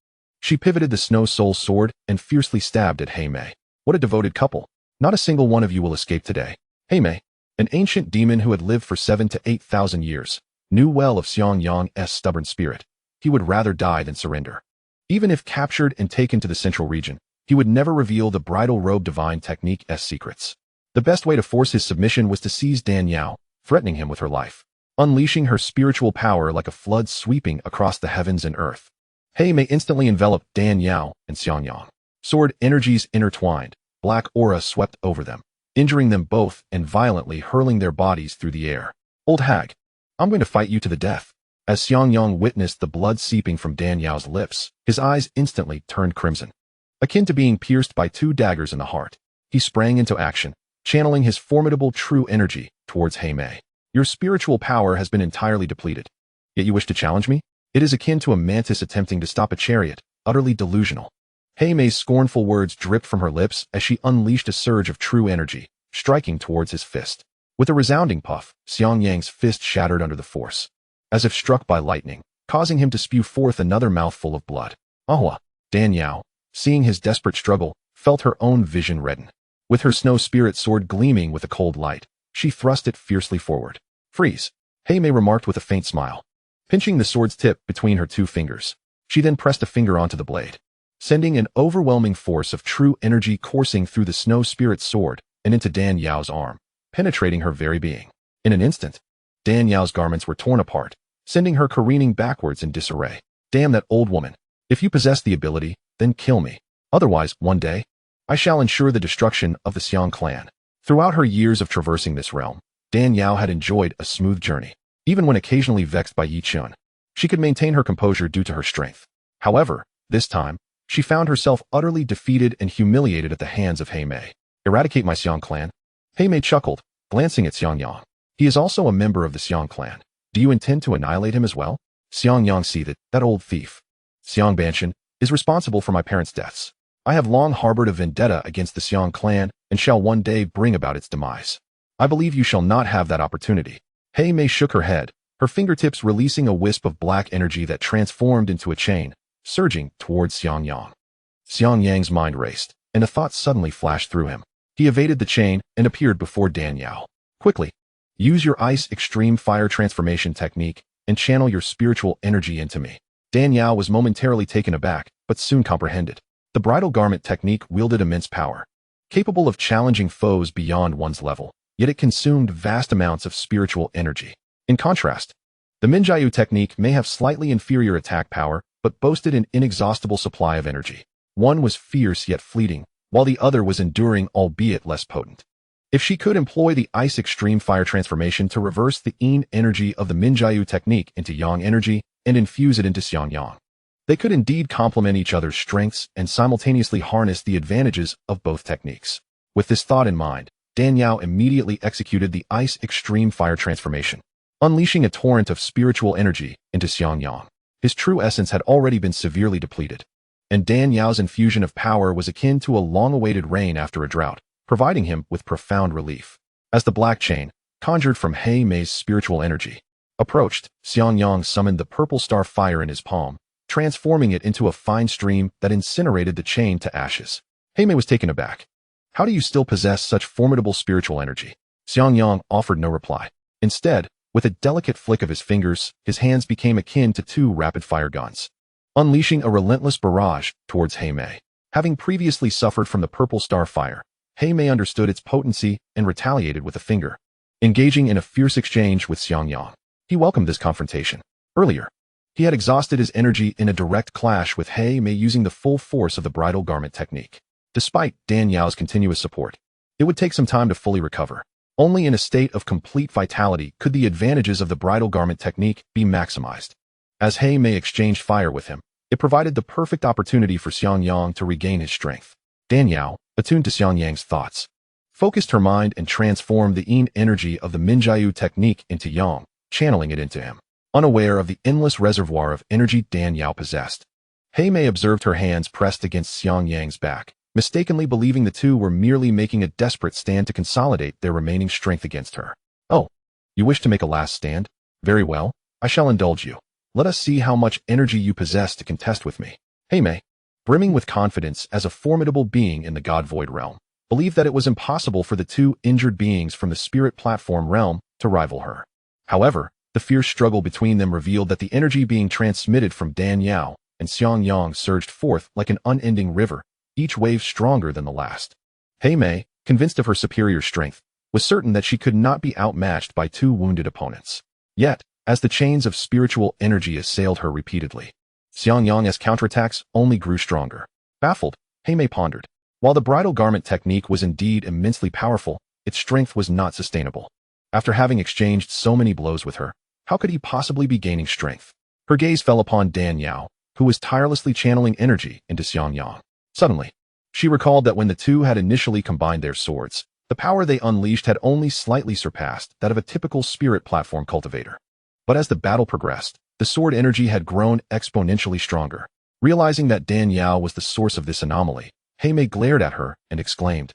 She pivoted the Snow Soul sword and fiercely stabbed at Hei Mei. What a devoted couple. Not a single one of you will escape today. Hei Mei, An ancient demon who had lived for 7,000 to 8,000 years, knew well of Xiangyang's stubborn spirit. He would rather die than surrender. Even if captured and taken to the central region, he would never reveal the bridal robe divine technique's secrets. The best way to force his submission was to seize Dan Yao, threatening him with her life, unleashing her spiritual power like a flood sweeping across the heavens and earth. Hei Mei instantly enveloped Dan Yao and Xiangyang. Sword energies intertwined, black aura swept over them, injuring them both and violently hurling their bodies through the air. Old hag, I'm going to fight you to the death. As Xiangyang witnessed the blood seeping from Dan Yao's lips, his eyes instantly turned crimson. Akin to being pierced by 2 daggers in the heart, he sprang into action, channeling his formidable true energy towards Hei Mei. Your spiritual power has been entirely depleted. Yet you wish to challenge me? It is akin to a mantis attempting to stop a chariot, utterly delusional. Hei Mei's scornful words dripped from her lips as she unleashed a surge of true energy, striking towards his fist. With a resounding puff, Xiangyang's fist shattered under the force, as if struck by lightning, causing him to spew forth another mouthful of blood. Ahwa! Dan Yao, seeing his desperate struggle, felt her own vision redden. With her snow spirit sword gleaming with a cold light, she thrust it fiercely forward. Freeze! Hei Mei remarked with a faint smile. Pinching the sword's tip between her 2 fingers, she then pressed a finger onto the blade, sending an overwhelming force of true energy coursing through the snow spirit's sword and into Dan Yao's arm, penetrating her very being. In an instant, Dan Yao's garments were torn apart, sending her careening backwards in disarray. Damn that old woman. If you possess the ability, then kill me. Otherwise, one day, I shall ensure the destruction of the Xiang clan. Throughout her years of traversing this realm, Dan Yao had enjoyed a smooth journey. Even when occasionally vexed by Yi Chun, she could maintain her composure due to her strength. However, this time, she found herself utterly defeated and humiliated at the hands of Hei Mei. Eradicate my Xiang clan? Hei Mei chuckled, glancing at Xiangyang. He is also a member of the Xiang clan. Do you intend to annihilate him as well? Xiangyang seethed, that old thief. Xiang Banshan is responsible for my parents' deaths. I have long harbored a vendetta against the Xiang clan and shall one day bring about its demise. I believe you shall not have that opportunity. Hei Mei shook her head, her fingertips releasing a wisp of black energy that transformed into a chain, surging towards Xiangyang. Xiangyang's mind raced, and a thought suddenly flashed through him. He evaded the chain and appeared before Dan Yao. Quickly, use your ice extreme fire transformation technique and channel your spiritual energy into me. Dan Yao was momentarily taken aback, but soon comprehended. The bridal garment technique wielded immense power, capable of challenging foes beyond one's level, yet it consumed vast amounts of spiritual energy. In contrast, the Minjiu technique may have slightly inferior attack power, but boasted an inexhaustible supply of energy. One was fierce yet fleeting, while the other was enduring albeit less potent. If she could employ the ice extreme fire transformation to reverse the yin energy of the Minjiu technique into yang energy and infuse it into Xiangyang, they could indeed complement each other's strengths and simultaneously harness the advantages of both techniques. With this thought in mind, Dan Yao immediately executed the ice extreme fire transformation, unleashing a torrent of spiritual energy into Xiangyang. His true essence had already been severely depleted, and Dan Yao's infusion of power was akin to a long-awaited rain after a drought, providing him with profound relief. As the black chain, conjured from Hei Mei's spiritual energy, approached, Xiangyang summoned the purple star fire in his palm, transforming it into a fine stream that incinerated the chain to ashes. Hei Mei was taken aback. How do you still possess such formidable spiritual energy? Xiangyang offered no reply. Instead, with a delicate flick of his fingers, his hands became akin to 2 rapid-fire guns, unleashing a relentless barrage towards Hei Mei. Having previously suffered from the purple star fire, Hei Mei understood its potency and retaliated with a finger, engaging in a fierce exchange with Xiangyang. He welcomed this confrontation. Earlier, he had exhausted his energy in a direct clash with Hei Mei using the full force of the bridal garment technique. Despite Dan Yao's continuous support, it would take some time to fully recover. Only in a state of complete vitality could the advantages of the bridal garment technique be maximized. As Hei Mei exchanged fire with him, it provided the perfect opportunity for Xiangyang to regain his strength. Dan Yao, attuned to Xiangyang's thoughts, focused her mind and transformed the yin energy of the Minjiu technique into yang, channeling it into him. Unaware of the endless reservoir of energy Dan Yao possessed, Hei Mei observed her hands pressed against Xiangyang's back, mistakenly believing the two were merely making a desperate stand to consolidate their remaining strength against her. Oh, you wish to make a last stand? Very well, I shall indulge you. Let us see how much energy you possess to contest with me. Hei Mei, brimming with confidence as a formidable being in the God Void realm, believed that it was impossible for the two injured beings from the spirit platform realm to rival her. However, the fierce struggle between them revealed that the energy being transmitted from Dan Yao and Xiangyang surged forth like an unending river, each wave stronger than the last. Hei Mei, convinced of her superior strength, was certain that she could not be outmatched by two wounded opponents. Yet, as the chains of spiritual energy assailed her repeatedly, Xiangyang's counterattacks only grew stronger. Baffled, Hei Mei pondered. While the bridal garment technique was indeed immensely powerful, its strength was not sustainable. After having exchanged so many blows with her, how could he possibly be gaining strength? Her gaze fell upon Dan Yao, who was tirelessly channeling energy into Xiangyang. Suddenly, she recalled that when the two had initially combined their swords, the power they unleashed had only slightly surpassed that of a typical spirit platform cultivator. But as the battle progressed, the sword energy had grown exponentially stronger. Realizing that Dan Yao was the source of this anomaly, Hei Mei glared at her and exclaimed,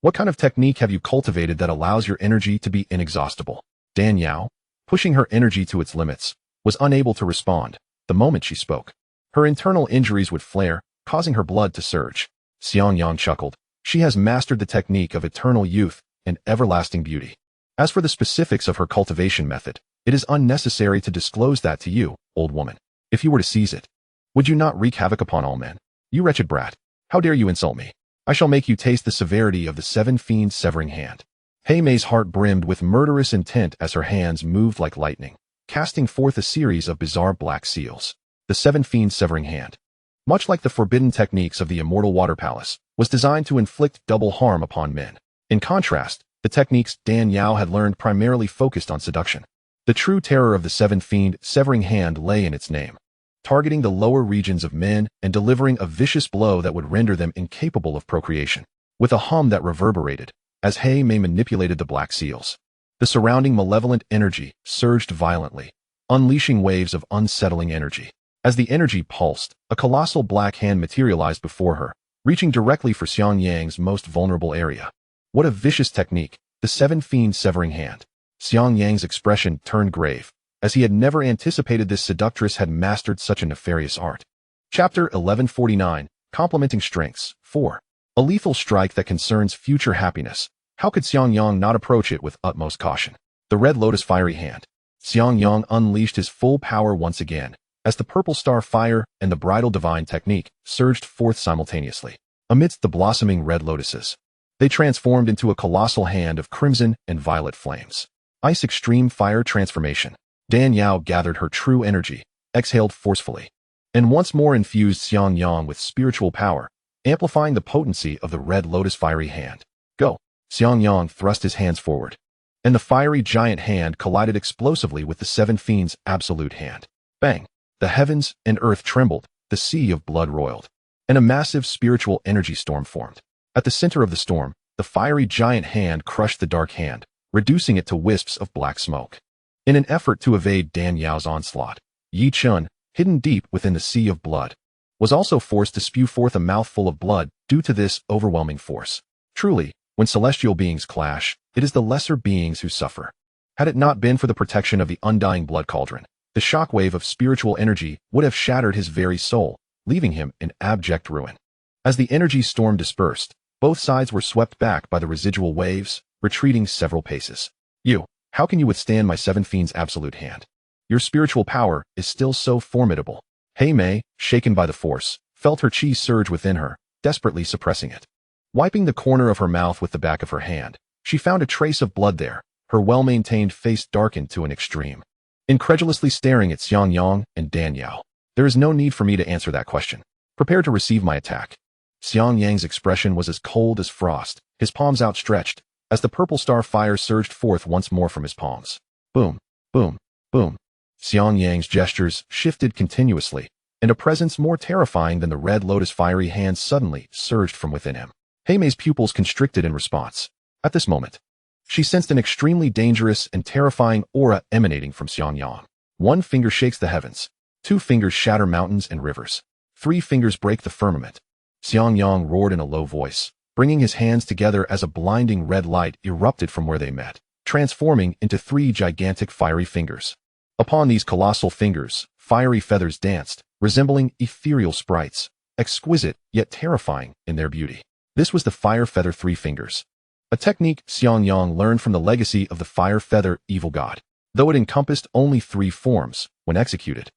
"What kind of technique have you cultivated that allows your energy to be inexhaustible?" Dan Yao, pushing her energy to its limits, was unable to respond. The moment she spoke, her internal injuries would flare, causing her blood to surge. Xiangyang chuckled. "She has mastered the technique of eternal youth and everlasting beauty. As for the specifics of her cultivation method, it is unnecessary to disclose that to you, old woman. If you were to seize it, would you not wreak havoc upon all men? You wretched brat, how dare you insult me? I shall make you taste the severity of the seven fiends' severing hand." Hei Mei's heart brimmed with murderous intent as her hands moved like lightning, casting forth a series of bizarre black seals. The seven fiends' severing hand, much like the forbidden techniques of the immortal water palace, was designed to inflict double harm upon men. In contrast, the techniques Dan Yao had learned primarily focused on seduction. The true terror of the seven fiend severing hand lay in its name, targeting the lower regions of men and delivering a vicious blow that would render them incapable of procreation. With a hum that reverberated, as Hei Mei manipulated the black seals, the surrounding malevolent energy surged violently, unleashing waves of unsettling energy. As the energy pulsed, a colossal black hand materialized before her, reaching directly for Xiangyang's most vulnerable area. What a vicious technique, the seven fiend severing hand. Xiangyang's expression turned grave, as he had never anticipated this seductress had mastered such a nefarious art. Chapter 1149, Complementing Strengths, 4. A lethal strike that concerns future happiness. How could Xiangyang not approach it with utmost caution? The Red Lotus Fiery Hand. Xiangyang unleashed his full power once again, as the Purple Star Fire and the Bridal Divine Technique surged forth simultaneously. Amidst the blossoming red lotuses, they transformed into a colossal hand of crimson and violet flames. Ice Extreme Fire Transformation. Dan Yao gathered her true energy, exhaled forcefully, and once more infused Xiangyang with spiritual power, amplifying the potency of the Red Lotus Fiery Hand. Go! Xiangyang thrust his hands forward, and the fiery giant hand collided explosively with the Seven Fiends' absolute hand. Bang! The heavens and earth trembled, the sea of blood roiled, and a massive spiritual energy storm formed. At the center of the storm, the fiery giant hand crushed the dark hand, reducing it to wisps of black smoke. In an effort to evade Dan Yao's onslaught, Yi Chun, hidden deep within the sea of blood, was also forced to spew forth a mouthful of blood due to this overwhelming force. Truly, when celestial beings clash, it is the lesser beings who suffer. Had it not been for the protection of the undying blood cauldron, the shockwave of spiritual energy would have shattered his very soul, leaving him in abject ruin. As the energy storm dispersed, both sides were swept back by the residual waves, retreating several paces. You, how can you withstand my Seven Fiends' absolute hand? Your spiritual power is still so formidable. Hei Mei, shaken by the force, felt her chi surge within her, desperately suppressing it. Wiping the corner of her mouth with the back of her hand, she found a trace of blood there, her well-maintained face darkened to an extreme. Incredulously staring at Xiangyang and Dan Yao. There is no need for me to answer that question. Prepare to receive my attack. Xiangyang's expression was as cold as frost, his palms outstretched, as the purple star fire surged forth once more from his palms. Boom, boom, boom. Xiangyang's gestures shifted continuously, and a presence more terrifying than the Red Lotus Fiery Hand suddenly surged from within him. Hei Mei's pupils constricted in response. At this moment, she sensed an extremely dangerous and terrifying aura emanating from Xiangyang. One finger shakes the heavens. 2 fingers shatter mountains and rivers. 3 fingers break the firmament. Xiangyang roared in a low voice, bringing his hands together as a blinding red light erupted from where they met, transforming into 3 gigantic fiery fingers. Upon these colossal fingers, fiery feathers danced, resembling ethereal sprites, exquisite yet terrifying in their beauty. This was the Fire Feather Three Fingers, a technique Xianxiang learned from the legacy of the Fire Feather Evil God, though it encompassed only 3 forms when executed.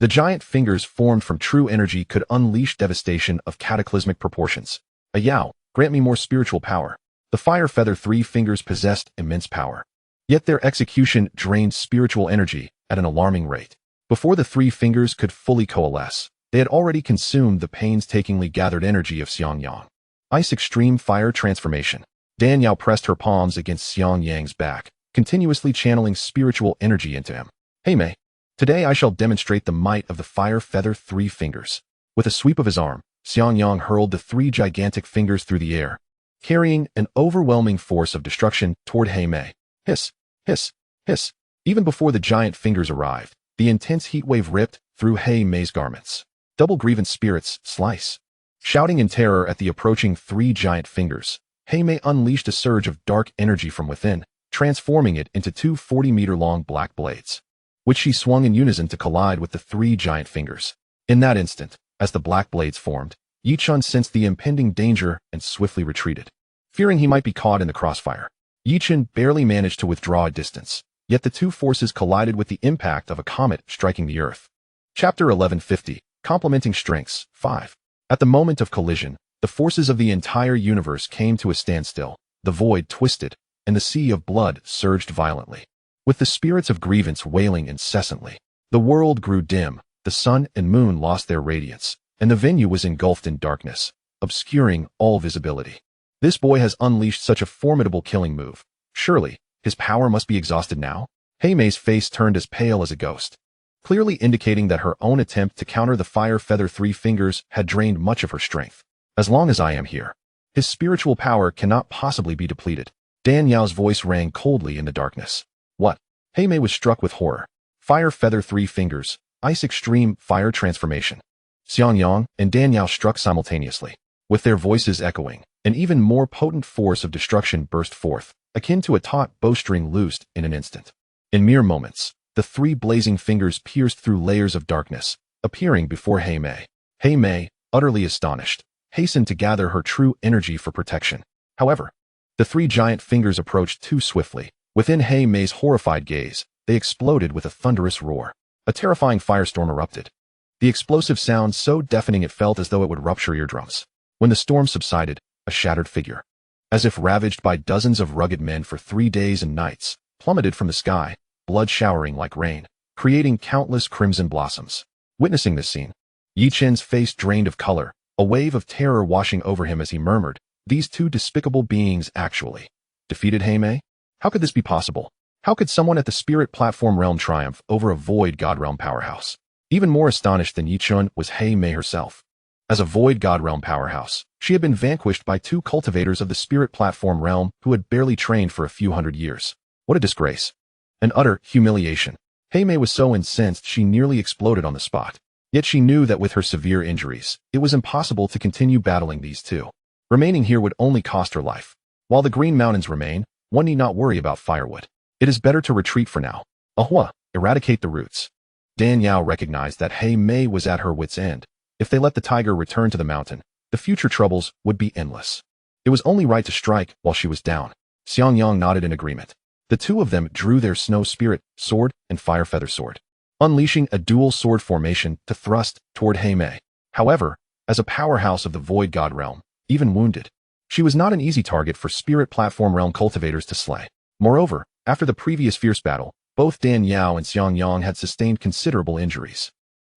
The giant fingers formed from true energy could unleash devastation of cataclysmic proportions. A Yao, grant me more spiritual power. The Fire Feather Three Fingers possessed immense power. Yet their execution drained spiritual energy at an alarming rate. Before the 3 fingers could fully coalesce, they had already consumed the painstakingly gathered energy of Xianxiang. Ice Extreme Fire Transformation. Dan Yao pressed her palms against Xiangyang's back, continuously channeling spiritual energy into him. Hey Mei, today I shall demonstrate the might of the Fire Feather Three Fingers. With a sweep of his arm, Xianxiang hurled the 3 gigantic fingers through the air, carrying an overwhelming force of destruction toward Hey Mei. Hiss, hiss, hiss. Even before the giant fingers arrived, the intense heat wave ripped through Hey Mei's garments. Double grievance spirits, slice. Shouting in terror at the approaching 3 giant fingers, Hey Mei unleashed a surge of dark energy from within, transforming it into 2 40-meter-long black blades, which she swung in unison to collide with the 3 giant fingers. In that instant, as the black blades formed, Yichun sensed the impending danger and swiftly retreated. Fearing he might be caught in the crossfire, Yichun barely managed to withdraw a distance, yet the 2 forces collided with the impact of a comet striking the earth. Chapter 1150, Complementing Strengths, 5. At the moment of collision, the forces of the entire universe came to a standstill, the void twisted, and the sea of blood surged violently. With the spirits of grievance wailing incessantly, the world grew dim, the sun and moon lost their radiance, and the venue was engulfed in darkness, obscuring all visibility. This boy has unleashed such a formidable killing move. Surely, his power must be exhausted now? Hey Mei's face turned as pale as a ghost, clearly indicating that her own attempt to counter the Fire Feather Three Fingers had drained much of her strength. As long as I am here, his spiritual power cannot possibly be depleted. Dan Yao's voice rang coldly in the darkness. What? Hey Mei was struck with horror. Fire Feather Three Fingers, Ice Extreme Fire Transformation. Xianxiang and Dan Yao struck simultaneously. With their voices echoing, an even more potent force of destruction burst forth, akin to a taut bowstring loosed in an instant. In mere moments, the 3 blazing fingers pierced through layers of darkness, appearing before Hey Mei. Hey Mei, utterly astonished, hastened to gather her true energy for protection. However, the 3 giant fingers approached too swiftly. Within Hey Mei's horrified gaze, they exploded with a thunderous roar. A terrifying firestorm erupted, the explosive sound so deafening it felt as though it would rupture eardrums. When the storm subsided, a shattered figure, as if ravaged by dozens of rugged men for 3 days and nights, plummeted from the sky, blood showering like rain, creating countless crimson blossoms. Witnessing this scene, Yichen's face drained of color, a wave of terror washing over him as he murmured, "These 2 despicable beings actually defeated Hey Mei? How could this be possible? How could someone at the spirit platform realm triumph over a void god realm powerhouse?" Even more astonished than Yichun was Hey Mei herself. As a void god realm powerhouse, she had been vanquished by 2 cultivators of the spirit platform realm who had barely trained for a few hundred years. What a disgrace. An utter humiliation. Hey Mei was so incensed she nearly exploded on the spot. Yet she knew that with her severe injuries, it was impossible to continue battling these 2. Remaining here would only cost her life. While the Green Mountains remain, one need not worry about firewood. It is better to retreat for now. Ahua, eradicate the roots. Dan Yao recognized that Hey Mei was at her wit's end. If they let the tiger return to the mountain, the future troubles would be endless. It was only right to strike while she was down. Xianxiang nodded in agreement. The 2 of them drew their snow spirit, sword, and fire feather sword, unleashing a dual sword formation to thrust toward Hey Mei. However, as a powerhouse of the void god realm, even wounded, she was not an easy target for spirit platform realm cultivators to slay. Moreover, after the previous fierce battle, both Dan Yao and Xianxiang had sustained considerable injuries.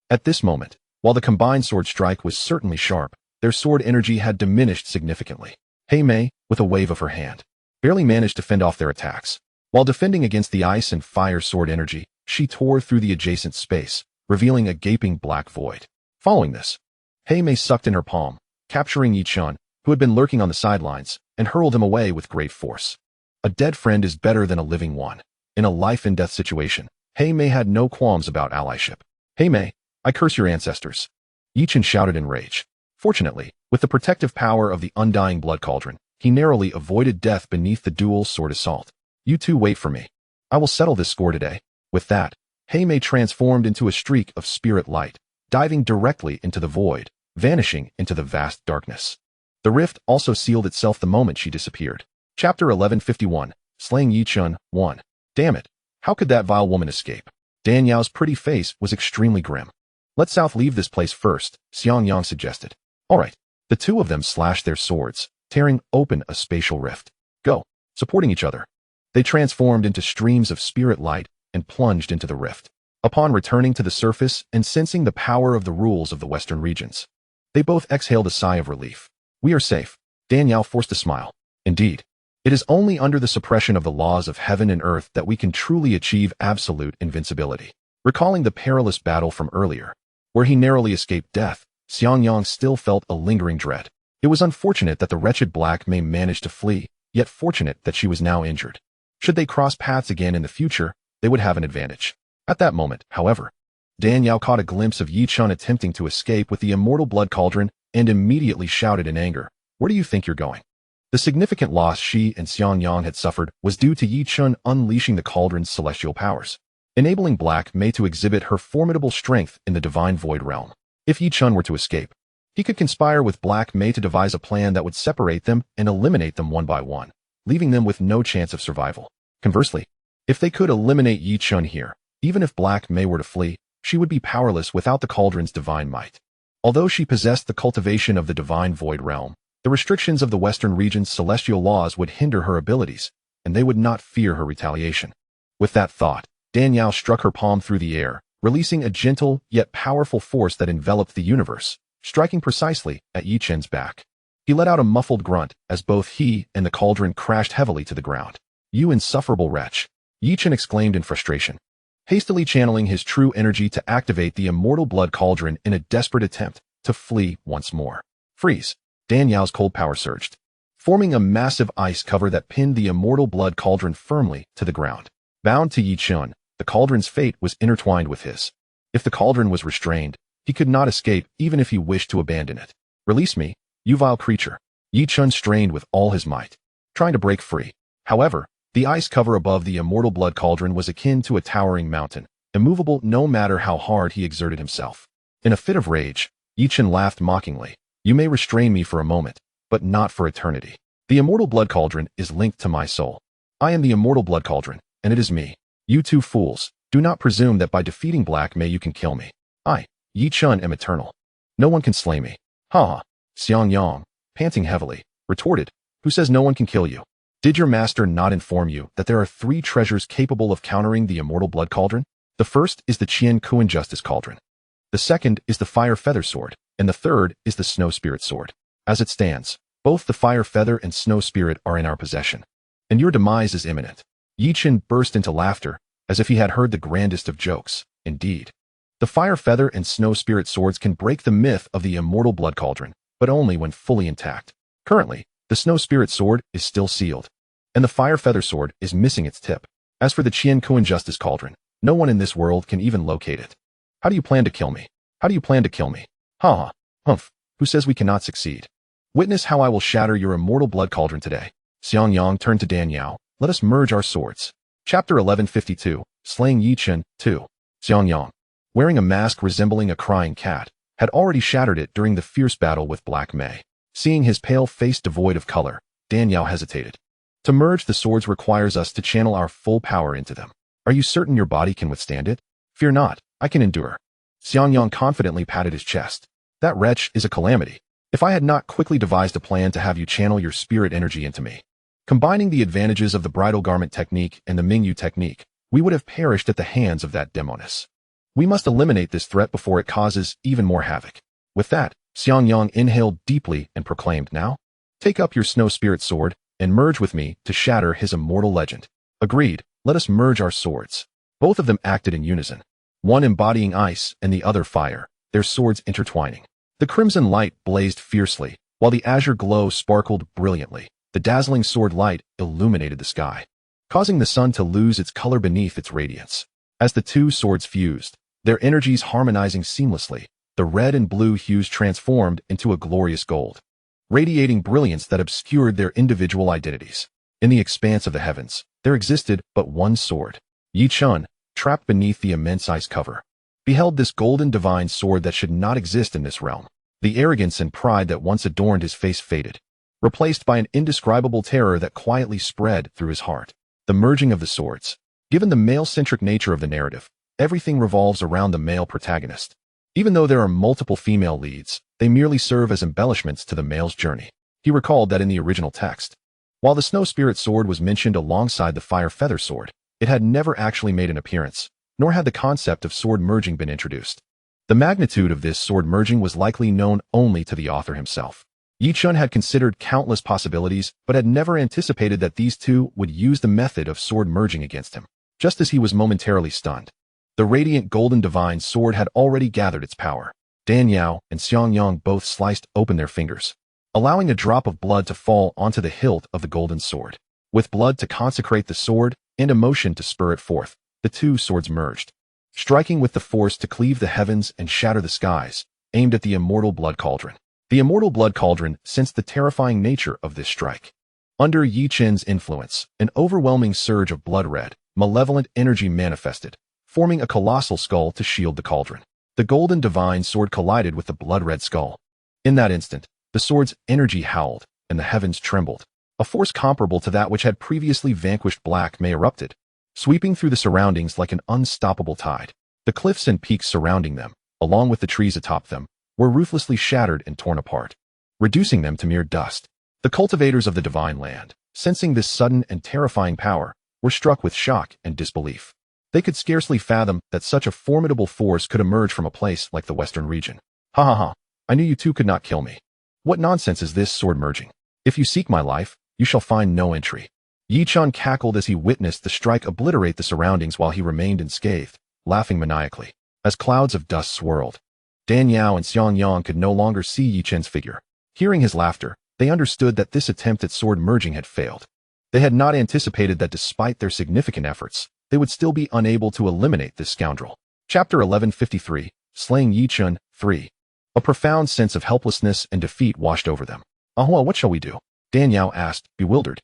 At this moment, while the combined sword strike was certainly sharp, their sword energy had diminished significantly. Hey Mei, with a wave of her hand, barely managed to fend off their attacks. While defending against the ice and fire sword energy, she tore through the adjacent space, revealing a gaping black void. Following this, Hey Mei sucked in her palm, capturing Yichun, who had been lurking on the sidelines, and hurled him away with great force. A dead friend is better than a living one. In a life-and-death situation, Hey Mei had no qualms about allyship. Hey Mei, I curse your ancestors. Yichun shouted in rage. Fortunately, with the protective power of the undying blood cauldron, he narrowly avoided death beneath the dual sword assault. You 2 wait for me. I will settle this score today. With that, Hey Mei transformed into a streak of spirit light, diving directly into the void, vanishing into the vast darkness. The rift also sealed itself the moment she disappeared. Chapter 1151, Slaying Yichun, 1. Damn it. How could that vile woman escape? Dan Yao's pretty face was extremely grim. Let South leave this place first, Xianxiang suggested. All right. The two of them slashed their swords, tearing open a spatial rift. Go. Supporting each other. They transformed into streams of spirit light and plunged into the rift. Upon returning to the surface and sensing the power of the rules of the western regions, they both exhaled a sigh of relief. We are safe. Dan Yao forced a smile. Indeed. It is only under the suppression of the laws of heaven and earth that we can truly achieve absolute invincibility. Recalling the perilous battle from earlier, where he narrowly escaped death, Xianxiang still felt a lingering dread. It was unfortunate that the wretched Black May managed to flee, yet fortunate that she was now injured. Should they cross paths again in the future, they would have an advantage. At that moment, however, Dan Yao caught a glimpse of Yichun attempting to escape with the immortal blood cauldron and immediately shouted in anger, "Where do you think you're going?" The significant loss she and Xianxiang had suffered was due to Yichun unleashing the cauldron's celestial powers, enabling Black May to exhibit her formidable strength in the divine void realm. If Yichun were to escape, he could conspire with Black May to devise a plan that would separate them and eliminate them one by one, leaving them with no chance of survival. Conversely, if they could eliminate Yichun here, even if Black May were to flee, she would be powerless without the cauldron's divine might. Although she possessed the cultivation of the divine void realm, the restrictions of the western region's celestial laws would hinder her abilities, and they would not fear her retaliation. With that thought, Dan Yao struck her palm through the air, releasing a gentle yet powerful force that enveloped the universe, striking precisely at Yichun's back. He let out a muffled grunt as both he and the cauldron crashed heavily to the ground. "You insufferable wretch!" Yichun exclaimed in frustration, hastily channeling his true energy to activate the immortal blood cauldron in a desperate attempt to flee once more. Freeze! Dan Yao's cold power surged, forming a massive ice cover that pinned the immortal blood cauldron firmly to the ground. Bound to Yichun, the cauldron's fate was intertwined with his. If the cauldron was restrained, he could not escape even if he wished to abandon it. "Release me, you vile creature!" Yichun strained with all his might, trying to break free. However, the ice cover above the immortal blood cauldron was akin to a towering mountain, immovable no matter how hard he exerted himself. In a fit of rage, Yichun laughed mockingly. "You may restrain me for a moment, but not for eternity. The immortal blood cauldron is linked to my soul. I am the immortal blood cauldron, and it is me. You two fools, do not presume that by defeating Black May you can kill me. I, Yichun, am eternal. No one can slay me." "Ha ha," Xianxiang, panting heavily, retorted, "Who says no one can kill you? Did your master not inform you that there are 3 treasures capable of countering the immortal blood cauldron? The first is the Qian Kuan Justice Cauldron. The second is the Fire Feather Sword, and the third is the Snow Spirit Sword. As it stands, both the Fire Feather and Snow Spirit are in our possession, and your demise is imminent." Yichun burst into laughter, as if he had heard the grandest of jokes. Indeed, the Fire Feather and Snow Spirit Swords can break the myth of the immortal blood cauldron, but only when fully intact. Currently, the Snow Spirit Sword is still sealed, and the Fire Feather Sword is missing its tip. As for the Qian Kuan Justice Cauldron, no one in this world can even locate it. "How do you plan to kill me? How do you plan to kill me?" "Ha ha, humph, who says we cannot succeed? Witness how I will shatter your immortal blood cauldron today." Xianxiang turned to Dan Yao. "Let us merge our swords." Chapter 1152, Slaying Yichun, 2. Xianxiang, wearing a mask resembling a crying cat, had already shattered it during the fierce battle with Black May. Seeing his pale face devoid of color, Dan Yao hesitated. "To merge the swords requires us to channel our full power into them. Are you certain your body can withstand it?" "Fear not, I can endure." Xianxiang confidently patted his chest. "That wretch is a calamity. If I had not quickly devised a plan to have you channel your spirit energy into me, combining the advantages of the bridal garment technique and the Mingyu technique, we would have perished at the hands of that demoness. We must eliminate this threat before it causes even more havoc." With that, Xianxiang inhaled deeply and proclaimed, "Now, take up your Snow Spirit Sword and merge with me to shatter his immortal legend." "Agreed, let us merge our swords." Both of them acted in unison, one embodying ice and the other fire, their swords intertwining. The crimson light blazed fiercely, while the azure glow sparkled brilliantly. The dazzling sword light illuminated the sky, causing the sun to lose its color beneath its radiance. As the two swords fused, their energies harmonizing seamlessly, the red and blue hues transformed into a glorious gold, radiating brilliance that obscured their individual identities. In the expanse of the heavens, there existed but one sword. Yichun, trapped beneath the immense ice cover, beheld this golden divine sword that should not exist in this realm. The arrogance and pride that once adorned his face faded, replaced by an indescribable terror that quietly spread through his heart. The merging of the swords. Given the male-centric nature of the narrative, everything revolves around the male protagonist. Even though there are multiple female leads, they merely serve as embellishments to the male's journey. He recalled that in the original text, while the snow spirit sword was mentioned alongside the fire feather sword, it had never actually made an appearance, nor had the concept of sword merging been introduced. The magnitude of this sword merging was likely known only to the author himself. Yichun had considered countless possibilities, but had never anticipated that these two would use the method of sword merging against him. Just as he was momentarily stunned, the radiant golden divine sword had already gathered its power. Dan Yao and Xianxiang both sliced open their fingers, allowing a drop of blood to fall onto the hilt of the golden sword. With blood to consecrate the sword and emotion to spur it forth, the two swords merged, striking with the force to cleave the heavens and shatter the skies, aimed at the immortal blood cauldron. The immortal blood cauldron sensed the terrifying nature of this strike. Under Yi Chen's influence, an overwhelming surge of blood-red, malevolent energy manifested, forming a colossal skull to shield the cauldron. The golden divine sword collided with the blood-red skull. In that instant, the sword's energy howled, and the heavens trembled. A force comparable to that which had previously vanquished Black May erupted, sweeping through the surroundings like an unstoppable tide. The cliffs and peaks surrounding them, along with the trees atop them, were ruthlessly shattered and torn apart, reducing them to mere dust. The cultivators of the divine land, sensing this sudden and terrifying power, were struck with shock and disbelief. They could scarcely fathom that such a formidable force could emerge from a place like the western region. Ha ha ha, I knew you two could not kill me. What nonsense is this sword merging? If you seek my life, you shall find no entry. Yi Chen cackled as he witnessed the strike obliterate the surroundings while he remained unscathed, laughing maniacally. As clouds of dust swirled, Dan Yao and Xianxiang could no longer see Yi Chen's figure. Hearing his laughter, they understood that this attempt at sword merging had failed. They had not anticipated that despite their significant efforts, they would still be unable to eliminate this scoundrel. Chapter 1153, Slaying Yi Chen, 3. A profound sense of helplessness and defeat washed over them. Ahua, what shall we do? Dan Yao asked, bewildered.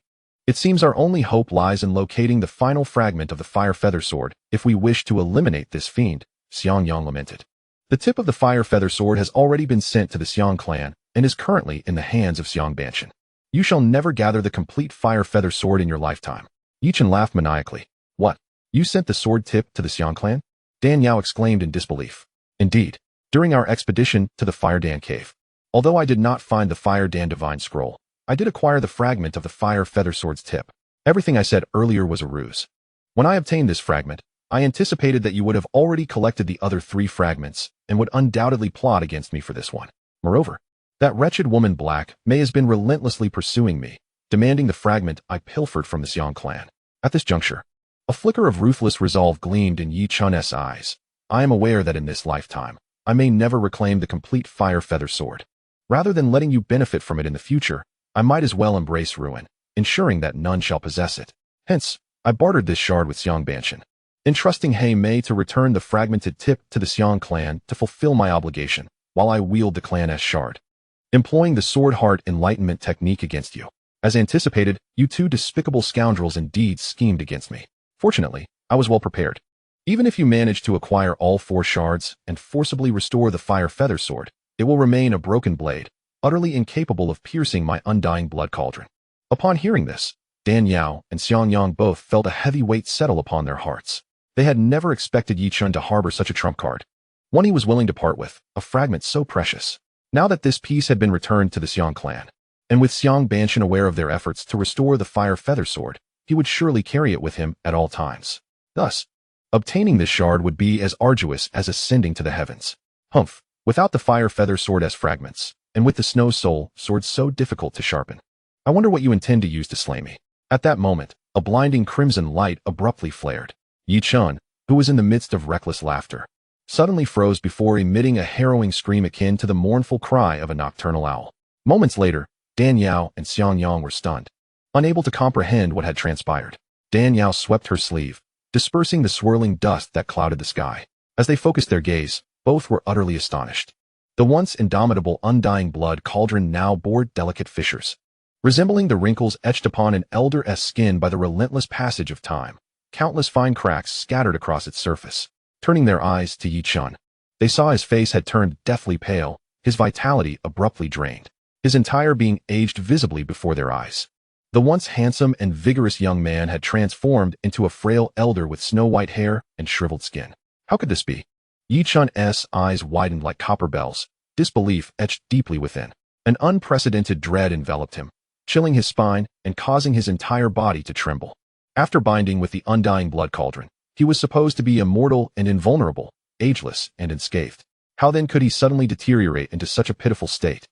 It seems our only hope lies in locating the final fragment of the fire feather sword if we wish to eliminate this fiend, Xianxiang lamented. The tip of the fire feather sword has already been sent to the Xiang clan and is currently in the hands of Xiang Banshan. You shall never gather the complete fire feather sword in your lifetime. Yi Chen laughed maniacally. What? You sent the sword tip to the Xiang clan? Dan Yao exclaimed in disbelief. Indeed, during our expedition to the Fire Dan cave. Although I did not find the Fire Dan divine scroll, I did acquire the fragment of the fire feather sword's tip. Everything I said earlier was a ruse. When I obtained this fragment, I anticipated that you would have already collected the other 3 fragments and would undoubtedly plot against me for this one. Moreover, that wretched woman Black May has been relentlessly pursuing me, demanding the fragment I pilfered from the Xiang clan. At this juncture, a flicker of ruthless resolve gleamed in Yi Chen's eyes. I am aware that in this lifetime, I may never reclaim the complete fire feather sword. Rather than letting you benefit from it in the future, I might as well embrace ruin, ensuring that none shall possess it. Hence, I bartered this shard with Xiang Banshan, entrusting He Mei to return the fragmented tip to the Xiang clan to fulfill my obligation, while I wield the clan's shard, employing the sword heart enlightenment technique against you. As anticipated, you two despicable scoundrels indeed schemed against me. Fortunately, I was well prepared. Even if you manage to acquire all 4 shards and forcibly restore the fire feather sword, it will remain a broken blade, utterly incapable of piercing my undying blood cauldron. Upon hearing this, Dan Yao and Xianxiang both felt a heavy weight settle upon their hearts. They had never expected Yi Chen to harbor such a trump card, one he was willing to part with, a fragment so precious. Now that this piece had been returned to the Xiang clan, and with Xiang Banshan aware of their efforts to restore the fire feather sword, he would surely carry it with him at all times. Thus, obtaining this shard would be as arduous as ascending to the heavens. Humph, without the fire feather sword as fragments, and with the snow soul sword so difficult to sharpen. I wonder what you intend to use to slay me. At that moment, a blinding crimson light abruptly flared. Yi Chen, who was in the midst of reckless laughter, suddenly froze before emitting a harrowing scream akin to the mournful cry of a nocturnal owl. Moments later, Dan Yao and Xianxiang were stunned, unable to comprehend what had transpired. Dan Yao swept her sleeve, dispersing the swirling dust that clouded the sky. As they focused their gaze, both were utterly astonished. The once indomitable undying blood cauldron now bore delicate fissures, resembling the wrinkles etched upon an elder's skin by the relentless passage of time. Countless fine cracks scattered across its surface. Turning their eyes to Yi Chen, they saw his face had turned deathly pale, his vitality abruptly drained, his entire being aged visibly before their eyes. The once handsome and vigorous young man had transformed into a frail elder with snow-white hair and shriveled skin. How could this be? Yichun's eyes widened like copper bells, disbelief etched deeply within. An unprecedented dread enveloped him, chilling his spine and causing his entire body to tremble. After binding with the undying blood cauldron, he was supposed to be immortal and invulnerable, ageless and unscathed. How then could he suddenly deteriorate into such a pitiful state?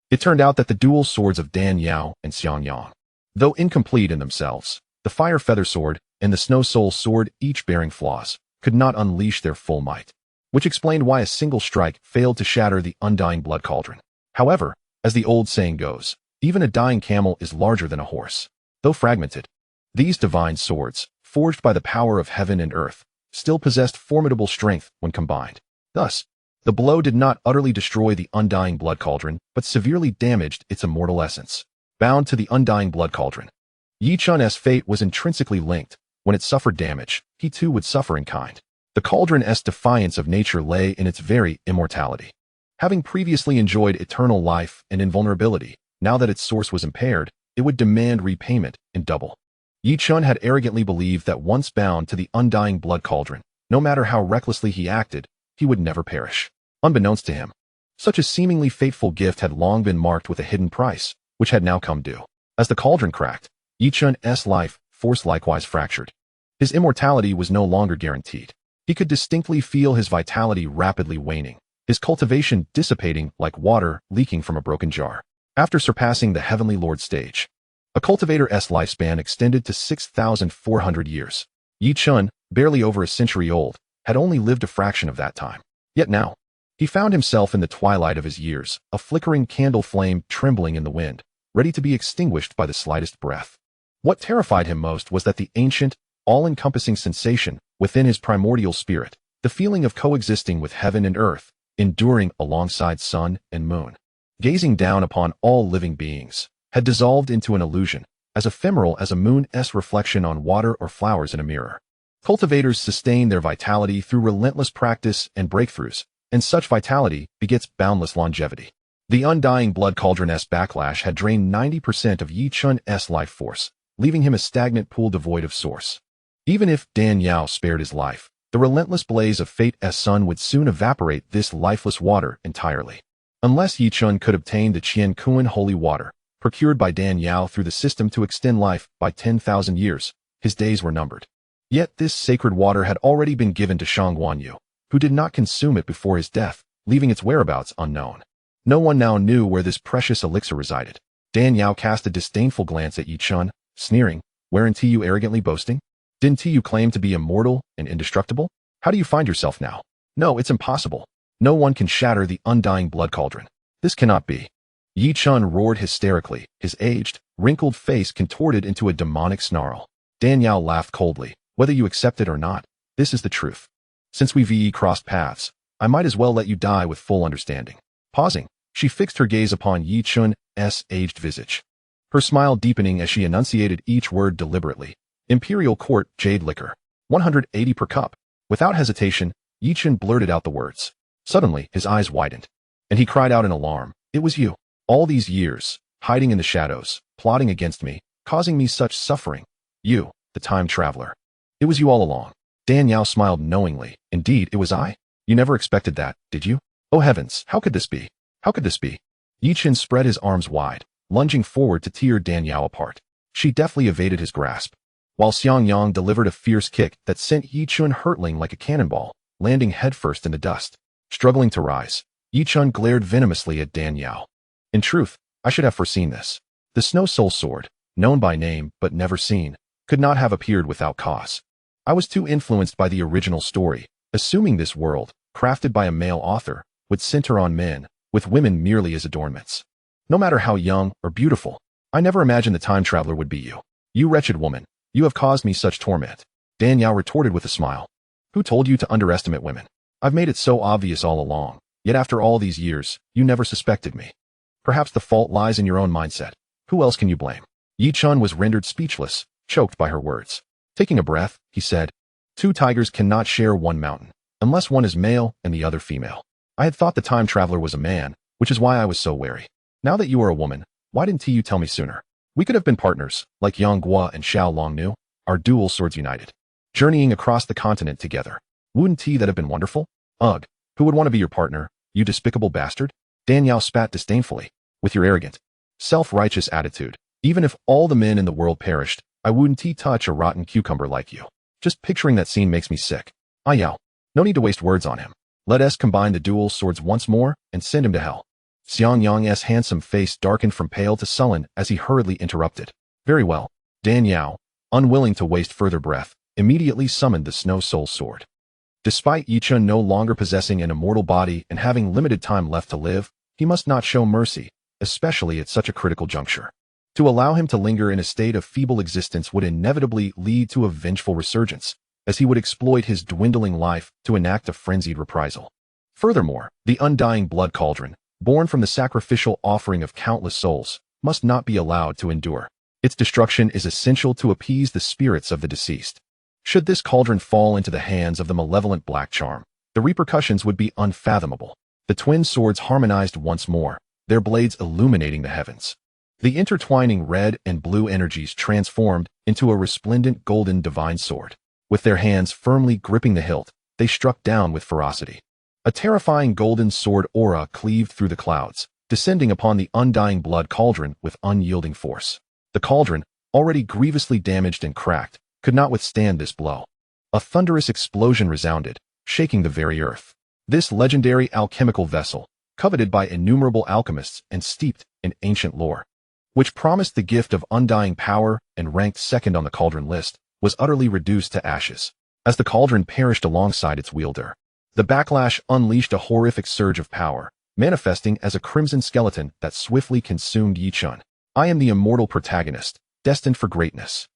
It turned out that the dual swords of Dan Yao and Xianxiang, though incomplete in themselves, the fire feather sword and the snow soul sword, each bearing flaws, could not unleash their full might, which explained why a single strike failed to shatter the undying blood cauldron. However, as the old saying goes, even a dying camel is larger than a horse. Though fragmented, these divine swords, forged by the power of heaven and earth, still possessed formidable strength when combined. Thus, the blow did not utterly destroy the undying blood cauldron, but severely damaged its immortal essence. Bound to the undying blood cauldron, Yichun's fate was intrinsically linked. When it suffered damage, he too would suffer in kind. The cauldron's defiance of nature lay in its very immortality. Having previously enjoyed eternal life and invulnerability, now that its source was impaired, it would demand repayment in double. Yichun had arrogantly believed that once bound to the undying blood cauldron, no matter how recklessly he acted, he would never perish. Unbeknownst to him, such a seemingly fateful gift had long been marked with a hidden price, which had now come due. As the cauldron cracked, Yichun's life force likewise fractured. His immortality was no longer guaranteed. He could distinctly feel his vitality rapidly waning, his cultivation dissipating like water leaking from a broken jar. After surpassing the Heavenly Lord stage, a cultivator's lifespan extended to 6,400 years. Yichun, barely over a century old, had only lived a fraction of that time. Yet now, he found himself in the twilight of his years, a flickering candle flame trembling in the wind, ready to be extinguished by the slightest breath. What terrified him most was that the ancient, all-encompassing sensation within his primordial spirit, the feeling of coexisting with heaven and earth, enduring alongside sun and moon, gazing down upon all living beings, had dissolved into an illusion, as ephemeral as a moon's reflection on water or flowers in a mirror. Cultivators sustain their vitality through relentless practice and breakthroughs, and such vitality begets boundless longevity. The undying blood cauldron's backlash had drained 90% of Yichun's life force, leaving him a stagnant pool devoid of source. Even if Dan Yao spared his life, the relentless blaze of fate's sun would soon evaporate this lifeless water entirely. Unless Yichun could obtain the Qianxian holy water, procured by Dan Yao through the system to extend life by 10,000 years, his days were numbered. Yet this sacred water had already been given to Shang Guanyu, who did not consume it before his death, leaving its whereabouts unknown. No one now knew where this precious elixir resided. Dan Yao cast a disdainful glance at Yichun, sneering, "Weren't you arrogantly boasting? Didn't you claim to be immortal and indestructible? How do you find yourself now? No, it's impossible. No one can shatter the undying blood cauldron. This cannot be." Yichun roared hysterically, his aged, wrinkled face contorted into a demonic snarl. Dan Yao laughed coldly. "Whether you accept it or not, this is the truth. Since we've crossed paths, I might as well let you die with full understanding." Pausing, she fixed her gaze upon Yichun's aged visage, her smile deepening as she enunciated each word deliberately. "Imperial Court Jade liquor, 180 per cup." Without hesitation, Yichun blurted out the words. Suddenly, his eyes widened, and he cried out in alarm, "It was you! All these years, hiding in the shadows, plotting against me, causing me such suffering. You, the time traveler. It was you all along." Dan Yao smiled knowingly. "Indeed, it was I? You never expected that, did you? Oh heavens, how could this be? How could this be?" Yichun spread his arms wide, lunging forward to tear Dan Yao apart. She deftly evaded his grasp, while Xianxiang delivered a fierce kick that sent Yichun hurtling like a cannonball, landing headfirst in the dust. Struggling to rise, Yichun glared venomously at Dan Yao. "In truth, I should have foreseen this. The Snow Soul Sword, known by name but never seen, could not have appeared without cause. I was too influenced by the original story, assuming this world, crafted by a male author, would center on men, with women merely as adornments. No matter how young or beautiful, I never imagined the time traveler would be you. You wretched woman, you have caused me such torment." Dan Yao retorted with a smile. "Who told you to underestimate women? I've made it so obvious all along, yet after all these years, you never suspected me. Perhaps the fault lies in your own mindset. Who else can you blame?" Yichun was rendered speechless, choked by her words. Taking a breath, he said, "Two tigers cannot share one mountain, unless one is male and the other female. I had thought the time traveler was a man, which is why I was so wary. Now that you are a woman, why didn't you tell me sooner? We could have been partners, like Yang Guo and Xiao Longnu, our dual swords united, journeying across the continent together. Wouldn't that have been wonderful? Ugh, who would want to be your partner, you despicable bastard? Dan Yao spat disdainfully. With your arrogant, self-righteous attitude, even if all the men in the world perished, I wouldn't touch a rotten cucumber like you. Just picturing that scene makes me sick. Yao, no need to waste words on him. Let us combine the dual swords once more and send him to hell. Xiang Yang's handsome face darkened from pale to sullen as he hurriedly interrupted. Very well. Dan Yao, unwilling to waste further breath, immediately summoned the Snow Soul Sword. Despite Yichun no longer possessing an immortal body and having limited time left to live, he must not show mercy, especially at such a critical juncture. To allow him to linger in a state of feeble existence would inevitably lead to a vengeful resurgence, as he would exploit his dwindling life to enact a frenzied reprisal. Furthermore, the undying blood cauldron, born from the sacrificial offering of countless souls, must not be allowed to endure. Its destruction is essential to appease the spirits of the deceased. Should this cauldron fall into the hands of the malevolent Black Charm, the repercussions would be unfathomable. The twin swords harmonized once more, their blades illuminating the heavens. The intertwining red and blue energies transformed into a resplendent golden divine sword. With their hands firmly gripping the hilt, they struck down with ferocity. A terrifying golden sword aura cleaved through the clouds, descending upon the undying blood cauldron with unyielding force. The cauldron, already grievously damaged and cracked, could not withstand this blow. A thunderous explosion resounded, shaking the very earth. This legendary alchemical vessel, coveted by innumerable alchemists and steeped in ancient lore, which promised the gift of undying power and ranked second on the cauldron list, was utterly reduced to ashes. As the cauldron perished alongside its wielder, the backlash unleashed a horrific surge of power, manifesting as a crimson skeleton that swiftly consumed Yichun. I am the immortal protagonist, destined for greatness.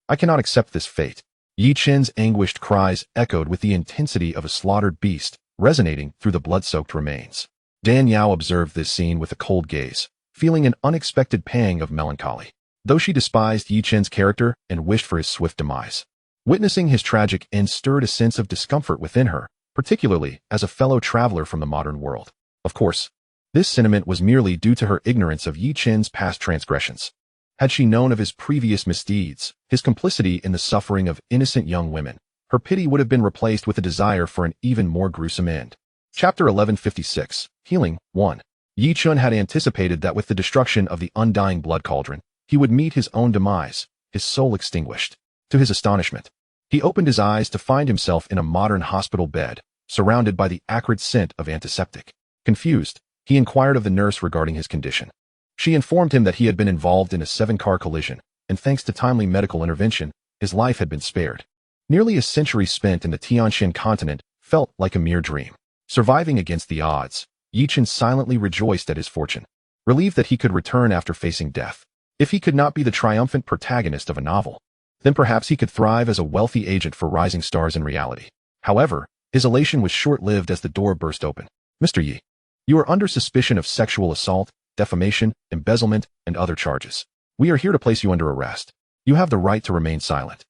I cannot accept this fate. Yichun's anguished cries echoed with the intensity of a slaughtered beast, resonating through the blood-soaked remains. Dan Yao observed this scene with a cold gaze, feeling an unexpected pang of melancholy. Though she despised Yichun's character and wished for his swift demise, witnessing his tragic end stirred a sense of discomfort within her, particularly as a fellow traveler from the modern world. Of course, this sentiment was merely due to her ignorance of Yichun's past transgressions. Had she known of his previous misdeeds, his complicity in the suffering of innocent young women, her pity would have been replaced with a desire for an even more gruesome end. Chapter 1156, Healing 1. Yichun had anticipated that with the destruction of the undying blood cauldron, he would meet his own demise, his soul extinguished. To his astonishment, he opened his eyes to find himself in a modern hospital bed, surrounded by the acrid scent of antiseptic. Confused, he inquired of the nurse regarding his condition. She informed him that he had been involved in a 7-car collision, and thanks to timely medical intervention, his life had been spared. Nearly a century spent in the Tianxian continent felt like a mere dream. Surviving against the odds, Yichun silently rejoiced at his fortune, relieved that he could return after facing death. If he could not be the triumphant protagonist of a novel, then perhaps he could thrive as a wealthy agent for rising stars in reality. However, his elation was short-lived as the door burst open. Mr. Yi, you are under suspicion of sexual assault, defamation, embezzlement, and other charges. We are here to place you under arrest. You have the right to remain silent,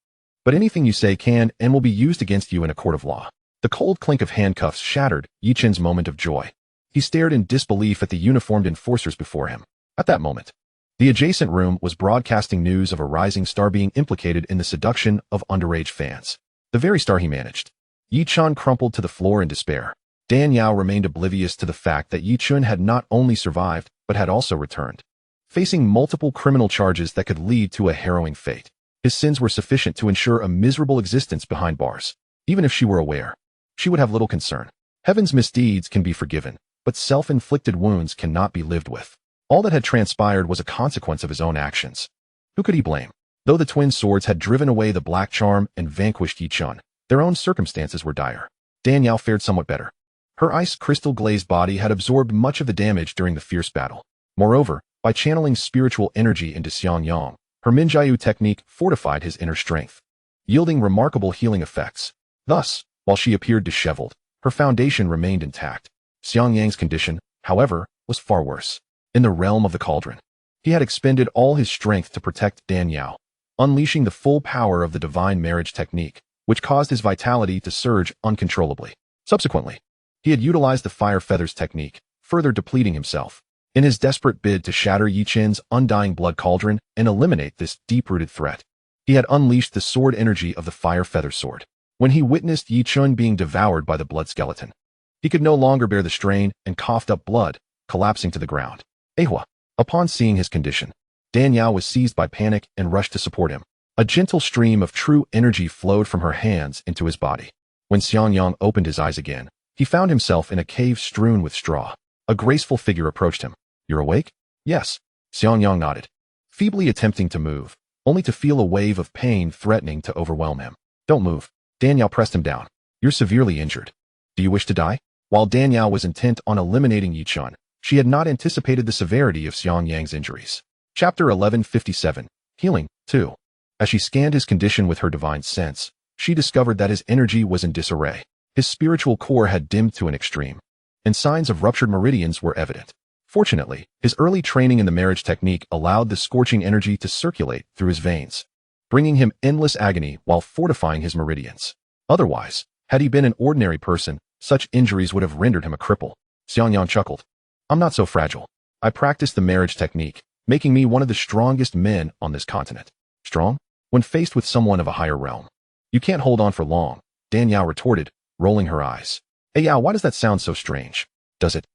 but anything you say can and will be used against you in a court of law. The cold clink of handcuffs shattered Yichun's moment of joy. He stared in disbelief at the uniformed enforcers before him. At that moment, the adjacent room was broadcasting news of a rising star being implicated in the seduction of underage fans. The very star he managed. Yichun crumpled to the floor in despair. Dan Yao remained oblivious to the fact that Yichun had not only survived, but had also returned, facing multiple criminal charges that could lead to a harrowing fate. His sins were sufficient to ensure a miserable existence behind bars. Even if she were aware, she would have little concern. Heaven's misdeeds can be forgiven, but self-inflicted wounds cannot be lived with. All that had transpired was a consequence of his own actions. Who could he blame? Though the twin swords had driven away the Black Charm and vanquished Yichun, their own circumstances were dire. Dan Yao fared somewhat better. Her ice-crystal-glazed body had absorbed much of the damage during the fierce battle. Moreover, by channeling spiritual energy into Xianxiang, her Minjiu technique fortified his inner strength, yielding remarkable healing effects. Thus, while she appeared disheveled, her foundation remained intact. Xiangyang's condition, however, was far worse. In the realm of the cauldron, he had expended all his strength to protect Dan Yao, unleashing the full power of the divine marriage technique, which caused his vitality to surge uncontrollably. Subsequently, he had utilized the fire feathers technique, further depleting himself. In his desperate bid to shatter Yi Qin's undying blood cauldron and eliminate this deep-rooted threat, he had unleashed the sword energy of the fire feather sword. When he witnessed Yi Qin being devoured by the blood skeleton, he could no longer bear the strain and coughed up blood, collapsing to the ground. Ehua. Upon seeing his condition, Dan Yao was seized by panic and rushed to support him. A gentle stream of true energy flowed from her hands into his body. When Xiangyang opened his eyes again, he found himself in a cave strewn with straw. A graceful figure approached him. "You're awake?" "Yes." Xiangyang nodded, feebly attempting to move, only to feel a wave of pain threatening to overwhelm him. "Don't move." Dan Yao pressed him down. "You're severely injured. Do you wish to die?" While Dan Yao was intent on eliminating Yi Qin, she had not anticipated the severity of Xiangyang's injuries. Chapter 1157. Healing, 2. As she scanned his condition with her divine sense, she discovered that his energy was in disarray. His spiritual core had dimmed to an extreme, and signs of ruptured meridians were evident. Fortunately, his early training in the marriage technique allowed the scorching energy to circulate through his veins, bringing him endless agony while fortifying his meridians. Otherwise, had he been an ordinary person, such injuries would have rendered him a cripple. Xiangyang chuckled. "I'm not so fragile. I practice the marriage technique, making me one of the strongest men on this continent." "Strong?" When faced with someone of a higher realm, "You can't hold on for long," Dan Yao retorted, rolling her eyes. "Hey Yao, why does that sound so strange?" "Does it?"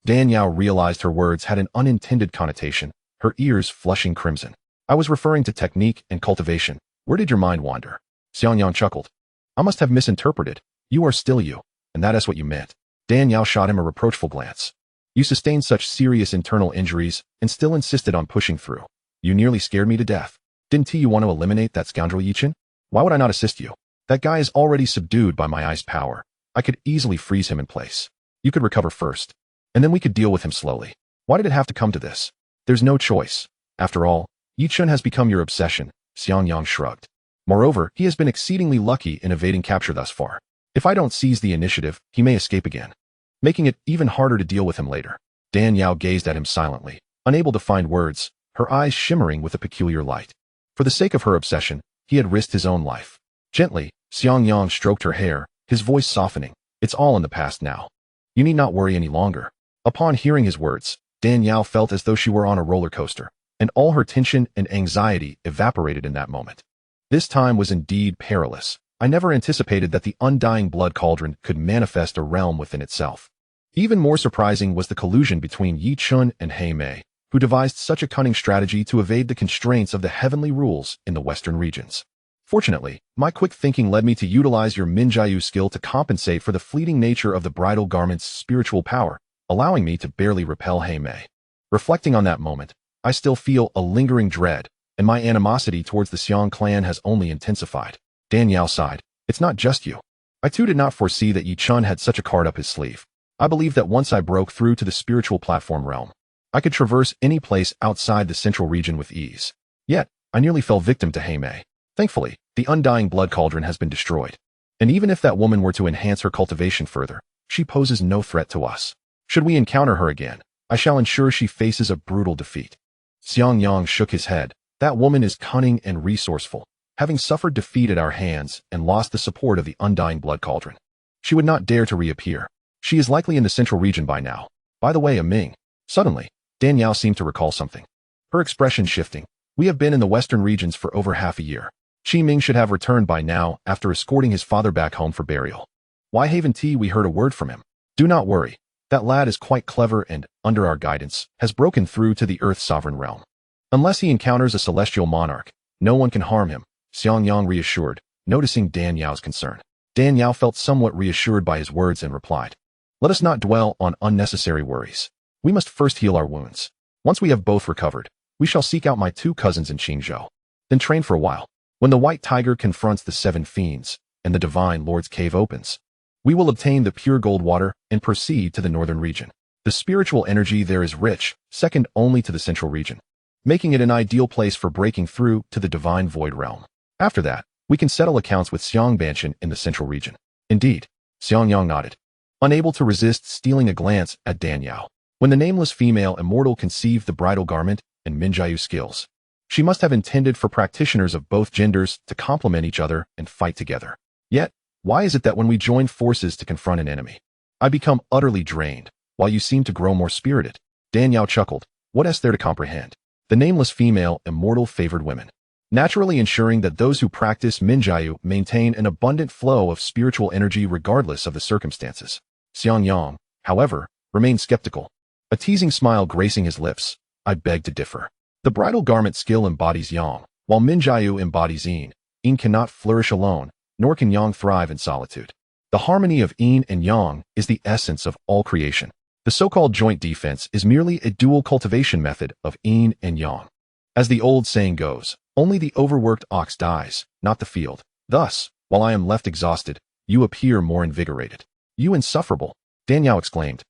Dan Yao realized her words had an unintended connotation, her ears flushing crimson. "I was referring to technique and cultivation. Where did your mind wander?" Xiangyang chuckled. "I must have misinterpreted. You are still you, and that is what you meant." Dan Yao shot him a reproachful glance. "You sustained such serious internal injuries and still insisted on pushing through. You nearly scared me to death. Didn't you want to eliminate that scoundrel Yi Qin? Why would I not assist you? That guy is already subdued by my ice power. I could easily freeze him in place. You could recover first, and then we could deal with him slowly. Why did it have to come to this? There's no choice. After all, Yi Qin has become your obsession." Xiangyang shrugged. "Moreover, he has been exceedingly lucky in evading capture thus far. If I don't seize the initiative, he may escape again, making it even harder to deal with him later." Dan Yao gazed at him silently, unable to find words, her eyes shimmering with a peculiar light. For the sake of her obsession, he had risked his own life. Gently, Xiangyang stroked her hair, his voice softening. "It's all in the past now. You need not worry any longer." Upon hearing his words, Dan Yao felt as though she were on a roller coaster, and all her tension and anxiety evaporated in that moment. This time was indeed perilous. "I never anticipated that the undying blood cauldron could manifest a realm within itself." Even more surprising was the collusion between Yi Qin and He Mei, who devised such a cunning strategy to evade the constraints of the heavenly rules in the western regions. Fortunately, my quick thinking led me to utilize your Minjiayu skill to compensate for the fleeting nature of the bridal garment's spiritual power, allowing me to barely repel He Mei. Reflecting on that moment, I still feel a lingering dread, and my animosity towards the Xiang clan has only intensified. Dan Yao sighed. "It's not just you. I too did not foresee that Yi Qin had such a card up his sleeve. I believed that once I broke through to the spiritual platform realm, I could traverse any place outside the central region with ease. Yet, I nearly fell victim to He Mei. Thankfully, the undying blood cauldron has been destroyed. And even if that woman were to enhance her cultivation further, she poses no threat to us. Should we encounter her again, I shall ensure she faces a brutal defeat." Xiangyang shook his head. "That woman is cunning and resourceful, having suffered defeat at our hands and lost the support of the undying blood cauldron. She would not dare to reappear. She is likely in the central region by now. By the way, Ming." Suddenly, Dan Yao seemed to recall something, her expression shifting. "We have been in the western regions for over half a year. Ming should have returned by now after escorting his father back home for burial. Why haven't we heard a word from him? Do not worry. That lad is quite clever and, under our guidance, has broken through to the Earth's sovereign realm. Unless he encounters a celestial monarch, no one can harm him," Xiangyang reassured, noticing Dan Yao's concern. Dan Yao felt somewhat reassured by his words and replied, "Let us not dwell on unnecessary worries. We must first heal our wounds. Once we have both recovered, we shall seek out my 2 cousins in Qingzhou, then train for a while. When the white tiger confronts the 7 fiends, and the divine lord's cave opens, we will obtain the pure gold water and proceed to the northern region. The spiritual energy there is rich, second only to the central region, making it an ideal place for breaking through to the divine void realm. After that, we can settle accounts with Xiangbanshan in the central region." "Indeed." Xiangyang nodded, unable to resist stealing a glance at Dan Yao. When the nameless female immortal conceived the bridal garment and Minjiayu skills, she must have intended for practitioners of both genders to complement each other and fight together. Yet, why is it that when we join forces to confront an enemy, I become utterly drained, while you seem to grow more spirited. Dan Yao chuckled. What is there to comprehend? The nameless female immortal favored women, naturally ensuring that those who practice Minjiao maintain an abundant flow of spiritual energy regardless of the circumstances. Xianxiang, however, remained skeptical, a teasing smile gracing his lips. I beg to differ. The bridal garment skill embodies Yang, while Minjiao embodies Yin. Yin cannot flourish alone, nor can Yang thrive in solitude. The harmony of Yin and Yang is the essence of all creation. The so-called joint defense is merely a dual cultivation method of Yin and Yang. As the old saying goes, only the overworked ox dies, not the field. Thus, while I am left exhausted, you appear more invigorated. You insufferable, Dan Yao exclaimed,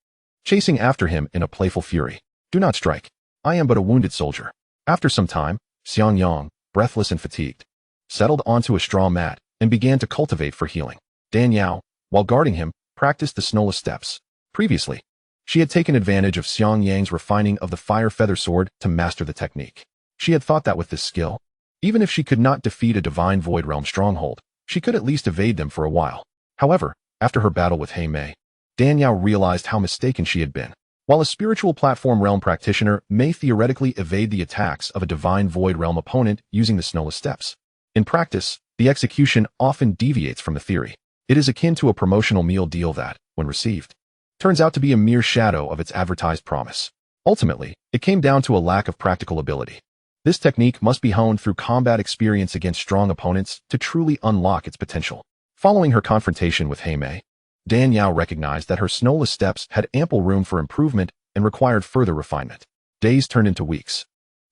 chasing after him in a playful fury. Do not strike. I am but a wounded soldier. After some time, Xianxiang, breathless and fatigued, settled onto a straw mat and began to cultivate for healing. Dan Yao, while guarding him, practiced the snowless steps. Previously, she had taken advantage of Xiangyang's refining of the fire feather sword to master the technique. She had thought that with this skill, even if she could not defeat a divine void realm stronghold, she could at least evade them for a while. However, after her battle with Hei Mei, Dan Yao realized how mistaken she had been. While a spiritual platform realm practitioner may theoretically evade the attacks of a divine void realm opponent using the snowless steps, in practice, the execution often deviates from the theory. It is akin to a promotional meal deal that, when received, turns out to be a mere shadow of its advertised promise. Ultimately, it came down to a lack of practical ability. This technique must be honed through combat experience against strong opponents to truly unlock its potential. Following her confrontation with Hei Mei, Dan Yao recognized that her snowless steps had ample room for improvement and required further refinement. Days turned into weeks,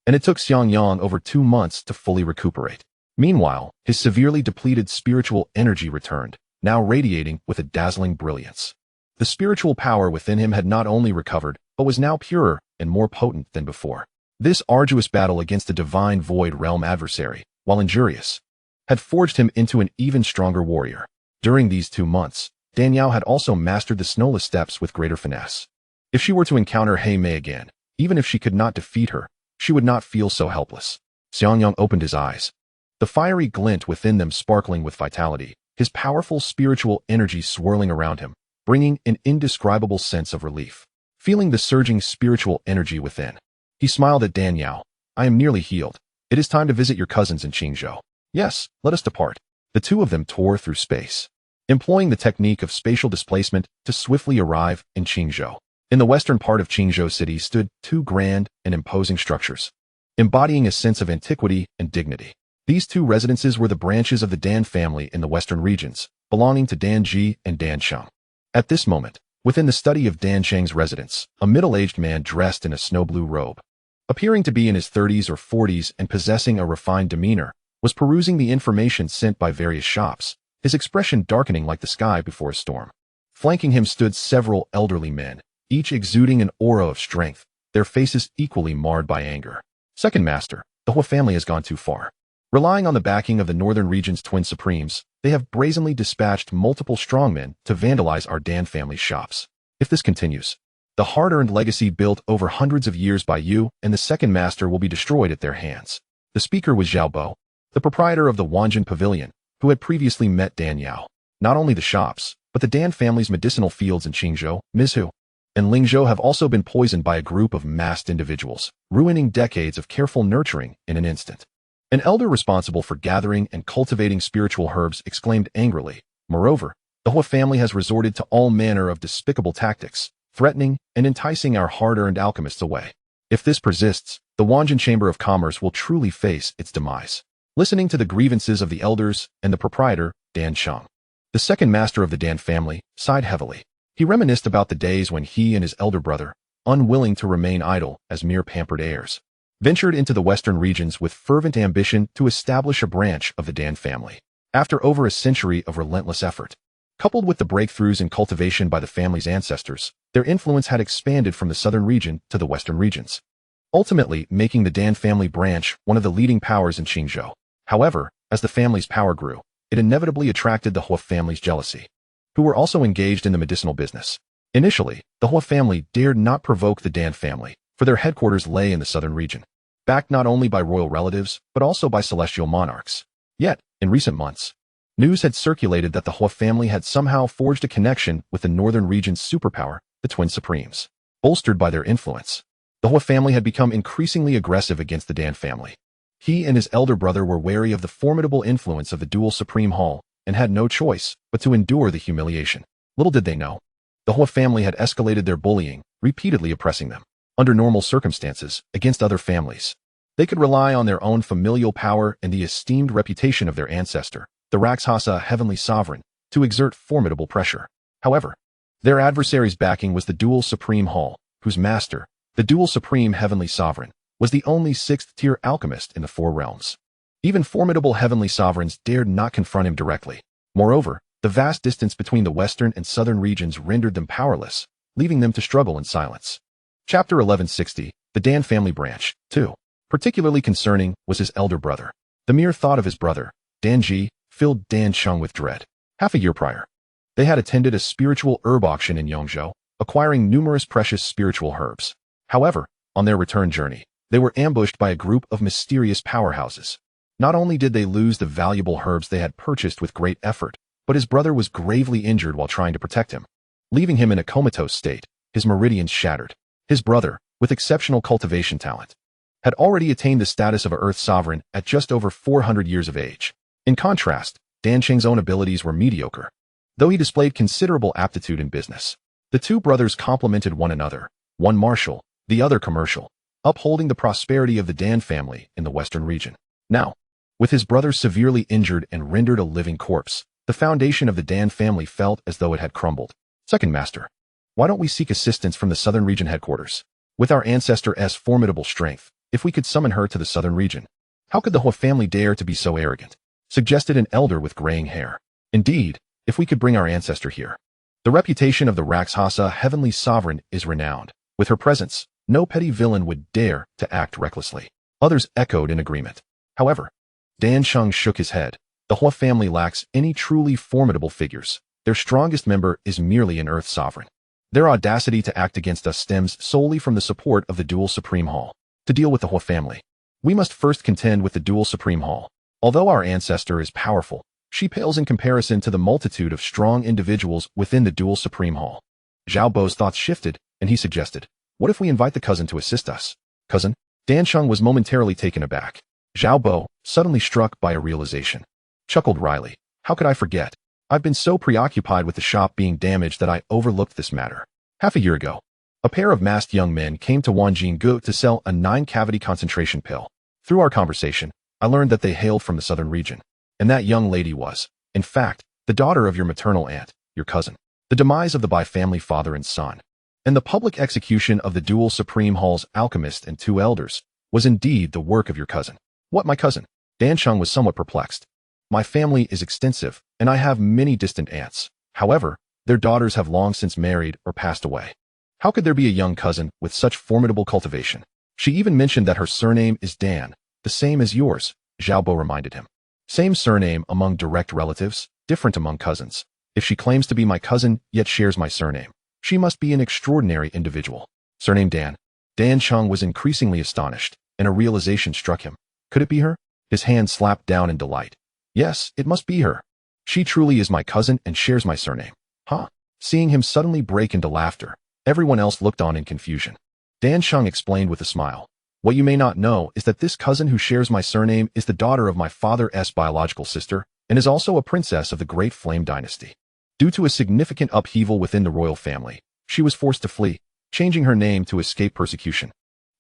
and it took Xianxiang over 2 months to fully recuperate. Meanwhile, his severely depleted spiritual energy returned, now radiating with a dazzling brilliance. The spiritual power within him had not only recovered, but was now purer and more potent than before. This arduous battle against the divine void realm adversary, while injurious, had forged him into an even stronger warrior. During these 2 months, Dan Yao had also mastered the snowless steps with greater finesse. If she were to encounter Hei Mei again, even if she could not defeat her, she would not feel so helpless. Xianxiang opened his eyes, the fiery glint within them sparkling with vitality, his powerful spiritual energy swirling around him, bringing an indescribable sense of relief. Feeling the surging spiritual energy within, he smiled at Dan Yao. I am nearly healed. It is time to visit your cousins in Qingzhou. Yes, let us depart. The two of them tore through space, employing the technique of spatial displacement to swiftly arrive in Qingzhou. In the western part of Qingzhou city stood 2 grand and imposing structures, embodying a sense of antiquity and dignity. These 2 residences were the branches of the Dan family in the western regions, belonging to Dan Ji and Dan Sheng. At this moment, within the study of Dan Sheng's residence, a middle-aged man dressed in a snow-blue robe, appearing to be in his 30s or 40s and possessing a refined demeanor, was perusing the information sent by various shops, his expression darkening like the sky before a storm. Flanking him stood several elderly men, each exuding an aura of strength, their faces equally marred by anger. Second Master, the Hua family has gone too far. Relying on the backing of the northern region's twin supremes, they have brazenly dispatched multiple strongmen to vandalize our Dan family's shops. If this continues, the hard-earned legacy built over hundreds of years by you and the Second Master will be destroyed at their hands. The speaker was Zhao Bo, the proprietor of the Wanjin Pavilion, who had previously met Dan Yao. Not only the shops, but the Dan family's medicinal fields in Qingzhou, Mizhu, and Lingzhou have also been poisoned by a group of masked individuals, ruining decades of careful nurturing in an instant. An elder responsible for gathering and cultivating spiritual herbs exclaimed angrily. Moreover, the Hua family has resorted to all manner of despicable tactics, threatening and enticing our hard-earned alchemists away. If this persists, the Wanjin Chamber of Commerce will truly face its demise. Listening to the grievances of the elders and the proprietor, Dan Sheng, the Second Master of the Dan family, sighed heavily. He reminisced about the days when he and his elder brother, unwilling to remain idle as mere pampered heirs, ventured into the western regions with fervent ambition to establish a branch of the Dan family. After over a century of relentless effort, coupled with the breakthroughs in cultivation by the family's ancestors, their influence had expanded from the southern region to the western regions, ultimately making the Dan family branch one of the leading powers in Qingzhou. However, as the family's power grew, it inevitably attracted the Hua family's jealousy, who were also engaged in the medicinal business. Initially, the Hua family dared not provoke the Dan family, for their headquarters lay in the southern region, backed not only by royal relatives, but also by celestial monarchs. Yet, in recent months, news had circulated that the Hua family had somehow forged a connection with the northern region's superpower, the twin supremes. Bolstered by their influence, the Hua family had become increasingly aggressive against the Dan family. He and his elder brother were wary of the formidable influence of the dual supreme hall and had no choice but to endure the humiliation. Little did they know, the Hua family had escalated their bullying, repeatedly oppressing them. Under normal circumstances, against other families, they could rely on their own familial power and the esteemed reputation of their ancestor, the Rakshasa heavenly sovereign, to exert formidable pressure. However, their adversary's backing was the dual supreme hall, whose master, the dual supreme heavenly sovereign, was the only sixth-tier alchemist in the four realms. Even formidable heavenly sovereigns dared not confront him directly. Moreover, the vast distance between the western and southern regions rendered them powerless, leaving them to struggle in silence. Chapter 1160, the Dan family branch, 2. Particularly concerning was his elder brother. The mere thought of his brother, Danji, filled Dan Cheng with dread. Half a year prior, they had attended a spiritual herb auction in Yongzhou, acquiring numerous precious spiritual herbs. However, on their return journey, they were ambushed by a group of mysterious powerhouses. Not only did they lose the valuable herbs they had purchased with great effort, but his brother was gravely injured while trying to protect him, leaving him in a comatose state, his meridians shattered. His brother, with exceptional cultivation talent, had already attained the status of an Earth sovereign at just over 400 years of age. In contrast, Dan Cheng's own abilities were mediocre, though he displayed considerable aptitude in business. The two brothers complemented one another, one martial, the other commercial, upholding the prosperity of the Dan family in the western region. Now, with his brother severely injured and rendered a living corpse, the foundation of the Dan family felt as though it had crumbled. Second Master, why don't we seek assistance from the southern region headquarters? With our ancestor's formidable strength, if we could summon her to the southern region. How could the Hua family dare to be so arrogant? Suggested an elder with graying hair. Indeed, if we could bring our ancestor here. The reputation of the Rakshasa heavenly sovereign is renowned. With her presence, no petty villain would dare to act recklessly. Others echoed in agreement. However, Dan Cheng shook his head. The Hua family lacks any truly formidable figures. Their strongest member is merely an Earth sovereign. Their audacity to act against us stems solely from the support of the dual supreme hall. To deal with the Hua family, we must first contend with the dual supreme hall. Although our ancestor is powerful, she pales in comparison to the multitude of strong individuals within the dual supreme hall. Zhao Bo's thoughts shifted, and he suggested, what if we invite the cousin to assist us? Cousin? Dan Cheng was momentarily taken aback. Zhao Bo, suddenly struck by a realization, chuckled wryly. How could I forget? I've been so preoccupied with the shop being damaged that I overlooked this matter. Half a year ago, a pair of masked young men came to Wanjing to sell a 9-cavity concentration pill. Through our conversation, I learned that they hailed from the southern region, and that young lady was, in fact, the daughter of your maternal aunt, your cousin. The demise of the Bai family father and son, and the public execution of the dual supreme hall's alchemist and 2 elders, was indeed the work of your cousin. What, my cousin? Dan Cheng was somewhat perplexed. My family is extensive, and I have many distant aunts. However, their daughters have long since married or passed away. How could there be a young cousin with such formidable cultivation? She even mentioned that her surname is Dan, the same as yours, Zhao Bo reminded him. Same surname among direct relatives, different among cousins. If she claims to be my cousin yet shares my surname, she must be an extraordinary individual. Surname Dan. Dan Cheng was increasingly astonished, and a realization struck him. Could it be her? His hand slapped down in delight. Yes, it must be her. She truly is my cousin and shares my surname. Huh? Seeing him suddenly break into laughter, everyone else looked on in confusion. Dan Cheng explained with a smile. What you may not know is that this cousin who shares my surname is the daughter of my father's biological sister and is also a princess of the Great Flame Dynasty. Due to a significant upheaval within the royal family, she was forced to flee, changing her name to escape persecution,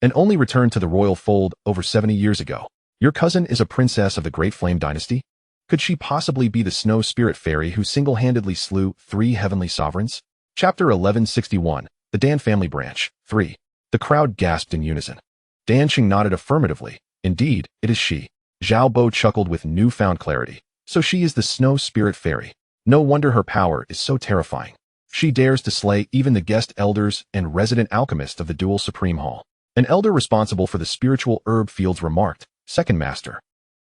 and only returned to the royal fold over 70 years ago. Your cousin is a princess of the Great Flame Dynasty? Could she possibly be the snow spirit fairy who single-handedly slew 3 heavenly sovereigns? Chapter 1161, the Dan family branch, 3. The crowd gasped in unison. Dan Cheng nodded affirmatively. Indeed, it is she. Zhao Bo chuckled with newfound clarity. So she is the snow spirit fairy. No wonder her power is so terrifying. She dares to slay even the guest elders and resident alchemist of the dual supreme hall. An elder responsible for the spiritual herb fields remarked, Second Master,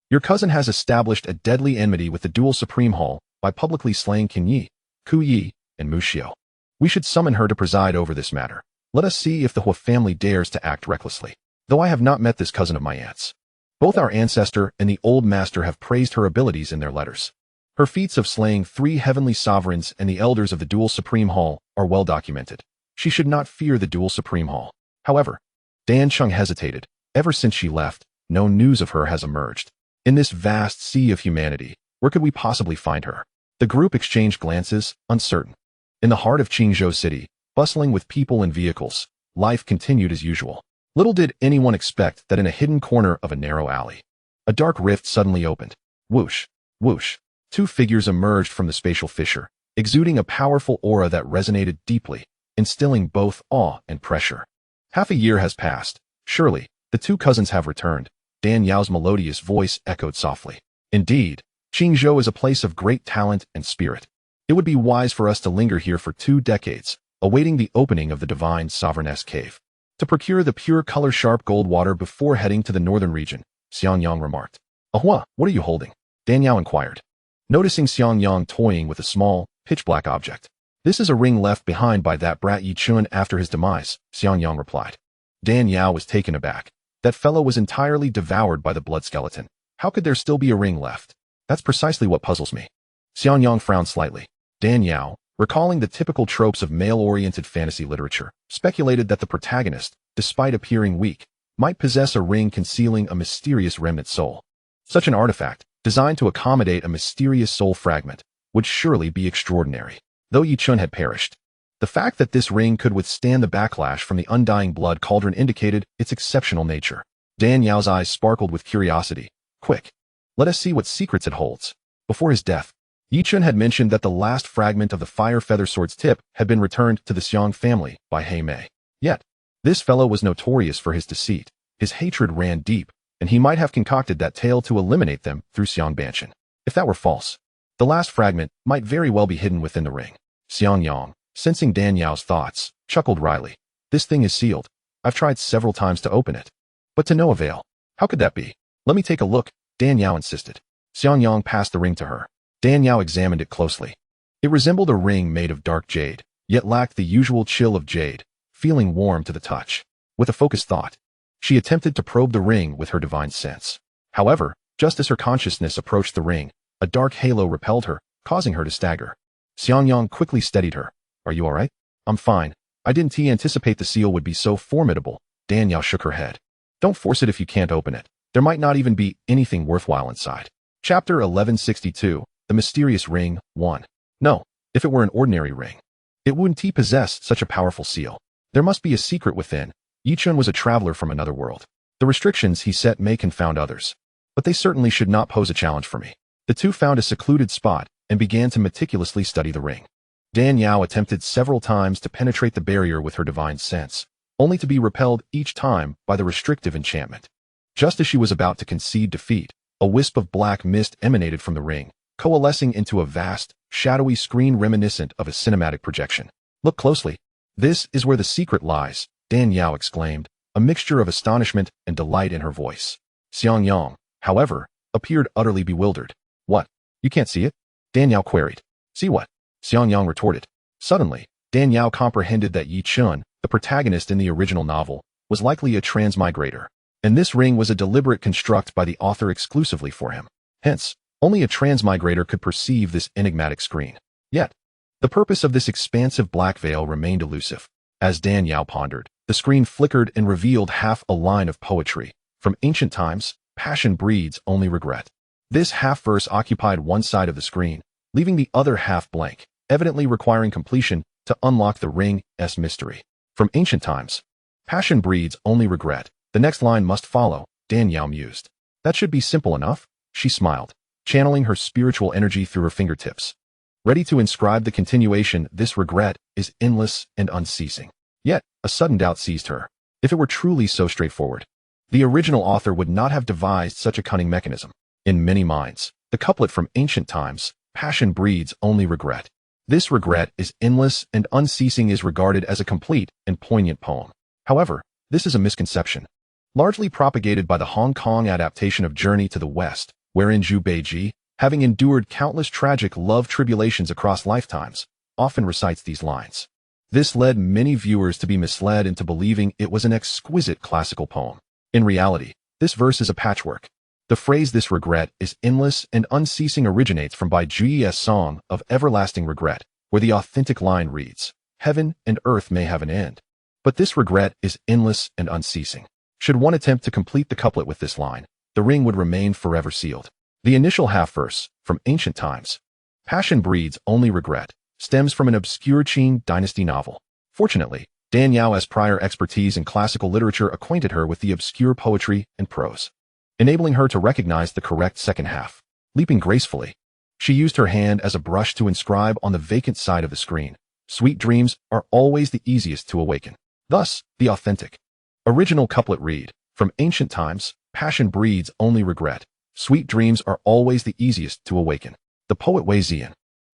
your cousin has established a deadly enmity with the dual supreme hall by publicly slaying Qin Yi, Ku Yi, and Mu Xiao. We should summon her to preside over this matter. Let us see if the Hua family dares to act recklessly. Though I have not met this cousin of my aunt's, both our ancestor and the old master have praised her abilities in their letters. Her feats of slaying 3 heavenly sovereigns and the elders of the dual supreme hall are well documented. She should not fear the dual supreme hall. However, Dan Chung hesitated. Ever since she left, no news of her has emerged. In this vast sea of humanity, where could we possibly find her? The group exchanged glances, uncertain. In the heart of Qingzhou City, bustling with people and vehicles, life continued as usual. Little did anyone expect that in a hidden corner of a narrow alley, a dark rift suddenly opened. Whoosh, whoosh. Two figures emerged from the spatial fissure, exuding a powerful aura that resonated deeply, instilling both awe and pressure. Half a year has passed. Surely, the two cousins have returned. Dan Yao's melodious voice echoed softly. Indeed, Qingzhou is a place of great talent and spirit. It would be wise for us to linger here for 2 decades, awaiting the opening of the divine sovereigness cave, to procure the pure color-sharp gold water before heading to the northern region, Xiangyang remarked. Ahua, what are you holding? Dan Yao inquired, noticing Xiangyang toying with a small, pitch-black object. This is a ring left behind by that brat Yi Chun after his demise, Xiangyang replied. Dan Yao was taken aback. That fellow was entirely devoured by the blood skeleton. How could there still be a ring left? That's precisely what puzzles me. Xiangyang frowned slightly. Dan Yao, recalling the typical tropes of male-oriented fantasy literature, speculated that the protagonist, despite appearing weak, might possess a ring concealing a mysterious remnant soul. Such an artifact, designed to accommodate a mysterious soul fragment, would surely be extraordinary. Though Yi Chun had perished, the fact that this ring could withstand the backlash from the undying blood cauldron indicated its exceptional nature. Dan Yao's eyes sparkled with curiosity. Quick, let us see what secrets it holds. Before his death, Yi Chun had mentioned that the last fragment of the fire feather sword's tip had been returned to the Xiang family by He Mei. Yet, this fellow was notorious for his deceit. His hatred ran deep, and he might have concocted that tale to eliminate them through Xiang Banshan. If that were false, the last fragment might very well be hidden within the ring. Xiangyang, sensing Dan Yao's thoughts, chuckled wryly. This thing is sealed. I've tried several times to open it, but to no avail. How could that be? Let me take a look, Dan Yao insisted. Xiangyang passed the ring to her. Dan Yao examined it closely. It resembled a ring made of dark jade, yet lacked the usual chill of jade, feeling warm to the touch. With a focused thought, she attempted to probe the ring with her divine sense. However, just as her consciousness approached the ring, a dark halo repelled her, causing her to stagger. Xiangyang quickly steadied her. Are you all right? I'm fine. I didn't anticipate the seal would be so formidable. Dan Yao shook her head. Don't force it if you can't open it. There might not even be anything worthwhile inside. Chapter 1162, The Mysterious Ring, 1. No, if it were an ordinary ring, it wouldn't possess such a powerful seal. There must be a secret within. Yi Chun was a traveler from another world. The restrictions he set may confound others, but they certainly should not pose a challenge for me. The two found a secluded spot and began to meticulously study the ring. Dan Yao attempted several times to penetrate the barrier with her divine sense, only to be repelled each time by the restrictive enchantment. Just as she was about to concede defeat, a wisp of black mist emanated from the ring, coalescing into a vast, shadowy screen reminiscent of a cinematic projection. Look closely. This is where the secret lies, Dan Yao exclaimed, a mixture of astonishment and delight in her voice. Xiangyang, however, appeared utterly bewildered. What? You can't see it? Dan Yao queried. See what? Xiangyang retorted. Suddenly, Dan Yao comprehended that Yi Chun, the protagonist in the original novel, was likely a transmigrator, and this ring was a deliberate construct by the author exclusively for him. Hence, only a transmigrator could perceive this enigmatic screen. Yet, the purpose of this expansive black veil remained elusive. As Dan Yao pondered, the screen flickered and revealed half a line of poetry. From ancient times, passion breeds only regret. This half-verse occupied one side of the screen, leaving the other half blank, evidently requiring completion to unlock the ring's mystery. From ancient times, passion breeds only regret. The next line must follow, Dan Yao mused. That should be simple enough, she smiled, channeling her spiritual energy through her fingertips. Ready to inscribe the continuation, this regret is endless and unceasing. Yet, a sudden doubt seized her. If it were truly so straightforward, the original author would not have devised such a cunning mechanism. In many minds, the couplet from ancient times, passion breeds only regret. This regret is endless and unceasing is regarded as a complete and poignant poem. However, this is a misconception, largely propagated by the Hong Kong adaptation of Journey to the West, wherein Zhu Beiji, having endured countless tragic love tribulations across lifetimes, often recites these lines. This led many viewers to be misled into believing it was an exquisite classical poem. In reality, this verse is a patchwork. The phrase "this regret is endless and unceasing" originates from Bai Juyi's Song of Everlasting Regret, where the authentic line reads, Heaven and earth may have an end, but this regret is endless and unceasing. Should one attempt to complete the couplet with this line, the ring would remain forever sealed. The initial half-verse, from ancient times, passion breeds only regret, stems from an obscure Qing dynasty novel. Fortunately, Dan Yao's prior expertise in classical literature acquainted her with the obscure poetry and prose, enabling her to recognize the correct second half. Leaping gracefully, she used her hand as a brush to inscribe on the vacant side of the screen, "Sweet dreams are always the easiest to awaken." Thus, the authentic original couplet read, "From ancient times, passion breeds only regret. Sweet dreams are always the easiest to awaken." The poet Wei Ziyan,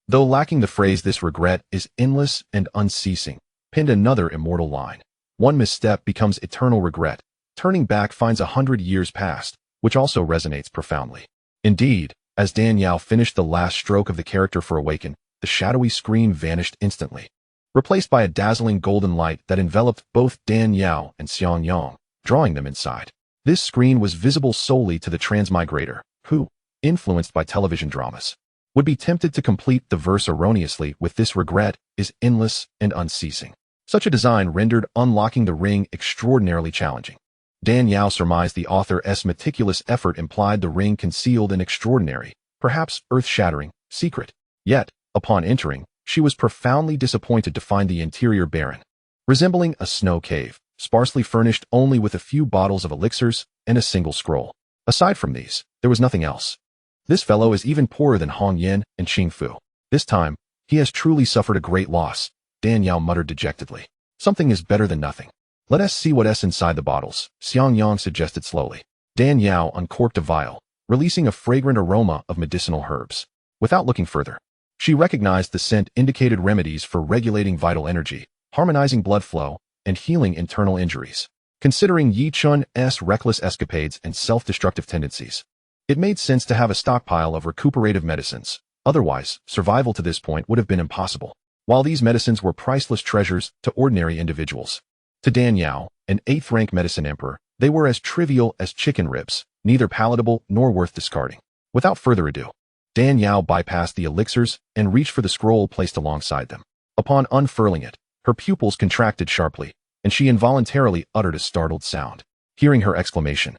though lacking the phrase "this regret is endless and unceasing," penned another immortal line. One misstep becomes eternal regret. Turning back finds 100 years past, which also resonates profoundly. Indeed, as Dan Yao finished the last stroke of the character for Awaken, the shadowy screen vanished instantly, replaced by a dazzling golden light that enveloped both Dan Yao and Xianxiang, drawing them inside. This screen was visible solely to the transmigrator, who, influenced by television dramas, would be tempted to complete the verse erroneously with "this regret is endless and unceasing." Such a design rendered unlocking the ring extraordinarily challenging. Dan Yao surmised the author's meticulous effort implied the ring concealed an extraordinary, perhaps earth-shattering, secret. Yet, upon entering, she was profoundly disappointed to find the interior barren, resembling a snow cave, sparsely furnished only with a few bottles of elixirs and a single scroll. Aside from these, there was nothing else. "This fellow is even poorer than Hong Yin and Qing Fu. This time, he has truly suffered a great loss," Dan Yao muttered dejectedly. "Something is better than nothing. Let us see what's inside the bottles," Xianxiang suggested slowly. Dan Yao uncorked a vial, releasing a fragrant aroma of medicinal herbs. Without looking further, she recognized the scent indicated remedies for regulating vital energy, harmonizing blood flow, and healing internal injuries. Considering Yi Chun's reckless escapades and self-destructive tendencies, it made sense to have a stockpile of recuperative medicines. Otherwise, survival to this point would have been impossible. While these medicines were priceless treasures to ordinary individuals, to Dan Yao, an 8th-rank medicine emperor, they were as trivial as chicken ribs, neither palatable nor worth discarding. Without further ado, Dan Yao bypassed the elixirs and reached for the scroll placed alongside them. Upon unfurling it, her pupils contracted sharply, and she involuntarily uttered a startled sound. Hearing her exclamation,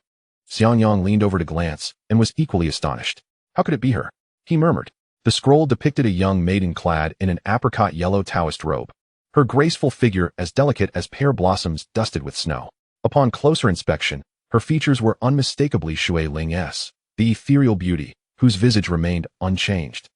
Xianxiang leaned over to glance and was equally astonished. "How could it be her?" he murmured. The scroll depicted a young maiden clad in an apricot yellow Taoist robe, her graceful figure as delicate as pear blossoms dusted with snow. Upon closer inspection, her features were unmistakably Shui Ling's, the ethereal beauty, whose visage remained unchanged.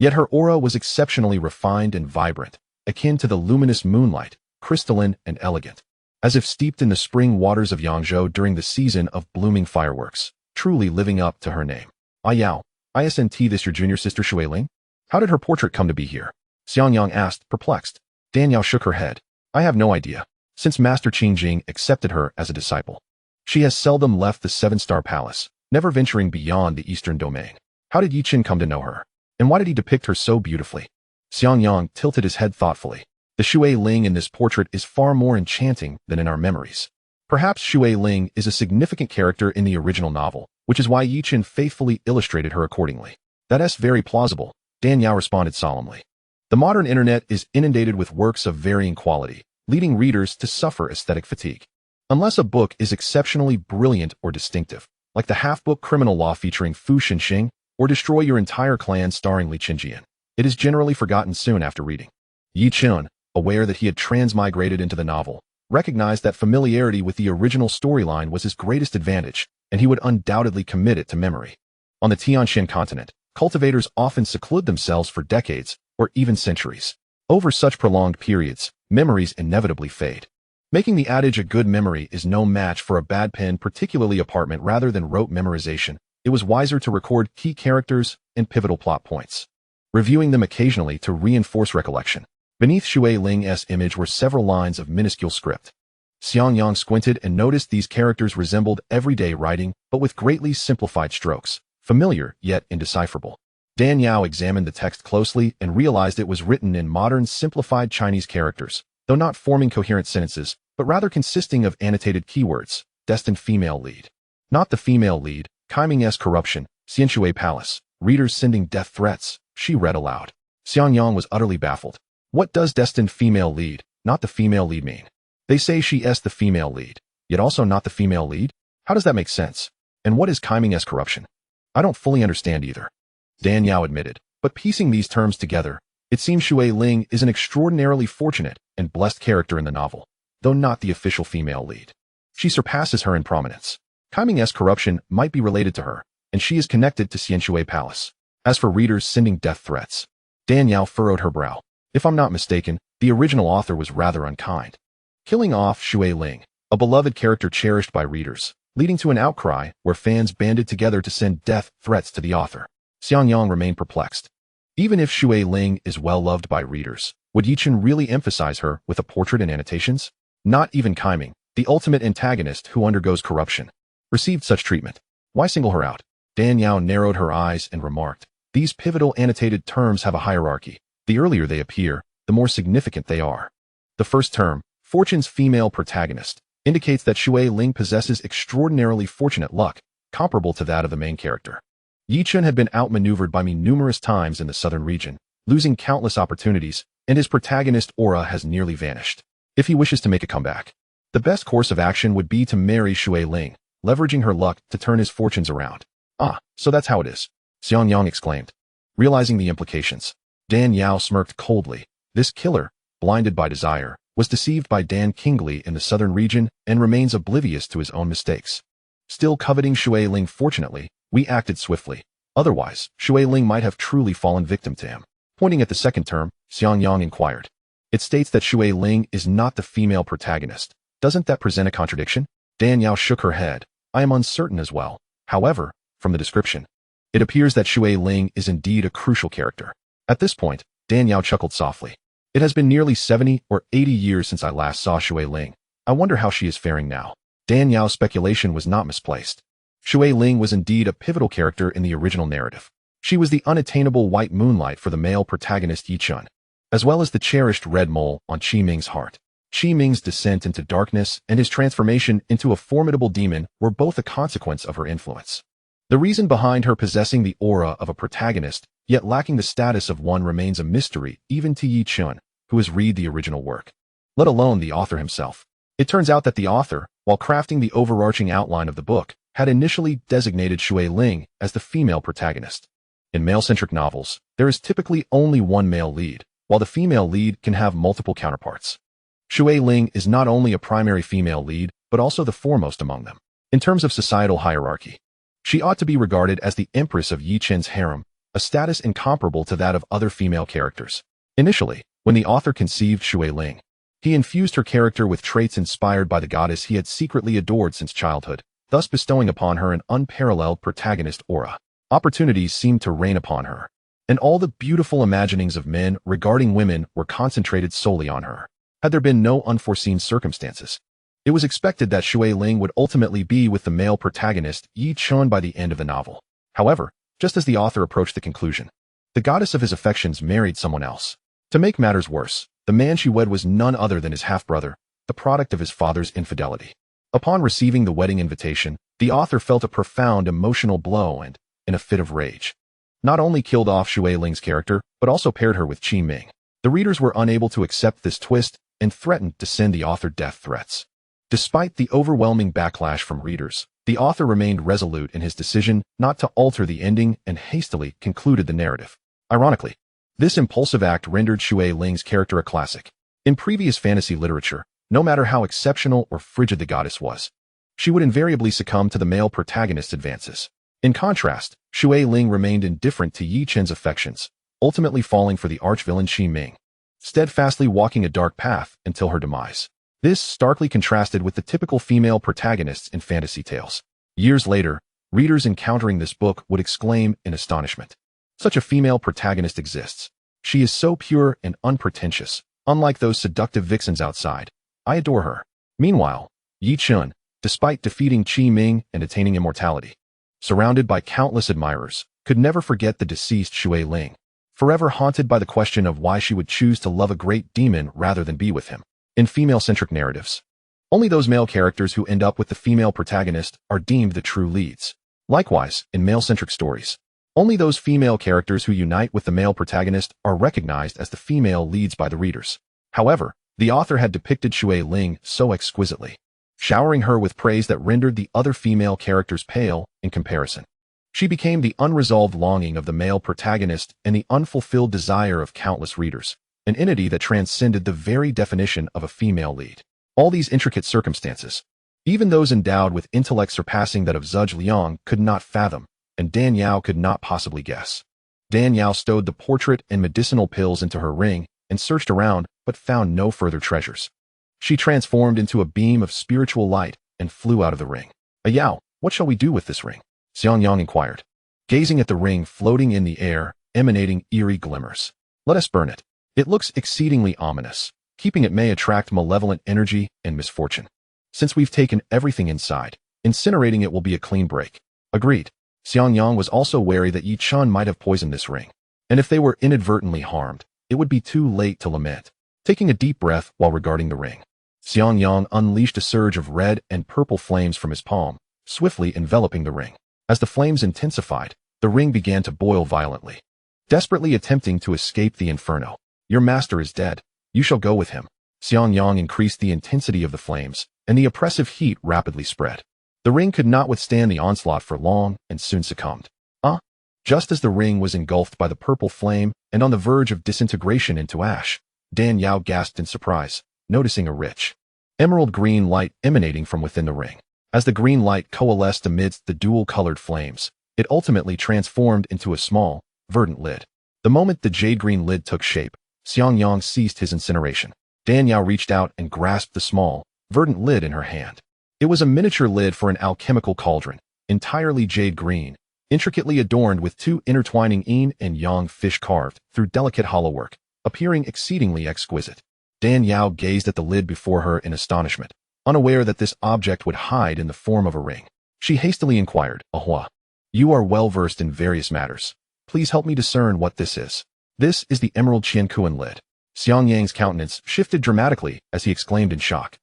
Yet her aura was exceptionally refined and vibrant, akin to the luminous moonlight, crystalline and elegant, as if steeped in the spring waters of Yangzhou during the season of blooming fireworks, truly living up to her name. "Ah Yao, isn't this your junior sister Shui Ling? How did her portrait come to be here?" Xianxiang asked, perplexed. Dan Yao shook her head. "I have no idea. Since Master Qingjing accepted her as a disciple, she has seldom left the 7-star palace, never venturing beyond the eastern domain. How did Yi Qin come to know her? And why did he depict her so beautifully?" Xianxiang tilted his head thoughtfully. "The Shui Ling in this portrait is far more enchanting than in our memories. Perhaps Shui Ling is a significant character in the original novel, which is why Yi Qin faithfully illustrated her accordingly." "That's very plausible," Dan Yao responded solemnly. "The modern internet is inundated with works of varying quality, leading readers to suffer aesthetic fatigue. Unless a book is exceptionally brilliant or distinctive, like the half-book Criminal Law featuring Fu Xinxing, or Destroy Your Entire Clan starring Li Qinjian, it is generally forgotten soon after reading." Yi Qin, aware that he had transmigrated into the novel, recognized that familiarity with the original storyline was his greatest advantage, and he would undoubtedly commit it to memory. On the Tianxian continent, cultivators often seclude themselves for decades or even centuries. Over such prolonged periods, memories inevitably fade. Making the adage "a good memory is no match for a bad pen," particularly apartment rather than rote memorization, it was wiser to record key characters and pivotal plot points, reviewing them occasionally to reinforce recollection. Beneath Shui Ling's image were several lines of minuscule script. Xianxiang squinted and noticed these characters resembled everyday writing, but with greatly simplified strokes, familiar yet indecipherable. Dan Yao examined the text closely and realized it was written in modern simplified Chinese characters, though not forming coherent sentences, but rather consisting of annotated keywords. "Destined female lead. Not the female lead. Kaiming's corruption. Xianxiaaudiobooks. Readers sending death threats," she read aloud. Xianxiang was utterly baffled. What does destined female lead, not the female lead mean? They say she is the female lead, yet also not the female lead? How does that make sense? And what is chiming as corruption? I don't fully understand either. Dan Yao admitted, but piecing these terms together, it seems Xue Ling is an extraordinarily fortunate and blessed character in the novel, though not the official female lead. She surpasses her in prominence. Chiming as corruption might be related to her, and she is connected to Xianxia Palace. As for readers sending death threats, Dan Yao furrowed her brow. If I'm not mistaken, the original author was rather unkind, killing off Xue Ling, a beloved character cherished by readers, leading to an outcry where fans banded together to send death threats to the author. Xiangyang remained perplexed. Even if Xue Ling is well loved by readers, would Yichen really emphasize her with a portrait and annotations? Not even Chiming, the ultimate antagonist who undergoes corruption, received such treatment. Why single her out? Dan Yao narrowed her eyes and remarked, these pivotal annotated terms have a hierarchy. The earlier they appear, the more significant they are. The first term, Fortune's female protagonist, indicates that Xue Ling possesses extraordinarily fortunate luck, comparable to that of the main character. Yichen had been outmaneuvered by me numerous times in the southern region, losing countless opportunities, and his protagonist aura has nearly vanished. If he wishes to make a comeback, the best course of action would be to marry Xue Ling, leveraging her luck to turn his fortunes around. Ah, so that's how it is, Xiangyang exclaimed. Realizing the implications, Dan Yao smirked coldly. This killer, blinded by desire, was deceived by Dan Kingley in the southern region and remains oblivious to his own mistakes. Still coveting Xue Ling, fortunately, we acted swiftly. Otherwise, Xue Ling might have truly fallen victim to him. Pointing at the second term, Xiangyang inquired. It states that Xue Ling is not the female protagonist. Doesn't that present a contradiction? Dan Yao shook her head. I am uncertain as well. However, from the description, it appears that Xue Ling is indeed a crucial character. At this point, Dan Yao chuckled softly. It has been nearly 70 or 80 years since I last saw Xue Ling. I wonder how she is faring now. Dan Yao's speculation was not misplaced. Xue Ling was indeed a pivotal character in the original narrative. She was the unattainable white moonlight for the male protagonist Yichen, as well as the cherished red mole on Qi Ming's heart. Qi Ming's descent into darkness and his transformation into a formidable demon were both a consequence of her influence. The reason behind her possessing the aura of a protagonist, yet lacking the status of one, remains a mystery even to Yichen, who has read the original work, let alone the author himself. It turns out that the author, while crafting the overarching outline of the book, had initially designated Xue Ling as the female protagonist. In male-centric novels, there is typically only one male lead, while the female lead can have multiple counterparts. Xue Ling is not only a primary female lead, but also the foremost among them. In terms of societal hierarchy, she ought to be regarded as the empress of Yichen's harem, a status incomparable to that of other female characters. Initially, when the author conceived Xue Ling, he infused her character with traits inspired by the goddess he had secretly adored since childhood, thus bestowing upon her an unparalleled protagonist aura. Opportunities seemed to rain upon her, and all the beautiful imaginings of men regarding women were concentrated solely on her. Had there been no unforeseen circumstances, it was expected that Xue Ling would ultimately be with the male protagonist Yichen by the end of the novel. However, just as the author approached the conclusion, the goddess of his affections married someone else. To make matters worse, the man she wed was none other than his half-brother, the product of his father's infidelity. Upon receiving the wedding invitation, the author felt a profound emotional blow and, in a fit of rage, not only killed off Xue Ling's character, but also paired her with Qi Ming. The readers were unable to accept this twist and threatened to send the author death threats. Despite the overwhelming backlash from readers, the author remained resolute in his decision not to alter the ending and hastily concluded the narrative. Ironically, this impulsive act rendered Xue Ling's character a classic. In previous fantasy literature, no matter how exceptional or frigid the goddess was, she would invariably succumb to the male protagonist's advances. In contrast, Xue Ling remained indifferent to Yichen's affections, ultimately falling for the arch-villain Qi Ming, steadfastly walking a dark path until her demise. This starkly contrasted with the typical female protagonists in fantasy tales. Years later, readers encountering this book would exclaim in astonishment, "Such a female protagonist exists. She is so pure and unpretentious, unlike those seductive vixens outside. I adore her." Meanwhile, Yichen, despite defeating Qi Ming and attaining immortality, surrounded by countless admirers, could never forget the deceased Xue Ling, forever haunted by the question of why she would choose to love a great demon rather than be with him. In female-centric narratives, only those male characters who end up with the female protagonist are deemed the true leads. Likewise, in male-centric stories, Only those female characters who unite with the male protagonist are recognized as the female leads by the readers. However, the author had depicted Shui Ling so exquisitely, showering her with praise that rendered the other female characters pale in comparison. She became the unresolved longing of the male protagonist and the unfulfilled desire of countless readers, an entity that transcended the very definition of a female lead. All these intricate circumstances, even those endowed with intellect surpassing that of Zhuge Liang, could not fathom, and Dan Yao could not possibly guess. Dan Yao stowed the portrait and medicinal pills into her ring and searched around but found no further treasures. She transformed into a beam of spiritual light and flew out of the ring. Yao, what shall we do with this ring? Xianxiang inquired, gazing at the ring floating in the air, emanating eerie glimmers. Let us burn it. It looks exceedingly ominous. Keeping it may attract malevolent energy and misfortune. Since we've taken everything inside, incinerating it will be a clean break. Agreed. Xianxiang was also wary that Yi Chun might have poisoned this ring, and if they were inadvertently harmed, it would be too late to lament. Taking a deep breath while regarding the ring, Xianxiang unleashed a surge of red and purple flames from his palm, swiftly enveloping the ring. As the flames intensified, the ring began to boil violently, desperately attempting to escape the inferno. Your master is dead. You shall go with him. Xianxiang increased the intensity of the flames, and the oppressive heat rapidly spread. The ring could not withstand the onslaught for long and soon succumbed. Just as the ring was engulfed by the purple flame and on the verge of disintegration into ash, Dan Yao gasped in surprise, noticing a rich, emerald green light emanating from within the ring. As the green light coalesced amidst the dual-colored flames, it ultimately transformed into a small, verdant lid. The moment the jade-green lid took shape, Xianxiang ceased his incineration. Dan Yao reached out and grasped the small, verdant lid in her hand. It was a miniature lid for an alchemical cauldron, entirely jade green, intricately adorned with two intertwining yin and yang fish carved through delicate hollowwork, appearing exceedingly exquisite. Dan Yao gazed at the lid before her in astonishment, unaware that this object would hide in the form of a ring. She hastily inquired, "Ahua, you are well versed in various matters. Please help me discern what this is." "This is the emerald Qiankuan lid." Xiangyang's countenance shifted dramatically as he exclaimed in shock.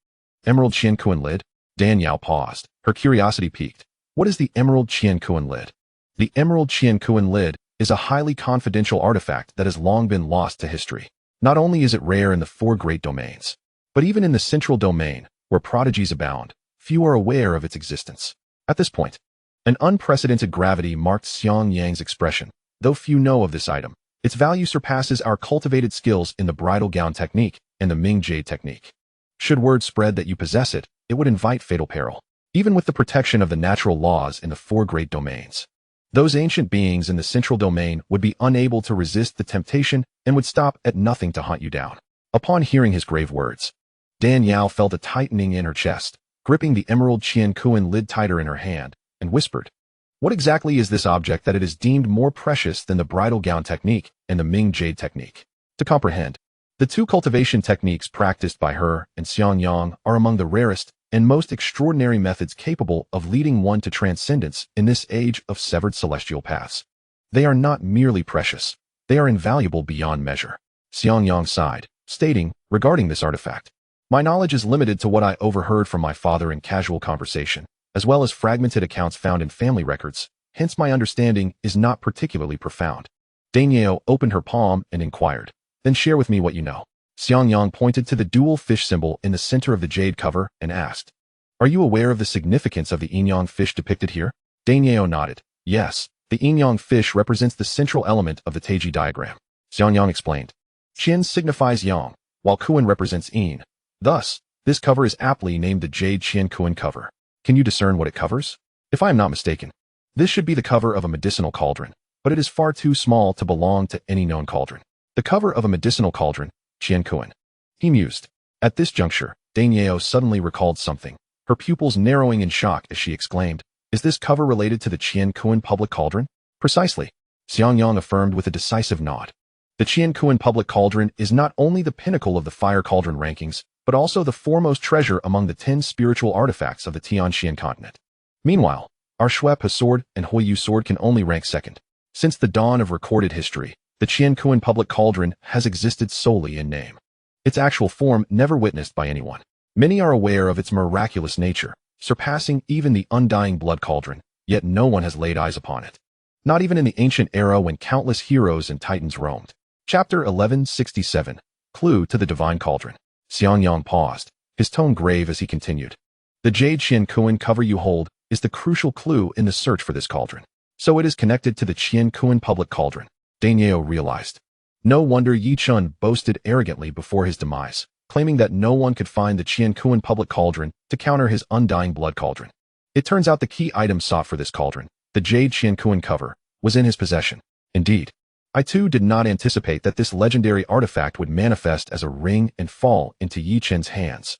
"Emerald Qiankuan lid?" Dan Yao paused, her curiosity piqued. "What is the emerald Qiankuan lid?" The emerald Qiankuan lid is a highly confidential artifact that has long been lost to history. Not only is it rare in the four great domains, but even in the central domain, where prodigies abound, few are aware of its existence. At this point, an unprecedented gravity marked Xiangyang's expression. Though few know of this item, its value surpasses our cultivated skills in the bridal gown technique and the Ming Jade technique. Should word spread that you possess it, it would invite fatal peril, even with the protection of the natural laws in the four great domains. Those ancient beings in the central domain would be unable to resist the temptation and would stop at nothing to hunt you down. Upon hearing his grave words, Dan Yao felt a tightening in her chest, gripping the emerald Qiankuan lid tighter in her hand, and whispered, "What exactly is this object that it is deemed more precious than the bridal gown technique and the Ming Jade technique?" To comprehend, the two cultivation techniques practiced by her and Xianxiang are among the rarest and most extraordinary methods capable of leading one to transcendence in this age of severed celestial paths. They are not merely precious, they are invaluable beyond measure. Xianxiang sighed, stating, regarding this artifact, "My knowledge is limited to what I overheard from my father in casual conversation, as well as fragmented accounts found in family records, hence my understanding is not particularly profound." Dan Yao opened her palm and inquired, "Then share with me what you know." Xianxiang pointed to the dual fish symbol in the center of the jade cover and asked, "Are you aware of the significance of the yin-yang fish depicted here?" Dan Yao nodded. "Yes, the yin-yang fish represents the central element of the Taiji diagram." Xianxiang explained, "Qian signifies yang, while Kuan represents yin. Thus, this cover is aptly named the Jade Qiankuan cover. Can you discern what it covers? If I am not mistaken, this should be the cover of a medicinal cauldron, but it is far too small to belong to any known cauldron. The cover of a medicinal cauldron, Qiankuan." He mused. At this juncture, Dan Yao suddenly recalled something, her pupils narrowing in shock as she exclaimed, "Is this cover related to the Qiankuan public cauldron?" "Precisely," Xianxiang affirmed with a decisive nod. "The Qiankuan public cauldron is not only the pinnacle of the fire cauldron rankings, but also the foremost treasure among the 10 spiritual artifacts of the Tianxian continent. Meanwhile, our Shuepa sword and Huiyu sword can only rank second. Since the dawn of recorded history, the Qiankuan public cauldron has existed solely in name. Its actual form never witnessed by anyone. Many are aware of its miraculous nature, surpassing even the undying blood cauldron, yet no one has laid eyes upon it. not even in the ancient era when countless heroes and titans roamed. Chapter 1167. Clue to the Divine Cauldron. Xianxiang paused, his tone grave as he continued. The jade qiankuan cover you hold is the crucial clue in the search for this cauldron. So it is connected to the qiankuan public cauldron, Daniel realized. No wonder Yi Chun boasted arrogantly before his demise, claiming that no one could find the qiankuan public cauldron to counter his undying blood cauldron. It turns out the key item sought for this cauldron, the jade qiankuan cover, was in his possession. Indeed, I too did not anticipate that this legendary artifact would manifest as a ring and fall into Yi Chen's hands.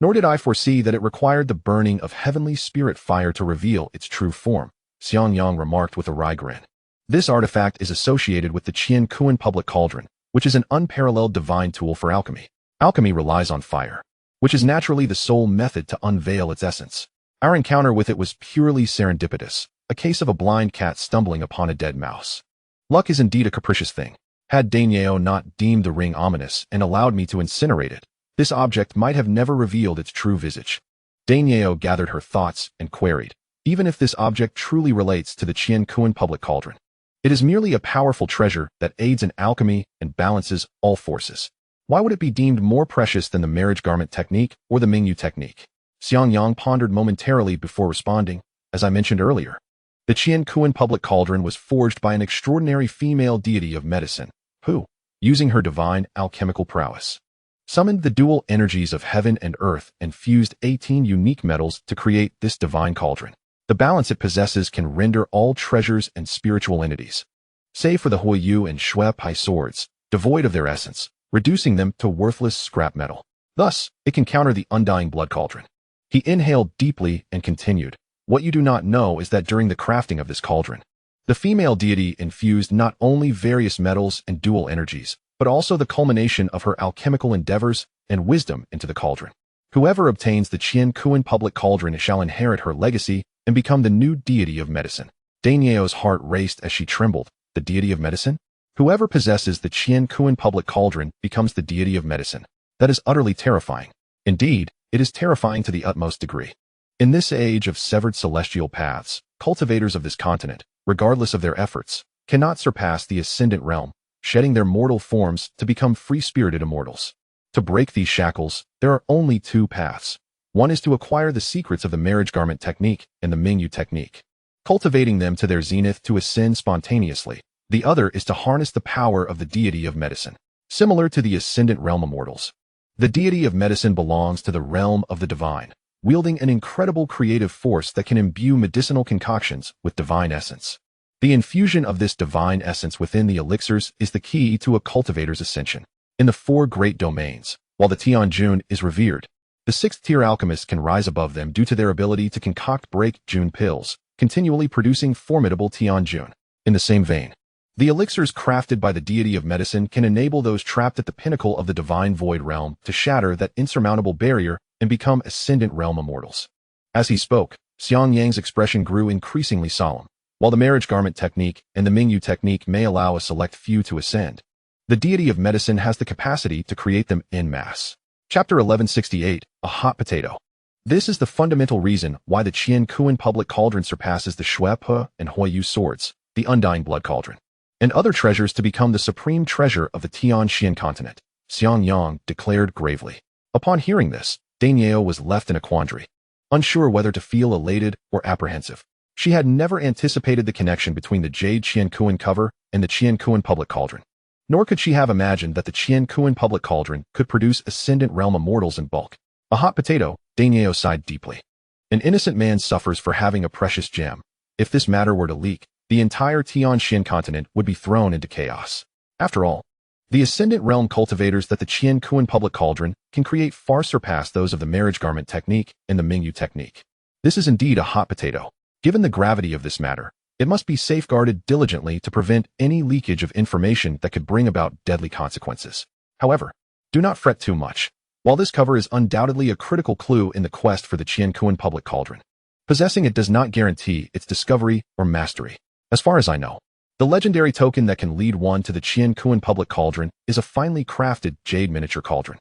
Nor did I foresee that it required the burning of heavenly spirit fire to reveal its true form, Xianxiang remarked with a wry grin. This artifact is associated with the qiankuan public cauldron, which is an unparalleled divine tool for alchemy. Alchemy relies on fire, which is naturally the sole method to unveil its essence. Our encounter with it was purely serendipitous, a case of a blind cat stumbling upon a dead mouse. Luck is indeed a capricious thing. Had Daniel not deemed the ring ominous and allowed me to incinerate it, this object might have never revealed its true visage. Daniel gathered her thoughts and queried, even if this object truly relates to the qiankuan public cauldron, it is merely a powerful treasure that aids in alchemy and balances all forces. Why would it be deemed more precious than the marriage garment technique or the Mingyu technique? Xianxiang pondered momentarily before responding. As I mentioned earlier, the qiankuan public cauldron was forged by an extraordinary female deity of medicine, who, using her divine alchemical prowess, summoned the dual energies of heaven and earth and fused 18 unique metals to create this divine cauldron. The balance it possesses can render all treasures and spiritual entities, save for the Huiyu and Shui Pai swords, devoid of their essence, reducing them to worthless scrap metal. Thus, it can counter the undying blood cauldron. He inhaled deeply and continued, what you do not know is that during the crafting of this cauldron, the female deity infused not only various metals and dual energies, but also the culmination of her alchemical endeavors and wisdom into the cauldron. Whoever obtains the qiankuan public cauldron shall inherit her legacy and become the new deity of medicine. Daniel's heart raced as she trembled. The deity of medicine? Whoever possesses the qiankuan public cauldron becomes the deity of medicine. That is utterly terrifying. Indeed, it is terrifying to the utmost degree. In this age of severed celestial paths, cultivators of this continent, regardless of their efforts, cannot surpass the ascendant realm, shedding their mortal forms to become free-spirited immortals. To break these shackles, there are only two paths. One is to acquire the secrets of the marriage garment technique and the Mingyu technique, cultivating them to their zenith to ascend spontaneously. The other is to harness the power of the deity of medicine, similar to the ascendant realm immortals. The deity of medicine belongs to the realm of the divine, wielding an incredible creative force that can imbue medicinal concoctions with divine essence. The infusion of this divine essence within the elixirs is the key to a cultivator's ascension. In the four great domains, while the Tianjun is revered, the sixth-tier alchemists can rise above them due to their ability to concoct break-jun pills, continually producing formidable Tianjun. In the same vein, the elixirs crafted by the deity of medicine can enable those trapped at the pinnacle of the divine void realm to shatter that insurmountable barrier and become ascendant realm immortals. As he spoke, Xiangyang's expression grew increasingly solemn. While the marriage garment technique and the Mingyu technique may allow a select few to ascend, the deity of medicine has the capacity to create them en masse. Chapter 1168, A Hot Potato. This is the fundamental reason why the qiankuan public cauldron surpasses the Shui Pai and Huiyu swords, the undying blood cauldron, and other treasures to become the supreme treasure of the Tianxian continent, Xianxiang declared gravely. Upon hearing this, Daniel was left in a quandary, unsure whether to feel elated or apprehensive. She had never anticipated the connection between the jade qiankuan cover and the qiankuan public cauldron. Nor could she have imagined that the qiankuan public cauldron could produce ascendant realm immortals in bulk. A hot potato, Daniel sighed deeply. An innocent man suffers for having a precious gem. If this matter were to leak, the entire Tianxian continent would be thrown into chaos. After all, the ascendant realm cultivators that the qiankuan public cauldron can create far surpass those of the marriage garment technique and the Mingyu technique. This is indeed a hot potato. Given the gravity of this matter, it must be safeguarded diligently to prevent any leakage of information that could bring about deadly consequences. However, do not fret too much. While this cover is undoubtedly a critical clue in the quest for the qiankuan public cauldron, possessing it does not guarantee its discovery or mastery. As far as I know, the legendary token that can lead one to the qiankuan public cauldron is a finely crafted jade miniature cauldron.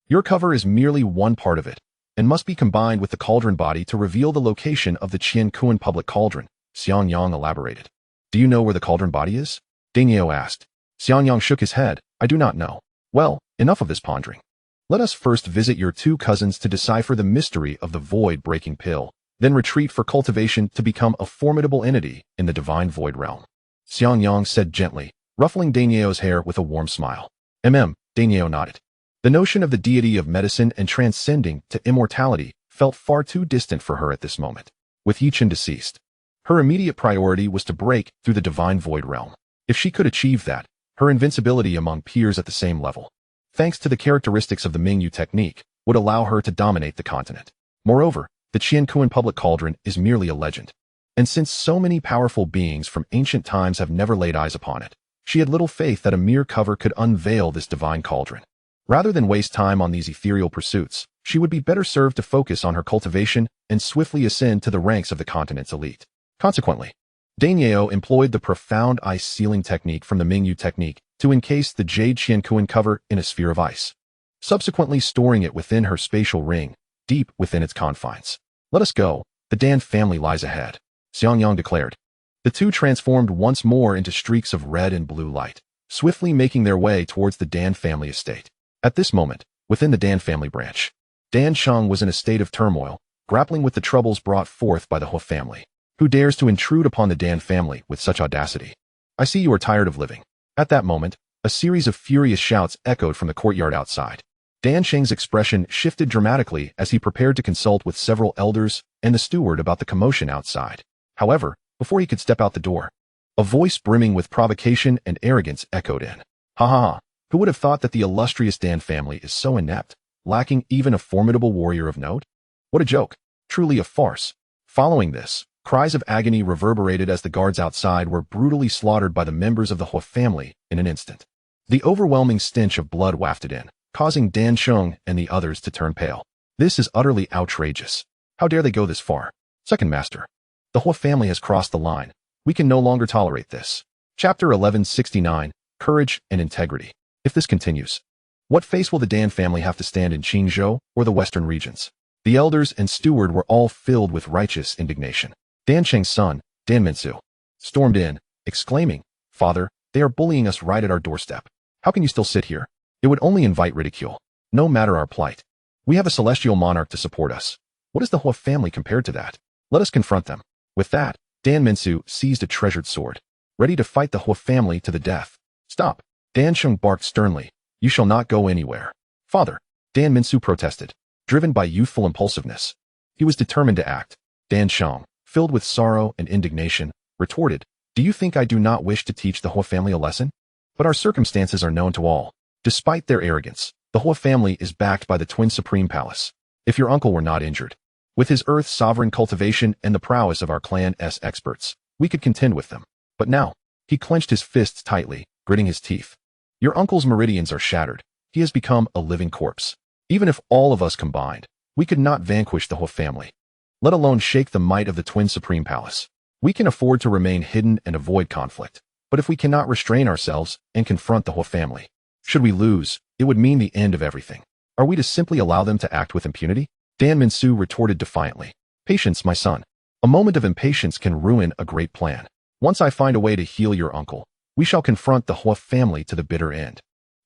Your cover is merely one part of it, and must be combined with the cauldron body to reveal the location of the qiankuan public cauldron, Xianxiang elaborated. Do you know where the cauldron body is? Daimyo asked. Xianxiang shook his head. I do not know. Well, enough of this pondering. Let us first visit your two cousins to decipher the mystery of the void-breaking pill, then retreat for cultivation to become a formidable entity in the divine void realm. Xianxiang said gently, ruffling Daimyo's hair with a warm smile. Daimyo nodded. The notion of the deity of medicine and transcending to immortality felt far too distant for her at this moment. With Yichen deceased, her immediate priority was to break through the divine void realm. If she could achieve that, her invincibility among peers at the same level, thanks to the characteristics of the Mingyu technique, would allow her to dominate the continent. Moreover, the Qiankuan public cauldron is merely a legend. And since so many powerful beings from ancient times have never laid eyes upon it, she had little faith that a mere cover could unveil this divine cauldron. Rather than waste time on these ethereal pursuits, she would be better served to focus on her cultivation and swiftly ascend to the ranks of the continent's elite. Consequently, Daimyo employed the profound ice sealing technique from the Mingyu technique to encase the Jade Qiankuan cover in a sphere of ice, subsequently storing it within her spatial ring, deep within its confines. Let us go. The Dan family lies ahead, Xianxiang declared. The two transformed once more into streaks of red and blue light, swiftly making their way towards the Dan family estate. At this moment, within the Dan family branch, Dan Sheng was in a state of turmoil, grappling with the troubles brought forth by the He family. Who dares to intrude upon the Dan family with such audacity? I see you are tired of living. At that moment, a series of furious shouts echoed from the courtyard outside. Dan Sheng's expression shifted dramatically as he prepared to consult with several elders and the steward about the commotion outside. However, before he could step out the door, a voice brimming with provocation and arrogance echoed in. Ha ha ha, who would have thought that the illustrious Dan family is so inept, lacking even a formidable warrior of note? What a joke. Truly a farce. Following this, cries of agony reverberated as the guards outside were brutally slaughtered by the members of the He family in an instant. The overwhelming stench of blood wafted in, causing Dan Sheng and the others to turn pale. This is utterly outrageous. How dare they go this far? Second Master. The He family has crossed the line. We can no longer tolerate this. Chapter 1169, Courage and Integrity. If this continues, what face will the Dan family have to stand in Qingzhou or the western regions? The elders and steward were all filled with righteous indignation. Dan Sheng's son, Dan Minsu, stormed in, exclaiming, Father, they are bullying us right at our doorstep. How can you still sit here? It would only invite ridicule. No matter our plight. We have a celestial monarch to support us. What is the He family compared to that? Let us confront them. With that, Dan Minsu seized a treasured sword, ready to fight the He family to the death. Stop. Dan Sheng barked sternly. You shall not go anywhere. Father, Dan Minsu protested, driven by youthful impulsiveness. He was determined to act. Dan Sheng, filled with sorrow and indignation, retorted, Do you think I do not wish to teach the He family a lesson? But our circumstances are known to all. Despite their arrogance, the He family is backed by the Twin Supreme Palace. If your uncle were not injured, with his earth sovereign cultivation and the prowess of our clan's experts, we could contend with them. But now, he clenched his fists tightly, gritting his teeth. Your uncle's meridians are shattered. He has become a living corpse. Even if all of us combined, we could not vanquish the He family, let alone shake the might of the Twin Supreme Palace. We can afford to remain hidden and avoid conflict, but if we cannot restrain ourselves and confront the He family, should we lose, it would mean the end of everything. Are we to simply allow them to act with impunity? Dan Minsu retorted defiantly. Patience, my son. A moment of impatience can ruin a great plan. Once I find a way to heal your uncle, we shall confront the He family to the bitter end.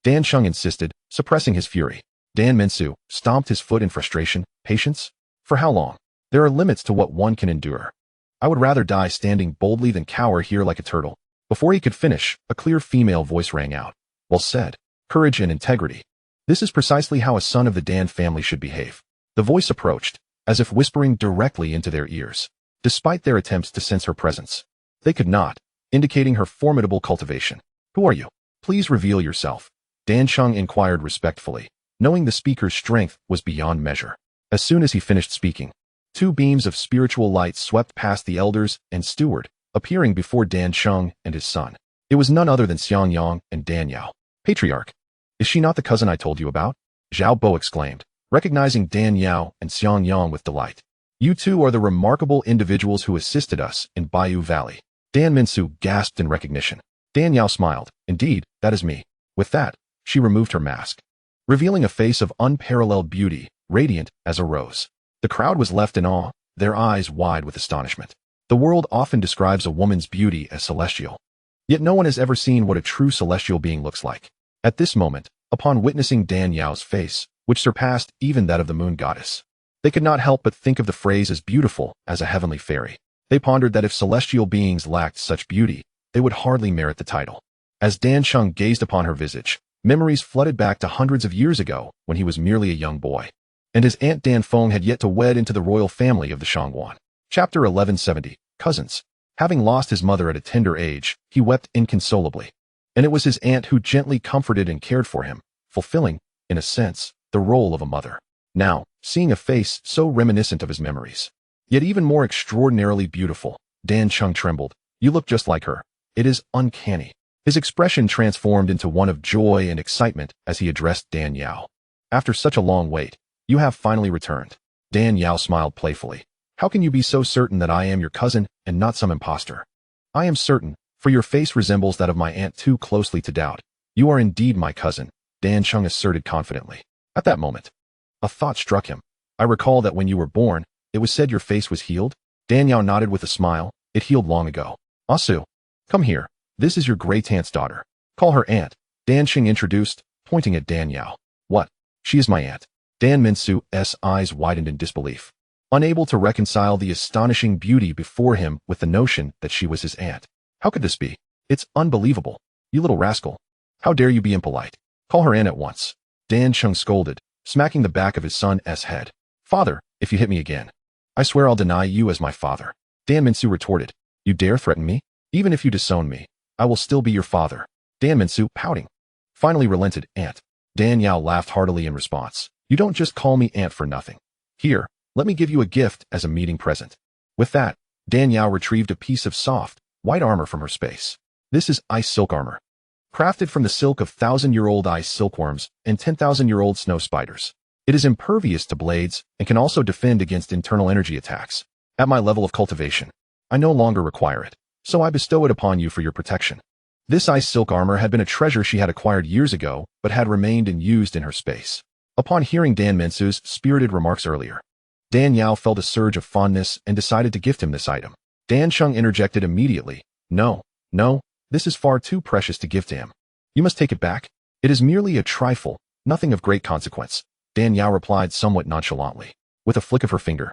Dan Sheng insisted, suppressing his fury. Dan Minsu stomped his foot in frustration. Patience? For how long? There are limits to what one can endure. I would rather die standing boldly than cower here like a turtle. Before he could finish, a clear female voice rang out. Well said. Courage and integrity. This is precisely how a son of the Dan family should behave. The voice approached, as if whispering directly into their ears. Despite their attempts to sense her presence, they could not, indicating her formidable cultivation. Who are you? Please reveal yourself. Dan Sheng inquired respectfully, knowing the speaker's strength was beyond measure. As soon as he finished speaking, two beams of spiritual light swept past the elders and steward, appearing before Dan Sheng and his son. It was none other than Xianxiang and Dan Yao. Patriarch, is she not the cousin I told you about? Zhao Bo exclaimed, recognizing Dan Yao and Xianxiang with delight. You two are the remarkable individuals who assisted us in Bayou Valley. Dan Minsu gasped in recognition. Dan Yao smiled. Indeed, that is me. With that, she removed her mask, revealing a face of unparalleled beauty, radiant as a rose. The crowd was left in awe, their eyes wide with astonishment. The world often describes a woman's beauty as celestial. Yet no one has ever seen what a true celestial being looks like. At this moment, upon witnessing Dan Yao's face, which surpassed even that of the moon goddess, they could not help but think of the phrase as beautiful as a heavenly fairy. They pondered that if celestial beings lacked such beauty, they would hardly merit the title. As Dan Sheng gazed upon her visage, memories flooded back to hundreds of years ago when he was merely a young boy, and his aunt Dan Feng had yet to wed into the royal family of the Shangguan. Chapter 1170, Cousins. Having lost his mother at a tender age, he wept inconsolably, and it was his aunt who gently comforted and cared for him, fulfilling, in a sense, the role of a mother. Now, seeing a face so reminiscent of his memories, yet even more extraordinarily beautiful, Dan Sheng trembled. You look just like her. It is uncanny. His expression transformed into one of joy and excitement as he addressed Dan Yao. After such a long wait, you have finally returned. Dan Yao smiled playfully. How can you be so certain that I am your cousin and not some impostor? I am certain, for your face resembles that of my aunt too closely to doubt. You are indeed my cousin, Dan Sheng asserted confidently. At that moment, a thought struck him. I recall that when you were born, it was said your face was healed. Dan Yao nodded with a smile. It healed long ago. Asu, come here. This is your great aunt's daughter. Call her aunt, Dan Sheng introduced, pointing at Dan Yao. What? She is my aunt. Dan Minsu's eyes widened in disbelief, unable to reconcile the astonishing beauty before him with the notion that she was his aunt. How could this be? It's unbelievable. You little rascal. How dare you be impolite? Call her aunt at once. Dan Sheng scolded, smacking the back of his son's head. Father, if you hit me again, I swear I'll deny you as my father. Dan Minsu retorted. You dare threaten me? Even if you disown me, I will still be your father. Dan Minsu, pouting, finally relented. Aunt. Dan Yao laughed heartily in response. You don't just call me aunt for nothing. Here, let me give you a gift as a meeting present. With that, Dan Yao retrieved a piece of soft, white armor from her space. This is ice silk armor, crafted from the silk of 1,000-year-old ice silkworms and 10,000-year-old snow spiders. It is impervious to blades and can also defend against internal energy attacks. At my level of cultivation, I no longer require it, so I bestow it upon you for your protection. This ice silk armor had been a treasure she had acquired years ago, but had remained unused in her space. Upon hearing Dan Minsu's spirited remarks earlier, Dan Yao felt a surge of fondness and decided to gift him this item. Dan Sheng interjected immediately. No, this is far too precious to give to him. You must take it back. It is merely a trifle, nothing of great consequence. Dan Yao replied somewhat nonchalantly. With a flick of her finger,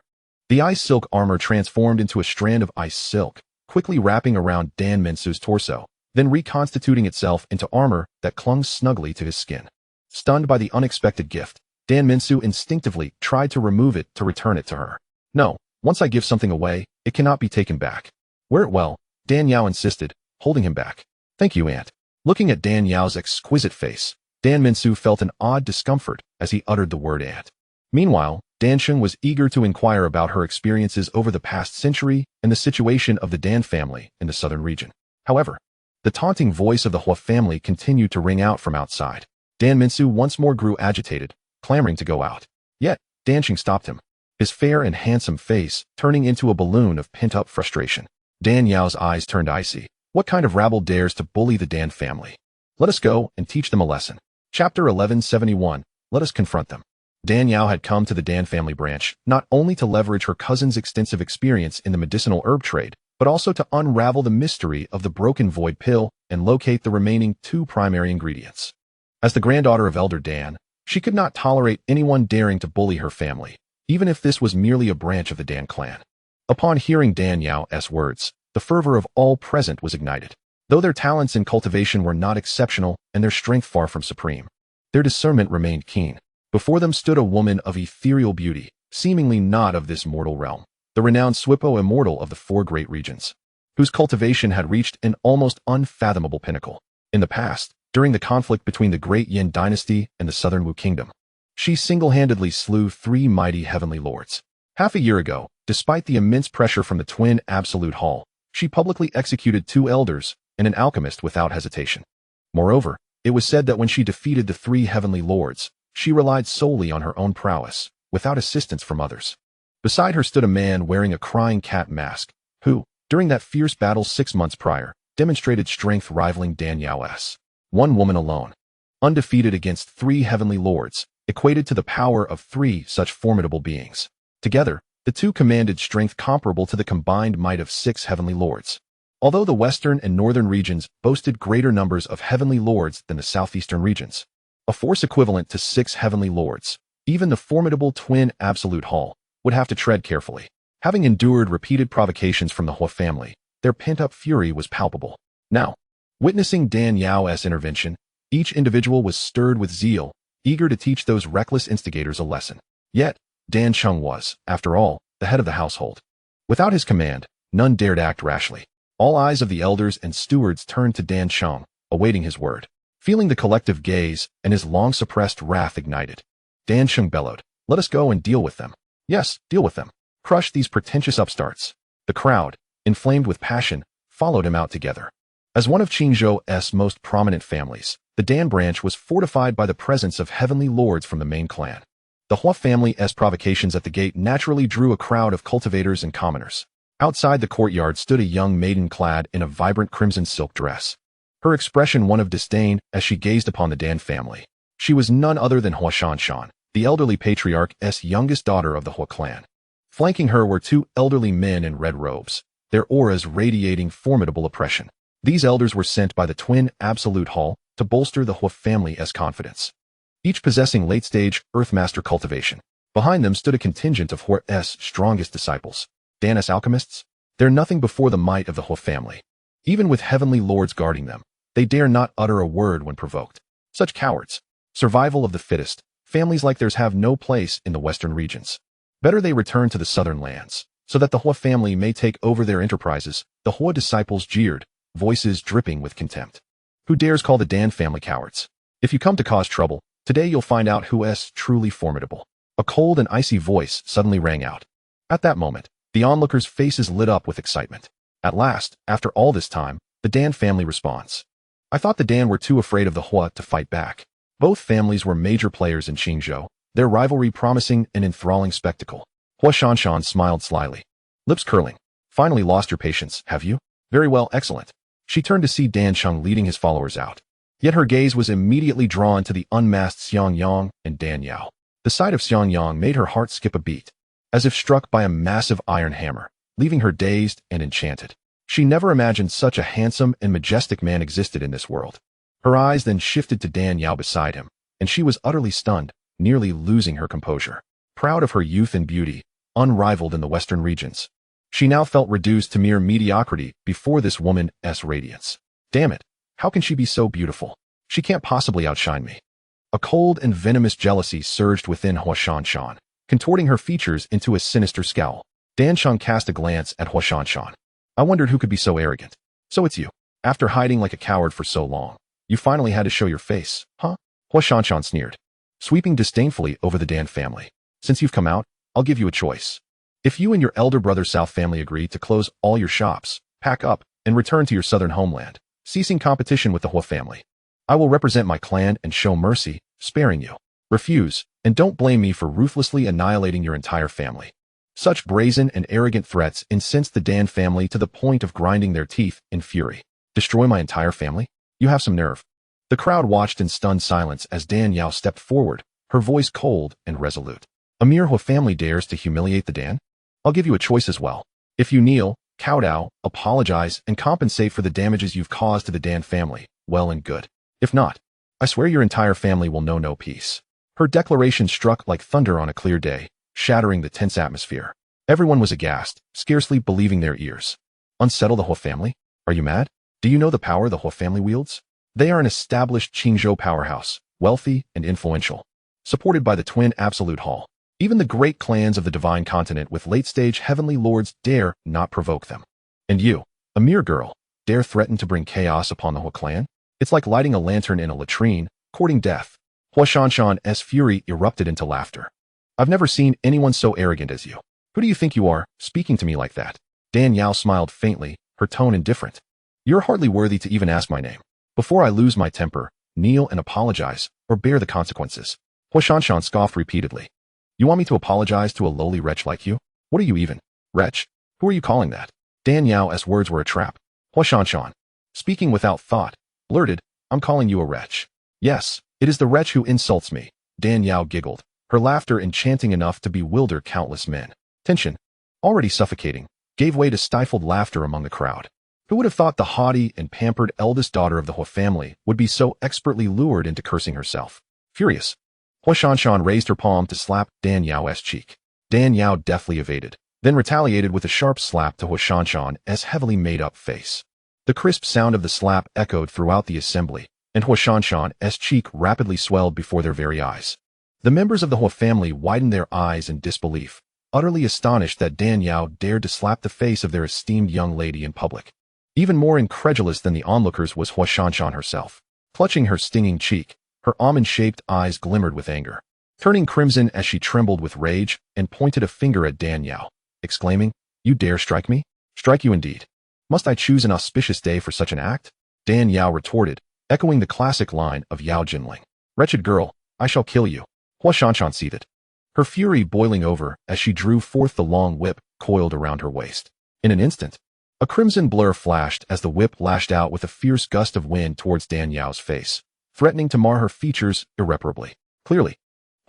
the ice silk armor transformed into a strand of ice silk, quickly wrapping around Dan Minsu's torso, then reconstituting itself into armor that clung snugly to his skin. Stunned by the unexpected gift, Dan Minsu instinctively tried to remove it to return it to her. No, once I give something away, it cannot be taken back. Wear it well, Dan Yao insisted, holding him back. Thank you, aunt. Looking at Dan Yao's exquisite face, Dan Minsu felt an odd discomfort as he uttered the word aunt. Meanwhile, Dan Sheng was eager to inquire about her experiences over the past century and the situation of the Dan family in the southern region. However, the taunting voice of the Hua family continued to ring out from outside. Dan Minsu once more grew agitated, clamoring to go out. Yet, Dan Sheng stopped him, his fair and handsome face turning into a balloon of pent-up frustration. Dan Yao's eyes turned icy. What kind of rabble dares to bully the Dan family? Let us go and teach them a lesson. Chapter 1171, Let us confront them. Dan Yao had come to the Dan family branch, not only to leverage her cousin's extensive experience in the medicinal herb trade, but also to unravel the mystery of the broken void pill and locate the remaining 2 primary ingredients. As the granddaughter of Elder Dan, she could not tolerate anyone daring to bully her family, even if this was merely a branch of the Dan clan. Upon hearing Dan Yao's words, the fervor of all present was ignited. Though their talents in cultivation were not exceptional and their strength far from supreme, their discernment remained keen. Before them stood a woman of ethereal beauty, seemingly not of this mortal realm, the renowned Swipo immortal of the 4 great regions, whose cultivation had reached an almost unfathomable pinnacle. In the past, during the conflict between the Great Yin dynasty and the Southern Wu kingdom, she single-handedly slew 3 mighty heavenly lords. Half a year ago, despite the immense pressure from the twin Absolute Hall, she publicly executed 2 elders and an alchemist without hesitation. Moreover, it was said that when she defeated the 3 heavenly lords, she relied solely on her own prowess, without assistance from others. Beside her stood a man wearing a crying cat mask, who, during that fierce battle 6 months prior, demonstrated strength rivaling Dan Yao's. One woman alone, undefeated against 3 heavenly lords, equated to the power of 3 such formidable beings. Together, The two commanded strength comparable to the combined might of 6 heavenly lords. Although the western and northern regions boasted greater numbers of heavenly lords than the southeastern regions, a force equivalent to 6 heavenly lords, even the formidable twin Absolute Hall, would have to tread carefully. Having endured repeated provocations from the Hua family, their pent-up fury was palpable. Now, witnessing Dan Yao's intervention, each individual was stirred with zeal, eager to teach those reckless instigators a lesson. Yet, Dan Cheng was, after all, the head of the household. Without his command, none dared act rashly. All eyes of the elders and stewards turned to Dan Cheng, awaiting his word. Feeling the collective gaze and his long-suppressed wrath ignited, Dan Cheng bellowed, "Let us go and deal with them. Yes, deal with them. Crush these pretentious upstarts." The crowd, inflamed with passion, followed him out together. As one of Qingzhou's most prominent families, the Dan branch was fortified by the presence of heavenly lords from the main clan. The Hua family's provocations at the gate naturally drew a crowd of cultivators and commoners. Outside the courtyard stood a young maiden clad in a vibrant crimson silk dress. Her expression one of disdain as she gazed upon the Dan family. She was none other than Hua Shanshan, the elderly patriarch's youngest daughter of the Hua clan. Flanking her were 2 elderly men in red robes, their auras radiating formidable oppression. These elders were sent by the twin Absolute Hall to bolster the Hua family's confidence, each possessing late-stage Earthmaster cultivation. Behind them stood a contingent of Hua's strongest disciples, Dan's alchemists. They're nothing before the might of the Hua family. Even with heavenly lords guarding them, they dare not utter a word when provoked. Such cowards. Survival of the fittest. Families like theirs have no place in the western regions. Better they return to the southern lands, so that the Hua family may take over their enterprises. The Hua disciples jeered, voices dripping with contempt. Who dares call the Dan family cowards? If you come to cause trouble, today you'll find out who's truly formidable. A cold and icy voice suddenly rang out. At that moment, the onlookers' faces lit up with excitement. At last, after all this time, the Dan family responds. I thought the Dan were too afraid of the Hua to fight back. Both families were major players in Qingzhou, their rivalry promising an enthralling spectacle. Hua Shanshan smiled slyly, lips curling. Finally lost your patience, have you? Very well, excellent. She turned to see Dan Cheng leading his followers out. Yet her gaze was immediately drawn to the unmasked Xiangyang and Dan Yao. The sight of Xiangyang made her heart skip a beat, as if struck by a massive iron hammer, leaving her dazed and enchanted. She never imagined such a handsome and majestic man existed in this world. Her eyes then shifted to Dan Yao beside him, and she was utterly stunned, nearly losing her composure. Proud of her youth and beauty, unrivaled in the western regions, she now felt reduced to mere mediocrity before this woman's radiance. Damn it, how can she be so beautiful? She can't possibly outshine me. A cold and venomous jealousy surged within Hua Shanshan, contorting her features into a sinister scowl. Dan Cheng cast a glance at Hua Shanshan. I wondered who could be so arrogant. So it's you. After hiding like a coward for so long, you finally had to show your face, huh? Hua Shanshan sneered, sweeping disdainfully over the Dan family. Since you've come out, I'll give you a choice. If you and your elder brother South family agree to close all your shops, pack up, and return to your southern homeland, ceasing competition with the Hua family, I will represent my clan and show mercy, sparing you. Refuse, and don't blame me for ruthlessly annihilating your entire family. Such brazen and arrogant threats incensed the Dan family to the point of grinding their teeth in fury. Destroy my entire family? You have some nerve. The crowd watched in stunned silence as Dan Yao stepped forward, her voice cold and resolute. A mere Hua family dares to humiliate the Dan? I'll give you a choice as well. If you kneel, kowtow, apologize, and compensate for the damages you've caused to the Dan family, well and good. If not, I swear your entire family will know no peace. Her declaration struck like thunder on a clear day, shattering the tense atmosphere. Everyone was aghast, scarcely believing their ears. Unsettle the Hua family? Are you mad? Do you know the power the Hua family wields? They are an established Qingzhou powerhouse, wealthy and influential, supported by the twin Absolute Hall. Even the great clans of the Divine Continent with late-stage heavenly lords dare not provoke them. And you, a mere girl, dare threaten to bring chaos upon the Hua clan? It's like lighting a lantern in a latrine, courting death. Hua Shanshan's fury erupted into laughter. I've never seen anyone so arrogant as you. Who do you think you are, speaking to me like that? Dan Yao smiled faintly, her tone indifferent. You're hardly worthy to even ask my name. Before I lose my temper, kneel and apologize, or bear the consequences. Hua Shanshan scoffed repeatedly. You want me to apologize to a lowly wretch like you? What are you even? Wretch? Who are you calling that? Dan Yao's words were a trap. Hua Shanshan, speaking without thought, blurted, I'm calling you a wretch. Yes, it is the wretch who insults me. Dan Yao giggled, her laughter enchanting enough to bewilder countless men. Tension, already suffocating, gave way to stifled laughter among the crowd. Who would have thought the haughty and pampered eldest daughter of the Hua family would be so expertly lured into cursing herself? Furious, Hua Xianxian raised her palm to slap Dan Yao's cheek. Dan Yao deftly evaded, then retaliated with a sharp slap to Hua Xianxian's heavily made-up face. The crisp sound of the slap echoed throughout the assembly, and Hua Xianxian's cheek rapidly swelled before their very eyes. The members of the Hua family widened their eyes in disbelief, utterly astonished that Dan Yao dared to slap the face of their esteemed young lady in public. Even more incredulous than the onlookers was Hua Xianxian herself. Clutching her stinging cheek, her almond-shaped eyes glimmered with anger, turning crimson as she trembled with rage and pointed a finger at Dan Yao, exclaiming, "You dare strike me? Strike you indeed. Must I choose an auspicious day for such an act?" Dan Yao retorted, echoing the classic line of Yao Jinling. "Wretched girl, I shall kill you." Hua Xianxian seethed, her fury boiling over as she drew forth the long whip coiled around her waist. In an instant, a crimson blur flashed as the whip lashed out with a fierce gust of wind towards Dan Yao's face, threatening to mar her features irreparably. Clearly,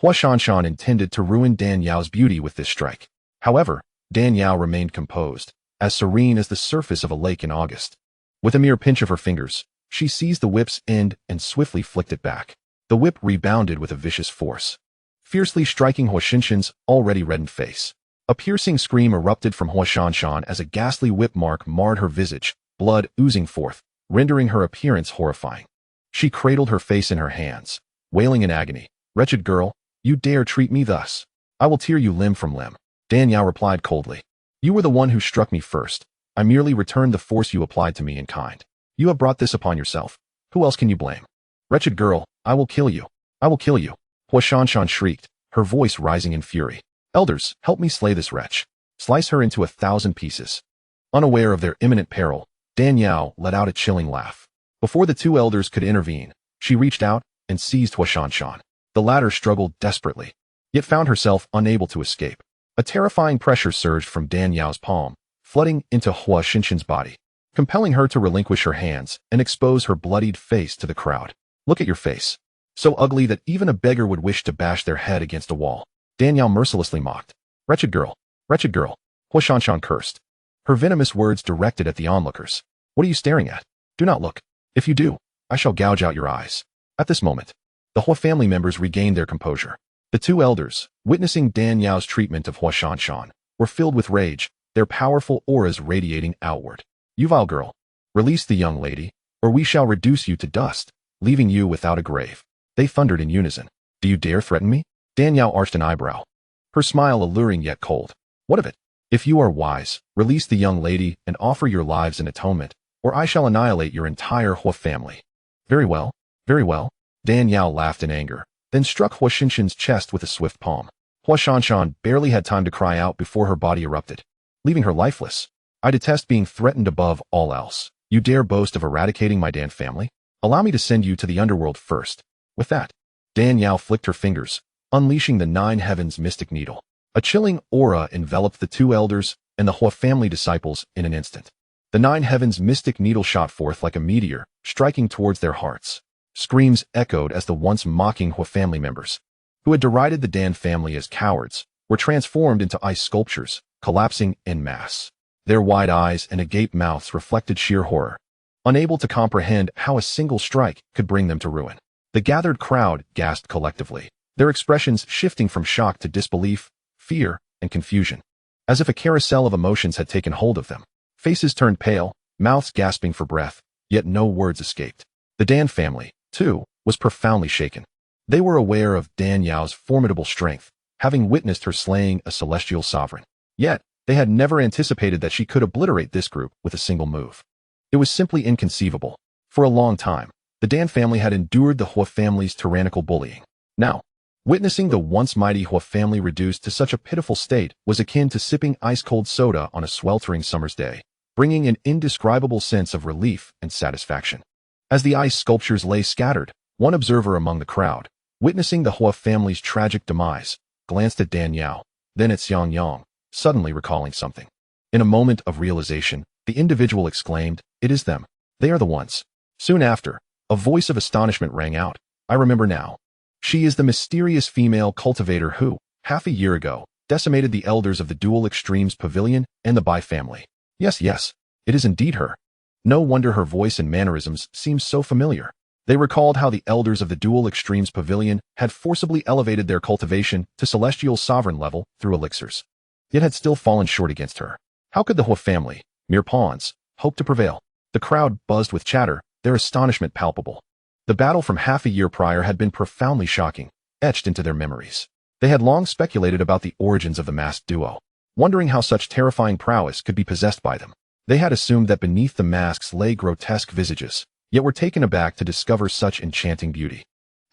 Hua Xianxian intended to ruin Dan Yao's beauty with this strike. However, Dan Yao remained composed, as serene as the surface of a lake in August. With a mere pinch of her fingers, she seized the whip's end and swiftly flicked it back. The whip rebounded with a vicious force, fiercely striking Hua Xianxian's already reddened face. A piercing scream erupted from Hua Xianxian as a ghastly whip mark marred her visage, blood oozing forth, rendering her appearance horrifying. She cradled her face in her hands, wailing in agony, "Wretched girl, you dare treat me thus? I will tear you limb from limb." Dan Yao replied coldly, "You were the one who struck me first. I merely returned the force you applied to me in kind. You have brought this upon yourself. Who else can you blame? Wretched girl, I will kill you. I will kill you." Hua Xianxian shrieked, her voice rising in fury. "Elders, help me slay this wretch. Slice her into 1,000 pieces." Unaware of their imminent peril, Dan Yao let out a chilling laugh. Before the two elders could intervene, she reached out and seized Hua Xianxian. The latter struggled desperately, yet found herself unable to escape. A terrifying pressure surged from Dan Yao's palm, flooding into Hua Xianxian's body, compelling her to relinquish her hands and expose her bloodied face to the crowd. "Look at your face. So ugly that even a beggar would wish to bash their head against a wall." Dan Yao mercilessly mocked. Wretched girl, Hua Xianxian cursed, her venomous words directed at the onlookers. "What are you staring at? Do not look. If you do, I shall gouge out your eyes." At this moment, the Hua family members regained their composure. The two elders, witnessing Dan Yao's treatment of Hua Xianxian, were filled with rage, their powerful auras radiating outward. "You vile girl, release the young lady, or we shall reduce you to dust, leaving you without a grave." They thundered in unison. "Do you dare threaten me?" Dan Yao arched an eyebrow, her smile alluring yet cold. "What of it? If you are wise, release the young lady and offer your lives in atonement, or I shall annihilate your entire Hua family." Very well, very well." Dan Yao laughed in anger, then struck Hua Xianxian's chest with a swift palm. Hua Xianxian barely had time to cry out before her body erupted, leaving her lifeless. "I detest being threatened above all else. You dare boast of eradicating my Dan family? Allow me to send you to the underworld first." With that, Dan Yao flicked her fingers, unleashing the 9 heavens mystic needle. A chilling aura enveloped the two elders and the Hua family disciples in an instant. The 9 heavens mystic needle shot forth like a meteor, striking towards their hearts. Screams echoed as the once mocking Hua family members, who had derided the Dan family as cowards, were transformed into ice sculptures, collapsing en masse. Their wide eyes and agape mouths reflected sheer horror, unable to comprehend how a single strike could bring them to ruin. The gathered crowd gasped collectively, their expressions shifting from shock to disbelief, fear, and confusion, as if a carousel of emotions had taken hold of them. Faces turned pale, mouths gasping for breath, yet no words escaped. The Dan family, too, was profoundly shaken. They were aware of Dan Yao's formidable strength, having witnessed her slaying a celestial sovereign. Yet, they had never anticipated that she could obliterate this group with a single move. It was simply inconceivable. For a long time, the Dan family had endured the Hua family's tyrannical bullying. Now, witnessing the once mighty Hua family reduced to such a pitiful state was akin to sipping ice-cold soda on a sweltering summer's day, bringing an indescribable sense of relief and satisfaction. As the ice sculptures lay scattered, one observer among the crowd, witnessing the Hua family's tragic demise, glanced at Dan Yao, then at Xianxiang, suddenly recalling something. In a moment of realization, the individual exclaimed, "It is them. They are the ones." Soon after, a voice of astonishment rang out. "I remember now. She is the mysterious female cultivator who, half a year ago, decimated the elders of the Dual Extremes Pavilion and the Bai family. Yes, yes, it is indeed her. No wonder her voice and mannerisms seem so familiar. They recalled how the elders of the Dual Extremes Pavilion had forcibly elevated their cultivation to celestial sovereign level through elixirs, yet had still fallen short against her. How could the Hua family, mere pawns, hope to prevail? The crowd buzzed with chatter, their astonishment palpable. The battle from half a year prior had been profoundly shocking, etched into their memories. They had long speculated about the origins of the masked duo, wondering how such terrifying prowess could be possessed by them. They had assumed that beneath the masks lay grotesque visages, yet were taken aback to discover such enchanting beauty.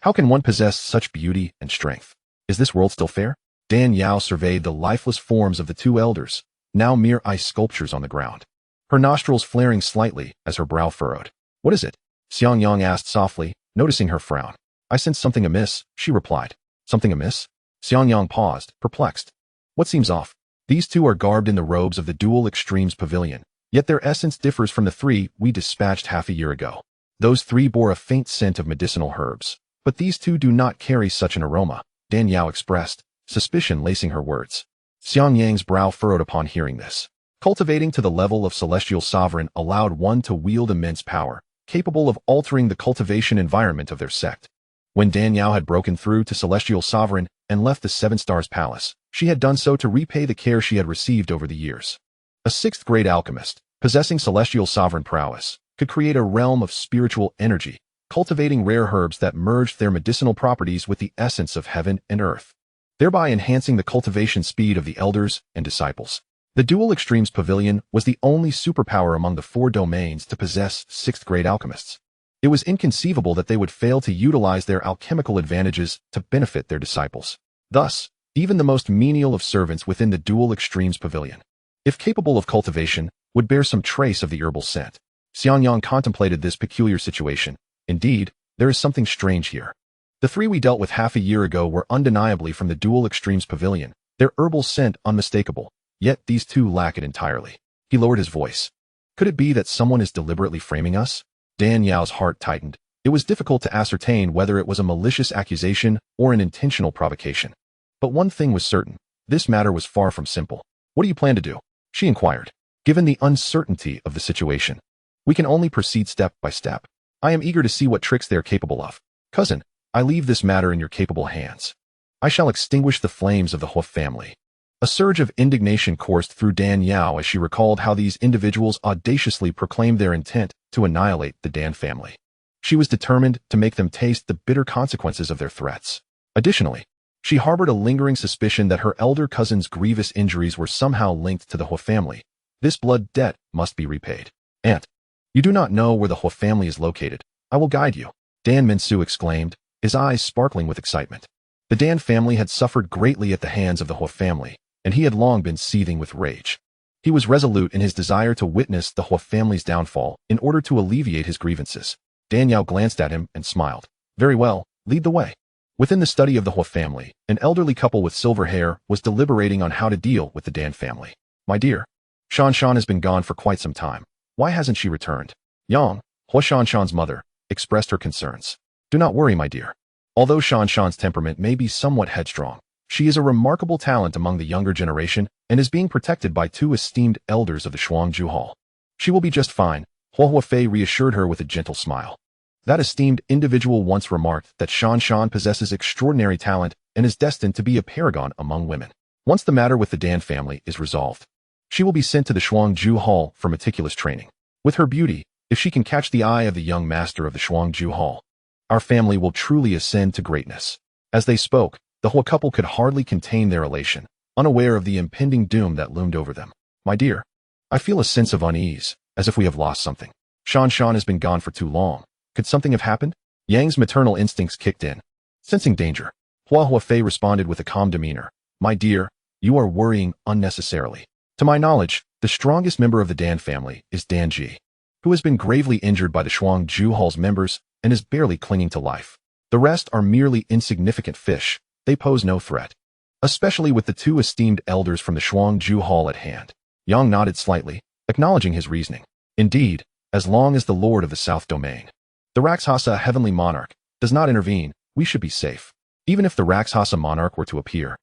How can one possess such beauty and strength? Is this world still fair? Dan Yao surveyed the lifeless forms of the two elders, now mere ice sculptures on the ground, her nostrils flaring slightly as her brow furrowed. What is it? Xianxiang asked softly, noticing her frown. I sense something amiss, she replied. Something amiss? Xianxiang paused, perplexed. What seems off? These two are garbed in the robes of the Dual Extremes Pavilion, yet their essence differs from the three we dispatched half a year ago. Those three bore a faint scent of medicinal herbs, but these two do not carry such an aroma, Dan Yao expressed, suspicion lacing her words. Xiangyang's brow furrowed upon hearing this. Cultivating to the level of celestial sovereign allowed one to wield immense power, capable of altering the cultivation environment of their sect. When Dan Yao had broken through to celestial sovereign and left the Seven Stars Palace, she had done so to repay the care she had received over the years. A sixth-grade alchemist, possessing celestial sovereign prowess, could create a realm of spiritual energy, cultivating rare herbs that merged their medicinal properties with the essence of heaven and earth, thereby enhancing the cultivation speed of the elders and disciples. The Dual Extremes Pavilion was the only superpower among the four domains to possess sixth-grade alchemists. It was inconceivable that they would fail to utilize their alchemical advantages to benefit their disciples. Thus, even the most menial of servants within the Dual Extremes Pavilion, if capable of cultivation, would bear some trace of the herbal scent. Xianxiang contemplated this peculiar situation. Indeed, there is something strange here. The three we dealt with half a year ago were undeniably from the Dual Extremes Pavilion, their herbal scent unmistakable, yet these two lack it entirely. He lowered his voice. Could it be that someone is deliberately framing us? Dan Yao's heart tightened. It was difficult to ascertain whether it was a malicious accusation or an intentional provocation. But one thing was certain. This matter was far from simple. What do you plan to do? She inquired. Given the uncertainty of the situation, we can only proceed step by step. I am eager to see what tricks they are capable of. Cousin, I leave this matter in your capable hands. I shall extinguish the flames of the Hua family. A surge of indignation coursed through Dan Yao as she recalled how these individuals audaciously proclaimed their intent to annihilate the Dan family. She was determined to make them taste the bitter consequences of their threats. Additionally, she harbored a lingering suspicion that her elder cousin's grievous injuries were somehow linked to the Hua family. This blood debt must be repaid. Aunt, you do not know where the Hua family is located. I will guide you, Dan Minsu exclaimed, his eyes sparkling with excitement. The Dan family had suffered greatly at the hands of the Hua family, and he had long been seething with rage. He was resolute in his desire to witness the Hua family's downfall in order to alleviate his grievances. Dan Yao glanced at him and smiled. Very well, lead the way. Within the study of the Hua family, an elderly couple with silver hair was deliberating on how to deal with the Dan family. My dear, Shan has been gone for quite some time. Why hasn't she returned? Yang, Hua Shan's mother, expressed her concerns. Do not worry, my dear. Although Shan's temperament may be somewhat headstrong, she is a remarkable talent among the younger generation and is being protected by two esteemed elders of the Shuangju Hall. She will be just fine, Hua Huafei reassured her with a gentle smile. That esteemed individual once remarked that Shan possesses extraordinary talent and is destined to be a paragon among women. Once the matter with the Dan family is resolved, she will be sent to the Shuangju Hall for meticulous training. With her beauty, if she can catch the eye of the young master of the Shuangju Hall, our family will truly ascend to greatness. As they spoke, the Hua couple could hardly contain their elation, unaware of the impending doom that loomed over them. My dear, I feel a sense of unease, as if we have lost something. Shan has been gone for too long. Could something have happened? Yang's maternal instincts kicked in. Sensing danger, Hua Huafei responded with a calm demeanor. My dear, you are worrying unnecessarily. To my knowledge, the strongest member of the Dan family is Dan Ji, who has been gravely injured by the Shuangju Hall's members and is barely clinging to life. The rest are merely insignificant fish. They pose no threat, especially with the two esteemed elders from the Shuangju Hall at hand. Yang nodded slightly, acknowledging his reasoning. Indeed, as long as the Lord of the South Domain, the Rakshasa heavenly monarch, does not intervene, we should be safe. Even if the Rakshasa monarch were to appear,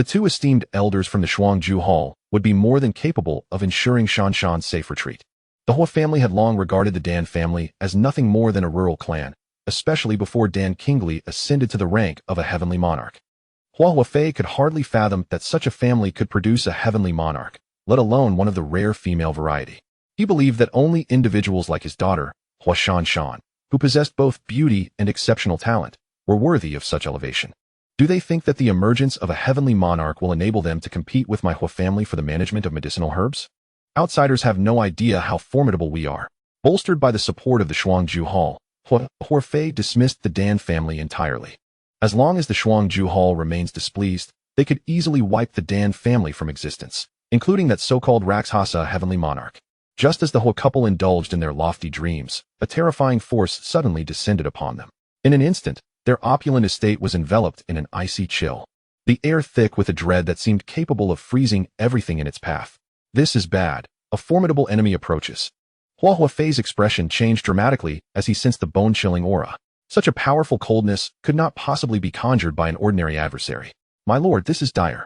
The two esteemed elders from the Shuangju Hall would be more than capable of ensuring Shanshan's safe retreat. The Hua family had long regarded the Dan family as nothing more than a rural clan, especially before Dan Qingli ascended to the rank of a heavenly monarch. Hua Huafei could hardly fathom that such a family could produce a heavenly monarch, let alone one of the rare female variety. He believed that only individuals like his daughter, Hua Shanshan, who possessed both beauty and exceptional talent, were worthy of such elevation. Do they think that the emergence of a heavenly monarch will enable them to compete with my Hua family for the management of medicinal herbs? Outsiders have no idea how formidable we are. Bolstered by the support of the Shuangju Hall, Hua Huafei dismissed the Dan family entirely. As long as the Shuangju Hall remains displeased, they could easily wipe the Dan family from existence, including that so-called Rakshasa heavenly monarch. Just as the Hua couple indulged in their lofty dreams, a terrifying force suddenly descended upon them. In an instant, their opulent estate was enveloped in an icy chill, the air thick with a dread that seemed capable of freezing everything in its path. This is bad. A formidable enemy approaches. Hua Huafei's expression changed dramatically as he sensed the bone-chilling aura. Such a powerful coldness could not possibly be conjured by an ordinary adversary. My lord, this is dire.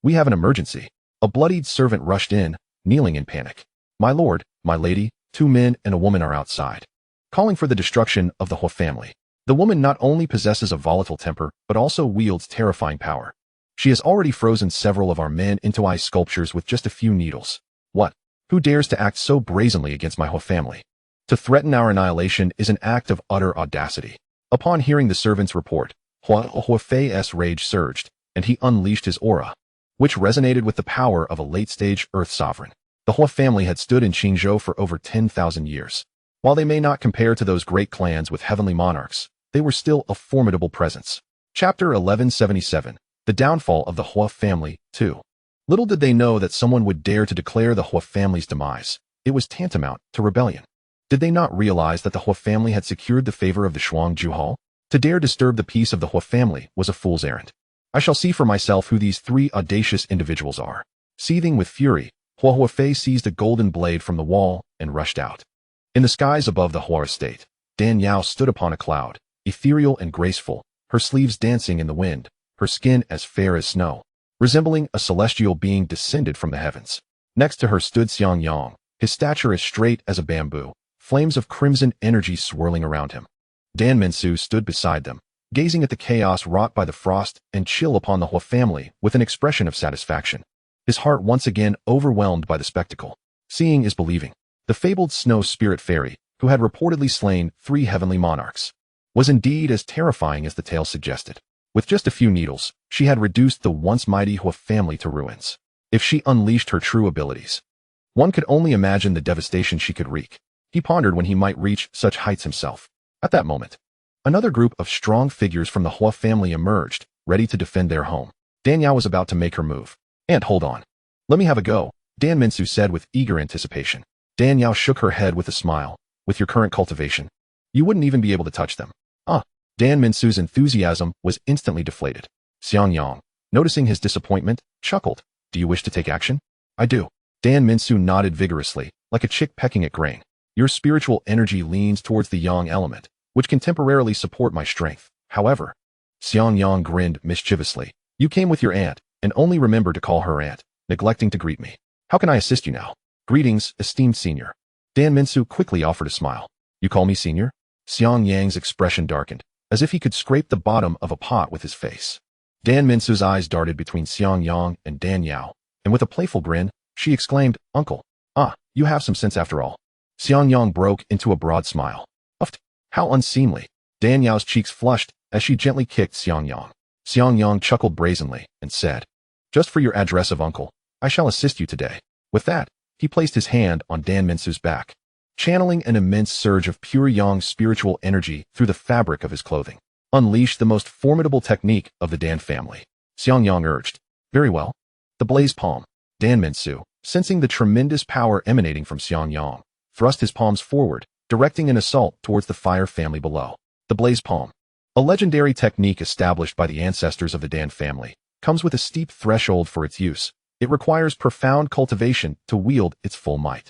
We have an emergency. A bloodied servant rushed in, kneeling in panic. My lord, my lady, 2 men and a woman are outside, calling for the destruction of the Hua family. The woman not only possesses a volatile temper, but also wields terrifying power. She has already frozen several of our men into ice sculptures with just a few needles. What? Who dares to act so brazenly against my Hua family? To threaten our annihilation is an act of utter audacity. Upon hearing the servant's report, Hua Huafei's rage surged, and he unleashed his aura, which resonated with the power of a late-stage Earth sovereign. The Hua family had stood in Qingzhou for over 10,000 years. While they may not compare to those great clans with heavenly monarchs, they were still a formidable presence. Chapter 1177. The Downfall of the Hua Family, 2. Little did they know that someone would dare to declare the Hua family's demise. It was tantamount to rebellion. Did they not realize that the Hua family had secured the favor of the Shuangju Hall? To dare disturb the peace of the Hua family was a fool's errand. I shall see for myself who these 3 audacious individuals are. Seething with fury, Hua Huafei seized a golden blade from the wall and rushed out. In the skies above the Hua estate, Dan Yao stood upon a cloud, ethereal and graceful, her sleeves dancing in the wind, her skin as fair as snow, resembling a celestial being descended from the heavens. Next to her stood Xianxiang, his stature as straight as a bamboo, flames of crimson energy swirling around him. Dan Mensu stood beside them, gazing at the chaos wrought by the frost and chill upon the Hua family with an expression of satisfaction. His heart once again overwhelmed by the spectacle. Seeing is believing. The fabled snow spirit fairy, who had reportedly slain 3 heavenly monarchs, was indeed as terrifying as the tale suggested. With just a few needles, she had reduced the once mighty Hua family to ruins. If she unleashed her true abilities, one could only imagine the devastation she could wreak. He pondered when he might reach such heights himself. At that moment, another group of strong figures from the Hua family emerged, ready to defend their home. Dan Yao was about to make her move. And hold on. Let me have a go, Dan Mensu said with eager anticipation. Dan Yao shook her head with a smile. With your current cultivation, you wouldn't even be able to touch them. Dan Mensu's enthusiasm was instantly deflated. Xianxiang, noticing his disappointment, chuckled. Do you wish to take action? I do. Dan Mensu nodded vigorously, like a chick pecking at grain. Your spiritual energy leans towards the yang element, which can temporarily support my strength. However, Xianxiang grinned mischievously. You came with your aunt, and only remember to call her aunt, neglecting to greet me. How can I assist you now? Greetings, esteemed senior. Dan Mensu quickly offered a smile. You call me senior? Xiangyang's expression darkened, as if he could scrape the bottom of a pot with his face. Dan Mensu's eyes darted between Xianxiang and Dan Yao, and with a playful grin, she exclaimed, Uncle, you have some sense after all. Xianxiang broke into a broad smile. Uft, how unseemly. Dan Yao's cheeks flushed as she gently kicked Xianxiang. Xianxiang chuckled brazenly and said, Just for your address of uncle, I shall assist you today. With that, he placed his hand on Dan Mensu's back, channeling an immense surge of pure yang spiritual energy through the fabric of his clothing. Unleash the most formidable technique of the Dan family. Xianxiang urged. Very well. The blaze palm. Dan Mensu, sensing the tremendous power emanating from Xianxiang, thrust his palms forward, directing an assault towards the fire family below. The blaze palm, a legendary technique established by the ancestors of the Dan family, comes with a steep threshold for its use. It requires profound cultivation to wield its full might.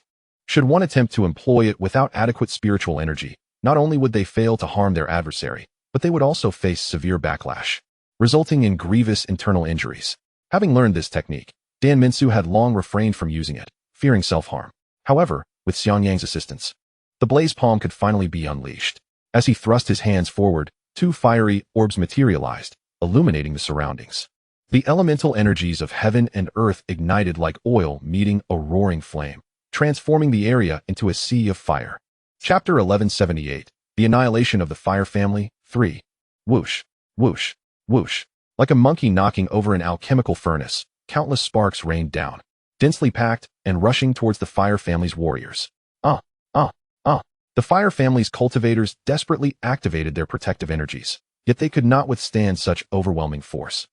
Should one attempt to employ it without adequate spiritual energy, not only would they fail to harm their adversary, but they would also face severe backlash, resulting in grievous internal injuries. Having learned this technique, Dan Minsu had long refrained from using it, fearing self-harm. However, with Xiangyang's assistance, the blaze palm could finally be unleashed. As he thrust his hands forward, two fiery orbs materialized, illuminating the surroundings. The elemental energies of heaven and earth ignited like oil meeting a roaring flame, transforming the area into a sea of fire. Chapter 1178, The Annihilation of the Fire Family, 3. Whoosh, whoosh, whoosh. Like a monkey knocking over an alchemical furnace, countless sparks rained down, densely packed and rushing towards the Fire Family's warriors. The Fire Family's cultivators desperately activated their protective energies, yet they could not withstand such overwhelming force.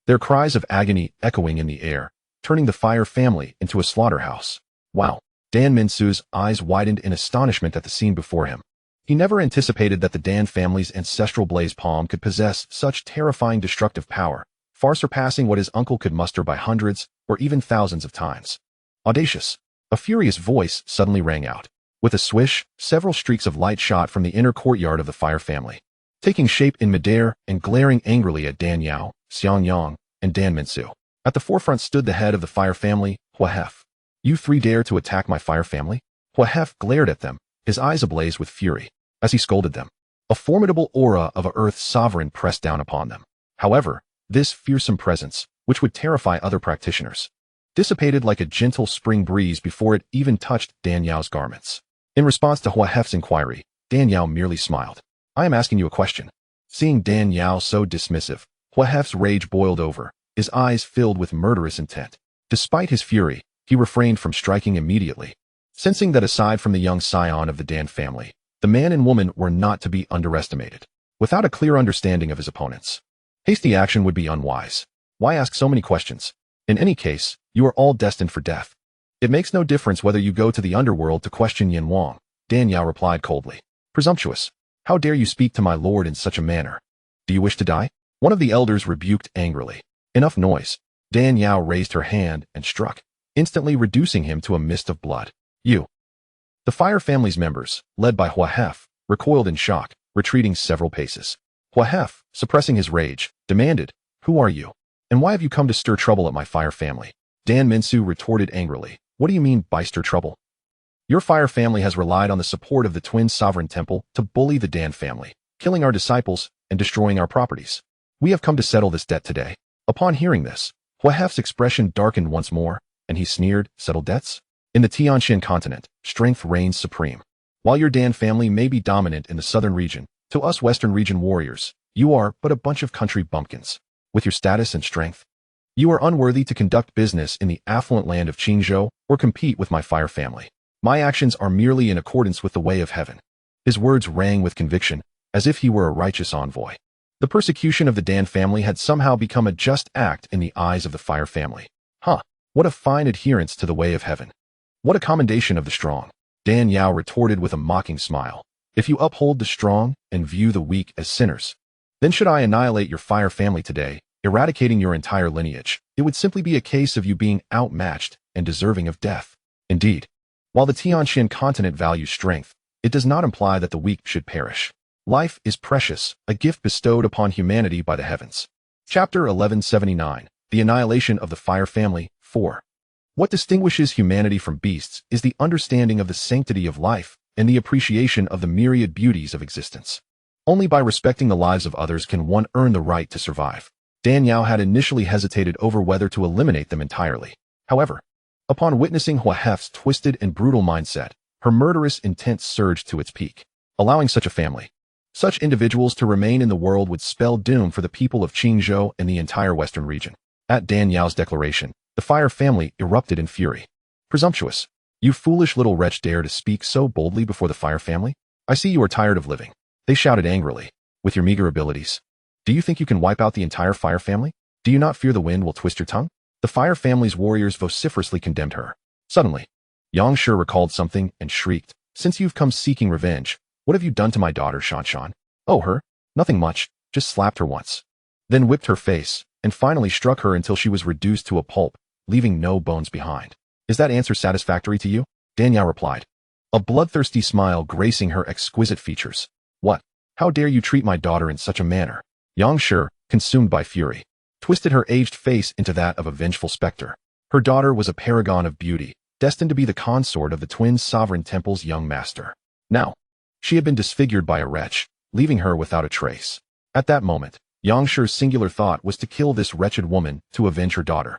Their cries of agony echoing in the air, turning the Fire Family into a slaughterhouse. Wow! Dan Minsu's eyes widened in astonishment at the scene before him. He never anticipated that the Dan family's ancestral blaze palm could possess such terrifying destructive power, far surpassing what his uncle could muster by hundreds or even thousands of times. Audacious! A furious voice suddenly rang out. With a swish, several streaks of light shot from the inner courtyard of the Fire Family, taking shape in midair and glaring angrily at Dan Yao, Xiangyang, and Dan Minsu. At the forefront stood the head of the Fire Family, Huahef. You three dare to attack my Fire Family? Huahef glared at them, his eyes ablaze with fury, as he scolded them. A formidable aura of a Earth's sovereign pressed down upon them. However, this fearsome presence, which would terrify other practitioners, dissipated like a gentle spring breeze before it even touched Dan Yao's garments. In response to Huahef's inquiry, Dan Yao merely smiled. I am asking you a question. Seeing Dan Yao so dismissive, Huahef's rage boiled over, his eyes filled with murderous intent. Despite his fury, he refrained from striking immediately, sensing that aside from the young scion of the Dan family, the man and woman were not to be underestimated. Without a clear understanding of his opponents, hasty action would be unwise. Why ask so many questions? In any case, you are all destined for death. It makes no difference whether you go to the underworld to question Yin Wang, Dan Yao replied coldly. Presumptuous! How dare you speak to my lord in such a manner? Do you wish to die? One of the elders rebuked angrily. Enough noise. Dan Yao raised her hand and struck, instantly reducing him to a mist of blood. You! The Fire Family's members, led by Huahef, recoiled in shock, retreating several paces. Huahef, suppressing his rage, demanded, Who are you? And why have you come to stir trouble at my Fire Family? Dan Minsu retorted angrily. What do you mean by stir trouble? Your Fire Family has relied on the support of the twin sovereign temple to bully the Dan family, killing our disciples and destroying our properties. We have come to settle this debt today. Upon hearing this, Huahef's expression darkened once more, and he sneered, Settle debts? In the Tianxian continent, strength reigns supreme. While your Dan family may be dominant in the southern region, to us western region warriors, you are but a bunch of country bumpkins. With your status and strength, you are unworthy to conduct business in the affluent land of Qingzhou or compete with my Fire Family. My actions are merely in accordance with the way of heaven. His words rang with conviction, as if he were a righteous envoy. The persecution of the Dan family had somehow become a just act in the eyes of the Fire Family. What a fine adherence to the way of heaven. What a commendation of the strong. Dan Yao retorted with a mocking smile. If you uphold the strong and view the weak as sinners, then should I annihilate your Fire Family today, eradicating your entire lineage, it would simply be a case of you being outmatched and deserving of death. Indeed, while the Tianxian continent values strength, it does not imply that the weak should perish. Life is precious, a gift bestowed upon humanity by the heavens. Chapter 1179, The Annihilation of the Fire Family, 4. What distinguishes humanity from beasts is the understanding of the sanctity of life and the appreciation of the myriad beauties of existence. Only by respecting the lives of others can one earn the right to survive. Dan Yao had initially hesitated over whether to eliminate them entirely. However, upon witnessing Huahef's twisted and brutal mindset, her murderous intent surged to its peak. Allowing such a family, such individuals to remain in the world would spell doom for the people of Qingzhou and the entire western region. At Dan Yao's declaration, the Fire Family erupted in fury. Presumptuous! You foolish little wretch dare to speak so boldly before the Fire Family? I see you are tired of living. They shouted angrily. With your meager abilities, do you think you can wipe out the entire Fire Family? Do you not fear the wind will twist your tongue? The Fire Family's warriors vociferously condemned her. Suddenly, Xianxia recalled something and shrieked, Since you've come seeking revenge, what have you done to my daughter, Xianxian? Oh, her? Nothing much, just slapped her once. Then whipped her face, and finally struck her until she was reduced to a pulp, leaving no bones behind. Is that answer satisfactory to you? Dan Yao replied, a bloodthirsty smile gracing her exquisite features. What? How dare you treat my daughter in such a manner? Xianxia, consumed by fury, twisted her aged face into that of a vengeful specter. Her daughter was a paragon of beauty, destined to be the consort of the twin sovereign temple's young master. Now, she had been disfigured by a wretch, leaving her without a trace. At that moment, Xianxia's singular thought was to kill this wretched woman to avenge her daughter.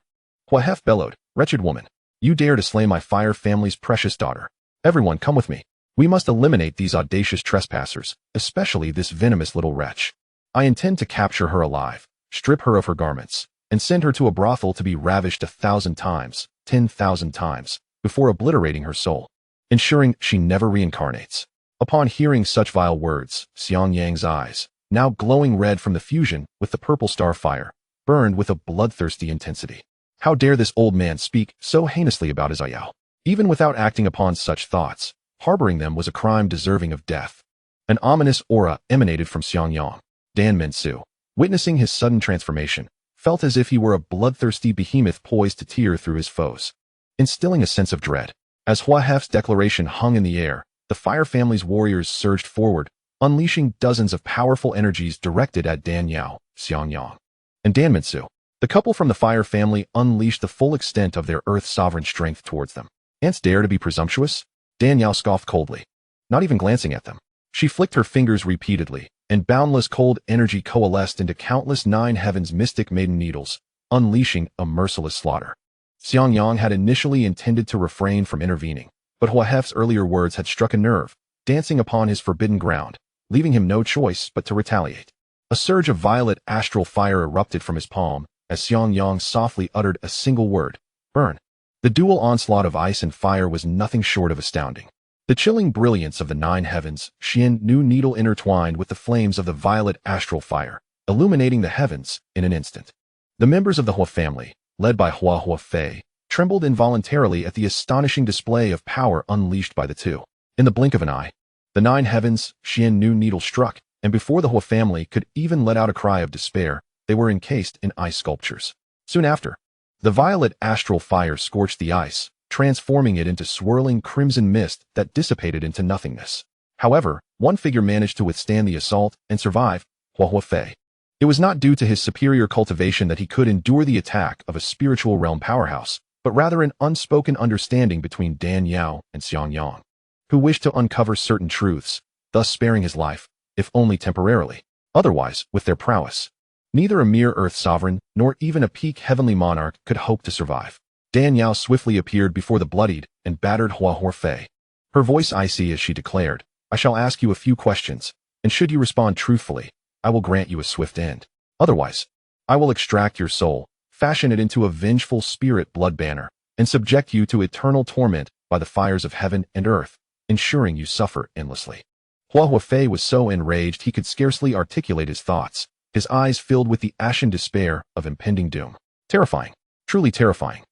Huahef bellowed, "Wretched woman, you dare to slay my fire family's precious daughter. Everyone come with me. We must eliminate these audacious trespassers, especially this venomous little wretch. I intend to capture her alive, strip her of her garments, and send her to a brothel to be ravished 1,000 times, 10,000 times, before obliterating her soul, ensuring she never reincarnates." Upon hearing such vile words, Xiangyang's eyes, now glowing red from the fusion with the purple star fire, burned with a bloodthirsty intensity. How dare this old man speak so heinously about his Ouyang? Even without acting upon such thoughts, harboring them was a crime deserving of death. An ominous aura emanated from Xiangyang. Dan Mensu, witnessing his sudden transformation, felt as if he were a bloodthirsty behemoth poised to tear through his foes, instilling a sense of dread. As Huahef's declaration hung in the air, the fire family's warriors surged forward, unleashing dozens of powerful energies directed at Dan Yao, Xiangyang, and Dan Mensu. The couple from the fire family unleashed the full extent of their earth sovereign strength towards them. "Ants dare to be presumptuous?" Dan Yao scoffed coldly, not even glancing at them. She flicked her fingers repeatedly, and boundless cold energy coalesced into countless nine heavens mystic maiden needles, unleashing a merciless slaughter. Xiangyang had initially intended to refrain from intervening, but Huahef's earlier words had struck a nerve, dancing upon his forbidden ground, leaving him no choice but to retaliate. A surge of violet astral fire erupted from his palm, as Xiangyang softly uttered a single word, "Burn." The dual onslaught of ice and fire was nothing short of astounding. The chilling brilliance of the nine heavens, Xian new needle intertwined with the flames of the violet astral fire, illuminating the heavens in an instant. The members of the Hua family, led by Hua Fei, trembled involuntarily at the astonishing display of power unleashed by the two. In the blink of an eye, the nine heavens, Xian new needle struck, and before the Hua family could even let out a cry of despair, they were encased in ice sculptures. Soon after, the violet astral fire scorched the ice, transforming it into swirling crimson mist that dissipated into nothingness. However, one figure managed to withstand the assault and survive, Hua Fei. It was not due to his superior cultivation that he could endure the attack of a spiritual realm powerhouse, but rather an unspoken understanding between Dan Yao and Xiangyang, who wished to uncover certain truths, thus sparing his life, if only temporarily. Otherwise, with their prowess, neither a mere earth sovereign nor even a peak heavenly monarch could hope to survive. Dan Yao swiftly appeared before the bloodied and battered Hua Fei. Her voice icy as she declared, "I shall ask you a few questions, and should you respond truthfully, I will grant you a swift end. Otherwise, I will extract your soul, fashion it into a vengeful spirit blood banner, and subject you to eternal torment by the fires of heaven and earth, ensuring you suffer endlessly." Hua Fei was so enraged he could scarcely articulate his thoughts, his eyes filled with the ashen despair of impending doom. Terrifying, truly terrifying.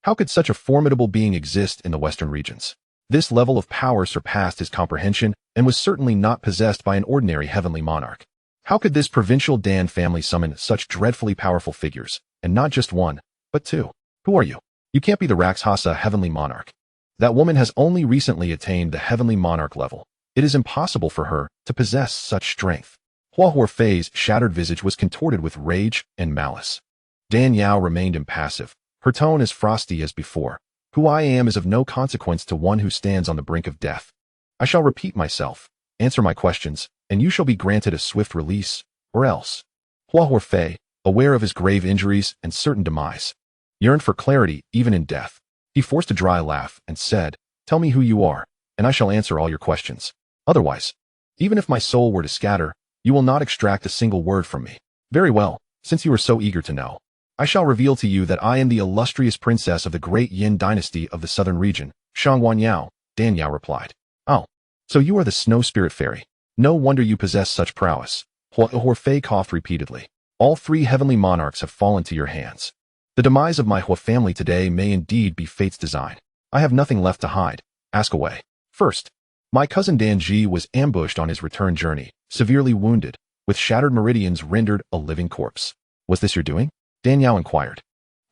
How could such a formidable being exist in the western regions? This level of power surpassed his comprehension and was certainly not possessed by an ordinary heavenly monarch. How could this provincial Dan family summon such dreadfully powerful figures, and not just one, but two? Who are you? You can't be the Rakshasa heavenly monarch. That woman has only recently attained the heavenly monarch level. It is impossible for her to possess such strength. Hua Fei's shattered visage was contorted with rage and malice. Dan Yao remained impassive, her tone as frosty as before. "Who I am is of no consequence to one who stands on the brink of death. I shall repeat myself, answer my questions, and you shall be granted a swift release, or else." Hua Fei, aware of his grave injuries and certain demise, yearned for clarity even in death. He forced a dry laugh and said, "Tell me who you are, and I shall answer all your questions. Otherwise, even if my soul were to scatter, you will not extract a single word from me." "Very well, since you are so eager to know, I shall reveal to you that I am the illustrious princess of the great Yin dynasty of the southern region." "Shangwan Yao," Dan Yao replied. "Oh, so you are the snow spirit fairy. No wonder you possess such prowess." Hua Fei coughed repeatedly. "All three heavenly monarchs have fallen to your hands. The demise of my Hua family today may indeed be fate's design. I have nothing left to hide. Ask away." First, my cousin Dan Ji was ambushed on his return journey, severely wounded, with shattered meridians rendered a living corpse. "Was this your doing?" Dan Yao inquired.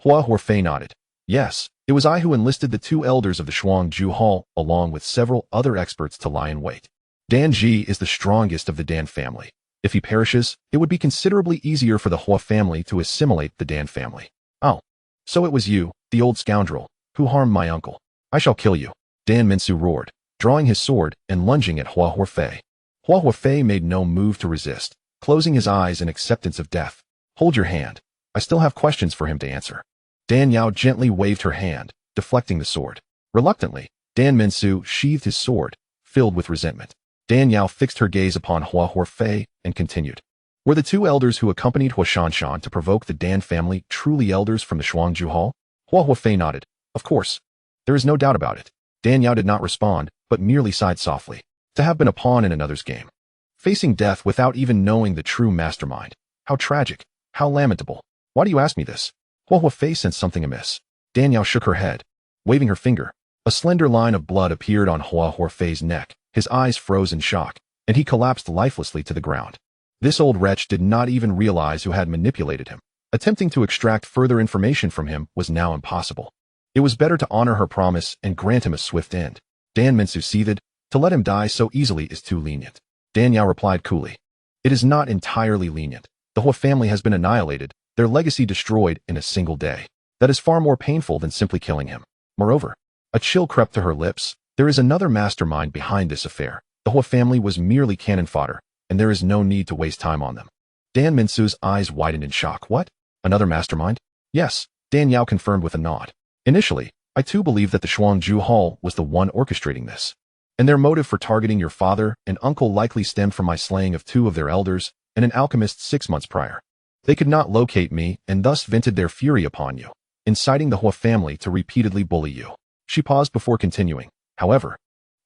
Hua Fei nodded. "Yes, it was I who enlisted the two elders of the Shuangju Hall, along with several other experts to lie in wait. Dan Ji is the strongest of the Dan family, If he perishes, it would be considerably easier for the Hua family to assimilate the Dan family. Oh, so it was you, the old scoundrel, who harmed my uncle. I shall kill you, Dan Minsu roared, drawing his sword and lunging at Hua Huafei. Hua Huafei made no move to resist, closing his eyes in acceptance of death. Hold your hand. I still have questions for him to answer. Dan Yao gently waved her hand, deflecting the sword. Reluctantly, Dan Minsu sheathed his sword, filled with resentment. Dan Yao fixed her gaze upon Hua Huafei and continued. Were the two elders who accompanied Hua Shanshan to provoke the Dan family truly elders from the Shuangju Hall? Hua Huafei nodded. Of course. There is no doubt about it. Dan Yao did not respond, but merely sighed softly. To have been a pawn in another's game. Facing death without even knowing the true mastermind. How tragic. How lamentable. Why do you ask me this? Hua Huafei sensed something amiss. Dan Yao shook her head. Waving her finger, a slender line of blood appeared on Hua Huafei's neck. His eyes froze in shock, and he collapsed lifelessly to the ground. This old wretch did not even realize who had manipulated him. Attempting to extract further information from him was now impossible. It was better to honor her promise and grant him a swift end. Dan Minsu seethed. To let him die so easily is too lenient. Dan Yao replied coolly. It is not entirely lenient. The Hua family has been annihilated, their legacy destroyed in a single day. That is far more painful than simply killing him. Moreover, a chill crept to her lips. There is another mastermind behind this affair. The Hua family was merely cannon fodder, and there is no need to waste time on them. Dan Minsu's eyes widened in shock. What? Another mastermind? Yes, Dan Yao confirmed with a nod. Initially, I too believed that the Shuangju Hall was the one orchestrating this. And their motive for targeting your father and uncle likely stemmed from my slaying of two of their elders and an alchemist 6 months prior. They could not locate me and thus vented their fury upon you, inciting the Hua family to repeatedly bully you. She paused before continuing. However,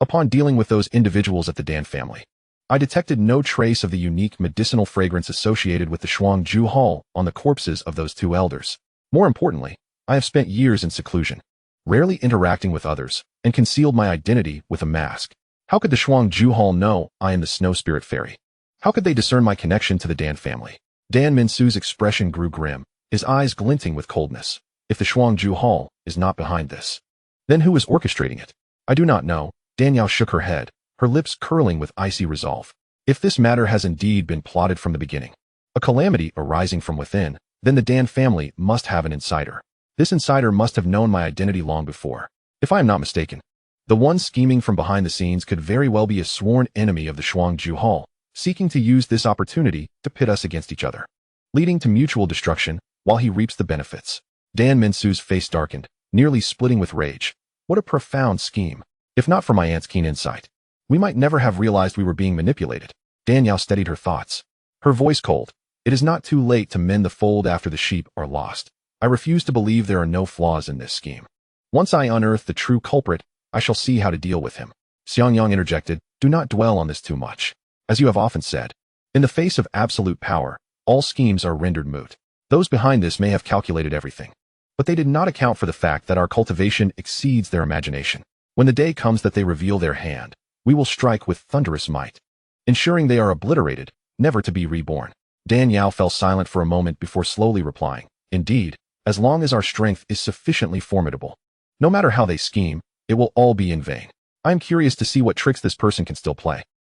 upon dealing with those individuals at the Dan family, I detected no trace of the unique medicinal fragrance associated with the Shuangju Hall on the corpses of those two elders. More importantly, I have spent years in seclusion, rarely interacting with others, and concealed my identity with a mask. How could the Shuangju Hall know I am the snow spirit fairy? How could they discern my connection to the Dan family? Dan Minsu's expression grew grim, his eyes glinting with coldness. If the Shuangju Hall is not behind this, then who is orchestrating it? I do not know. Dan Yao shook her head, her lips curling with icy resolve. If this matter has indeed been plotted from the beginning, a calamity arising from within, then the Dan family must have an insider. This insider must have known my identity long before. If I am not mistaken, the one scheming from behind the scenes could very well be a sworn enemy of the Shuangju Hall, seeking to use this opportunity to pit us against each other, leading to mutual destruction while he reaps the benefits. Dan Minsu's face darkened, nearly splitting with rage. What a profound scheme. If not for my aunt's keen insight, we might never have realized we were being manipulated. Dan Yao steadied her thoughts, her voice cold. It is not too late to mend the fold after the sheep are lost. I refuse to believe there are no flaws in this scheme. Once I unearth the true culprit, I shall see how to deal with him. Xiangyang interjected. Do not dwell on this too much. As you have often said, in the face of absolute power, all schemes are rendered moot. Those behind this may have calculated everything, but they did not account for the fact that our cultivation exceeds their imagination. When the day comes that they reveal their hand, we will strike with thunderous might, ensuring they are obliterated, never to be reborn. Dan Yao fell silent for a moment before slowly replying. Indeed, as long as our strength is sufficiently formidable, no matter how they scheme, it will all be in vain. I am curious to see what tricks this person can still play.